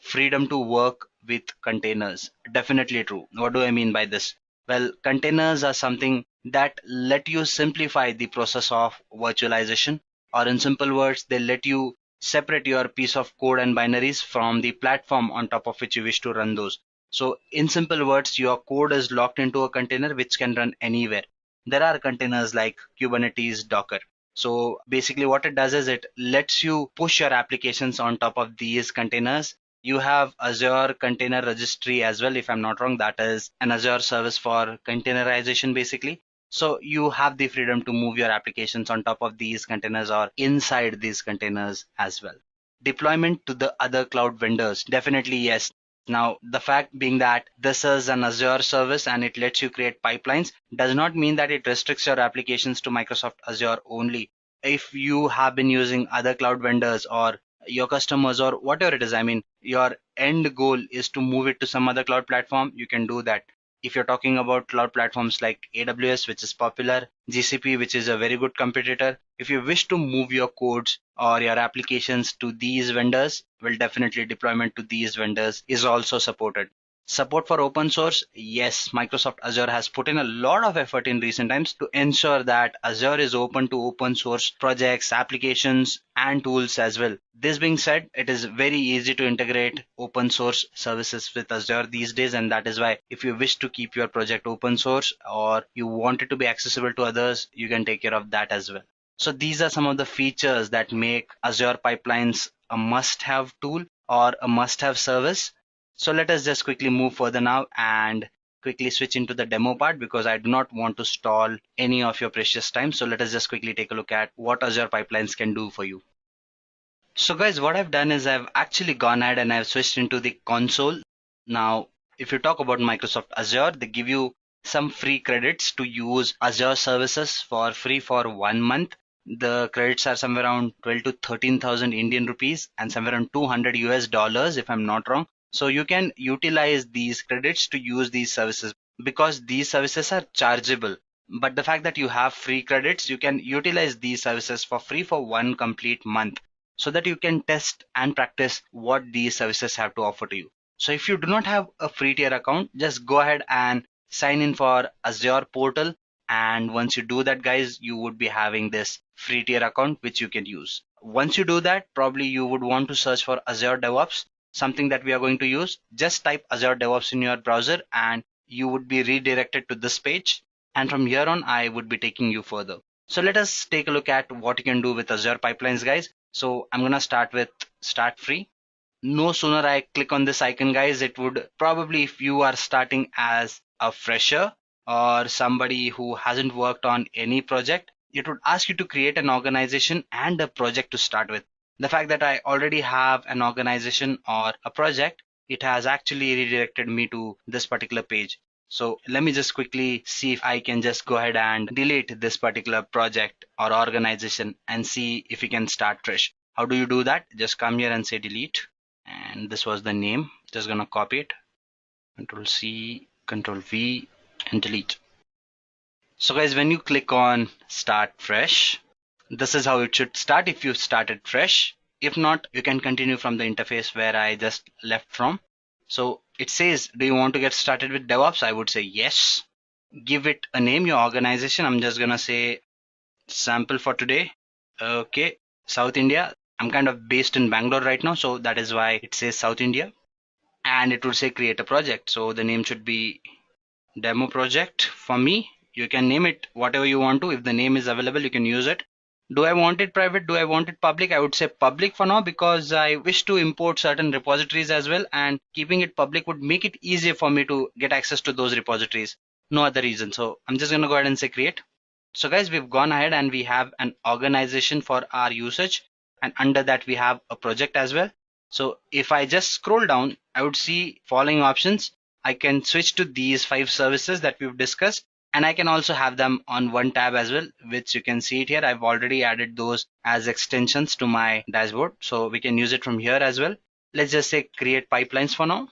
J: Freedom to work with containers. Definitely true. What do I mean by this? Well, containers are something that let you simplify the process of virtualization, or in simple words, they let you separate your piece of code and binaries from the platform on top of which you wish to run those. So in simple words, your code is locked into a container which can run anywhere. There are containers like Kubernetes, Docker. So basically what it does is it lets you push your applications on top of these containers. You have Azure Container Registry as well, if I'm not wrong. That is an Azure service for containerization basically. So you have the freedom to move your applications on top of these containers or inside these containers as well. Deployment to the other cloud vendors. Definitely yes. Now, the fact being that this is an Azure service and it lets you create pipelines does not mean that it restricts your applications to Microsoft Azure only. If you have been using other cloud vendors or your customers or whatever it is, I mean, your end goal is to move it to some other cloud platform, you can do that. If you're talking about cloud platforms like AWS, which is popular, GCP, which is a very good competitor, if you wish to move your codes or your applications to these vendors, well, definitely deployment to these vendors is also supported. Support for open source. Yes, Microsoft Azure has put in a lot of effort in recent times to ensure that Azure is open to open source projects, applications, and tools as well. This being said, it is very easy to integrate open source services with Azure these days, and that is why if you wish to keep your project open source or you want it to be accessible to others, you can take care of that as well. So these are some of the features that make Azure Pipelines a must-have tool or a must-have service. So let us just quickly move further now and quickly switch into the demo part, because I do not want to stall any of your precious time. So let us just quickly take a look at what Azure Pipelines can do for you. So guys, what I've done is I've actually gone ahead and I've switched into the console. Now, if you talk about Microsoft Azure, they give you some free credits to use Azure services for free for 1 month. The credits are somewhere around 12 to 13,000 Indian rupees and somewhere around $200 US, if I'm not wrong. So you can utilize these credits to use these services. because these services are chargeable. But the fact that you have free credits, you can utilize these services for free for 1 complete month so that you can test and practice what these services have to offer to you. So if you do not have a free tier account, just go ahead and sign in for Azure portal. And once you do that, guys, you would be having this free tier account which you can use. Once you do that, probably you would want to search for Azure DevOps, something that we are going to use. Just type Azure DevOps in your browser and you would be redirected to this page. And from here on, I would be taking you further. So let us take a look at what you can do with Azure Pipelines, guys. So I'm going to start with Start Free. No sooner I click on this icon, guys, it would probably, if you are starting as a fresher or somebody who hasn't worked on any project, it would ask you to create an organization and a project to start with. The fact that I already have an organization or a project, it has actually redirected me to this particular page. So let me just quickly see if I can just go ahead and delete this particular project or organization and see if we can start fresh. How do you do that? Just come here and say delete. And this was the name. Just gonna copy it. Control C, Control V, and delete. So guys, when you click on start fresh, this is how it should start if you started fresh. If not, you can continue from the interface where I just left from. So it says, do you want to get started with DevOps? I would say yes. Give it a name, your organization. I'm just gonna say sample for today. Okay, South India. I'm kind of based in Bangalore right now, so that is why it says South India. And it will say create a project. So the name should be demo project for me. You can name it whatever you want to. If the name is available, you can use it. Do I want it private? Do I want it public? I would say public for now because I wish to import certain repositories as well, and keeping it public would make it easier for me to get access to those repositories. No other reason. So I'm just going to go ahead and say create. So guys, we've gone ahead and we have an organization for our usage, and under that we have a project as well. So if I just scroll down, I would see following options. I can switch to these 5 services that we've discussed. And I can also have them on one tab as well, which you can see it here. I've already added those as extensions to my dashboard, so we can use it from here as well. Let's just say create pipelines for now.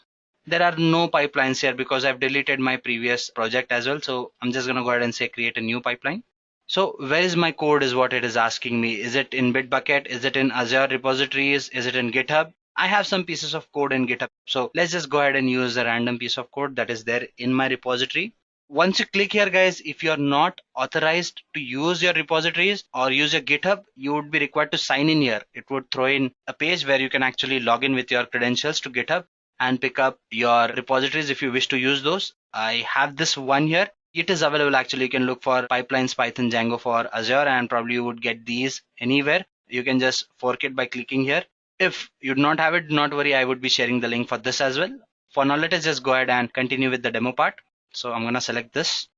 J: There are no pipelines here because I've deleted my previous project as well. So I'm just going to go ahead and say create a new pipeline. So where is my code is what it is asking me. Is it in Bitbucket? Is it in Azure repositories? Is it in GitHub? I have some pieces of code in GitHub. So let's just go ahead and use a random piece of code that is there in my repository. Once you click here, guys, if you're not authorized to use your repositories or use your GitHub, you would be required to sign in here. It would throw in a page where you can actually log in with your credentials to GitHub and pick up your repositories if you wish to use those. I have this one here. It is available actually. You can look for pipelines, Python, Django for Azure, and probably you would get these anywhere. You can just fork it by clicking here. If you do not have it, do not worry. I would be sharing the link for this as well. For now, let us just go ahead and continue with the demo part. So I'm going to select this.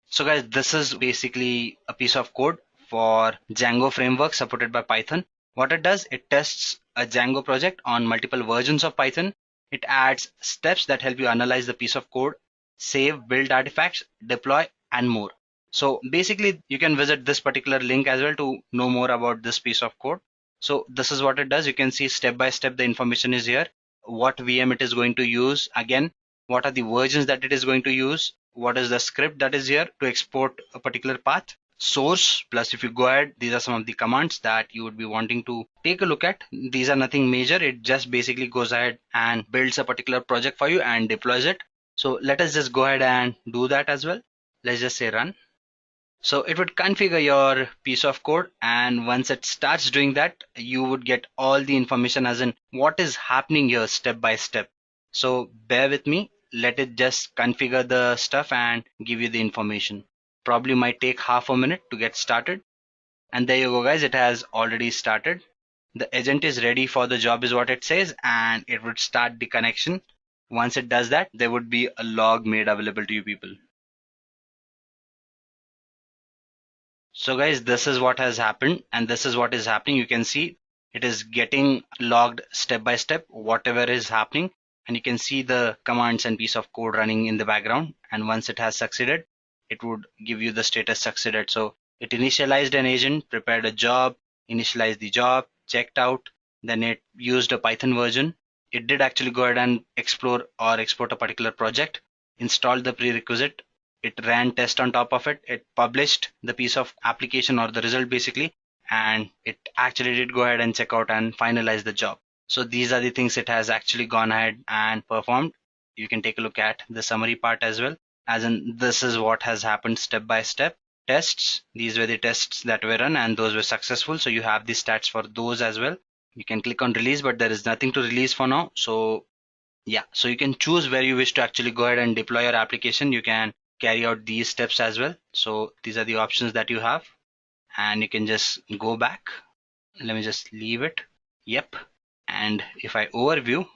J: So guys, this is basically a piece of code for Django framework supported by Python. What it does, it tests a Django project on multiple versions of Python. It adds steps that help you analyze the piece of code, save, build artifacts, deploy, and more. So basically, you can visit this particular link as well to know more about this piece of code. So this is what it does. You can see step by step the information is here. What VM it is going to use. Again, what are the versions that it is going to use, what is the script that is here to export a particular path, source, plus if you go ahead, these are some of the commands that you would be wanting to take a look at. These are nothing major. It just basically goes ahead and builds a particular project for you and deploys it. So let us just go ahead and do that as well. Let's just say run. So it would configure your piece of code, and once it starts doing that, you would get all the information as in what is happening here step by step. So bear with me. Let it just configure the stuff and give you the information. Probably might take half a minute to get started. And there you go, guys. It has already started. The agent is ready for the job is what it says, and it would start the connection. Once it does that, there would be a log made available to you people. So guys, this is what has happened, and this is what is happening. You can see it is getting logged step by step, whatever is happening. And you can see the commands and piece of code running in the background. And once it has succeeded, it would give you the status succeeded. So it initialized an agent, prepared a job, initialized the job, checked out, then it used a Python version. It did actually go ahead and explore or export a particular project. installed the prerequisite, it ran test on top of it, it published the piece of application or the result basically, and it actually did go ahead and check out and finalize the job. So these are the things it has actually gone ahead and performed. You can take a look at the summary part as well, as in this is what has happened step by step. Tests, these were the tests that were run and those were successful, so you have the stats for those as well. You can click on release, but there is nothing to release for now. So yeah, so you can choose where you wish to actually go ahead and deploy your application. You can carry out these steps as well. So these are the options that you have, and you can just go back. Let me just leave it. Yep. And if I overview,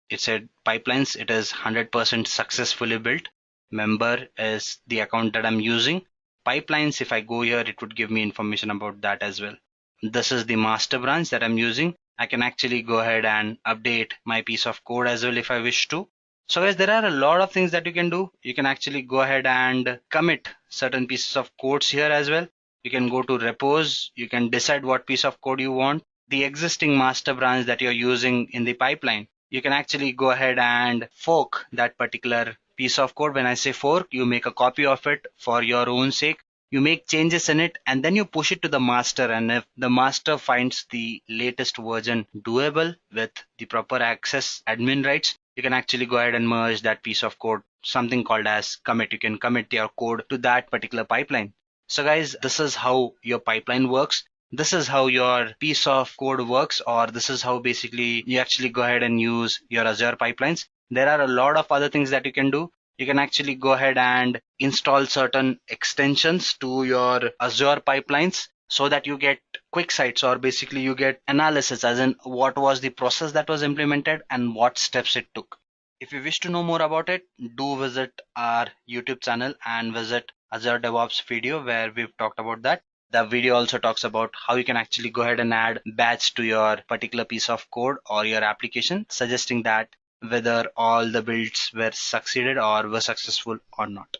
J: it said pipelines, it is 100% successfully built. Member is the account that I'm using. Pipelines, if I go here, it would give me information about that as well. This is the master branch that I'm using. I can actually go ahead and update my piece of code as well if I wish to. So guys, there are a lot of things that you can do. You can actually go ahead and commit certain pieces of codes here as well. You can go to repos. You can decide what piece of code you want. The existing master branch that you're using in the pipeline, you can actually go ahead and fork that particular piece of code. When I say fork, you make a copy of it for your own sake. You make changes in it and then you push it to the master, and if the master finds the latest version doable with the proper access admin rights, you can actually go ahead and merge that piece of code, something called as commit. You can commit your code to that particular pipeline. So guys, this is how your pipeline works. This is how your piece of code works, or this is how basically you actually go ahead and use your Azure pipelines. There are a lot of other things that you can do. You can actually go ahead and install certain extensions to your Azure pipelines so that you get quick sites, or basically you get analysis as in what was the process that was implemented and what steps it took. If you wish to know more about it, do visit our YouTube channel and visit Azure DevOps video where we've talked about that. The video also talks about how you can actually go ahead and add badge to your particular piece of code or your application, suggesting that whether all the builds were succeeded or were successful or not.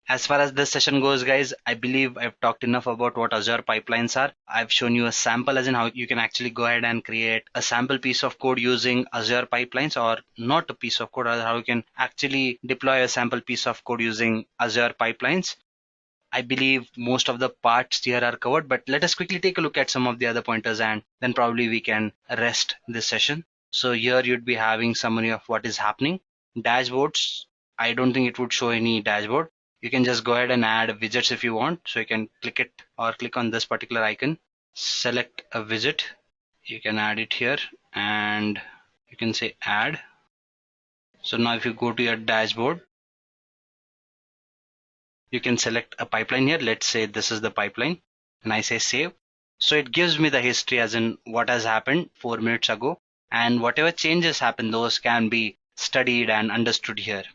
J: As far as this session goes, guys, I believe I've talked enough about what Azure pipelines are. I've shown you a sample as in how you can actually go ahead and create a sample piece of code using Azure pipelines, or not a piece of code, or how you can actually deploy a sample piece of code using Azure pipelines. I believe most of the parts here are covered, but let us quickly take a look at some of the other pointers and then probably we can rest this session. So here you'd be having summary of what is happening. Dashboards, I don't think it would show any dashboard. You can just go ahead and add widgets if you want. So you can click it or click on this particular icon, select a widget. You can add it here and you can say add. So now if you go to your dashboard, you can select a pipeline here. Let's say this is the pipeline and I say save. So it gives me the history as in what has happened 4 minutes ago, and whatever changes happen, those can be studied and understood here.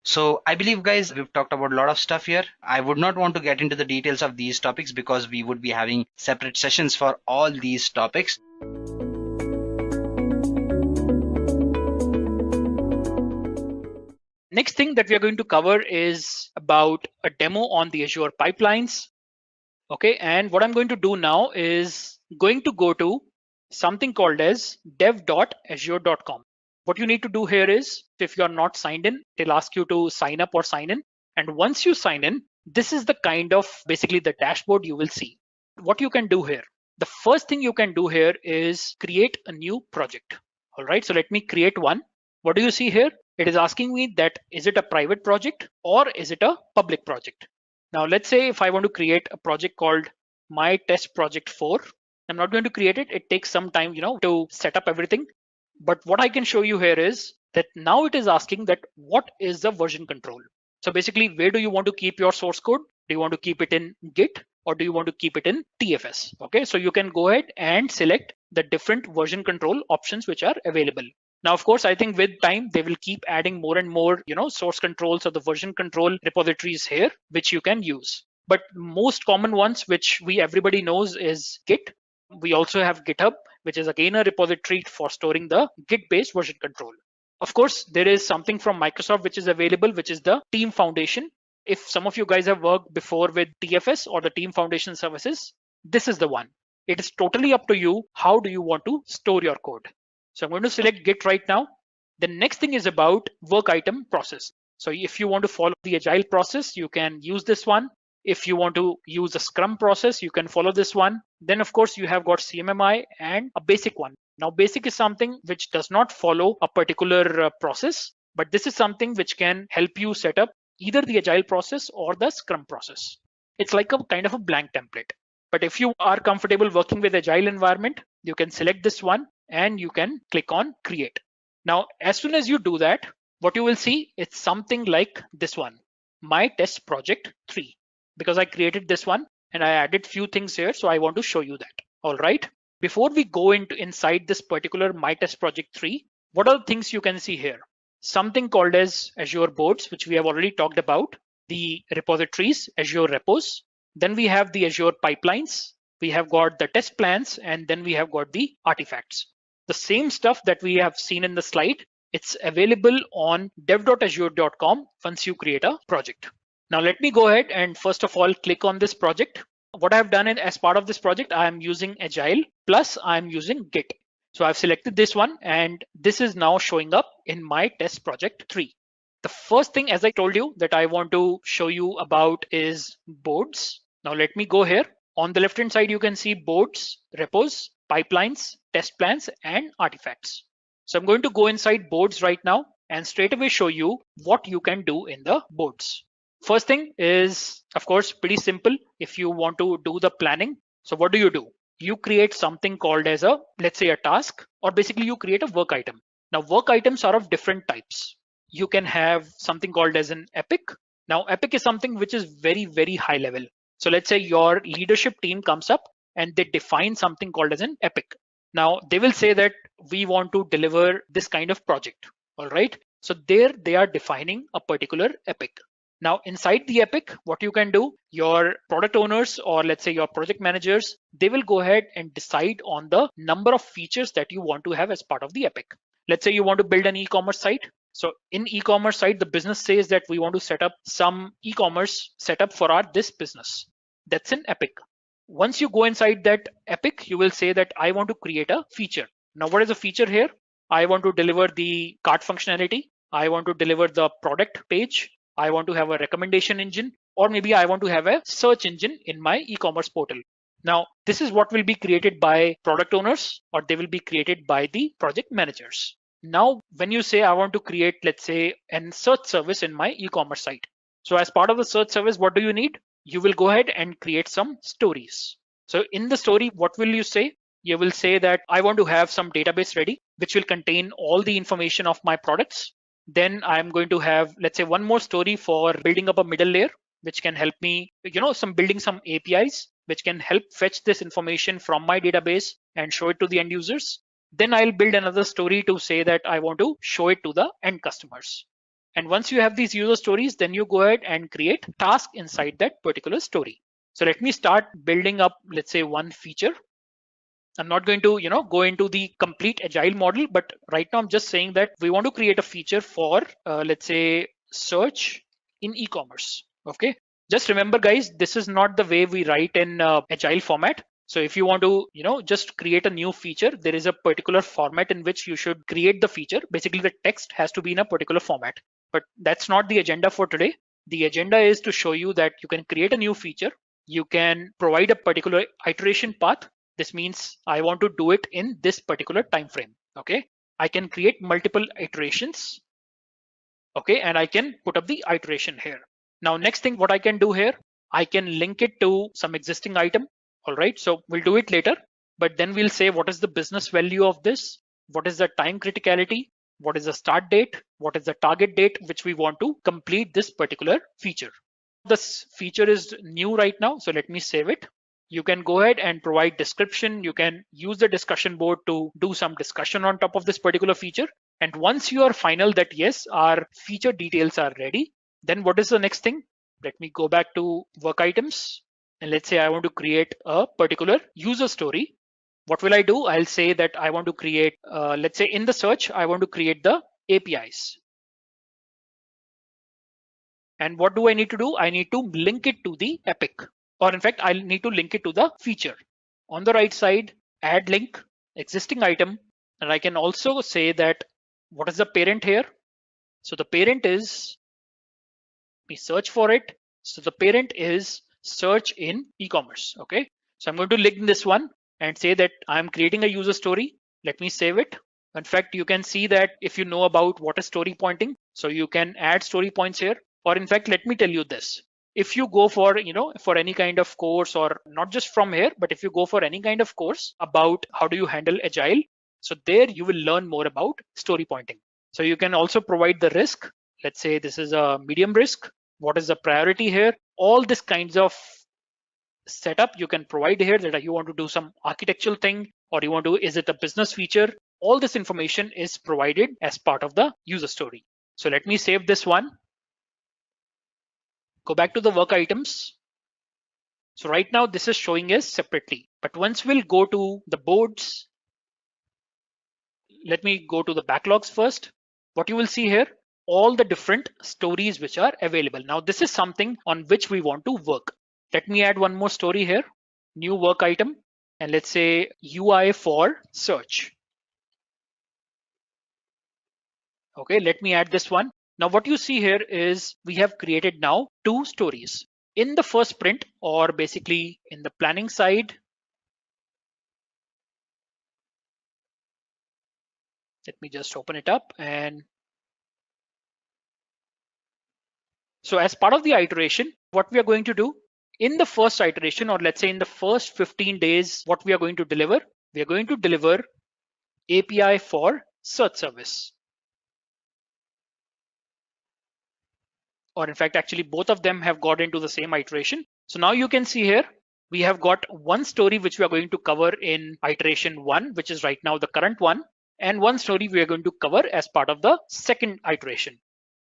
J: So I believe, guys, we've talked about a lot of stuff here. I would not want to get into the details of these topics because we would be having separate sessions for all these topics.
K: Next thing that we are going to cover is about a demo on the Azure pipelines. Okay, and what I'm going to do now is going to go to something called as dev.azure.com. What you need to do here is, if you're not signed in, it'll ask you to sign up or sign in. And once you sign in, this is the kind of basically the dashboard you will see. What you can do here, the first thing you can do here is create a new project. All right, so let me create one. What do you see here? It is asking me that is it a private project or is it a public project? Now let's say if I want to create a project called my test project 4, I'm not going to create it. It takes some time, to set up everything. But what I can show you here is that now it is asking that what is the version control? So basically, where do you want to keep your source code? Do you want to keep it in Git or do you want to keep it in TFS? Okay, so you can go ahead and select the different version control options which are available. Now, of course, I think with time, they will keep adding more and more, source controls or the version control repositories here, which you can use. But most common ones, which everybody knows, is Git. We also have GitHub, which is again a repository for storing the Git-based version control. Of course, there is something from Microsoft which is available, which is the Team Foundation. If some of you guys have worked before with TFS or the Team Foundation services, this is the one. It is totally up to you. How do you want to store your code? So I'm going to select Git right now. The next thing is about work item process. So if you want to follow the agile process, you can use this one. If you want to use the Scrum process, you can follow this one. Then of course you have got CMMI and a basic one. Now basic is something which does not follow a particular process, but this is something which can help you set up either the agile process or the Scrum process. It's like a kind of a blank template. But if you are comfortable working with agile environment, you can select this one and you can click on create. Now, as soon as you do that, what you will see, it's something like this one, my test project 3, because I created this one and I added few things here. So I want to show you that. All right. Before we go inside this particular my test project 3, what are the things you can see here? Something called as Azure boards, which we have already talked about, the repositories, Azure repos. Then we have the Azure pipelines. We have got the test plans, and then we have got the artifacts. The same stuff that we have seen in the slide, it's available on dev.azure.com once you create a project. Now let me go ahead and first of all click on this project. What I've done as part of this project, I am using Agile plus I'm using Git. So I've selected this one and this is now showing up in my test project 3. The first thing, as I told you, that I want to show you about is boards. Now let me go here. On the left hand side, you can see boards, repos, pipelines, test plans, and artifacts. So I'm going to go inside boards right now and straight away show you what you can do in the boards. First thing is, of course, pretty simple. If you want to do the planning, so what do? You create something called as a, let's say a task, or basically you create a work item. Now work items are of different types. You can have something called as an epic. Now epic is something which is very, very high level. So let's say your leadership team comes up and they define something called as an epic. Now they will say that we want to deliver this kind of project. All right. So there they are defining a particular epic. Now inside the epic, what you can do, your product owners or let's say your project managers, they will go ahead and decide on the number of features that you want to have as part of the epic. Let's say you want to build an e-commerce site. So in e-commerce site, the business says that we want to set up some e-commerce setup for this business. That's an epic. Once you go inside that epic, you will say that I want to create a feature. Now what is a feature here? I want to deliver the cart functionality. I want to deliver the product page. I want to have a recommendation engine, or maybe I want to have a search engine in my e-commerce portal. Now, this is what will be created by product owners, or they will be created by the project managers. Now, when you say I want to create, let's say, a search service in my e-commerce site. So as part of the search service, what do you need? You will go ahead and create some stories. So in the story, what will you say? You will say that I want to have some database ready, which will contain all the information of my products. Then I'm going to have, let's say, one more story for building up a middle layer, which can help me, building some APIs, which can help fetch this information from my database and show it to the end users. Then I'll build another story to say that I want to show it to the end customers. And once you have these user stories, then you go ahead and create tasks inside that particular story. So let me start building up, let's say, one feature. I'm not going to, go into the complete agile model, but right now I'm just saying that we want to create a feature for, let's say, search in e-commerce. Okay. Just remember, guys, this is not the way we write in agile format. So if you want to, just create a new feature, there is a particular format in which you should create the feature. Basically, the text has to be in a particular format, but that's not the agenda for today. The agenda is to show you that you can create a new feature. You can provide a particular iteration path. This means I want to do it in this particular time frame. Okay, I can create multiple iterations. Okay, and I can put up the iteration here. Now, next thing, what I can do here, I can link it to some existing item. All right, so we'll do it later, but then we'll say what is the business value of this, what is the time criticality, what is the start date, what is the target date which we want to complete this particular feature. This feature is new right now, so let me save it. You can go ahead and provide description. You can use the discussion board to do some discussion on top of this particular feature. And once you are final that yes, our feature details are ready, then what is the next thing? Let me go back to work items. And let's say I want to create a particular user story. What will I do? I'll say that I want to create, let's say in the search, I want to create the APIs. And what do I need to do? I need to link it to the epic. Or in fact, I'll need to link it to the feature. On the right side, add link, existing item. And I can also say that what is the parent here? So the parent is me search for it. So the parent is search in e-commerce. Okay, so I'm going to link this one and say that I'm creating a user story. Let me save it. In fact, you can see that if you know about what is story pointing, so you can add story points here. Or in fact, let me tell you this. If you go for, for any kind of course, or not just from here, but if you go for any kind of course about how do you handle Agile, so there you will learn more about story pointing. So you can also provide the risk. Let's say this is a medium risk. What is the priority here? All these kinds of setup you can provide here, that you want to do some architectural thing, or you want to, is it a business feature? All this information is provided as part of the user story. So let me save this one. Go back to the work items. So right now this is showing us separately, but once we'll go to the boards, let me go to the backlogs first. What you will see here, all the different stories which are available. Now this is something on which we want to work. Let me add one more story here, new work item, and let's say UI for search. Okay, let me add this one. Now what you see here is we have created now two stories. In the first sprint, or basically in the planning side, let me just open it up. And so as part of the iteration, what we are going to do in the first iteration, or let's say in the first 15 days, what we are going to deliver, we are going to deliver API for search service. Or in fact, actually both of them have got into the same iteration. So now you can see here, we have got one story which we are going to cover in iteration 1, which is right now the current one, and one story we are going to cover as part of the second iteration.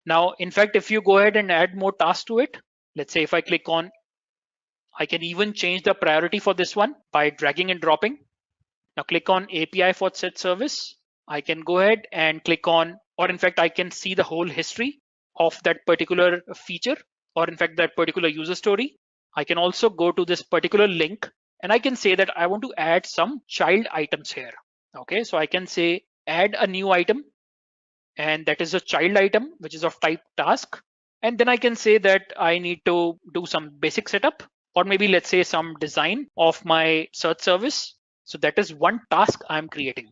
K: Now, in fact, if you go ahead and add more tasks to it, let's say if I click on, I can even change the priority for this one by dragging and dropping. Now click on API for search service. I can go ahead and click on, or in fact, I can see the whole history of that particular feature, or in fact, that particular user story. I can also go to this particular link and I can say that I want to add some child items here. Okay, so I can say add a new item, and that is a child item, which is of type task. And then I can say that I need to do some basic setup, or maybe let's say some design of my search service. So that is one task I'm creating.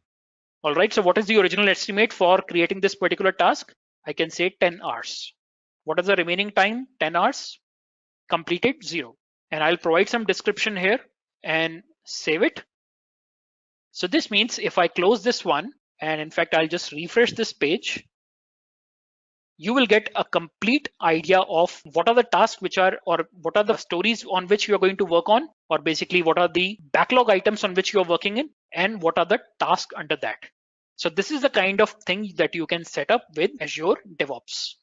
K: All right, so what is the original estimate for creating this particular task? I can say 10 hours. What is the remaining time? 10 hours. Completed 0. And I'll provide some description here and save it. So this means if I close this one, and in fact, I'll just refresh this page, you will get a complete idea of what are the tasks which are, or what are the stories on which you are going to work on, or basically what are the backlog items on which you are working in, and what are the tasks under that. So this is the kind of thing that you can set up with Azure DevOps.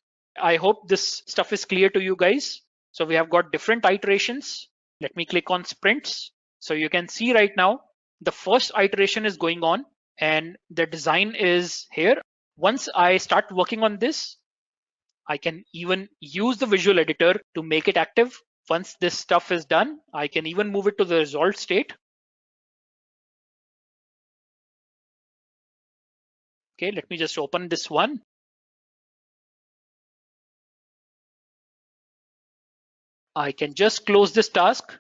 K: I hope this stuff is clear to you guys. So we have got different iterations. Let me click on sprints. So you can see right now, the first iteration is going on and the design is here. Once I start working on this, I can even use the visual editor to make it active. Once this stuff is done, I can even move it to the resolved state. Okay, let me just open this one. I can just close this task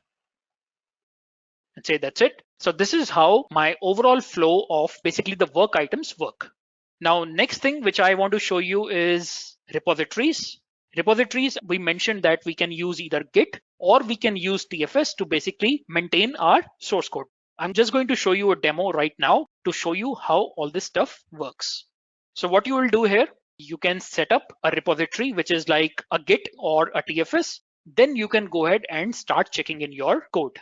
K: and say that's it. So this is how my overall flow of basically the work items work. Now, next thing which I want to show you is repositories. Repositories, we mentioned that we can use either Git or we can use TFS to basically maintain our source code. I'm just going to show you a demo right now to show you how all this stuff works. So what you will do here, you can set up a repository which is like a Git or a TFS. Then you can go ahead and start checking in your code.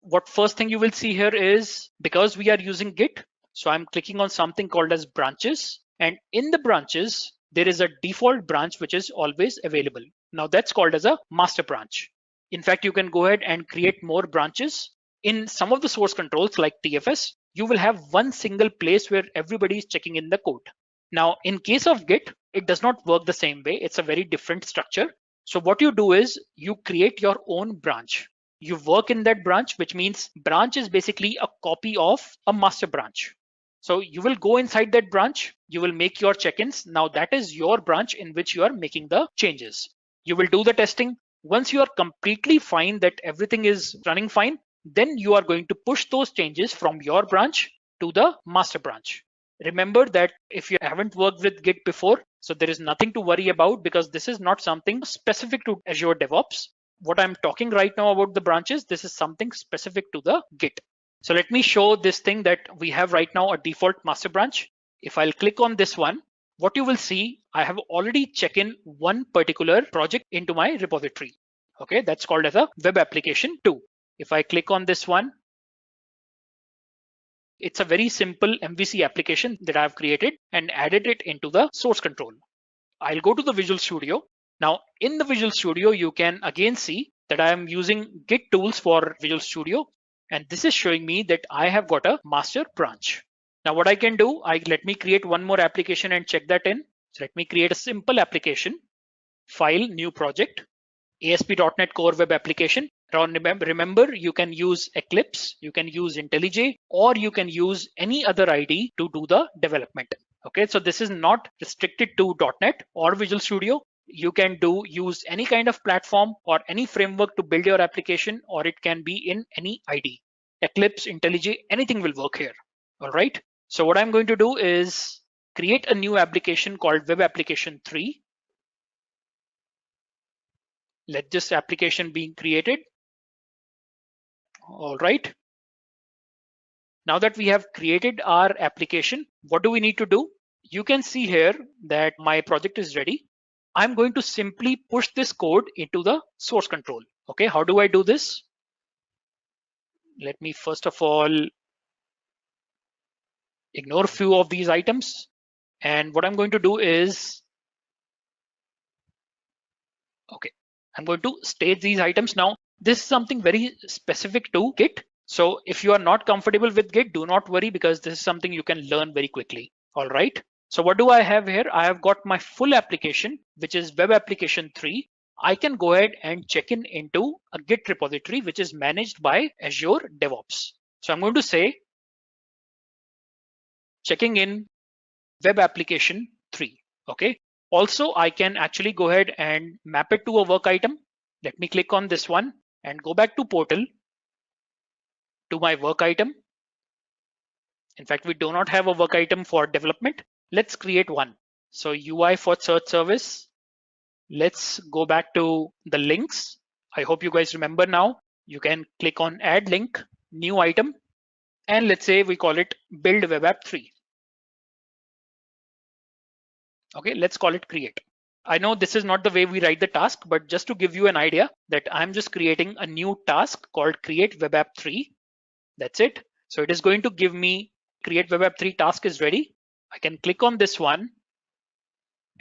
K: What first thing you will see here is, because we are using Git, so I'm clicking on something called as branches. And in the branches, there is a default branch which is always available. Now that's called as a master branch. In fact, you can go ahead and create more branches. In some of the source controls like TFS, you will have one single place where everybody is checking in the code. Now, in case of Git, it does not work the same way. It's a very different structure. So what you do is you create your own branch. You work in that branch, which means branch is basically a copy of a master branch. So you will go inside that branch, you will make your check-ins. Now that is your branch in which you are making the changes. You will do the testing. Once you are completely fine that everything is running fine, then you are going to push those changes from your branch to the master branch. Remember that if you haven't worked with Git before, so there is nothing to worry about because this is not something specific to Azure DevOps. What I'm talking right now about the branches, this is something specific to the Git. So let me show this thing that we have right now, a default master branch. If I'll click on this one, what you will see, I have already checked in one particular project into my repository. Okay, that's called as a web application 2. If I click on this one, it's a very simple MVC application that I've created and added it into the source control. I'll go to the Visual Studio. Now in the Visual Studio, you can again see that I am using Git tools for Visual Studio. And this is showing me that I have got a master branch. Now what I can do, let me create one more application and check that in. So let me create a simple application, file, new project, ASP.NET Core Web Application. Remember, you can use Eclipse, you can use IntelliJ, or you can use any other IDE to do the development. Okay, so this is not restricted to .NET or Visual Studio. You can use any kind of platform or any framework to build your application, or it can be in any IDE. Eclipse, IntelliJ, anything will work here. All right. So what I'm going to do is create a new application called Web Application 3. Let this application be created. All right. Now that we have created our application, what do we need to do? You can see here that my project is ready. I'm going to simply push this code into the source control. Okay, how do I do this? Let me first of all ignore a few of these items. And what I'm going to do is, okay, I'm going to state these items. Now, this is something very specific to Git. So if you are not comfortable with Git, do not worry because this is something you can learn very quickly. All right. So what do I have here? I have got my full application, which is Web Application 3. I can go ahead and check in into a Git repository, which is managed by Azure DevOps. So I'm going to say checking in Web Application 3. Okay. Also, I can actually go ahead and map it to a work item. Let me click on this one and go back to portal to my work item. In fact, we do not have a work item for development. Let's create one. So UI for search service. Let's go back to the links. I hope you guys remember now. You can click on add link, new item, and let's say we call it build web app 3. Okay, let's call it create. I know this is not the way we write the task, but just to give you an idea that I'm just creating a new task called create web app 3. That's it. So it is going to give me create web app 3 task is ready. I can click on this one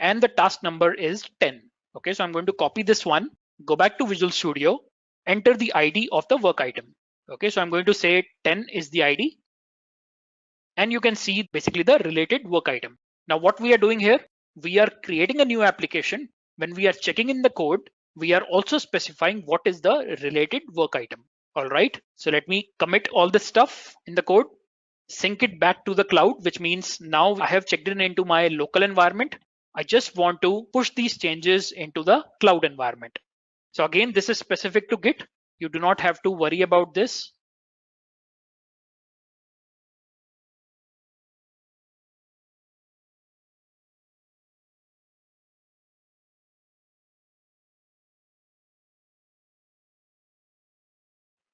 K: and the task number is 10. Okay, so I'm going to copy this one, go back to Visual Studio, enter the ID of the work item. Okay, so I'm going to say 10 is the ID. And you can see basically the related work item. Now what we are doing here, we are creating a new application. When we are checking in the code, we are also specifying what is the related work item. All right, so let me commit all this stuff in the code, sync it back to the cloud, which means now I have checked in into my local environment. I just want to push these changes into the cloud environment. So again, this is specific to Git. You do not have to worry about this.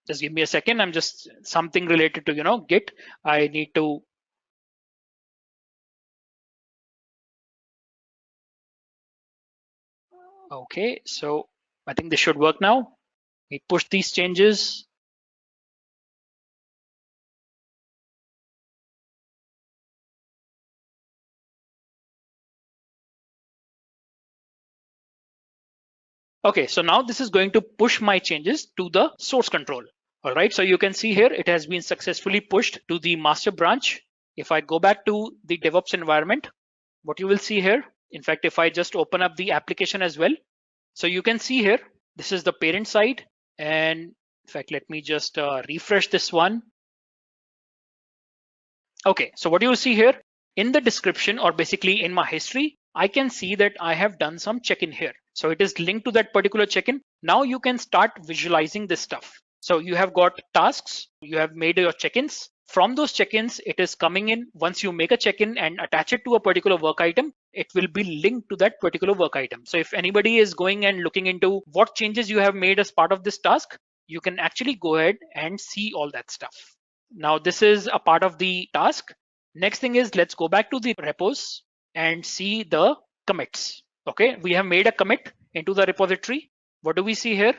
K: Just give me a second. I'm just something related to, Git. I need to. Okay, so I think this should work now. We push these changes. Okay, so now this is going to push my changes to the source control. All right, so you can see here it has been successfully pushed to the master branch. If I go back to the DevOps environment, what you will see here, in fact, if I just open up the application as well, so you can see here, this is the parent side. And in fact, let me just refresh this one. Okay, so what you will see here in the description or basically in my history, I can see that I have done some check-in here. So it is linked to that particular check-in. Now you can start visualizing this stuff. So you have got tasks, you have made your check-ins. From those check-ins, it is coming in. Once you make a check-in and attach it to a particular work item, it will be linked to that particular work item. So if anybody is going and looking into what changes you have made as part of this task, you can actually go ahead and see all that stuff. Now this is a part of the task. Next thing is, let's go back to the repos and see the commits. Okay, we have made a commit into the repository. What do we see here?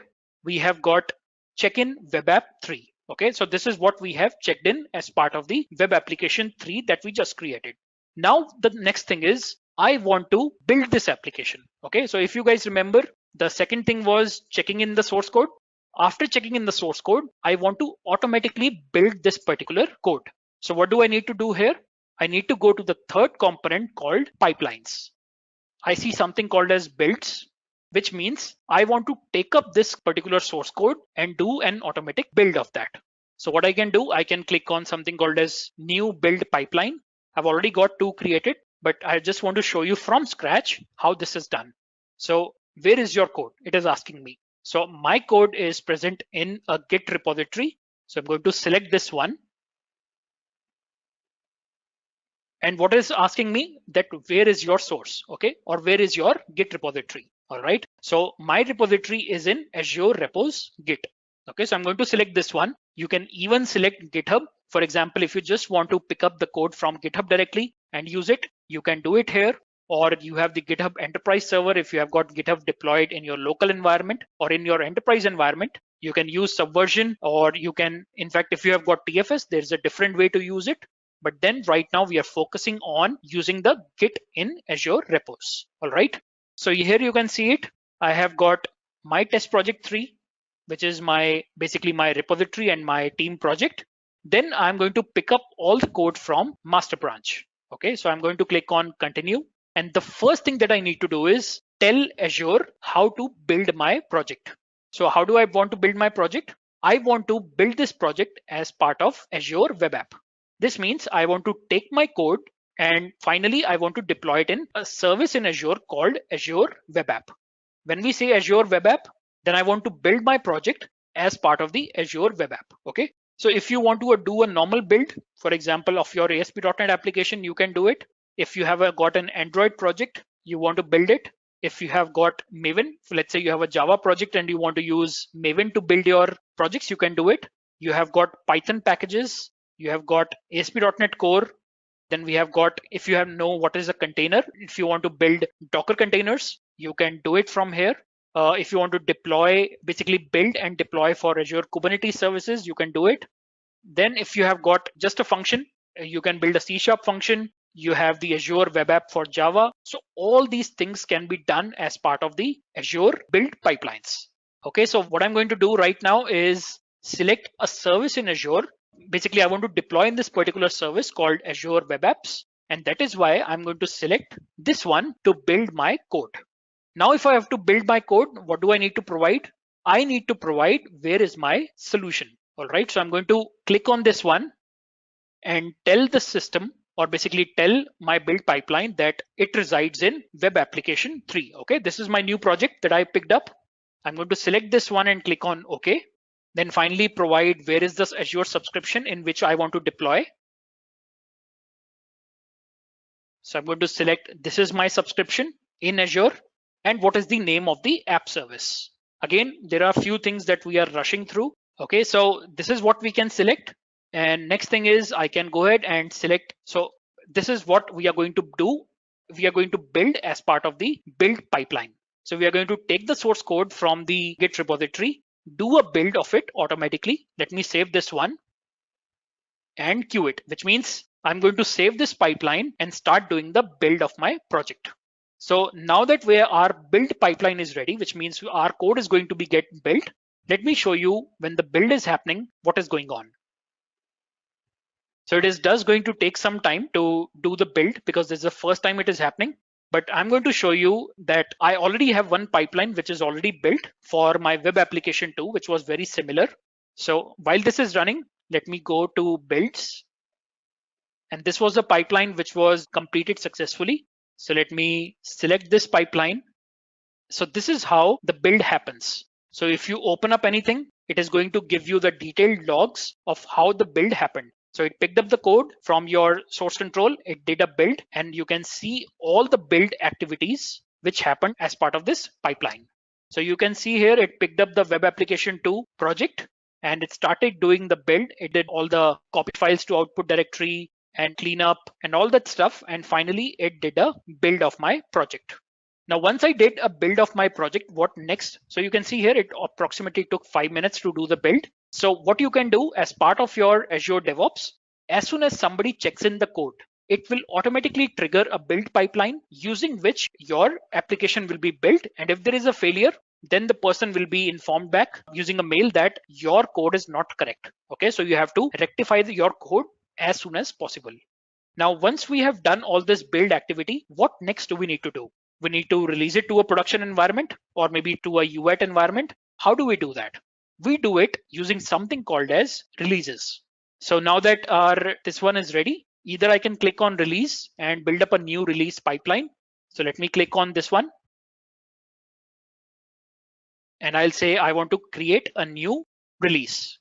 K: We have got check-in web app 3. Okay, so this is what we have checked in as part of the web application 3 that we just created. Now the next thing is, I want to build this application. Okay, so if you guys remember, the second thing was checking in the source code. After checking in the source code, I want to automatically build this particular code. So what do I need to do here? I need to go to the third component called pipelines. I see something called as builds, which means I want to take up this particular source code and do an automatic build of that. So what I can do, I can click on something called as new build pipeline. I've already got 2 created, but I just want to show you from scratch how this is done. So where is your code? It is asking me. So my code is present in a Git repository. So I'm going to select this one. And what is asking me that where is your source, okay? Or where is your Git repository, all right? So my repository is in Azure Repos Git. Okay, so I'm going to select this one. You can even select GitHub. For example, if you just want to pick up the code from GitHub directly and use it, you can do it here. Or you have the GitHub Enterprise server. If you have got GitHub deployed in your local environment or in your enterprise environment, you can use Subversion, or you can, in fact, if you have got TFS, there's a different way to use it. But then right now we are focusing on using the Git in Azure repos. All right. So here you can see it. I have got my test project 3, which is basically my repository and my team project. Then I'm going to pick up all the code from master branch. Okay, so I'm going to click on continue. And the first thing that I need to do is tell Azure how to build my project. So how do I want to build my project? I want to build this project as part of Azure Web App. This means I want to take my code and finally I want to deploy it in a service in Azure called Azure Web App. When we say Azure Web App, then I want to build my project as part of the Azure Web App. Okay. So if you want to do a normal build, for example, of your ASP.NET application, you can do it. If you have got an Android project, you want to build it. If you have got Maven, let's say you have a Java project and you want to use Maven to build your projects, you can do it. You have got Python packages. You have got ASP.NET Core. Then we have got, if you know what is a container, if you want to build Docker containers, you can do it from here. If you want to deploy, basically build and deploy for Azure Kubernetes services, you can do it. Then if you have got just a function, you can build a C# function. You have the Azure Web App for Java. So all these things can be done as part of the Azure build pipelines. Okay, so what I'm going to do right now is select a service in Azure. Basically, I want to deploy in this particular service called Azure Web Apps. And that is why I'm going to select this one to build my code. Now, if I have to build my code, what do I need to provide? I need to provide where is my solution. All right, so I'm going to click on this one and tell the system, or basically tell my build pipeline that it resides in web application 3. Okay, this is my new project that I picked up. I'm going to select this one and click on OK. Then finally provide where is this Azure subscription in which I want to deploy. So I'm going to select this is my subscription in Azure and what is the name of the app service. Again, there are a few things that we are rushing through. Okay, so this is what we can select. And next thing is I can go ahead and select. So this is what we are going to do. We are going to build as part of the build pipeline. So we are going to take the source code from the Git repository, do a build of it automatically. Let me save this one and queue it, which means I'm going to save this pipeline and start doing the build of my project. So now that our build pipeline is ready, which means our code is going to be get built, let me show you when the build is happening, what is going on. So it does going to take some time to do the build because this is the first time it is happening. But I'm going to show you that I already have one pipeline which is already built for my web application 2, which was very similar. So while this is running, let me go to builds. And this was the pipeline which was completed successfully. So let me select this pipeline So this is how the build happens. So if you open up anything, it is going to give you the detailed logs of how the build happened. So it picked up the code from your source control, it did a build, and you can see all the build activities which happened as part of this pipeline. So you can see here it picked up the web application 2 project and it started doing the build. It did all the copied files to output directory and cleanup and all that stuff. And finally, it did a build of my project. Now, once I did a build of my project, what next? So you can see here, it approximately took 5 minutes to do the build. So what you can do as part of your Azure DevOps, as soon as somebody checks in the code, it will automatically trigger a build pipeline using which your application will be built. And if there is a failure, then the person will be informed back using a mail that your code is not correct. Okay, so you have to rectify your code as soon as possible. Now, once we have done all this build activity, what next do we need to do? We need to release it to a production environment or maybe to a UAT environment. How do we do that? We do it using something called as releases. So now that this one is ready, either I can click on release and build up a new release pipeline. So let me click on this one. And I'll say I want to create a new release.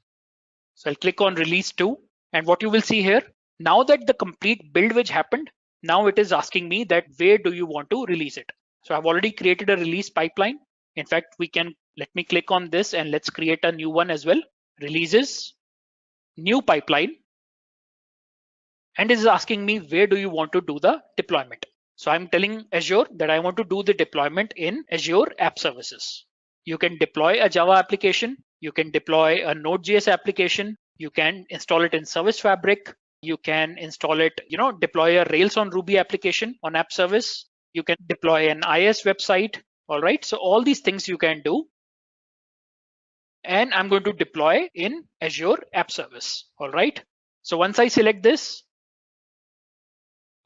K: So I'll click on release 2. And what you will see here, now that the complete build which happened, now it is asking me that where do you want to release it? So I've already created a release pipeline. In fact, let me click on this and let's create a new one as well. Releases, new pipeline. And it is asking me where do you want to do the deployment? So I'm telling Azure that I want to do the deployment in Azure App Services. You can deploy a Java application. You can deploy a Node.js application. You can install it in Service Fabric. You can install it, deploy a Rails on Ruby application on app service. You can deploy an IIS website. All right. So all these things you can do. And I'm going to deploy in Azure App Service. All right. So once I select this,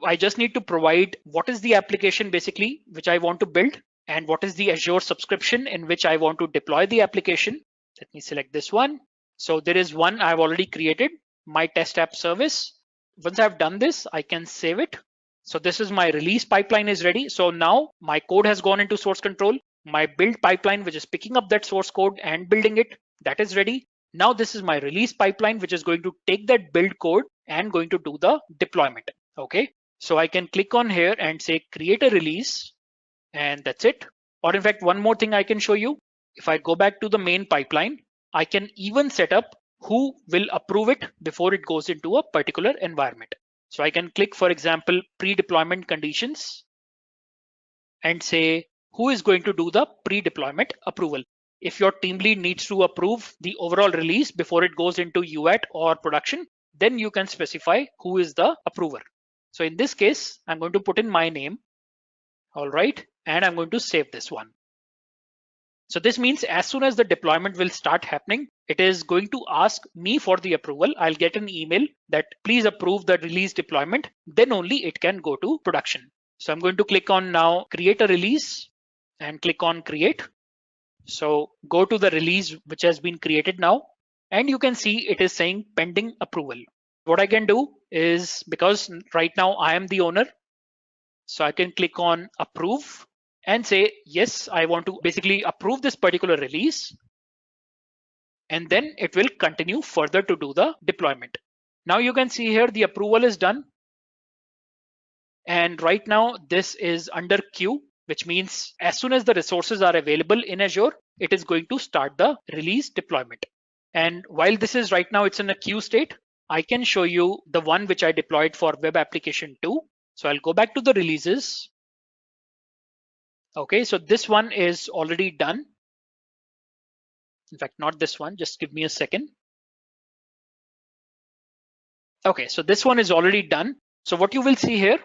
K: I just need to provide what is the application basically which I want to build and what is the Azure subscription in which I want to deploy the application. Let me select this one. So there is one I've already created, my test app service. Once I've done this, I can save it. So this is my release pipeline is ready. So now my code has gone into source control. My build pipeline, which is picking up that source code and building it, that is ready. Now this is my release pipeline, which is going to take that build code and going to do the deployment. Okay. So I can click on here and say create a release and that's it. Or in fact, one more thing I can show you. If I go back to the main pipeline, I can even set up who will approve it before it goes into a particular environment. So I can click, for example, pre-deployment conditions and say who is going to do the pre-deployment approval. If your team lead needs to approve the overall release before it goes into UAT or production, then you can specify who is the approver. So in this case, I'm going to put in my name. All right. And I'm going to save this one. So this means as soon as the deployment will start happening, it is going to ask me for the approval. I'll get an email that please approve the release deployment. Then only it can go to production. So I'm going to click on now create a release and click on create. So go to the release which has been created now. And you can see it is saying pending approval. What I can do is, because right now I am the owner, so I can click on approve and say, yes, I want to basically approve this particular release. And then it will continue further to do the deployment. Now you can see here the approval is done. And right now this is under queue, which means as soon as the resources are available in Azure, it is going to start the release deployment. And while this is right now, it's in a queue state, I can show you the one which I deployed for web application 2. So I'll go back to the releases. Okay, so this one is already done. In fact, not this one, just give me a second. Okay, so this one is already done. So what you will see here,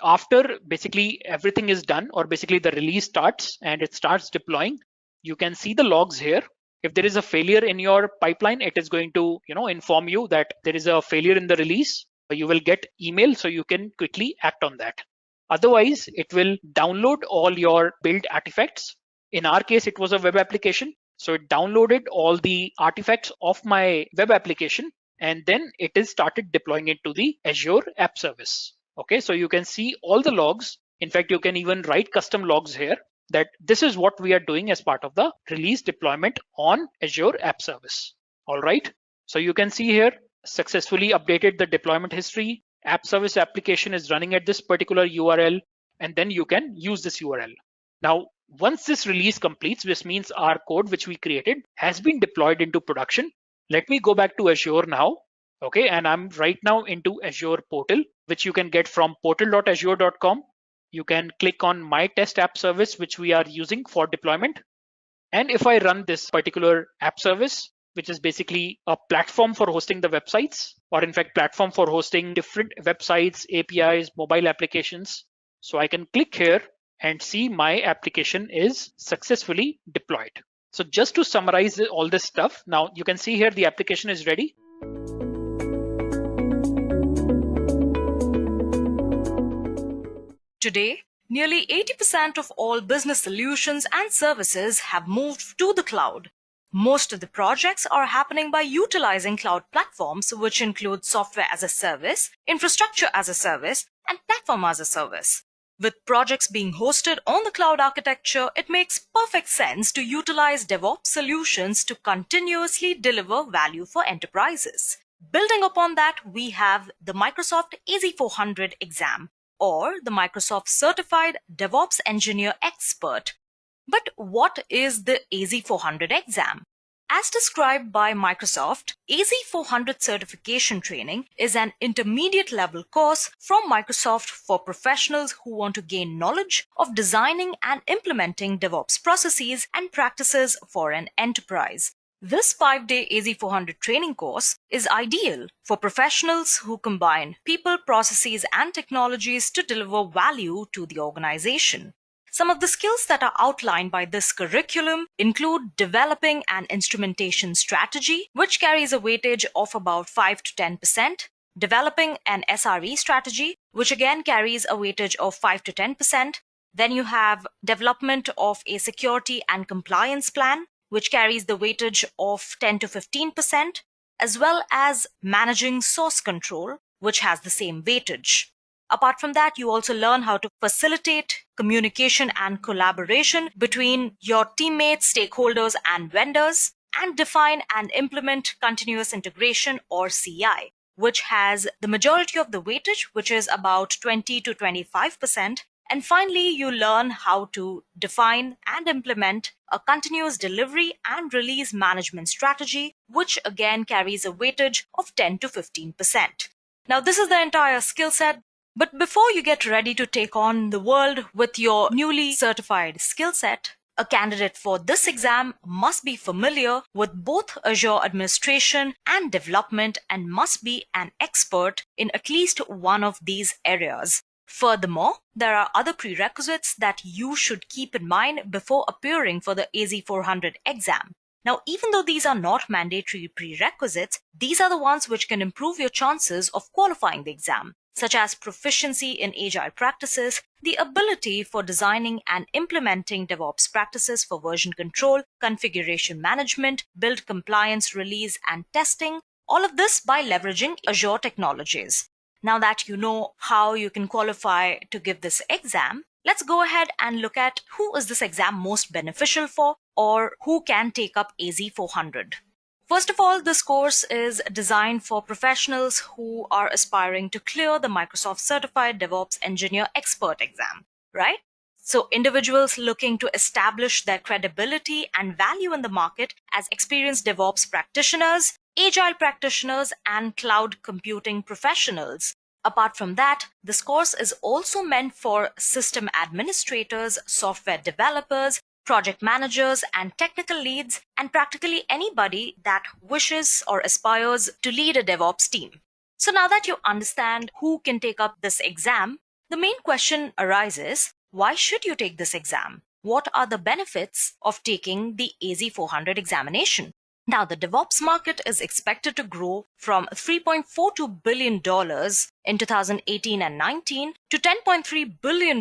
K: after basically everything is done, or basically the release starts and it starts deploying, you can see the logs here. If there is a failure in your pipeline, it is going to inform you that there is a failure in the release. You will get email so you can quickly act on that. Otherwise, it will download all your build artifacts. In our case, it was a web application. So it downloaded all the artifacts of my web application, and then it is started deploying it to the Azure App Service. Okay, so you can see all the logs. In fact, you can even write custom logs here. that this is what we are doing as part of the release deployment on Azure App Service. All right. So you can see here, successfully updated the deployment history. App Service application is running at this particular URL, and then you can use this URL. Now, once this release completes, this means our code which we created has been deployed into production. Let me go back to Azure now. Okay, and I'm right now into Azure portal, which you can get from portal.azure.com. You can click on My Test App Service, which we are using for deployment. And if I run this particular app service, which is basically a platform for hosting the websites, or in fact, platform for hosting different websites, APIs, mobile applications. So I can click here and see my application is successfully deployed. So just to summarize all this stuff, now you can see here the application is ready.
D: Today, nearly 80% of all business solutions and services have moved to the cloud. Most of the projects are happening by utilizing cloud platforms, which include software as a service, infrastructure as a service, and platform as a service. With projects being hosted on the cloud architecture, it makes perfect sense to utilize DevOps solutions to continuously deliver value for enterprises. Building upon that, we have the Microsoft AZ400 exam, or the Microsoft Certified DevOps Engineer Expert. But what is the AZ400 exam? As described by Microsoft, AZ400 certification training is an intermediate level course from Microsoft for professionals who want to gain knowledge of designing and implementing DevOps processes and practices for an enterprise. This 5-day AZ400 training course is ideal for professionals who combine people, processes, and technologies to deliver value to the organization. Some of the skills that are outlined by this curriculum include developing an instrumentation strategy, which carries a weightage of about 5 to 10%, developing an SRE strategy, which again carries a weightage of 5 to 10%. Then you have development of a security and compliance plan, which carries the weightage of 10 to 15%, as well as managing source control, which has the same weightage. Apart from that, you also learn how to facilitate communication and collaboration between your teammates, stakeholders, and vendors, and define and implement continuous integration or CI, which has the majority of the weightage, which is about 20 to 25%. And finally, you learn how to define and implement a continuous delivery and release management strategy, which again carries a weightage of 10 to 15%. Now, this is the entire skill set. But before you get ready to take on the world with your newly certified skill set, a candidate for this exam must be familiar with both Azure administration and development and must be an expert in at least one of these areas. Furthermore, there are other prerequisites that you should keep in mind before appearing for the AZ400 exam. Now, even though these are not mandatory prerequisites, these are the ones which can improve your chances of qualifying the exam, such as proficiency in agile practices, the ability for designing and implementing DevOps practices for version control, configuration management, build compliance, release, and testing, all of this by leveraging Azure technologies. Now that you know how you can qualify to give this exam, let's go ahead and look at who is this exam most beneficial for, or who can take up AZ400. First of all, this course is designed for professionals who are aspiring to clear the Microsoft Certified DevOps Engineer Expert exam, right? So individuals looking to establish their credibility and value in the market as experienced DevOps practitioners, agile practitioners, and cloud computing professionals. Apart from that, this course is also meant for system administrators, software developers, project managers, and technical leads, and practically anybody that wishes or aspires to lead a DevOps team. So now that you understand who can take up this exam, the main question arises, why should you take this exam? What are the benefits of taking the AZ400 examination? Now, the DevOps market is expected to grow from $3.42 billion in 2018 and 19 to $10.3 billion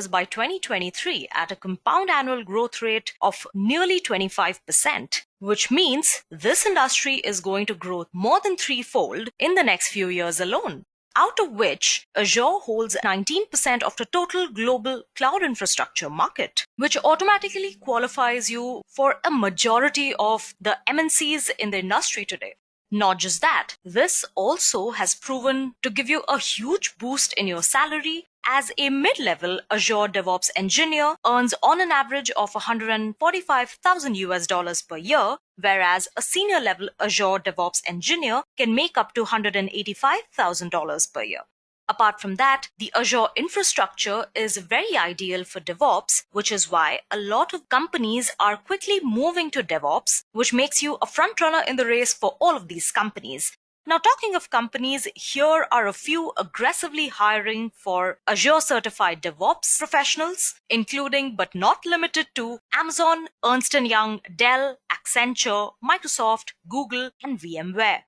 D: by 2023 at a compound annual growth rate of nearly 25%, which means this industry is going to grow more than threefold in the next few years alone. out of which Azure holds 19% of the total global cloud infrastructure market, which automatically qualifies you for a majority of the MNCs in the industry today. Not just that, this also has proven to give you a huge boost in your salary, as a mid-level Azure DevOps engineer earns on an average of $145,000 per year, whereas a senior level Azure DevOps engineer can make up to $185,000 per year. Apart from that, the Azure infrastructure is very ideal for DevOps, which is why a lot of companies are quickly moving to DevOps, which makes you a front runner in the race for all of these companies. Now, talking of companies, here are a few aggressively hiring for Azure certified DevOps professionals, including but not limited to Amazon, Ernst & Young, Dell, Accenture, Microsoft, Google, and VMware.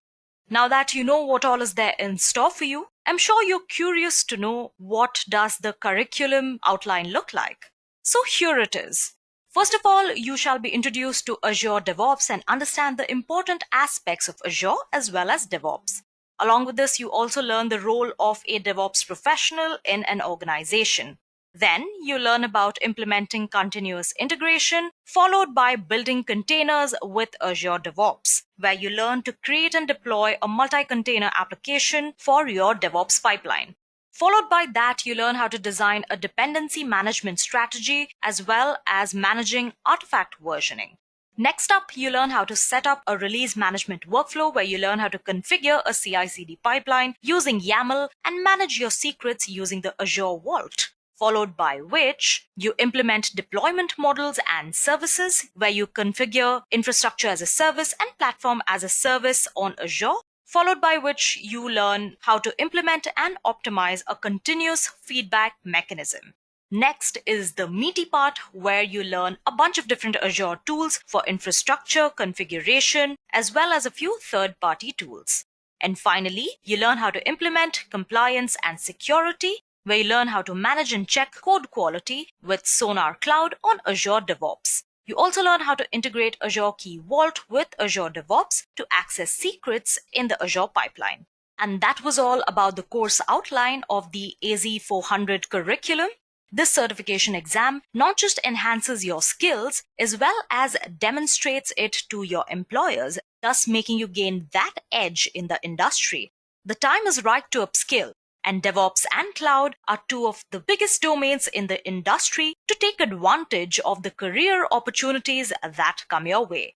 D: Now that you know what all is there in store for you, I'm sure you're curious to know what does the curriculum outline look like. So here it is. First of all, you shall be introduced to Azure DevOps and understand the important aspects of Azure as well as DevOps. Along with this, you also learn the role of a DevOps professional in an organization. Then you learn about implementing continuous integration, followed by building containers with Azure DevOps, where you learn to create and deploy a multi-container application for your DevOps pipeline. Followed by that, you learn how to design a dependency management strategy as well as managing artifact versioning. Next up, you learn how to set up a release management workflow where you learn how to configure a CI/CD pipeline using YAML and manage your secrets using the Azure Vault. Followed by which you implement deployment models and services where you configure infrastructure as a service and platform as a service on Azure. Followed by which you learn how to implement and optimize a continuous feedback mechanism. Next is the meaty part where you learn a bunch of different Azure tools for infrastructure configuration as well as a few third-party tools. And finally, you learn how to implement compliance and security, where you learn how to manage and check code quality with Sonar Cloud on Azure DevOps. You also learn how to integrate Azure Key Vault with Azure DevOps to access secrets in the Azure pipeline. And that was all about the course outline of the AZ400 curriculum. This certification exam not just enhances your skills as well as demonstrates it to your employers, thus making you gain that edge in the industry. The time is right to upskill. And DevOps and cloud are two of the biggest domains in the industry to take advantage of the career opportunities that come your way.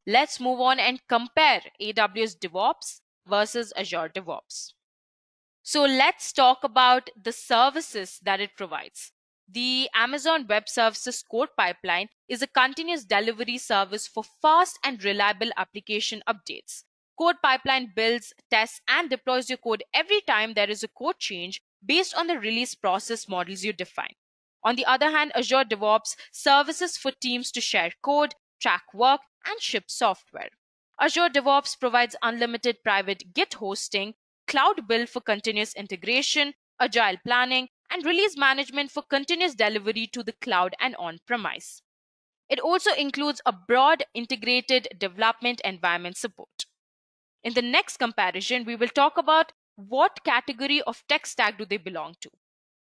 C: Let's move on and compare AWS DevOps versus Azure DevOps. So let's talk about the services that it provides. The Amazon Web Services CodePipeline is a continuous delivery service for fast and reliable application updates. CodePipeline builds, tests, and deploys your code every time there is a code change based on the release process models you define. On the other hand, Azure DevOps services for teams to share code, track work, and ship software. Azure DevOps provides unlimited private Git hosting, cloud build for continuous integration, agile planning, and release management for continuous delivery to the cloud and on-premise. It also includes a broad integrated development environment support. In the next comparison, we will talk about what category of tech stack do they belong to.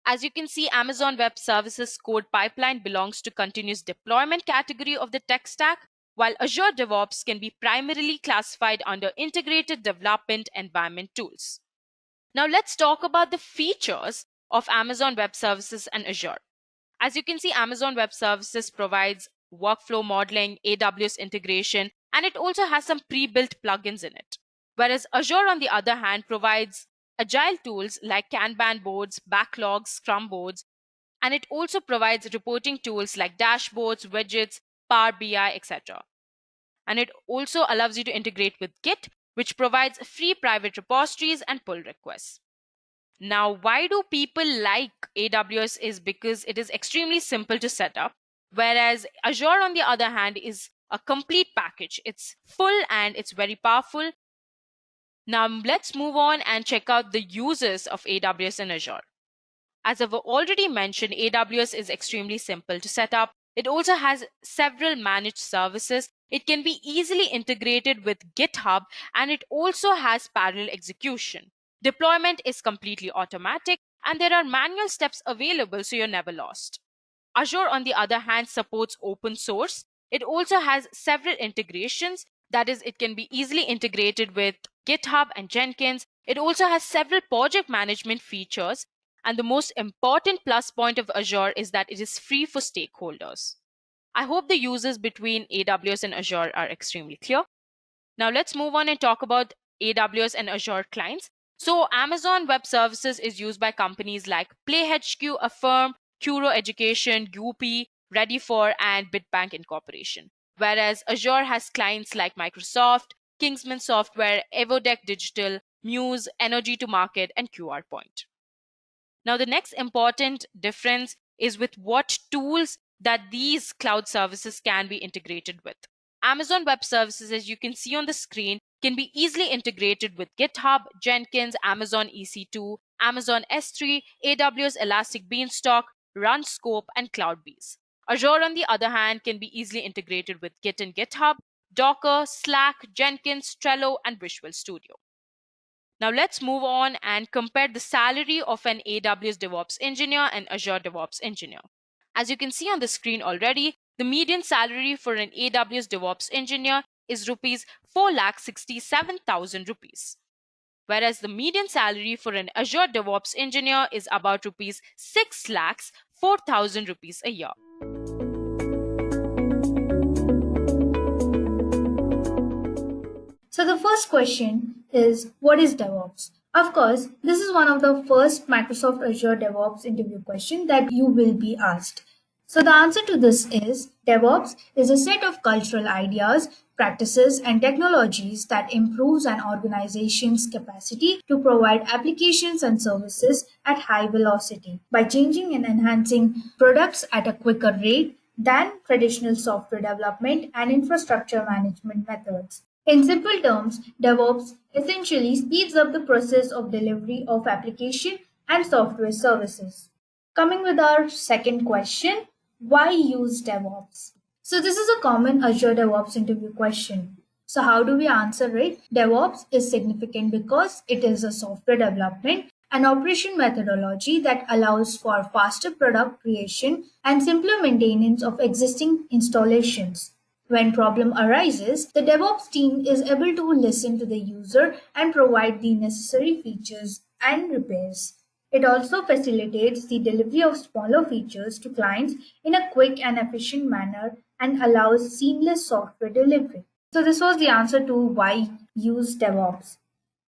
C: As you can see, Amazon Web Services CodePipeline belongs to continuous deployment category of the tech stack, while Azure DevOps can be primarily classified under integrated development environment tools. Now let's talk about the features of Amazon Web Services and Azure. As you can see, Amazon Web Services provides workflow modeling, AWS integration, and it also has some pre-built plugins in it. Whereas Azure, on the other hand, provides agile tools like Kanban boards, backlogs, Scrum boards, and it also provides reporting tools like dashboards, widgets, Power BI, etc. And it also allows you to integrate with Git, which provides free private repositories and pull requests. Now, why do people like AWS is because it is extremely simple to set up, whereas Azure, on the other hand, is a complete package. It's full and it's very powerful. Now, let's move on and check out the uses of AWS and Azure. As I've already mentioned, AWS is extremely simple to set up. It also has several managed services. It can be easily integrated with GitHub, and it also has parallel execution. Deployment is completely automatic, and there are manual steps available, so you're never lost. Azure, on the other hand, supports open source. It also has several integrations. That is, it can be easily integrated with GitHub and Jenkins. It also has several project management features. And the most important plus point of Azure is that it is free for stakeholders. I hope the users between AWS and Azure are extremely clear. Now let's move on and talk about AWS and Azure clients. So Amazon Web Services is used by companies like PlayHQ, Affirm, Curo Education, UP, Ready4, and Bitbank Incorporation. Whereas Azure has clients like Microsoft, Kingsman Software, Evodeck Digital, Muse, Energy to Market, and QR Point. Now, the next important difference is with what tools that these cloud services can be integrated with. Amazon Web Services, as you can see on the screen, can be easily integrated with GitHub, Jenkins, Amazon EC2, Amazon S3, AWS Elastic Beanstalk, RunScope, and CloudBees. Azure, on the other hand, can be easily integrated with Git and GitHub, Docker, Slack, Jenkins, Trello, and Visual Studio. Now let's move on and compare the salary of an AWS DevOps engineer and Azure DevOps engineer. As you can see on the screen already, the median salary for an AWS DevOps engineer is rupees 4,67,000 rupees, whereas the median salary for an Azure DevOps engineer is about rupees 6,04,000 rupees a year.
A: So the first question is, what is DevOps? Of course, this is one of the first Microsoft Azure DevOps interview questions that you will be asked. So the answer to this is, DevOps is a set of cultural ideas, practices, and technologies that improves an organization's capacity to provide applications and services at high velocity by changing and enhancing products at a quicker rate than traditional software development and infrastructure management methods. In simple terms, DevOps essentially speeds up the process of delivery of application and software services. Coming with our second question, why use DevOps? So this is a common Azure DevOps interview question. So how do we answer it? DevOps is significant because it is a software development and operation methodology that allows for faster product creation and simpler maintenance of existing installations. When problem arises, the DevOps team is able to listen to the user and provide the necessary features and repairs. It also facilitates the delivery of smaller features to clients in a quick and efficient manner and allows seamless software delivery. So this was the answer to why use DevOps.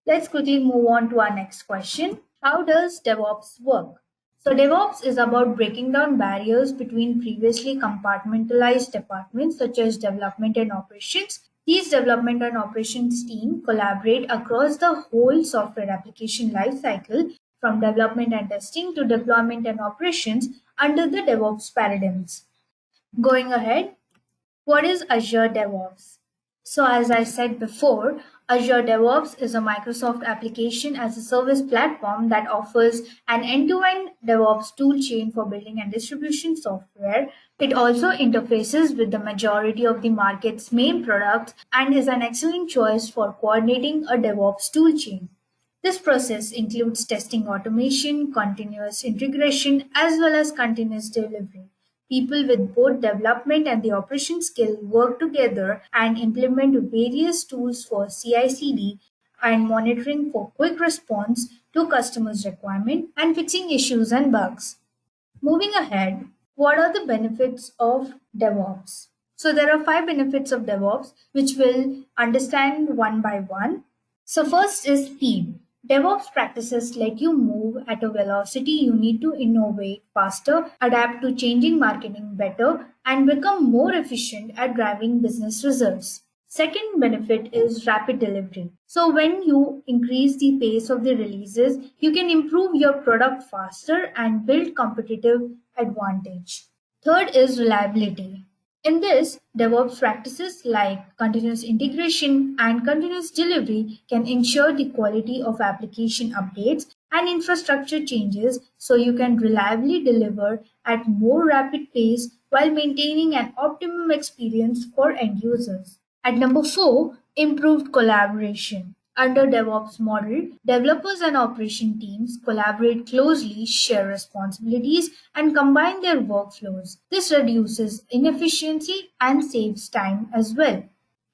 A: Let's quickly move on to our next question. How does DevOps work? So DevOps is about breaking down barriers between previously compartmentalized departments such as development and operations. These development and operations teams collaborate across the whole software application lifecycle from development and testing to deployment and operations under the DevOps paradigms. Going ahead, what is Azure DevOps? So as I said before, Azure DevOps is a Microsoft application as a service platform that offers an end-to-end DevOps toolchain for building and distribution software. It also interfaces with the majority of the market's main products and is an excellent choice for coordinating a DevOps toolchain. This process includes testing automation, continuous integration, as well as continuous delivery. People with both development and the operation skill work together and implement various tools for CI/CD and monitoring for quick response to customers' requirements and fixing issues and bugs. Moving ahead, what are the benefits of DevOps? So there are 5 benefits of DevOps which we'll understand one by one. So first is speed. DevOps practices let you move at a velocity you need to innovate faster, adapt to changing marketing better, and become more efficient at driving business results. Second benefit is rapid delivery. So when you increase the pace of the releases, you can improve your product faster and build competitive advantage. Third is reliability. In this, DevOps practices like continuous integration and continuous delivery can ensure the quality of application updates and infrastructure changes so you can reliably deliver at more rapid pace while maintaining an optimum experience for end users. At number 4, improved collaboration. Under DevOps model, developers and operation teams collaborate closely, share responsibilities, and combine their workflows. This reduces inefficiency and saves time as well.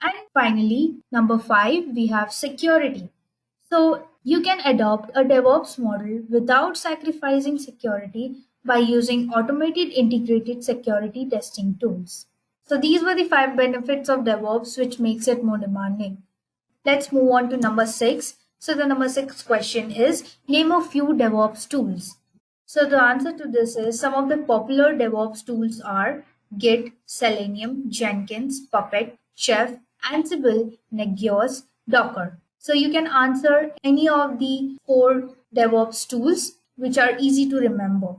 A: And finally, number 5, we have security. So you can adopt a DevOps model without sacrificing security by using automated integrated security testing tools. So these were the 5 benefits of DevOps which makes it more demanding. Let's move on to number 6. So the number 6 question is name a few DevOps tools. So the answer to this is some of the popular DevOps tools are Git, Selenium, Jenkins, Puppet, Chef, Ansible, Negios, Docker. So you can answer any of the 4 DevOps tools which are easy to remember.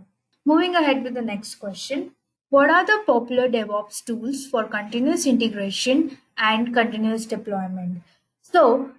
A: Moving ahead with the next question. What are the popular DevOps tools for continuous integration and continuous deployment? So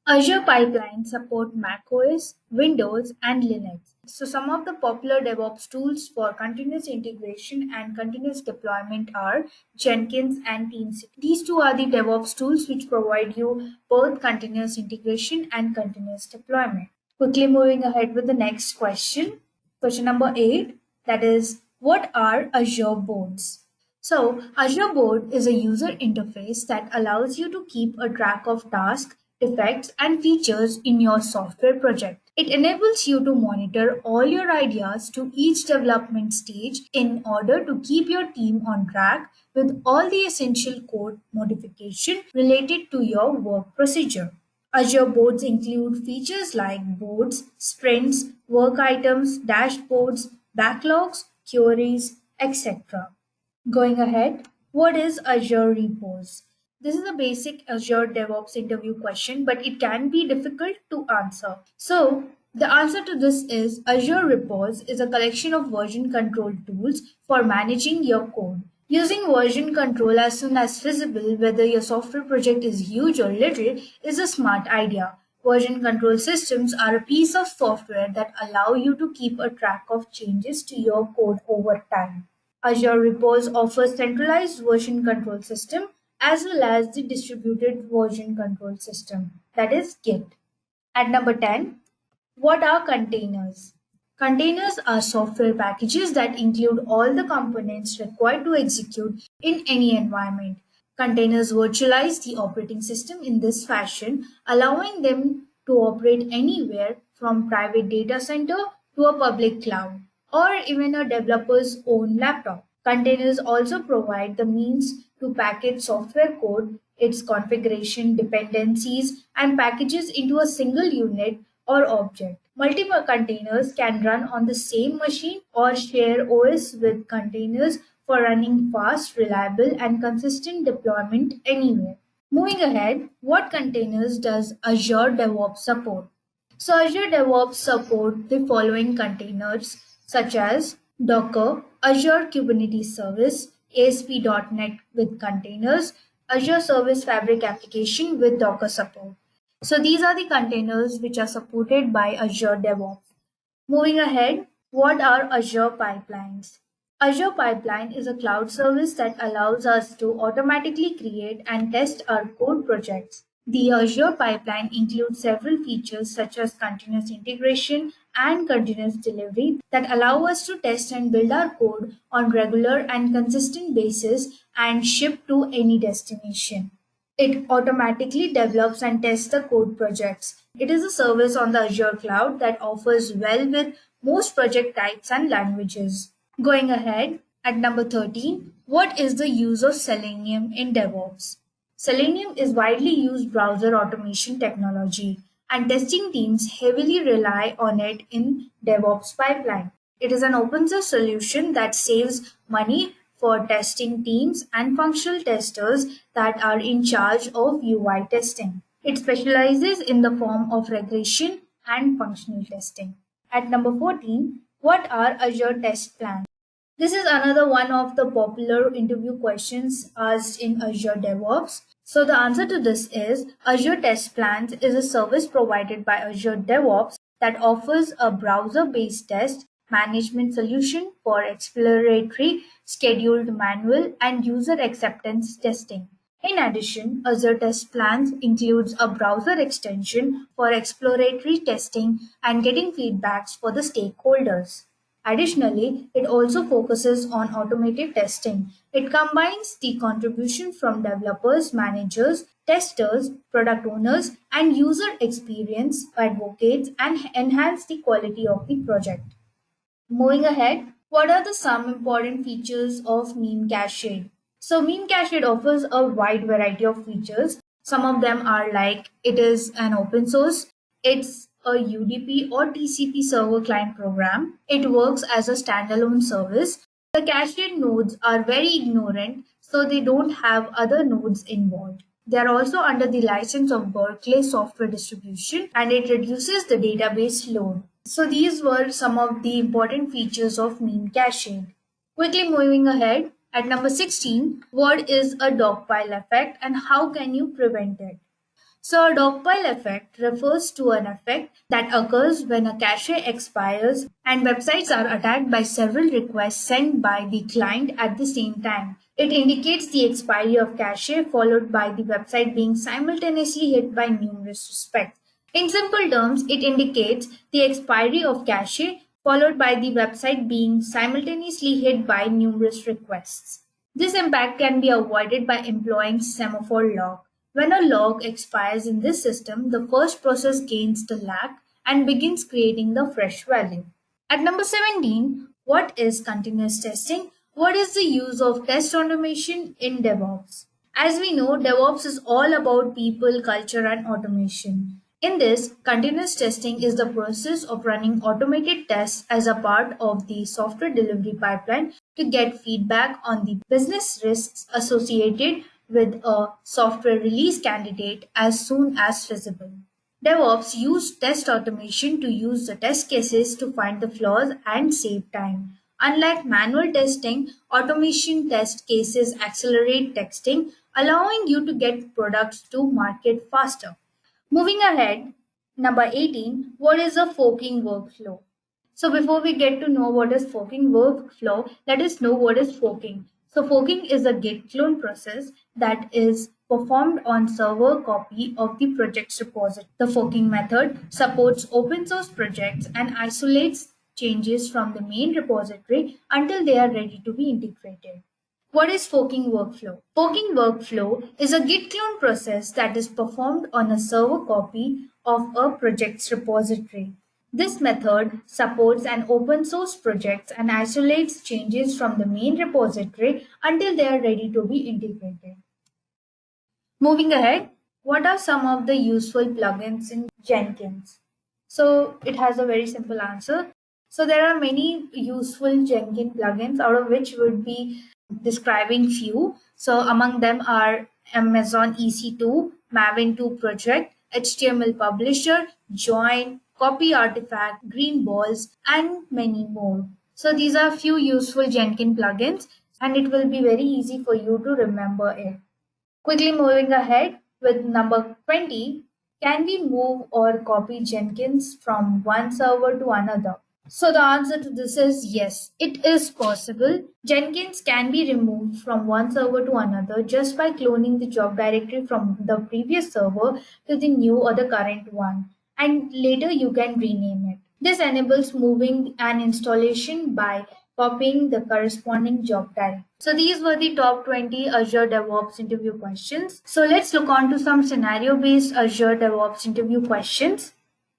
A: Azure Pipelines support macOS, Windows, and Linux. So some of the popular DevOps tools for continuous integration and continuous deployment are Jenkins and TeamCity. These two are the DevOps tools which provide you both continuous integration and continuous deployment. Quickly moving ahead with the next question. Question number 8, that is, what are Azure boards? So Azure Board is a user interface that allows you to keep a track of tasks, defects, and features in your software project. It enables you to monitor all your ideas to each development stage in order to keep your team on track with all the essential code modification related to your work procedure. Azure boards include features like boards, sprints, work items, dashboards, backlogs, queries, etc. Going ahead, what is Azure Repos? This is a basic Azure DevOps interview question, but it can be difficult to answer. So, the answer to this is Azure Repos is a collection of version control tools for managing your code. Using version control as soon as feasible, whether your software project is huge or little, is a smart idea. Version control systems are a piece of software that allow you to keep a track of changes to your code over time. Azure Repos offers centralized version control system as well as the distributed version control system, that is Git. At number 10, what are containers? Containers are software packages that include all the components required to execute in any environment. Containers virtualize the operating system in this fashion, allowing them to operate anywhere from private data center to a public cloud or even a developer's own laptop. Containers also provide the means to package software code, its configuration, dependencies, and packages into a single unit or object. Multiple containers can run on the same machine or share OS with containers for running fast, reliable, and consistent deployment anywhere. Moving ahead, what containers does Azure DevOps support? So Azure DevOps support the following containers such as Docker, Azure Kubernetes Service, ASP.NET with containers, Azure Service Fabric application with Docker support. So these are the containers which are supported by Azure DevOps. Moving ahead, what are Azure Pipelines? Azure Pipeline is a cloud service that allows us to automatically create and test our code projects. The Azure Pipeline includes several features such as continuous integration and continuous delivery that allow us to test and build our code on regular and consistent basis and ship to any destination. It automatically develops and tests the code projects. It is a service on the Azure cloud that offers well with most project types and languages. Going ahead, at number 13, what is the use of Selenium in DevOps? Selenium is widely used browser automation technology, and testing teams heavily rely on it in DevOps pipeline. It is an open source solution that saves money for testing teams and functional testers that are in charge of UI testing. It specializes in the form of regression and functional testing. At number 14, what are Azure test plans? This is another one of the popular interview questions asked in Azure DevOps. So the answer to this is Azure Test Plans is a service provided by Azure DevOps that offers a browser-based test management solution for exploratory, scheduled manual, and user acceptance testing. In addition, Azure Test Plans includes a browser extension for exploratory testing and getting feedbacks for the stakeholders. Additionally, it also focuses on automated testing. It combines the contribution from developers, managers, testers, product owners, and user experience advocates and enhance the quality of the project. Moving ahead, what are the some important features of Memcached? So Memcached offers a wide variety of features. Some of them are like it is an open source, it's a UDP or TCP server client program. It works as a standalone service. The cached nodes are very ignorant, so they don't have other nodes involved. They are also under the license of Berkeley Software Distribution and it reduces the database load. So these were some of the important features of Memcached. Quickly moving ahead, at number 16, what is a dogpile effect and how can you prevent it? So a dogpile effect refers to an effect that occurs when a cache expires and websites are attacked by several requests sent by the client at the same time. It indicates the expiry of cache followed by the website being simultaneously hit by numerous respects. In simple terms, it indicates the expiry of cache followed by the website being simultaneously hit by numerous requests. This impact can be avoided by employing semaphore lock. When a log expires in this system, the first process gains the lag and begins creating the fresh value. At number 17, what is continuous testing? What is the use of test automation in DevOps? As we know, DevOps is all about people, culture, and automation. In this, continuous testing is the process of running automated tests as a part of the software delivery pipeline to get feedback on the business risks associated with a software release candidate as soon as feasible. DevOps use test automation to use the test cases to find the flaws and save time. Unlike manual testing, automation test cases accelerate testing, allowing you to get products to market faster. Moving ahead, number 18, what is a forking workflow? So before we get to know what is forking workflow, let us know what is forking. So forking is a Git clone process that is performed on server copy of the project's repository. The forking method supports open source projects and isolates changes from the main repository until they are ready to be integrated. What is forking workflow? Forking workflow is a Git clone process that is performed on a server copy of a project's repository. This method supports an open source project and isolates changes from the main repository until they are ready to be integrated. Moving ahead, what are some of the useful plugins in Jenkins? So it has a very simple answer. So there are many useful Jenkins plugins, out of which would be describing few. So among them are Amazon EC2, Maven 2 project, HTML publisher, join, copy artifact, green balls, and many more. So these are few useful Jenkins plugins and it will be very easy for you to remember it. Quickly moving ahead with number 20, can we move or copy Jenkins from one server to another? So the answer to this is yes, it is possible. Jenkins can be removed from one server to another just by cloning the job directory from the previous server to the new or the current one, and later you can rename it. This enables moving an installation by copying the corresponding job directory. So these were the top 20 Azure DevOps interview questions. So let's look on to some scenario-based Azure DevOps interview questions.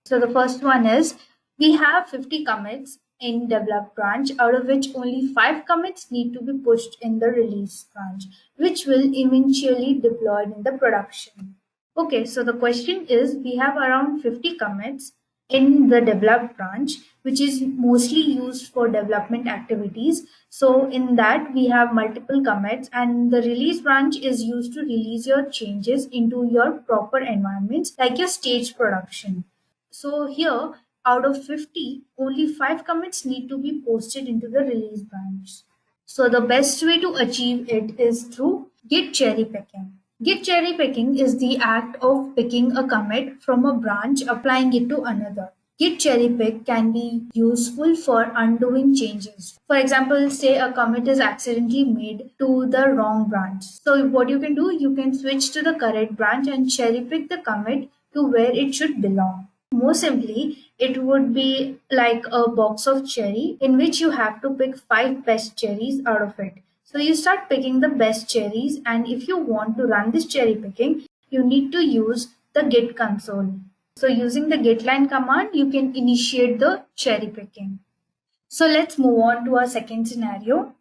A: So the first one is, we have 50 commits in develop branch, out of which only 5 commits need to be pushed in the release branch, which will eventually deployed in the production. Okay, so the question is, we have around 50 commits in the develop branch, which is mostly used for development activities. So in that we have multiple commits, and the release branch is used to release your changes into your proper environments like your stage production. So here, out of 50, only 5 commits need to be posted into the release branch. So the best way to achieve it is through Git cherry picking. Git cherry picking is the act of picking a commit from a branch, applying it to another. Git cherry pick can be useful for undoing changes. For example, say a commit is accidentally made to the wrong branch. So what you can do, you can switch to the correct branch and cherry pick the commit to where it should belong. More simply, it would be like a box of cherry in which you have to pick 5 best cherries out of it. So you start picking the best cherries, and if you want to run this cherry picking, you need to use the Git console. So using the getLine command, you can initiate the cherry picking. So let's move on to our second scenario.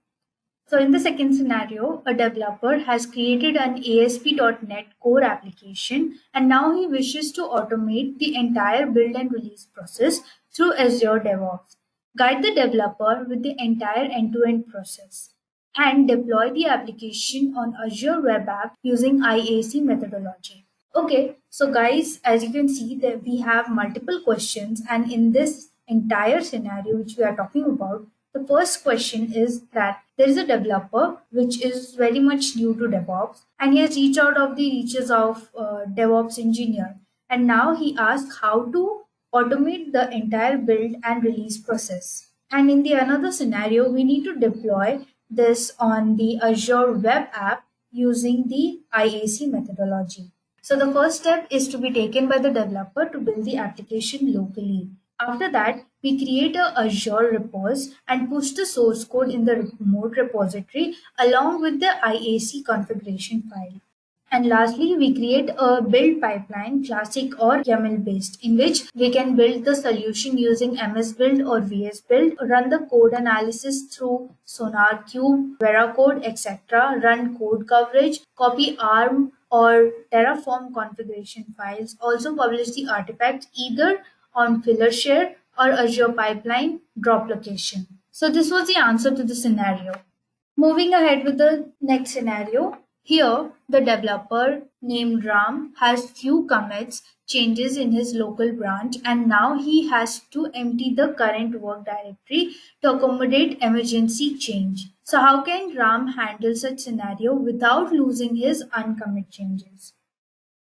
A: So in the second scenario, a developer has created an ASP.NET Core application, and now he wishes to automate the entire build and release process through Azure DevOps. Guide the developer with the entire end-to-end process and deploy the application on Azure Web App using IAC methodology. Okay, so guys, as you can see that we have multiple questions, and in this entire scenario which we are talking about, the first question is that there is a developer which is very much new to DevOps, and he has reached out of the reaches of DevOps engineer, and now he asks how to automate the entire build and release process. And in the another scenario, we need to deploy this on the Azure web app using the IAC methodology. So the first step is to be taken by the developer to build the application locally. After that, we create a Azure repos and push the source code in the remote repository along with the IAC configuration file. And lastly, we create a build pipeline, classic or YAML based, in which we can build the solution using MS Build or VS Build, run the code analysis through SonarQube, Veracode, etc., run code coverage, copy ARM or Terraform configuration files, also publish the artifacts either on FillerShare or Azure Pipeline drop location. So this was the answer to the scenario. Moving ahead with the next scenario, here the developer named Ram has few commits changes in his local branch, and now he has to empty the current work directory to accommodate emergency change. So how can Ram handle such scenario without losing his uncommit changes?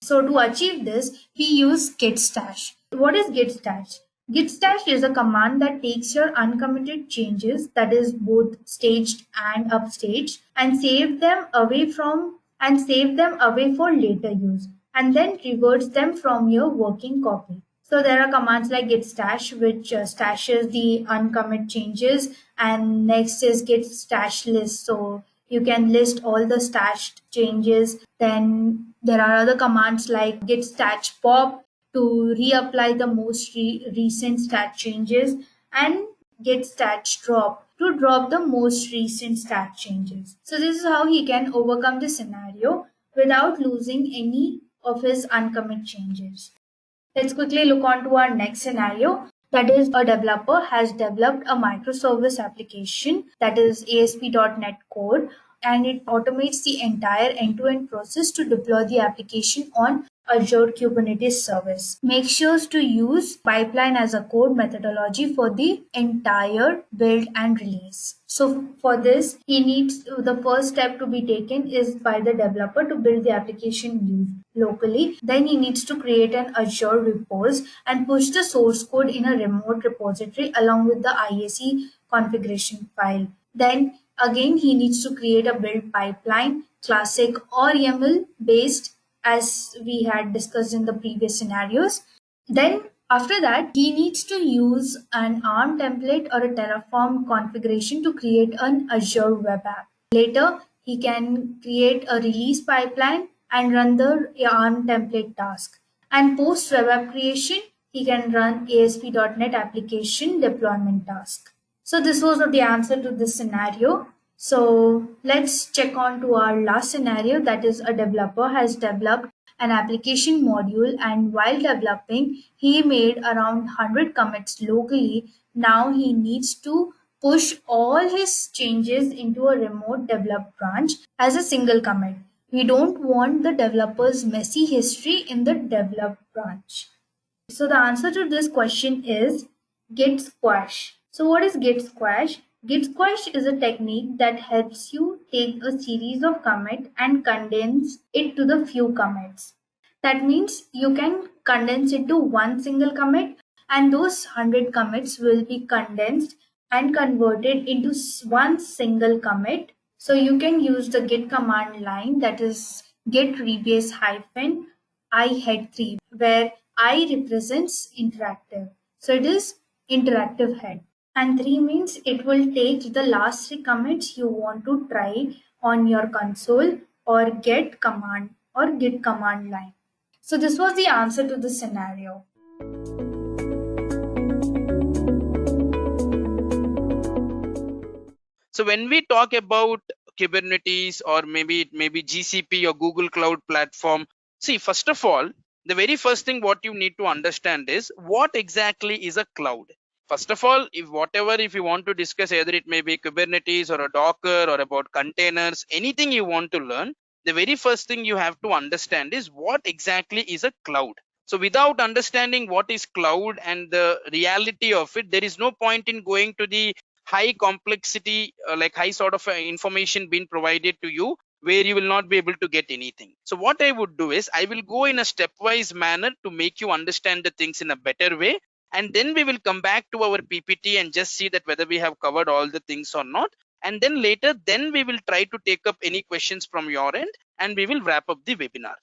A: So to achieve this, we use Git Stash. What is Git Stash? Git Stash is a command that takes your uncommitted changes, that is both staged and upstaged, and save them away for later use, and then reverts them from your working copy. So there are commands like git stash, which stashes the uncommit changes, and next is git stash list. So you can list all the stashed changes. Then there are other commands like git stash pop to reapply the most recent stat changes, and git stash drop to drop the most recent stat changes. So this is how he can overcome the scenario without losing any of his uncommit changes. Let's quickly look on to our next scenario. That is, a developer has developed a microservice application, that is ASP.NET Core, and it automates the entire end-to-end process to deploy the application on Azure Kubernetes service. Make sure to use pipeline as a code methodology for the entire build and release. So for this, the first step to be taken is by the developer to build the application locally. Then he needs to create an Azure repos and push the source code in a remote repository along with the IAC configuration file. Then again, he needs to create a build pipeline, classic or YAML based, as we had discussed in the previous scenarios. Then after that, he needs to use an ARM template or a Terraform configuration to create an Azure web app. Later, he can create a release pipeline and run the ARM template task. And post web app creation, he can run ASP.NET application deployment task. So this was the answer to this scenario. So let's check on to our last scenario, that is a developer has developed an application module, and while developing he made around 100 commits locally. Now he needs to push all his changes into a remote developed branch as a single commit. We don't want the developer's messy history in the developed branch. So the answer to this question is Git Squash. So what is Git Squash? Git Squash is a technique that helps you take a series of commits and condense it to the few commits. That means you can condense it to one single commit and those 100 commits will be condensed and converted into one single commit. So you can use the git command line, that is git rebase hyphen I head 3, where I represents interactive. So it is interactive head. And 3 means it will take the last 3 commits you want to try on your console or get command or git command line. So this was the answer to the scenario.
L: So when we talk about Kubernetes, or maybe it may be GCP or Google Cloud Platform, see, first of all, the very first thing what you need to understand is what exactly is a cloud. First of all, if you want to discuss, either it may be Kubernetes or a Docker or about containers, anything you want to learn, the very first thing you have to understand is what exactly is a cloud. So without understanding what is cloud and the reality of it, there is no point in going to the high complexity, like high sort of information being provided to you, where you will not be able to get anything. So what I would do is I will go in a stepwise manner to make you understand the things in a better way, and then we will come back to our PPT and just see that whether we have covered all the things or not, and then later we will try to take up any questions from your end and we will wrap up the webinar.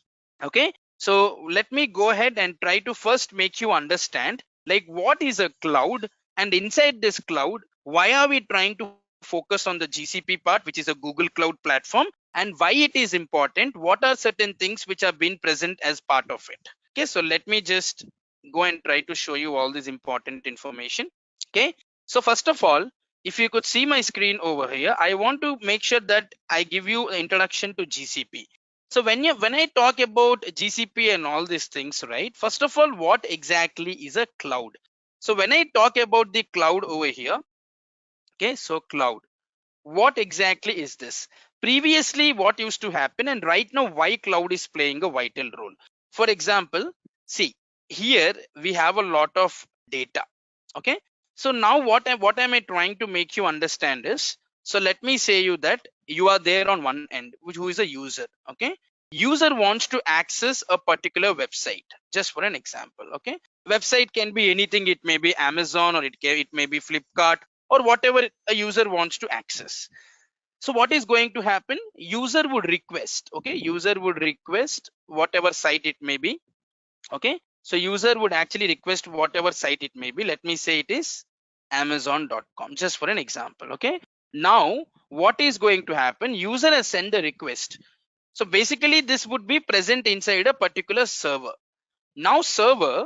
L: Okay, so let me go ahead and try to first make you understand like what is a cloud, and inside this cloud, why are we trying to focus on the GCP part, which is a Google Cloud Platform, and why it is important, what are certain things which are being present as part of it. Okay, so let me just go and try to show you all this important information. Okay, so first of all, if you could see my screen over here, I want to make sure that I give you an introduction to GCP. So when I talk about GCP and all these things, right, first of all, what exactly is a cloud? So when I talk about the cloud over here, okay, so cloud, what exactly is this? Previously, what used to happen, and right now why cloud is playing a vital role. For example, see, here we have a lot of data. Okay, so now what am I trying to make you understand is, so let me say you that you are there on one end, who is a user. Okay, user wants to access a particular website, just for an example. Okay, website can be anything, it may be Amazon, or it may be Flipkart, or whatever a user wants to access. So what is going to happen? User would request, okay, user would request whatever site it may be. Okay, so user would actually request whatever site it may be. Let me say it is amazon.com, just for an example. Okay, now what is going to happen? User has sent the request. So basically this would be present inside a particular server. Now server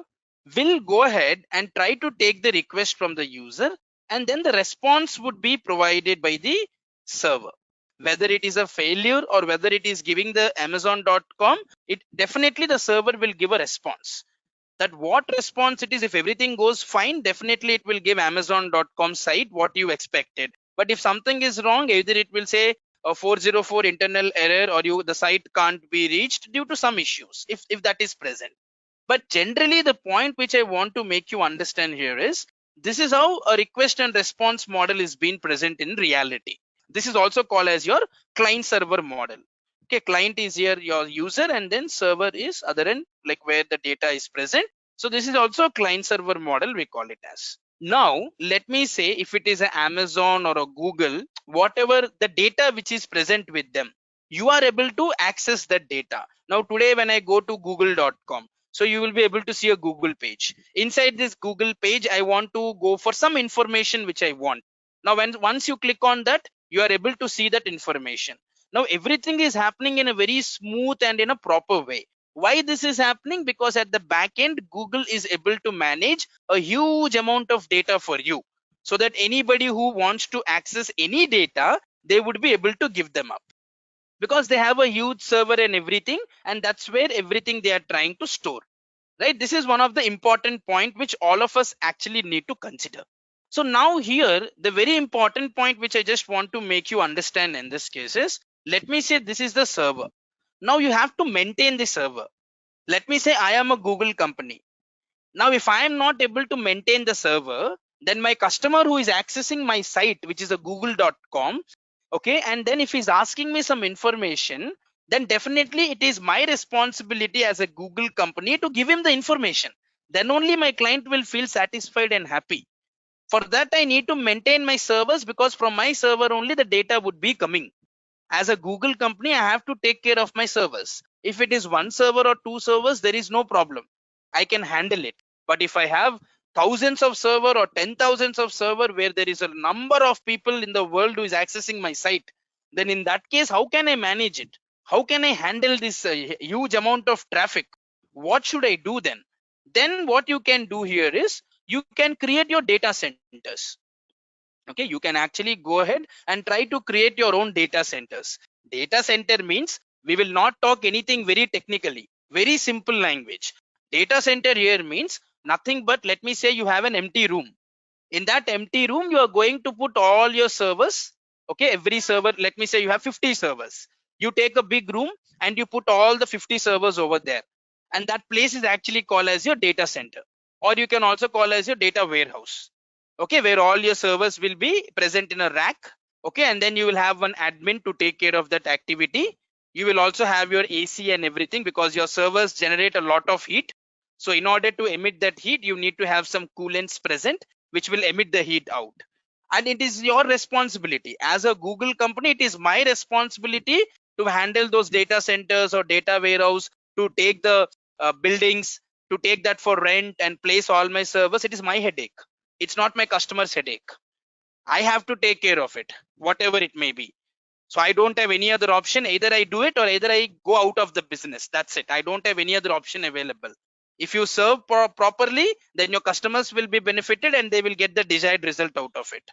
L: will go ahead and try to take the request from the user, and then the response would be provided by the server. Whether it is a failure or whether it is giving the amazon.com, it definitely the server will give a response. That what response it is, if everything goes fine, definitely it will give amazon.com site what you expected. But if something is wrong, either it will say a 404 internal error, or the site can't be reached due to some issues, if that is present. But generally the point which I want to make you understand here is, this is how a request and response model is being present in reality. This is also called as your client server model. Okay, client is here your user, and then server is other end, like where the data is present. So this is also a client server model, we call it as. Now let me say if it is an Amazon or a Google, whatever the data which is present with them, you are able to access that data. Now today when I go to google.com, so you will be able to see a Google page. Inside this Google page, I want to go for some information which I want. Now once you click on that, you are able to see that information. Now everything is happening in a very smooth and in a proper way. Why this is happening? Because at the back end, Google is able to manage a huge amount of data for you, so that anybody who wants to access any data, they would be able to give them up, because they have a huge server and everything, and that's where everything they are trying to store, right? This is one of the important point which all of us actually need to consider. So now here, the very important point which I just want to make you understand in this case is, let me say this is the server. Now you have to maintain the server. Let me say I am a Google company. Now if I am not able to maintain the server, then my customer who is accessing my site, which is a google.com, okay, and then if he's asking me some information, then definitely it is my responsibility as a Google company to give him the information. Then only my client will feel satisfied and happy. For that, I need to maintain my servers, because from my server only the data would be coming. As a Google company, I have to take care of my servers. If it is one server or two servers, there is no problem. I can handle it. But if I have thousands of server or 10,000s of server where there is a number of people in the world who is accessing my site, then in that case, how can I manage it? How can I handle this huge amount of traffic? What should I do then? Then what you can do here is you can create your data centers. Okay, you can actually go ahead and try to create your own data centers. Data center means, we will not talk anything very technically, very simple language. Data center here means nothing but, let me say you have an empty room. In that empty room, you are going to put all your servers. Okay, every server, let me say you have 50 servers. You take a big room and you put all the 50 servers over there. And that place is actually called as your data center. Or you can also call as your data warehouse. Okay, where all your servers will be present in a rack. Okay, and then you will have one admin to take care of that activity. You will also have your AC and everything, because your servers generate a lot of heat. So in order to emit that heat, you need to have some coolants present, which will emit the heat out. And it is your responsibility as a Google company. It is my responsibility to handle those data centers or data warehouse, to take the buildings, to take that for rent and place all my servers. It is my headache. It's not my customer's headache. I have to take care of it, whatever it may be. So I don't have any other option. Either I do it or either I go out of the business. That's it. I don't have any other option available. If you serve properly, then your customers will be benefited and they will get the desired result out of it.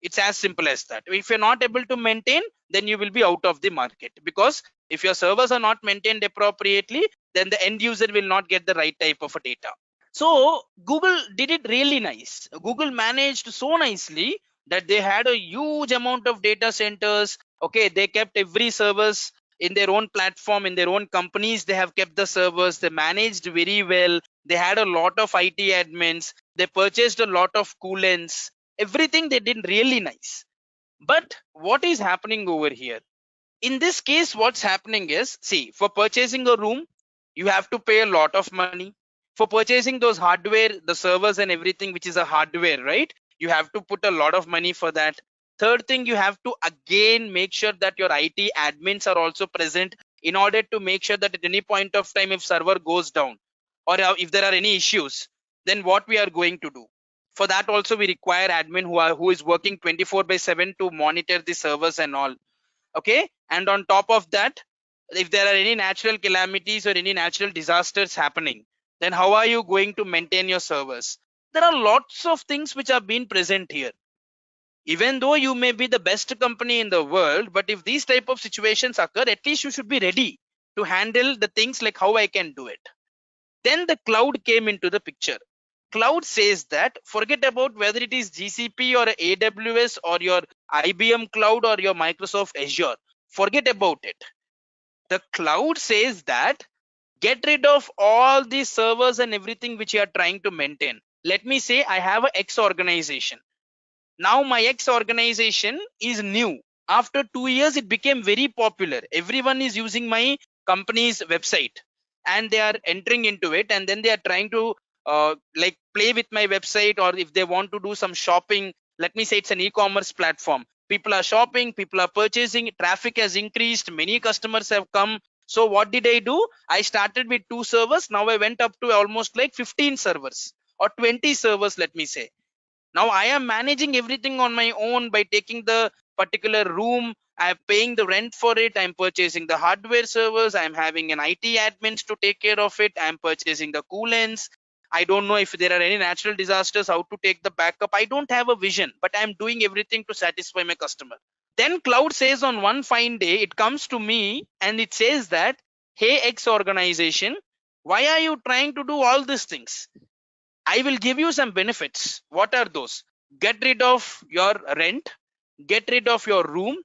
L: It's as simple as that. If you're not able to maintain, then you will be out of the market, because if your servers are not maintained appropriately, then the end user will not get the right type of a data. So Google did it really nice. Google managed so nicely that they had a huge amount of data centers. Okay, they kept every servers in their own platform, in their own companies. They have kept the servers. They managed very well. They had a lot of IT admins. They purchased a lot of coolants. Everything they did really nice. But what is happening over here? In this case, what's happening is, see, for purchasing a room, you have to pay a lot of money. For purchasing those hardware, the servers and everything, which is a hardware, right? You have to put a lot of money for that. Third thing, you have to again make sure that your IT admins are also present, in order to make sure that at any point of time, if server goes down or if there are any issues, then what we are going to do. For that also, we require admin who is working 24/7 to monitor the servers and all. Okay, and on top of that, if there are any natural calamities or any natural disasters happening, then how are you going to maintain your servers? There are lots of things which are being present here. Even though you may be the best company in the world, but if these type of situations occur, at least you should be ready to handle the things like how I can do it. Then the cloud came into the picture. Cloud says that forget about whether it is GCP or AWS or your IBM cloud or your Microsoft Azure. Forget about it. The cloud says that get rid of all these servers and everything which you are trying to maintain. Let me say I have a X organization. Now my X organization is new. After 2 years, it became very popular. Everyone is using my company's website and they are entering into it, and then they are trying to like play with my website, or if they want to do some shopping. Let me say it's an e-commerce platform. People are shopping, people are purchasing, traffic has increased, many customers have come. So what did I do? I started with 2 servers. Now I went up to almost like 15 servers or 20 servers, let me say. Now I am managing everything on my own by taking the particular room. I am paying the rent for it. I'm purchasing the hardware servers. I'm having an IT admins to take care of it. I'm purchasing the coolants. I don't know if there are any natural disasters, how to take the backup. I don't have a vision, but I'm doing everything to satisfy my customer. Then cloud says on one fine day, it comes to me and it says that, hey, X organization, why are you trying to do all these things? I will give you some benefits. What are those? Get rid of your rent, get rid of your room,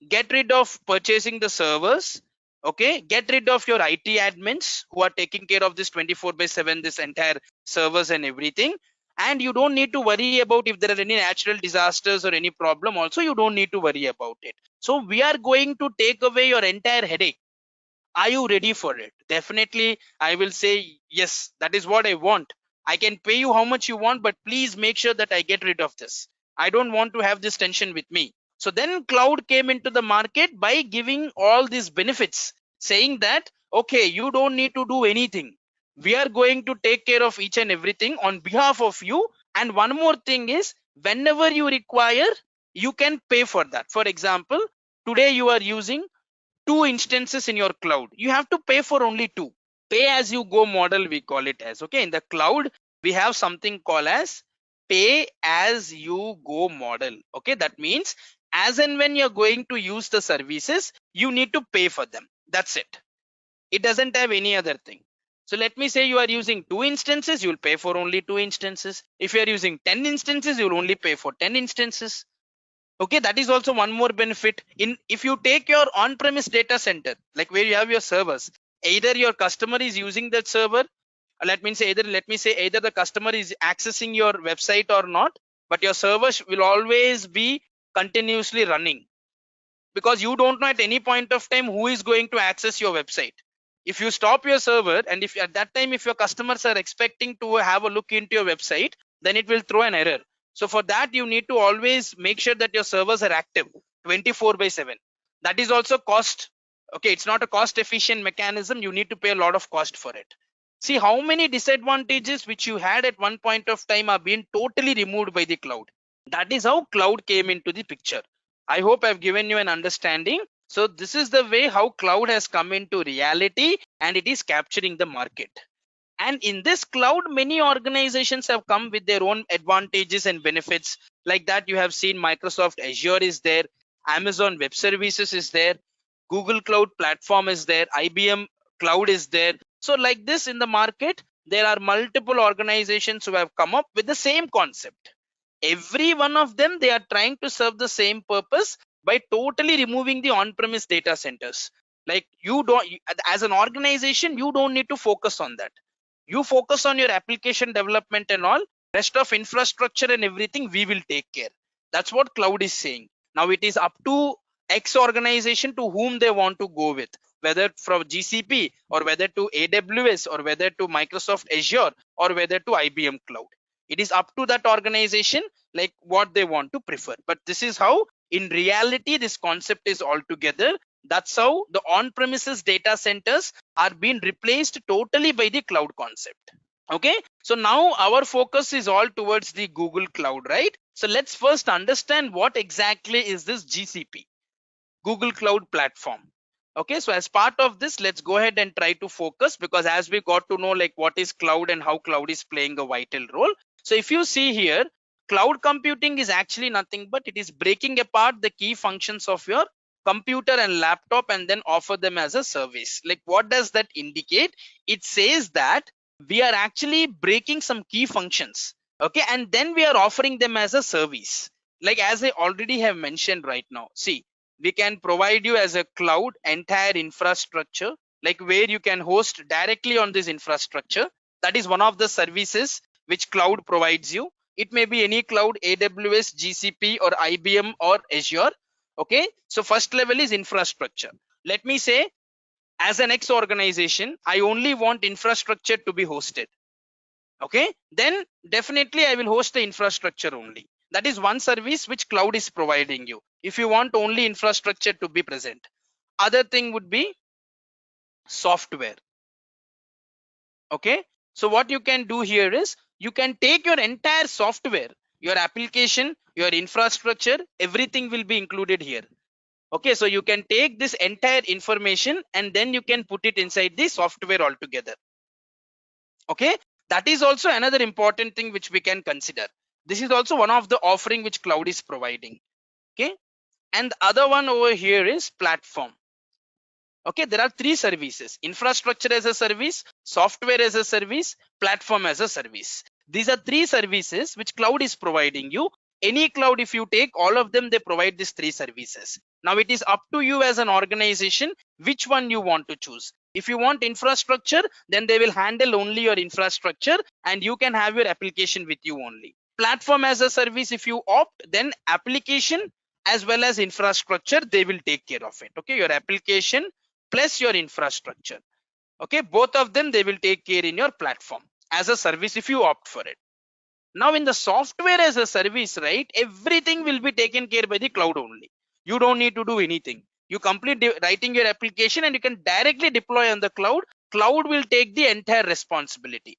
L: get rid of purchasing the servers. Okay, get rid of your IT admins who are taking care of this 24/7, this entire servers and everything. And you don't need to worry about if there are any natural disasters or any problem. Also, you don't need to worry about it. So we are going to take away your entire headache. Are you ready for it? Definitely I will say yes, that is what I want. I can pay you how much you want, but please make sure that I get rid of this. I don't want to have this tension with me. So then cloud came into the market by giving all these benefits, saying that okay, you don't need to do anything, we are going to take care of each and everything on behalf of you. And one more thing is, whenever you require, you can pay for that. For example, today you are using 2 instances in your cloud, you have to pay for only 2. Pay as you go model, we call it as. Okay, in the cloud we have something called as pay as you go model. Okay, that means as and when you're going to use the services, you need to pay for them. That's it. It doesn't have any other thing. So let me say you are using 2 instances, you'll pay for only 2 instances. If you are using 10 instances, you'll only pay for 10 instances. Okay, that is also one more benefit. In if you take your on-premise data center, like where you have your servers, either your customer is using that server, let me say either the customer is accessing your website or not, but your servers will always be continuously running, because you don't know at any point of time who is going to access your website. If you stop your server, and if at that time if your customers are expecting to have a look into your website, then it will throw an error. So for that, you need to always make sure that your servers are active 24/7. That is also cost. Okay, it's not a cost efficient mechanism. You need to pay a lot of cost for it. See how many disadvantages which you had at one point of time are being totally removed by the cloud. That is how cloud came into the picture. I hope I've given you an understanding. So this is the way how cloud has come into reality, and it is capturing the market. And in this cloud, many organizations have come with their own advantages and benefits. Like that, you have seen Microsoft Azure is there, Amazon Web Services is there, Google Cloud Platform is there, IBM Cloud is there. So like this in the market, there are multiple organizations who have come up with the same concept. Every one of them, they are trying to serve the same purpose by totally removing the on-premise data centers. Like you don't, as an organization, you don't need to focus on that. You focus on your application development and all, rest of infrastructure and everything we will take care. That's what cloud is saying. Now it is up to X organization to whom they want to go with, whether from GCP or whether to AWS or whether to Microsoft Azure or whether to IBM Cloud. It is up to that organization like what they want to prefer. But this is how in reality this concept is all together. That's how the on-premises data centers are being replaced totally by the cloud concept. Okay, so now our focus is all towards the Google Cloud, right? So let's first understand what exactly is this GCP, Google Cloud Platform. Okay, so as part of this, let's go ahead and try to focus, because as we got to know like what is cloud and how cloud is playing a vital role. So if you see here, cloud computing is actually nothing but it is breaking apart the key functions of your computer and laptop and then offer them as a service. Like what does that indicate? It says that we are actually breaking some key functions, okay, and then we are offering them as a service. Like as I already have mentioned right now, see, we can provide you as a cloud entire infrastructure, like where you can host directly on this infrastructure. That is one of the services which cloud provides you. It may be any cloud, AWS, GCP or IBM or Azure. Okay, so first level is infrastructure. Let me say as an X organization, I only want infrastructure to be hosted. Okay, then definitely I will host the infrastructure only. That is one service which cloud is providing you. If you want only infrastructure to be present, other thing would be software. Okay, so what you can do here is you can take your entire software, your application, your infrastructure, everything will be included here. Okay, so you can take this entire information and then you can put it inside the software altogether. Okay, that is also another important thing which we can consider. This is also one of the offering which cloud is providing. Okay, and the other one over here is platform. Okay, there are three services: infrastructure as a service, software as a service, platform as a service. These are three services which cloud is providing you. Any cloud, if you take all of them, they provide these three services. Now it is up to you as an organization which one you want to choose. If you want infrastructure, then they will handle only your infrastructure and you can have your application with you only. Platform as a service, if you opt, then application as well as infrastructure, they will take care of it. Okay, your application plus your infrastructure. Okay, both of them, they will take care in your platform as a service if you opt for it. Now in the software as a service, right, everything will be taken care by the cloud only. You don't need to do anything. You complete writing your application and you can directly deploy on the cloud. Cloud will take the entire responsibility.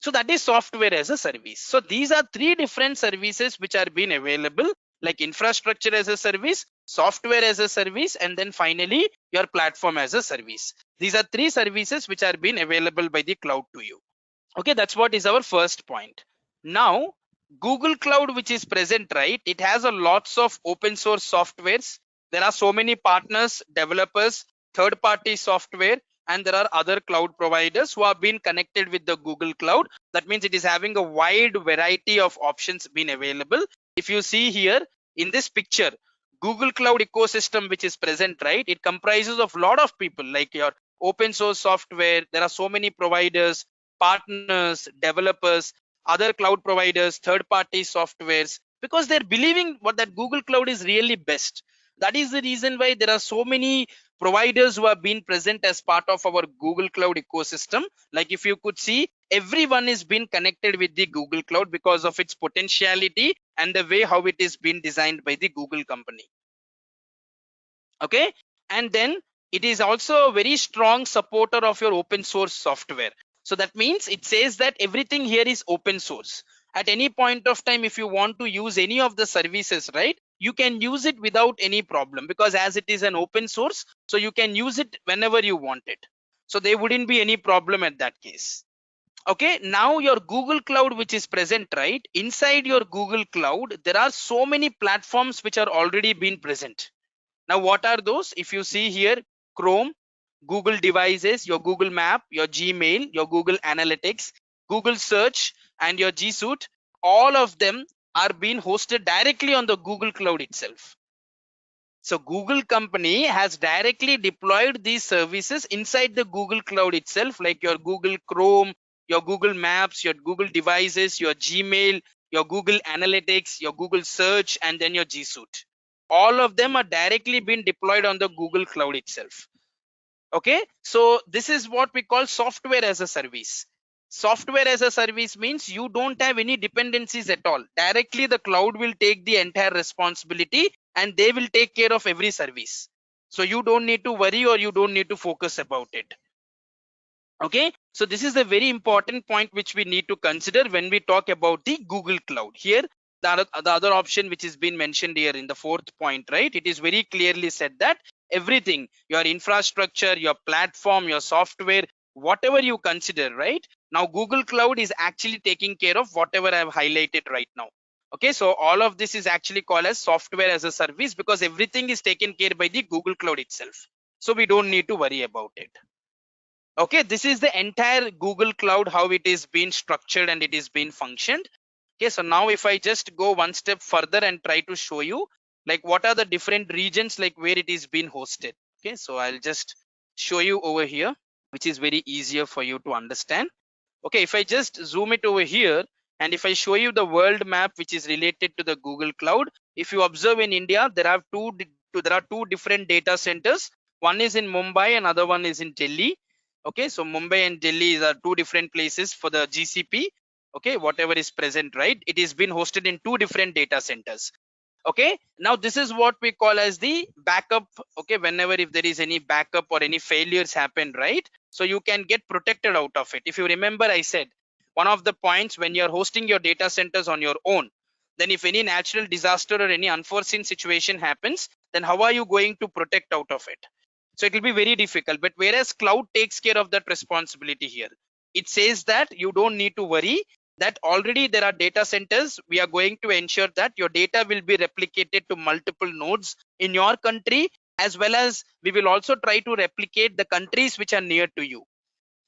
L: So that is software as a service. So these are three different services which are being available, like infrastructure as a service, software as a service, and then finally your platform as a service. These are three services which are being available by the cloud to you. Okay, that's what is our first point. Now Google Cloud, which is present, right, it has a lots of open source softwares. There are so many partners, developers, third-party software, and there are other cloud providers who have been connected with the Google Cloud. That means it is having a wide variety of options being available. If you see here in this picture, Google Cloud ecosystem which is present, right, it comprises of a lot of people, like your open source software. There are so many providers, partners, developers, other cloud providers, third-party softwares, because they're believing what that Google Cloud is really best. That is the reason why there are so many providers who have been present as part of our Google Cloud ecosystem. Like if you could see, everyone is been connected with the Google Cloud because of its potentiality and the way how it is been designed by the Google company. Okay, and then it is also a very strong supporter of your open source software. So that means it says that everything here is open source. At any point of time, if you want to use any of the services, right, you can use it without any problem, because as it is an open source, so you can use it whenever you want it. So there wouldn't be any problem at that case. Okay, now your Google Cloud which is present, right, inside your Google Cloud, there are so many platforms which are already been present. Now what are those? If you see here, Chrome, Google devices, your Google Map, your Gmail, your Google Analytics, Google Search, and your G Suite, all of them are being hosted directly on the Google Cloud itself. So Google company has directly deployed these services inside the Google Cloud itself, like your Google Chrome, your Google Maps, your Google devices, your Gmail, your Google Analytics, your Google Search, and then your G Suite. All of them are directly being deployed on the Google Cloud itself. Okay, so this is what we call software as a service. Software as a service means you don't have any dependencies at all. Directly the cloud will take the entire responsibility and they will take care of every service. So you don't need to worry or you don't need to focus about it. Okay, so this is a very important point which we need to consider when we talk about the Google Cloud. Here, the other option which is been mentioned here in the fourth point, right? It is very clearly said that everything, your infrastructure, your platform, your software, whatever you consider, right? Now Google Cloud is actually taking care of whatever I have highlighted right now. Okay, so all of this is actually called as software as a service because everything is taken care by the Google Cloud itself. So we don't need to worry about it. Okay, this is the entire Google Cloud, how it is being structured and it is being functioned. Okay, so now if I just go one step further and try to show you like what are the different regions like where it is being hosted. Okay, so I'll just show you over here, which is very easier for you to understand. Okay, if I just zoom it over here and if I show you the world map which is related to the Google Cloud, if you observe in India, there are two different data centers. One is in Mumbai and other one is in Delhi. Okay, so Mumbai and Delhi are two different places for the GCP. Okay, whatever is present, right? It is been hosted in two different data centers. Okay, now this is what we call as the backup. Okay, whenever if there is any backup or any failures happen, right? So you can get protected out of it. If you remember, I said one of the points when you're hosting your data centers on your own, then if any natural disaster or any unforeseen situation happens, then how are you going to protect out of it? So it will be very difficult. But whereas cloud takes care of that responsibility here, it says that you don't need to worry, that already there are data centers. We are going to ensure that your data will be replicated to multiple nodes in your country, as well as we will also try to replicate the countries which are near to you.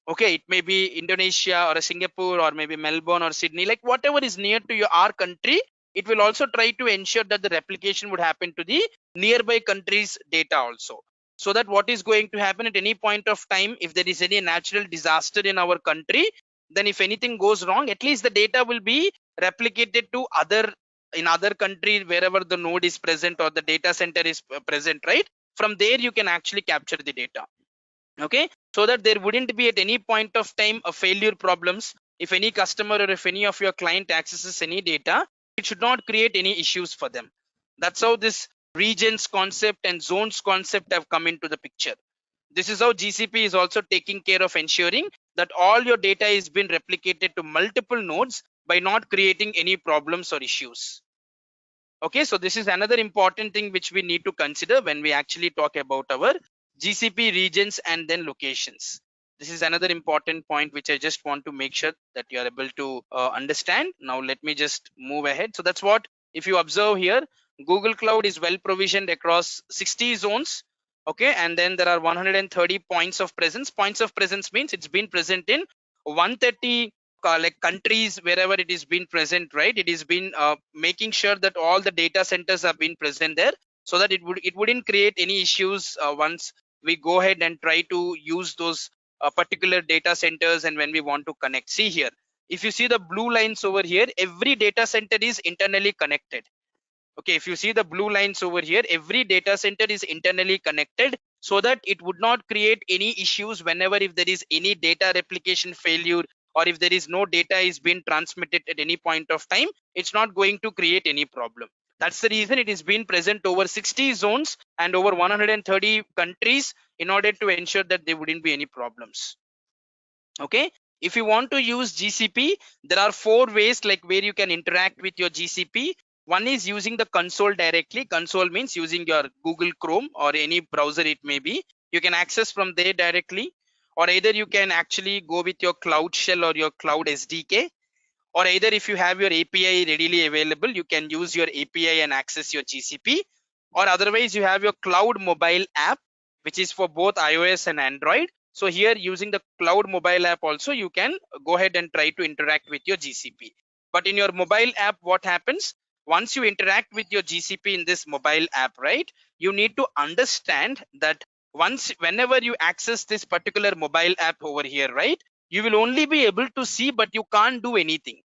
L: Okay, it may be Indonesia or Singapore or maybe Melbourne or Sydney, like whatever is near to our country, it will also try to ensure that the replication would happen to the nearby countries' data also. So that what is going to happen at any point of time, if there is any natural disaster in our country, then if anything goes wrong, at least the data will be replicated to other country wherever the node is present or the data center is present, right? From there you can actually capture the data. Okay, so that there wouldn't be at any point of time a failure problems. If any customer or if any of your client accesses any data, it should not create any issues for them. That's how this regions concept and zones concept have come into the picture. This is how GCP is also taking care of ensuring that all your data is being replicated to multiple nodes by not creating any problems or issues. Okay, so this is another important thing which we need to consider when we actually talk about our GCP regions and then locations. This is another important point which I just want to make sure that you are able to understand. Now let me just move ahead. So that's what, if you observe here, Google Cloud is well provisioned across 60 zones. Okay, and then there are 130 points of presence. Points of presence means it's been present in 130 like countries wherever it is been present, right? It is been making sure that all the data centers have been present there, so that it wouldn't create any issues once we go ahead and try to use those particular data centers and when we want to connect. See here, if you see the blue lines over here, every data center is internally connected. Okay, if you see the blue lines over here, every data center is internally connected, so that it would not create any issues whenever if there is any data replication failure, or if there is no data is being transmitted at any point of time, it's not going to create any problem. That's the reason it is being present over 60 zones and over 130 countries in order to ensure that there wouldn't be any problems. Okay, if you want to use GCP, there are 4 ways like where you can interact with your GCP. One is using the console directly. Console means using your Google Chrome or any browser it may be. You can access from there directly, or either you can actually go with your Cloud Shell or your Cloud SDK, or either if you have your API readily available, you can use your API and access your GCP, or otherwise you have your Cloud mobile app, which is for both iOS and Android. So here using the Cloud mobile app also, you can go ahead and try to interact with your GCP. But in your mobile app, what happens? Once you interact with your GCP in this mobile app, right, you need to understand that whenever you access this particular mobile app over here, right, you will only be able to see, but you can't do anything.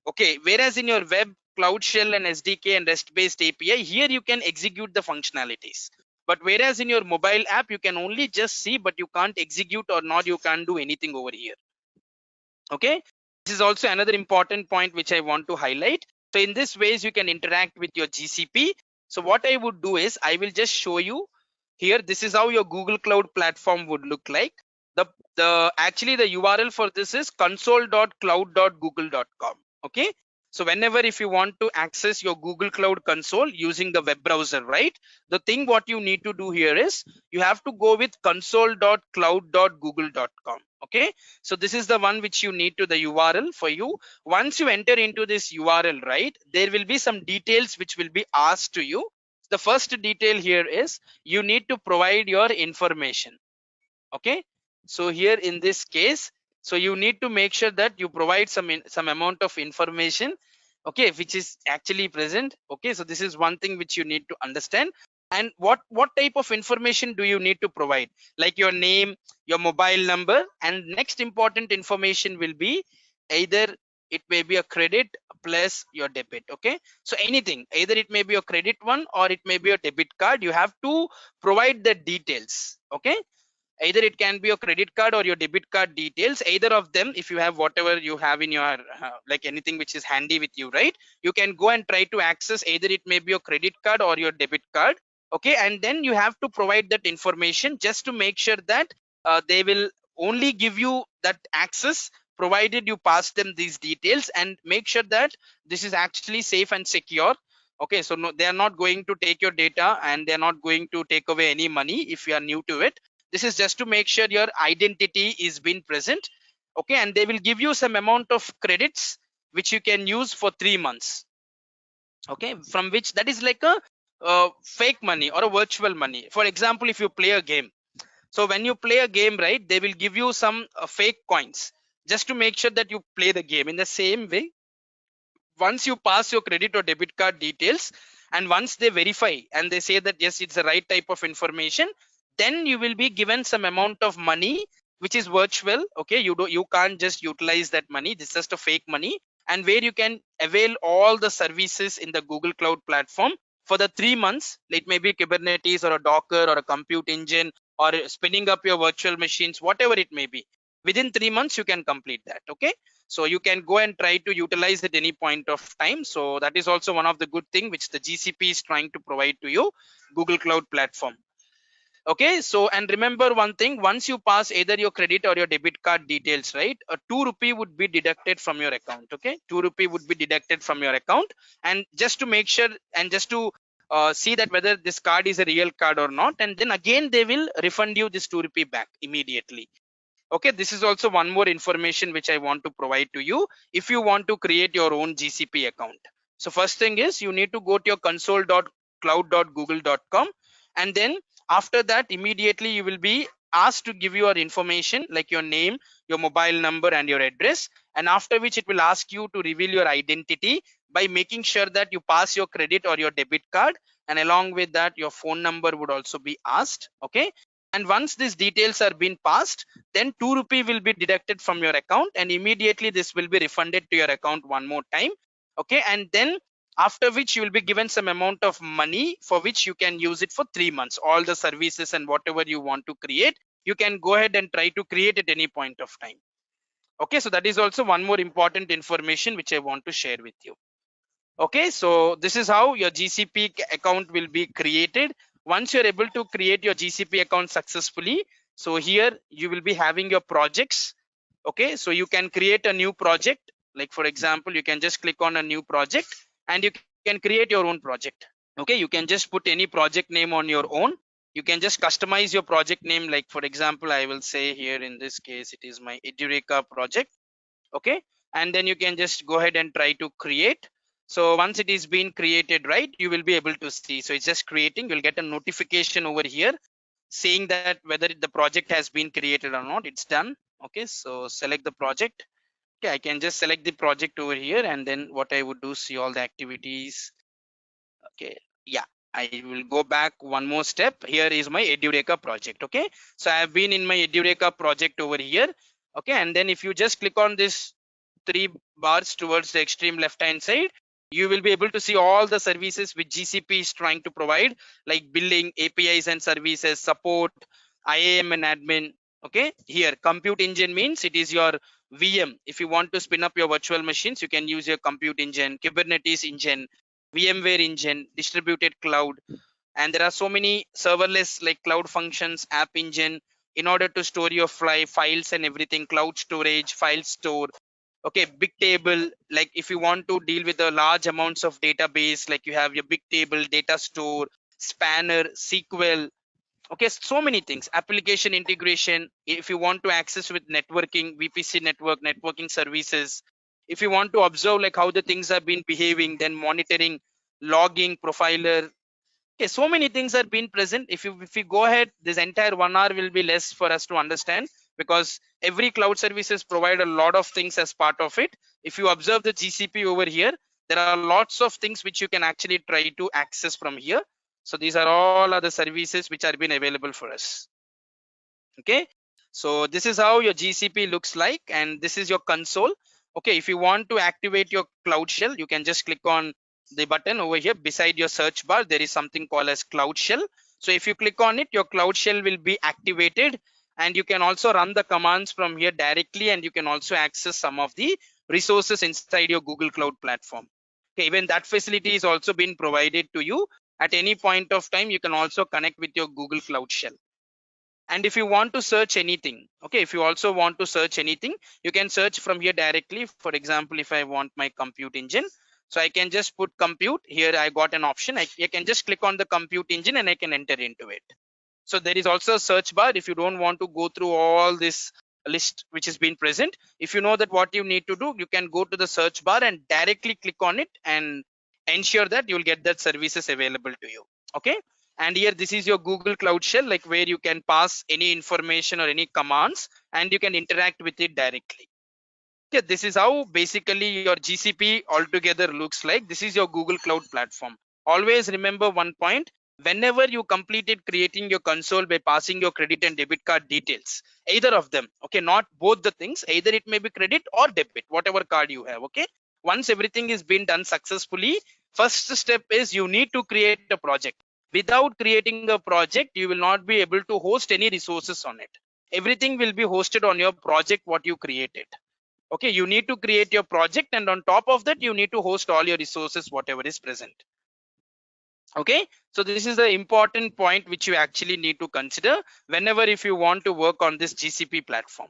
L: Okay, whereas in your web, Cloud Shell and SDK and REST based API, here you can execute the functionalities. But whereas in your mobile app, you can only just see, but you can't execute, or not you can't do anything over here. Okay, this is also another important point which I want to highlight. So in this ways you can interact with your GCP. So what I would do is I will just show you here. This is how your Google Cloud platform would look like. Actually the URL for this is console.cloud.google.com. Okay, so whenever if you want to access your Google Cloud console using the web browser, right, the thing what you need to do here is you have to go with console.cloud.google.com. Okay, so this is the one which you need to the URL for you. Once you enter into this URL, right, there will be some details which will be asked to you. The first detail here is you need to provide your information. Okay, so here in this case, so you need to make sure that you provide some amount of information, okay, which is actually present. Okay, so this is one thing which you need to understand. And what type of information do you need to provide? Like your name, your mobile number, and next important information will be either it may be a credit plus your debit. Okay, so anything, either it may be a credit one or it may be a debit card. You have to provide the details. Okay, either it can be your credit card or your debit card details, either of them. If you have whatever you have in your like anything which is handy with you, right, you can go and try to access, either it may be your credit card or your debit card. Okay, and then you have to provide that information just to make sure that they will only give you that access provided you pass them these details, and make sure that this is actually safe and secure. Okay, so no, they are not going to take your data, and they are not going to take away any money if you are new to it. This is just to make sure your identity is being present. Okay, and they will give you some amount of credits which you can use for 3 months. Okay, from which that is like a fake money or a virtual money. For example, if you play a game, so when you play a game, right, they will give you some fake coins just to make sure that you play the game. In the same way, once you pass your credit or debit card details, and once they verify and they say that yes, it's the right type of information, then you will be given some amount of money which is virtual. Okay, you can't just utilize that money. This is just a fake money, and where you can avail all the services in the Google Cloud platform for the 3 months, it may be Kubernetes or a Docker or a compute engine or spinning up your virtual machines, whatever it may be. Within 3 months, you can complete that. Okay. So you can go and try to utilize at any point of time. So that is also one of the good thing which the GCP is trying to provide to you, Google Cloud Platform. Okay, so and remember one thing, once you pass either your credit or your debit card details, right, a 2 rupee would be deducted from your account. Okay, 2 rupee would be deducted from your account, and just to make sure and just to see that whether this card is a real card or not, and then again they will refund you this 2 rupee back immediately. Okay, this is also one more information which I want to provide to you if you want to create your own GCP account. So first thing is you need to go to your console.cloud.google.com, and then after that immediately you will be asked to give your information like your name, your mobile number and your address, and after which it will ask you to reveal your identity by making sure that you pass your credit or your debit card, and along with that your phone number would also be asked. Okay, and once these details are being passed, then 2 rupee will be deducted from your account, and immediately this will be refunded to your account one more time. Okay, and then after which you will be given some amount of money for which you can use it for 3 months. All the services and whatever you want to create, you can go ahead and try to create at any point of time. Okay, so that is also one more important information which I want to share with you. Okay, so this is how your GCP account will be created. Once you're able to create your GCP account successfully, so here you will be having your projects. Okay, so you can create a new project. Like for example, you can just click on a new project and you can create your own project. Okay, you can just put any project name on your own. You can just customize your project name. Like for example, I will say here in this case, it is my Edureka project. Okay, and then you can just go ahead and try to create. So once it is being created, right, you will be able to see. So it's just creating. You'll get a notification over here saying that whether the project has been created or not. It's done. Okay, so select the project. Okay, I can just select the project over here, and then what I would do, see all the activities. Okay, yeah, I will go back one more step. Here is my Edureka project. Okay, so I have been in my Edureka project over here. Okay, and then if you just click on this 3 bars towards the extreme left hand side, you will be able to see all the services which GCP is trying to provide, like billing, APIs and services, support, IAM and admin. Okay, here compute engine means it is your VM. If you want to spin up your virtual machines, you can use your compute engine, Kubernetes engine, VMware engine, distributed cloud, and there are so many serverless like cloud functions, app engine, in order to store your files and everything, cloud storage, file store. Okay, big table, like if you want to deal with the large amounts of database, like you have your big table, data store, spanner, SQL. Okay, so many things, application integration. If you want to access with networking, VPC network, networking services. If you want to observe like how the things have been behaving, then monitoring, logging, profiler. Okay, so many things are being present. If you go ahead, this entire 1 hour will be less for us to understand, because every cloud services provide a lot of things as part of it. If you observe the GCP over here, there are lots of things which you can actually try to access from here. So these are all other services which are being available for us. Okay, so this is how your GCP looks like, and this is your console. Okay, if you want to activate your Cloud Shell, you can just click on the button over here beside your search bar. There is something called as Cloud Shell. So if you click on it, your Cloud Shell will be activated, and you can also run the commands from here directly, and you can also access some of the resources inside your Google Cloud Platform. Okay, even that facility is also being provided to you. At any point of time, you can also connect with your Google Cloud Shell. And if you want to search anything, okay, if you also want to search anything, you can search from here directly. For example, if I want my compute engine, so I can just put compute here. I got an option. I can just click on the compute engine and I can enter into it. So there is also a search bar. If you don't want to go through all this list which has been present, if you know that what you need to do, you can go to the search bar and directly click on it and ensure that you'll get that services available to you. Okay, and here this is your Google Cloud Shell, like where you can pass any information or any commands and you can interact with it directly. Okay, this is how basically your GCP altogether looks like. This is your Google Cloud Platform. Always remember one point: whenever you completed creating your console by passing your credit and debit card details, either of them, okay, not both the things, either it may be credit or debit, whatever card you have. Okay, once everything is being done successfully, First step is you need to create a project. Without creating a project, you will not be able to host any resources on it. Everything will be hosted on your project what you created. Okay, you need to create your project, and on top of that you need to host all your resources whatever is present. Okay, so this is the important point which you actually need to consider whenever if you want to work on this GCP platform.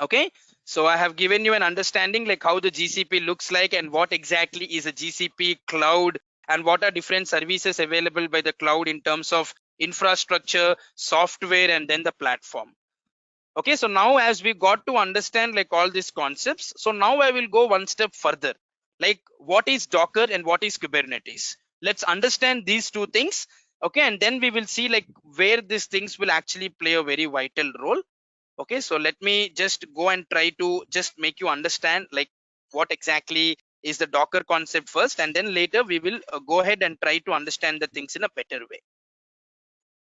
L: Okay, so I have given you an understanding like how the GCP looks like and what exactly is a GCP cloud and what are different services available by the cloud in terms of infrastructure, software, and then the platform. Okay, so now as we got to understand like all these concepts, so now I will go one step further, like what is Docker and what is Kubernetes. Let's understand these two things. Okay, and then we will see like where these things will actually play a very vital role. Okay, so let me just go and try to just make you understand like what exactly is the Docker concept first, and then later we will go ahead and try to understand the things in a better way.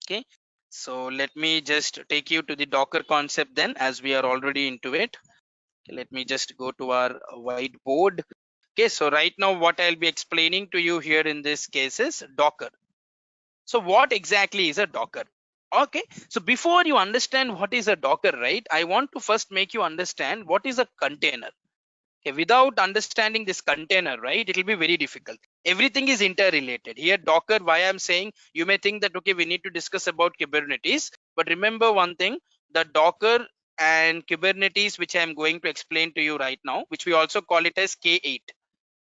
L: Okay, so let me just take you to the Docker concept then, as we are already into it. Okay, let me just go to our whiteboard. Okay, so right now what I'll be explaining to you here in this case is Docker. So what exactly is a Docker? Okay, so before you understand what is a Docker, right, I want to first make you understand what is a container. Okay, without understanding this container, right, it will be very difficult. Everything is interrelated. Here Docker, why I'm saying, you may think that okay, we need to discuss about Kubernetes, but remember one thing, the Docker and Kubernetes which I'm going to explain to you right now, which we also call it as K8.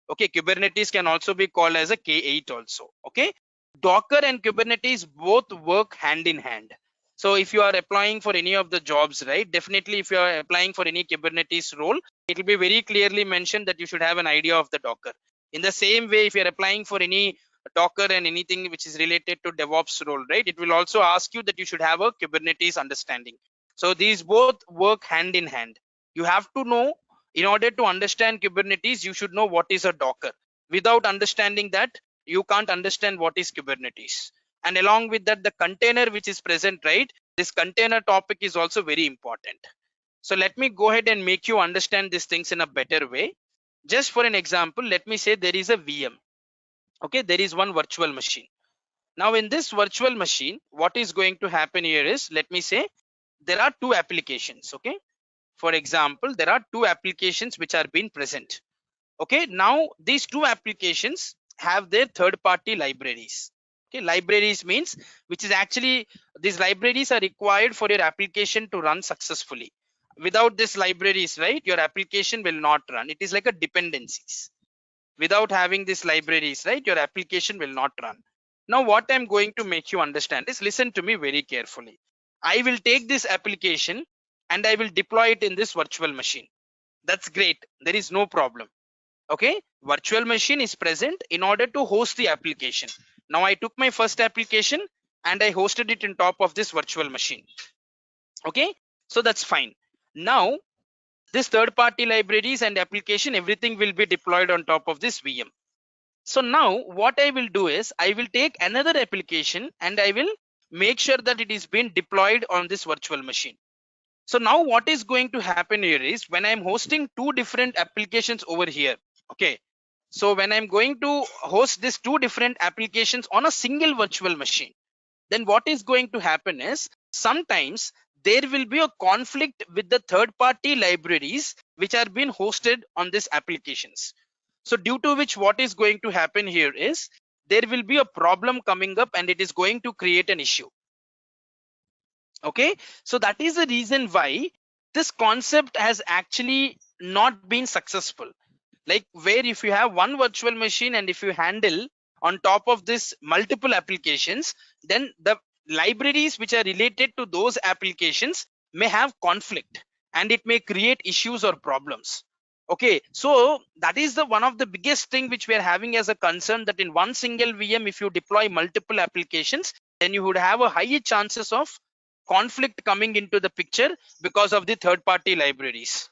L: Okay, Kubernetes can also be called as a K8 also. Okay, Docker and Kubernetes both work hand in hand. So if you are applying for any of the jobs, right, definitely if you are applying for any Kubernetes role, it will be very clearly mentioned that you should have an idea of the Docker. In the same way, if you're applying for any Docker and anything which is related to DevOps role, right, it will also ask you that you should have a Kubernetes understanding. So these both work hand in hand. You have to know, in order to understand Kubernetes, you should know what is a Docker. Without understanding that, you can't understand what is Kubernetes. And along with that, the container which is present, right, this container topic is also very important. So let me go ahead and make you understand these things in a better way. Just for an example, let me say there is a VM. Okay, there is one virtual machine. Now in this virtual machine, what is going to happen here is, let me say there are two applications. Okay, for example, there are two applications which are being present. Okay, now these two applications have their third-party libraries. Okay, libraries means which is actually, these libraries are required for your application to run successfully. Without these libraries, right, your application will not run. It is like a dependencies. Without having these libraries, right, your application will not run. Now what I'm going to make you understand is, listen to me very carefully. I will take this application and I will deploy it in this virtual machine. That's great, there is no problem. Okay, virtual machine is present in order to host the application. Now I took my first application and I hosted it on top of this virtual machine. Okay, so that's fine. Now this third-party libraries and application, everything will be deployed on top of this VM. So now what I will do is, I will take another application and I will make sure that it is being deployed on this virtual machine. So now what is going to happen here is, when I'm hosting two different applications over here, okay, so when I'm going to host these two different applications on a single virtual machine, then what is going to happen is, sometimes there will be a conflict with the third-party libraries which are being hosted on these applications. So due to which, what is going to happen here is, there will be a problem coming up and it is going to create an issue. Okay, so that is the reason why this concept has actually not been successful. Like, where if you have one virtual machine and if you handle on top of this multiple applications, then the libraries which are related to those applications may have conflict and it may create issues or problems. Okay, so that is the one of the biggest thing which we are having as a concern, that in one single VM, if you deploy multiple applications, then you would have a higher chances of conflict coming into the picture because of the third-party libraries.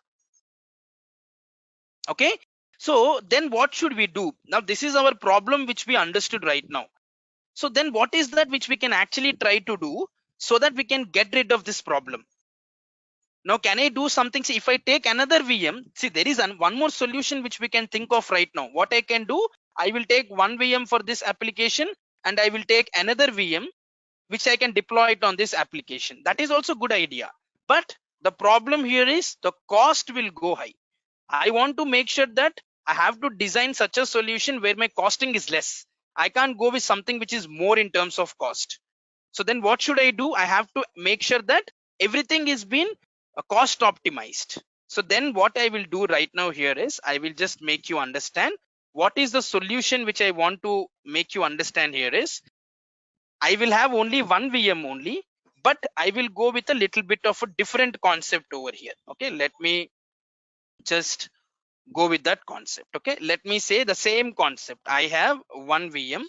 L: Okay, so then what should we do? Now this is our problem which we understood right now. So then what is that which we can actually try to do so that we can get rid of this problem? Now can I do something? See, if I take another VM, see, there is one more solution which we can think of right now. What I can do, I will take one VM for this application and I will take another VM which I can deploy it on this application. That is also good idea. But the problem here is the cost will go high. I want to make sure that I have to design such a solution where my costing is less. I can't go with something which is more in terms of cost. So then what should I do? I have to make sure that everything is been cost optimized. So then what I will do right now here is I will just make you understand what is the solution which I want to make you understand here is I will have only one VM only, but I will go with a little bit of a different concept over here. Okay, let me just go with that concept. Okay, let me say the same concept. I have one VM,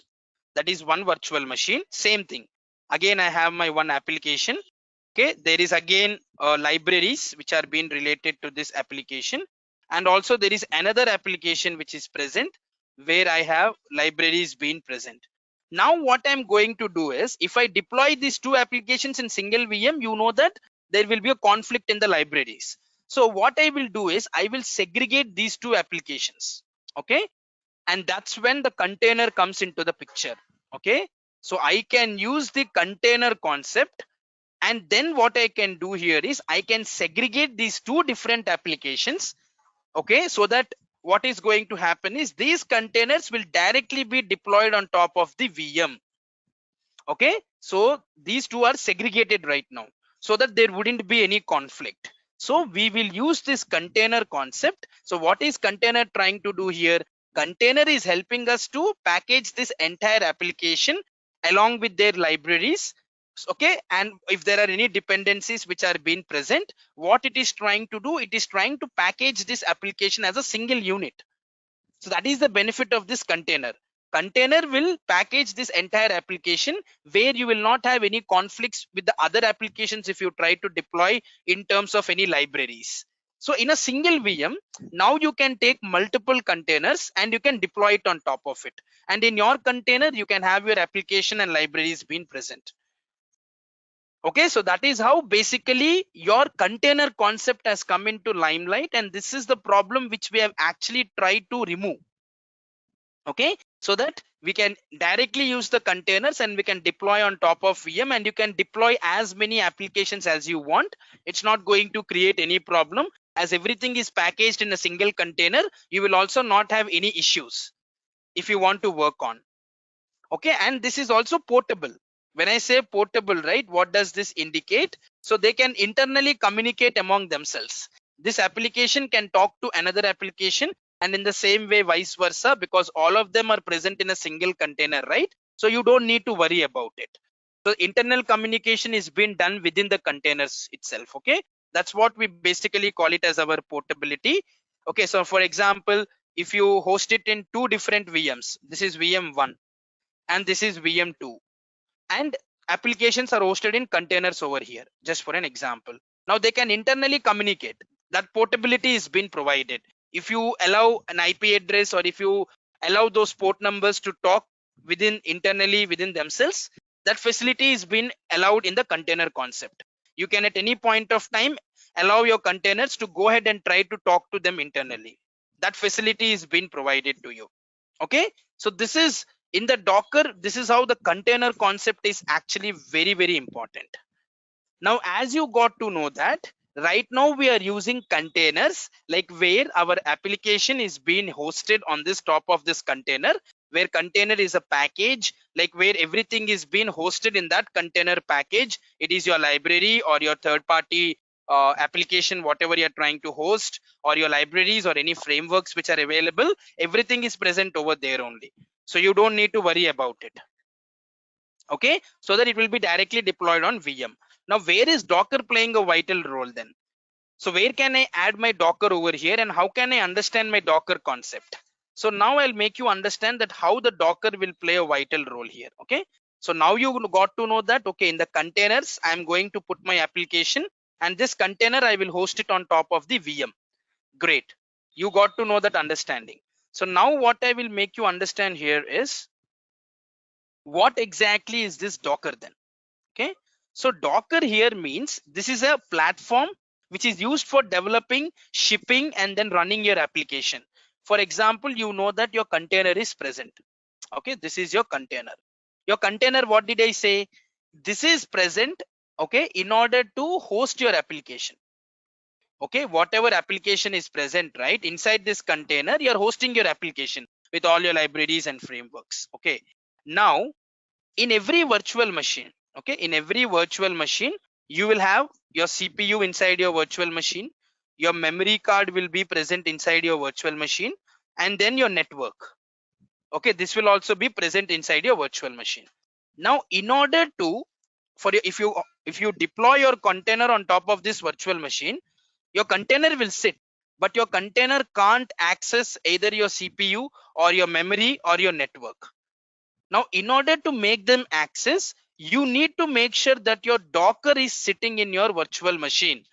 L: that is one virtual machine, same thing. Again, I have my one application. Okay, there is again libraries which are being related to this application, and also there is another application which is present where I have libraries being present. Now what I'm going to do is if I deploy these two applications in single VM, you know that there will be a conflict in the libraries. So what I will do is I will segregate these two applications. Okay, and that's when the container comes into the picture. Okay, so I can use the container concept, and then what I can do here is I can segregate these two different applications. Okay, so that what is going to happen is these containers will directly be deployed on top of the VM. Okay, so these two are segregated right now so that there wouldn't be any conflict. So we will use this container concept. So what is container trying to do here? Container is helping us to package this entire application along with their libraries. Okay, and if there are any dependencies which are being present, what it is trying to do, it is trying to package this application as a single unit. So that is the benefit of this container. Container will package this entire application where you will not have any conflicts with the other applications if you try to deploy in terms of any libraries. So in a single VM, now you can take multiple containers and you can deploy it on top of it. And in your container, you can have your application and libraries being present. Okay, so that is how basically your container concept has come into limelight, and this is the problem which we have actually tried to remove. Okay, so that we can directly use the containers and we can deploy on top of VM, and you can deploy as many applications as you want. It's not going to create any problem as everything is packaged in a single container. You will also not have any issues if you want to work on. Okay, and this is also portable. When I say portable, right, what does this indicate? So they can internally communicate among themselves. This application can talk to another application, and in the same way vice versa, because all of them are present in a single container, right? So you don't need to worry about it. So internal communication is being done within the containers itself. Okay, that's what we basically call it as our portability. Okay, so for example, if you host it in two different VMs, this is VM1 and this is VM2, and applications are hosted in containers over here, just for an example. Now they can internally communicate. That portability is being provided. If you allow an IP address, or if you allow those port numbers to talk internally within themselves, that facility is being allowed in the container concept. You can at any point of time allow your containers to go ahead and try to talk to them internally. That facility is being provided to you. Okay, so this is in the Docker. This is how the container concept is actually very, very important. Now, as you got to know that right now we are using containers, like where our application is being hosted on this top of this container, where container is a package, like where everything is being hosted in that container package. It is your library or your third-party application, whatever you're trying to host, or your libraries or any frameworks which are available. Everything is present over there only. So you don't need to worry about it. Okay, so that it will be directly deployed on VM. Now, where is Docker playing a vital role then? So where can I add my Docker over here, and how can I understand my Docker concept? So now I'll make you understand that how the Docker will play a vital role here. Okay, so now you got to know that, okay, in the containers, I'm going to put my application, and this container, I will host it on top of the VM. Great, you got to know that understanding. So now what I will make you understand here is, what exactly is this Docker then? Okay, so Docker here means this is a platform which is used for developing, shipping, and then running your application. For example, you know that your container is present. Okay, this is your container. Your container, what did I say? This is present, okay, in order to host your application. Okay, whatever application is present, right, inside this container, you're hosting your application with all your libraries and frameworks. Okay, now in every virtual machine, okay, in every virtual machine, you will have your CPU inside your virtual machine, your memory card will be present inside your virtual machine, and then your network. Okay, this will also be present inside your virtual machine. Now in order to, for your, if you deploy your container on top of this virtual machine, your container will sit, but your container can't access either your CPU or your memory or your network. Now in order to make them access, you need to make sure that your Docker is sitting in your virtual machine.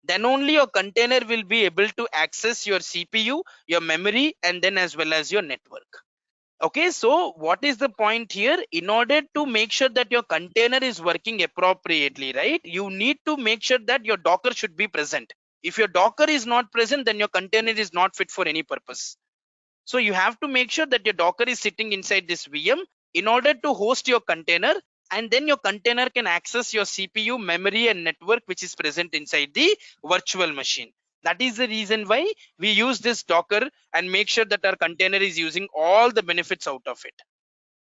L: Then only your container will be able to access your CPU, your memory, and then as well as your network. Okay, so what is the point here? In order to make sure that your container is working appropriately, right, you need to make sure that your Docker should be present. If your Docker is not present, then your container is not fit for any purpose. So you have to make sure that your Docker is sitting inside this VM in order to host your container, and then your container can access your CPU, memory, and network which is present inside the virtual machine. That is the reason why we use this Docker and make sure that our container is using all the benefits out of it.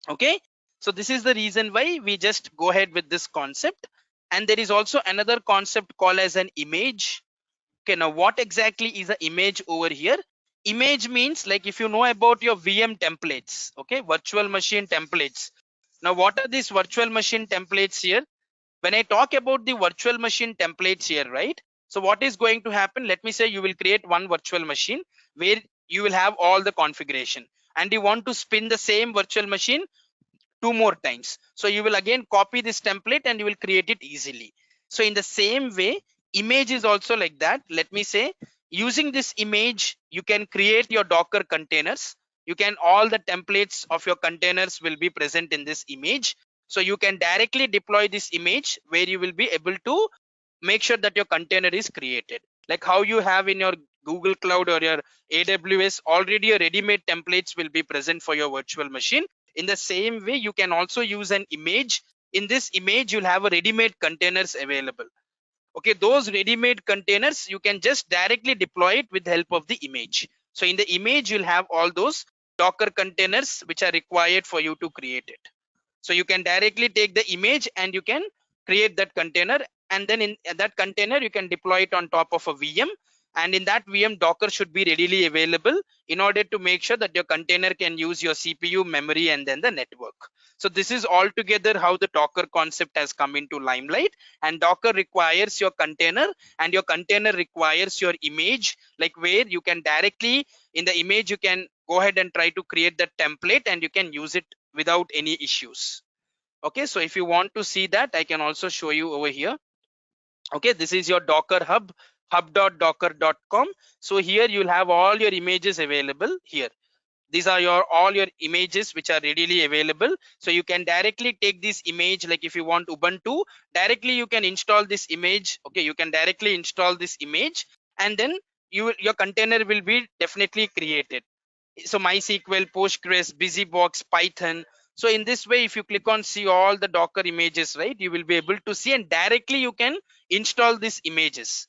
L: Okay, so this is the reason why we just go ahead with this concept. And there is also another concept called as an image. Okay, now what exactly is an image over here? Image means, like, if you know about your VM templates, okay, virtual machine templates. Now what are these virtual machine templates here? When I talk about the virtual machine templates here, right, so what is going to happen? Let me say you will create one virtual machine where you will have all the configuration, and you want to spin the same virtual machine 2 more times. So you will again copy this template and you will create it easily. So in the same way, image is also like that. Let me say, using this image, you can create your Docker containers. You can, all the templates of your containers will be present in this image. So you can directly deploy this image where you will be able to make sure that your container is created. Like how you have in your Google Cloud or your AWS, already your ready-made templates will be present for your virtual machine. In the same way, you can also use an image. In this image, you'll have a ready-made containers available. Okay, those ready-made containers, you can just directly deploy it with the help of the image. So in the image, you'll have all those Docker containers which are required for you to create it. So you can directly take the image and you can create that container, and then in that container, you can deploy it on top of a VM. And in that VM, Docker should be readily available in order to make sure that your container can use your CPU, memory, and then the network. So this is altogether how the Docker concept has come into limelight. And Docker requires your container, and your container requires your image, like where you can directly, in the image, you can go ahead and try to create that template and you can use it without any issues. Okay, so if you want to see that, I can also show you over here. Okay, this is your Docker hub, hub.docker.com. So here you'll have all your images available here. These are your all your images which are readily available. So you can directly take this image, like if you want Ubuntu, directly you can install this image. Okay, you can directly install this image, and then your container will be definitely created. So MySQL, Postgres, BusyBox, Python. So in this way, if you click on see all the Docker images, right, you will be able to see, and directly you can install these images.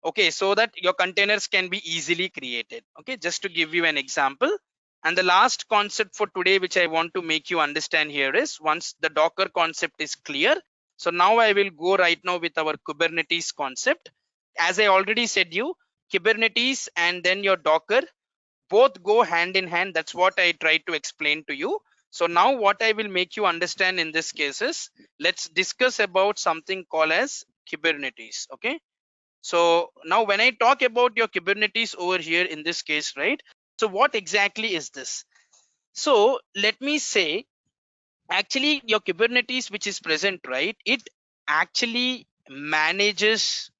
L: Okay, so that your containers can be easily created. Okay, just to give you an example. And the last concept for today, which I want to make you understand here, is once the Docker concept is clear. So now I will go right now with our Kubernetes concept. As I already said you, Kubernetes and then your Docker both go hand in hand. That's what I tried to explain to you. So now what I will make you understand in this case is, let's discuss about something called as Kubernetes. Okay, so now when I talk about your Kubernetes over here in this case, right, so what exactly is this? So let me say, actually your Kubernetes which is present, right, it actually manages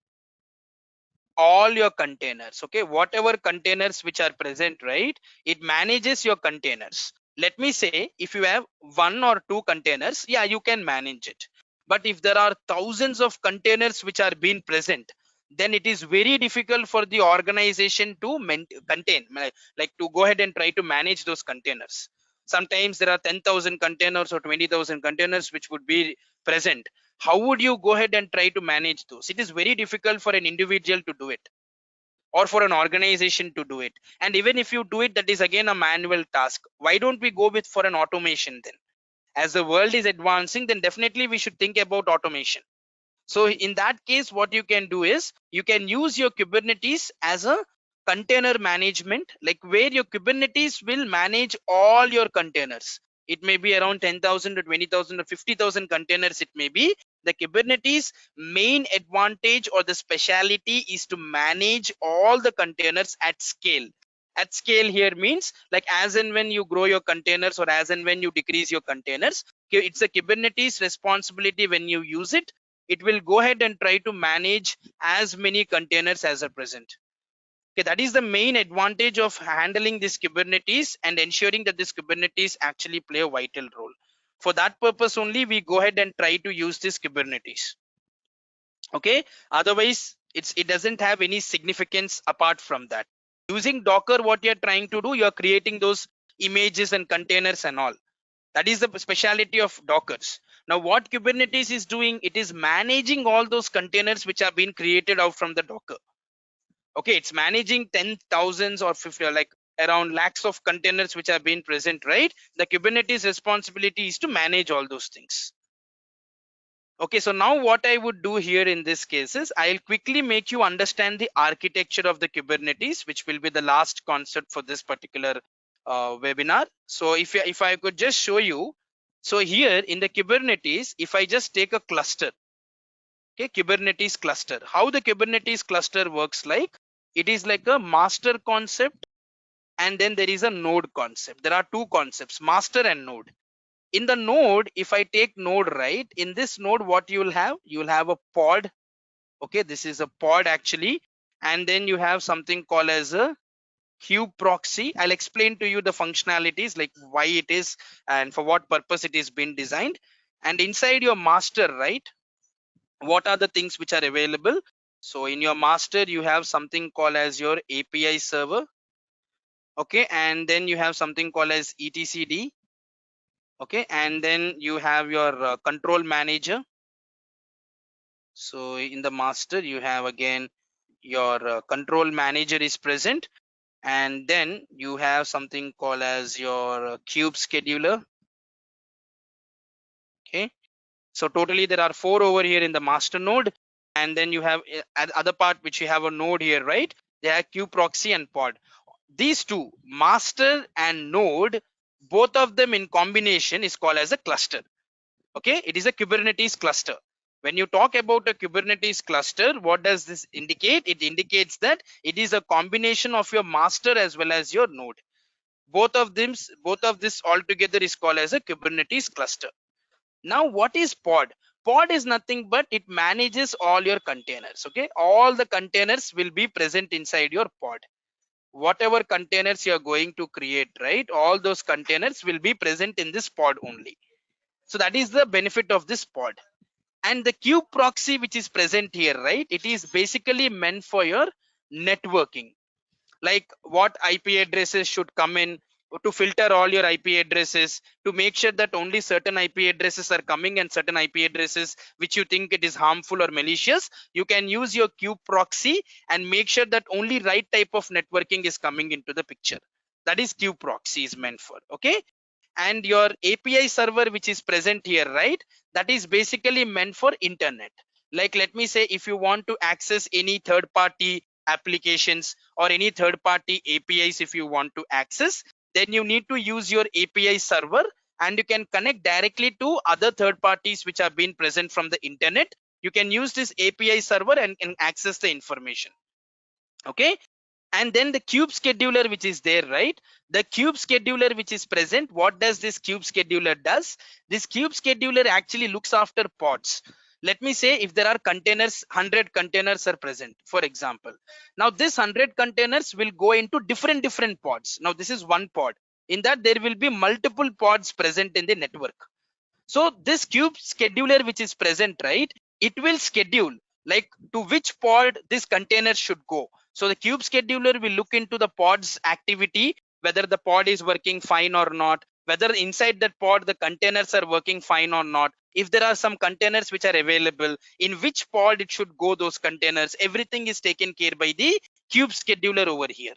L: all your containers. Okay, whatever containers which are present, right, it manages your containers. Let me say, if you have 1 or 2 containers, yeah, you can manage it. But if there are thousands of containers which are being present, then it is very difficult for the organization to contain, like to go ahead and try to manage those containers. Sometimes there are 10,000 containers or 20,000 containers which would be present. How would you go ahead and try to manage those? It is very difficult for an individual to do it, or for an organization to do it. And even if you do it, that is again a manual task. Why don't we go with for an automation then? As the world is advancing, then definitely we should think about automation. So in that case, what you can do is you can use your Kubernetes as a container management, like where your Kubernetes will manage all your containers. It may be around 10,000 or 20,000 or 50,000 containers. It may be. The Kubernetes main advantage or the speciality is to manage all the containers at scale. At scale here means like as and when you grow your containers or as and when you decrease your containers, it's a Kubernetes responsibility. When you use it, it will go ahead and try to manage as many containers as are present. Okay, that is the main advantage of handling this Kubernetes and ensuring that this Kubernetes actually play a vital role. For that purpose only, we go ahead and try to use this Kubernetes. Okay, otherwise it doesn't have any significance apart from that. Using Docker, what you're trying to do, you're creating those images and containers and all. That is the speciality of Dockers. Now what Kubernetes is doing, it is managing all those containers which have been created out from the Docker. Okay, it's managing 10,000s or 50, like around lakhs of containers which have been present, right? The Kubernetes responsibility is to manage all those things. Okay, so now what I would do here in this case is I'll quickly make you understand the architecture of the Kubernetes, which will be the last concept for this particular webinar. So if I could just show you, so here in the Kubernetes, if I just take a cluster, okay, Kubernetes cluster, how the Kubernetes cluster works, like it is like a master concept and then there is a node concept. There are two concepts, master and node. In the node, if I take node, right, in this node what you will have a pod. Okay, this is a pod actually, and then you have something called as a kube proxy. I'll explain to you the functionalities, like why it is and for what purpose it is been designed. And inside your master, right, what are the things which are available? So in your master you have something called as your API server. Okay, and then you have something called as etcd. Okay, and then you have your control manager. So in the master you have again your control manager is present, and then you have something called as your kube scheduler. Okay, so totally there are 4 over here in the master node, and then you have other part which you have a node here, right? They have kube proxy and pod. These two, master and node, both of them in combination is called as a cluster. Okay, it is a Kubernetes cluster. When you talk about a Kubernetes cluster, what does this indicate? It indicates that it is a combination of your master as well as your node. Both of this altogether is called as a Kubernetes cluster. Now what is pod? Pod is nothing but it manages all your containers. Okay, all the containers will be present inside your pod. Whatever containers you are going to create, right, all those containers will be present in this pod only. So that is the benefit of this pod. And the kube proxy which is present here, right, it is basically meant for your networking, like what IP addresses should come in, to filter all your IP addresses, to make sure that only certain IP addresses are coming and certain IP addresses which you think it is harmful or malicious, you can use your kube proxy and make sure that only right type of networking is coming into the picture. That is kube proxy is meant for. Okay, and your API server which is present here, right, that is basically meant for internet. Like let me say if you want to access any third-party applications or any third-party APIs, if you want to access, then you need to use your API server and you can connect directly to other third parties which have been present from the internet. You can use this API server and can access the information. Okay, and then the kube scheduler which is there, right, the kube scheduler which is present, what does this kube scheduler does? This kube scheduler actually looks after pods. Let me say if there are containers, 100 containers are present, for example. Now this 100 containers will go into different pods. Now this is one pod. In that there will be multiple pods present in the network. So this kube scheduler which is present, right, it will schedule like to which pod this container should go. So the kube scheduler will look into the pod's activity, whether the pod is working fine or not, whether inside that pod the containers are working fine or not, if there are some containers which are available, in which pod it should go, those containers, everything is taken care by the kube scheduler over here.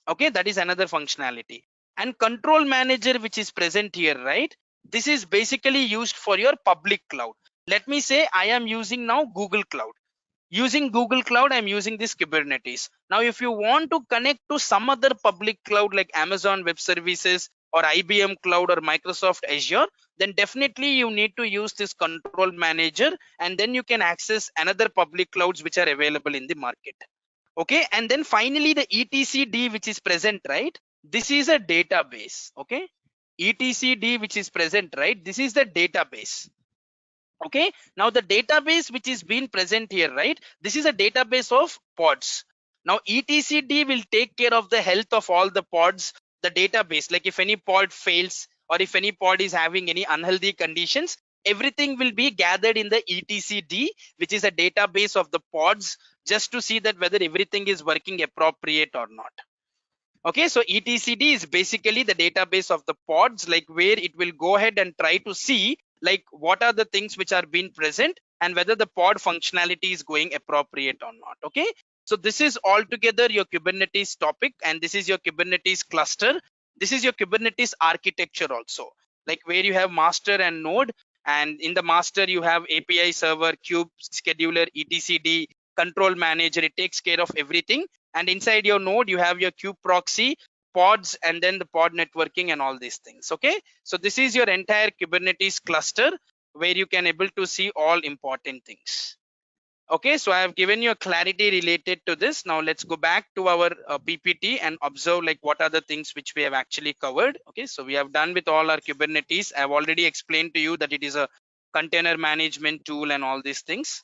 L: Okay, that is another functionality. And control manager, which is present here, right? This is basically used for your public cloud. Let me say I am using now Google Cloud. Using Google Cloud, I'm using this Kubernetes. Now, if you want to connect to some other public cloud like Amazon Web Services or IBM Cloud or Microsoft Azure, then definitely you need to use this control manager, and then you can access another public clouds which are available in the market. Okay, and then finally the etcd which is present, right? This is a database. Okay, etcd which is present, right? This is the database. Okay, now the database which is being present here, right? This is a database of pods. Now etcd will take care of the health of all the pods, the database, like if any pod fails or if any pod is having any unhealthy conditions, everything will be gathered in the etcd, which is a database of the pods, just to see that whether everything is working appropriate or not. Okay, so etcd is basically the database of the pods, like where it will go ahead and try to see like what are the things which are being present and whether the pod functionality is going appropriate or not. Okay, so this is altogether your Kubernetes topic, and this is your Kubernetes cluster. This is your Kubernetes architecture also, like where you have master and node, and in the master you have API server, kube scheduler, etcd, control manager. It takes care of everything. And inside your node you have your kube proxy, pods, and then the pod networking and all these things. Okay, so this is your entire Kubernetes cluster where you can able to see all important things. Okay, so I have given you a clarity related to this. Now let's go back to our PPT and observe like what are the things which we have actually covered. Okay, so we have done with all our Kubernetes. I have already explained to you that it is a container management tool and all these things.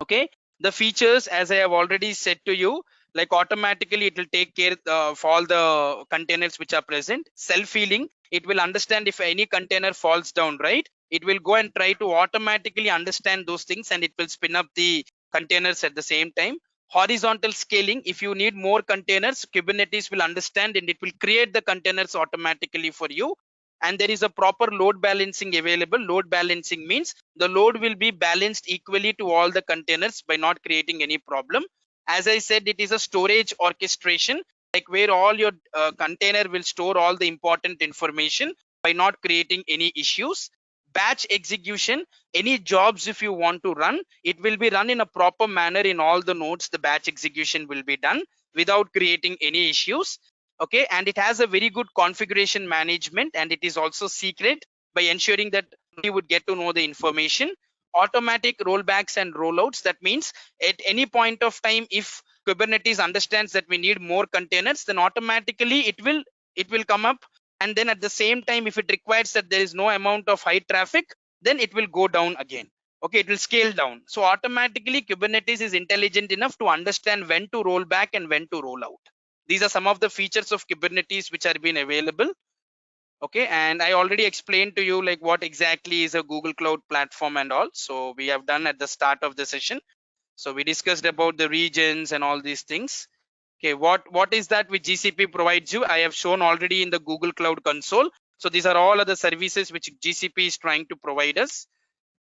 L: Okay, the features, as I have already said to you, like automatically it will take care of all the containers which are present. Self-healing, it will understand if any container falls down, right? It will go and try to automatically understand those things, and it will spin up the containers at the same time. Horizontal scaling, if you need more containers, Kubernetes will understand and it will create the containers automatically for you. And there is a proper load balancing available. Load balancing means the load will be balanced equally to all the containers by not creating any problem. As I said, it is a storage orchestration, like where all your container will store all the important information by not creating any issues. Batch execution, any jobs if you want to run, it will be run in a proper manner in all the nodes. The batch execution will be done without creating any issues. Okay, and it has a very good configuration management, and it is also secret by ensuring that you would get to know the information. Automatic rollbacks and rollouts, that means at any point of time if Kubernetes understands that we need more containers, then automatically it will come up, and then at the same time if it requires that there is no amount of high traffic, then it will go down again. Okay, it will scale down. So automatically Kubernetes is intelligent enough to understand when to roll back and when to roll out. These are some of the features of Kubernetes which are being available. Okay, and I already explained to you like what exactly is a Google Cloud platform and all. So we have done at the start of the session. So we discussed about the regions and all these things. Okay, what is that which GCP provides you? I have shown already in the Google Cloud console. So these are all other services which GCP is trying to provide us.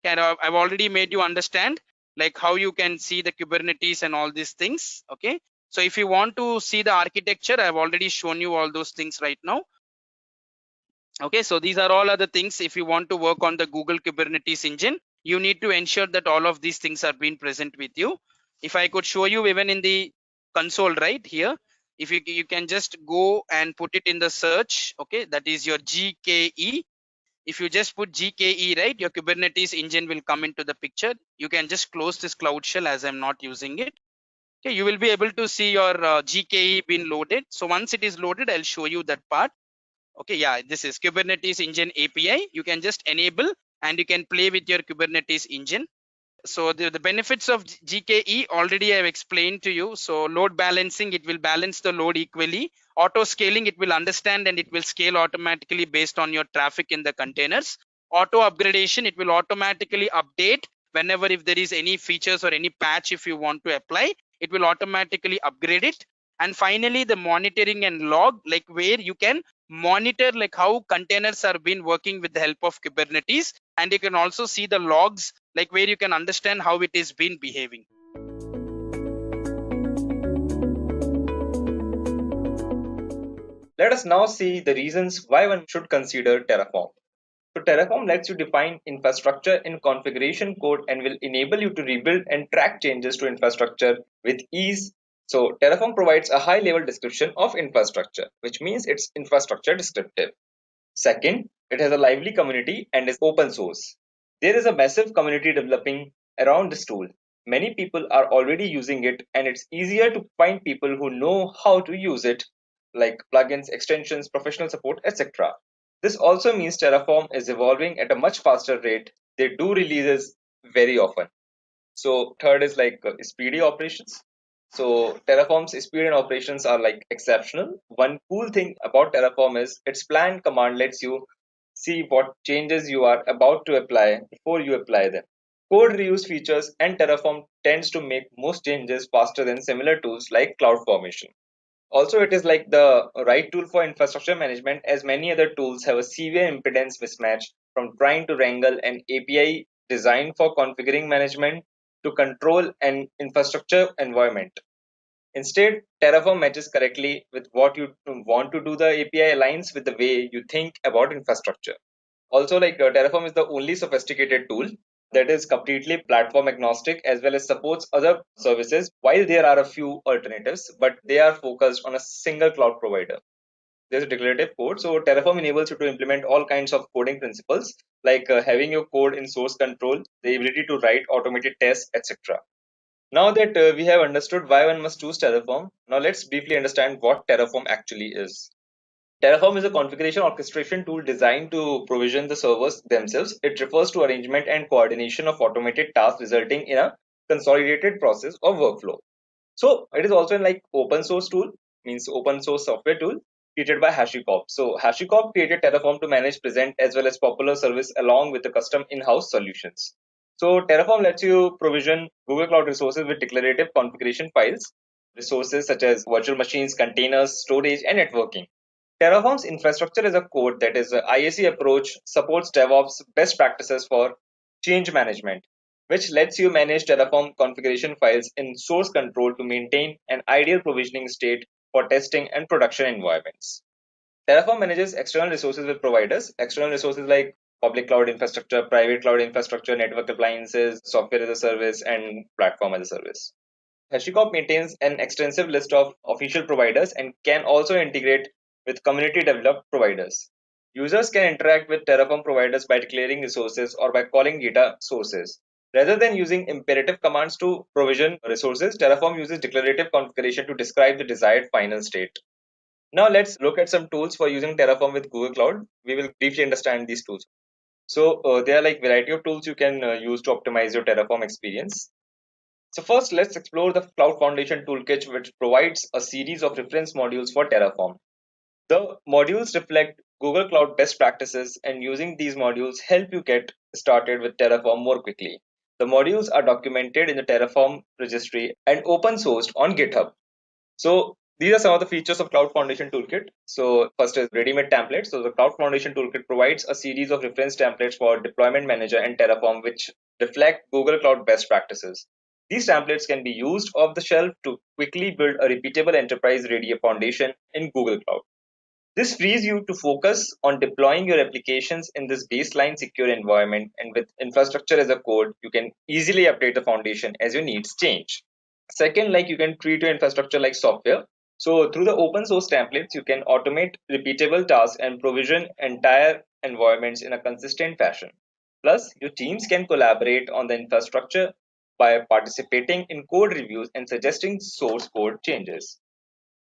L: And I've already made you understand like how you can see the Kubernetes and all these things. Okay, so if you want to see the architecture, I've already shown you all those things right now. Okay, so these are all other things. If you want to work on the Google Kubernetes engine, you need to ensure that all of these things are being present with you. If I could show you even in the console right here, if you can just go and put it in the search. Okay, that is your GKE. If you just put GKE, right, your Kubernetes engine will come into the picture. You can just close this Cloud Shell as I'm not using it. Okay, you will be able to see your GKE being loaded. So once it is loaded, I'll show you that part. Okay, yeah, this is Kubernetes engine API. You can just enable and you can play with your Kubernetes engine. So the benefits of GKE already I have explained to you. So load balancing, it will balance the load equally. Auto scaling, it will understand and it will scale automatically based on your traffic in the containers. Auto upgradation, it will automatically update whenever if there is any features or any patch if you want to apply, it will automatically upgrade it. And finally, the monitoring and log, like where you can monitor like how containers are been working with the help of Kubernetes, and you can also see the logs, like where you can understand how it is been behaving.
M: Let us now see the reasons why one should consider Terraform. So Terraform lets you define infrastructure in configuration code and will enable you to rebuild and track changes to infrastructure with ease. So Terraform provides a high level description of infrastructure, which means it's infrastructure descriptive. Second, it has a lively community and is open source. There is a massive community developing around this tool. Many people are already using it, and it's easier to find people who know how to use it, like plugins, extensions, professional support, etc. This also means Terraform is evolving at a much faster rate. They do releases very often. So third is like speedy operations. So Terraform's speed and operations are like exceptional. One cool thing about Terraform is its plan command lets you see what changes you are about to apply before you apply them. Code reuse features and Terraform tends to make most changes faster than similar tools like CloudFormation. Also, it is like the right tool for infrastructure management, as many other tools have a severe impedance mismatch from trying to wrangle an API designed for configuring management to control an infrastructure environment. Instead, Terraform matches correctly with what you want to do. The API aligns with the way you think about infrastructure. Also, like Terraform is the only sophisticated tool that is completely platform agnostic as well as supports other services, while there are a few alternatives, but they are focused on a single cloud provider. There's a declarative code. So Terraform enables you to implement all kinds of coding principles, like having your code in source control, the ability to write automated tests, etc. Now that we have understood why one must choose Terraform, now let's briefly understand what Terraform actually is. Terraform is a configuration orchestration tool designed to provision the servers themselves. It refers to arrangement and coordination of automated tasks resulting in a consolidated process or workflow. So it is also an like open source tool, means open source software tool created by HashiCorp. So HashiCorp created Terraform to manage present as well as popular service along with the custom in-house solutions. So Terraform lets you provision Google Cloud resources with declarative configuration files, resources such as virtual machines, containers, storage, and networking. Terraform's infrastructure as a code, that is, IAC approach, supports DevOps best practices for change management, which lets you manage Terraform configuration files in source control to maintain an ideal provisioning state for testing and production environments. Terraform manages external resources with providers, external resources like public cloud infrastructure, private cloud infrastructure, network appliances, software as a service, and platform as a service. HashiCorp maintains an extensive list of official providers and can also integrate with community developed providers. Users can interact with Terraform providers by declaring resources or by calling data sources. Rather than using imperative commands to provision resources, Terraform uses declarative configuration to describe the desired final state. Now let's look at some tools for using Terraform with Google Cloud. We will briefly understand these tools. So there are like variety of tools you can use to optimize your Terraform experience. So first, let's explore the Cloud Foundation Toolkit, which provides a series of reference modules for Terraform. The modules reflect Google Cloud best practices, and using these modules help you get started with Terraform more quickly. The modules are documented in the Terraform registry and open sourced on GitHub. So these are some of the features of Cloud Foundation Toolkit. So first is ready-made templates. So the Cloud Foundation Toolkit provides a series of reference templates for Deployment Manager and Terraform, which reflect Google Cloud best practices. These templates can be used off the shelf to quickly build a repeatable enterprise-ready foundation in Google Cloud. This frees you to focus on deploying your applications in this baseline secure environment, and with infrastructure as a code, you can easily update the foundation as your needs change. Second, like you can treat your infrastructure like software. So through the open source templates, you can automate repeatable tasks and provision entire environments in a consistent fashion. Plus, your teams can collaborate on the infrastructure by participating in code reviews and suggesting source code changes.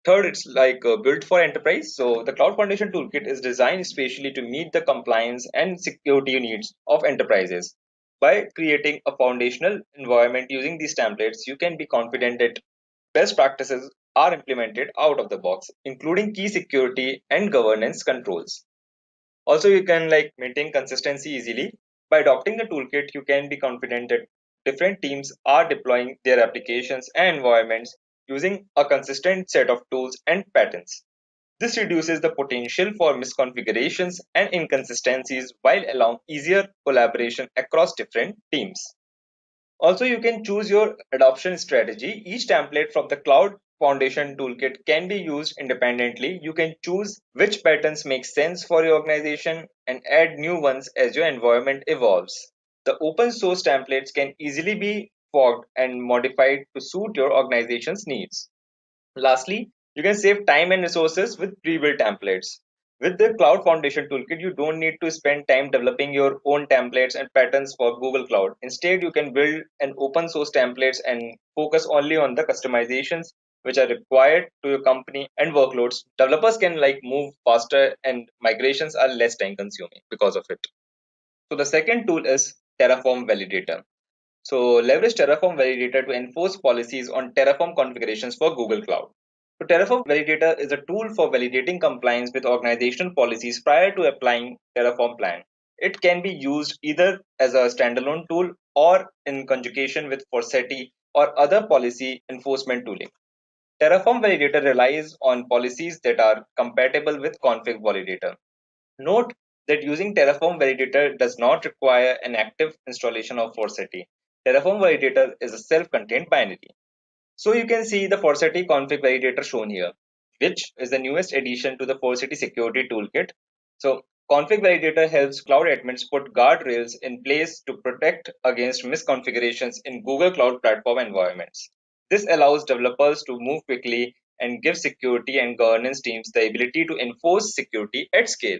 M: Third, it's like built for enterprise. So the Cloud Foundation Toolkit is designed especially to meet the compliance and security needs of enterprises. By creating a foundational environment using these templates, you can be confident that best practices are implemented out of the box, including key security and governance controls. Also, you can like maintain consistency easily By adopting the toolkit, you can be confident that different teams are deploying their applications and environments using a consistent set of tools and patterns. This reduces the potential for misconfigurations and inconsistencies while allowing easier collaboration across different teams. Also, you can choose your adoption strategy. Each template from the Cloud Foundation Toolkit can be used independently. You can choose which patterns make sense for your organization and add new ones as your environment evolves. The open source templates can easily be forked and modified to suit your organization's needs. Lastly, you can save time and resources with pre-built templates. With the Cloud Foundation Toolkit, you don't need to spend time developing your own templates and patterns for Google Cloud. Instead, you can build an open source templates and focus only on the customizations which are required to your company and workloads. Developers can move faster and migrations are less time consuming because of it. So the second tool is Terraform Validator. So leverage Terraform Validator to enforce policies on Terraform configurations for Google Cloud. So Terraform Validator is a tool for validating compliance with organizational policies prior to applying Terraform plan. It can be used either as a standalone tool or in conjugation with Forseti or other policy enforcement tooling. Terraform Validator relies on policies that are compatible with Config Validator. Note that using Terraform Validator does not require an active installation of Forseti. Terraform Validator is a self-contained binary. So you can see the Forseti config validator shown here, which is the newest addition to the Forseti security toolkit. So config validator helps cloud admins put guardrails in place to protect against misconfigurations in Google Cloud Platform environments. This allows developers to move quickly and give security and governance teams the ability to enforce security at scale.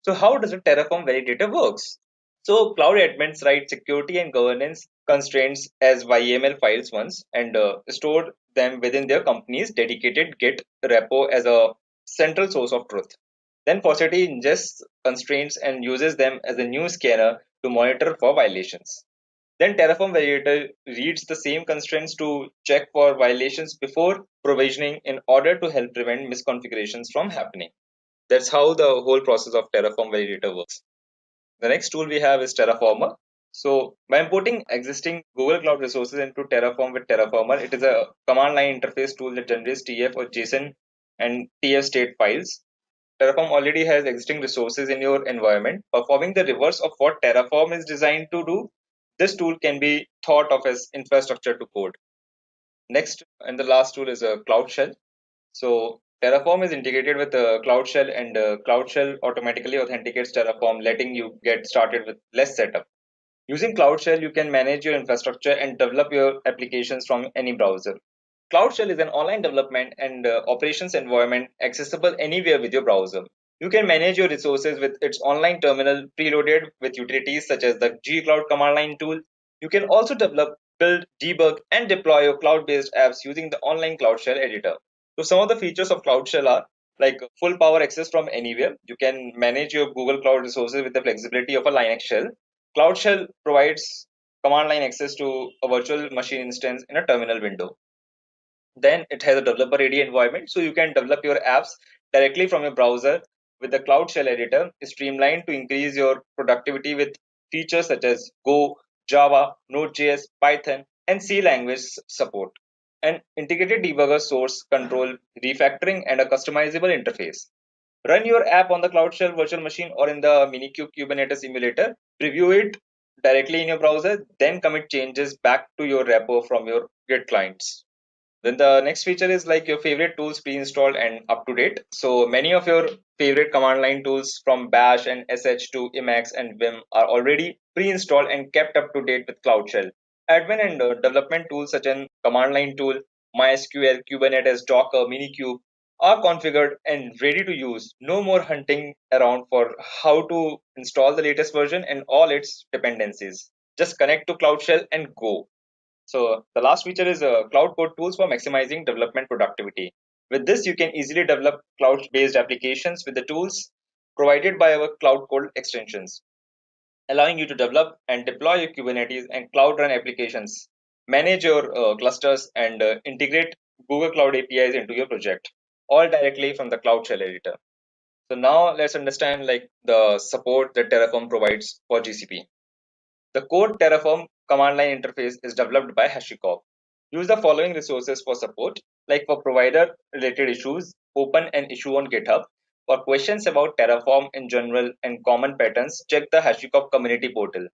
M: So how does a Terraform validator works? So cloud admins write security and governance constraints as YAML files once and store them within their company's dedicated Git repo as a central source of truth. Then Forseti ingests constraints and uses them as a new scanner to monitor for violations. Then Terraform Validator reads the same constraints to check for violations before provisioning in order to help prevent misconfigurations from happening. That's how the whole process of Terraform Validator works. The next tool we have is Terraformer. So by importing existing Google Cloud resources into Terraform with Terraformer, it is a command line interface tool that generates TF or JSON and TF state files. Terraform already has existing resources in your environment. Performing the reverse of what Terraform is designed to do, this tool can be thought of as infrastructure to code. Next, and the last tool is a Cloud Shell. So Terraform is integrated with Cloud Shell, and Cloud Shell automatically authenticates Terraform, letting you get started with less setup. Using Cloud Shell, you can manage your infrastructure and develop your applications from any browser. Cloud Shell is an online development and operations environment accessible anywhere with your browser. You can manage your resources with its online terminal preloaded with utilities such as the gcloud command line tool. You can also develop, build, debug, and deploy your cloud-based apps using the online Cloud Shell editor. So some of the features of Cloud Shell are like full power access from anywhere. You can manage your Google Cloud resources with the flexibility of a Linux shell. Cloud Shell provides command line access to a virtual machine instance in a terminal window. Then it has a developer ready environment, so you can develop your apps directly from your browser with the Cloud Shell editor. Is streamlined to increase your productivity with features such as Go, Java, Node.js, Python, and C language support. An integrated debugger, source control, refactoring, and a customizable interface. Run your app on the Cloud Shell virtual machine or in the Minikube Kubernetes emulator. Preview it directly in your browser, then commit changes back to your repo from your Git clients. Then the next feature is like your favorite tools pre-installed and up to date. So many of your favorite command line tools from Bash and SH to Emacs and Vim are already pre-installed and kept up to date with Cloud Shell. Admin and development tools such as command line tool, MySQL, Kubernetes, Docker, Minikube are configured and ready to use. No more hunting around for how to install the latest version and all its dependencies. Just connect to Cloud Shell and go. So the last feature is cloud code tools for maximizing development productivity. With this, you can easily develop cloud-based applications with the tools provided by our cloud code extensions, allowing you to develop and deploy your Kubernetes and cloud run applications, manage your clusters, and integrate Google Cloud APIs into your project, all directly from the Cloud Shell editor. So now let's understand like the support that Terraform provides for GCP. The core Terraform command line interface is developed by HashiCorp. Use the following resources for support, like for provider related issues, open an issue on GitHub. For questions about Terraform in general and common patterns, check the HashiCorp community portal.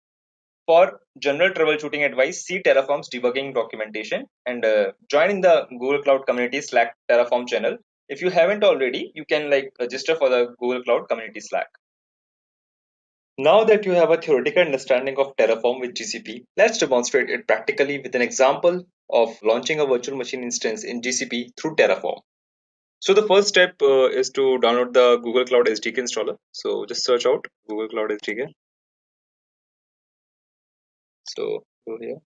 M: For general troubleshooting advice, see Terraform's debugging documentation and join in the Google Cloud Community Slack Terraform channel. If you haven't already, you can register for the Google Cloud Community Slack. Now that you have a theoretical understanding of Terraform with GCP, let's demonstrate it practically with an example of launching a virtual machine instance in GCP through Terraform. So the first step is to download the Google Cloud SDK installer. So just search out Google Cloud SDK. So go here.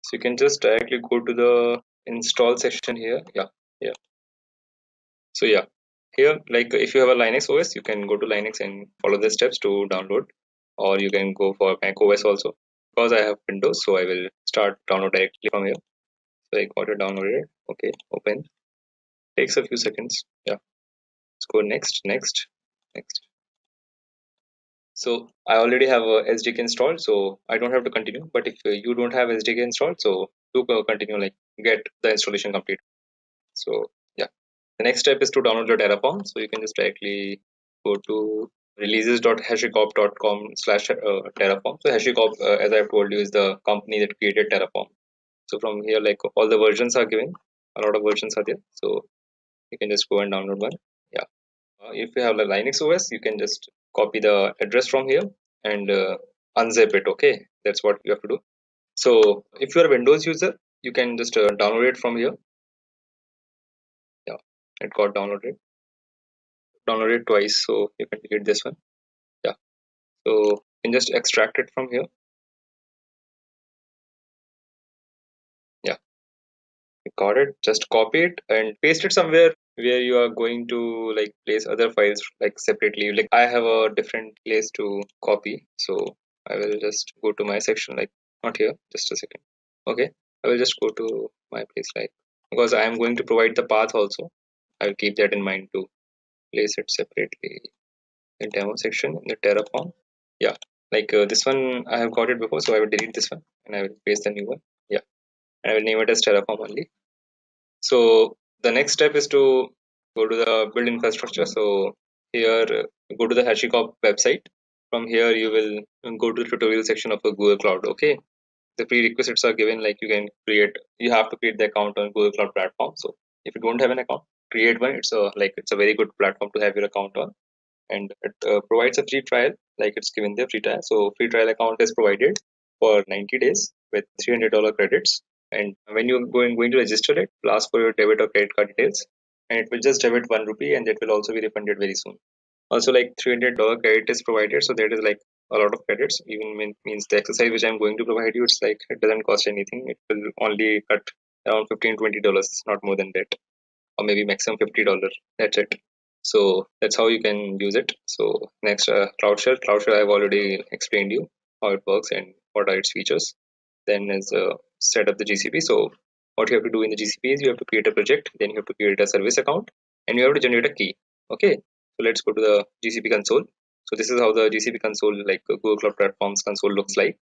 M: So you can just directly go to the install section here. Yeah. So yeah, here if you have a Linux OS, you can go to Linux and follow the steps to download, or you can go for Mac OS also. Because I have Windows, so I will start download directly from here. So I got it downloaded. Okay, open. Takes a few seconds. Yeah. Let's go next. So I already have a SDK installed, so I don't have to continue. But if you don't have SDK installed, so do continue, get the installation complete. So yeah, the next step is to download the Terraform. So you can just directly go to releases.hashicorp.com/Terraform. So HashiCorp, as I've told you, is the company that created Terraform. So from here, all the versions are given. A lot of versions are there. So you can just go and download one. Yeah. If you have the Linux OS, you can just copy the address from here and unzip it. Okay, that's what you have to do. So if you're a Windows user, you can just download it from here. Yeah, it got downloaded twice, so you can delete this one. Yeah, so you can just extract it from here. Yeah, you got it. Just copy it and paste it somewhere where you are going to place other files separately. I have a different place to copy, so I will just go to my section, not here, just a second. Okay, I will just go to my place, because I am going to provide the path also. I will keep that in mind to place it separately. The demo section in the Terraform. Yeah, this one I have got it before, so I will delete this one and I will paste the new one. Yeah, and I will name it as Terraform only. So the next step is to go to the build infrastructure. So here, go to the HashiCorp website. From here, you will go to the tutorial section of the Google Cloud. Okay, the prerequisites are given. You have to create the account on Google Cloud platform. So if you don't have an account, create one. It's a very good platform to have your account on, and it provides a free trial. It's given the free trial. So free trial account is provided for 90 days with $300 credits. And when you're going to register it, will ask for your debit or credit card details, and it will just debit 1 rupee, and that will also be refunded very soon. Also, $300 credit is provided, so that is a lot of credits. Even means the exercise which I'm going to provide you, it's it doesn't cost anything. It will only cut around $15-20, not more than that, or maybe maximum $50. That's it. So that's how you can use it. So next, CloudShare. CloudShare I've already explained you how it works and what are its features. Then is set up the GCP. So what you have to do in the GCP is you have to create a project, then you have to create a service account, and you have to generate a key. Okay, so let's go to the GCP console. So this is how the GCP console, Google Cloud Platforms console, looks like.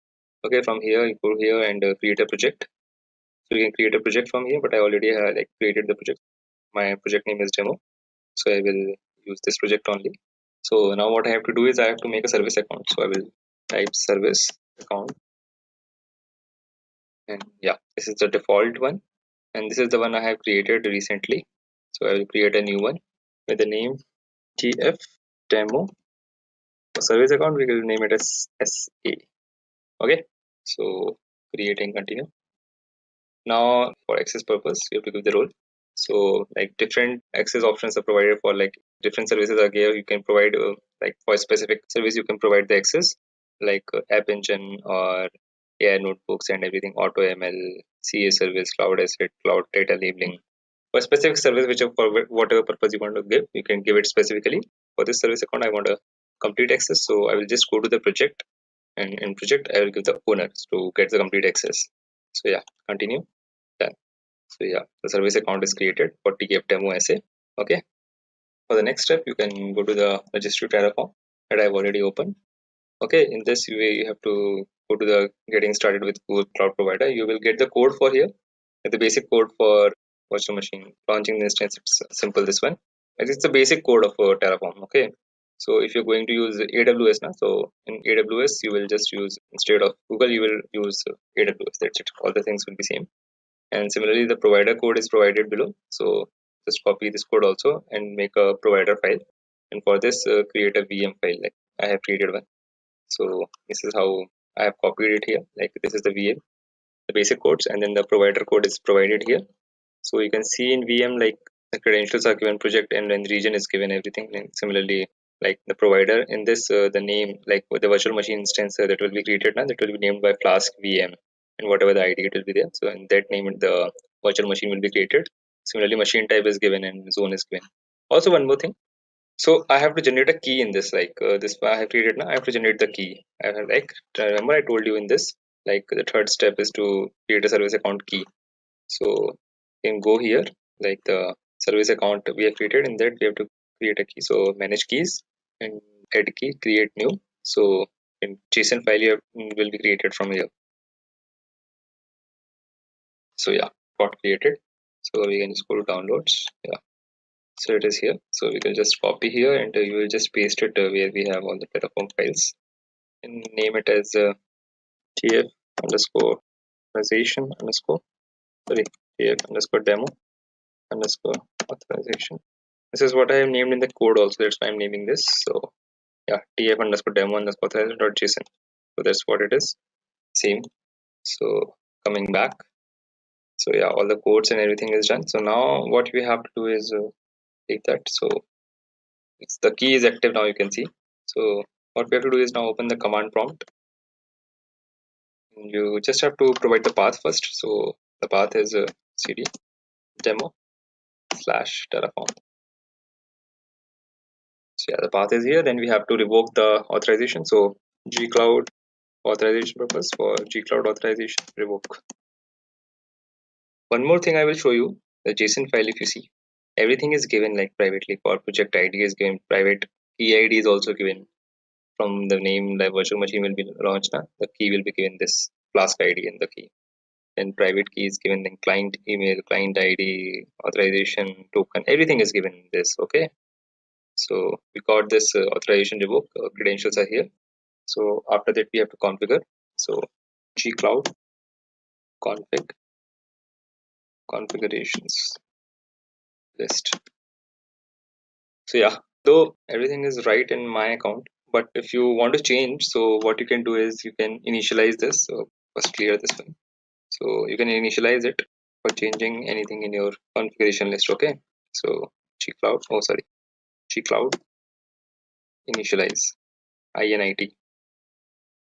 M: Okay, from here you go here and create a project. So you can create a project from here, but I already created the project. My project name is demo, so I will use this project only. So now what I have to do is I have to make a service account. So I will type service account, and yeah, this is the default one, and this is the one I have created recently. So I will create a new one with the name TF demo. For service account, we will name it as SA. Okay, so create and continue. Now for access purpose, you have to give the role. So different access options are provided for different services are here. You can provide for a specific service, you can provide the access App Engine or AI notebooks and everything, Auto ML, CA service, Cloud Asset, Cloud Data Labeling. For a specific service, which for whatever purpose you want to give, you can give it specifically. For this service account, I want a complete access, so I will just go to the project, and in project I will give the owners to get the complete access. So yeah, continue. Done. So yeah, the service account is created for TF demo SA. Okay. For the next step, you can go to the registry Terraform that I've already opened. Okay, in this way you have to go to the getting started with Google Cloud Provider. You will get the code for here, the basic code for virtual machine launching the instance. It's simple, this one. And it's the basic code of Terraform. Okay, so if you're going to use AWS now, so in AWS you will just use, instead of Google, you will use AWS. That's it. All the things will be same. And similarly, the provider code is provided below. So just copy this code also and make a provider file. And for this, create a VM file. Like I have created one. So this is how I have copied it here. Like this is the VM, the basic codes, and then the provider code is provided here. So you can see in VM, like the credentials are given, project and then region is given, everything. And similarly, like the provider in this, the name, like with the virtual machine instance that will be created now, that will be named by Flask VM, and whatever the ID it will be there. So in that name, the virtual machine will be created. Similarly, machine type is given and zone is given. Also, one more thing. So I have to generate a key in this, like this I have created now. I have to generate the key. I have, like, remember I told you in this, like the third step is to create a service account key. So you can go here, like the service account we have created. In that we have to create a key. So manage keys and add key, create new. So in JSON file you have, will be created from here. So yeah, got created. So we can just go to downloads. Yeah. So it is here. So we can just copy here and you will just paste it where we have all the Terraform files and name it as tf underscore authorization underscore tf underscore demo underscore authorization. This is what I have named in the code also. That's why I'm naming this. So yeah, tf underscore demo underscore authorization.json. So that's what it is. Same. So coming back. So yeah, all the codes and everything is done. So now what we have to do is take that. So it's the key is active now, you can see. So what we have to do is now open the command prompt. You just have to provide the path first. So the path is cd demo / terraform. So yeah, the path is here. Then we have to revoke the authorization. So gcloud authorization purpose for gcloud authorization revoke. One more thing I will show you, the JSON file. If you see, everything is given like privately. For project ID is given private, key ID is also given. From the name, the virtual machine will be launched now, the key will be given this Flask ID and the key. Then private key is given, then client email, client ID, authorization, token, everything is given in this. Okay. So we got this authorization revoke, credentials are here. So after that we have to configure. So gcloud config configurations list. So yeah, though everything is right in my account, but if you want to change, so what you can do is you can initialize this. So first clear this one. So you can initialize it for changing anything in your configuration list. Okay. So gcloud, gcloud initialize init.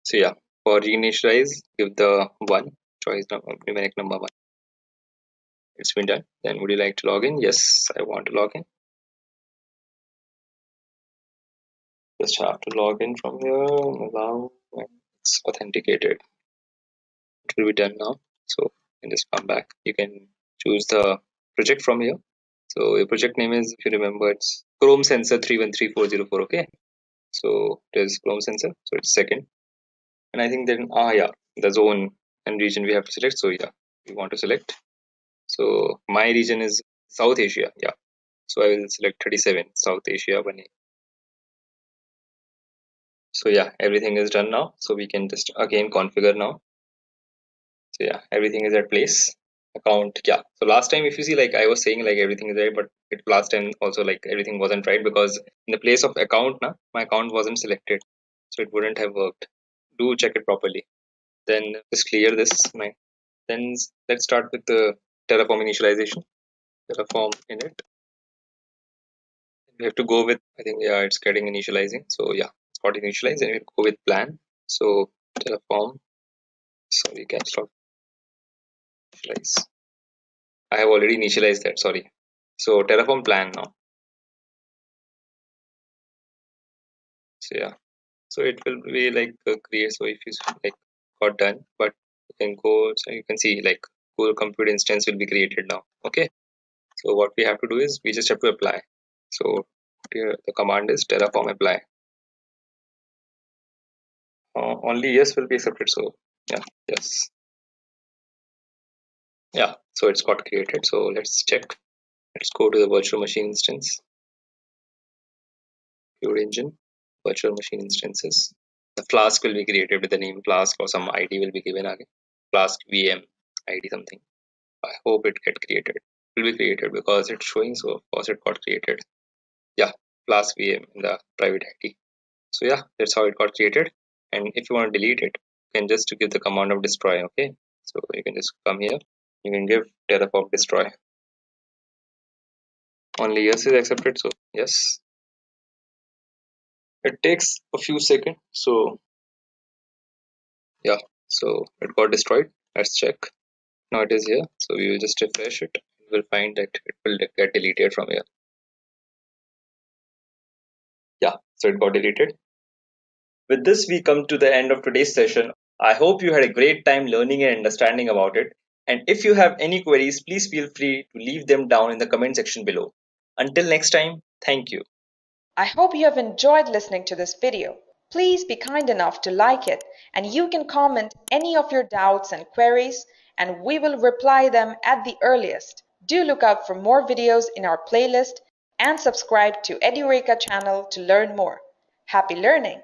M: So yeah, for reinitialize, give the one choice number, numeric number 1. It's been done. Then would you like to log in? Yes, I want to log in. Just have to log in from here. Allow, and it's authenticated. It will be done now. So you can just come back. You can choose the project from here. So your project name is, if you remember, it's Chrome Sensor 313404. Okay. So it is Chrome Sensor. So it's second. And I think then yeah, the zone and region we have to select. So yeah, we want to select. So my region is South Asia. Yeah. So I will select 37 South Asia 1A. So yeah, everything is done now. So we can just again configure now. So yeah, everything is at place. Account, yeah. So last time, if you see, like I was saying, like everything is right, but it last time also like everything wasn't right, because in the place of account now, my account wasn't selected, so it wouldn't have worked. Do check it properly. Then just clear this. Then let's start with the Terraform initialization. Terraform init. We have to go with, I think, yeah, it's getting initializing. So yeah, it's got initialized, and we go with plan. So Terraform, sorry, cancel out initialize. I have already initialized that, sorry. So Terraform plan now. So yeah, so it will be like create. So if you like got done, but you can go, so you can see like Google Compute instance will be created now. Okay, so what we have to do is we just have to apply. So here the command is Terraform apply. Only yes will be accepted. So yeah, yes. Yeah, so it's got created. So let's check. Let's go to the virtual machine instance. Pure engine, virtual machine instances. The flask will be created with the name flask or some ID will be given again. Flask VM ID something. I hope it get created. It will be created because it's showing, so of course it got created. Yeah, flask VM in the private ID. So yeah, that's how it got created. And if you want to delete it, you can just give the command of destroy. Okay, so you can just come here. You can give Terraform destroy. Only yes is accepted. So yes, it takes a few seconds. So yeah, so it got destroyed. Let's check. Now it is here. So we will just refresh it. You will find that it will get deleted from here. Yeah, so it got deleted. With this, we come to the end of today's session. I hope you had a great time learning and understanding about it. And if you have any queries, please feel free to leave them down in the comment section below. Until next time, thank you.
F: I hope you have enjoyed listening to this video. Please be kind enough to like it, and you can comment any of your doubts and queries, and we will reply them at the earliest. Do look out for more videos in our playlist and subscribe to Edureka channel to learn more. Happy learning!